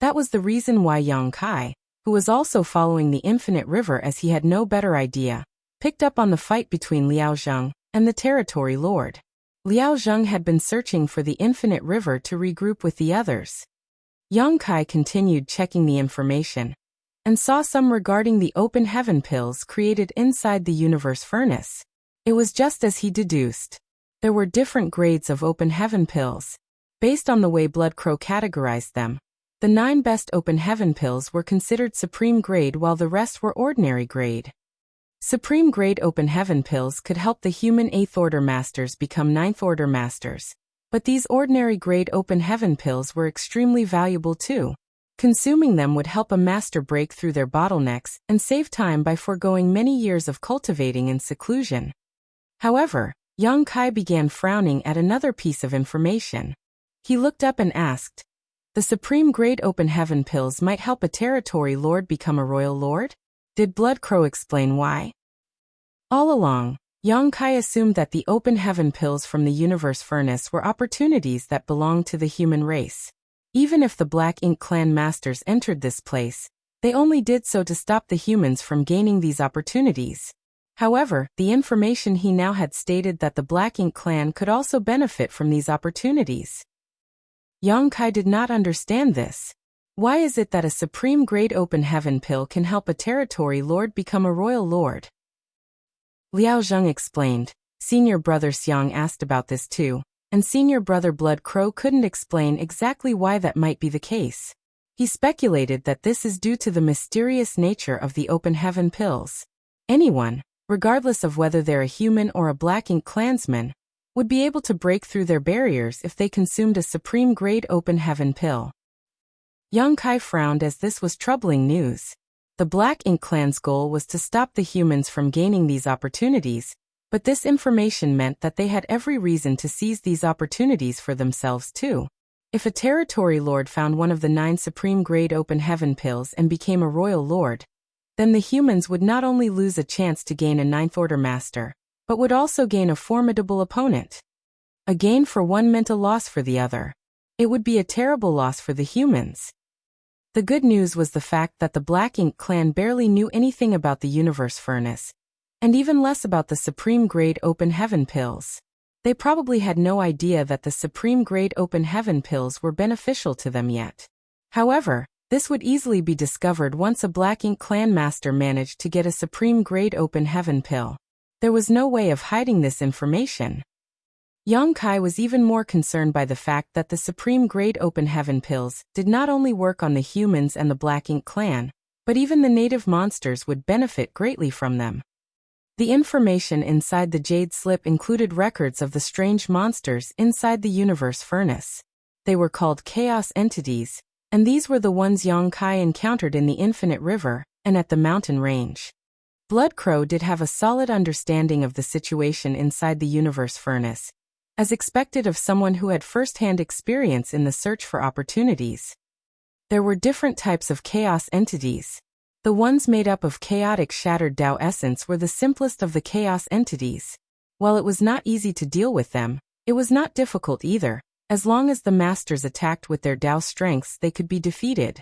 Speaker 1: That was the reason why Yang Kai, who was also following the infinite river as he had no better idea, picked up on the fight between Liao Zheng and the territory lord. Liao Zheng had been searching for the infinite river to regroup with the others. Yang Kai continued checking the information, and saw some regarding the open heaven pills created inside the universe furnace. It was just as he deduced. There were different grades of open heaven pills. Based on the way Blood Crow categorized them, the 9 best open heaven pills were considered supreme grade while the rest were ordinary grade. Supreme grade open heaven pills could help the human 8th order masters become 9th order masters. But these ordinary grade open heaven pills were extremely valuable too. Consuming them would help a master break through their bottlenecks and save time by foregoing many years of cultivating in seclusion. However, Yang Kai began frowning at another piece of information. He looked up and asked, "The supreme grade open heaven pills might help a territory lord become a royal lord? Did Blood Crow explain why?" All along, Yang Kai assumed that the open heaven pills from the universe furnace were opportunities that belonged to the human race. Even if the Black Ink clan masters entered this place, they only did so to stop the humans from gaining these opportunities. However, the information he now had stated that the Black Ink clan could also benefit from these opportunities. Yang Kai did not understand this. Why is it that a supreme grade open heaven pill can help a territory lord become a royal lord? Liao Zheng explained. Senior brother Xiang asked about this too, and senior brother Blood Crow couldn't explain exactly why that might be the case. He speculated that this is due to the mysterious nature of the open heaven pills. Anyone, regardless of whether they're a human or a Black Ink clansman, would be able to break through their barriers if they consumed a supreme grade open heaven pill. Yang Kai frowned as this was troubling news. The Black Ink clan's goal was to stop the humans from gaining these opportunities, but this information meant that they had every reason to seize these opportunities for themselves too. If a territory lord found one of the 9 supreme grade open heaven pills and became a royal lord, then the humans would not only lose a chance to gain a 9th order master, but would also gain a formidable opponent. A gain for one meant a loss for the other. It would be a terrible loss for the humans. The good news was the fact that the Black Ink clan barely knew anything about the universe furnace, and even less about the supreme grade open heaven pills. They probably had no idea that the supreme grade open heaven pills were beneficial to them yet. However, this would easily be discovered once a Black Ink clan master managed to get a supreme grade open heaven pill. There was no way of hiding this information. Yang Kai was even more concerned by the fact that the supreme grade open heaven pills did not only work on the humans and the Black Ink clan, but even the native monsters would benefit greatly from them. The information inside the Jade Slip included records of the strange monsters inside the universe furnace. They were called chaos entities, and these were the ones Yang Kai encountered in the Infinite River and at the mountain range. Blood Crow did have a solid understanding of the situation inside the universe furnace, as expected of someone who had first-hand experience in the search for opportunities. There were different types of chaos entities. The ones made up of chaotic shattered Tao essence were the simplest of the chaos entities. While it was not easy to deal with them, it was not difficult either. As long as the masters attacked with their Tao strengths, they could be defeated.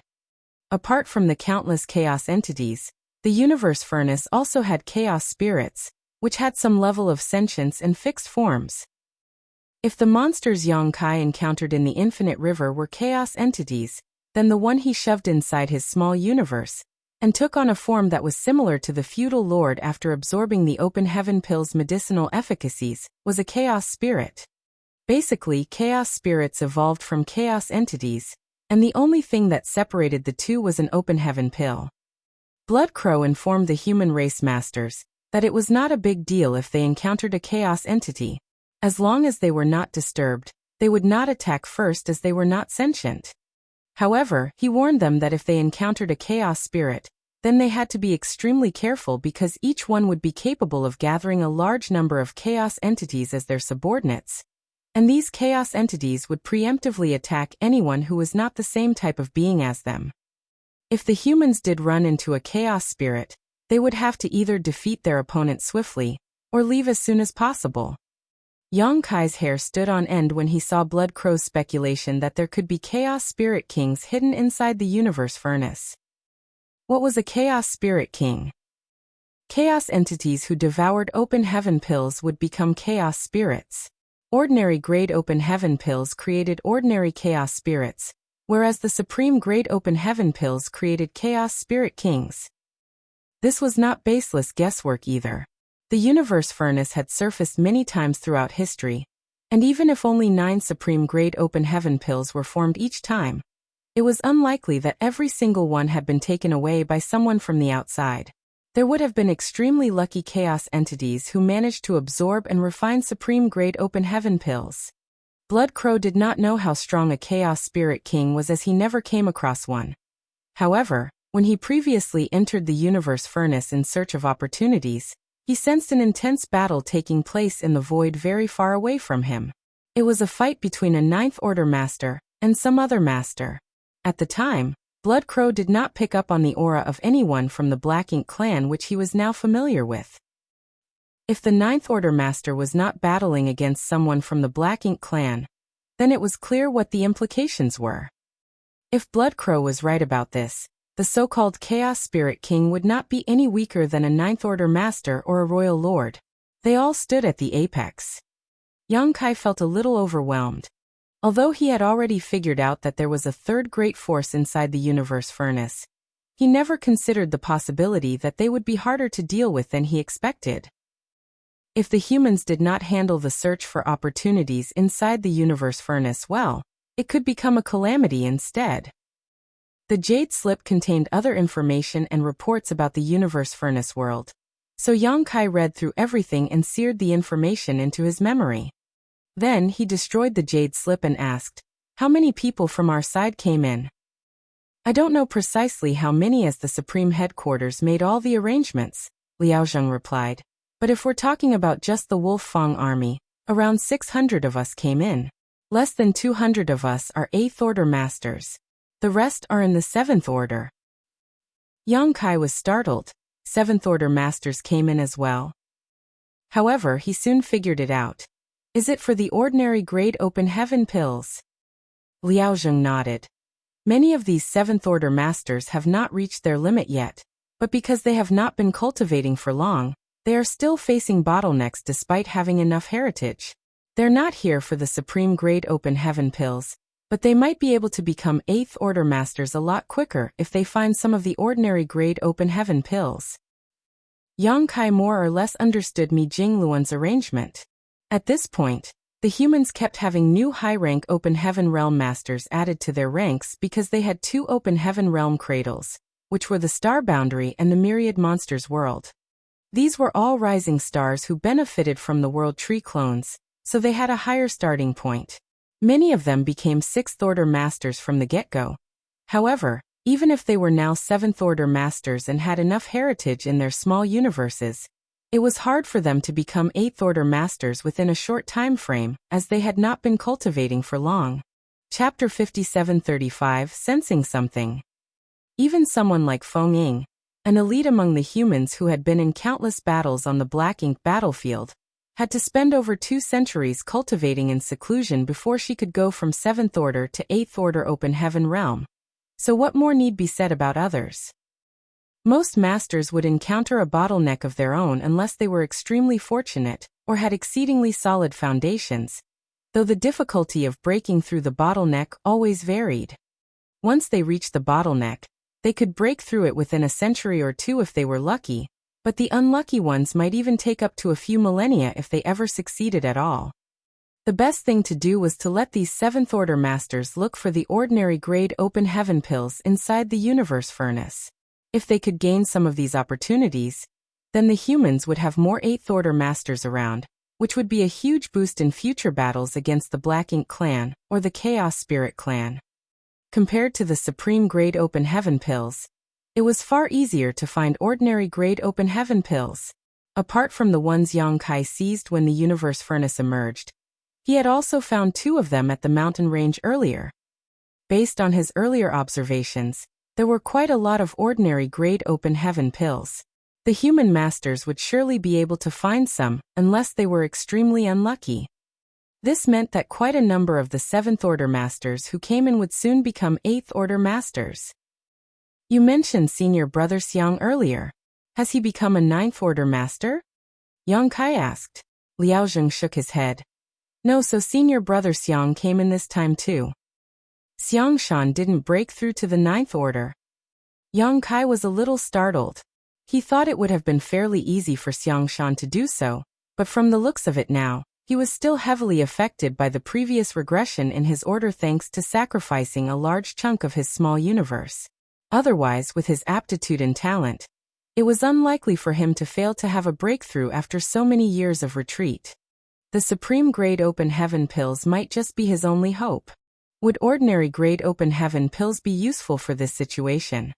Speaker 1: Apart from the countless chaos entities, the universe furnace also had chaos spirits, which had some level of sentience and fixed forms. If the monsters Yang Kai encountered in the Infinite River were chaos entities, then the one he shoved inside his small universe, and took on a form that was similar to the feudal lord after absorbing the open heaven pill's medicinal efficacies, was a chaos spirit. Basically, chaos spirits evolved from chaos entities, and the only thing that separated the two was an open heaven pill. Blood Crow informed the human race masters that it was not a big deal if they encountered a chaos entity. As long as they were not disturbed, they would not attack first as they were not sentient. However, he warned them that if they encountered a chaos spirit, then they had to be extremely careful because each one would be capable of gathering a large number of chaos entities as their subordinates. And these chaos entities would preemptively attack anyone who was not the same type of being as them. If the humans did run into a chaos spirit, they would have to either defeat their opponent swiftly, or leave as soon as possible. Yang Kai's hair stood on end when he saw Blood Crow's speculation that there could be Chaos Spirit Kings hidden inside the universe furnace. What was a Chaos Spirit King? Chaos entities who devoured open heaven pills would become chaos spirits. Ordinary grade open heaven pills created ordinary chaos spirits, whereas the supreme grade open heaven pills created Chaos Spirit Kings. This was not baseless guesswork either. The universe furnace had surfaced many times throughout history, and even if only 9 supreme-grade open heaven pills were formed each time, it was unlikely that every single one had been taken away by someone from the outside. There would have been extremely lucky chaos entities who managed to absorb and refine supreme-grade open heaven pills. Blood Crow did not know how strong a Chaos Spirit King was as he never came across one. However, when he previously entered the universe furnace in search of opportunities, he sensed an intense battle taking place in the void very far away from him. It was a fight between a Ninth Order master and some other master. At the time, Blood Crow did not pick up on the aura of anyone from the Black Ink clan which he was now familiar with. If the Ninth Order master was not battling against someone from the Black Ink clan, then it was clear what the implications were. If Blood Crow was right about this, the so-called Chaos Spirit King would not be any weaker than a Ninth Order master or a royal lord. They all stood at the apex. Yang Kai felt a little overwhelmed. Although he had already figured out that there was a third great force inside the universe furnace, he never considered the possibility that they would be harder to deal with than he expected. If the humans did not handle the search for opportunities inside the universe furnace well, it could become a calamity instead. The Jade Slip contained other information and reports about the universe furnace world, so Yang Kai read through everything and seared the information into his memory. Then he destroyed the Jade Slip and asked, "How many people from our side came in?" "I don't know precisely how many as the Supreme Headquarters made all the arrangements," Liao Zheng replied. "But if we're talking about just the Wolf Fang army, around 600 of us came in. Less than 200 of us are 8th Order masters. The rest are in the 7th Order." Yang Kai was startled. 7th Order masters came in as well. However, he soon figured it out. "Is it for the ordinary grade open heaven pills?" Liao Zheng nodded. Many of these 7th Order masters have not reached their limit yet, but because they have not been cultivating for long, they are still facing bottlenecks despite having enough heritage. They're not here for the supreme grade open heaven pills, but they might be able to become 8th Order masters a lot quicker if they find some of the ordinary grade open heaven pills. Yang Kai more or less understood Mi Jingluan's arrangement. At this point, the humans kept having new high-rank Open Heaven Realm Masters added to their ranks because they had 2 Open Heaven Realm Cradles, which were the Star Boundary and the Myriad Monsters World. These were all rising stars who benefited from the World Tree clones, so they had a higher starting point. Many of them became 6th Order Masters from the get-go. However, even if they were now 7th Order Masters and had enough heritage in their small universes, it was hard for them to become 8th Order Masters within a short time frame, as they had not been cultivating for long. Chapter 5735 Sensing Something. Even someone like Feng Ying, an elite among the humans who had been in countless battles on the Black Ink battlefield, had to spend over 2 centuries cultivating in seclusion before she could go from 7th Order to 8th Order Open Heaven Realm. So what more need be said about others? Most masters would encounter a bottleneck of their own unless they were extremely fortunate or had exceedingly solid foundations, though the difficulty of breaking through the bottleneck always varied. Once they reached the bottleneck, they could break through it within a century or 2 if they were lucky, but the unlucky ones might even take up to a few millennia if they ever succeeded at all. The best thing to do was to let these 7th Order Masters look for the ordinary grade open heaven pills inside the universe furnace. If they could gain some of these opportunities, then the humans would have more 8th Order Masters around, which would be a huge boost in future battles against the Black Ink clan or the Chaos Spirit clan. Compared to the supreme grade open heaven pills, it was far easier to find ordinary grade open heaven pills. Apart from the ones Yang Kai seized when the universe furnace emerged, he had also found 2 of them at the mountain range earlier. Based on his earlier observations, there were quite a lot of ordinary grade open heaven pills. The human masters would surely be able to find some, unless they were extremely unlucky. This meant that quite a number of the 7th Order Masters who came in would soon become 8th Order Masters. You mentioned Senior Brother Xiang earlier. Has he become a 9th Order Master? Yang Kai asked. Liao Zheng shook his head. No, so Senior Brother Xiang came in this time too. Xiang Shan didn't break through to the 9th Order. Yang Kai was a little startled. He thought it would have been fairly easy for Xiangshan to do so, but from the looks of it now, he was still heavily affected by the previous regression in his order thanks to sacrificing a large chunk of his small universe. Otherwise, with his aptitude and talent, it was unlikely for him to fail to have a breakthrough after so many years of retreat. The supreme grade open heaven pills might just be his only hope. Would ordinary grade open heaven pills be useful for this situation?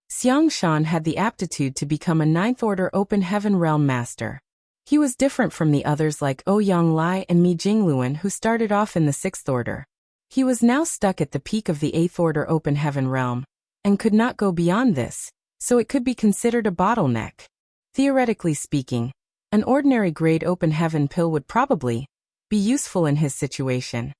Speaker 1: Xiangshan had the aptitude to become a 9th order open heaven realm master. He was different from the others like Ouyang Lai and Mi Jingluan who started off in the 6th order. He was now stuck at the peak of the 8th order open heaven realm, and could not go beyond this, so it could be considered a bottleneck. Theoretically speaking, an ordinary grade open heaven pill would probably be useful in his situation.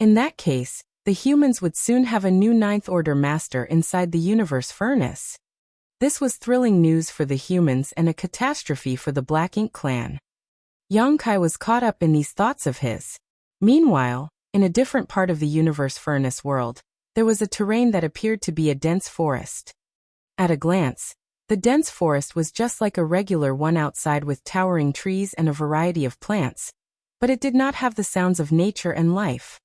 Speaker 1: In that case, the humans would soon have a new 9th order master inside the universe furnace. This was thrilling news for the humans and a catastrophe for the Black Ink clan. Yang Kai was caught up in these thoughts of his. Meanwhile, in a different part of the universe furnace world, there was a terrain that appeared to be a dense forest. At a glance, the dense forest was just like a regular one outside with towering trees and a variety of plants, but it did not have the sounds of nature and life.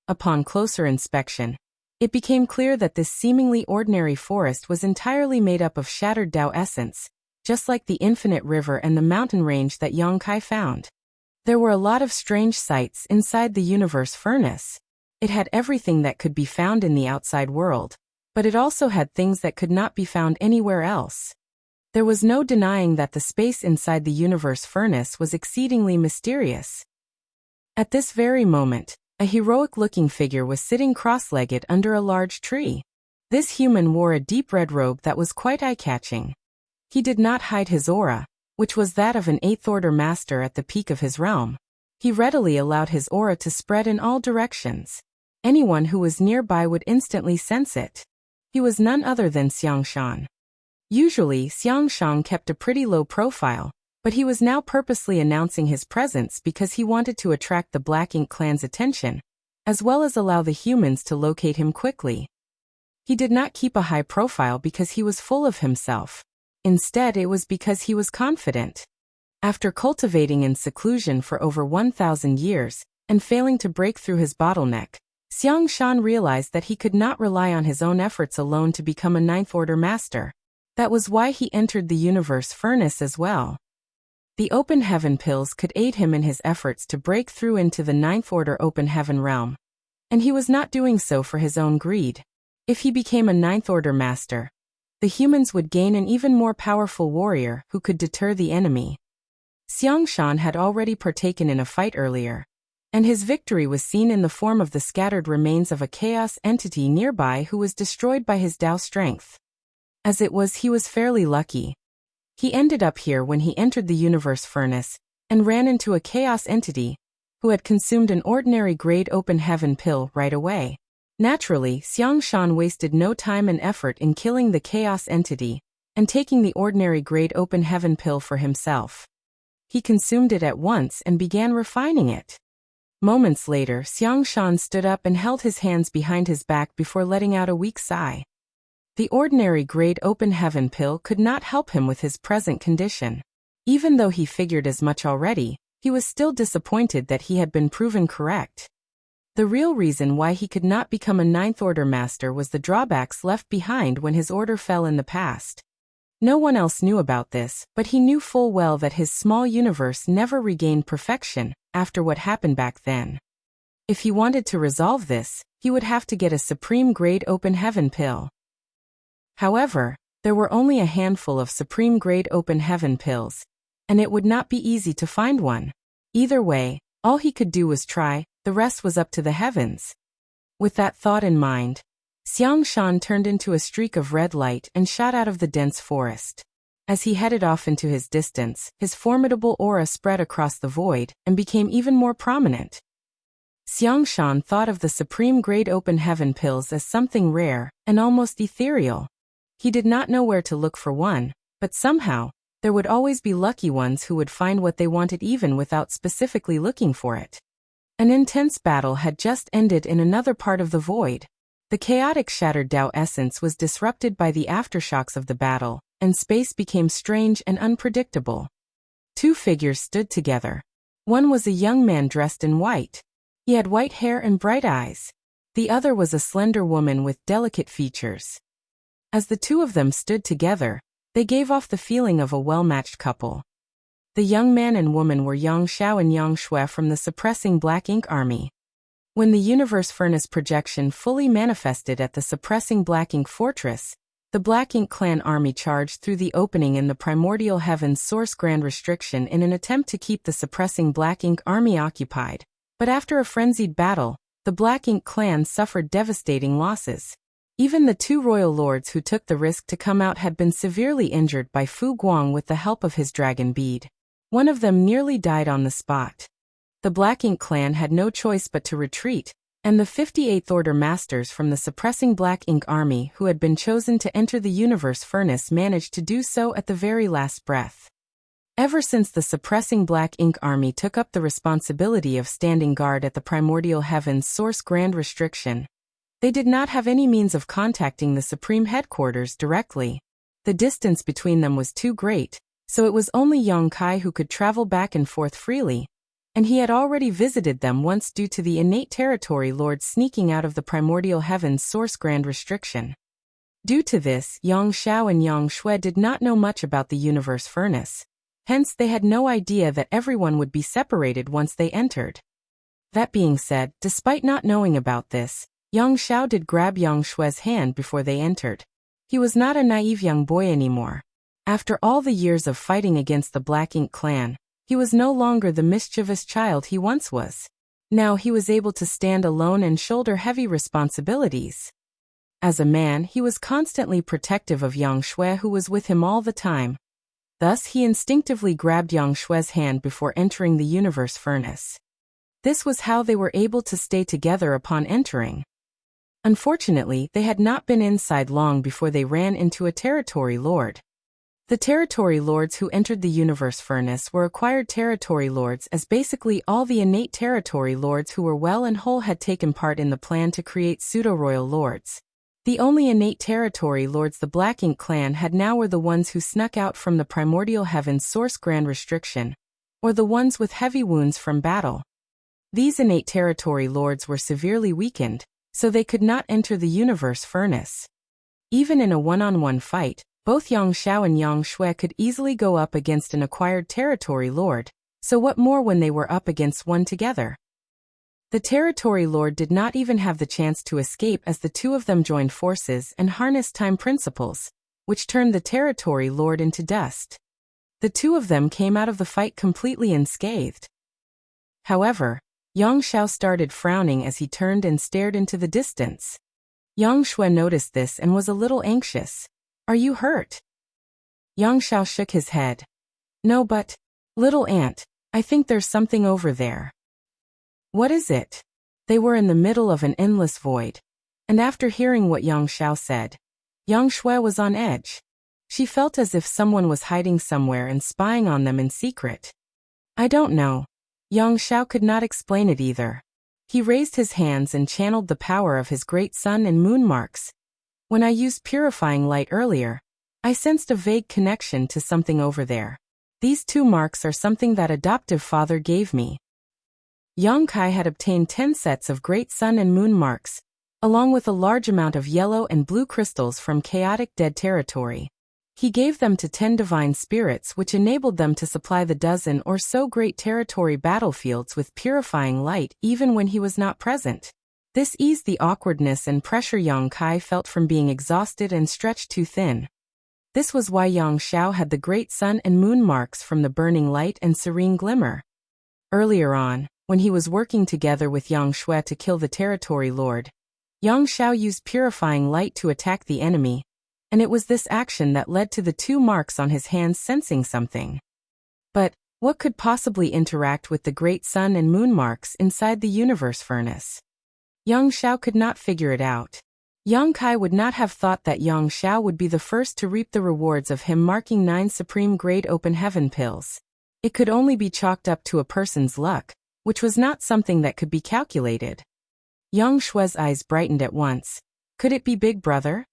Speaker 1: Upon closer inspection, it became clear that this seemingly ordinary forest was entirely made up of shattered Tao essence, just like the infinite river and the mountain range that Yang Kai found. There were a lot of strange sights inside the universe furnace. It had everything that could be found in the outside world, but it also had things that could not be found anywhere else. There was no denying that the space inside the universe furnace was exceedingly mysterious. At this very moment, a heroic-looking figure was sitting cross-legged under a large tree. This human wore a deep red robe that was quite eye-catching. He did not hide his aura, which was that of an 8th order master at the peak of his realm. He readily allowed his aura to spread in all directions. Anyone who was nearby would instantly sense it. He was none other than Xiangshan. Usually, Xiangshan kept a pretty low profile, but he was now purposely announcing his presence because he wanted to attract the Black Ink clan's attention, as well as allow the humans to locate him quickly. He did not keep a high profile because he was full of himself. Instead, it was because he was confident. After cultivating in seclusion for over 1,000 years, and failing to break through his bottleneck, Xiangshan realized that he could not rely on his own efforts alone to become a 9th order master. That was why he entered the universe furnace as well. The open heaven pills could aid him in his efforts to break through into the 9th order open heaven realm. And he was not doing so for his own greed. If he became a 9th order master, the humans would gain an even more powerful warrior who could deter the enemy. Xiangshan had already partaken in a fight earlier, and his victory was seen in the form of the scattered remains of a chaos entity nearby who was destroyed by his Tao strength. As it was, he was fairly lucky. He ended up here when he entered the universe furnace, and ran into a chaos entity, who had consumed an ordinary grade open heaven pill right away. Naturally, Xiangshan wasted no time and effort in killing the chaos entity, and taking the ordinary grade open heaven pill for himself. He consumed it at once and began refining it. Moments later, Xiangshan stood up and held his hands behind his back before letting out a weak sigh. The ordinary grade open heaven pill could not help him with his present condition. Even though he figured as much already, he was still disappointed that he had been proven correct. The real reason why he could not become a 9th order master was the drawbacks left behind when his order fell in the past. No one else knew about this, but he knew full well that his small universe never regained perfection after what happened back then. If he wanted to resolve this, he would have to get a supreme grade open heaven pill. However, there were only a handful of supreme grade open heaven pills, and it would not be easy to find one. Either way, all he could do was try, the rest was up to the heavens. With that thought in mind, Xiangshan turned into a streak of red light and shot out of the dense forest. As he headed off into his distance, his formidable aura spread across the void and became even more prominent. Xiangshan thought of the supreme grade open heaven pills as something rare and almost ethereal. He did not know where to look for one, but somehow, there would always be lucky ones who would find what they wanted even without specifically looking for it. An intense battle had just ended in another part of the void. The chaotic shattered Tao essence was disrupted by the aftershocks of the battle, and space became strange and unpredictable. Two figures stood together. One was a young man dressed in white. He had white hair and bright eyes. The other was a slender woman with delicate features. As the two of them stood together, they gave off the feeling of a well-matched couple. The young man and woman were Yang Xiao and Yang Shui from the Suppressing Black Ink Army. When the Universe Furnace projection fully manifested at the Suppressing Black Ink Fortress, the Black Ink Clan army charged through the opening in the Primordial Heaven's Source Grand Restriction in an attempt to keep the Suppressing Black Ink army occupied. But after a frenzied battle, the Black Ink Clan suffered devastating losses. Even the two royal lords who took the risk to come out had been severely injured by Fu Guang with the help of his dragon bead. One of them nearly died on the spot. The Black Ink Clan had no choice but to retreat, and the 58th Order Masters from the Suppressing Black Ink Army who had been chosen to enter the Universe Furnace managed to do so at the very last breath. Ever since the Suppressing Black Ink Army took up the responsibility of standing guard at the Primordial Heaven's Source Grand Restriction, they did not have any means of contacting the Supreme Headquarters directly. The distance between them was too great, so it was only Yang Kai who could travel back and forth freely, and he had already visited them once due to the innate territory lords sneaking out of the Primordial Heaven's Source Grand Restriction. Due to this, Yang Xiao and Yang Shui did not know much about the Universe Furnace. Hence they had no idea that everyone would be separated once they entered. That being said, despite not knowing about this, Yang Xiao did grab Yang Shui's hand before they entered. He was not a naive young boy anymore. After all the years of fighting against the Black Ink Clan, he was no longer the mischievous child he once was. Now he was able to stand alone and shoulder heavy responsibilities. As a man, he was constantly protective of Yang Shui, who was with him all the time. Thus he instinctively grabbed Yang Shui's hand before entering the Universe Furnace. This was how they were able to stay together upon entering. Unfortunately, they had not been inside long before they ran into a territory lord. The territory lords who entered the Universe Furnace were acquired territory lords, as basically all the innate territory lords who were well and whole had taken part in the plan to create pseudo-royal lords. The only innate territory lords the Black Ink Clan had now were the ones who snuck out from the Primordial Heaven's Source Grand Restriction, or the ones with heavy wounds from battle. These innate territory lords were severely weakened, so they could not enter the Universe Furnace. Even in a one-on-one fight, both Yang Xiao and Yang Shui could easily go up against an acquired territory lord, so what more when they were up against one together? The territory lord did not even have the chance to escape as the two of them joined forces and harnessed time principles, which turned the territory lord into dust. The two of them came out of the fight completely unscathed. However, Yang Xiao started frowning as he turned and stared into the distance. Yang Shui noticed this and was a little anxious. "Are you hurt?" Yang Xiao shook his head. "No, but, little aunt, I think there's something over there." "What is it?" They were in the middle of an endless void. And after hearing what Yang Xiao said, Yang Shui was on edge. She felt as if someone was hiding somewhere and spying on them in secret. "I don't know." Yang Xiao could not explain it either. He raised his hands and channeled the power of his great sun and moon marks. "When I used purifying light earlier, I sensed a vague connection to something over there. These two marks are something that adoptive father gave me." Yang Kai had obtained 10 sets of great sun and moon marks, along with a large amount of yellow and blue crystals from chaotic dead territory. He gave them to 10 divine spirits, which enabled them to supply the dozen or so great territory battlefields with purifying light even when he was not present. This eased the awkwardness and pressure Yang Kai felt from being exhausted and stretched too thin. This was why Yang Xiao had the great sun and moon marks from the burning light and serene glimmer. Earlier on, when he was working together with Yang Shui to kill the territory lord, Yang Xiao used purifying light to attack the enemy, and it was this action that led to the 2 marks on his hands sensing something. But what could possibly interact with the great sun and moon marks inside the Universe Furnace? Yang Xiao could not figure it out. Yang Kai would not have thought that Yang Xiao would be the first to reap the rewards of him marking 9 supreme-grade open heaven pills. It could only be chalked up to a person's luck, which was not something that could be calculated. Yang Shui's eyes brightened at once. Could it be Big Brother?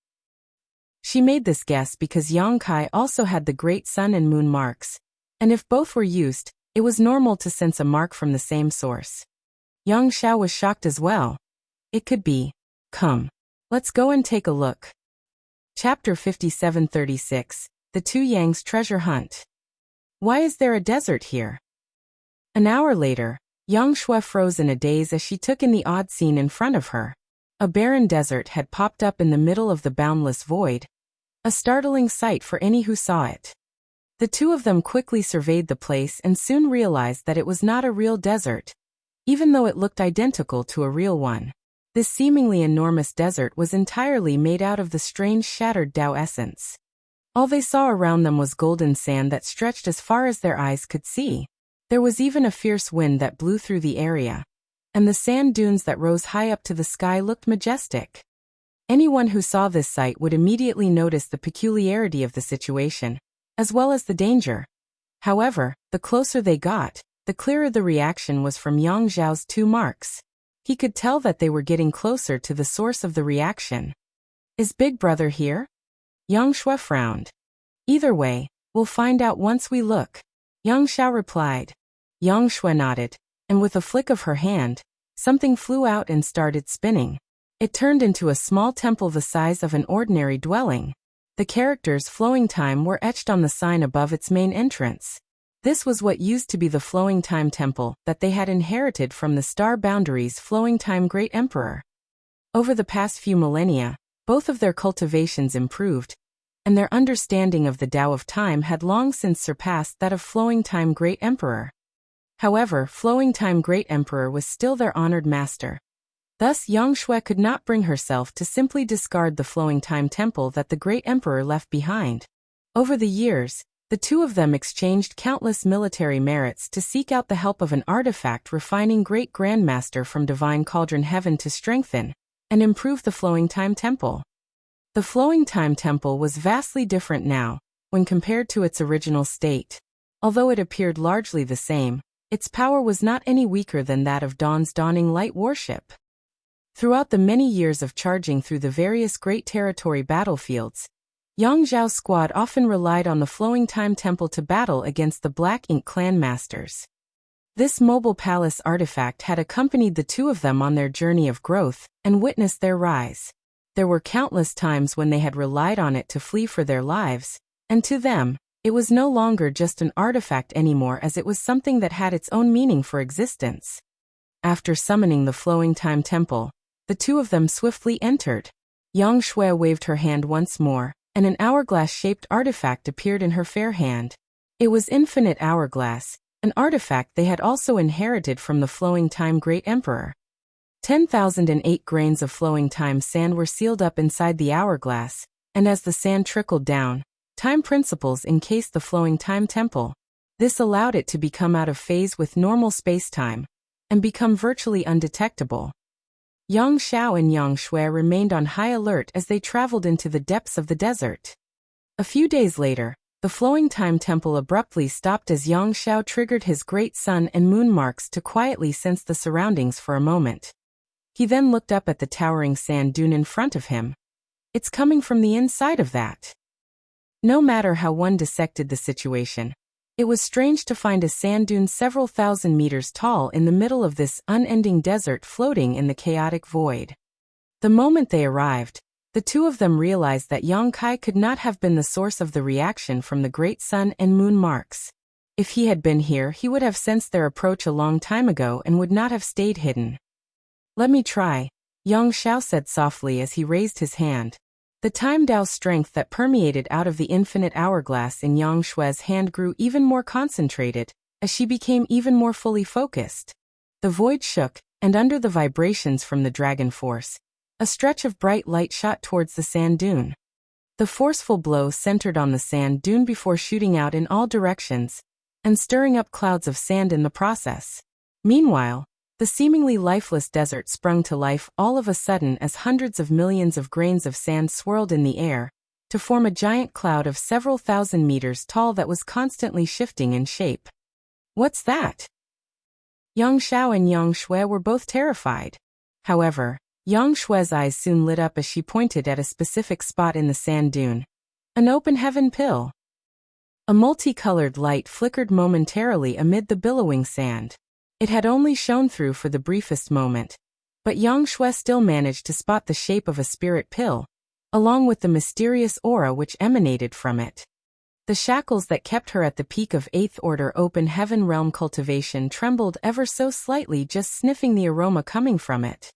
Speaker 1: She made this guess because Yang Kai also had the great sun and moon marks, and if both were used, it was normal to sense a mark from the same source. Yang Xiao was shocked as well. It could be. Come. Let's go and take a look. Chapter 5736, The Two Yang's Treasure Hunt. Why is there a desert here? An hour later, Yang Shui froze in a daze as she took in the odd scene in front of her. A barren desert had popped up in the middle of the boundless void, a startling sight for any who saw it. The two of them quickly surveyed the place and soon realized that it was not a real desert, even though it looked identical to a real one. This seemingly enormous desert was entirely made out of the strange shattered Tao essence. All they saw around them was golden sand that stretched as far as their eyes could see. There was even a fierce wind that blew through the area, and the sand dunes that rose high up to the sky looked majestic. Anyone who saw this sight would immediately notice the peculiarity of the situation, as well as the danger. However, the closer they got, the clearer the reaction was from Yang Zhao's two marks. He could tell that they were getting closer to the source of the reaction. Is Big Brother here? Yang Shui frowned. Either way, we'll find out once we look, Yang Xiao replied. Yang Shui nodded, and with a flick of her hand, something flew out and started spinning. It turned into a small temple the size of an ordinary dwelling. The characters Flowing Time were etched on the sign above its main entrance. This was what used to be the Flowing Time Temple that they had inherited from the Star Boundaries Flowing Time Great Emperor. Over the past few millennia, both of their cultivations improved, and their understanding of the Tao of Time had long since surpassed that of Flowing Time Great Emperor. However, Flowing Time Great Emperor was still their honored master. Thus Yang Shui could not bring herself to simply discard the Flowing Time Temple that the Great Emperor left behind. Over the years, the two of them exchanged countless military merits to seek out the help of an artifact refining Great Grandmaster from Divine Cauldron Heaven to strengthen and improve the Flowing Time Temple. The Flowing Time Temple was vastly different now, when compared to its original state. Although it appeared largely the same, its power was not any weaker than that of Dawn's dawning light worship. Throughout the many years of charging through the various Great Territory battlefields, Yang Zhao's squad often relied on the Flowing Time Temple to battle against the Black Ink clan masters. This mobile palace artifact had accompanied the two of them on their journey of growth and witnessed their rise. There were countless times when they had relied on it to flee for their lives, and to them, it was no longer just an artifact anymore, as it was something that had its own meaning for existence. After summoning the Flowing Time Temple, the two of them swiftly entered. Yang Shui waved her hand once more, and an hourglass-shaped artifact appeared in her fair hand. It was Infinite Hourglass, an artifact they had also inherited from the Flowing Time Great Emperor. 10,008 grains of flowing time sand were sealed up inside the hourglass, and as the sand trickled down, time principles encased the Flowing Time Temple. This allowed it to become out of phase with normal space-time, and become virtually undetectable. Yang Xiao and Yang Shui remained on high alert as they traveled into the depths of the desert. A few days later, the Flowing Time Temple abruptly stopped as Yang Xiao triggered his great sun and moon marks to quietly sense the surroundings for a moment. He then looked up at the towering sand dune in front of him. It's coming from the inside of that. No matter how one dissected the situation, it was strange to find a sand dune several thousand meters tall in the middle of this unending desert floating in the chaotic void. The moment they arrived, the two of them realized that Yang Kai could not have been the source of the reaction from the great sun and moon marks. If he had been here, he would have sensed their approach a long time ago and would not have stayed hidden. Let me try, Yang Xiao said softly as he raised his hand. The time Tao strength that permeated out of the infinite hourglass in Yang Shui's hand grew even more concentrated, as she became even more fully focused. The void shook, and under the vibrations from the dragon force, a stretch of bright light shot towards the sand dune. The forceful blow centered on the sand dune before shooting out in all directions, and stirring up clouds of sand in the process. Meanwhile, the seemingly lifeless desert sprung to life all of a sudden as hundreds of millions of grains of sand swirled in the air, to form a giant cloud of several thousand meters tall that was constantly shifting in shape. What's that? Yang Xiao and Yang Shui were both terrified. However, Yang Shue's eyes soon lit up as she pointed at a specific spot in the sand dune. An open heaven pill. A multicolored light flickered momentarily amid the billowing sand. It had only shone through for the briefest moment, but Yang Shui still managed to spot the shape of a spirit pill, along with the mysterious aura which emanated from it. The shackles that kept her at the peak of 8th Order Open Heaven Realm cultivation trembled ever so slightly just sniffing the aroma coming from it.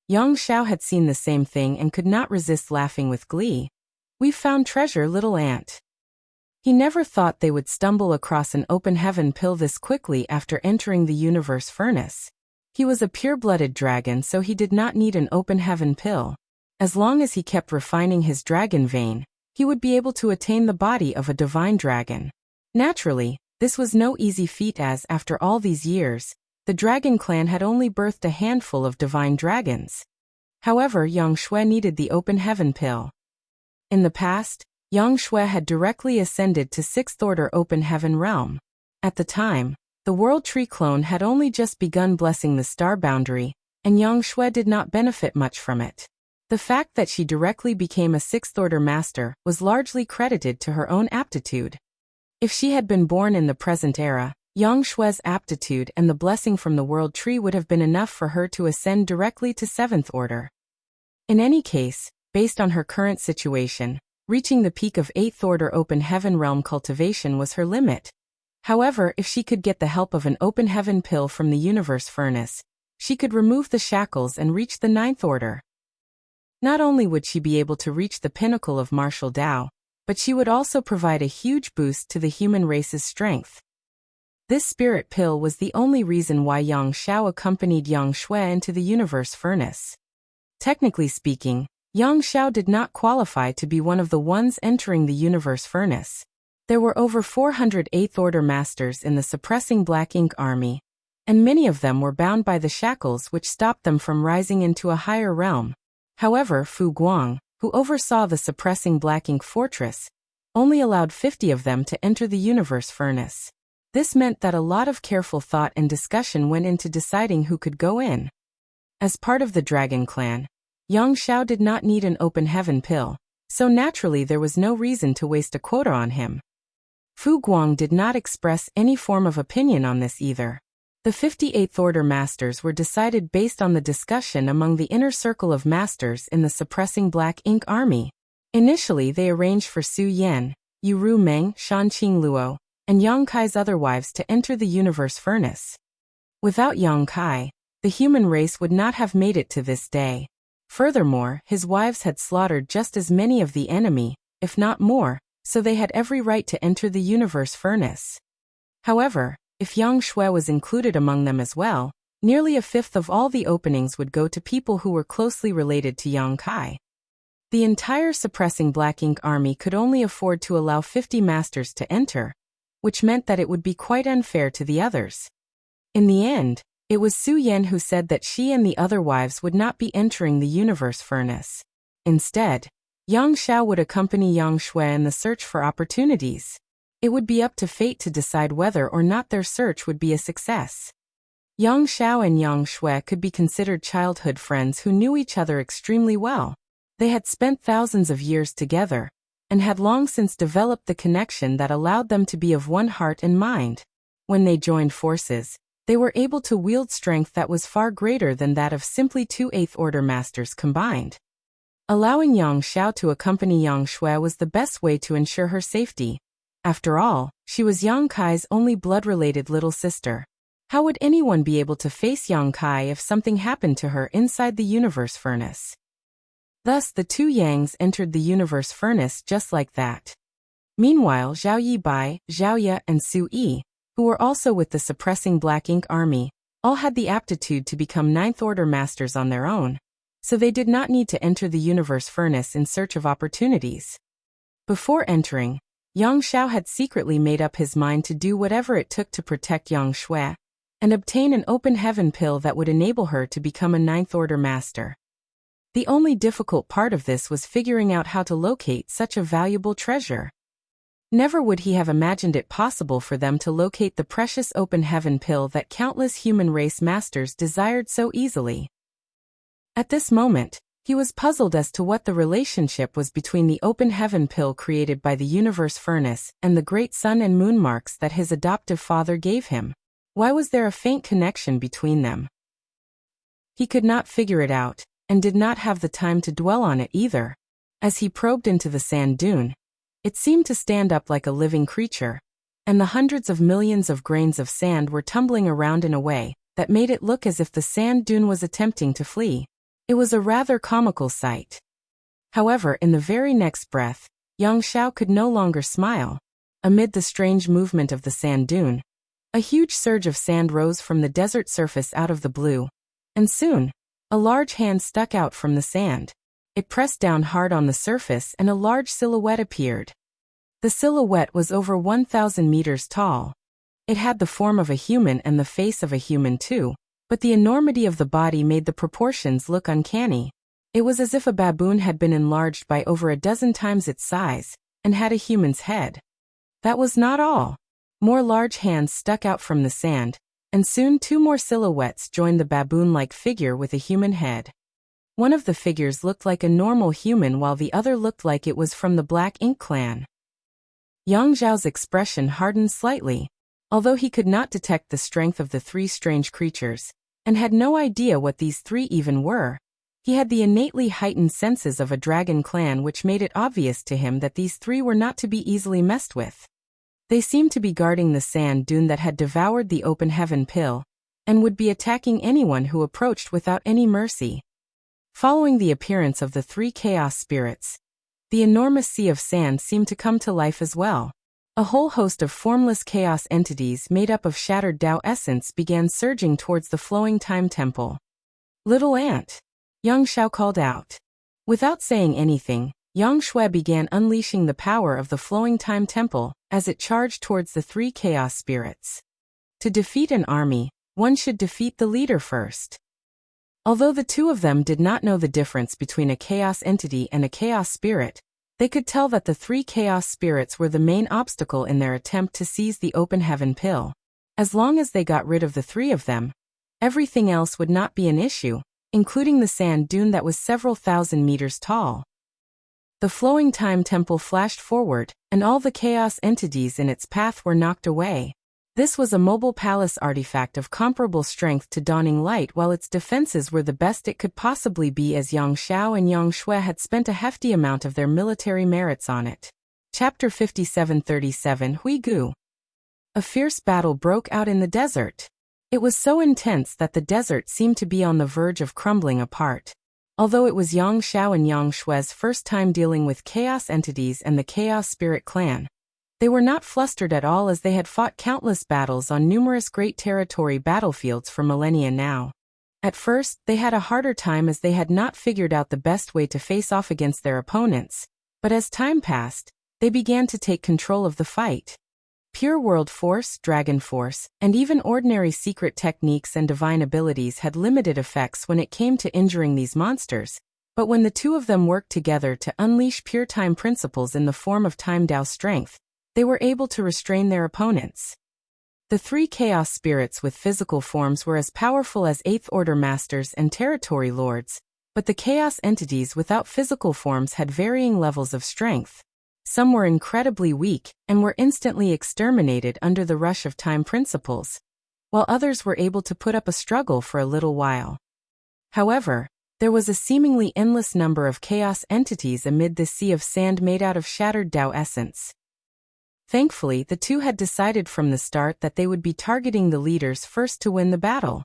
Speaker 1: Yang Xiao had seen the same thing and could not resist laughing with glee. "We've found treasure, little ant." He never thought they would stumble across an open heaven pill this quickly after entering the universe furnace. He was a pure-blooded dragon, so he did not need an open heaven pill. As long as he kept refining his dragon vein, he would be able to attain the body of a divine dragon. Naturally, this was no easy feat as, after all these years, the dragon clan had only birthed a handful of divine dragons. However, Yang Shui needed the open heaven pill. In the past, Yang Shui had directly ascended to 6th Order Open Heaven Realm. At the time, the World Tree clone had only just begun blessing the star boundary, and Yang Shui did not benefit much from it. The fact that she directly became a 6th Order Master was largely credited to her own aptitude. If she had been born in the present era, Yang Shui's aptitude and the blessing from the World Tree would have been enough for her to ascend directly to 7th Order. In any case, based on her current situation, reaching the peak of 8th Order Open Heaven Realm cultivation was her limit. However, if she could get the help of an open heaven pill from the universe furnace, she could remove the shackles and reach the 9th Order. Not only would she be able to reach the pinnacle of martial Dao, but she would also provide a huge boost to the human race's strength. This spirit pill was the only reason why Yang Xiao accompanied Yang Shui into the universe furnace. Technically speaking, Yang Xiao did not qualify to be one of the ones entering the universe furnace. There were over 400 8th Order Masters in the suppressing Black Ink Army, and many of them were bound by the shackles which stopped them from rising into a higher realm. However, Fu Guang, who oversaw the suppressing Black Ink Fortress, only allowed 50 of them to enter the universe furnace. This meant that a lot of careful thought and discussion went into deciding who could go in. As part of the Dragon Clan, Yang Xiao did not need an open heaven pill, so naturally there was no reason to waste a quota on him. Fu Guang did not express any form of opinion on this either. The 58th Order Masters were decided based on the discussion among the inner circle of masters in the suppressing Black Ink Army. Initially they arranged for Su Yan, Yu Ru Meng, Shan Qing Luo, and Yang Kai's other wives to enter the universe furnace. Without Yang Kai, the human race would not have made it to this day. Furthermore, his wives had slaughtered just as many of the enemy, if not more, so they had every right to enter the universe furnace. However, if Yang Shui was included among them as well, nearly a fifth of all the openings would go to people who were closely related to Yang Kai. The entire suppressing Black Ink Army could only afford to allow 50 masters to enter, which meant that it would be quite unfair to the others. In the end, it was Su Yan who said that she and the other wives would not be entering the universe furnace. Instead, Yang Xiao would accompany Yang Shui in the search for opportunities. It would be up to fate to decide whether or not their search would be a success. Yang Xiao and Yang Shui could be considered childhood friends who knew each other extremely well. They had spent thousands of years together, and had long since developed the connection that allowed them to be of one heart and mind. When they joined forces, they were able to wield strength that was far greater than that of simply 2 8th Order Masters combined. Allowing Yang Xiao to accompany Yang Shui was the best way to ensure her safety. After all, she was Yang Kai's only blood-related little sister. How would anyone be able to face Yang Kai if something happened to her inside the universe furnace? Thus the two Yangs entered the universe furnace just like that. Meanwhile, Zhao Yibai, Zhao Ye, and Su Yi, who were also with the suppressing Black Ink Army, all had the aptitude to become 9th Order Masters on their own, so they did not need to enter the universe furnace in search of opportunities. Before entering, Yang Xiao had secretly made up his mind to do whatever it took to protect Yang Shui, and obtain an open heaven pill that would enable her to become a 9th Order Master. The only difficult part of this was figuring out how to locate such a valuable treasure. Never would he have imagined it possible for them to locate the precious open heaven pill that countless human race masters desired so easily. At this moment, he was puzzled as to what the relationship was between the open heaven pill created by the universe furnace and the great sun and moon marks that his adoptive father gave him. Why was there a faint connection between them? He could not figure it out, and did not have the time to dwell on it either. As he probed into the sand dune, it seemed to stand up like a living creature, and the hundreds of millions of grains of sand were tumbling around in a way that made it look as if the sand dune was attempting to flee. It was a rather comical sight. However, in the very next breath, Yang Xiao could no longer smile. Amid the strange movement of the sand dune, a huge surge of sand rose from the desert surface out of the blue, and soon, a large hand stuck out from the sand. It pressed down hard on the surface and a large silhouette appeared. The silhouette was over 1,000 meters tall. It had the form of a human and the face of a human too, but the enormity of the body made the proportions look uncanny. It was as if a baboon had been enlarged by over a dozen times its size, and had a human's head. That was not all. More large hands stuck out from the sand, and soon 2 more silhouettes joined the baboon-like figure with a human head. One of the figures looked like a normal human while the other looked like it was from the Black Ink clan. Yang Zhao's expression hardened slightly. Although he could not detect the strength of the 3 strange creatures, and had no idea what these 3 even were, he had the innately heightened senses of a dragon clan which made it obvious to him that these 3 were not to be easily messed with. They seemed to be guarding the sand dune that had devoured the open heaven pill, and would be attacking anyone who approached without any mercy. Following the appearance of the 3 chaos spirits, the enormous sea of sand seemed to come to life as well. A whole host of formless chaos entities made up of shattered Tao essence began surging towards the flowing time temple. "Little ant," Yang Xiao called out. Without saying anything, Yang Shui began unleashing the power of the flowing time temple as it charged towards the 3 chaos spirits. To defeat an army, one should defeat the leader first. Although the 2 of them did not know the difference between a chaos entity and a chaos spirit, they could tell that the 3 chaos spirits were the main obstacle in their attempt to seize the open heaven pill. As long as they got rid of the 3 of them, everything else would not be an issue, including the sand dune that was several thousand meters tall. The flowing time temple flashed forward, and all the chaos entities in its path were knocked away. This was a mobile palace artifact of comparable strength to Dawning Light, while its defenses were the best it could possibly be, as Yang Xiao and Yang Shui had spent a hefty amount of their military merits on it. Chapter 5737 Hui Gu. A fierce battle broke out in the desert. It was so intense that the desert seemed to be on the verge of crumbling apart. Although it was Yang Xiao and Yang Shui's first time dealing with chaos entities and the Chaos Spirit clan, they were not flustered at all, as they had fought countless battles on numerous great territory battlefields for millennia now. At first, they had a harder time as they had not figured out the best way to face off against their opponents, but as time passed, they began to take control of the fight. Pure world force, dragon force, and even ordinary secret techniques and divine abilities had limited effects when it came to injuring these monsters, but when the 2 of them worked together to unleash pure time principles in the form of time Tao strength, they were able to restrain their opponents. The 3 chaos spirits with physical forms were as powerful as 8th Order masters and territory lords, but the chaos entities without physical forms had varying levels of strength. Some were incredibly weak and were instantly exterminated under the rush of time principles, while others were able to put up a struggle for a little while. However, there was a seemingly endless number of chaos entities amid this sea of sand made out of shattered Tao essence. Thankfully, the 2 had decided from the start that they would be targeting the leaders first to win the battle.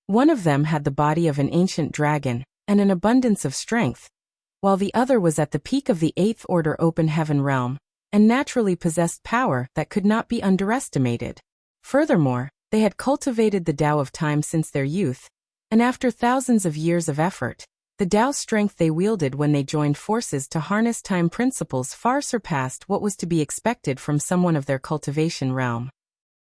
Speaker 1: One of them had the body of an ancient dragon and an abundance of strength, while the other was at the peak of the 8th Order open heaven realm, and naturally possessed power that could not be underestimated. Furthermore, they had cultivated the Tao of time since their youth, and after thousands of years of effort, the Tao strength they wielded when they joined forces to harness time principles far surpassed what was to be expected from someone of their cultivation realm.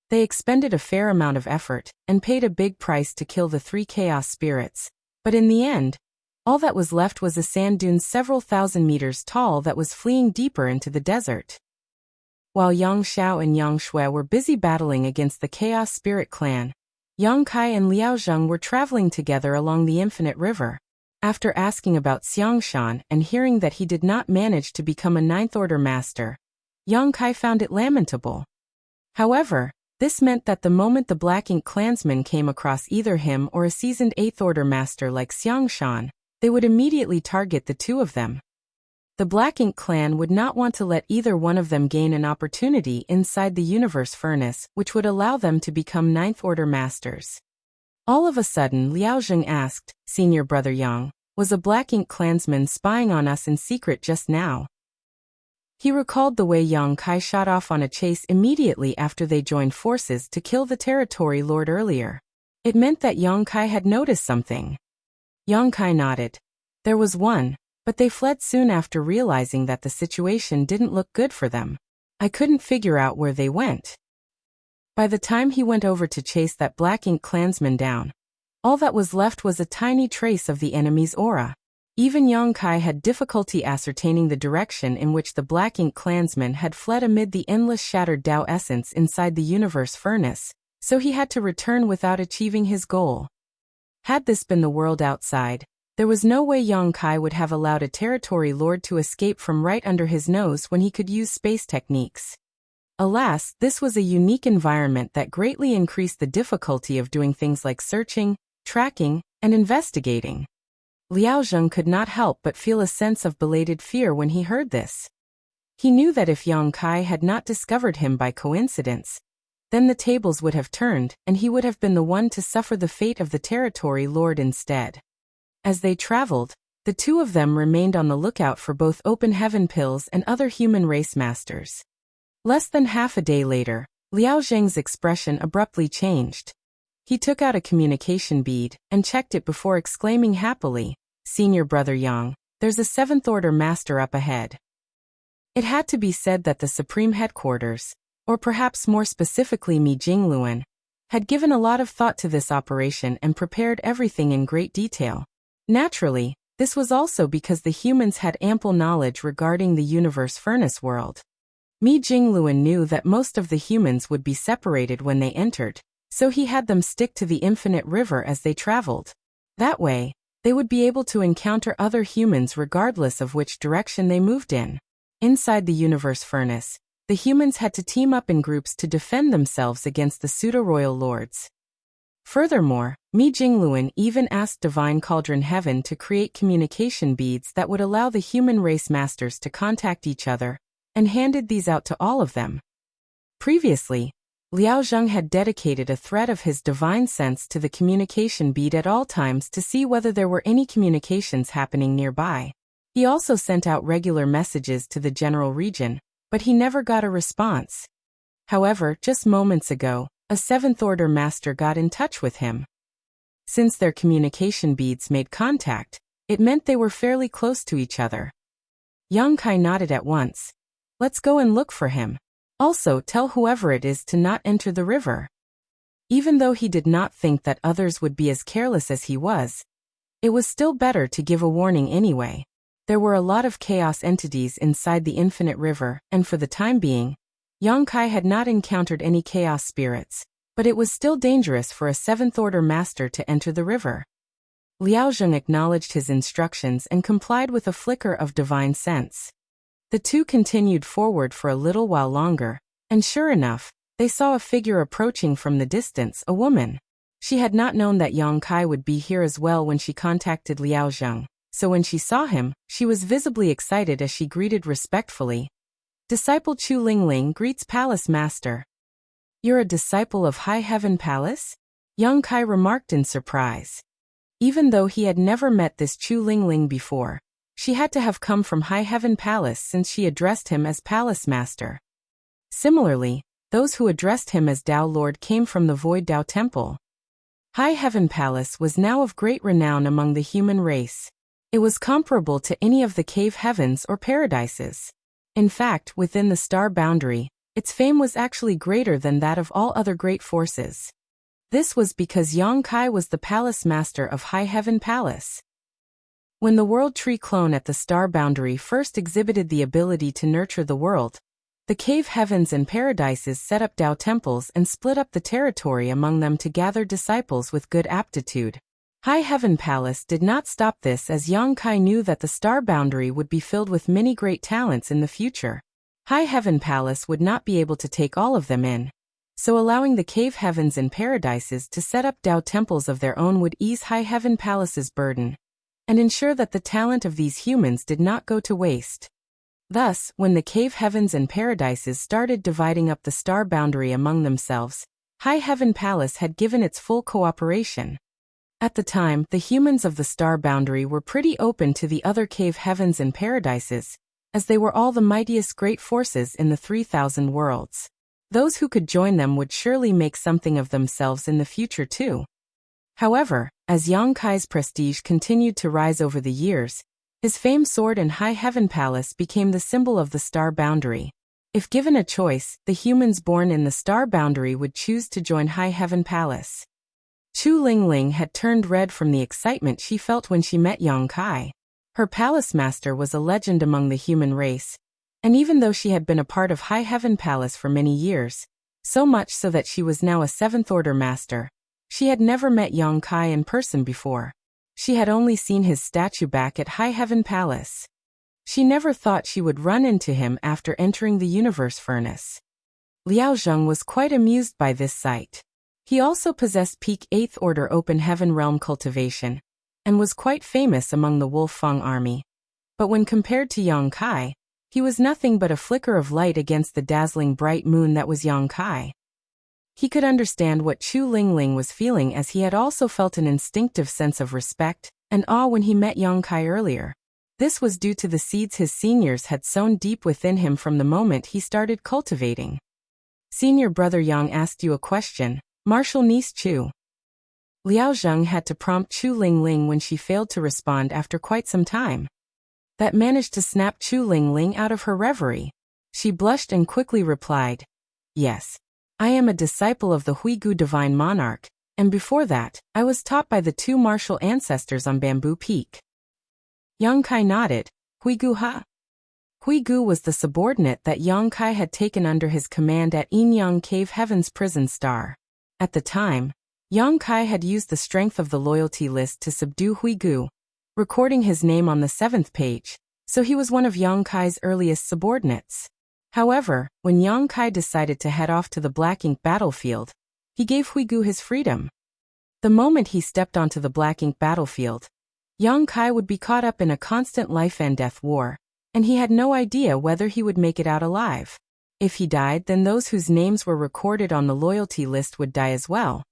Speaker 1: They expended a fair amount of effort, and paid a big price to kill the 3 chaos spirits, but in the end, all that was left was a sand dune several thousand meters tall that was fleeing deeper into the desert. While Yang Xiao and Yang Shui were busy battling against the Chaos Spirit clan, Yang Kai and Liao Zheng were traveling together along the Infinite River. After asking about Xiangshan and hearing that he did not manage to become a Ninth Order Master, Yang Kai found it lamentable. However, this meant that the moment the Black Ink clansmen came across either him or a seasoned Eighth Order Master like Xiangshan, they would immediately target the two of them. The Black Ink clan would not want to let either one of them gain an opportunity inside the Universe Furnace, which would allow them to become Ninth Order Masters. All of a sudden, Liao Zheng asked, "Senior Brother Yang, was a Black Ink clansman spying on us in secret just now?" He recalled the way Yang Kai shot off on a chase immediately after they joined forces to kill the Territory Lord earlier. It meant that Yang Kai had noticed something. Yang Kai nodded. There was one, but they fled soon after realizing that the situation didn't look good for them. I couldn't figure out where they went. By the time he went over to chase that Black Ink clansman down, all that was left was a tiny trace of the enemy's aura. Even Yang Kai had difficulty ascertaining the direction in which the Black Ink clansmen had fled amid the endless shattered Tao essence inside the Universe Furnace, so he had to return without achieving his goal. Had this been the world outside, there was no way Yang Kai would have allowed a Territory Lord to escape from right under his nose when he could use space techniques. Alas, this was a unique environment that greatly increased the difficulty of doing things like searching, tracking, and investigating. Liao Zheng could not help but feel a sense of belated fear when he heard this. He knew that if Yang Kai had not discovered him by coincidence, then the tables would have turned and he would have been the one to suffer the fate of the Territory Lord instead. As they traveled, the two of them remained on the lookout for both open heaven pills and other human race masters. Less than half a day later, Liao Zheng's expression abruptly changed. He took out a communication bead and checked it before exclaiming happily, "Senior Brother Yang, there's a Seventh Order Master up ahead." It had to be said that the Supreme Headquarters, or perhaps more specifically Mi Jingluan, had given a lot of thought to this operation and prepared everything in great detail. Naturally, this was also because the humans had ample knowledge regarding the Universe Furnace world. Mi Jingluan knew that most of the humans would be separated when they entered, so he had them stick to the Infinite River as they traveled. That way, they would be able to encounter other humans regardless of which direction they moved in. Inside the Universe Furnace, the humans had to team up in groups to defend themselves against the pseudo-royal lords. Furthermore, Mi Jingluan even asked Divine Cauldron Heaven to create communication beads that would allow the human race masters to contact each other, and handed these out to all of them. Previously, Liao Zheng had dedicated a thread of his divine sense to the communication bead at all times to see whether there were any communications happening nearby. He also sent out regular messages to the general region, but he never got a response. However, just moments ago, a Seventh Order Master got in touch with him. Since their communication beads made contact, it meant they were fairly close to each other. Yang Kai nodded at once. "Let's go and look for him. Also, tell whoever it is to not enter the river." Even though he did not think that others would be as careless as he was, it was still better to give a warning anyway. There were a lot of chaos entities inside the Infinite River, and for the time being, Yang Kai had not encountered any chaos spirits, but it was still dangerous for a Seventh Order Master to enter the river. Liao Zheng acknowledged his instructions and complied with a flicker of divine sense. The two continued forward for a little while longer, and sure enough, they saw a figure approaching from the distance, a woman. She had not known that Yang Kai would be here as well when she contacted Liao Zheng, so when she saw him, she was visibly excited as she greeted respectfully. "Disciple Chu Lingling greets Palace Master." "You're a disciple of High Heaven Palace?" Yang Kai remarked in surprise. Even though he had never met this Chu Lingling before, she had to have come from High Heaven Palace since she addressed him as Palace Master. Similarly, those who addressed him as Tao Lord came from the Void Tao Temple. High Heaven Palace was now of great renown among the human race. It was comparable to any of the cave heavens or paradises. In fact, within the star boundary, its fame was actually greater than that of all other great forces. This was because Yang Kai was the Palace Master of High Heaven Palace. When the World Tree clone at the star boundary first exhibited the ability to nurture the world, the cave heavens and paradises set up Tao temples and split up the territory among them to gather disciples with good aptitude. High Heaven Palace did not stop this, as Yang Kai knew that the star boundary would be filled with many great talents in the future. High Heaven Palace would not be able to take all of them in, so allowing the cave heavens and paradises to set up Tao temples of their own would ease High Heaven Palace's burden and ensure that the talent of these humans did not go to waste. Thus, when the cave heavens and paradises started dividing up the star boundary among themselves, High Heaven Palace had given its full cooperation. At the time, the humans of the star boundary were pretty open to the other cave heavens and paradises, as they were all the mightiest great forces in the 3,000 worlds. Those who could join them would surely make something of themselves in the future too. However, as Yang Kai's prestige continued to rise over the years, his famed sword and High Heaven Palace became the symbol of the star boundary. If given a choice, the humans born in the star boundary would choose to join High Heaven Palace. Chu Lingling had turned red from the excitement she felt when she met Yang Kai. Her palace master was a legend among the human race, and even though she had been a part of High Heaven Palace for many years, so much so that she was now a 7th Order master, she had never met Yang Kai in person before. She had only seen his statue back at High Heaven Palace. She never thought she would run into him after entering the universe furnace. Liao Zheng was quite amused by this sight. He also possessed peak 8th Order Open Heaven Realm cultivation, and was quite famous among the Wolf Fang army. But when compared to Yang Kai, he was nothing but a flicker of light against the dazzling bright moon that was Yang Kai. He could understand what Chu Lingling was feeling, as he had also felt an instinctive sense of respect and awe when he met Yang Kai earlier. This was due to the seeds his seniors had sown deep within him from the moment he started cultivating. Senior brother Yang asked you a question, Martial niece Chu. Liao Zheng had to prompt Chu Lingling when she failed to respond after quite some time. That managed to snap Chu Lingling out of her reverie. She blushed and quickly replied, "Yes. I am a disciple of the Huigu Divine Monarch, and before that, I was taught by the 2 martial ancestors on Bamboo Peak." Yang Kai nodded. Huigu ha? Huigu was the subordinate that Yang Kai had taken under his command at Yinyang Cave Heaven's prison star. At the time, Yang Kai had used the strength of the loyalty list to subdue Huigu, recording his name on the 7th page, so he was one of Yang Kai's earliest subordinates. However, when Yang Kai decided to head off to the Black Ink battlefield, he gave Huigu his freedom. The moment he stepped onto the Black Ink battlefield, Yang Kai would be caught up in a constant life-and-death war, and he had no idea whether he would make it out alive. If he died, then those whose names were recorded on the loyalty list would die as well.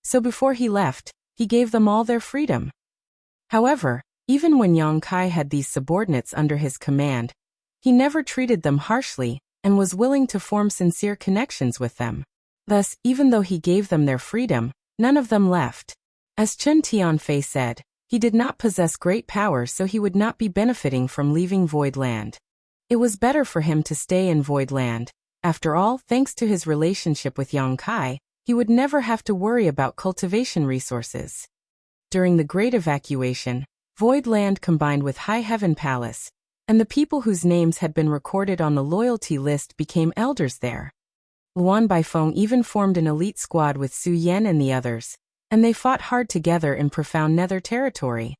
Speaker 1: So before he left, he gave them all their freedom. However, even when Yang Kai had these subordinates under his command, he never treated them harshly and was willing to form sincere connections with them. Thus, even though he gave them their freedom, none of them left. As Chen Tianfei said, he did not possess great power, so he would not be benefiting from leaving Void Land. It was better for him to stay in Void Land. After all, thanks to his relationship with Yang Kai, he would never have to worry about cultivation resources. During the Great Evacuation, Void Land combined with High Heaven Palace, and the people whose names had been recorded on the loyalty list became elders there. Luan Baifeng even formed an elite squad with Su Yan and the others, and they fought hard together in profound nether territory.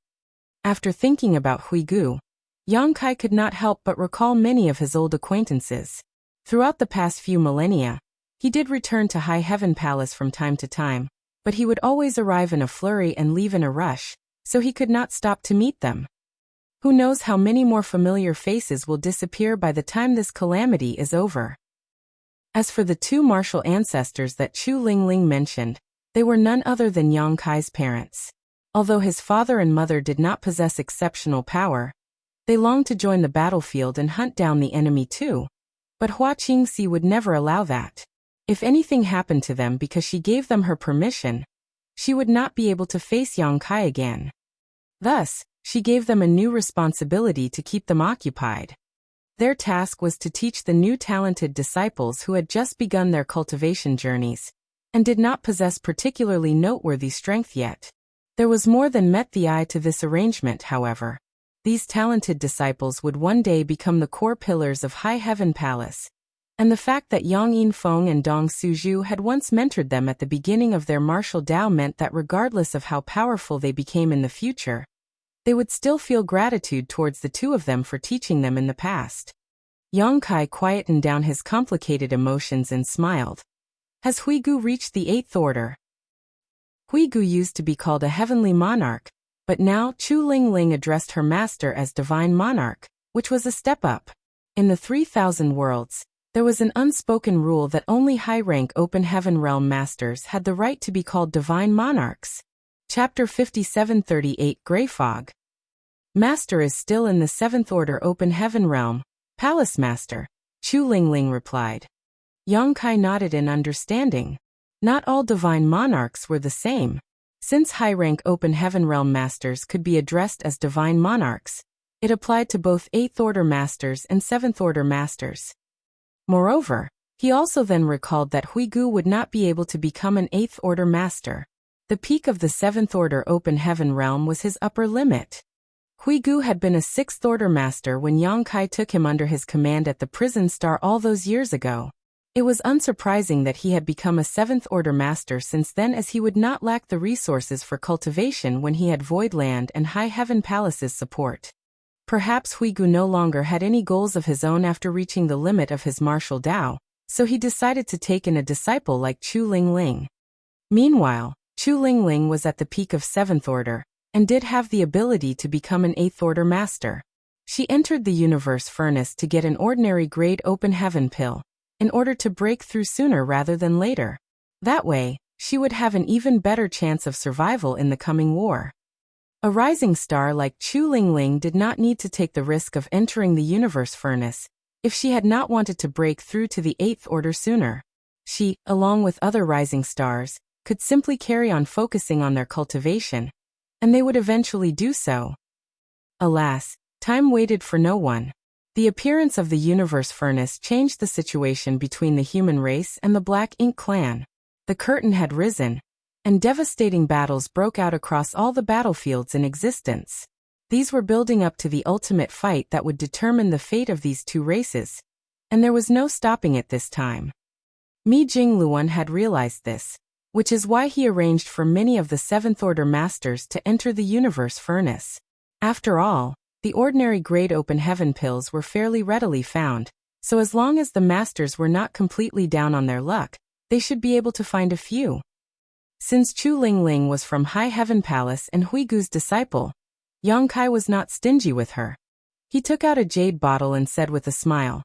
Speaker 1: After thinking about Huigu, Yang Kai could not help but recall many of his old acquaintances. Throughout the past few millennia, he did return to High Heaven Palace from time to time, but he would always arrive in a flurry and leave in a rush, so he could not stop to meet them. Who knows how many more familiar faces will disappear by the time this calamity is over. As for the 2 martial ancestors that Chu Lingling mentioned, they were none other than Yang Kai's parents. Although his father and mother did not possess exceptional power, they longed to join the battlefield and hunt down the enemy too. But Hua Qingxi would never allow that. If anything happened to them because she gave them her permission, she would not be able to face Yang Kai again. Thus, she gave them a new responsibility to keep them occupied. Their task was to teach the new talented disciples who had just begun their cultivation journeys, and did not possess particularly noteworthy strength yet. There was more than met the eye to this arrangement, however. These talented disciples would one day become the core pillars of High Heaven Palace, And the fact that Yang Yinfeng and Dong Suzhu had once mentored them at the beginning of their martial Dao meant that regardless of how powerful they became in the future, they would still feel gratitude towards the two of them for teaching them in the past. Yang Kai quietened down his complicated emotions and smiled. Has Huigu reached the 8th order? Huigu used to be called a heavenly monarch, but now Chu Lingling addressed her master as divine monarch, which was a step up. In the 3,000 worlds, there was an unspoken rule that only high-rank open heaven realm masters had the right to be called divine monarchs. Chapter 5738 Grey Fog. Master is still in the 7th order open heaven realm, Palace Master, Chu Lingling replied. Yang Kai nodded in understanding. Not all divine monarchs were the same. Since high-rank open heaven realm masters could be addressed as divine monarchs, it applied to both 8th order masters and 7th order masters. Moreover, he also then recalled that Huigu would not be able to become an 8th order master. The peak of the 7th order open heaven realm was his upper limit. Huigu had been a 6th order master when Yang Kai took him under his command at the prison star all those years ago. It was unsurprising that he had become a 7th order master since then, as he would not lack the resources for cultivation when he had Void Land and High Heaven Palace's support. Perhaps Huigu no longer had any goals of his own after reaching the limit of his martial Dao, so he decided to take in a disciple like Chu Lingling. Meanwhile, Chu Lingling was at the peak of 7th order, and did have the ability to become an 8th order master. She entered the universe furnace to get an ordinary grade open heaven pill, in order to break through sooner rather than later. That way, she would have an even better chance of survival in the coming war. A rising star like Chu Lingling did not need to take the risk of entering the universe furnace if she had not wanted to break through to the 8th order sooner. She, along with other rising stars, could simply carry on focusing on their cultivation, and they would eventually do so. Alas, time waited for no one. The appearance of the universe furnace changed the situation between the human race and the Black Ink clan. The curtain had risen, and devastating battles broke out across all the battlefields in existence. These were building up to the ultimate fight that would determine the fate of these two races, and there was no stopping it this time. Mi Jingluan had realized this, which is why he arranged for many of the 7th order masters to enter the universe furnace. After all, the ordinary grade open heaven pills were fairly readily found, so as long as the masters were not completely down on their luck, they should be able to find a few. Since Chu Lingling was from High Heaven Palace and Huigu's disciple, Yang Kai was not stingy with her. He took out a jade bottle and said with a smile,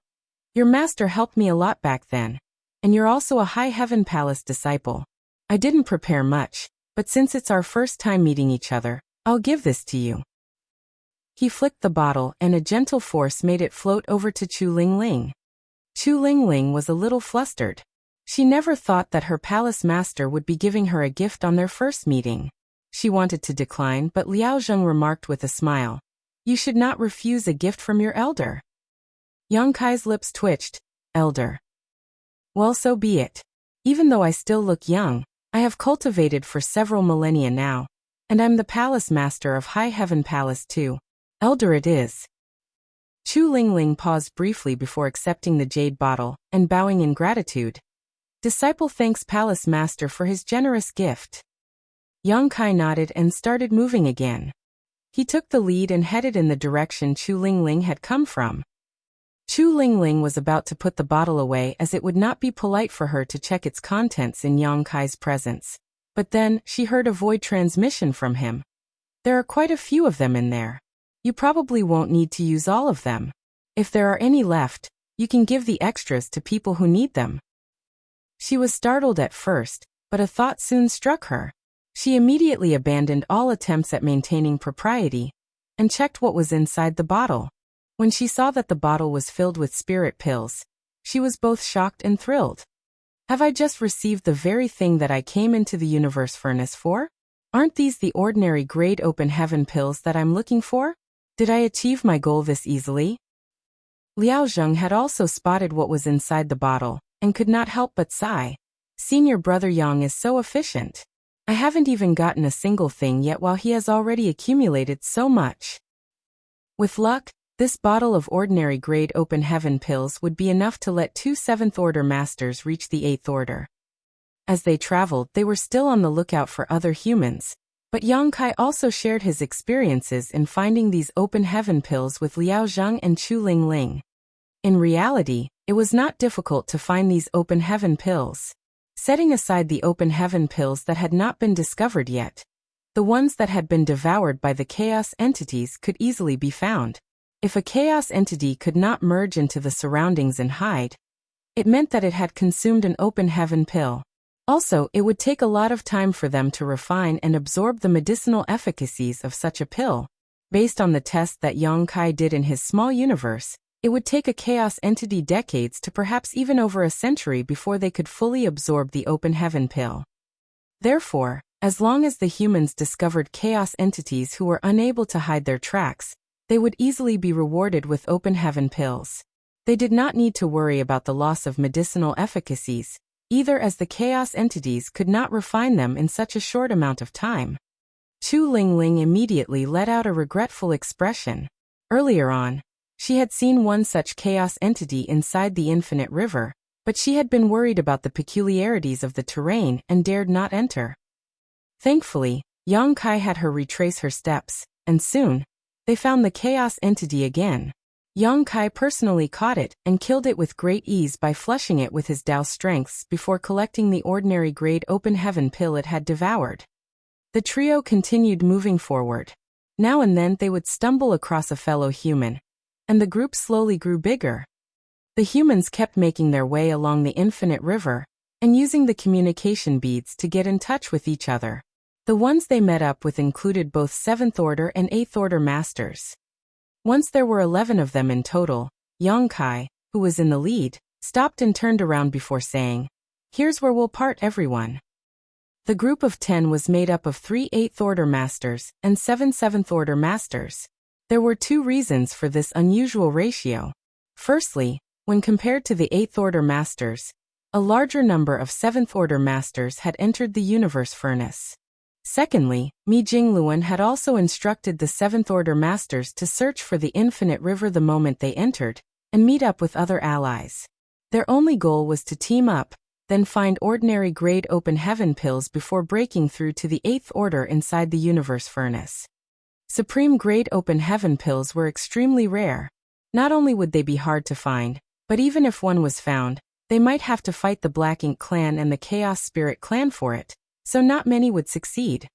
Speaker 1: "Your master helped me a lot back then, and you're also a High Heaven Palace disciple. I didn't prepare much, but since it's our first time meeting each other, I'll give this to you." He flicked the bottle and a gentle force made it float over to Chu Lingling. Chu Lingling was a little flustered. She never thought that her palace master would be giving her a gift on their first meeting. She wanted to decline, but Liao Zheng remarked with a smile, "You should not refuse a gift from your elder." Yang Kai's lips twitched. "Elder. Well, so be it. Even though I still look young, I have cultivated for several millennia now, and I'm the palace master of High Heaven Palace too. Elder it is." Chu Lingling paused briefly before accepting the jade bottle and bowing in gratitude. Disciple thanks Palace Master for his generous gift. Yang Kai nodded and started moving again. He took the lead and headed in the direction Chu Lingling had come from. Chu Lingling was about to put the bottle away as it would not be polite for her to check its contents in Yang Kai's presence. But then, she heard a void transmission from him. "There are quite a few of them in there. You probably won't need to use all of them. If there are any left, you can give the extras to people who need them." She was startled at first, but a thought soon struck her. She immediately abandoned all attempts at maintaining propriety and checked what was inside the bottle. When she saw that the bottle was filled with spirit pills, she was both shocked and thrilled. "Have I just received the very thing that I came into the universe furnace for? Aren't these the ordinary grade open heaven pills that I'm looking for? Did I achieve my goal this easily?" Liao Zheng had also spotted what was inside the bottle, and could not help but sigh. "Senior brother Yang is so efficient. I haven't even gotten a single thing yet while he has already accumulated so much." With luck, This bottle of ordinary grade open heaven pills would be enough to let 2 7th-order masters reach the 8th order. As they traveled, they were still on the lookout for other humans, but Yang Kai also shared his experiences in finding these open heaven pills with Liao Zheng and Chu Lingling. In reality, it was not difficult to find these open heaven pills. Setting aside the open heaven pills that had not been discovered yet, the ones that had been devoured by the chaos entities could easily be found. If a chaos entity could not merge into the surroundings and hide, it meant that it had consumed an open heaven pill. Also, it would take a lot of time for them to refine and absorb the medicinal efficacies of such a pill. Based on the test that Yang Kai did in his small universe, it would take a chaos entity decades to perhaps even over a century before they could fully absorb the open heaven pill. Therefore, as long as the humans discovered chaos entities who were unable to hide their tracks, they would easily be rewarded with open heaven pills. They did not need to worry about the loss of medicinal efficacies, either, as the chaos entities could not refine them in such a short amount of time. Chu Lingling immediately let out a regretful expression. Earlier on, she had seen one such chaos entity inside the infinite river, but she had been worried about the peculiarities of the terrain and dared not enter. Thankfully, Yang Kai had her retrace her steps, and soon, they found the chaos entity again. Yang Kai personally caught it and killed it with great ease by flushing it with his Dao strengths before collecting the ordinary grade open heaven pill it had devoured. The trio continued moving forward. Now and then they would stumble across a fellow human, and the group slowly grew bigger. The humans kept making their way along the infinite river and using the communication beads to get in touch with each other. The ones they met up with included both 7th order and 8th order masters. Once there were 11 of them in total, Yang Kai, who was in the lead, stopped and turned around before saying, "Here's where we'll part, everyone." The group of 10 was made up of 3 8th order masters and 7 7th order masters. There were 2 reasons for this unusual ratio. Firstly, when compared to the 8th order masters, a larger number of 7th order masters had entered the universe furnace. Secondly, Mi Jingluan had also instructed the 7th order masters to search for the infinite river the moment they entered, and meet up with other allies. Their only goal was to team up, then find ordinary grade open heaven pills before breaking through to the 8th order inside the universe furnace. Supreme grade open heaven pills were extremely rare. Not only would they be hard to find, but even if one was found, they might have to fight the Black Ink clan and the Chaos Spirit clan for it, so not many would succeed.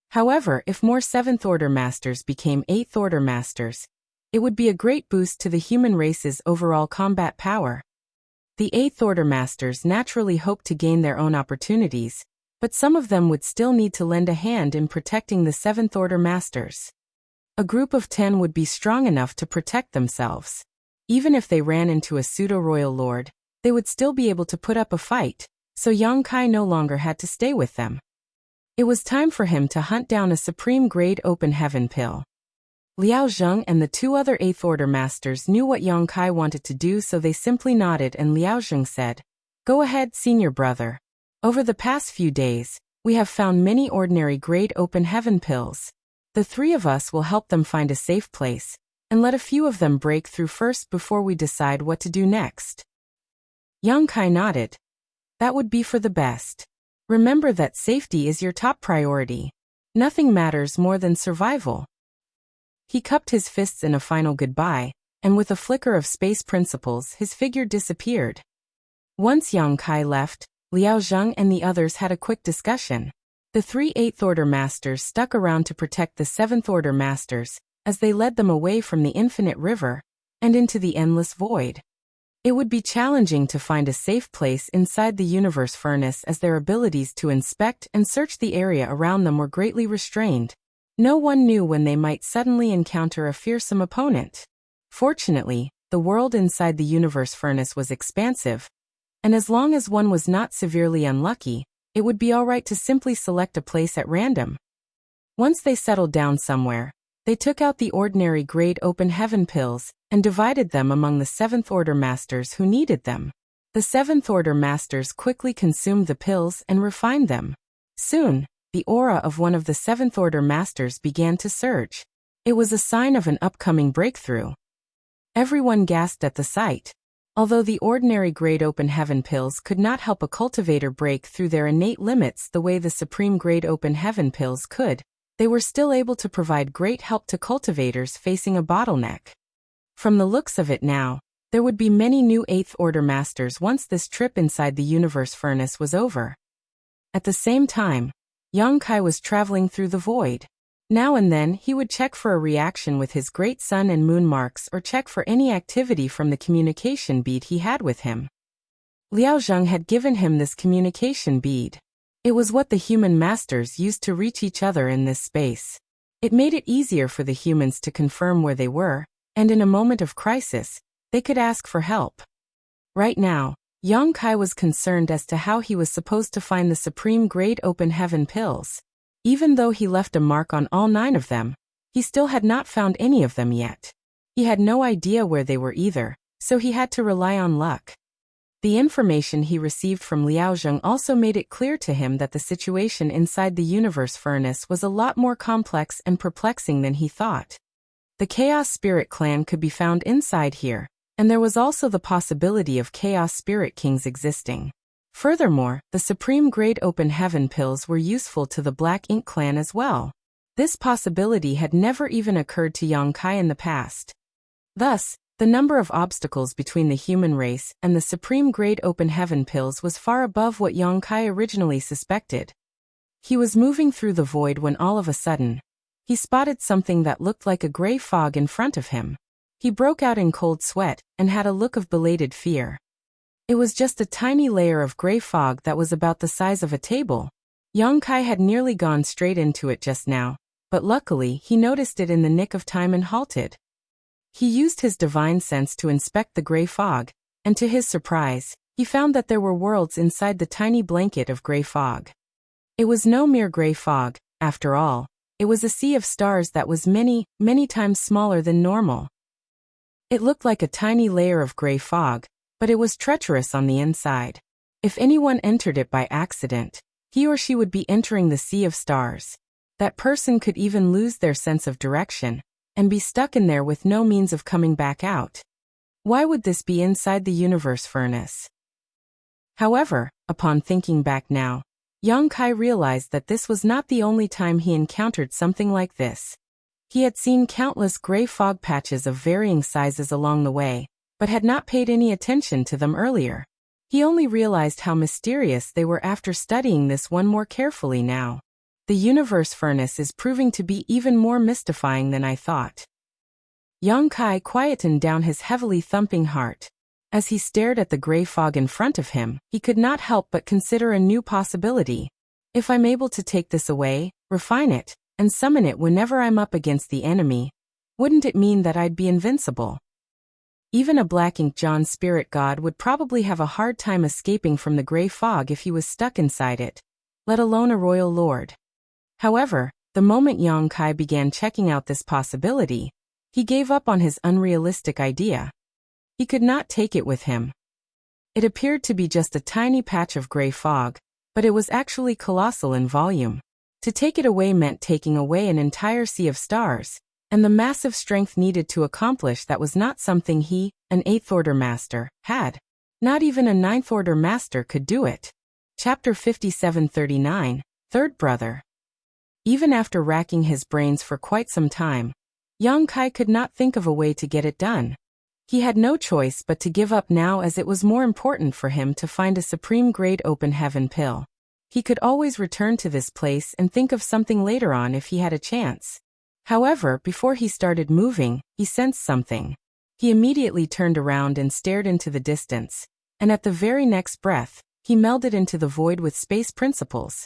Speaker 1: However, if more 7th order masters became 8th order masters, it would be a great boost to the human race's overall combat power. The 8th order masters naturally hoped to gain their own opportunities, but some of them would still need to lend a hand in protecting the 7th order masters. A group of 10 would be strong enough to protect themselves. Even if they ran into a pseudo-royal lord, they would still be able to put up a fight, so Yang Kai no longer had to stay with them. It was time for him to hunt down a supreme grade open heaven pill. Liao Zheng and the 2 other 8th order masters knew what Yang Kai wanted to do, so they simply nodded, and Liao Zheng said, "Go ahead, senior brother. Over the past few days, we have found many ordinary grade open heaven pills. The 3 of us will help them find a safe place, and let a few of them break through first before we decide what to do next." Yang Kai nodded. That would be for the best. Remember that safety is your top priority. Nothing matters more than survival. He cupped his fists in a final goodbye, and with a flicker of space principles, his figure disappeared. Once Yang Kai left, Liao Zheng and the others had a quick discussion. The 3 8th order masters stuck around to protect the 7th order masters, as they led them away from the infinite river and into the endless void. It would be challenging to find a safe place inside the universe furnace, as their abilities to inspect and search the area around them were greatly restrained. No one knew when they might suddenly encounter a fearsome opponent. Fortunately, the world inside the universe furnace was expansive, and as long as one was not severely unlucky, it would be alright to simply select a place at random. Once they settled down somewhere, they took out the ordinary grade open heaven pills and divided them among the 7th order masters who needed them. The 7th order masters quickly consumed the pills and refined them. Soon, the aura of one of the 7th order masters began to surge. It was a sign of an upcoming breakthrough. Everyone gasped at the sight. Although the ordinary grade open heaven pills could not help a cultivator break through their innate limits the way the supreme grade open heaven pills could, they were still able to provide great help to cultivators facing a bottleneck. From the looks of it now, there would be many new 8th Order Masters once this trip inside the universe furnace was over. At the same time, Yang Kai was traveling through the void. Now and then he would check for a reaction with his great sun and moon marks or check for any activity from the communication bead he had with him. Liao Zheng had given him this communication bead. It was what the human masters used to reach each other in this space. It made it easier for the humans to confirm where they were, and in a moment of crisis, they could ask for help. Right now, Yang Kai was concerned as to how he was supposed to find the supreme grade open heaven pills. Even though he left a mark on all 9 of them, he still had not found any of them yet. He had no idea where they were either, so he had to rely on luck. The information he received from Liao Zheng also made it clear to him that the situation inside the universe furnace was a lot more complex and perplexing than he thought. The Chaos Spirit clan could be found inside here, and there was also the possibility of Chaos Spirit Kings existing. Furthermore, the supreme grade open heaven pills were useful to the Black Ink clan as well. This possibility had never even occurred to Yang Kai in the past. Thus, the number of obstacles between the human race and the supreme grade open heaven pills was far above what Yang Kai originally suspected. He was moving through the void when all of a sudden, he spotted something that looked like a gray fog in front of him. He broke out in cold sweat and had a look of belated fear. It was just a tiny layer of gray fog that was about the size of a table. Yang Kai had nearly gone straight into it just now, but luckily he noticed it in the nick of time and halted. He used his divine sense to inspect the gray fog, and to his surprise, he found that there were worlds inside the tiny blanket of gray fog. It was no mere gray fog, after all. It was a sea of stars that was many, many times smaller than normal. It looked like a tiny layer of gray fog, but it was treacherous on the inside. If anyone entered it by accident, he or she would be entering the sea of stars. That person could even lose their sense of direction, and be stuck in there with no means of coming back out. Why would this be inside the universe furnace? However, upon thinking back now, Yang Kai realized that this was not the only time he encountered something like this. He had seen countless gray fog patches of varying sizes along the way, but had not paid any attention to them earlier. He only realized how mysterious they were after studying this one more carefully now. The universe furnace is proving to be even more mystifying than I thought. Yang Kai quietened down his heavily thumping heart. As he stared at the gray fog in front of him, he could not help but consider a new possibility. If I'm able to take this away, refine it, and summon it whenever I'm up against the enemy, wouldn't it mean that I'd be invincible? Even a Black Ink John spirit god would probably have a hard time escaping from the gray fog if he was stuck inside it, let alone a royal lord. However, the moment Yang Kai began checking out this possibility, he gave up on his unrealistic idea. He could not take it with him. It appeared to be just a tiny patch of gray fog, but it was actually colossal in volume. To take it away meant taking away an entire sea of stars, and the massive strength needed to accomplish that was not something he, an 8th Order Master, had. Not even a 9th Order Master could do it. Chapter 5739, Third Brother. Even after racking his brains for quite some time, Yang Kai could not think of a way to get it done. He had no choice but to give up now, as it was more important for him to find a supreme grade open heaven pill. He could always return to this place and think of something later on if he had a chance. However, before he started moving, he sensed something. He immediately turned around and stared into the distance, and at the very next breath, he melded into the void with space principles.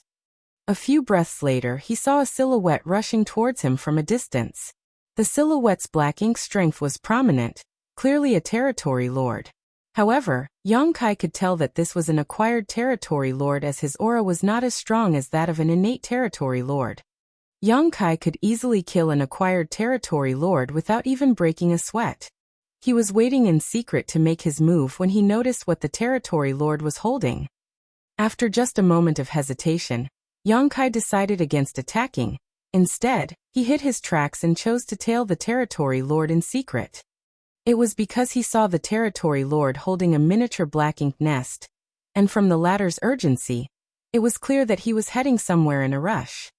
Speaker 1: A few breaths later, he saw a silhouette rushing towards him from a distance. The silhouette's black ink strength was prominent, clearly a territory lord. However, Yang Kai could tell that this was an acquired territory lord, as his aura was not as strong as that of an innate territory lord. Yang Kai could easily kill an acquired territory lord without even breaking a sweat. He was waiting in secret to make his move when he noticed what the territory lord was holding. After just a moment of hesitation, Yang Kai decided against attacking. Instead, he hid his tracks and chose to tail the territory lord in secret. It was because he saw the territory lord holding a miniature black ink nest, and from the latter's urgency, it was clear that he was heading somewhere in a rush.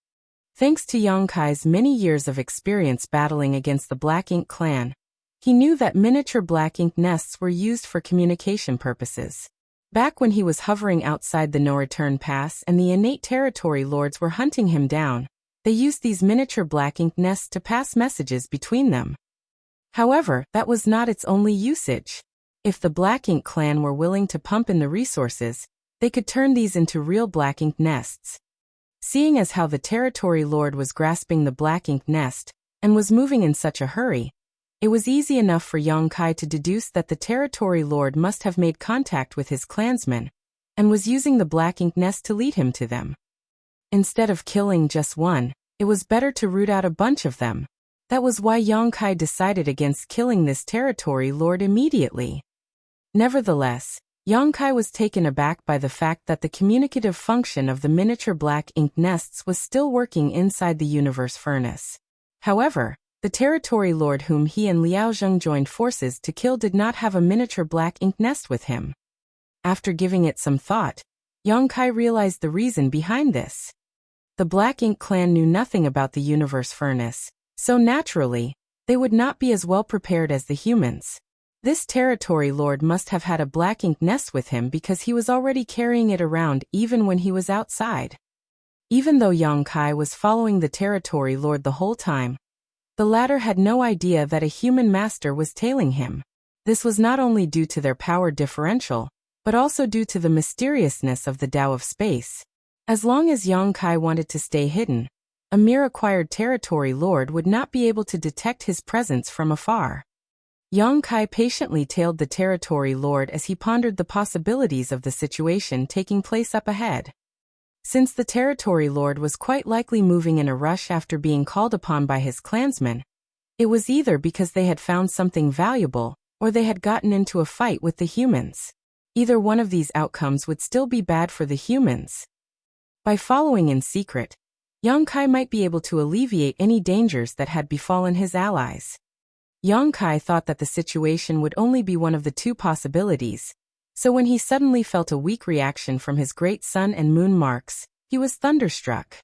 Speaker 1: Thanks to Yang Kai's many years of experience battling against the Black Ink clan, he knew that miniature black ink nests were used for communication purposes. Back when he was hovering outside the no-return pass and the innate territory lords were hunting him down, they used these miniature black ink nests to pass messages between them. However, that was not its only usage. If the Black Ink clan were willing to pump in the resources, they could turn these into real black ink nests. Seeing as how the territory lord was grasping the black ink nest, and was moving in such a hurry, it was easy enough for Yang Kai to deduce that the territory lord must have made contact with his clansmen, and was using the black ink nest to lead him to them. Instead of killing just one, it was better to root out a bunch of them. That was why Yang Kai decided against killing this territory lord immediately. Nevertheless, Yang Kai was taken aback by the fact that the communicative function of the miniature black ink nests was still working inside the universe furnace. However, the territory lord whom he and Liao Zheng joined forces to kill did not have a miniature black ink nest with him. After giving it some thought, Yang Kai realized the reason behind this. The Black Ink clan knew nothing about the universe furnace, so naturally, they would not be as well prepared as the humans. This territory lord must have had a black ink nest with him because he was already carrying it around even when he was outside. Even though Yang Kai was following the territory lord the whole time, the latter had no idea that a human master was tailing him. This was not only due to their power differential, but also due to the mysteriousness of the Tao of space. As long as Yang Kai wanted to stay hidden, a mere acquired territory lord would not be able to detect his presence from afar. Yang Kai patiently tailed the territory lord as he pondered the possibilities of the situation taking place up ahead. Since the territory lord was quite likely moving in a rush after being called upon by his clansmen, it was either because they had found something valuable, or they had gotten into a fight with the humans. Either one of these outcomes would still be bad for the humans. By following in secret, Yang Kai might be able to alleviate any dangers that had befallen his allies. Yang Kai thought that the situation would only be one of the two possibilities, so when he suddenly felt a weak reaction from his great sun and moon marks, he was thunderstruck.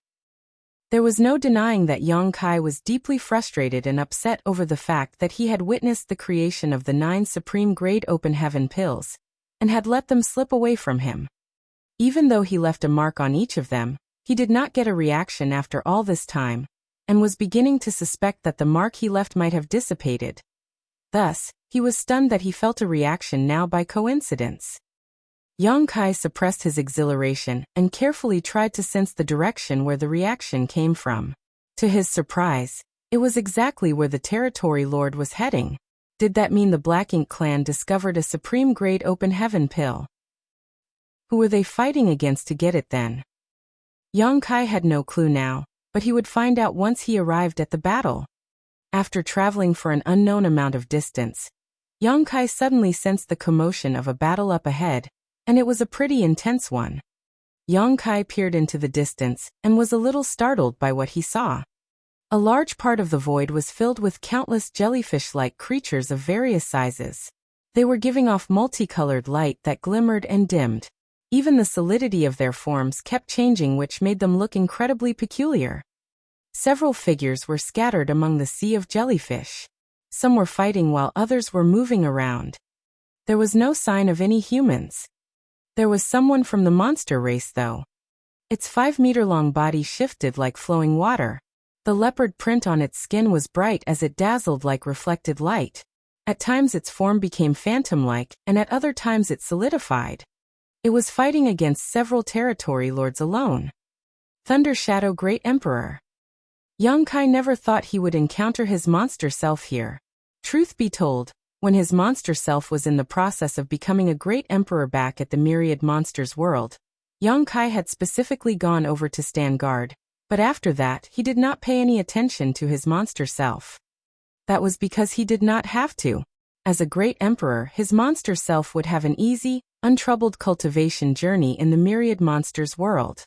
Speaker 1: There was no denying that Yang Kai was deeply frustrated and upset over the fact that he had witnessed the creation of the 9 supreme grade open heaven pills, and had let them slip away from him. Even though he left a mark on each of them, he did not get a reaction after all this time, and was beginning to suspect that the mark he left might have dissipated. Thus, he was stunned that he felt a reaction now by coincidence. Yang Kai suppressed his exhilaration and carefully tried to sense the direction where the reaction came from. To his surprise, it was exactly where the territory lord was heading. Did that mean the Black Ink clan discovered a supreme grade open heaven pill? Who were they fighting against to get it then? Yang Kai had no clue now, but he would find out once he arrived at the battle. After traveling for an unknown amount of distance, Yang Kai suddenly sensed the commotion of a battle up ahead, and it was a pretty intense one. Yang Kai peered into the distance and was a little startled by what he saw. A large part of the void was filled with countless jellyfish-like creatures of various sizes. They were giving off multicolored light that glimmered and dimmed. Even the solidity of their forms kept changing, which made them look incredibly peculiar. Several figures were scattered among the sea of jellyfish. Some were fighting while others were moving around. There was no sign of any humans. There was someone from the monster race though. Its 5-meter-long body shifted like flowing water. The leopard print on its skin was bright as it dazzled like reflected light. At times its form became phantom-like, and at other times it solidified. It was fighting against several territory lords alone. Thunder Shadow Great Emperor. Yang Kai never thought he would encounter his monster self here. Truth be told, when his monster self was in the process of becoming a great emperor back at the Myriad Monsters world, Yang Kai had specifically gone over to stand guard, but after that he did not pay any attention to his monster self. That was because he did not have to. As a great emperor, his monster self would have an easy, untroubled cultivation journey in the Myriad Monsters world.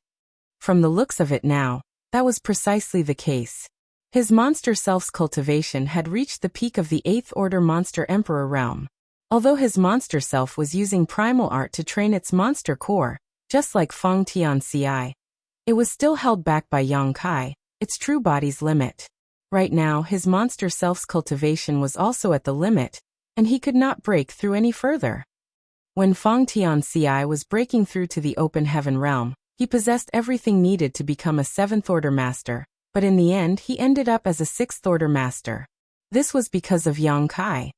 Speaker 1: From the looks of it now, that was precisely the case. His monster self's cultivation had reached the peak of the 8th Order Monster Emperor realm. Although his monster self was using primal art to train its monster core, just like Feng Tianci, it was still held back by Yang Kai, its true body's limit. Right now, his monster self's cultivation was also at the limit, and he could not break through any further. When Feng Tianci was breaking through to the open heaven realm, he possessed everything needed to become a 7th Order Master, but in the end he ended up as a 6th Order Master. This was because of Yang Kai.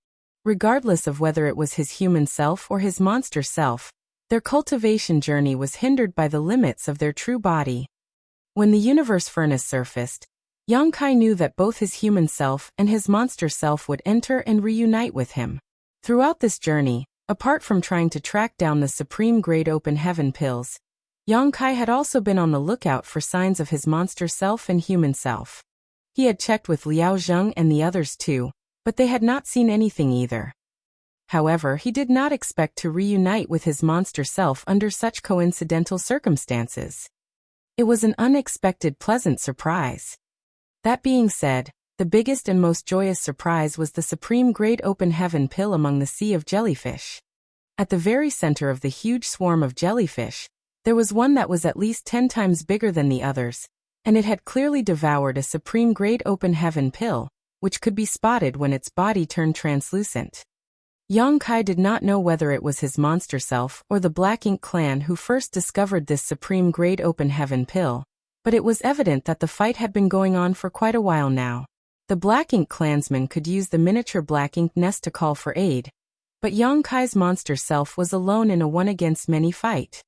Speaker 1: Regardless of whether it was his human self or his monster self, their cultivation journey was hindered by the limits of their true body. When the universe furnace surfaced, Yang Kai knew that both his human self and his monster self would enter and reunite with him. Throughout this journey, apart from trying to track down the supreme grade open heaven pills, Yang Kai had also been on the lookout for signs of his monster self and human self. He had checked with Liao Zheng and the others too, but they had not seen anything either. However, he did not expect to reunite with his monster self under such coincidental circumstances. It was an unexpected pleasant surprise. That being said, the biggest and most joyous surprise was the supreme grade open heaven pill among the sea of jellyfish. At the very center of the huge swarm of jellyfish, there was one that was at least 10 times bigger than the others, and it had clearly devoured a supreme grade open heaven pill, which could be spotted when its body turned translucent. Yang Kai did not know whether it was his monster self or the Black Ink clan who first discovered this supreme grade open heaven pill, but it was evident that the fight had been going on for quite a while now. The Black Ink clansmen could use the miniature Black Ink nest to call for aid, but Yang Kai's monster self was alone in a one-against-many fight.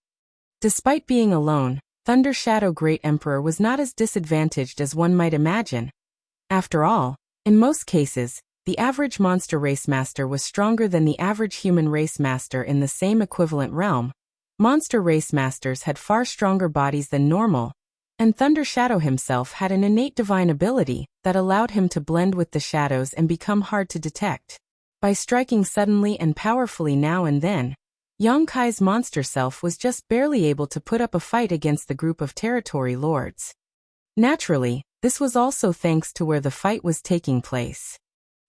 Speaker 1: Despite being alone, Thunder Shadow Great Emperor was not as disadvantaged as one might imagine. After all, in most cases, the average monster race master was stronger than the average human race master in the same equivalent realm. Monster race masters had far stronger bodies than normal, and Thunder Shadow himself had an innate divine ability that allowed him to blend with the shadows and become hard to detect. By striking suddenly and powerfully now and then, Yang Kai's monster self was just barely able to put up a fight against the group of territory lords. Naturally, this was also thanks to where the fight was taking place.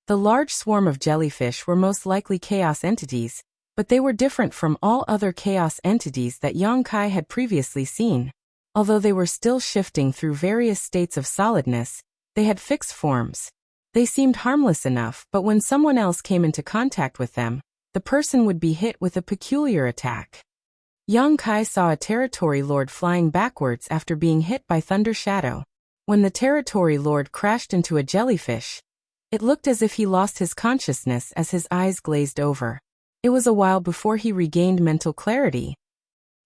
Speaker 1: The large swarm of jellyfish were most likely chaos entities, but they were different from all other chaos entities that Yang Kai had previously seen. Although they were still shifting through various states of solidness, they had fixed forms. They seemed harmless enough, but when someone else came into contact with them, the person would be hit with a peculiar attack. Yang Kai saw a territory lord flying backwards after being hit by Thunder Shadow. When the territory lord crashed into a jellyfish, it looked as if he lost his consciousness as his eyes glazed over. It was a while before he regained mental clarity.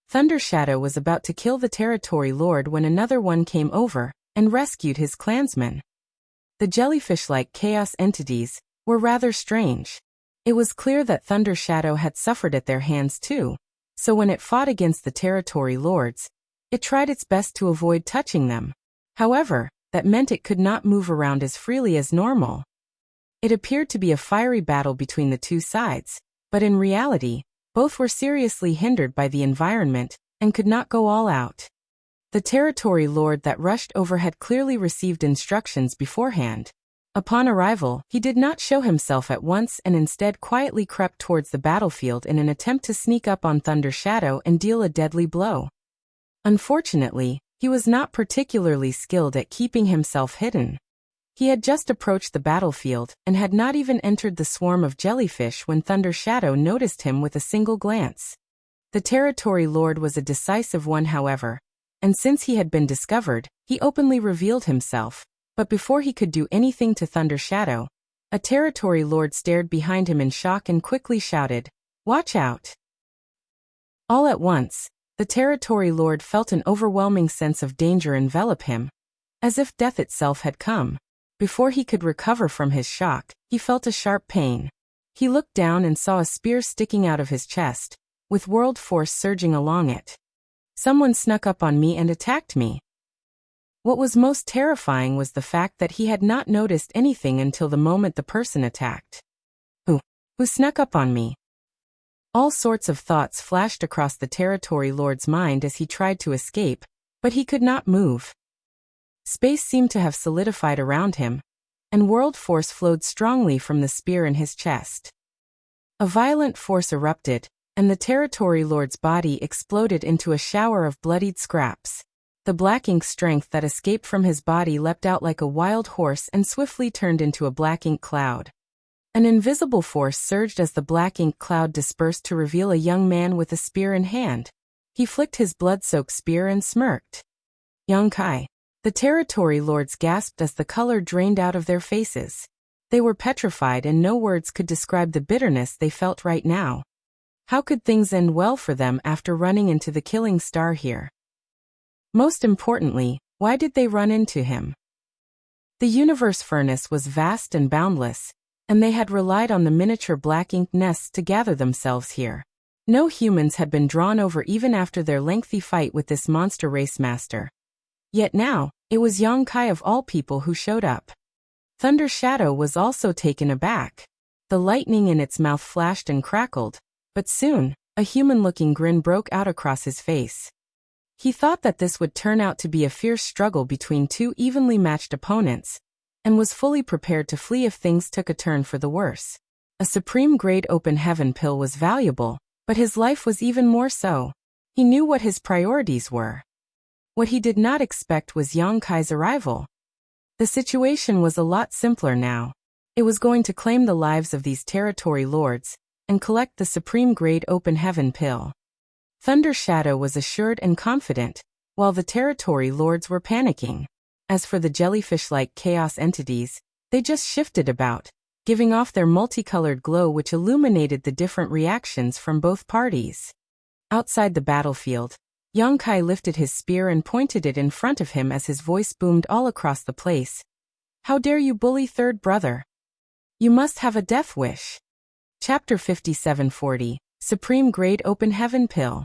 Speaker 1: Thunder Shadow was about to kill the territory lord when another one came over and rescued his clansmen. The jellyfish-like chaos entities were rather strange. It was clear that Thunder Shadow had suffered at their hands too, so when it fought against the territory lords, it tried its best to avoid touching them. However, that meant it could not move around as freely as normal. It appeared to be a fiery battle between the two sides, but in reality, both were seriously hindered by the environment and could not go all out. The territory lord that rushed over had clearly received instructions beforehand. Upon arrival, he did not show himself at once and instead quietly crept towards the battlefield in an attempt to sneak up on Thunder Shadow and deal a deadly blow. Unfortunately, he was not particularly skilled at keeping himself hidden. He had just approached the battlefield and had not even entered the swarm of jellyfish when Thunder Shadow noticed him with a single glance. The territory lord was a decisive one, however, and since he had been discovered, he openly revealed himself. But before he could do anything to Thunder Shadow, a territory lord stared behind him in shock and quickly shouted, "Watch out!" All at once, the territory lord felt an overwhelming sense of danger envelop him, as if death itself had come. Before he could recover from his shock, he felt a sharp pain. He looked down and saw a spear sticking out of his chest, with world force surging along it. Someone snuck up on me and attacked me. What was most terrifying was the fact that he had not noticed anything until the moment the person attacked. Who snuck up on me? All sorts of thoughts flashed across the territory lord's mind as he tried to escape, but he could not move. Space seemed to have solidified around him, and world force flowed strongly from the spear in his chest. A violent force erupted, and the Territory Lord's body exploded into a shower of bloodied scraps. The black ink strength that escaped from his body leapt out like a wild horse and swiftly turned into a black ink cloud. An invisible force surged as the black ink cloud dispersed to reveal a young man with a spear in hand. He flicked his blood-soaked spear and smirked. "Young Kai." The Territory Lords gasped as the color drained out of their faces. They were petrified and no words could describe the bitterness they felt right now. How could things end well for them after running into the killing star here? Most importantly, why did they run into him? The universe furnace was vast and boundless, and they had relied on the miniature black ink nests to gather themselves here. No humans had been drawn over even after their lengthy fight with this monster race master. Yet now, it was Yang Kai of all people who showed up. Thunder Shadow was also taken aback. The lightning in its mouth flashed and crackled, but soon, a human-looking grin broke out across his face. He thought that this would turn out to be a fierce struggle between two evenly matched opponents, and was fully prepared to flee if things took a turn for the worse. A supreme-grade open heaven pill was valuable, but his life was even more so. He knew what his priorities were. What he did not expect was Yang Kai's arrival. The situation was a lot simpler now. It was going to claim the lives of these Territory Lords, and collect the supreme-grade open heaven pill. Thunder Shadow was assured and confident, while the Territory Lords were panicking. As for the jellyfish-like chaos entities, they just shifted about, giving off their multicolored glow which illuminated the different reactions from both parties. Outside the battlefield, Yang Kai lifted his spear and pointed it in front of him as his voice boomed all across the place. "How dare you bully third brother? You must have a death wish." Chapter 5740, Supreme Grade Open Heaven Pill.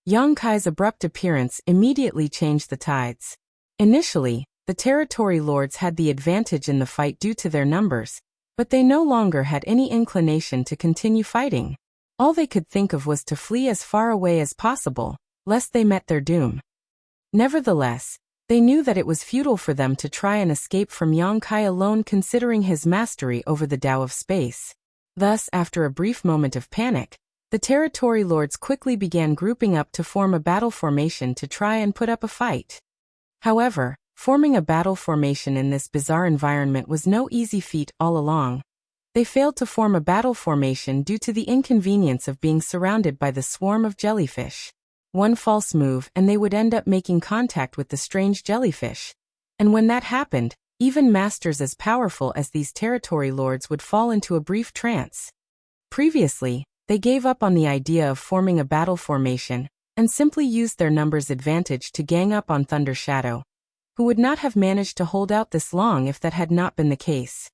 Speaker 1: Yang Kai's abrupt appearance immediately changed the tides. Initially, the Territory Lords had the advantage in the fight due to their numbers, but they no longer had any inclination to continue fighting. All they could think of was to flee as far away as possible, lest they met their doom. Nevertheless, they knew that it was futile for them to try and escape from Yang Kai alone considering his mastery over the Tao of space. Thus, after a brief moment of panic, the Territory Lords quickly began grouping up to form a battle formation to try and put up a fight. However, forming a battle formation in this bizarre environment was no easy feat all along. They failed to form a battle formation due to the inconvenience of being surrounded by the swarm of jellyfish. One false move and they would end up making contact with the strange jellyfish. And when that happened, even masters as powerful as these Territory Lords would fall into a brief trance. Previously, they gave up on the idea of forming a battle formation, and simply used their numbers advantage to gang up on Thunder Shadow, who would not have managed to hold out this long if that had not been the case.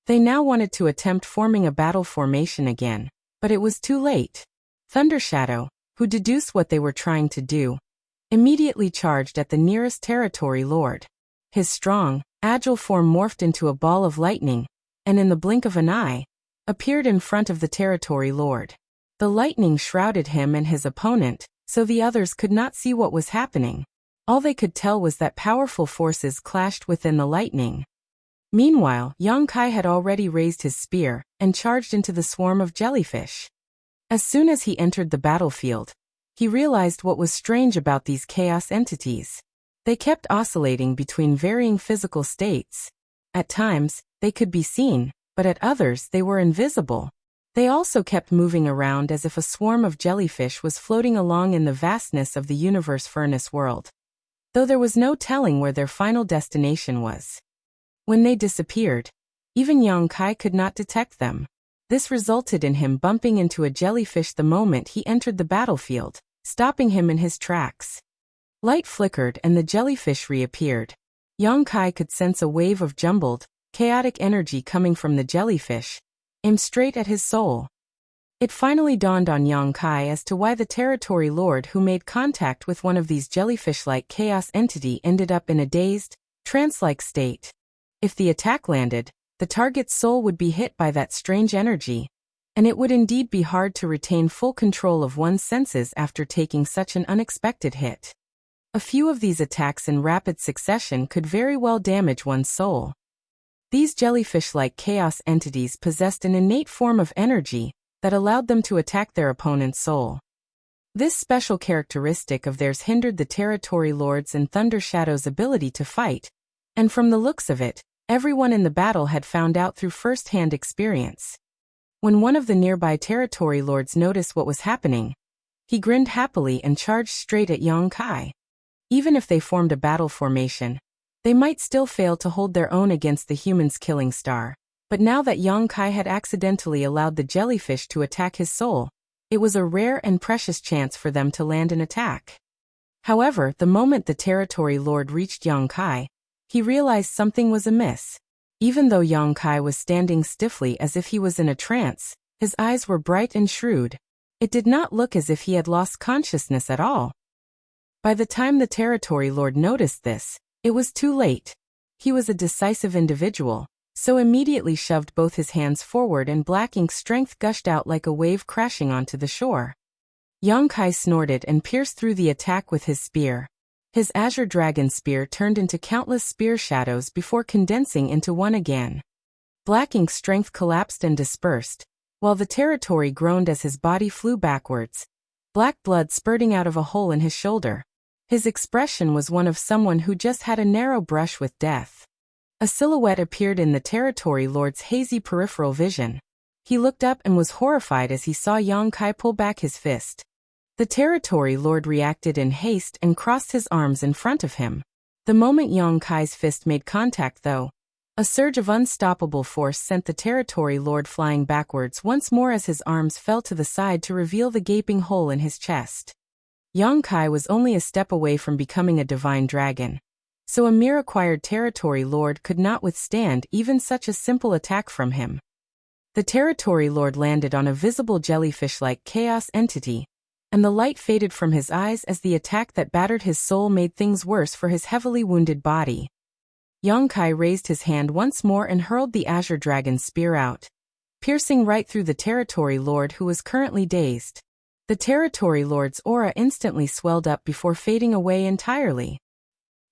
Speaker 1: They now wanted to attempt forming a battle formation again, but it was too late. Thunder Shadow, who deduced what they were trying to do, immediately charged at the nearest Territory Lord. His strong, agile form morphed into a ball of lightning, and in the blink of an eye, appeared in front of the Territory Lord. The lightning shrouded him and his opponent, so the others could not see what was happening. All they could tell was that powerful forces clashed within the lightning. Meanwhile, Yang Kai had already raised his spear, and charged into the swarm of jellyfish. As soon as he entered the battlefield, he realized what was strange about these chaos entities. They kept oscillating between varying physical states. At times, they could be seen, but at others they were invisible. They also kept moving around as if a swarm of jellyfish was floating along in the vastness of the universe furnace world, though there was no telling where their final destination was. When they disappeared, even Yang Kai could not detect them. This resulted in him bumping into a jellyfish the moment he entered the battlefield, stopping him in his tracks. Light flickered and the jellyfish reappeared. Yang Kai could sense a wave of jumbled, chaotic energy coming from the jellyfish, aimed straight at his soul. It finally dawned on Yang Kai as to why the Territory Lord who made contact with one of these jellyfish-like chaos entity ended up in a dazed, trance-like state. If the attack landed, the target's soul would be hit by that strange energy, and it would indeed be hard to retain full control of one's senses after taking such an unexpected hit. A few of these attacks in rapid succession could very well damage one's soul. These jellyfish-like chaos entities possessed an innate form of energy that allowed them to attack their opponent's soul. This special characteristic of theirs hindered the Territory Lord's and Thunder Shadow's ability to fight, and from the looks of it, everyone in the battle had found out through first-hand experience. When one of the nearby Territory Lords noticed what was happening, he grinned happily and charged straight at Yang Kai. Even if they formed a battle formation, they might still fail to hold their own against the human's killing star. But now that Yang Kai had accidentally allowed the jellyfish to attack his soul, it was a rare and precious chance for them to land an attack. However, the moment the Territory Lord reached Yang Kai, he realized something was amiss. Even though Yang Kai was standing stiffly as if he was in a trance, his eyes were bright and shrewd. It did not look as if he had lost consciousness at all. By the time the Territory Lord noticed this, it was too late. He was a decisive individual, so immediately shoved both his hands forward and black ink strength gushed out like a wave crashing onto the shore. Yang Kai snorted and pierced through the attack with his spear. His azure dragon spear turned into countless spear shadows before condensing into one again. Black ink strength collapsed and dispersed, while the Territory groaned as his body flew backwards, black blood spurting out of a hole in his shoulder. His expression was one of someone who just had a narrow brush with death. A silhouette appeared in the Territory Lord's hazy peripheral vision. He looked up and was horrified as he saw Yang Kai pull back his fist. The Territory Lord reacted in haste and crossed his arms in front of him. The moment Yang Kai's fist made contact, though, a surge of unstoppable force sent the Territory Lord flying backwards once more as his arms fell to the side to reveal the gaping hole in his chest. Yang Kai was only a step away from becoming a divine dragon, so a mere acquired Territory Lord could not withstand even such a simple attack from him. The Territory Lord landed on a visible jellyfish-like chaos entity, and the light faded from his eyes as the attack that battered his soul made things worse for his heavily wounded body. Yang Kai raised his hand once more and hurled the azure dragon spear out, piercing right through the Territory Lord who was currently dazed. The Territory Lord's aura instantly swelled up before fading away entirely.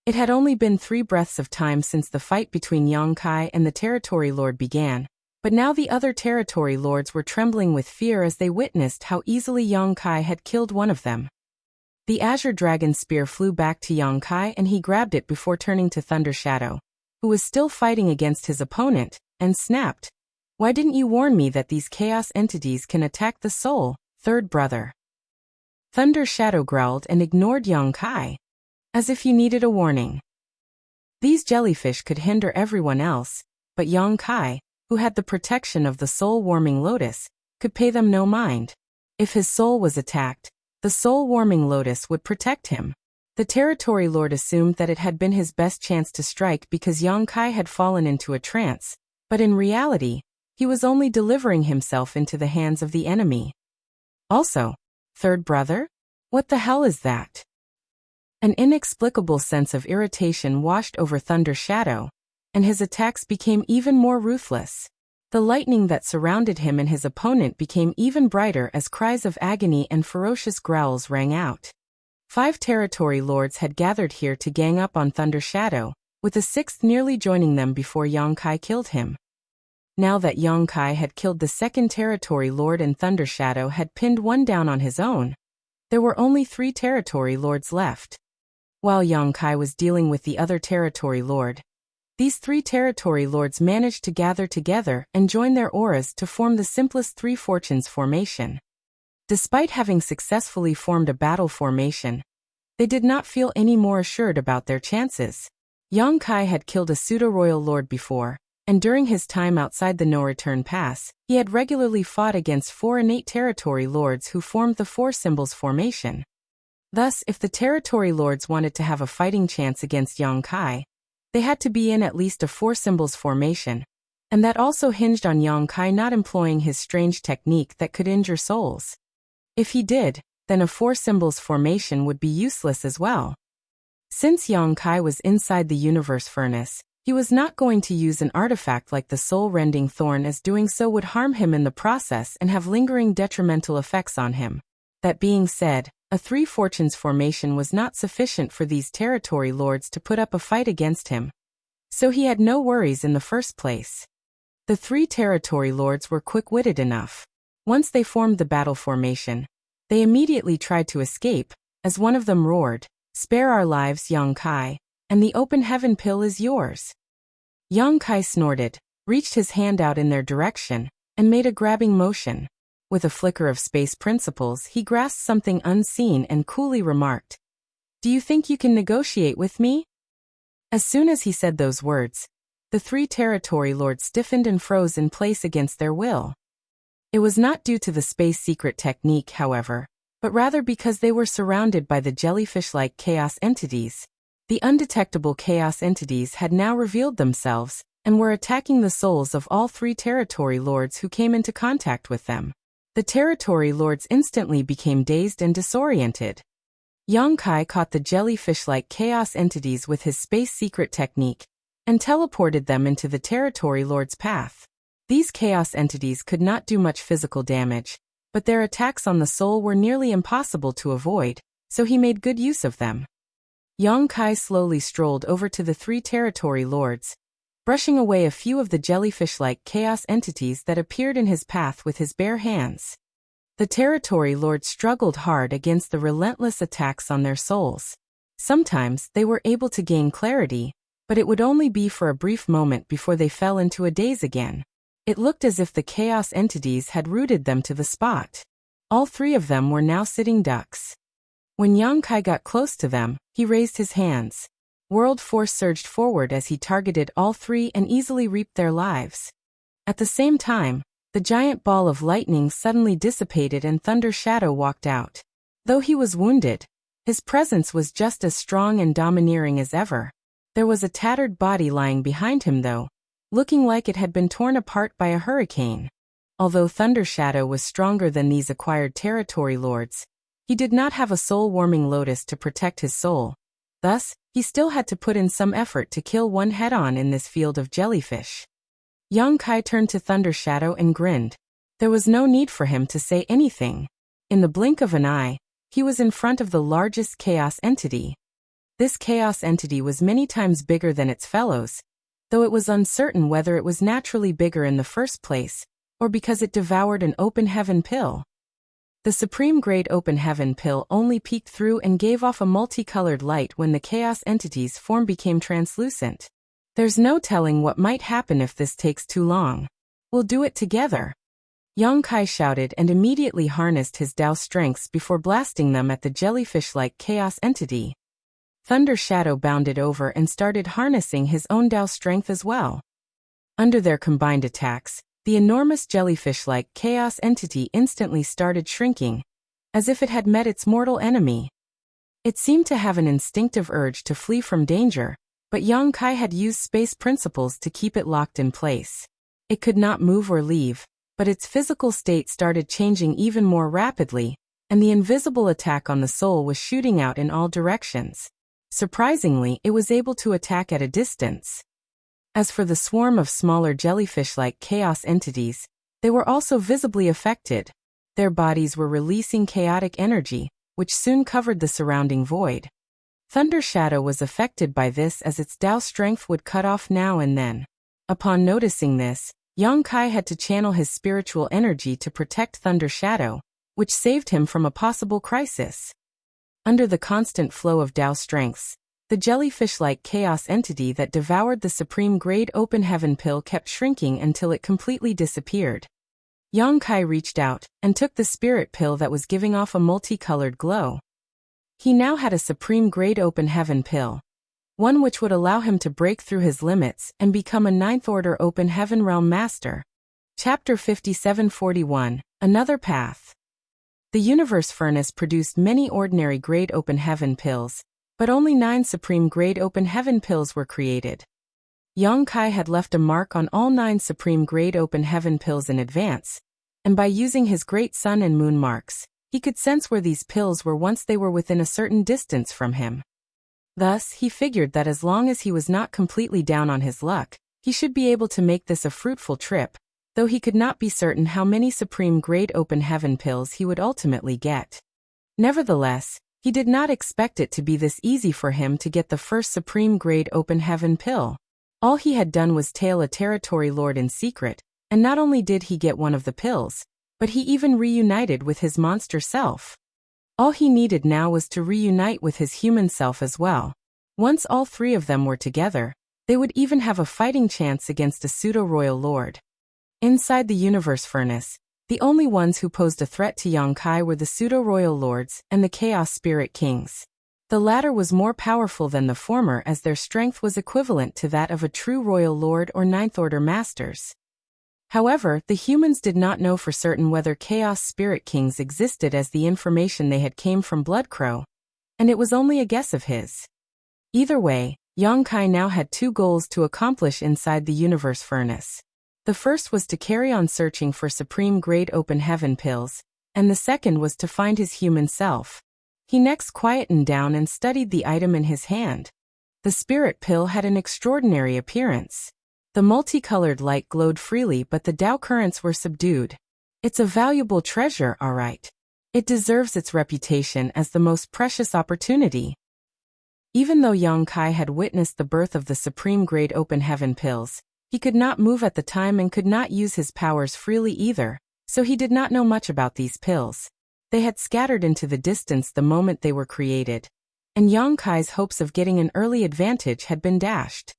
Speaker 1: It had only been 3 breaths of time since the fight between Yang Kai and the Territory Lord began, but now the other Territory Lords were trembling with fear as they witnessed how easily Yang Kai had killed one of them. The azure dragon spear flew back to Yang Kai and he grabbed it before turning to Thunder Shadow, who was still fighting against his opponent, and snapped, "Why didn't you warn me that these chaos entities can attack the soul, third brother?" Thunder Shadow growled and ignored Yang Kai, as if he needed a warning. These jellyfish could hinder everyone else, but Yang Kai, who had the protection of the soul-warming lotus, could pay them no mind. If his soul was attacked, the soul-warming lotus would protect him. The Territory Lord assumed that it had been his best chance to strike because Yang Kai had fallen into a trance, but in reality, he was only delivering himself into the hands of the enemy. Also, third brother? What the hell is that? An inexplicable sense of irritation washed over Thunder Shadow, and his attacks became even more ruthless. The lightning that surrounded him and his opponent became even brighter as cries of agony and ferocious growls rang out. 5 Territory Lords had gathered here to gang up on Thunder Shadow, with a 6th nearly joining them before Yang Kai killed him. Now that Yang Kai had killed the 2nd Territory Lord and Thunder Shadow had pinned one down on his own, there were only 3 Territory Lords left. While Yang Kai was dealing with the other Territory Lord, these 3 Territory Lords managed to gather together and join their auras to form the simplest 3 fortunes formation. Despite having successfully formed a battle formation, they did not feel any more assured about their chances. Yang Kai had killed a pseudo-royal lord before, and during his time outside the no-return pass, he had regularly fought against 4 innate Territory Lords who formed the 4 Symbols formation. Thus, if the Territory Lords wanted to have a fighting chance against Yang Kai, they had to be in at least a 4 Symbols formation, and that also hinged on Yang Kai not employing his strange technique that could injure souls. If he did, then a 4 Symbols formation would be useless as well. Since Yang Kai was inside the universe furnace, he was not going to use an artifact like the soul-rending thorn, as doing so would harm him in the process and have lingering detrimental effects on him. That being said, A Three Fortunes formation was not sufficient for these territory lords to put up a fight against him, so he had no worries in the first place. The three territory lords were quick-witted enough. Once they formed the battle formation, they immediately tried to escape, as one of them roared, "Spare our lives, Yang Kai, and the open heaven pill is yours." Yang Kai snorted, reached his hand out in their direction, and made a grabbing motion. With a flicker of space principles, he grasped something unseen and coolly remarked, "Do you think you can negotiate with me?" As soon as he said those words, the three territory lords stiffened and froze in place against their will. It was not due to the space secret technique, however, but rather because they were surrounded by the jellyfish-like chaos entities. The undetectable chaos entities had now revealed themselves, and were attacking the souls of all three territory lords who came into contact with them. The territory lords instantly became dazed and disoriented. Yang Kai caught the jellyfish-like chaos entities with his space secret technique, and teleported them into the territory lord's path. These chaos entities could not do much physical damage, but their attacks on the soul were nearly impossible to avoid, so he made good use of them. Yang Kai slowly strolled over to the three territory lords, brushing away a few of the jellyfish-like chaos entities that appeared in his path with his bare hands. The territory lords struggled hard against the relentless attacks on their souls. Sometimes they were able to gain clarity, but it would only be for a brief moment before they fell into a daze again. It looked as if the chaos entities had rooted them to the spot. All three of them were now sitting ducks. When Yang Kai got close to them, he raised his hands. World force surged forward as he targeted all three and easily reaped their lives. At the same time, the giant ball of lightning suddenly dissipated and Thunder Shadow walked out. Though he was wounded, his presence was just as strong and domineering as ever. There was a tattered body lying behind him though, looking like it had been torn apart by a hurricane. Although Thunder Shadow was stronger than these acquired territory lords, he did not have a soul-warming lotus to protect his soul. Thus, he still had to put in some effort to kill one head-on in this field of jellyfish. Yang Kai turned to Thunder Shadow and grinned. There was no need for him to say anything. In the blink of an eye, he was in front of the largest chaos entity. This chaos entity was many times bigger than its fellows, though it was uncertain whether it was naturally bigger in the first place, or because it devoured an open heaven pill. The supreme grade open heaven pill only peeked through and gave off a multicolored light when the chaos entity's form became translucent. There's no telling what might happen if this takes too long. We'll do it together. Yang Kai shouted and immediately harnessed his Dao strengths before blasting them at the jellyfish-like chaos entity. Thunder Shadow bounded over and started harnessing his own Dao strength as well. Under their combined attacks, the enormous jellyfish-like chaos entity instantly started shrinking, as if it had met its mortal enemy. It seemed to have an instinctive urge to flee from danger, but Yang Kai had used space principles to keep it locked in place. It could not move or leave, but its physical state started changing even more rapidly, and the invisible attack on the soul was shooting out in all directions. Surprisingly, it was able to attack at a distance. As for the swarm of smaller jellyfish-like chaos entities, they were also visibly affected. Their bodies were releasing chaotic energy, which soon covered the surrounding void. Thunder Shadow was affected by this as its Dao strength would cut off now and then. Upon noticing this, Yang Kai had to channel his spiritual energy to protect Thunder Shadow, which saved him from a possible crisis. Under the constant flow of Dao strengths, the jellyfish-like chaos entity that devoured the supreme grade open heaven pill kept shrinking until it completely disappeared. Yang Kai reached out and took the spirit pill that was giving off a multicolored glow. He now had a supreme grade open heaven pill, one which would allow him to break through his limits and become a ninth order open heaven realm master. Chapter 5741, Another Path. The universe furnace produced many ordinary grade open heaven pills, but only 9 supreme grade open heaven pills were created. Yang Kai had left a mark on all 9 supreme grade open heaven pills in advance, and by using his great sun and moon marks, he could sense where these pills were once they were within a certain distance from him. Thus, he figured that as long as he was not completely down on his luck, he should be able to make this a fruitful trip, though he could not be certain how many supreme grade open heaven pills he would ultimately get. Nevertheless, he did not expect it to be this easy for him to get the first supreme-grade open heaven pill. All he had done was tail a territory lord in secret, and not only did he get one of the pills, but he even reunited with his monster self. All he needed now was to reunite with his human self as well. Once all three of them were together, they would even have a fighting chance against a pseudo-royal lord. Inside the universe furnace, the only ones who posed a threat to Yongkai were the pseudo-royal lords and the Chaos Spirit Kings. The latter was more powerful than the former as their strength was equivalent to that of a true royal lord or Ninth Order masters. However, the humans did not know for certain whether Chaos Spirit Kings existed, as the information they had came from Bloodcrow, and it was only a guess of his. Either way, Yongkai now had two goals to accomplish inside the universe furnace. The first was to carry on searching for supreme-grade open heaven pills, and the second was to find his human self. He next quietened down and studied the item in his hand. The spirit pill had an extraordinary appearance. The multicolored light glowed freely, but the Tao currents were subdued. It's a valuable treasure, all right. It deserves its reputation as the most precious opportunity. Even though Yongkai had witnessed the birth of the supreme-grade open heaven pills, he could not move at the time and could not use his powers freely either, so he did not know much about these pills. They had scattered into the distance the moment they were created, and Yongkai's hopes of getting an early advantage had been dashed.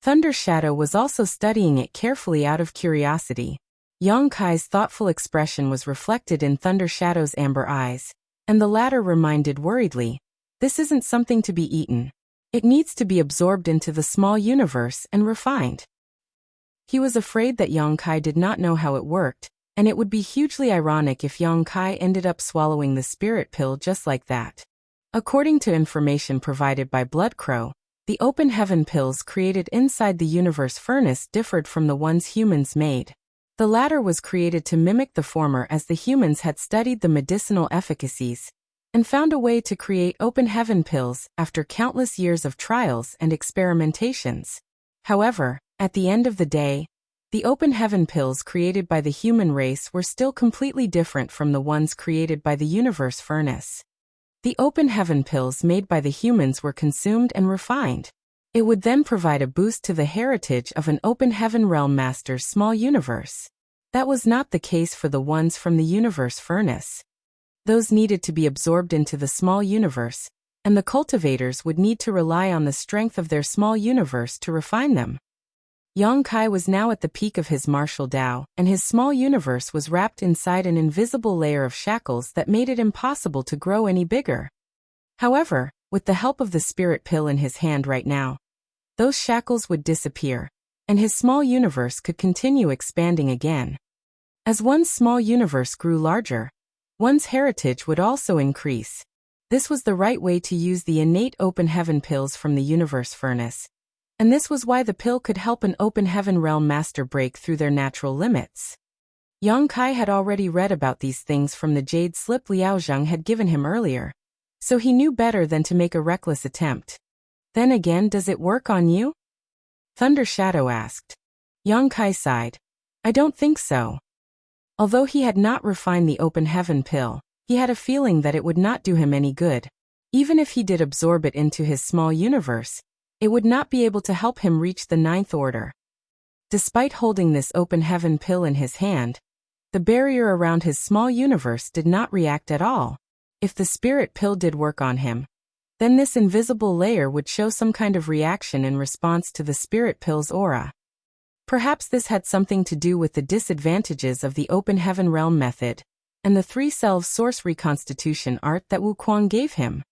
Speaker 1: Thunder Shadow was also studying it carefully out of curiosity. Yongkai's thoughtful expression was reflected in Thunder Shadow's amber eyes, and the latter reminded worriedly, "This isn't something to be eaten. It needs to be absorbed into the small universe and refined." He was afraid that Yongkai did not know how it worked, and it would be hugely ironic if Yongkai ended up swallowing the spirit pill just like that. According to information provided by Bloodcrow, the open heaven pills created inside the universe furnace differed from the ones humans made. The latter was created to mimic the former, as the humans had studied the medicinal efficacies and found a way to create open heaven pills after countless years of trials and experimentations. However, at the end of the day, the open heaven pills created by the human race were still completely different from the ones created by the universe furnace. The open heaven pills made by the humans were consumed and refined. It would then provide a boost to the heritage of an open heaven realm master's small universe. That was not the case for the ones from the universe furnace. Those needed to be absorbed into the small universe, and the cultivators would need to rely on the strength of their small universe to refine them. Yongkai was now at the peak of his martial Tao, and his small universe was wrapped inside an invisible layer of shackles that made it impossible to grow any bigger. However, with the help of the spirit pill in his hand right now, those shackles would disappear, and his small universe could continue expanding again. As one's small universe grew larger, one's heritage would also increase. This was the right way to use the innate open heaven pills from the universe furnace, and this was why the pill could help an open heaven realm master break through their natural limits. Yongkai had already read about these things from the jade slip Liaozheng had given him earlier, so he knew better than to make a reckless attempt. Then again, does it work on you? Thunder Shadow asked. Yongkai sighed. I don't think so. Although he had not refined the open heaven pill, he had a feeling that it would not do him any good. Even if he did absorb it into his small universe, it would not be able to help him reach the Ninth Order. Despite holding this open heaven pill in his hand, the barrier around his small universe did not react at all. If the spirit pill did work on him, then this invisible layer would show some kind of reaction in response to the spirit pill's aura. Perhaps this had something to do with the disadvantages of the open heaven realm method and the 3-self source reconstitution art that Wuquan gave him.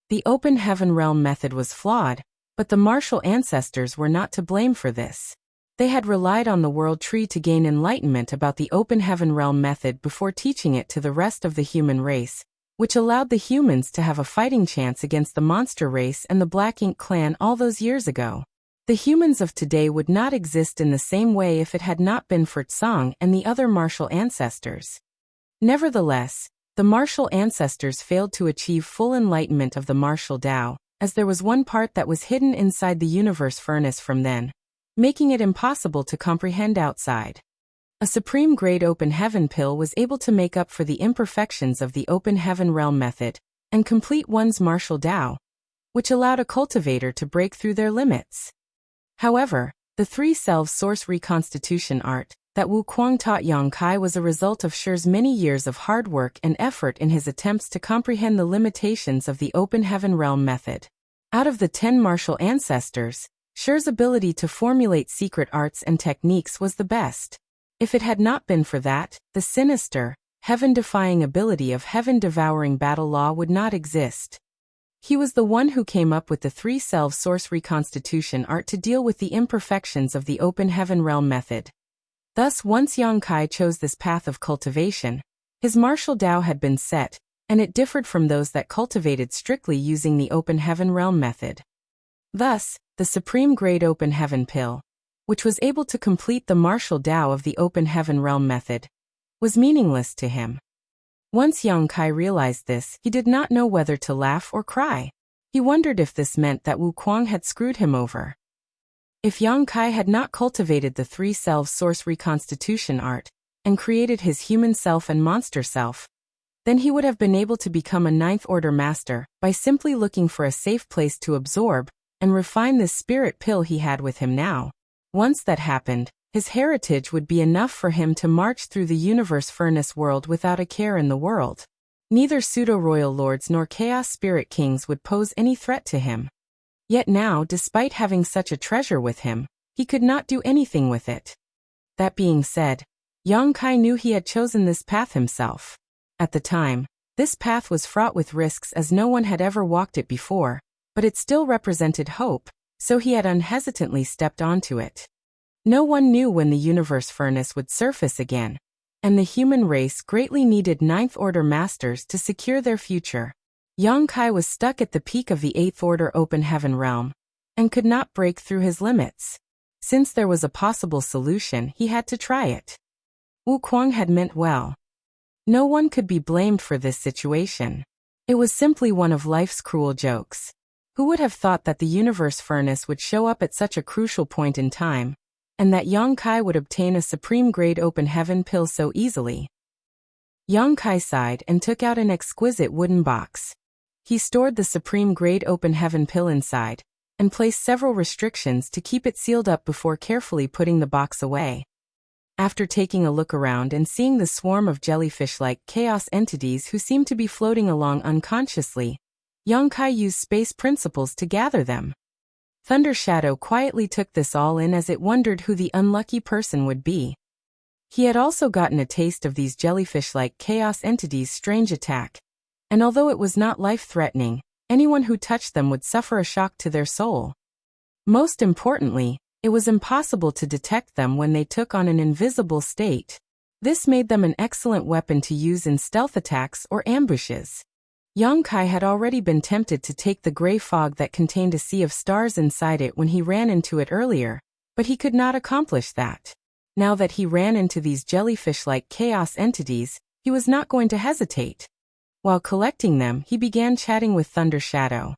Speaker 1: The open heaven realm method was flawed, but the martial ancestors were not to blame for this. They had relied on the world tree to gain enlightenment about the open heaven realm method before teaching it to the rest of the human race, which allowed the humans to have a fighting chance against the monster race and the Black Ink clan all those years ago. The humans of today would not exist in the same way if it had not been for Tsang and the other martial ancestors. Nevertheless, the martial ancestors failed to achieve full enlightenment of the martial Tao, as there was one part that was hidden inside the universe furnace from then, making it impossible to comprehend outside. A supreme-grade open heaven pill was able to make up for the imperfections of the open heaven realm method and complete one's martial Tao, which allowed a cultivator to break through their limits. However, the three-self source reconstitution art that Wu Kuang taught Yang Kai was a result of Shi's many years of hard work and effort in his attempts to comprehend the limitations of the open heaven realm method. Out of the 10 martial ancestors, Shi's ability to formulate secret arts and techniques was the best. If it had not been for that, the sinister, heaven-defying ability of heaven-devouring battle law would not exist. He was the one who came up with the three-self source reconstitution art to deal with the imperfections of the open heaven realm method. Thus, once Yang Kai chose this path of cultivation, his martial Tao had been set, and it differed from those that cultivated strictly using the open heaven realm method. Thus, the supreme-grade open heaven pill, which was able to complete the martial Tao of the open heaven realm method, was meaningless to him. Once Yang Kai realized this, he did not know whether to laugh or cry. He wondered if this meant that Wu Kuang had screwed him over. If Yang Kai had not cultivated the three-self source reconstitution art and created his human self and monster self, then he would have been able to become a ninth-order master by simply looking for a safe place to absorb and refine this spirit pill he had with him now. Once that happened, his heritage would be enough for him to march through the universe furnace world without a care in the world. Neither pseudo-royal lords nor chaos spirit kings would pose any threat to him. Yet now, despite having such a treasure with him, he could not do anything with it. That being said, Yang Kai knew he had chosen this path himself. At the time, this path was fraught with risks as no one had ever walked it before, but it still represented hope, so he had unhesitantly stepped onto it. No one knew when the universe furnace would surface again, and the human race greatly needed ninth-order masters to secure their future. Yang Kai was stuck at the peak of the eighth-order open heaven realm, and could not break through his limits. Since there was a possible solution, he had to try it. Wu Kuang had meant well. No one could be blamed for this situation. It was simply one of life's cruel jokes. Who would have thought that the universe furnace would show up at such a crucial point in time, and that Yang Kai would obtain a supreme-grade open heaven pill so easily? Yang Kai sighed and took out an exquisite wooden box. He stored the supreme-grade open heaven pill inside, and placed several restrictions to keep it sealed up before carefully putting the box away. After taking a look around and seeing the swarm of jellyfish-like chaos entities who seemed to be floating along unconsciously, Yang Kai used space principles to gather them. Thunder Shadow quietly took this all in as it wondered who the unlucky person would be. He had also gotten a taste of these jellyfish-like chaos entities' strange attack, and although it was not life-threatening, anyone who touched them would suffer a shock to their soul. Most importantly, it was impossible to detect them when they took on an invisible state. This made them an excellent weapon to use in stealth attacks or ambushes. Yang Kai had already been tempted to take the gray fog that contained a sea of stars inside it when he ran into it earlier, but he could not accomplish that. Now that he ran into these jellyfish-like chaos entities, he was not going to hesitate. While collecting them, he began chatting with Thunder Shadow.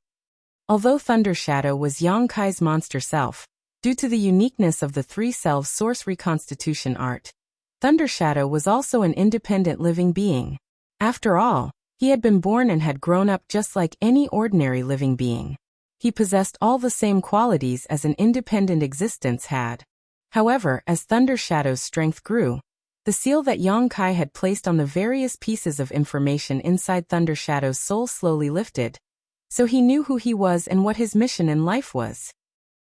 Speaker 1: Although Thunder Shadow was Yang Kai's monster self, due to the uniqueness of the three-self source reconstitution art, Thunder Shadow was also an independent living being. After all, he had been born and had grown up just like any ordinary living being. He possessed all the same qualities as an independent existence had. However, as Thunder Shadow's strength grew, the seal that Yang Kai had placed on the various pieces of information inside Thunder Shadow's soul slowly lifted, so he knew who he was and what his mission in life was.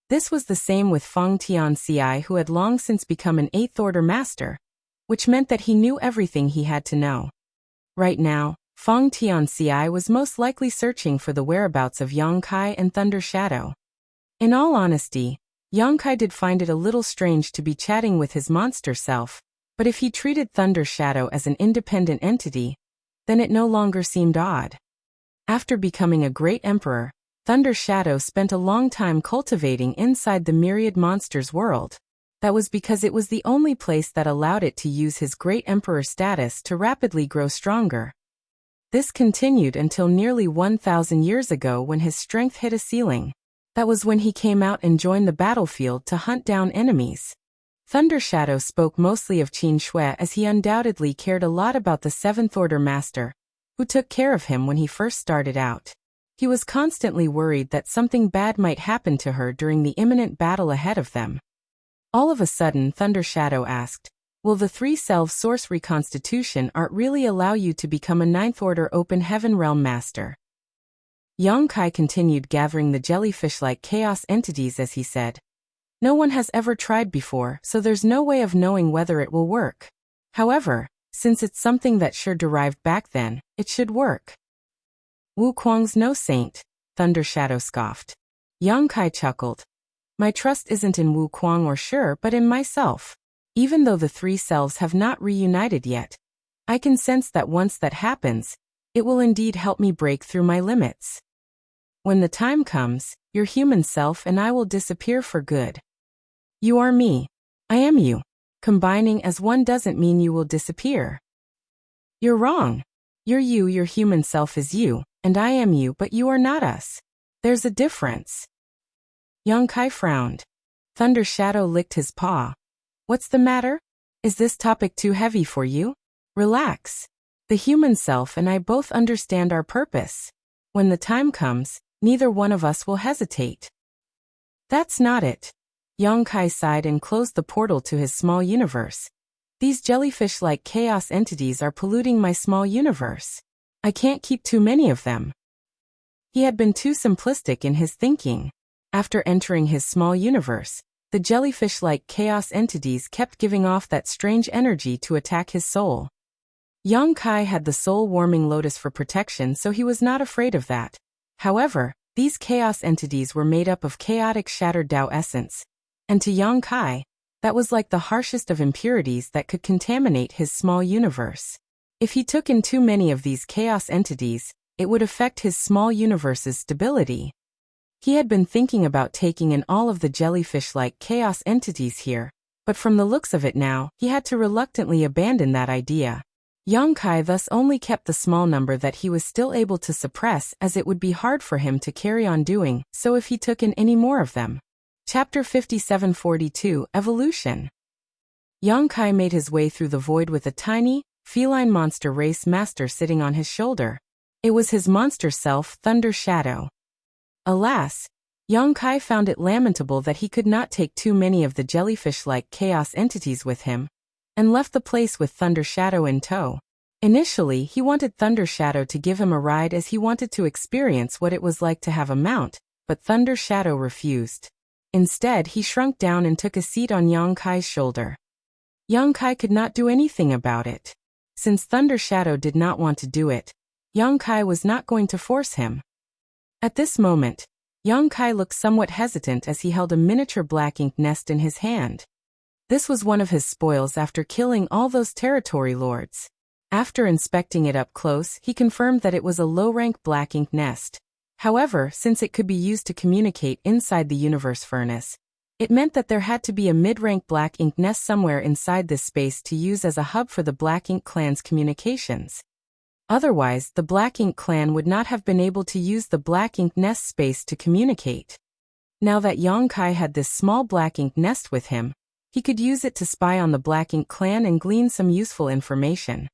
Speaker 1: This was the same with Feng Tianci, who had long since become an eighth-order master, which meant that he knew everything he had to know. Right now, Feng Tianci was most likely searching for the whereabouts of Yang Kai and Thunder Shadow. In all honesty, Yang Kai did find it a little strange to be chatting with his monster self, but if he treated Thunder Shadow as an independent entity, then it no longer seemed odd. After becoming a great emperor, Thunder Shadow spent a long time cultivating inside the myriad monsters world. That was because it was the only place that allowed it to use his great emperor status to rapidly grow stronger. This continued until nearly 1,000 years ago when his strength hit a ceiling. That was when he came out and joined the battlefield to hunt down enemies. Thunder Shadow spoke mostly of Qin Shui as he undoubtedly cared a lot about the Seventh Order Master, who took care of him when he first started out. He was constantly worried that something bad might happen to her during the imminent battle ahead of them. All of a sudden, Thunder Shadow asked, "Will the three-self source reconstitution art really allow you to become a Ninth Order Open Heaven Realm Master?" Yang Kai continued gathering the jellyfish-like chaos entities as he said, "No one has ever tried before, so there's no way of knowing whether it will work. However, since it's something that sure derived back then, it should work." "Wu Kuang's no saint," Thunder Shadow scoffed. Yang Kai chuckled. "My trust isn't in Wu Kuang or sure but in myself. Even though the three selves have not reunited yet, I can sense that once that happens, it will indeed help me break through my limits. When the time comes, your human self and I will disappear for good. You are me. I am you. Combining as one doesn't mean you will disappear. You're wrong. You're you, your human self is you, and I am you, but you are not us. There's a difference." Yang Kai frowned. Thunder Shadow licked his paw. "What's the matter? Is this topic too heavy for you? Relax. The human self and I both understand our purpose. When the time comes, neither one of us will hesitate." "That's not it." Yang Kai sighed and closed the portal to his small universe. "These jellyfish-like chaos entities are polluting my small universe. I can't keep too many of them." He had been too simplistic in his thinking. After entering his small universe, the jellyfish-like chaos entities kept giving off that strange energy to attack his soul. Yang Kai had the soul-warming lotus for protection, so he was not afraid of that. However, these chaos entities were made up of chaotic shattered Tao essence, and to Yang Kai, that was like the harshest of impurities that could contaminate his small universe. If he took in too many of these chaos entities, it would affect his small universe's stability. He had been thinking about taking in all of the jellyfish-like chaos entities here, but from the looks of it now, he had to reluctantly abandon that idea. Yang Kai thus only kept the small number that he was still able to suppress, as it would be hard for him to carry on doing so if he took in any more of them. Chapter 5742, Evolution. Yang Kai made his way through the void with a tiny, feline monster race master sitting on his shoulder. It was his monster self, Thunder Shadow. Alas, Yang Kai found it lamentable that he could not take too many of the jellyfish-like chaos entities with him, and left the place with Thunder Shadow in tow. Initially, he wanted Thunder Shadow to give him a ride as he wanted to experience what it was like to have a mount, but Thunder Shadow refused. Instead, he shrunk down and took a seat on Yang Kai's shoulder. Yang Kai could not do anything about it. Since Thunder Shadow did not want to do it, Yang Kai was not going to force him. At this moment, Yang Kai looked somewhat hesitant as he held a miniature black ink nest in his hand. This was one of his spoils after killing all those territory lords. After inspecting it up close, he confirmed that it was a low-rank black ink nest. However, since it could be used to communicate inside the universe furnace, it meant that there had to be a mid-rank black ink nest somewhere inside this space to use as a hub for the Black Ink clan's communications. Otherwise, the Black Ink clan would not have been able to use the Black Ink nest space to communicate. Now that Yang Kai had this small Black Ink nest with him, he could use it to spy on the Black Ink clan and glean some useful information.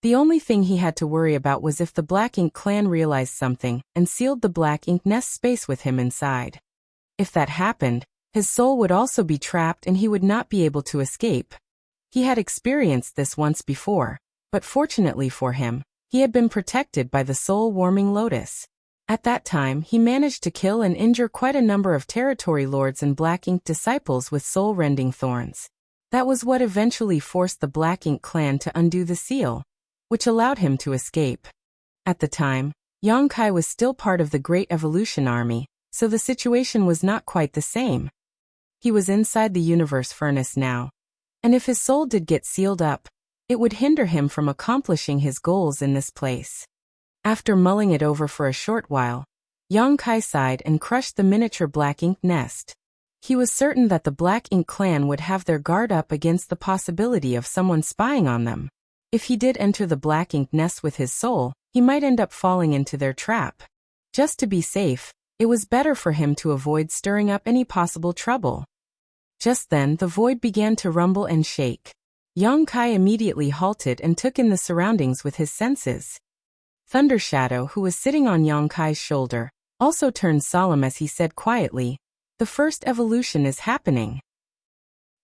Speaker 1: The only thing he had to worry about was if the Black Ink clan realized something and sealed the Black Ink nest space with him inside. If that happened, his soul would also be trapped and he would not be able to escape. He had experienced this once before, but fortunately for him, he had been protected by the soul-warming lotus. At that time, he managed to kill and injure quite a number of territory lords and Black Ink disciples with soul-rending thorns. That was what eventually forced the Black Ink clan to undo the seal, which allowed him to escape. At the time, Yang Kai was still part of the Great Evolution Army, so the situation was not quite the same. He was inside the universe furnace now, and if his soul did get sealed up, it would hinder him from accomplishing his goals in this place. After mulling it over for a short while, Yang Kai sighed and crushed the miniature Black Ink nest. He was certain that the Black Ink clan would have their guard up against the possibility of someone spying on them. If he did enter the Black Ink nest with his soul, he might end up falling into their trap. Just to be safe, it was better for him to avoid stirring up any possible trouble. Just then the void began to rumble and shake. Yang Kai immediately halted and took in the surroundings with his senses. Thunder Shadow, who was sitting on Yang Kai's shoulder, also turned solemn as he said quietly, "The first evolution is happening."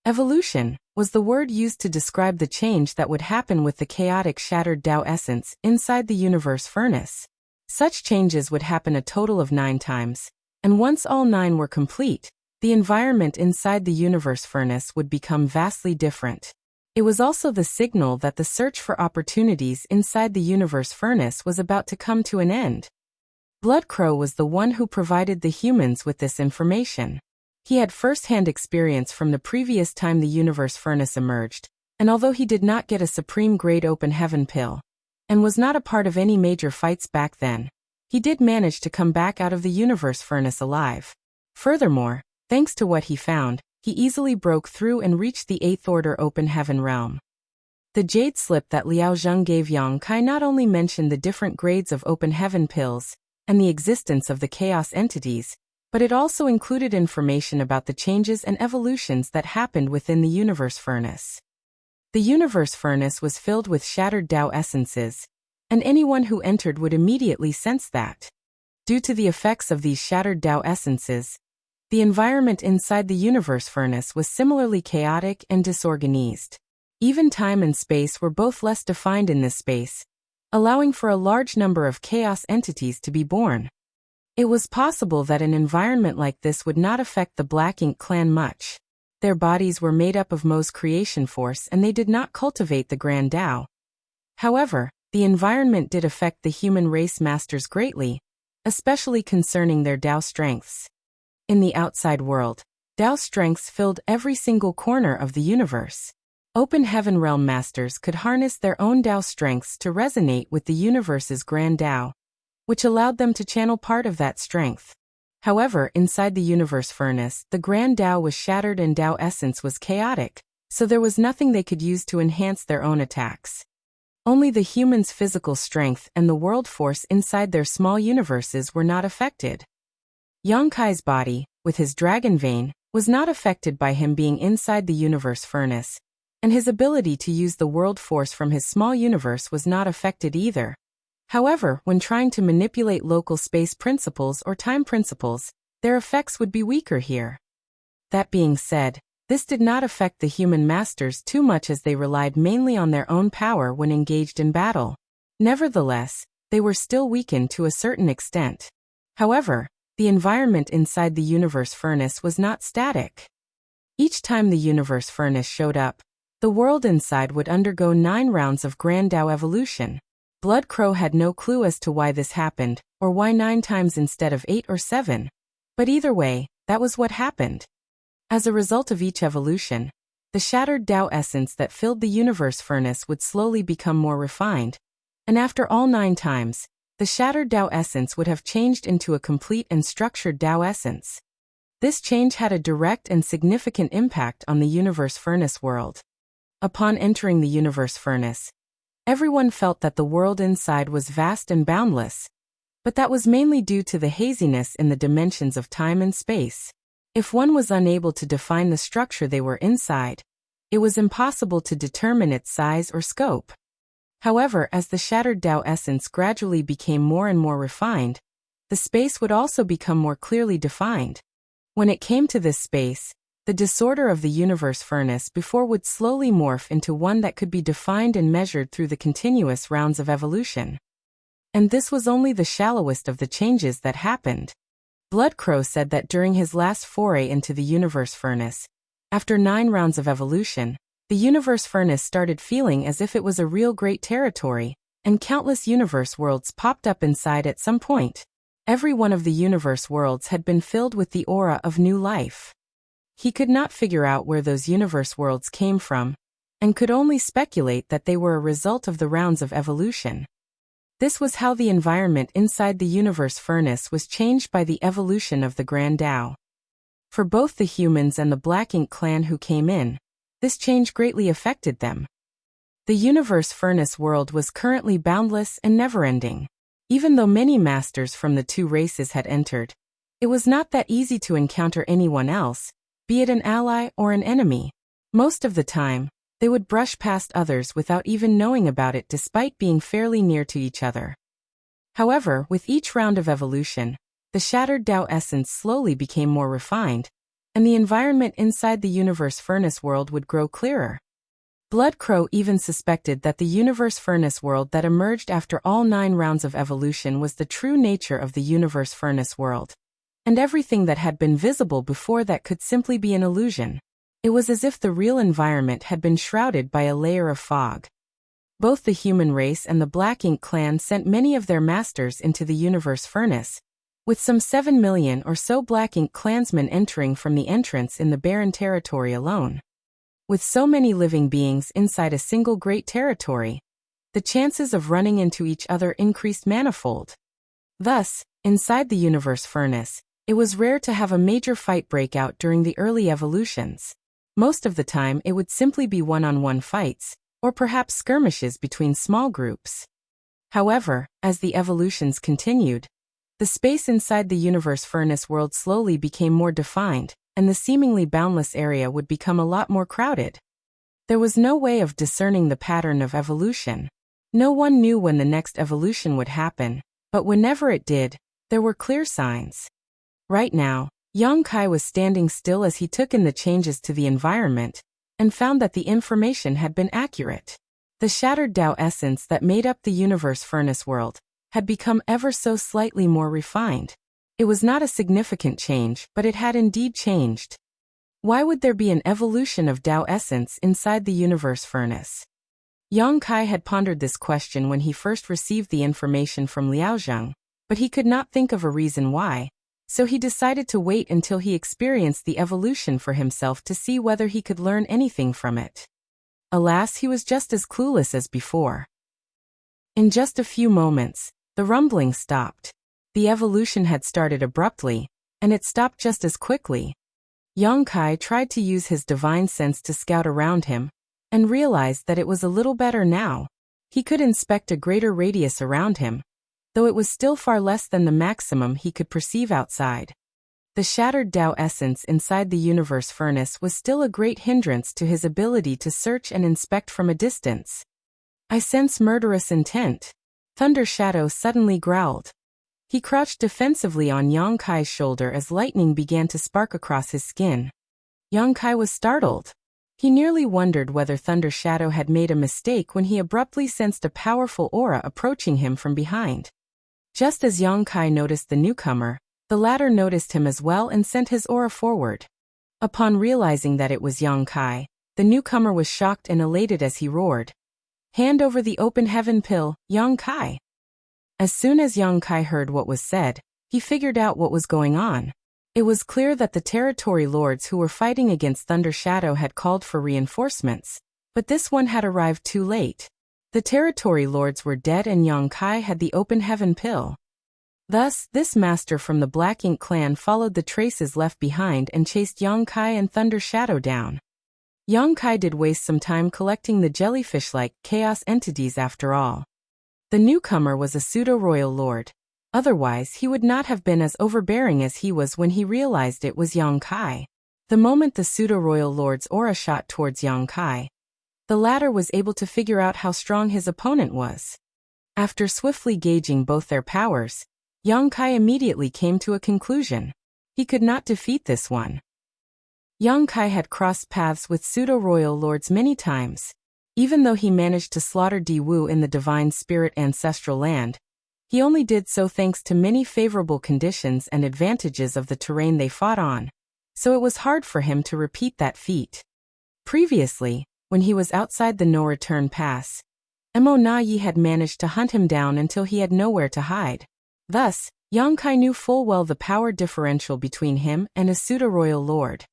Speaker 1: Evolution was the word used to describe the change that would happen with the chaotic shattered Tao essence inside the universe furnace. Such changes would happen a total of 9 times, and once all 9 were complete, the environment inside the universe furnace would become vastly different. It was also the signal that the search for opportunities inside the universe furnace was about to come to an end. Blood Crow was the one who provided the humans with this information. He had first-hand experience from the previous time the universe furnace emerged, and although he did not get a supreme-grade open heaven pill, and was not a part of any major fights back then, he did manage to come back out of the universe furnace alive. Furthermore, thanks to what he found, he easily broke through and reached the 8th Order Open Heaven realm. The jade slip that Liao Zheng gave Yang Kai not only mentioned the different grades of open heaven pills and the existence of the chaos entities, but it also included information about the changes and evolutions that happened within the universe furnace. The universe furnace was filled with shattered Tao essences, and anyone who entered would immediately sense that. Due to the effects of these shattered Tao essences, the environment inside the universe furnace was similarly chaotic and disorganized. Even time and space were both less defined in this space, allowing for a large number of chaos entities to be born. It was possible that an environment like this would not affect the Black Ink clan much. Their bodies were made up of Mo's creation force and they did not cultivate the Grand Tao. However, the environment did affect the human race masters greatly, especially concerning their Tao strengths. In the outside world, Tao strengths filled every single corner of the universe. Open Heaven Realm masters could harness their own Tao strengths to resonate with the universe's Grand Tao, which allowed them to channel part of that strength. However, inside the universe furnace, the Grand Tao was shattered and Tao essence was chaotic, so there was nothing they could use to enhance their own attacks. Only the humans' physical strength and the world force inside their small universes were not affected. Yang Kai's body, with his dragon vein, was not affected by him being inside the universe furnace, and his ability to use the world force from his small universe was not affected either. However, when trying to manipulate local space principles or time principles, their effects would be weaker here. That being said, this did not affect the human masters too much as they relied mainly on their own power when engaged in battle. Nevertheless, they were still weakened to a certain extent. However, the environment inside the universe furnace was not static. Each time the universe furnace showed up, the world inside would undergo 9 rounds of Grand Tao evolution. Blood Crow had no clue as to why this happened, or why 9 times instead of 8 or 7. But either way, that was what happened. As a result of each evolution, the shattered Tao essence that filled the universe furnace would slowly become more refined, and after all 9 times, the shattered Tao essence would have changed into a complete and structured Tao essence. This change had a direct and significant impact on the universe furnace world. Upon entering the universe furnace, everyone felt that the world inside was vast and boundless, but that was mainly due to the haziness in the dimensions of time and space. If one was unable to define the structure they were inside, it was impossible to determine its size or scope. However, as the shattered Tao essence gradually became more and more refined, the space would also become more clearly defined. When it came to this space, the disorder of the universe furnace before would slowly morph into one that could be defined and measured through the continuous rounds of evolution. And this was only the shallowest of the changes that happened. Blood Crow said that during his last foray into the universe furnace, after 9 rounds of evolution, the universe furnace started feeling as if it was a real great territory, and countless universe worlds popped up inside at some point. Every one of the universe worlds had been filled with the aura of new life. He could not figure out where those universe worlds came from, and could only speculate that they were a result of the rounds of evolution. This was how the environment inside the universe furnace was changed by the evolution of the Grand Tao. For both the humans and the Black Ink clan who came in, this change greatly affected them. The universe furnace world was currently boundless and never-ending. Even though many masters from the 2 races had entered, it was not that easy to encounter anyone else, be it an ally or an enemy. Most of the time, they would brush past others without even knowing about it despite being fairly near to each other. However, with each round of evolution, the shattered Tao essence slowly became more refined, and the environment inside the universe furnace world would grow clearer. Blood Crow even suspected that the universe furnace world that emerged after all 9 rounds of evolution was the true nature of the universe furnace world, and everything that had been visible before that could simply be an illusion. It was as if the real environment had been shrouded by a layer of fog. Both the human race and the Black Ink clan sent many of their masters into the universe furnace, with some 7 million or so Black Ink clansmen entering from the entrance in the barren territory alone. With so many living beings inside a single great territory, the chances of running into each other increased manifold. Thus, inside the universe furnace, it was rare to have a major fight break out during the early evolutions. Most of the time it would simply be one-on-one fights, or perhaps skirmishes between small groups. However, as the evolutions continued, the space inside the universe furnace world slowly became more defined, and the seemingly boundless area would become a lot more crowded. There was no way of discerning the pattern of evolution. No one knew when the next evolution would happen, but whenever it did, there were clear signs. Right now, Yang Kai was standing still as he took in the changes to the environment, and found that the information had been accurate. The shattered Tao essence that made up the universe furnace world had become ever so slightly more refined. It was not a significant change, but it had indeed changed. Why would there be an evolution of Tao essence inside the universe furnace? Yang Kai had pondered this question when he first received the information from Liaozheng, but he could not think of a reason why, so he decided to wait until he experienced the evolution for himself to see whether he could learn anything from it. Alas, he was just as clueless as before. In just a few moments, the rumbling stopped. The evolution had started abruptly, and it stopped just as quickly. Yang Kai tried to use his divine sense to scout around him, and realized that it was a little better now. He could inspect a greater radius around him, though it was still far less than the maximum he could perceive outside. The shattered Tao essence inside the universe furnace was still a great hindrance to his ability to search and inspect from a distance. "I sense murderous intent," Thunder Shadow suddenly growled. He crouched defensively on Yang Kai's shoulder as lightning began to spark across his skin. Yang Kai was startled. He nearly wondered whether Thunder Shadow had made a mistake when he abruptly sensed a powerful aura approaching him from behind. Just as Yang Kai noticed the newcomer, the latter noticed him as well and sent his aura forward. Upon realizing that it was Yang Kai, the newcomer was shocked and elated as he roared, "Hand over the open heaven pill, Yang Kai." As soon as Yang Kai heard what was said, he figured out what was going on. It was clear that the territory lords who were fighting against Thunder Shadow had called for reinforcements, but this one had arrived too late. The territory lords were dead and Yang Kai had the open heaven pill. Thus, this master from the Black Ink clan followed the traces left behind and chased Yang Kai and Thunder Shadow down. Yang Kai did waste some time collecting the jellyfish-like chaos entities after all. The newcomer was a pseudo-royal lord. Otherwise, he would not have been as overbearing as he was when he realized it was Yang Kai. The moment the pseudo-royal lord's aura shot towards Yang Kai, the latter was able to figure out how strong his opponent was. After swiftly gauging both their powers, Yang Kai immediately came to a conclusion. He could not defeat this one. Yang Kai had crossed paths with pseudo-royal lords many times. Even though he managed to slaughter Di Wu in the Divine Spirit ancestral land, he only did so thanks to many favorable conditions and advantages of the terrain they fought on, so it was hard for him to repeat that feat. Previously, when he was outside the no-return pass, Mo Na Yi had managed to hunt him down until he had nowhere to hide. Thus, Yang Kai knew full well the power differential between him and a pseudo-royal lord.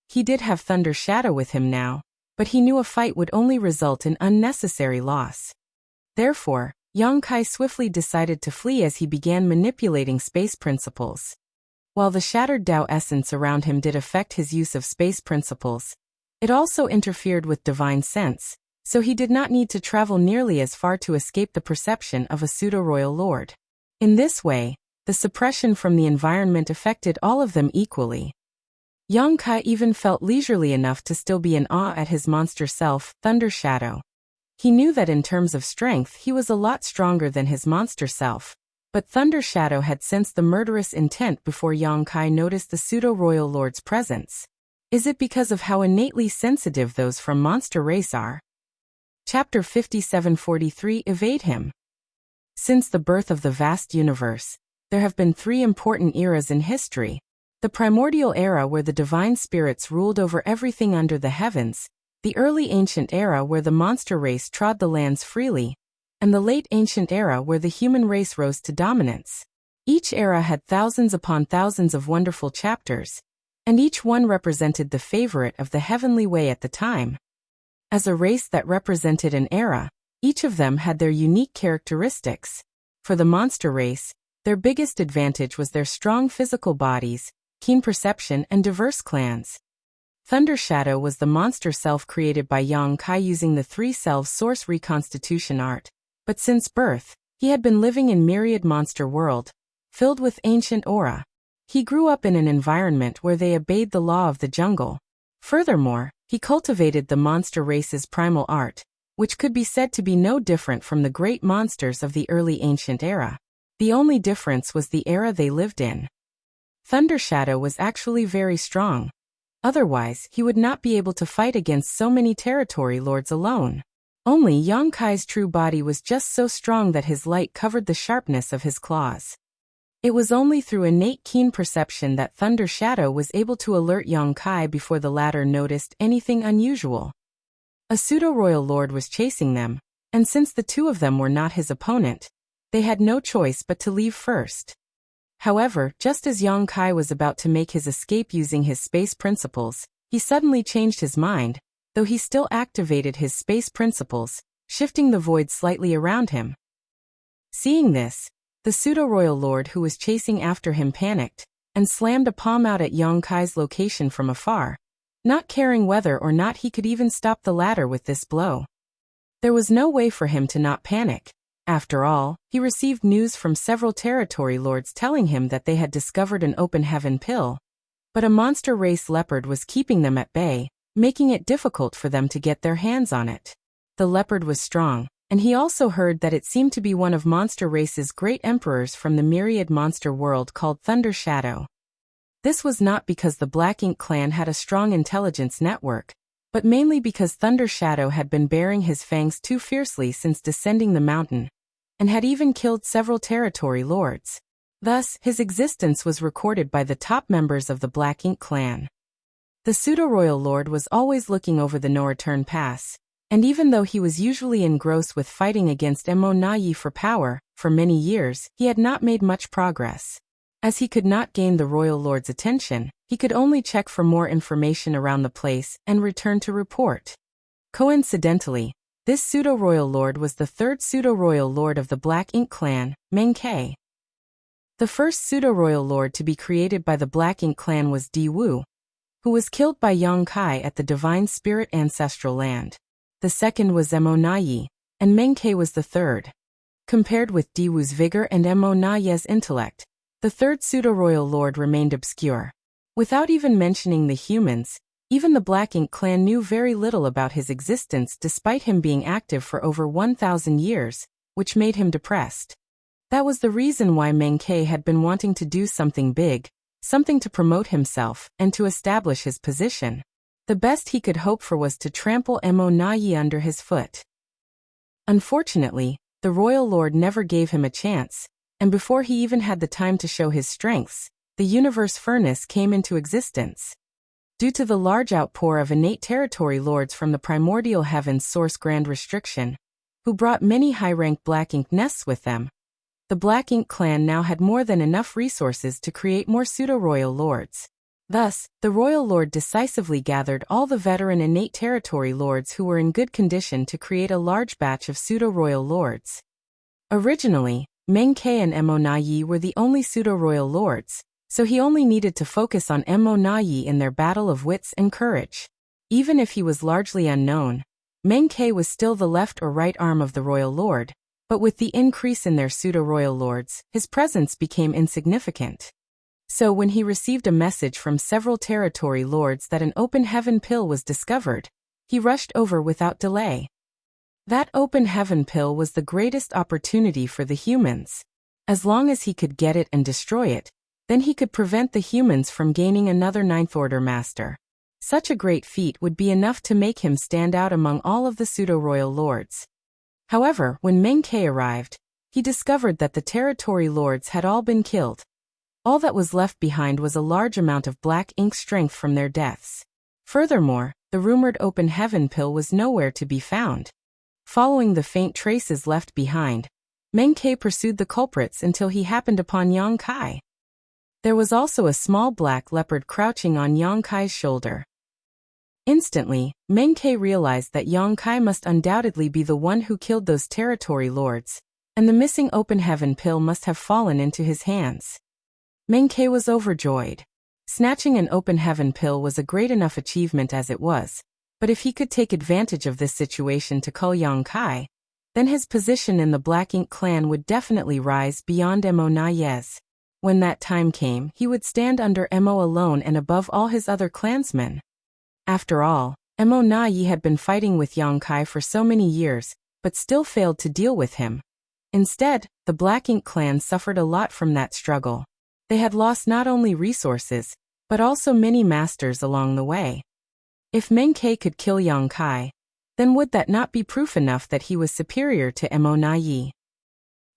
Speaker 1: He did have Thunder Shadow with him now, but he knew a fight would only result in unnecessary loss. Therefore, Yang Kai swiftly decided to flee as he began manipulating space principles. While the shattered Tao essence around him did affect his use of space principles, it also interfered with divine sense, so he did not need to travel nearly as far to escape the perception of a pseudo-royal lord. In this way, the suppression from the environment affected all of them equally. Yang Kai even felt leisurely enough to still be in awe at his monster self, Thunder Shadow. He knew that in terms of strength he was a lot stronger than his monster self, but Thunder Shadow had sensed the murderous intent before Yang Kai noticed the pseudo-royal lord's presence. Is it because of how innately sensitive those from monster race are? Chapter 5743 Evade him. Since the birth of the vast universe, there have been three important eras in history. The primordial era where the divine spirits ruled over everything under the heavens, the early ancient era where the monster race trod the lands freely, and the late ancient era where the human race rose to dominance. Each era had thousands upon thousands of wonderful chapters, and each one represented the favorite of the heavenly way at the time. As a race that represented an era, each of them had their unique characteristics. For the monster race, their biggest advantage was their strong physical bodies, keen perception, and diverse clans. Thunder Shadow was the monster self created by Yang Kai using the three selves source reconstitution art, but since birth, he had been living in myriad monster world, filled with ancient aura. He grew up in an environment where they obeyed the law of the jungle. Furthermore, he cultivated the monster race's primal art, which could be said to be no different from the great monsters of the early ancient era. The only difference was the era they lived in. Thunder Shadow was actually very strong. Otherwise, he would not be able to fight against so many territory lords alone. Only Yang Kai's true body was just so strong that his light covered the sharpness of his claws. It was only through innate keen perception that Thunder Shadow was able to alert Yang Kai before the latter noticed anything unusual. A pseudo-royal lord was chasing them, and since the two of them were not his opponent, they had no choice but to leave first. However, just as Yang Kai was about to make his escape using his space principles, he suddenly changed his mind, though he still activated his space principles, shifting the void slightly around him. Seeing this, the pseudo-royal lord who was chasing after him panicked, and slammed a palm out at Yang Kai's location from afar, not caring whether or not he could even stop the latter with this blow. There was no way for him to not panic. After all, he received news from several territory lords telling him that they had discovered an open heaven pill, but a monster race leopard was keeping them at bay, making it difficult for them to get their hands on it. The leopard was strong, and he also heard that it seemed to be one of monster race's great emperors from the myriad monster world called Thunder Shadow. This was not because the Black Ink clan had a strong intelligence network, but mainly because Thunder Shadow had been baring his fangs too fiercely since descending the mountain, and had even killed several territory lords. Thus, his existence was recorded by the top members of the Black Ink clan. The pseudo-royal lord was always looking over the no-return pass, and even though he was usually engrossed with fighting against Emo Nayi for power, for many years, he had not made much progress. As he could not gain the royal lord's attention, he could only check for more information around the place and return to report. Coincidentally, this pseudo-royal lord was the third pseudo-royal lord of the Black Ink clan, Meng Ke. The first pseudo-royal lord to be created by the Black Ink clan was Di Wu, who was killed by Yang Kai at the Divine Spirit Ancestral Land. The second was Emo Nayi, and Meng Ke was the third. Compared with Di Wu's vigor and Emo Nayi's intellect, the third pseudo-royal lord remained obscure. Without even mentioning the humans, even the Black Ink clan knew very little about his existence despite him being active for over 1,000 years, which made him depressed. That was the reason why Meng Ke had been wanting to do something big, something to promote himself and to establish his position. The best he could hope for was to trample Emo Nayi under his foot. Unfortunately, the royal lord never gave him a chance, and before he even had the time to show his strengths, the universe furnace came into existence. Due to the large outpour of innate territory lords from the primordial heavens source Grand Restriction, who brought many high-ranked Black Ink nests with them, the Black Ink clan now had more than enough resources to create more pseudo-royal lords. Thus, the royal lord decisively gathered all the veteran innate territory lords who were in good condition to create a large batch of pseudo-royal lords. Originally, Meng Ke and Emo Nayi were the only pseudo-royal lords, so he only needed to focus on Emo Nayi in their battle of wits and courage. Even if he was largely unknown, Meng Ke was still the left or right arm of the royal lord, but with the increase in their pseudo-royal lords, his presence became insignificant. So when he received a message from several territory lords that an open heaven pill was discovered, he rushed over without delay. That open heaven pill was the greatest opportunity for the humans. As long as he could get it and destroy it, then he could prevent the humans from gaining another Ninth Order Master. Such a great feat would be enough to make him stand out among all of the pseudo-royal lords. However, when Meng Ke arrived, he discovered that the territory lords had all been killed. All that was left behind was a large amount of black ink strength from their deaths. Furthermore, the rumored open heaven pill was nowhere to be found. Following the faint traces left behind, Meng Ke pursued the culprits until he happened upon Yang Kai. There was also a small black leopard crouching on Yang Kai's shoulder. Instantly, Meng Ke realized that Yang Kai must undoubtedly be the one who killed those territory lords, and the missing open heaven pill must have fallen into his hands. Meng Ke was overjoyed. Snatching an open heaven pill was a great enough achievement as it was, but if he could take advantage of this situation to cull Yang Kai, then his position in the Black Ink clan would definitely rise beyond Mo Na Ye's. When that time came, he would stand under Mo alone and above all his other clansmen. After all, Mo Na Ye had been fighting with Yang Kai for so many years, but still failed to deal with him. Instead, the Black Ink clan suffered a lot from that struggle. They had lost not only resources, but also many masters along the way. If Meng Ke could kill Yang Kai, then would that not be proof enough that he was superior to Mo Na Ye?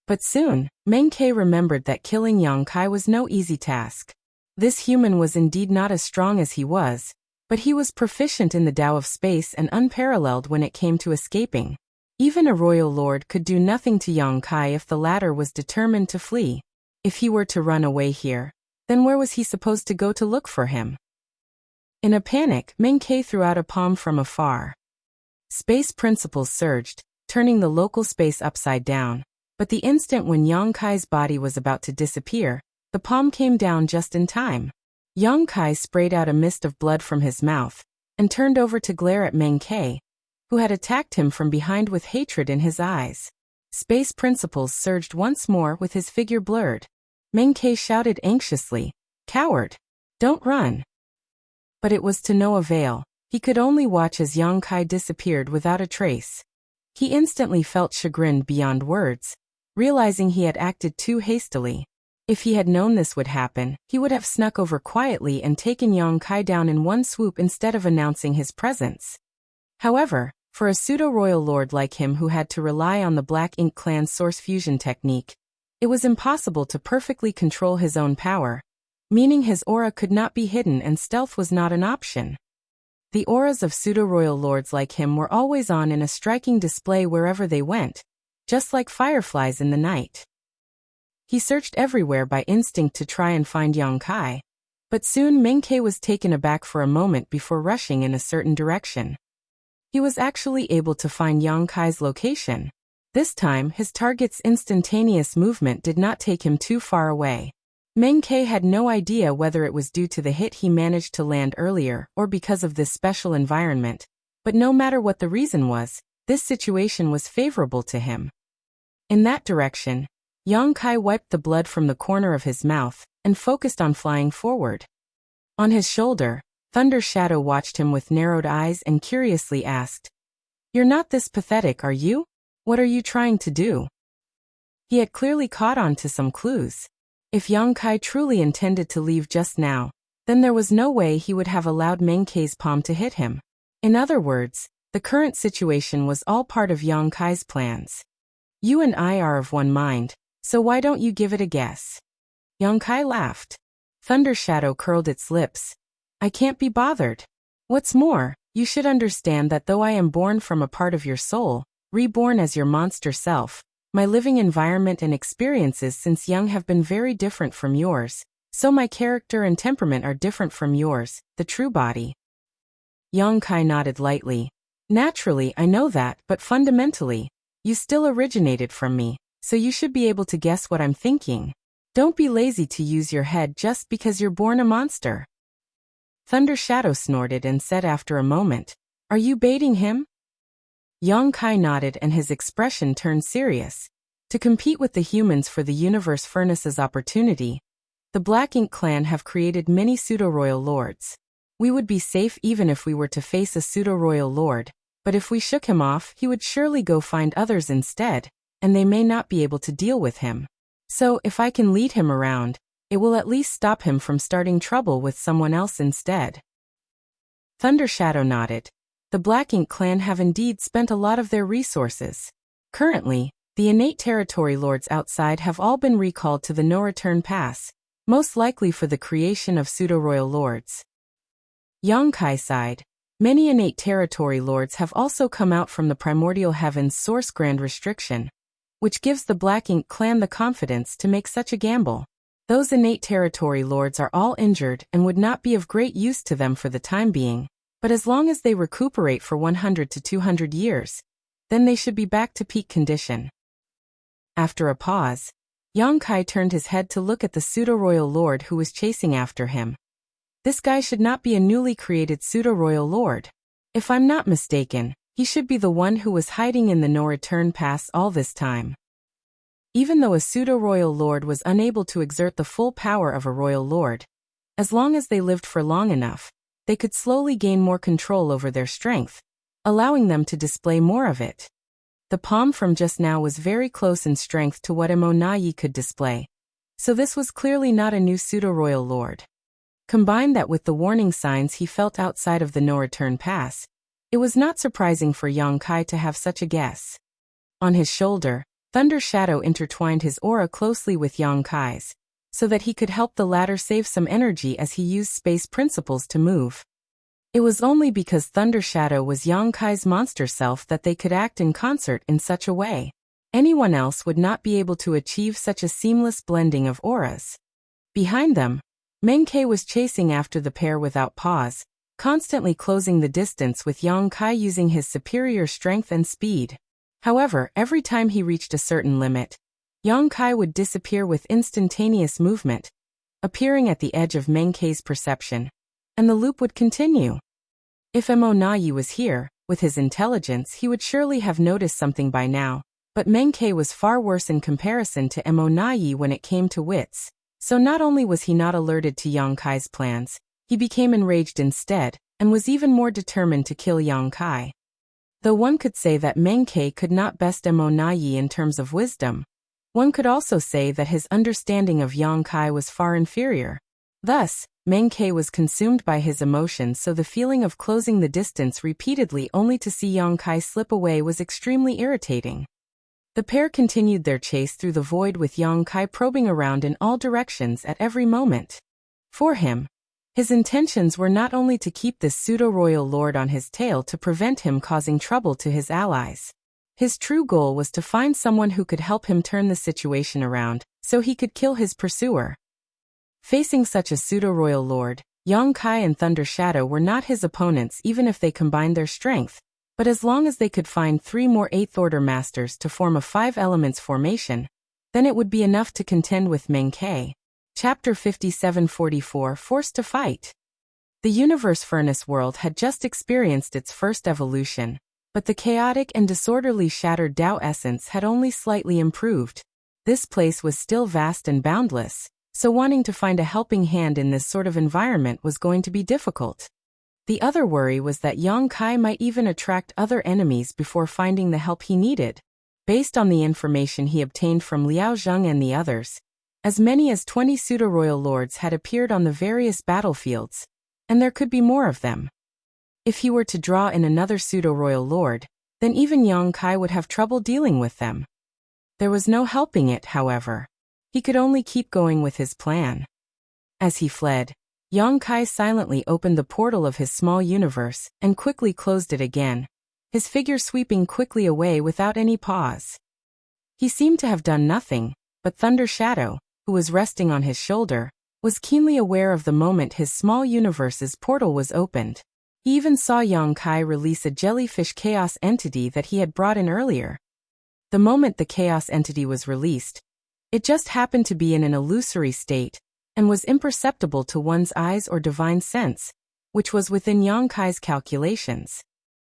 Speaker 1: But soon, Meng Ke remembered that killing Yang Kai was no easy task. This human was indeed not as strong as he was, but he was proficient in the Tao of space and unparalleled when it came to escaping. Even a royal lord could do nothing to Yang Kai if the latter was determined to flee. If he were to run away here, then where was he supposed to go to look for him? In a panic, Meng Ke threw out a palm from afar. Space principles surged, turning the local space upside down, but the instant when Yang Kai's body was about to disappear, the palm came down just in time. Yang Kai sprayed out a mist of blood from his mouth, and turned over to glare at Meng Ke, who had attacked him from behind with hatred in his eyes. Space principles surged once more with his figure blurred. Meng Ke shouted anxiously, "Coward! Don't run!" But it was to no avail. He could only watch as Yang Kai disappeared without a trace. He instantly felt chagrined beyond words, realizing he had acted too hastily. If he had known this would happen, he would have snuck over quietly and taken Yang Kai down in one swoop instead of announcing his presence. However, for a pseudo-royal lord like him who had to rely on the Black Ink clan's source fusion technique, it was impossible to perfectly control his own power, meaning his aura could not be hidden and stealth was not an option. The auras of pseudo-royal lords like him were always on in a striking display wherever they went, just like fireflies in the night. He searched everywhere by instinct to try and find Yang Kai, but soon Meng Ke was taken aback for a moment before rushing in a certain direction. He was actually able to find Yang Kai's location. This time, his target's instantaneous movement did not take him too far away. Meng Ke had no idea whether it was due to the hit he managed to land earlier or because of this special environment, but no matter what the reason was, this situation was favorable to him. In that direction, Yang Kai wiped the blood from the corner of his mouth and focused on flying forward. On his shoulder, Thunder Shadow watched him with narrowed eyes and curiously asked, "You're not this pathetic, are you? What are you trying to do?" He had clearly caught on to some clues. If Yang Kai truly intended to leave just now, then there was no way he would have allowed Meng Ke's palm to hit him. In other words, the current situation was all part of Yang Kai's plans. "You and I are of one mind, so why don't you give it a guess?" Yang Kai laughed. Thunder Shadow curled its lips. "I can't be bothered. What's more, you should understand that though I am born from a part of your soul, reborn as your monster self, my living environment and experiences since young have been very different from yours, so my character and temperament are different from yours, the true body." Yang Kai nodded lightly. "Naturally, I know that, but fundamentally, you still originated from me, so you should be able to guess what I'm thinking. Don't be lazy to use your head just because you're born a monster." Thunder Shadow snorted and said after a moment, "Are you baiting him?" Yang Kai nodded and his expression turned serious. To compete with the humans for the Universe Furnace's opportunity, The Black Ink clan have created many pseudo-royal lords. We would be safe even if we were to face a pseudo-royal lord, but if we shook him off, he would surely go find others instead, and they may not be able to deal with him. So, if I can lead him around, it will at least stop him from starting trouble with someone else instead. Thunder Shadow nodded. The Black Ink clan have indeed spent a lot of their resources. Currently, the innate territory lords outside have all been recalled to the no-return pass, most likely for the creation of pseudo-royal lords. Yongkai sighed. Many innate territory lords have also come out from the primordial heaven's source grand restriction, which gives the Black Ink clan the confidence to make such a gamble. Those innate territory lords are all injured and would not be of great use to them for the time being, but as long as they recuperate for 100 to 200 years, then they should be back to peak condition. After a pause, Yongkai turned his head to look at the pseudo-royal lord who was chasing after him. This guy should not be a newly created pseudo-royal lord. If I'm not mistaken, he should be the one who was hiding in the no-return pass all this time. Even though a pseudo-royal lord was unable to exert the full power of a royal lord, as long as they lived for long enough, they could slowly gain more control over their strength, allowing them to display more of it. The palm from just now was very close in strength to what Emonayi could display, so this was clearly not a new pseudo-royal lord. Combine that with the warning signs he felt outside of the no-return pass, it was not surprising for Yongkai to have such a guess. On his shoulder, Thunder Shadow intertwined his aura closely with Yongkai's, so that he could help the latter save some energy as he used space principles to move. It was only because Thunder Shadow was Yongkai's monster self that they could act in concert in such a way. Anyone else would not be able to achieve such a seamless blending of auras. Behind them, Menkei was chasing after the pair without pause, constantly closing the distance with Yongkai using his superior strength and speed. However, every time he reached a certain limit, Yongkai would disappear with instantaneous movement, appearing at the edge of Menkei's perception, and the loop would continue. If Emonayi was here, with his intelligence he would surely have noticed something by now, but Menkei was far worse in comparison to Emonayi when it came to wits, so not only was he not alerted to Yongkai's plans, he became enraged instead, and was even more determined to kill Yongkai. Though one could say that Menkei could not best Emonayi in terms of wisdom, one could also say that his understanding of Yongkai was far inferior. Thus, Menkei was consumed by his emotions, so the feeling of closing the distance repeatedly only to see Yongkai slip away was extremely irritating. The pair continued their chase through the void with Yongkai probing around in all directions at every moment. For him, his intentions were not only to keep this pseudo-royal lord on his tail to prevent him causing trouble to his allies. His true goal was to find someone who could help him turn the situation around, so he could kill his pursuer. Facing such a pseudo-royal lord, Yongkai and Thunder Shadow were not his opponents even if they combined their strength, but as long as they could find 3 more 8th Order Masters to form a 5 elements formation, then it would be enough to contend with Menkei. Chapter 5744 Forced to Fight. The Universe Furnace world had just experienced its first evolution, but the chaotic and disorderly shattered Tao essence had only slightly improved. This place was still vast and boundless, so wanting to find a helping hand in this sort of environment was going to be difficult. The other worry was that Yongkai might even attract other enemies before finding the help he needed. Based on the information he obtained from Liao Zheng and the others, as many as 20 pseudo-royal lords had appeared on the various battlefields, and there could be more of them. If he were to draw in another pseudo-royal lord, then even Yongkai would have trouble dealing with them. There was no helping it, however. He could only keep going with his plan. As he fled, Yongkai silently opened the portal of his small universe and quickly closed it again, his figure sweeping quickly away without any pause. He seemed to have done nothing, but Thunder Shadow, who was resting on his shoulder, was keenly aware of the moment his small universe's portal was opened. He even saw Yongkai release a jellyfish chaos entity that he had brought in earlier. The moment the chaos entity was released, it just happened to be in an illusory state, and was imperceptible to one's eyes or divine sense, which was within Yongkai's calculations.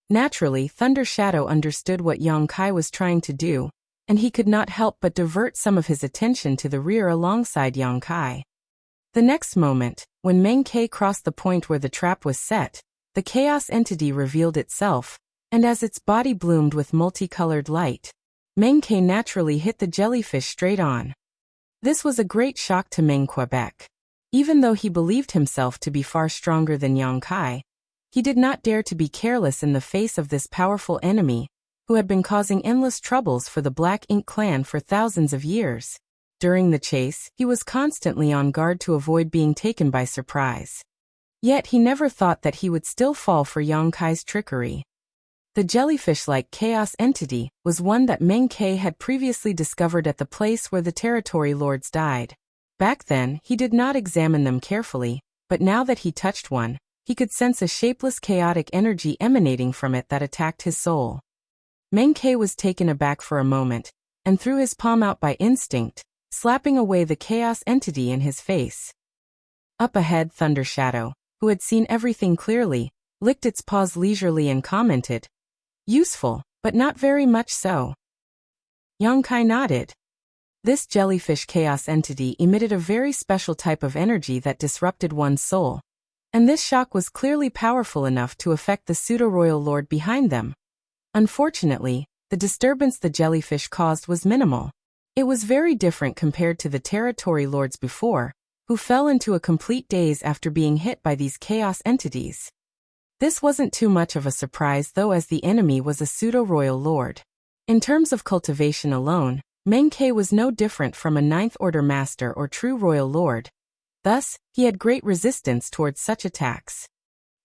Speaker 1: Naturally, Thunder Shadow understood what Yongkai was trying to do, and he could not help but divert some of his attention to the rear alongside Yongkai. The next moment, when Meng Ke crossed the point where the trap was set, the chaos entity revealed itself, and as its body bloomed with multicolored light, Meng Ke naturally hit the jellyfish straight on. This was a great shock to Meng Quebec. Even though he believed himself to be far stronger than Yang Kai, he did not dare to be careless in the face of this powerful enemy, who had been causing endless troubles for the Black Ink clan for thousands of years. During the chase, he was constantly on guard to avoid being taken by surprise. Yet he never thought that he would still fall for Yang Kai's trickery. The jellyfish-like chaos entity was one that Meng Ke had previously discovered at the place where the territory lords died. Back then, he did not examine them carefully, but now that he touched one, he could sense a shapeless chaotic energy emanating from it that attacked his soul. Meng Ke was taken aback for a moment, and threw his palm out by instinct, slapping away the chaos entity in his face. Up ahead, Thunder Shadow, who had seen everything clearly, licked its paws leisurely and commented, "Useful, but not very much so." Yang Kai nodded. This jellyfish chaos entity emitted a very special type of energy that disrupted one's soul, and this shock was clearly powerful enough to affect the pseudo-royal lord behind them. Unfortunately, the disturbance the jellyfish caused was minimal. It was very different compared to the territory lords before, who fell into a complete daze after being hit by these chaos entities. This wasn't too much of a surprise though, as the enemy was a pseudo-royal lord. In terms of cultivation alone, Meng Ke was no different from a Ninth Order master or true royal lord. Thus, he had great resistance towards such attacks.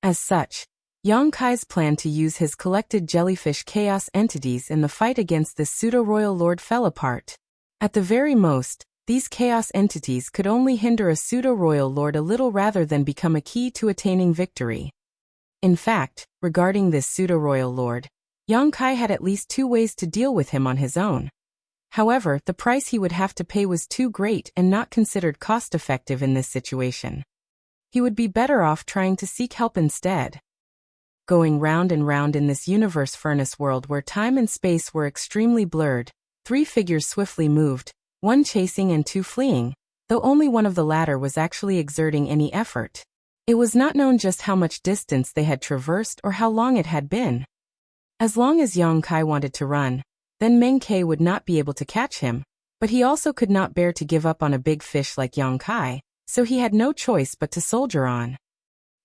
Speaker 1: As such, Yang Kai's plan to use his collected jellyfish chaos entities in the fight against this pseudo-royal lord fell apart. At the very most, these chaos entities could only hinder a pseudo-royal lord a little rather than become a key to attaining victory. In fact, regarding this pseudo-royal lord, Yang Kai had at least two ways to deal with him on his own. However, the price he would have to pay was too great and not considered cost-effective in this situation. He would be better off trying to seek help instead. Going round and round in this universe furnace world where time and space were extremely blurred, three figures swiftly moved, one chasing and two fleeing, though only one of the latter was actually exerting any effort. It was not known just how much distance they had traversed or how long it had been. As long as Yang Kai wanted to run, then Meng Ke would not be able to catch him, but he also could not bear to give up on a big fish like Yang Kai, so he had no choice but to soldier on.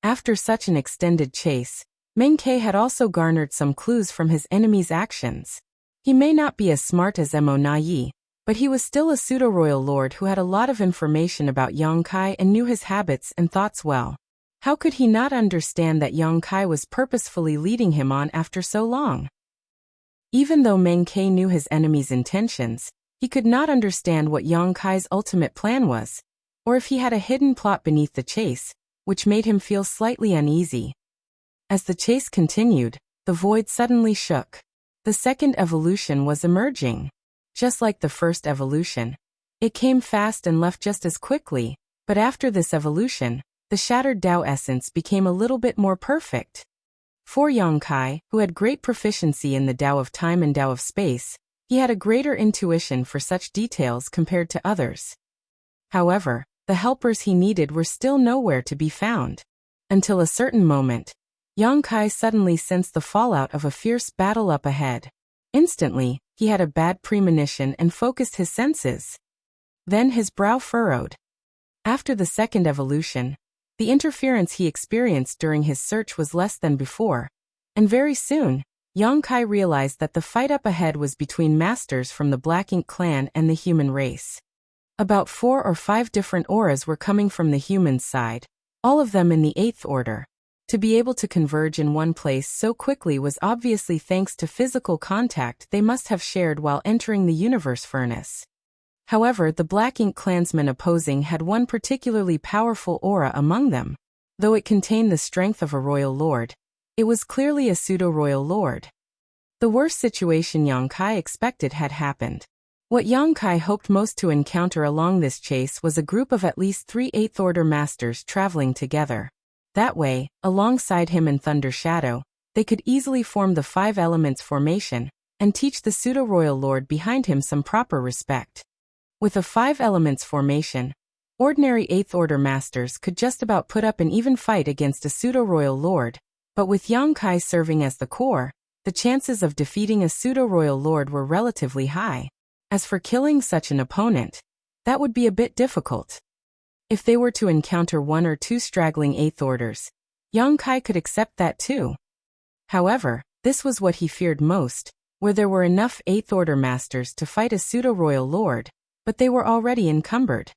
Speaker 1: After such an extended chase, Meng Ke had also garnered some clues from his enemy's actions. He may not be as smart as Mo Na Yi, but he was still a pseudo-royal lord who had a lot of information about Yang Kai and knew his habits and thoughts well. How could he not understand that Yang Kai was purposefully leading him on after so long? Even though Meng Ke knew his enemy's intentions, he could not understand what Yang Kai's ultimate plan was, or if he had a hidden plot beneath the chase, which made him feel slightly uneasy. As the chase continued, the void suddenly shook. The second evolution was emerging. Just like the first evolution, it came fast and left just as quickly, but after this evolution, the shattered Tao essence became a little bit more perfect. For Yang Kai, who had great proficiency in the Tao of time and Tao of space, he had a greater intuition for such details compared to others. However, the helpers he needed were still nowhere to be found. Until a certain moment, Yang Kai suddenly sensed the fallout of a fierce battle up ahead. Instantly, he had a bad premonition and focused his senses. Then his brow furrowed. After the second evolution, the interference he experienced during his search was less than before, and very soon, Yang Kai realized that the fight up ahead was between masters from the Black Ink clan and the human race. About 4 or 5 different auras were coming from the human side, all of them in the 8th order. To be able to converge in one place so quickly was obviously thanks to physical contact they must have shared while entering the universe furnace. However, the Black Ink clansmen opposing had one particularly powerful aura among them. Though it contained the strength of a royal lord, it was clearly a pseudo-royal lord. The worst situation Yang Kai expected had happened. What Yang Kai hoped most to encounter along this chase was a group of at least 3 8th Order masters traveling together. That way, alongside him and Thunder Shadow, they could easily form the 5 Elements formation, and teach the pseudo-royal lord behind him some proper respect. With a 5 Elements formation, Ordinary 8th Order masters could just about put up an even fight against a pseudo-royal lord, but with Yang Kai serving as the core, the chances of defeating a pseudo-royal lord were relatively high. As for killing such an opponent, that would be a bit difficult. If they were to encounter 1 or 2 straggling 8th Orders, Yang Kai could accept that too. However, this was what he feared most, where there were enough 8th Order masters to fight a pseudo-royal lord, but they were already encumbered.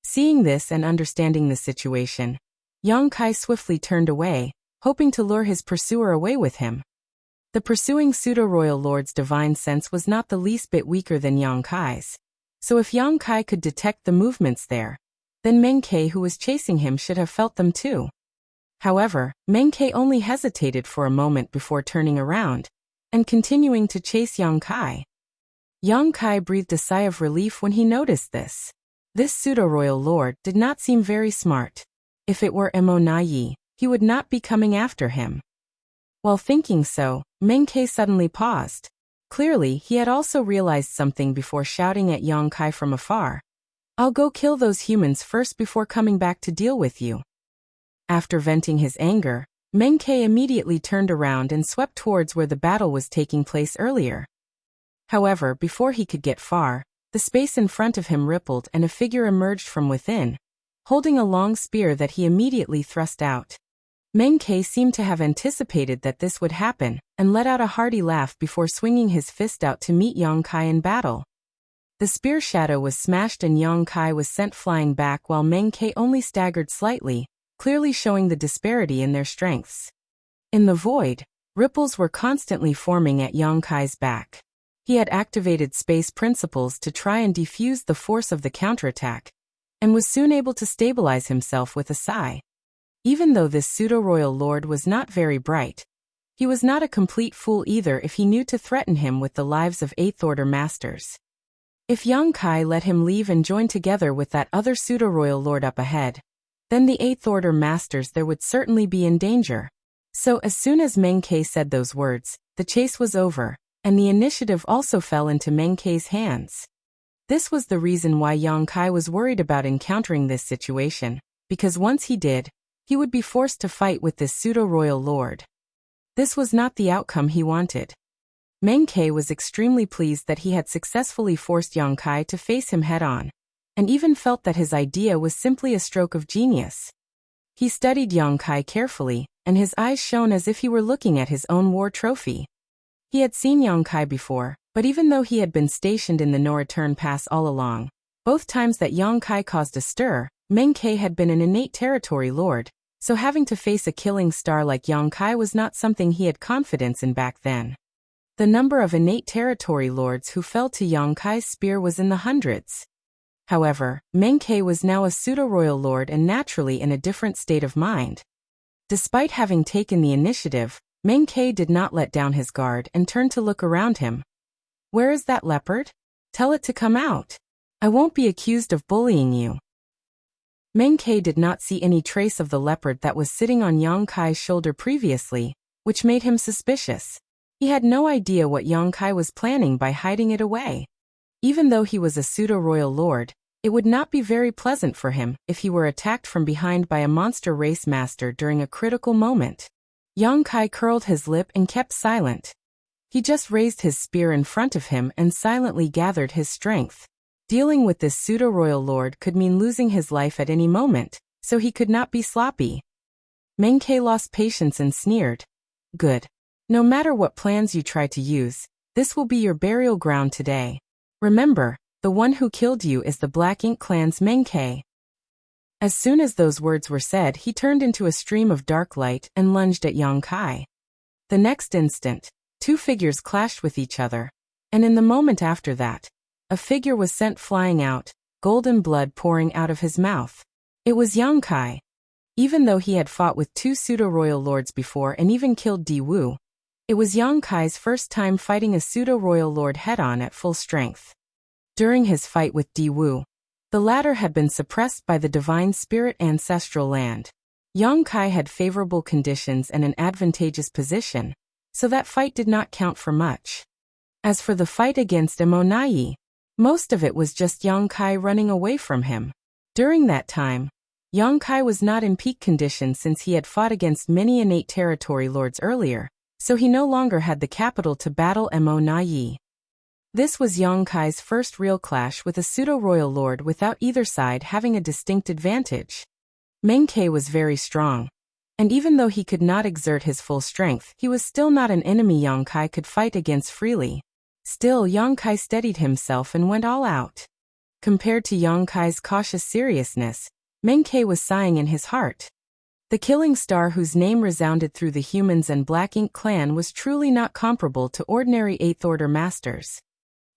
Speaker 1: Seeing this and understanding the situation, Yang Kai swiftly turned away, hoping to lure his pursuer away with him. The pursuing pseudo-royal lord's divine sense was not the least bit weaker than Yang Kai's, so if Yang Kai could detect the movements there, then Meng Ke who was chasing him should have felt them too. However, Meng Ke only hesitated for a moment before turning around and continuing to chase Yang Kai. Yang Kai breathed a sigh of relief when he noticed this. This pseudo-royal lord did not seem very smart. If it were Mo Na Yi, he would not be coming after him. While thinking so, Meng Ke suddenly paused. Clearly, he had also realized something before shouting at Yang Kai from afar. "I'll go kill those humans first before coming back to deal with you." After venting his anger, Meng Ke immediately turned around and swept towards where the battle was taking place earlier. However, before he could get far, the space in front of him rippled and a figure emerged from within, holding a long spear that he immediately thrust out. Meng Ke seemed to have anticipated that this would happen, and let out a hearty laugh before swinging his fist out to meet Yang Kai in battle. The spear shadow was smashed and Yang Kai was sent flying back while Meng Ke only staggered slightly, clearly showing the disparity in their strengths. In the void, ripples were constantly forming at Yang Kai's back. He had activated space principles to try and defuse the force of the counterattack, and was soon able to stabilize himself with a sigh. Even though this pseudo-royal lord was not very bright, he was not a complete fool either if he knew to threaten him with the lives of 8th Order masters. If Yang Kai let him leave and join together with that other pseudo-royal lord up ahead, then the 8th Order masters there would certainly be in danger. So as soon as Meng Ke said those words, the chase was over, and the initiative also fell into Meng Ke's hands. This was the reason why Yang Kai was worried about encountering this situation, because once he did, he would be forced to fight with this pseudo-royal lord. This was not the outcome he wanted. Meng Ke was extremely pleased that he had successfully forced Yang Kai to face him head-on, and even felt that his idea was simply a stroke of genius. He studied Yang Kai carefully, and his eyes shone as if he were looking at his own war trophy. He had seen Yang Kai before, but even though he had been stationed in the No Return Pass all along, both times that Yang Kai caused a stir, Meng Ke had been an innate territory lord, so having to face a killing star like Yang Kai was not something he had confidence in back then. The number of innate territory lords who fell to Yang Kai's spear was in the hundreds. However, Meng Ke was now a pseudo-royal lord and naturally in a different state of mind. Despite having taken the initiative, Meng Ke did not let down his guard and turned to look around him. "Where is that leopard? Tell it to come out. I won't be accused of bullying you." Meng Ke did not see any trace of the leopard that was sitting on Yang Kai's shoulder previously, which made him suspicious. He had no idea what Yang Kai was planning by hiding it away. Even though he was a pseudo-royal lord, it would not be very pleasant for him if he were attacked from behind by a monster race master during a critical moment. Yang Kai curled his lip and kept silent. He just raised his spear in front of him and silently gathered his strength. Dealing with this pseudo-royal lord could mean losing his life at any moment, so he could not be sloppy. Meng Ke lost patience and sneered. "Good. No matter what plans you try to use, this will be your burial ground today. Remember, the one who killed you is the Black Ink Clan's Meng Ke." As soon as those words were said, he turned into a stream of dark light and lunged at Yang Kai. The next instant, 2 figures clashed with each other, and in the moment after that, a figure was sent flying out, golden blood pouring out of his mouth. It was Yang Kai. Even though he had fought with 2 pseudo-royal lords before and even killed Di Wu, it was Yang Kai's first time fighting a pseudo-royal lord head-on at full strength. During his fight with Di Wu, the latter had been suppressed by the divine spirit ancestral land. Yang Kai had favorable conditions and an advantageous position, so that fight did not count for much. As for the fight against Mo Na Yi, most of it was just Yang Kai running away from him. During that time, Yang Kai was not in peak condition since he had fought against many innate territory lords earlier, so he no longer had the capital to battle Mo Na Yi. This was Yang Kai's first real clash with a pseudo-royal lord without either side having a distinct advantage. Meng Ke was very strong, and even though he could not exert his full strength, he was still not an enemy Yang Kai could fight against freely. Still, Yang Kai steadied himself and went all out. Compared to Yang Kai's cautious seriousness, Meng Ke was sighing in his heart. The killing star whose name resounded through the humans and Black Ink clan was truly not comparable to ordinary 8th Order masters.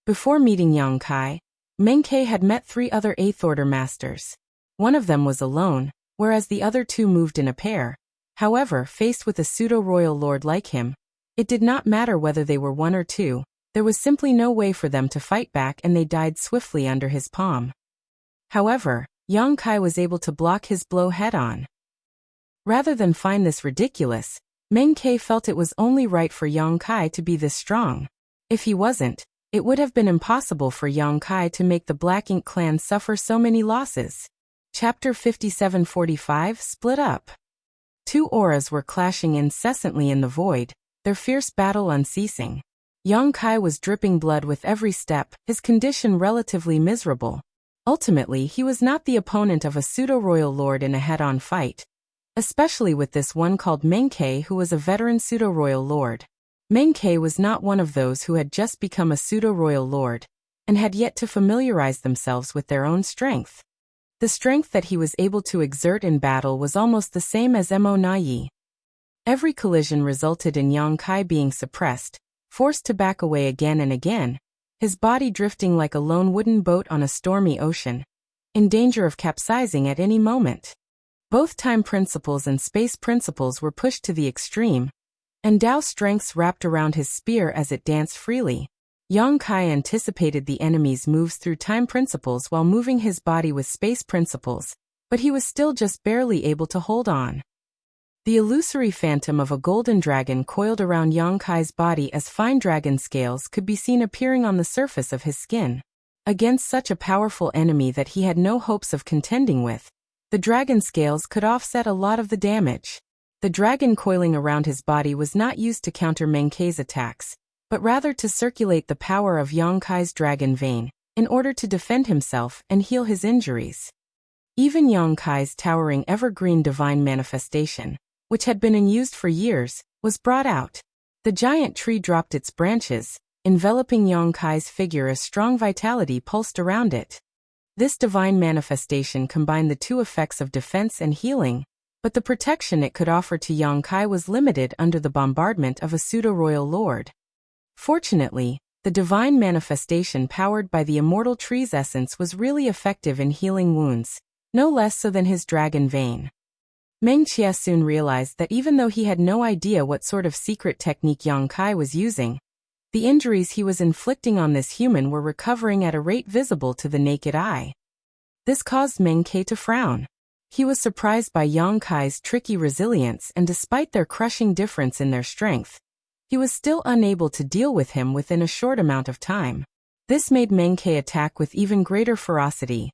Speaker 1: Before meeting Yang Kai, Meng Ke had met 3 other 8th Order masters. One of them was alone, whereas the other 2 moved in a pair. However, faced with a pseudo-royal lord like him, it did not matter whether they were 1 or 2, there was simply no way for them to fight back and they died swiftly under his palm. However, Yang Kai was able to block his blow head-on. Rather than find this ridiculous, Meng Ke felt it was only right for Yang Kai to be this strong. If he wasn't, it would have been impossible for Yang Kai to make the Black Ink clan suffer so many losses. Chapter 5745 Split Up. 2 auras were clashing incessantly in the void, their fierce battle unceasing. Yang Kai was dripping blood with every step, his condition relatively miserable. Ultimately, he was not the opponent of a pseudo-royal lord in a head-on fight, especially with this one called Meng Ke who was a veteran pseudo-royal lord. Meng Ke was not one of those who had just become a pseudo-royal lord, and had yet to familiarize themselves with their own strength. The strength that he was able to exert in battle was almost the same as Mo Na Yi. Every collision resulted in Yang Kai being suppressed, forced to back away again and again, his body drifting like a lone wooden boat on a stormy ocean, in danger of capsizing at any moment. Both time principles and space principles were pushed to the extreme, and Tao strengths wrapped around his spear as it danced freely. Yang Kai anticipated the enemy's moves through time principles while moving his body with space principles, but he was still just barely able to hold on. The illusory phantom of a golden dragon coiled around Yang Kai's body as fine dragon scales could be seen appearing on the surface of his skin. Against such a powerful enemy that he had no hopes of contending with, the dragon scales could offset a lot of the damage. The dragon coiling around his body was not used to counter Meng Ke's attacks, but rather to circulate the power of Yang Kai's dragon vein, in order to defend himself and heal his injuries. Even Yang Kai's towering evergreen divine manifestation, which had been unused for years, was brought out. The giant tree dropped its branches, enveloping Yang Kai's figure as strong vitality pulsed around it. This divine manifestation combined the 2 effects of defense and healing, but the protection it could offer to Yang Kai was limited under the bombardment of a pseudo-royal lord. Fortunately, the divine manifestation powered by the immortal tree's essence was really effective in healing wounds, no less so than his dragon vein. Meng Qie soon realized that even though he had no idea what sort of secret technique Yang Kai was using, the injuries he was inflicting on this human were recovering at a rate visible to the naked eye. This caused Meng Ke to frown. He was surprised by Yang Kai's tricky resilience, and despite their crushing difference in their strength, he was still unable to deal with him within a short amount of time. This made Meng Ke attack with even greater ferocity.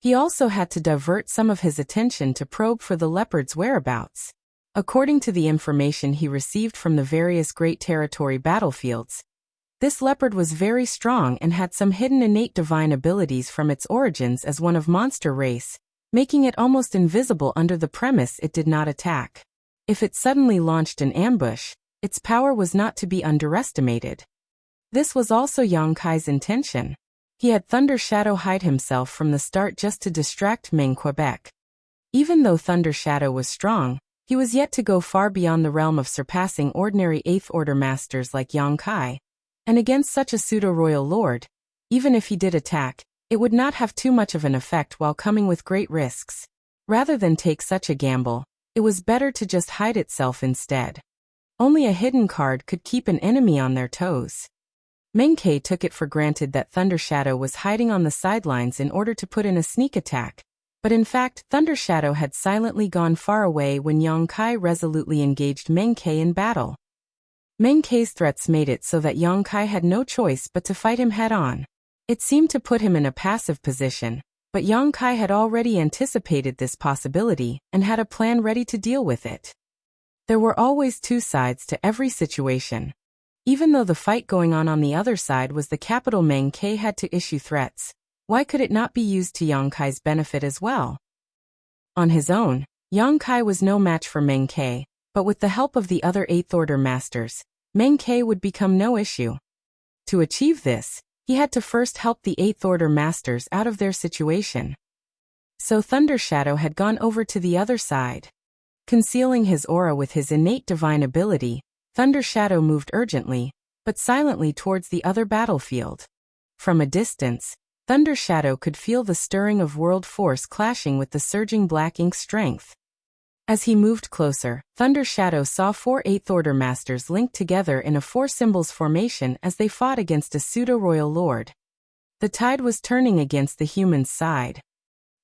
Speaker 1: He also had to divert some of his attention to probe for the leopard's whereabouts. According to the information he received from the various Great Territory battlefields, this leopard was very strong and had some hidden innate divine abilities from its origins as one of monster race, making it almost invisible under the premise it did not attack. If it suddenly launched an ambush, its power was not to be underestimated. This was also Yang Kai's intention. He had Thunder Shadow hide himself from the start just to distract Meng Quebec. Even though Thunder Shadow was strong, he was yet to go far beyond the realm of surpassing ordinary 8th Order masters like Yang Kai, and against such a pseudo-royal lord, even if he did attack, it would not have too much of an effect while coming with great risks. Rather than take such a gamble, it was better to just hide itself instead. Only a hidden card could keep an enemy on their toes. Meng Ke took it for granted that Thunder Shadow was hiding on the sidelines in order to put in a sneak attack, but in fact Thunder Shadow had silently gone far away when Yang Kai resolutely engaged Meng Ke in battle. Meng Ke's threats made it so that Yang Kai had no choice but to fight him head-on. It seemed to put him in a passive position, But Yang Kai had already anticipated this possibility and had a plan ready to deal with it. There were always two sides to every situation. Even though the fight going on the other side was the capital, Meng Kai had to issue threats. Why could it not be used to Yang Kai's benefit as well? On his own, Yang Kai was no match for Meng Kai, but with the help of the other Eighth Order Masters, Meng Kai would become no issue. To achieve this, he had to first help the Eighth Order Masters out of their situation. So Thunder Shadow had gone over to the other side. Concealing his aura with his innate divine ability, Thunder Shadow moved urgently, but silently towards the other battlefield. From a distance, Thunder Shadow could feel the stirring of world force clashing with the surging black ink strength. As he moved closer, Thunder Shadow saw 4 Eighth Order Masters linked together in a 4 symbols formation as they fought against a pseudo-royal lord. The tide was turning against the humans' side.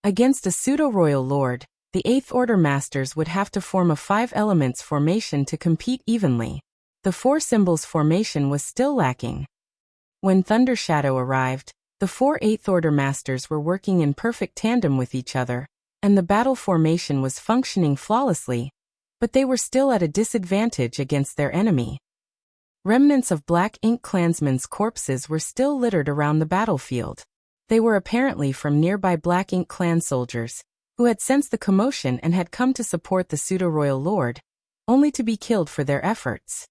Speaker 1: Against a pseudo-royal lord, the Eighth Order Masters would have to form a 5 elements formation to compete evenly. The 4 symbols formation was still lacking. When Thunder Shadow arrived, the 4 Eighth Order Masters were working in perfect tandem with each other, and the battle formation was functioning flawlessly, but they were still at a disadvantage against their enemy. Remnants of Black Ink clansmen's corpses were still littered around the battlefield. They were apparently from nearby Black Ink clan soldiers, who had sensed the commotion and had come to support the pseudo-royal lord, only to be killed for their efforts.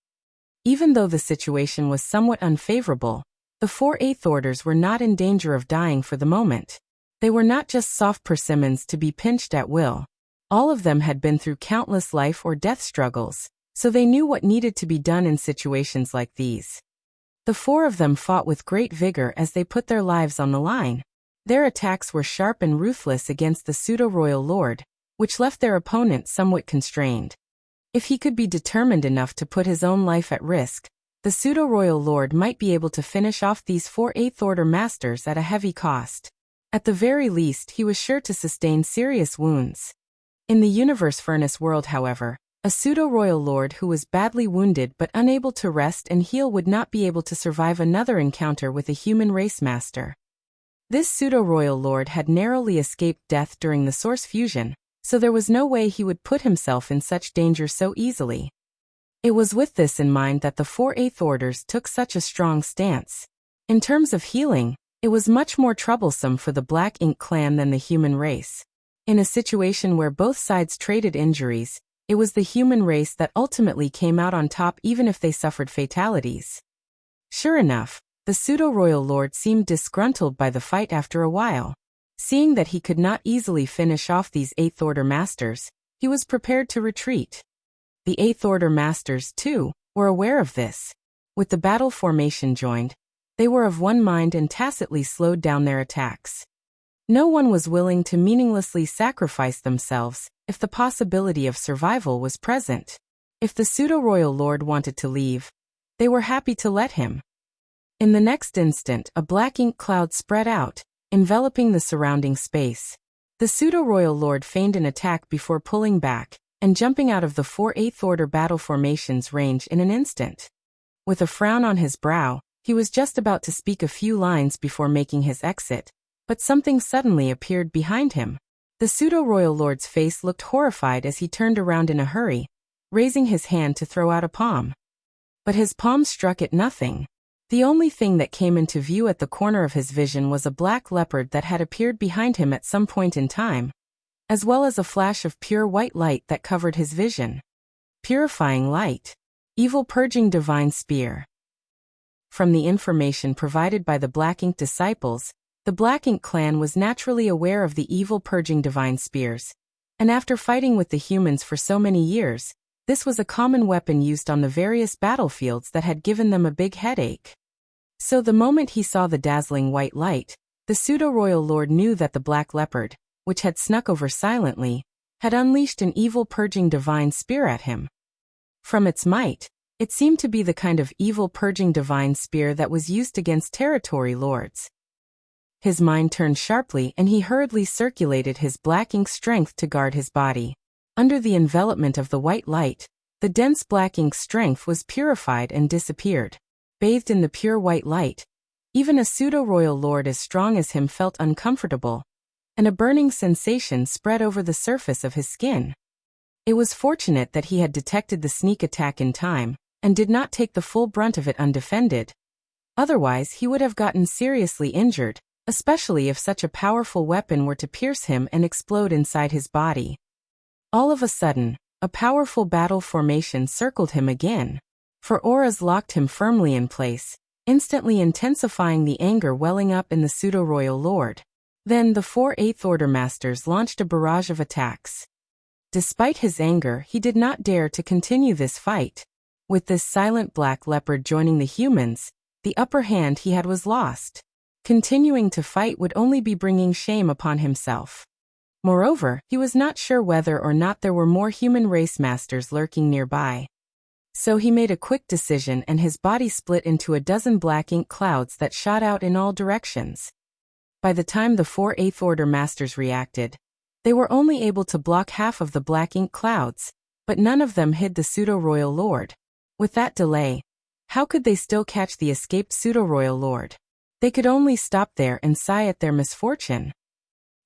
Speaker 1: Even though the situation was somewhat unfavorable, the 4 Eighth Orders were not in danger of dying for the moment. They were not just soft persimmons to be pinched at will. All of them had been through countless life or death struggles, so they knew what needed to be done in situations like these. The 4 of them fought with great vigor as they put their lives on the line. Their attacks were sharp and ruthless against the pseudo-royal lord, which left their opponent somewhat constrained. If he could be determined enough to put his own life at risk, the pseudo-royal lord might be able to finish off these 4 Eighth Order Masters at a heavy cost. At the very least, he was sure to sustain serious wounds. In the Universe Furnace world, however, a pseudo-royal lord who was badly wounded but unable to rest and heal would not be able to survive another encounter with a human race master. This pseudo-royal lord had narrowly escaped death during the Source fusion, so there was no way he would put himself in such danger so easily. It was with this in mind that the 4 Eighth Orders took such a strong stance. In terms of healing, it was much more troublesome for the Black Ink clan than the human race. In a situation where both sides traded injuries, it was the human race that ultimately came out on top even if they suffered fatalities. Sure enough, the pseudo-royal lord seemed disgruntled by the fight after a while. Seeing that he could not easily finish off these Eighth Order Masters, he was prepared to retreat. The Eighth Order Masters, too, were aware of this. With the battle formation joined, they were of one mind and tacitly slowed down their attacks. No one was willing to meaninglessly sacrifice themselves if the possibility of survival was present. If the pseudo-royal lord wanted to leave, they were happy to let him. In the next instant, a black ink cloud spread out, enveloping the surrounding space. The pseudo-royal lord feigned an attack before pulling back and jumping out of the 4 Eighth Order battle formation's range in an instant. With a frown on his brow, he was just about to speak a few lines before making his exit, but something suddenly appeared behind him. The pseudo-royal lord's face looked horrified as he turned around in a hurry, raising his hand to throw out a palm. But his palm struck at nothing. The only thing that came into view at the corner of his vision was a black leopard that had appeared behind him at some point in time, as well as a flash of pure white light that covered his vision. Purifying light. Evil purging divine spear. From the information provided by the Black Ink disciples, the Black Ink clan was naturally aware of the evil purging divine spears, and after fighting with the humans for so many years, this was a common weapon used on the various battlefields that had given them a big headache. So the moment he saw the dazzling white light, the pseudo-royal lord knew that the black leopard, which had snuck over silently, had unleashed an evil purging divine spear at him. From its might, it seemed to be the kind of evil purging divine spear that was used against territory lords. His mind turned sharply and he hurriedly circulated his black ink strength to guard his body. Under the envelopment of the white light, the dense black ink strength was purified and disappeared. Bathed in the pure white light, even a pseudo-royal lord as strong as him felt uncomfortable. and a burning sensation spread over the surface of his skin. It was fortunate that he had detected the sneak attack in time, and did not take the full brunt of it undefended. Otherwise, he would have gotten seriously injured, especially if such a powerful weapon were to pierce him and explode inside his body. All of a sudden, a powerful battle formation circled him again. For auras locked him firmly in place, instantly intensifying the anger welling up in the pseudo-royal lord. Then the 4 Eighth Order Masters launched a barrage of attacks. Despite his anger, he did not dare to continue this fight. With this silent black leopard joining the humans, the upper hand he had was lost. Continuing to fight would only be bringing shame upon himself. Moreover, he was not sure whether or not there were more human race masters lurking nearby. So he made a quick decision and his body split into a dozen black ink clouds that shot out in all directions. By the time the 4 Eighth Order Masters reacted, they were only able to block half of the black ink clouds, but none of them hid the pseudo-royal lord. With that delay, how could they still catch the escaped pseudo-royal lord? They could only stop there and sigh at their misfortune.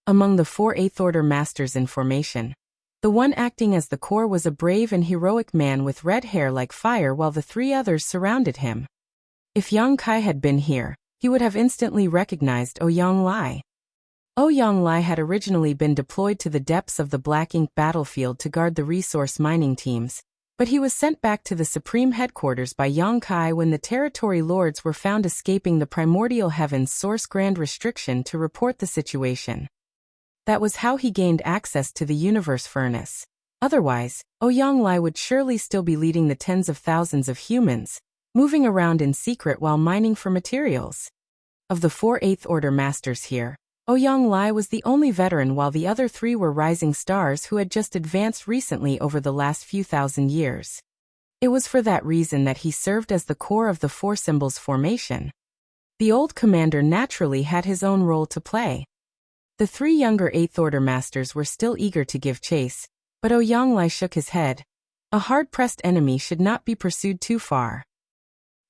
Speaker 1: Among the 4 Eighth Order Masters in formation, the one acting as the core was a brave and heroic man with red hair like fire while the 3 others surrounded him. If Yang Kai had been here, he would have instantly recognized Ouyang Lai. Ouyang Lai had originally been deployed to the depths of the Black Ink battlefield to guard the resource mining teams, but he was sent back to the Supreme Headquarters by Yang Kai when the Territory Lords were found escaping the Primordial Heaven's Source Grand Restriction to report the situation. That was how he gained access to the Universe Furnace. Otherwise, Ouyang Lai would surely still be leading the tens of thousands of humans, moving around in secret while mining for materials. Of the 4 Eighth Order Masters here, Ouyang Lai was the only veteran while the other 3 were rising stars who had just advanced recently over the last few thousand years. It was for that reason that he served as the core of the 4 Symbols formation. The old commander naturally had his own role to play. The 3 younger Eighth Order Masters were still eager to give chase, but Ouyang Lai shook his head. A hard-pressed enemy should not be pursued too far.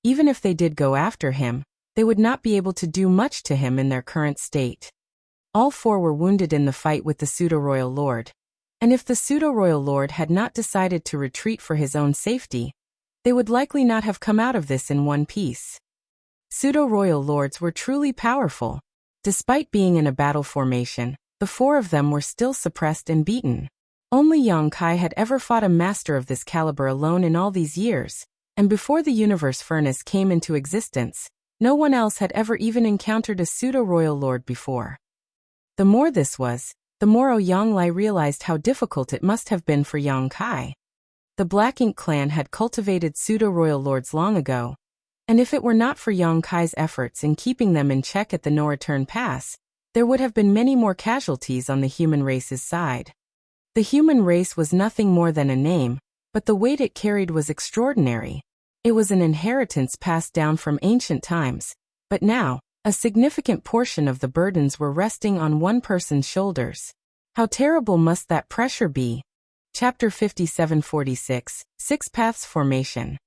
Speaker 1: Even if they did go after him, they would not be able to do much to him in their current state. All 4 were wounded in the fight with the Pseudo-Royal Lord, and if the Pseudo-Royal Lord had not decided to retreat for his own safety, they would likely not have come out of this in one piece. Pseudo-Royal Lords were truly powerful. Despite being in a battle formation, the 4 of them were still suppressed and beaten. Only Yang Kai had ever fought a master of this caliber alone in all these years, and before the Universe Furnace came into existence, no one else had ever even encountered a Pseudo-Royal Lord before. The more this was, the more Ouyang Lai realized how difficult it must have been for Yang Kai. The Black Ink clan had cultivated Pseudo-Royal Lords long ago, and if it were not for Yang Kai's efforts in keeping them in check at the No-Return Pass, there would have been many more casualties on the human race's side. The human race was nothing more than a name, but the weight it carried was extraordinary. It was an inheritance passed down from ancient times, but now, a significant portion of the burdens were resting on one person's shoulders. How terrible must that pressure be? Chapter 5746, 6 Paths Formation.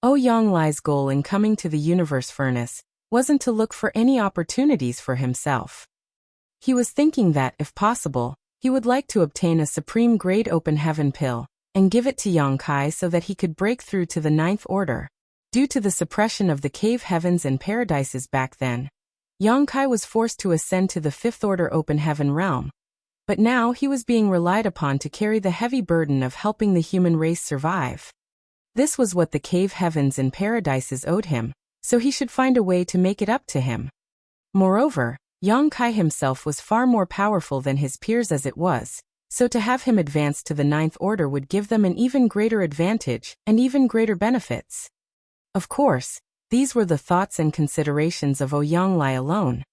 Speaker 1: Ouyang Lai's goal in coming to the Universe Furnace wasn't to look for any opportunities for himself. He was thinking that, if possible, he would like to obtain a Supreme Grade Open Heaven pill, and give it to Yang Kai so that he could break through to the Ninth Order. Due to the suppression of the cave heavens and paradises back then, Yang Kai was forced to ascend to the Fifth Order Open Heaven realm. But now he was being relied upon to carry the heavy burden of helping the human race survive. This was what the cave heavens and paradises owed him, so he should find a way to make it up to him. Moreover, Yang Kai himself was far more powerful than his peers as it was, so to have him advance to the Ninth Order would give them an even greater advantage and even greater benefits. Of course, these were the thoughts and considerations of Ouyang Lai alone.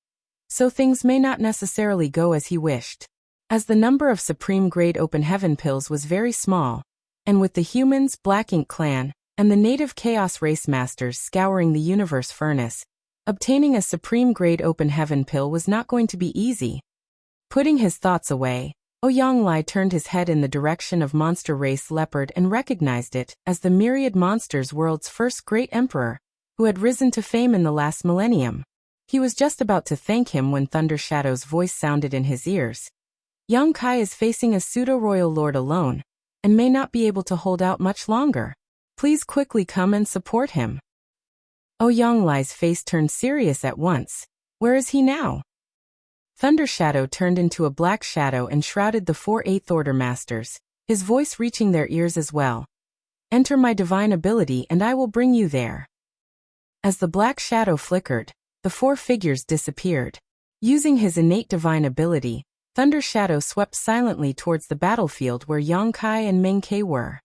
Speaker 1: So things may not necessarily go as he wished. As the number of Supreme Grade Open Heaven pills was very small, and with the humans, Black Ink clan, and the native Chaos Race Masters scouring the Universe Furnace, obtaining a Supreme Grade Open Heaven pill was not going to be easy. Putting his thoughts away, Ouyang Lai turned his head in the direction of Monster Race Leopard and recognized it as the Myriad Monsters world's first great emperor, who had risen to fame in the last millennium. He was just about to thank him when Thunder Shadow's voice sounded in his ears. Yang Kai is facing a pseudo-royal lord alone, and may not be able to hold out much longer. Please quickly come and support him. Yang Lai's face turned serious at once. Where is he now? Thunder Shadow turned into a black shadow and shrouded the 4 8th Order Masters, his voice reaching their ears as well. Enter my divine ability and I will bring you there. As the black shadow flickered, the 4 figures disappeared. Using his innate divine ability, Thunder Shadow swept silently towards the battlefield where Yang Kai and Meng Ke were.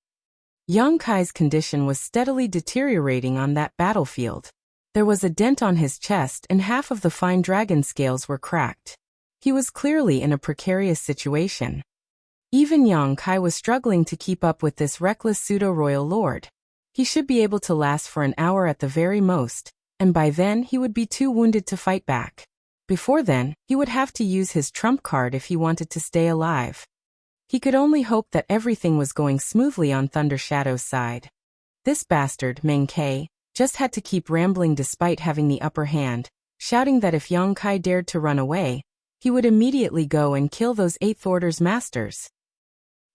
Speaker 1: Yang Kai's condition was steadily deteriorating on that battlefield. There was a dent on his chest and half of the fine dragon scales were cracked. He was clearly in a precarious situation. Even Yang Kai was struggling to keep up with this reckless pseudo-royal lord. He should be able to last for an hour at the very most, and by then he would be too wounded to fight back. Before then, he would have to use his trump card if he wanted to stay alive. He could only hope that everything was going smoothly on Thunder Shadow's side. This bastard, Meng Ke, just had to keep rambling despite having the upper hand, shouting that if Yang Kai dared to run away, he would immediately go and kill those 8th Order's masters.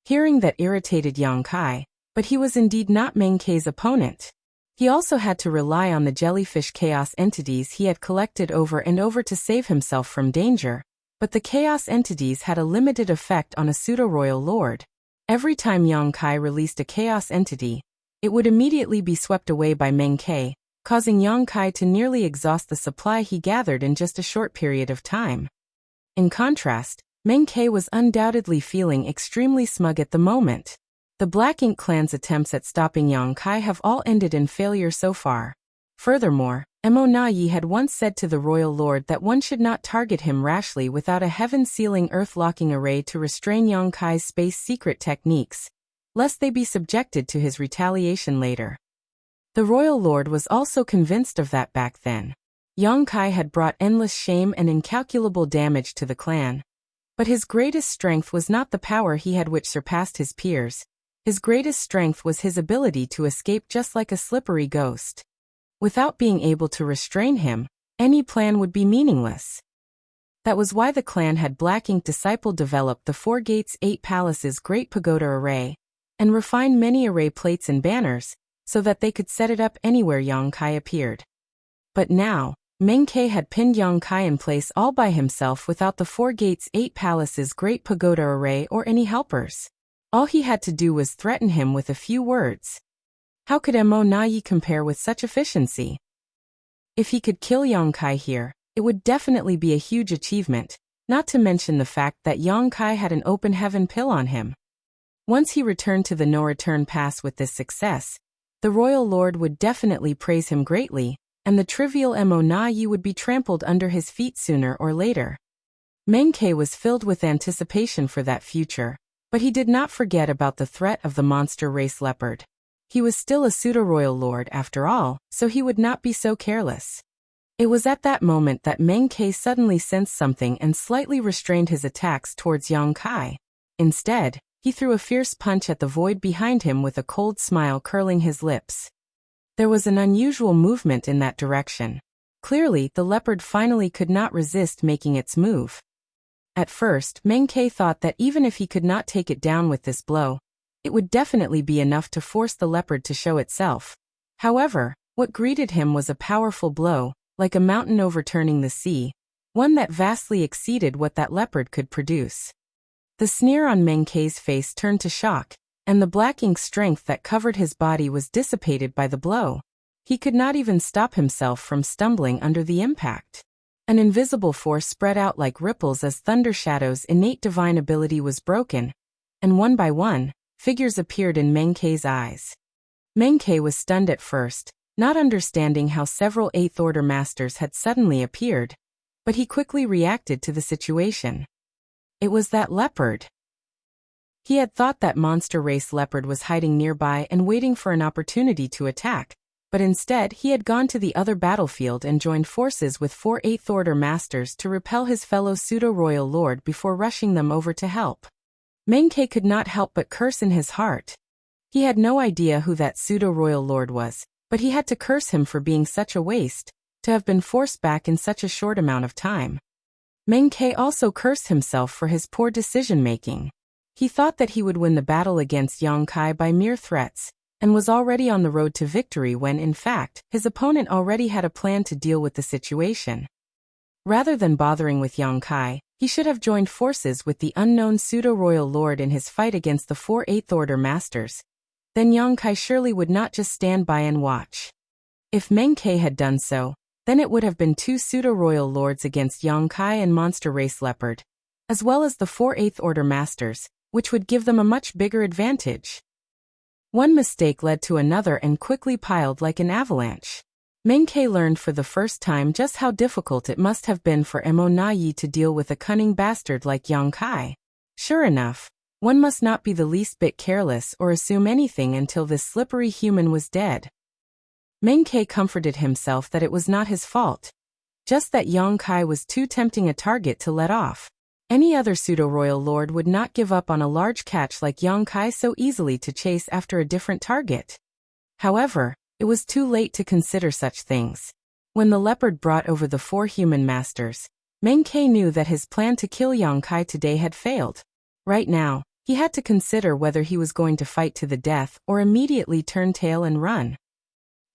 Speaker 1: Hearing that irritated Yang Kai, but he was indeed not Meng Ke's opponent. He also had to rely on the jellyfish chaos entities he had collected over and over to save himself from danger, but the chaos entities had a limited effect on a pseudo-royal lord. Every time Yang Kai released a chaos entity, it would immediately be swept away by Meng Ke, causing Yang Kai to nearly exhaust the supply he gathered in just a short period of time. In contrast, Meng Ke was undoubtedly feeling extremely smug at the moment. The Black Ink clan's attempts at stopping Yang Kai have all ended in failure so far. Furthermore, Mo Na Yi had once said to the royal lord that one should not target him rashly without a heaven-sealing earth-locking array to restrain Yang Kai's space secret techniques, lest they be subjected to his retaliation later. The royal lord was also convinced of that back then. Yang Kai had brought endless shame and incalculable damage to the clan. But his greatest strength was not the power he had which surpassed his peers. His greatest strength was his ability to escape just like a slippery ghost. Without being able to restrain him, any plan would be meaningless. That was why the clan had Black Ink Disciple develop the 4 Gates 8 Palaces Great Pagoda Array, and refine many array plates and banners, so that they could set it up anywhere Yang Kai appeared. But now, Meng Ke had pinned Yang Kai in place all by himself without the 4 Gates 8 Palaces Great Pagoda Array or any helpers. All he had to do was threaten him with a few words. How could Mo Na Yi compare with such efficiency? If he could kill Yang Kai here, it would definitely be a huge achievement, not to mention the fact that Yang Kai had an open heaven pill on him. Once he returned to the no-return pass with this success, the royal lord would definitely praise him greatly, and the trivial Mo Na Yi would be trampled under his feet sooner or later. Meng Ke was filled with anticipation for that future, but he did not forget about the threat of the monster race leopard. He was still a pseudo-royal lord after all, so he would not be so careless. It was at that moment that Meng Ke suddenly sensed something and slightly restrained his attacks towards Yang Kai. Instead, he threw a fierce punch at the void behind him with a cold smile curling his lips. There was an unusual movement in that direction. Clearly, the leopard finally could not resist making its move. At first, Meng Ke thought that even if he could not take it down with this blow, it would definitely be enough to force the leopard to show itself. However, what greeted him was a powerful blow, like a mountain overturning the sea, one that vastly exceeded what that leopard could produce. The sneer on Meng Ke's face turned to shock, and the black ink strength that covered his body was dissipated by the blow. He could not even stop himself from stumbling under the impact. An invisible force spread out like ripples as Thunder Shadow's innate divine ability was broken, and one by one, figures appeared in Meng Ke's eyes. Meng Ke was stunned at first, not understanding how several 8th Order Masters had suddenly appeared, but he quickly reacted to the situation. It was that leopard. He had thought that monster race leopard was hiding nearby and waiting for an opportunity to attack, but instead he had gone to the other battlefield and joined forces with 4 8th Order Masters to repel his fellow pseudo-royal lord before rushing them over to help. Meng Ke could not help but curse in his heart. He had no idea who that pseudo-royal lord was, but he had to curse him for being such a waste, to have been forced back in such a short amount of time. Meng Ke also cursed himself for his poor decision-making. He thought that he would win the battle against Yang Kai by mere threats, and was already on the road to victory when, in fact, his opponent already had a plan to deal with the situation. Rather than bothering with Yang Kai, he should have joined forces with the unknown pseudo-royal lord in his fight against the 4 Eighth Order Masters. Then Yang Kai surely would not just stand by and watch. If Meng Ke had done so, then it would have been 2 pseudo-royal lords against Yang Kai and Monster Race Leopard, as well as the 4 Eighth Order Masters, which would give them a much bigger advantage. One mistake led to another and quickly piled like an avalanche. Meng Ke learned for the first time just how difficult it must have been for Mo Na Yi to deal with a cunning bastard like Yang Kai. Sure enough, one must not be the least bit careless or assume anything until this slippery human was dead. Meng Ke comforted himself that it was not his fault. Just that Yang Kai was too tempting a target to let off. Any other pseudo-royal lord would not give up on a large catch like Yang Kai so easily to chase after a different target. However, it was too late to consider such things. When the leopard brought over the 4 human masters, Meng Ke knew that his plan to kill Yang Kai today had failed. Right now, he had to consider whether he was going to fight to the death or immediately turn tail and run.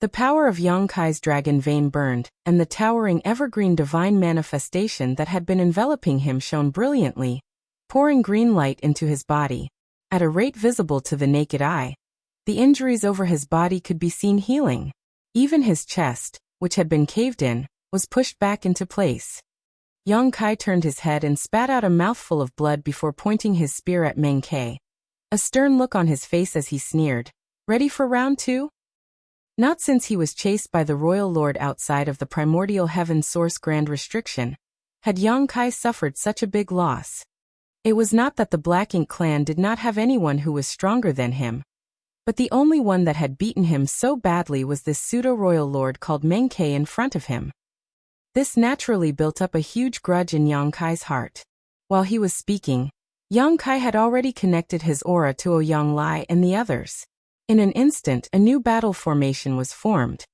Speaker 1: The power of Yang Kai's dragon vein burned, and the towering evergreen divine manifestation that had been enveloping him shone brilliantly, pouring green light into his body. At a rate visible to the naked eye, the injuries over his body could be seen healing. Even his chest, which had been caved in, was pushed back into place. Yang Kai turned his head and spat out a mouthful of blood before pointing his spear at Meng Ke. A stern look on his face as he sneered, "Ready for round 2? Not since he was chased by the royal lord outside of the primordial heaven source grand restriction had Yang Kai suffered such a big loss. It was not that the Black Ink clan did not have anyone who was stronger than him, but the only one that had beaten him so badly was this pseudo-royal lord called Meng Ke in front of him. This naturally built up a huge grudge in Yang Kai's heart. While he was speaking, Yang Kai had already connected his aura to Ouyang Lai and the others. In an instant, a new battle formation was formed.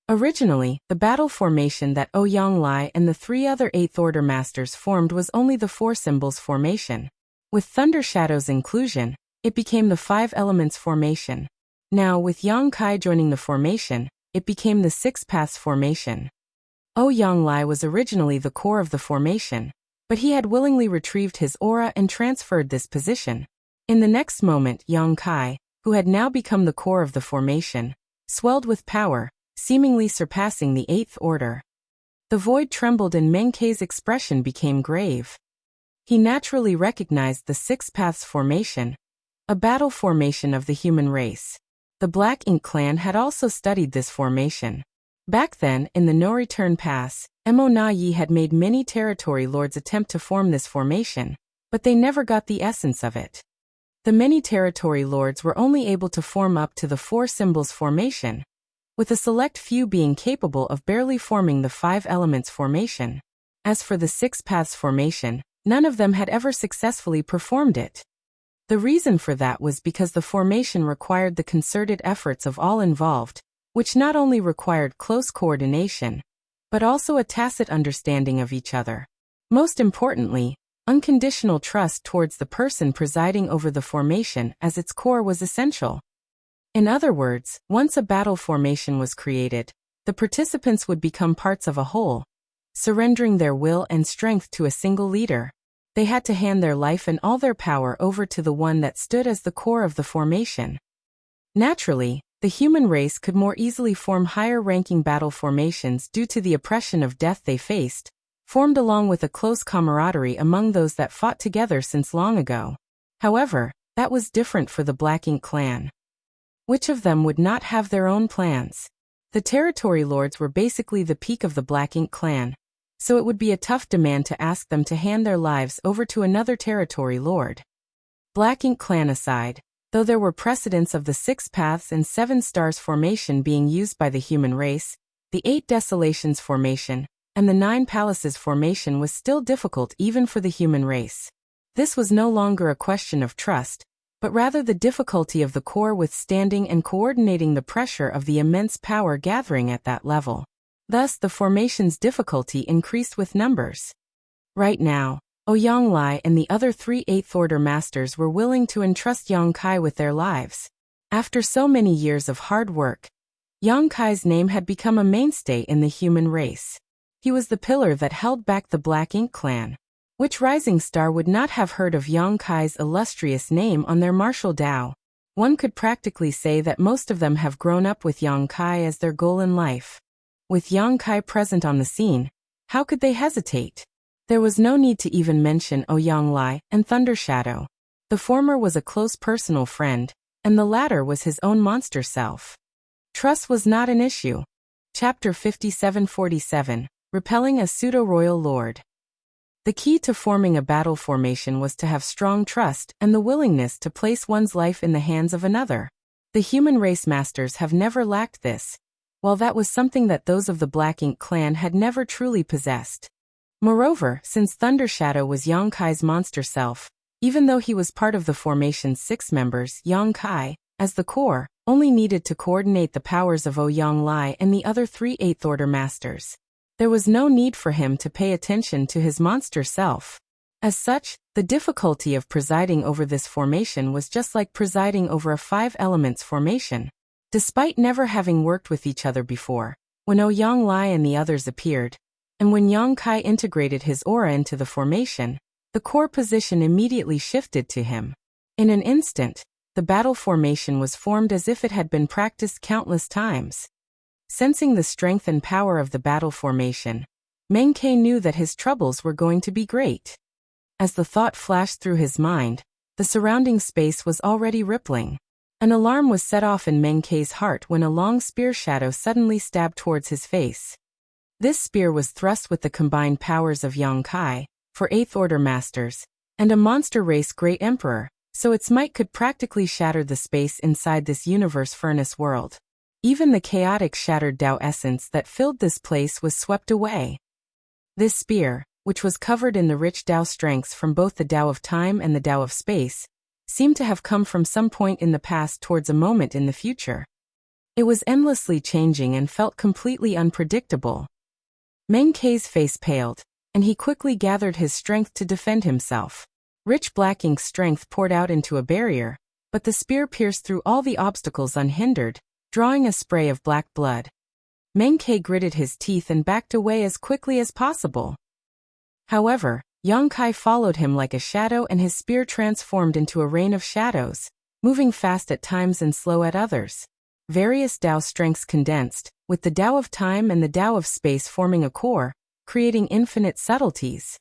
Speaker 1: Originally, the battle formation that Ouyang Lai and the 3 other 8th Order Masters formed was only the 4 Symbols formation. With Thunder Shadow's inclusion, it became the 5 Elements formation. Now, with Yang Kai joining the formation, it became the 6 Paths formation. Ouyang Lai was originally the core of the formation, but he had willingly retrieved his aura and transferred this position. In the next moment, Yang Kai, who had now become the core of the formation, swelled with power, seemingly surpassing the 8th Order. The void trembled and Meng Ke's expression became grave. He naturally recognized the 6 Paths formation, a battle formation of the human race. The Black Ink clan had also studied this formation. Back then, in the No Return Pass, Mo Na Yi had made many territory lords attempt to form this formation, but they never got the essence of it. The many territory lords were only able to form up to the 4 Symbols formation, with a select few being capable of barely forming the 5 Elements formation. As for the 6 Paths formation, none of them had ever successfully performed it. The reason for that was because the formation required the concerted efforts of all involved, which not only required close coordination, but also a tacit understanding of each other. Most importantly, unconditional trust towards the person presiding over the formation as its core was essential. In other words, once a battle formation was created, the participants would become parts of a whole, surrendering their will and strength to a single leader. They had to hand their life and all their power over to the one that stood as the core of the formation. Naturally, the human race could more easily form higher-ranking battle formations due to the oppression of death they faced, formed along with a close camaraderie among those that fought together since long ago. However, that was different for the Black Ink clan. Which of them would not have their own plans? The territory lords were basically the peak of the Black Ink clan, so it would be a tough demand to ask them to hand their lives over to another territory lord. Black Ink clan aside, though there were precedents of the 6 Paths and 7 Stars formation being used by the human race, the 8 Desolations formation, and the 9 Palaces formation was still difficult even for the human race. This was no longer a question of trust, but rather the difficulty of the core withstanding and coordinating the pressure of the immense power gathering at that level. Thus, the formation's difficulty increased with numbers. Right now, Ouyang Lai and the other 3 Eighth Order Masters were willing to entrust Yang Kai with their lives. After so many years of hard work, Yang Kai's name had become a mainstay in the human race. He was the pillar that held back the Black Ink clan. Which rising star would not have heard of Yang Kai's illustrious name on their martial Tao? One could practically say that most of them have grown up with Yang Kai as their goal in life. With Yang Kai present on the scene, how could they hesitate? There was no need to even mention Ouyang Lai and Thunder Shadow. The former was a close personal friend, and the latter was his own monster self. Trust was not an issue. Chapter 5747, Repelling a Pseudo-Royal Lord. The key to forming a battle formation was to have strong trust and the willingness to place one's life in the hands of another. The human race masters have never lacked this, while that was something that those of the Black Ink clan had never truly possessed. Moreover, since Thunder Shadow was Yang Kai's monster self, even though he was part of the formation's 6 members, Yang Kai, as the core, only needed to coordinate the powers of Ouyang Lai and the other 3 Eighth Order Masters. There was no need for him to pay attention to his monster self. As such, the difficulty of presiding over this formation was just like presiding over a 5 elements formation. Despite never having worked with each other before, when Ouyang Lai and the others appeared, and when Yang Kai integrated his aura into the formation, the core position immediately shifted to him. In an instant, the battle formation was formed as if it had been practiced countless times. Sensing the strength and power of the battle formation, Meng Ke knew that his troubles were going to be great. As the thought flashed through his mind, the surrounding space was already rippling. An alarm was set off in Meng Ke's heart when a long spear shadow suddenly stabbed towards his face. This spear was thrust with the combined powers of Yang Kai, for 8th Order Masters, and a monster race Great Emperor, so its might could practically shatter the space inside this universe furnace world. Even the chaotic shattered Tao essence that filled this place was swept away. This spear, which was covered in the rich Tao strengths from both the Tao of time and the Tao of space, seemed to have come from some point in the past towards a moment in the future. It was endlessly changing and felt completely unpredictable. Meng Ke's face paled, and he quickly gathered his strength to defend himself. Rich black ink strength poured out into a barrier, but the spear pierced through all the obstacles unhindered, drawing a spray of black blood. Meng Ke gritted his teeth and backed away as quickly as possible. However, Yang Kai followed him like a shadow, and his spear transformed into a rain of shadows, moving fast at times and slow at others. Various Tao strengths condensed, with the Tao of time and the Tao of space forming a core, creating infinite subtleties.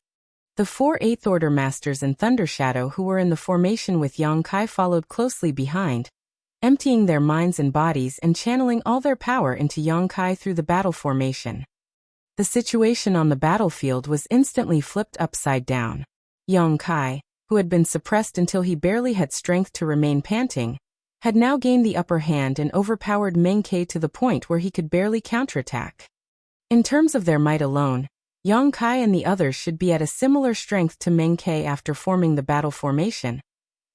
Speaker 1: The 4 Eighth Order Masters and Thunder Shadow who were in the formation with Yang Kai followed closely behind, emptying their minds and bodies and channeling all their power into Yang Kai through the battle formation. The situation on the battlefield was instantly flipped upside down. Yang Kai, who had been suppressed until he barely had strength to remain panting, had now gained the upper hand and overpowered Meng Ke to the point where he could barely counterattack. In terms of their might alone, Yang Kai and the others should be at a similar strength to Meng Ke after forming the battle formation.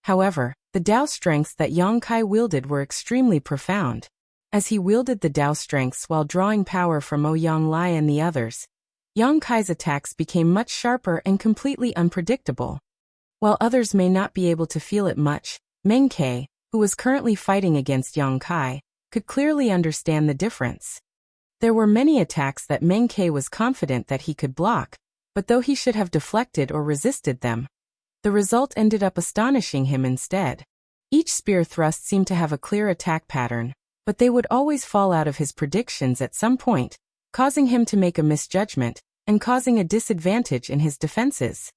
Speaker 1: However, the Tao strengths that Yang Kai wielded were extremely profound. As he wielded the Tao strengths while drawing power from Ouyang Lai and the others, Yang Kai's attacks became much sharper and completely unpredictable. While others may not be able to feel it much, Meng Ke, who was currently fighting against Yang Kai, could clearly understand the difference. There were many attacks that Meng Ke was confident that he could block, but though he should have deflected or resisted them, the result ended up astonishing him instead. Each spear thrust seemed to have a clear attack pattern, but they would always fall out of his predictions at some point, causing him to make a misjudgment, and causing a disadvantage in his defenses.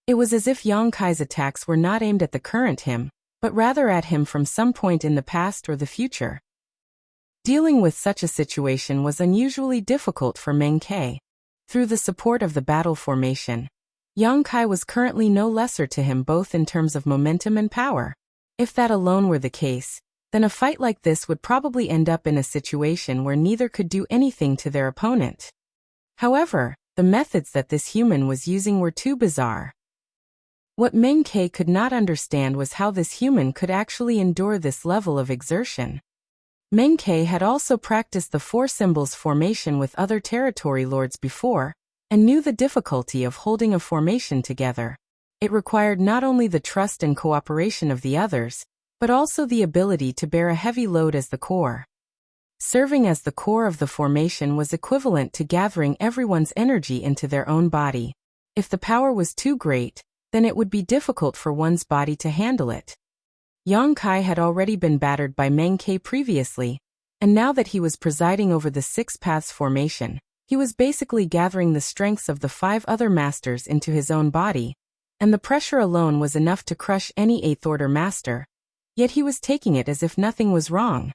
Speaker 1: It was as if Yang Kai's attacks were not aimed at the current him, but rather at him from some point in the past or the future. Dealing with such a situation was unusually difficult for Meng Ke. Through the support of the battle formation, Yang Kai was currently no lesser to him both in terms of momentum and power. If that alone were the case, then a fight like this would probably end up in a situation where neither could do anything to their opponent. However, the methods that this human was using were too bizarre. What Meng Ke could not understand was how this human could actually endure this level of exertion. Meng Ke had also practiced the four symbols formation with other territory lords before, and knew the difficulty of holding a formation together. It required not only the trust and cooperation of the others, but also the ability to bear a heavy load as the core. Serving as the core of the formation was equivalent to gathering everyone's energy into their own body. If the power was too great, then it would be difficult for one's body to handle it. Yang Kai had already been battered by Meng Ke previously, and now that he was presiding over the Six Paths formation, he was basically gathering the strengths of the 5 other masters into his own body, and the pressure alone was enough to crush any 8th Order master, yet he was taking it as if nothing was wrong.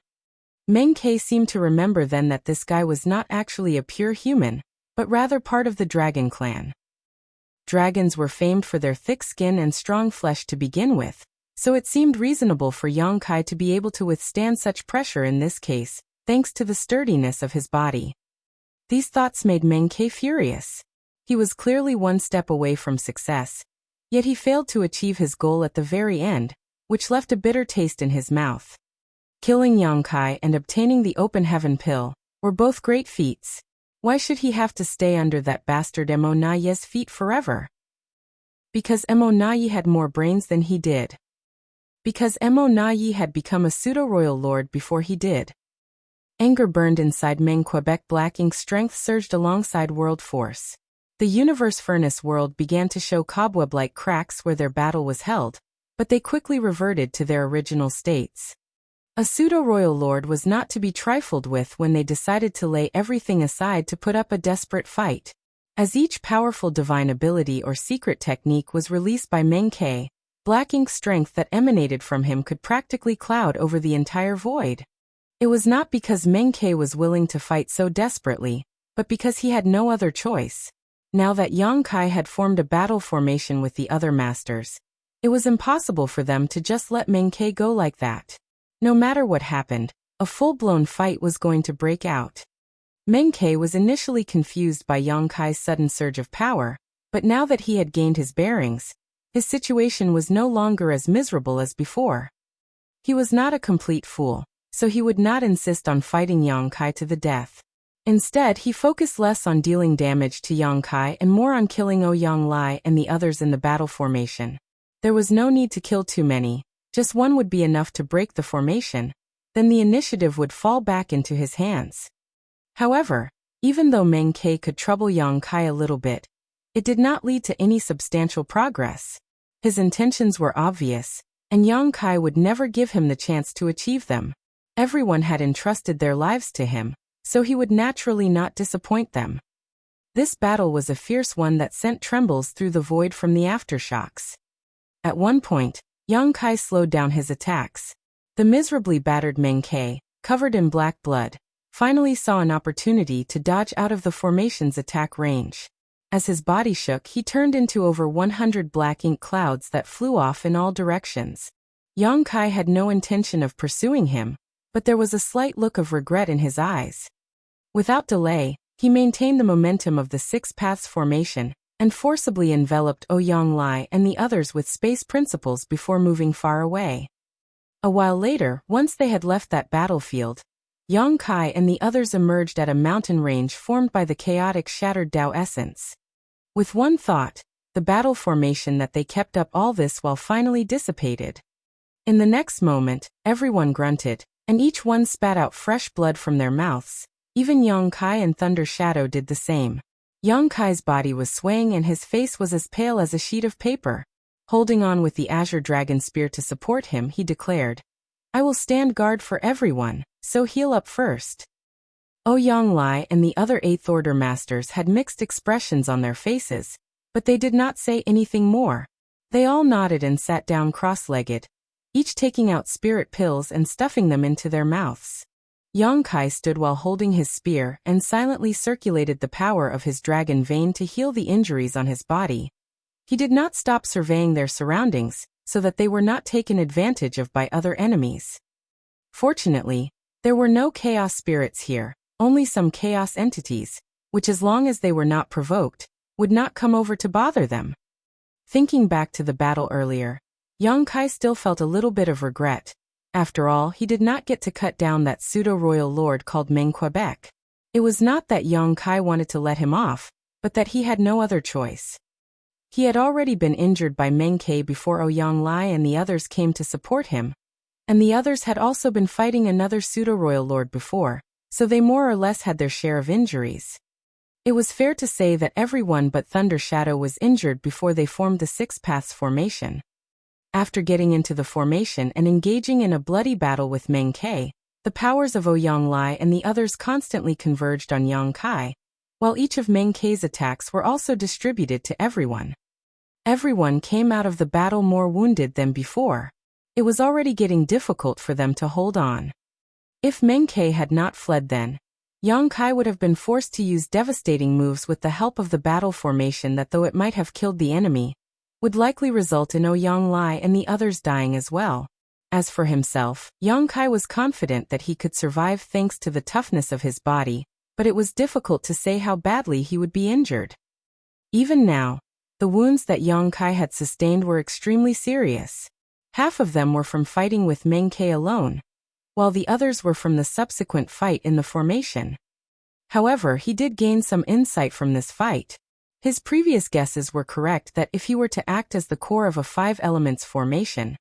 Speaker 1: Meng Ke seemed to remember then that this guy was not actually a pure human, but rather part of the dragon clan. Dragons were famed for their thick skin and strong flesh to begin with, so it seemed reasonable for Yang Kai to be able to withstand such pressure in this case, thanks to the sturdiness of his body. These thoughts made Meng Ke furious. He was clearly one step away from success, yet he failed to achieve his goal at the very end, which left a bitter taste in his mouth. Killing Yang Kai and obtaining the open heaven pill were both great feats. Why should he have to stay under that bastard Mo Naye's feet forever? Because Mo Naye had more brains than he did. Because Mo Naye had become a pseudo-royal lord before he did. Anger burned inside Meng Quebec. Black Ink's strength surged alongside world force. The universe furnace world began to show cobweb-like cracks where their battle was held, but they quickly reverted to their original states. A pseudo-royal lord was not to be trifled with when they decided to lay everything aside to put up a desperate fight. As each powerful divine ability or secret technique was released by Meng Ke, Black Ink's strength that emanated from him could practically cloud over the entire void. It was not because Meng Ke was willing to fight so desperately, but because he had no other choice. Now that Yang Kai had formed a battle formation with the other masters, it was impossible for them to just let Meng Ke go like that. No matter what happened, a full-blown fight was going to break out. Meng Ke was initially confused by Yang Kai's sudden surge of power, but now that he had gained his bearings, his situation was no longer as miserable as before. He was not a complete fool, so he would not insist on fighting Yang Kai to the death. Instead, he focused less on dealing damage to Yang Kai and more on killing Yang Lai and the others in the battle formation. There was no need to kill too many. Just one would be enough to break the formation, then the initiative would fall back into his hands. However, even though Meng Ke could trouble Yang Kai a little bit, it did not lead to any substantial progress. His intentions were obvious, and Yang Kai would never give him the chance to achieve them. Everyone had entrusted their lives to him, so he would naturally not disappoint them. This battle was a fierce one that sent trembles through the void from the aftershocks. At one point, Yang Kai slowed down his attacks. The miserably battered Meng Ke, covered in black blood, finally saw an opportunity to dodge out of the formation's attack range. As his body shook, he turned into over 100 black ink clouds that flew off in all directions. Yang Kai had no intention of pursuing him, but there was a slight look of regret in his eyes. Without delay, he maintained the momentum of the Six Paths formation, and forcibly enveloped Yang Lai and the others with space principles before moving far away. A while later, once they had left that battlefield, Yang Kai and the others emerged at a mountain range formed by the chaotic shattered Tao essence. With one thought, the battle formation that they kept up all this while finally dissipated. In the next moment, everyone grunted, and each one spat out fresh blood from their mouths. Even Yang Kai and Thunder Shadow did the same. Yang Kai's body was swaying and his face was as pale as a sheet of paper. Holding on with the Azure Dragon Spear to support him, he declared, "I will stand guard for everyone, so heal up first." Yang Lai and the other 8th Order Masters had mixed expressions on their faces, but they did not say anything more. They all nodded and sat down cross-legged, each taking out spirit pills and stuffing them into their mouths. Yang Kai stood while holding his spear and silently circulated the power of his dragon vein to heal the injuries on his body. He did not stop surveying their surroundings, so that they were not taken advantage of by other enemies. Fortunately, there were no chaos spirits here, only some chaos entities, which as long as they were not provoked, would not come over to bother them. Thinking back to the battle earlier, Yang Kai still felt a little bit of regret. After all, he did not get to cut down that pseudo-royal lord called Meng Quebec. It was not that Yang Kai wanted to let him off, but that he had no other choice. He had already been injured by Meng Ke before Ouyang Lai and the others came to support him, and the others had also been fighting another pseudo-royal lord before, so they more or less had their share of injuries. It was fair to say that everyone but Thunder Shadow was injured before they formed the Six Paths formation. After getting into the formation and engaging in a bloody battle with Meng Ke, the powers of Ouyang Lai and the others constantly converged on Yang Kai, while each of Meng Ke's attacks were also distributed to everyone. Everyone came out of the battle more wounded than before. It was already getting difficult for them to hold on. If Meng Ke had not fled then, Yang Kai would have been forced to use devastating moves with the help of the battle formation that, though it might have killed the enemy, would likely result in Ouyang Lai and the others dying as well. As for himself, Yang Kai was confident that he could survive thanks to the toughness of his body, but it was difficult to say how badly he would be injured. Even now, the wounds that Yang Kai had sustained were extremely serious. Half of them were from fighting with Meng Ke alone, while the others were from the subsequent fight in the formation. However, he did gain some insight from this fight. His previous guesses were correct that if he were to act as the core of a 5 elements formation,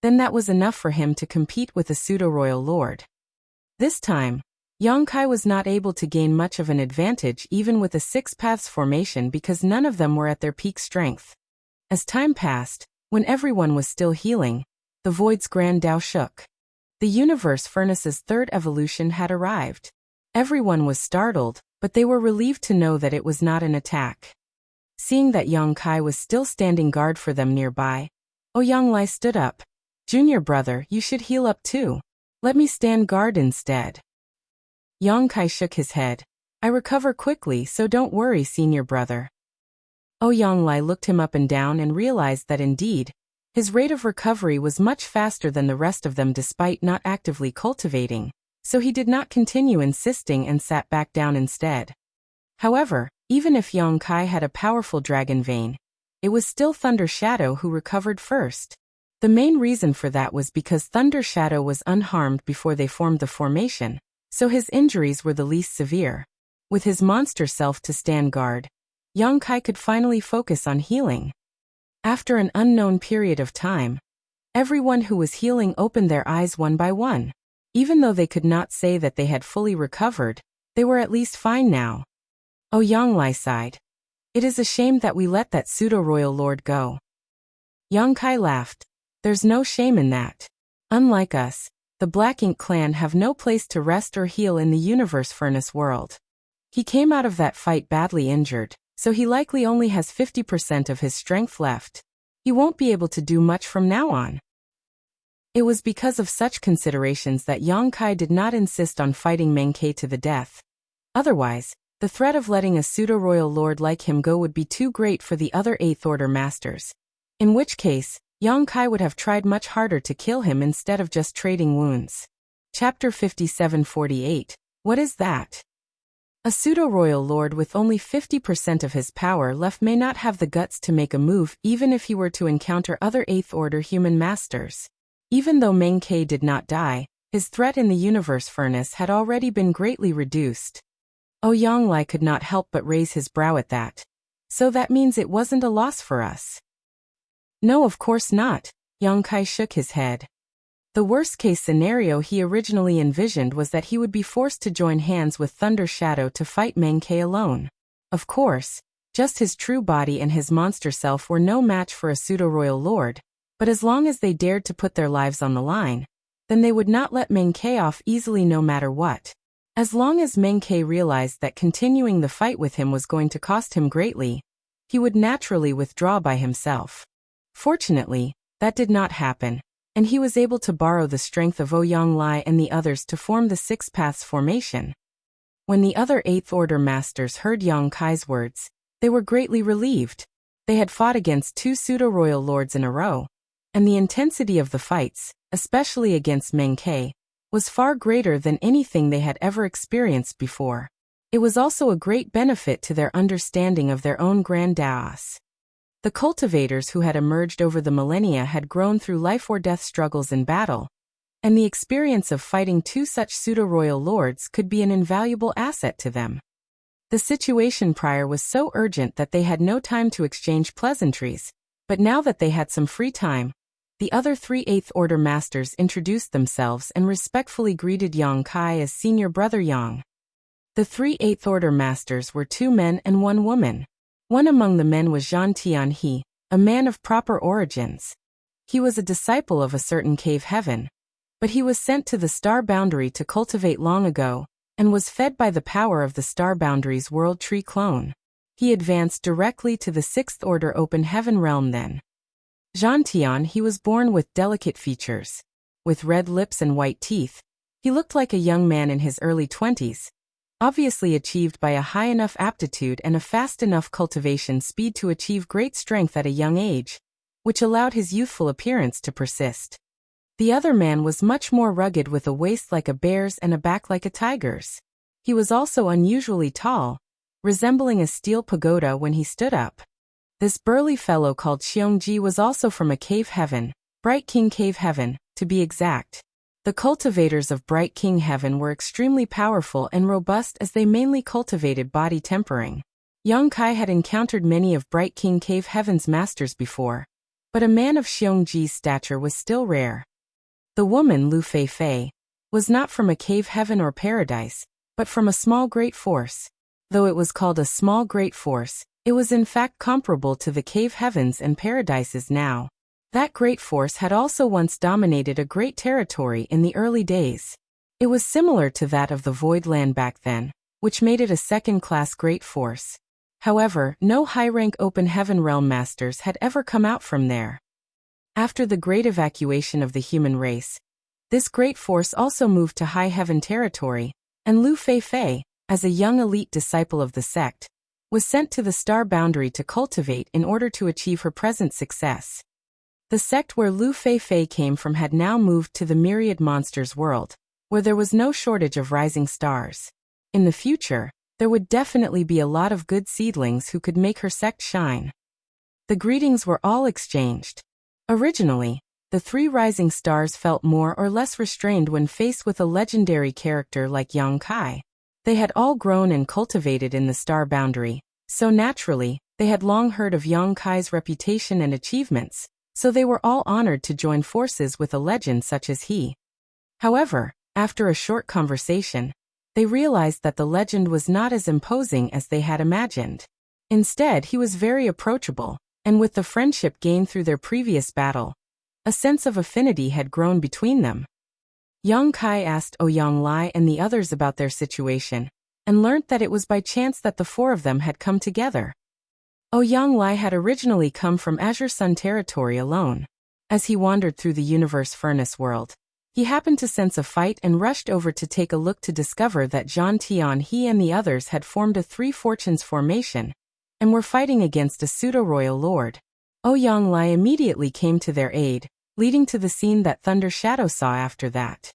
Speaker 1: then that was enough for him to compete with a pseudo-royal lord. This time, Yang Kai was not able to gain much of an advantage even with a 6 paths formation because none of them were at their peak strength. As time passed, when everyone was still healing, the Void's Grand Tao shook. The Universe Furnace's 3rd evolution had arrived. Everyone was startled, but they were relieved to know that it was not an attack. Seeing that Yang Kai was still standing guard for them nearby, Ouyang Lai stood up. "Junior brother, you should heal up too. Let me stand guard instead." Yang Kai shook his head. "I recover quickly, so don't worry, senior brother." Ouyang Lai looked him up and down and realized that indeed, his rate of recovery was much faster than the rest of them despite not actively cultivating, so he did not continue insisting and sat back down instead. However, even if Yang Kai had a powerful dragon vein, it was still Thunder Shadow who recovered first. The main reason for that was because Thunder Shadow was unharmed before they formed the formation, so his injuries were the least severe. With his monster self to stand guard, Yang Kai could finally focus on healing. After an unknown period of time, everyone who was healing opened their eyes one by one. Even though they could not say that they had fully recovered, they were at least fine now. Ouyang Lai sighed. "It is a shame that we let that pseudo-royal lord go." Yang Kai laughed. "There's no shame in that. Unlike us, the Black Ink clan have no place to rest or heal in the Universe Furnace world. He came out of that fight badly injured, so he likely only has 50% of his strength left. He won't be able to do much from now on." It was because of such considerations that Yang Kai did not insist on fighting Meng Ke to the death. Otherwise, the threat of letting a pseudo-royal lord like him go would be too great for the other 8th Order Masters. In which case, Yang Kai would have tried much harder to kill him instead of just trading wounds. Chapter 5748. What is that? A pseudo-royal lord with only 50% of his power left may not have the guts to make a move even if he were to encounter other 8th Order human masters. Even though Meng Ke did not die, his threat in the Universe Furnace had already been greatly reduced. Ouyang Lai could not help but raise his brow at that. "So that means it wasn't a loss for us?" "No, of course not," Yang Kai shook his head. The worst-case scenario he originally envisioned was that he would be forced to join hands with Thunder Shadow to fight Meng Ke alone. Of course, just his true body and his monster self were no match for a pseudo-royal lord, but as long as they dared to put their lives on the line, then they would not let Meng Ke off easily no matter what. As long as Meng Ke realized that continuing the fight with him was going to cost him greatly, he would naturally withdraw by himself. Fortunately, that did not happen, and he was able to borrow the strength of Ouyang Lai and the others to form the 6 Paths formation. When the other 8th Order Masters heard Yang Kai's words, they were greatly relieved. They had fought against 2 pseudo-royal lords in a row, and the intensity of the fights, especially against Meng Ke, was far greater than anything they had ever experienced before. It was also a great benefit to their understanding of their own Grand Taos. The cultivators who had emerged over the millennia had grown through life-or-death struggles in battle, and the experience of fighting two such pseudo-royal lords could be an invaluable asset to them. The situation prior was so urgent that they had no time to exchange pleasantries, but now that they had some free time, the other three Eighth Order Masters introduced themselves and respectfully greeted Yang Kai as senior brother Yang. The three Eighth Order Masters were 2 men and 1 woman. One among the men was Zhan Tianhe, a man of proper origins. He was a disciple of a certain cave heaven, but he was sent to the star boundary to cultivate long ago, and was fed by the power of the star boundary's world tree clone. He advanced directly to the 6th Order Open Heaven realm then. Zhan Tianhe was born with delicate features. With red lips and white teeth, he looked like a young man in his early 20s, obviously achieved by a high enough aptitude and a fast enough cultivation speed to achieve great strength at a young age, which allowed his youthful appearance to persist. The other man was much more rugged, with a waist like a bear's and a back like a tiger's. He was also unusually tall, resembling a steel pagoda when he stood up. This burly fellow called Xiongji was also from a cave heaven, Bright King Cave Heaven, to be exact. The cultivators of Bright King Heaven were extremely powerful and robust, as they mainly cultivated body tempering. Yang Kai had encountered many of Bright King Cave Heaven's masters before, but a man of Xiongji's stature was still rare. The woman, Lu Fei, was not from a cave heaven or paradise, but from a small great force. Though it was called a small great force, it was in fact comparable to the cave heavens and paradises now. That great force had also once dominated a great territory in the early days. It was similar to that of the Void Land back then, which made it a second-class great force. However, no high-rank Open Heaven realm masters had ever come out from there. After the great evacuation of the human race, this great force also moved to High Heaven territory, and Lu Fei, as a young elite disciple of the sect, was sent to the star boundary to cultivate in order to achieve her present success. The sect where Lu Fei came from had now moved to the Myriad Monsters world, where there was no shortage of rising stars. In the future, there would definitely be a lot of good seedlings who could make her sect shine. The greetings were all exchanged. Originally, the 3 rising stars felt more or less restrained when faced with a legendary character like Yang Kai. They had all grown and cultivated in the star boundary, so naturally, they had long heard of Yang Kai's reputation and achievements, so they were all honored to join forces with a legend such as he. However, after a short conversation, they realized that the legend was not as imposing as they had imagined. Instead, he was very approachable, and with the friendship gained through their previous battle, a sense of affinity had grown between them. Yang Kai asked Ouyang Lai and the others about their situation, and learnt that it was by chance that the 4 of them had come together. Ouyang Lai had originally come from Azure Sun territory alone. As he wandered through the universe furnace world, he happened to sense a fight and rushed over to take a look to discover that Zhan Tianhe and the others had formed a 3 Fortunes formation, and were fighting against a pseudo-royal lord. Ouyang Lai immediately came to their aid, leading to the scene that Thunder Shadow saw after that.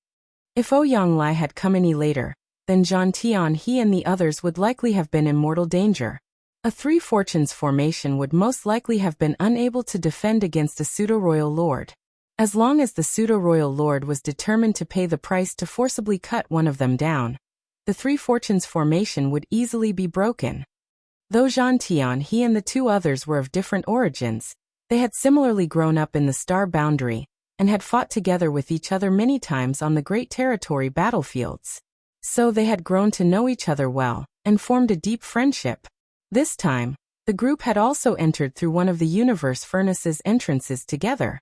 Speaker 1: If Ouyang Lai had come any later, then Zhan Tianhe and the others would likely have been in mortal danger. A 3 Fortunes formation would most likely have been unable to defend against a pseudo-royal lord. As long as the pseudo-royal lord was determined to pay the price to forcibly cut one of them down, the 3 Fortunes formation would easily be broken. Though Zhan Tianhe and the 2 others were of different origins, they had similarly grown up in the star boundary, and had fought together with each other many times on the Great Territory battlefields. So they had grown to know each other well, and formed a deep friendship. This time, the group had also entered through one of the universe furnace's entrances together.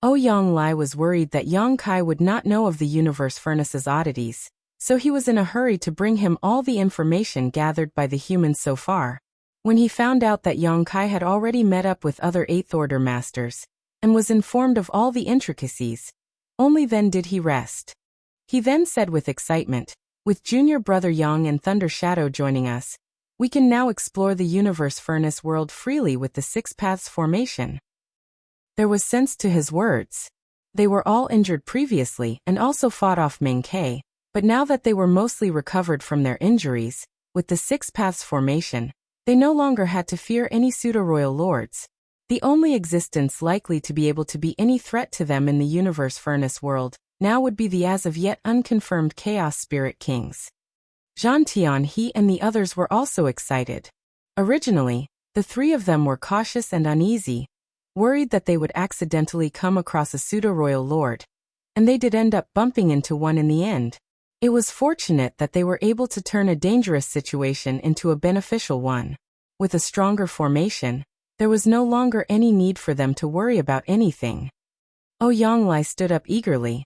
Speaker 1: Ouyang Lai was worried that Yang Kai would not know of the universe furnace's oddities, so he was in a hurry to bring him all the information gathered by the humans so far. When he found out that Yang Kai had already met up with other 8th Order Masters, and was informed of all the intricacies, only then did he rest. He then said with excitement, "With Junior Brother Yang and Thunder Shadow joining us, we can now explore the universe furnace world freely with the 6 Paths formation." There was sense to his words. They were all injured previously and also fought off Ming Kei, but now that they were mostly recovered from their injuries, with the 6 Paths formation, they no longer had to fear any pseudo-royal lords. The only existence likely to be able to be any threat to them in the universe furnace world now would be the as of yet unconfirmed Chaos Spirit Kings. Zhang Tianhe and the others were also excited. Originally, the three of them were cautious and uneasy, worried that they would accidentally come across a pseudo-royal lord, and they did end up bumping into one in the end. It was fortunate that they were able to turn a dangerous situation into a beneficial one. With a stronger formation, there was no longer any need for them to worry about anything. Yanglai stood up eagerly.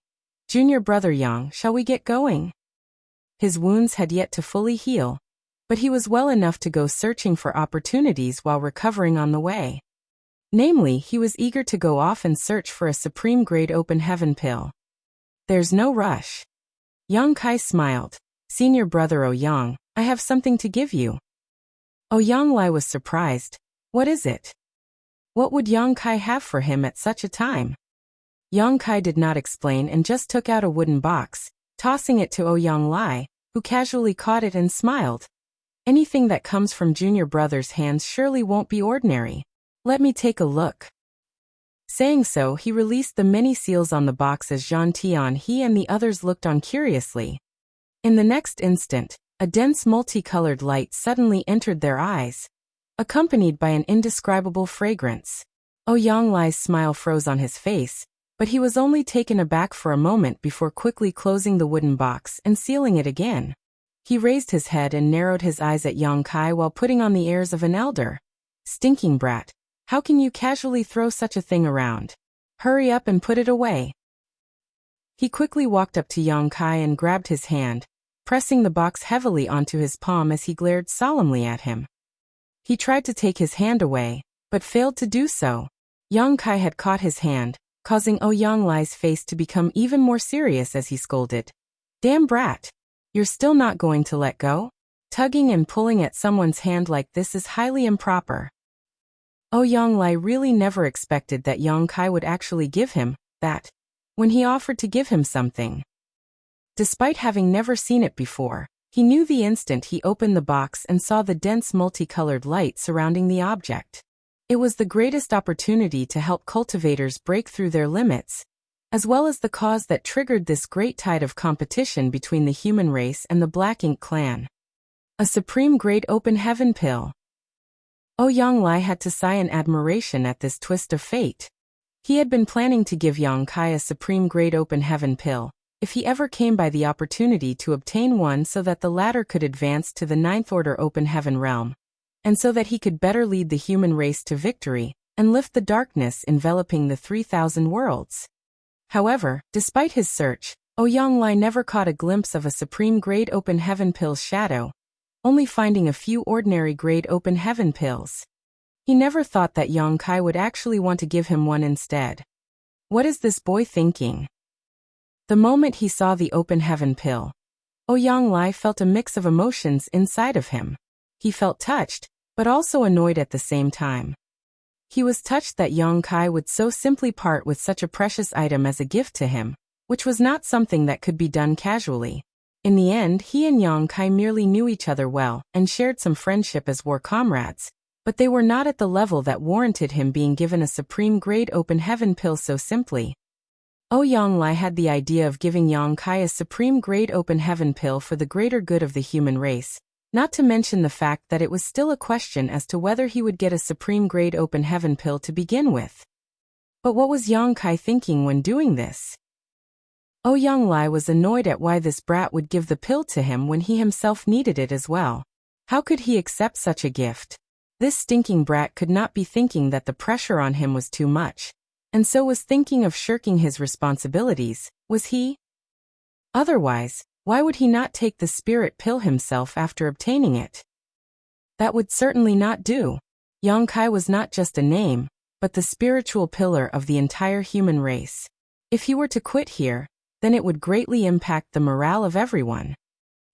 Speaker 1: "Junior brother Yang, shall we get going?" His wounds had yet to fully heal, but he was well enough to go searching for opportunities while recovering on the way. Namely, he was eager to go off and search for a supreme-grade open heaven pill. "There's no rush." Yang Kai smiled. "Senior brother Yang, I have something to give you." Yang Lai was surprised. What is it? What would Yang Kai have for him at such a time? Yang Kai did not explain and just took out a wooden box, tossing it to Yang Lai, who casually caught it and smiled. "Anything that comes from junior brother's hands surely won't be ordinary. Let me take a look." Saying so, he released the many seals on the box as Zhang Tianhe and the others looked on curiously. In the next instant, a dense multicolored light suddenly entered their eyes, accompanied by an indescribable fragrance. Yang Lai's smile froze on his face, but he was only taken aback for a moment before quickly closing the wooden box and sealing it again. He raised his head and narrowed his eyes at Yang Kai while putting on the airs of an elder. "Stinking brat, how can you casually throw such a thing around? Hurry up and put it away." He quickly walked up to Yang Kai and grabbed his hand, pressing the box heavily onto his palm as he glared solemnly at him. He tried to take his hand away, but failed to do so. Yang Kai had caught his hand, causing Yang Lai's face to become even more serious as he scolded. "Damn brat! You're still not going to let go? Tugging and pulling at someone's hand like this is highly improper." Yang Lai really never expected that Yang Kai would actually give him that when he offered to give him something. Despite having never seen it before, he knew the instant he opened the box and saw the dense multicolored light surrounding the object. It was the greatest opportunity to help cultivators break through their limits, as well as the cause that triggered this great tide of competition between the human race and the Black Ink clan. A supreme-grade open heaven pill. Yang Lai had to sigh in admiration at this twist of fate. He had been planning to give Yang Kai a supreme-grade open heaven pill, if he ever came by the opportunity to obtain one so that the latter could advance to the Ninth Order open heaven realm, and so that he could better lead the human race to victory, and lift the darkness enveloping the 3,000 worlds. However, despite his search, Yang Lai never caught a glimpse of a supreme-grade open heaven pill's shadow, only finding a few ordinary-grade open heaven pills. He never thought that Yang Kai would actually want to give him one instead. What is this boy thinking? The moment he saw the open heaven pill, Yang Lai felt a mix of emotions inside of him. He felt touched, but also annoyed at the same time. He was touched that Yang Kai would so simply part with such a precious item as a gift to him, which was not something that could be done casually. In the end, he and Yang Kai merely knew each other well and shared some friendship as war comrades, but they were not at the level that warranted him being given a supreme-grade open heaven pill so simply. Yang Lai had the idea of giving Yang Kai a supreme-grade open heaven pill for the greater good of the human race, not to mention the fact that it was still a question as to whether he would get a supreme-grade open heaven pill to begin with. But what was Yang Kai thinking when doing this? Yang Lai was annoyed at why this brat would give the pill to him when he himself needed it as well. How could he accept such a gift? This stinking brat could not be thinking that the pressure on him was too much, and so was thinking of shirking his responsibilities, was he? Otherwise, why would he not take the spirit pill himself after obtaining it? That would certainly not do. Yang Kai was not just a name, but the spiritual pillar of the entire human race. If he were to quit here, then it would greatly impact the morale of everyone.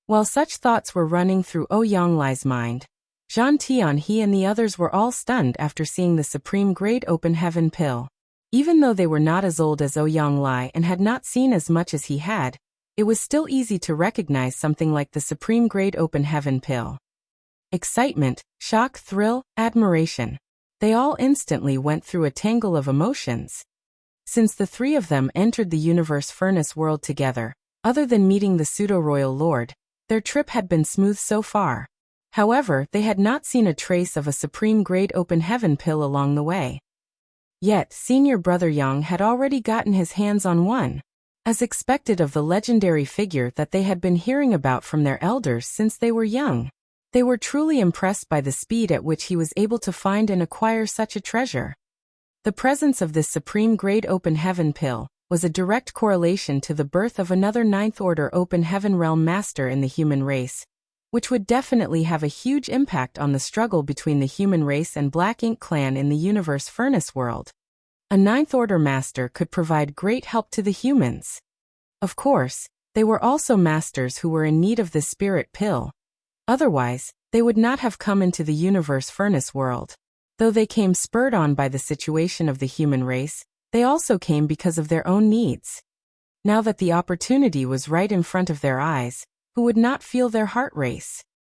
Speaker 1: While such thoughts were running through Yang Lai's mind, Zhang Tianhe and the others were all stunned after seeing the supreme-grade open heaven pill. Even though they were not as old as Yang Lai and had not seen as much as he had, it was still easy to recognize something like the supreme-grade open heaven pill. Excitement, shock, thrill, admiration. They all instantly went through a tangle of emotions. Since the three of them entered the universe furnace world together, other than meeting the pseudo-royal lord, their trip had been smooth so far. However, they had not seen a trace of a supreme-grade open heaven pill along the way. Yet, senior brother Yang had already gotten his hands on one, as expected of the legendary figure that they had been hearing about from their elders since they were young. They were truly impressed by the speed at which he was able to find and acquire such a treasure. The presence of this supreme-grade open heaven pill was a direct correlation to the birth of another ninth-order open heaven realm master in the human race, which would definitely have a huge impact on the struggle between the human race and Black Ink clan in the universe furnace world. A ninth-order master could provide great help to the humans. Of course, they were also masters who were in need of this spirit pill. Otherwise, they would not have come into the universe furnace world. Though they came spurred on by the situation of the human race, they also came because of their own needs. Now that the opportunity was right in front of their eyes, who would not feel their heart race?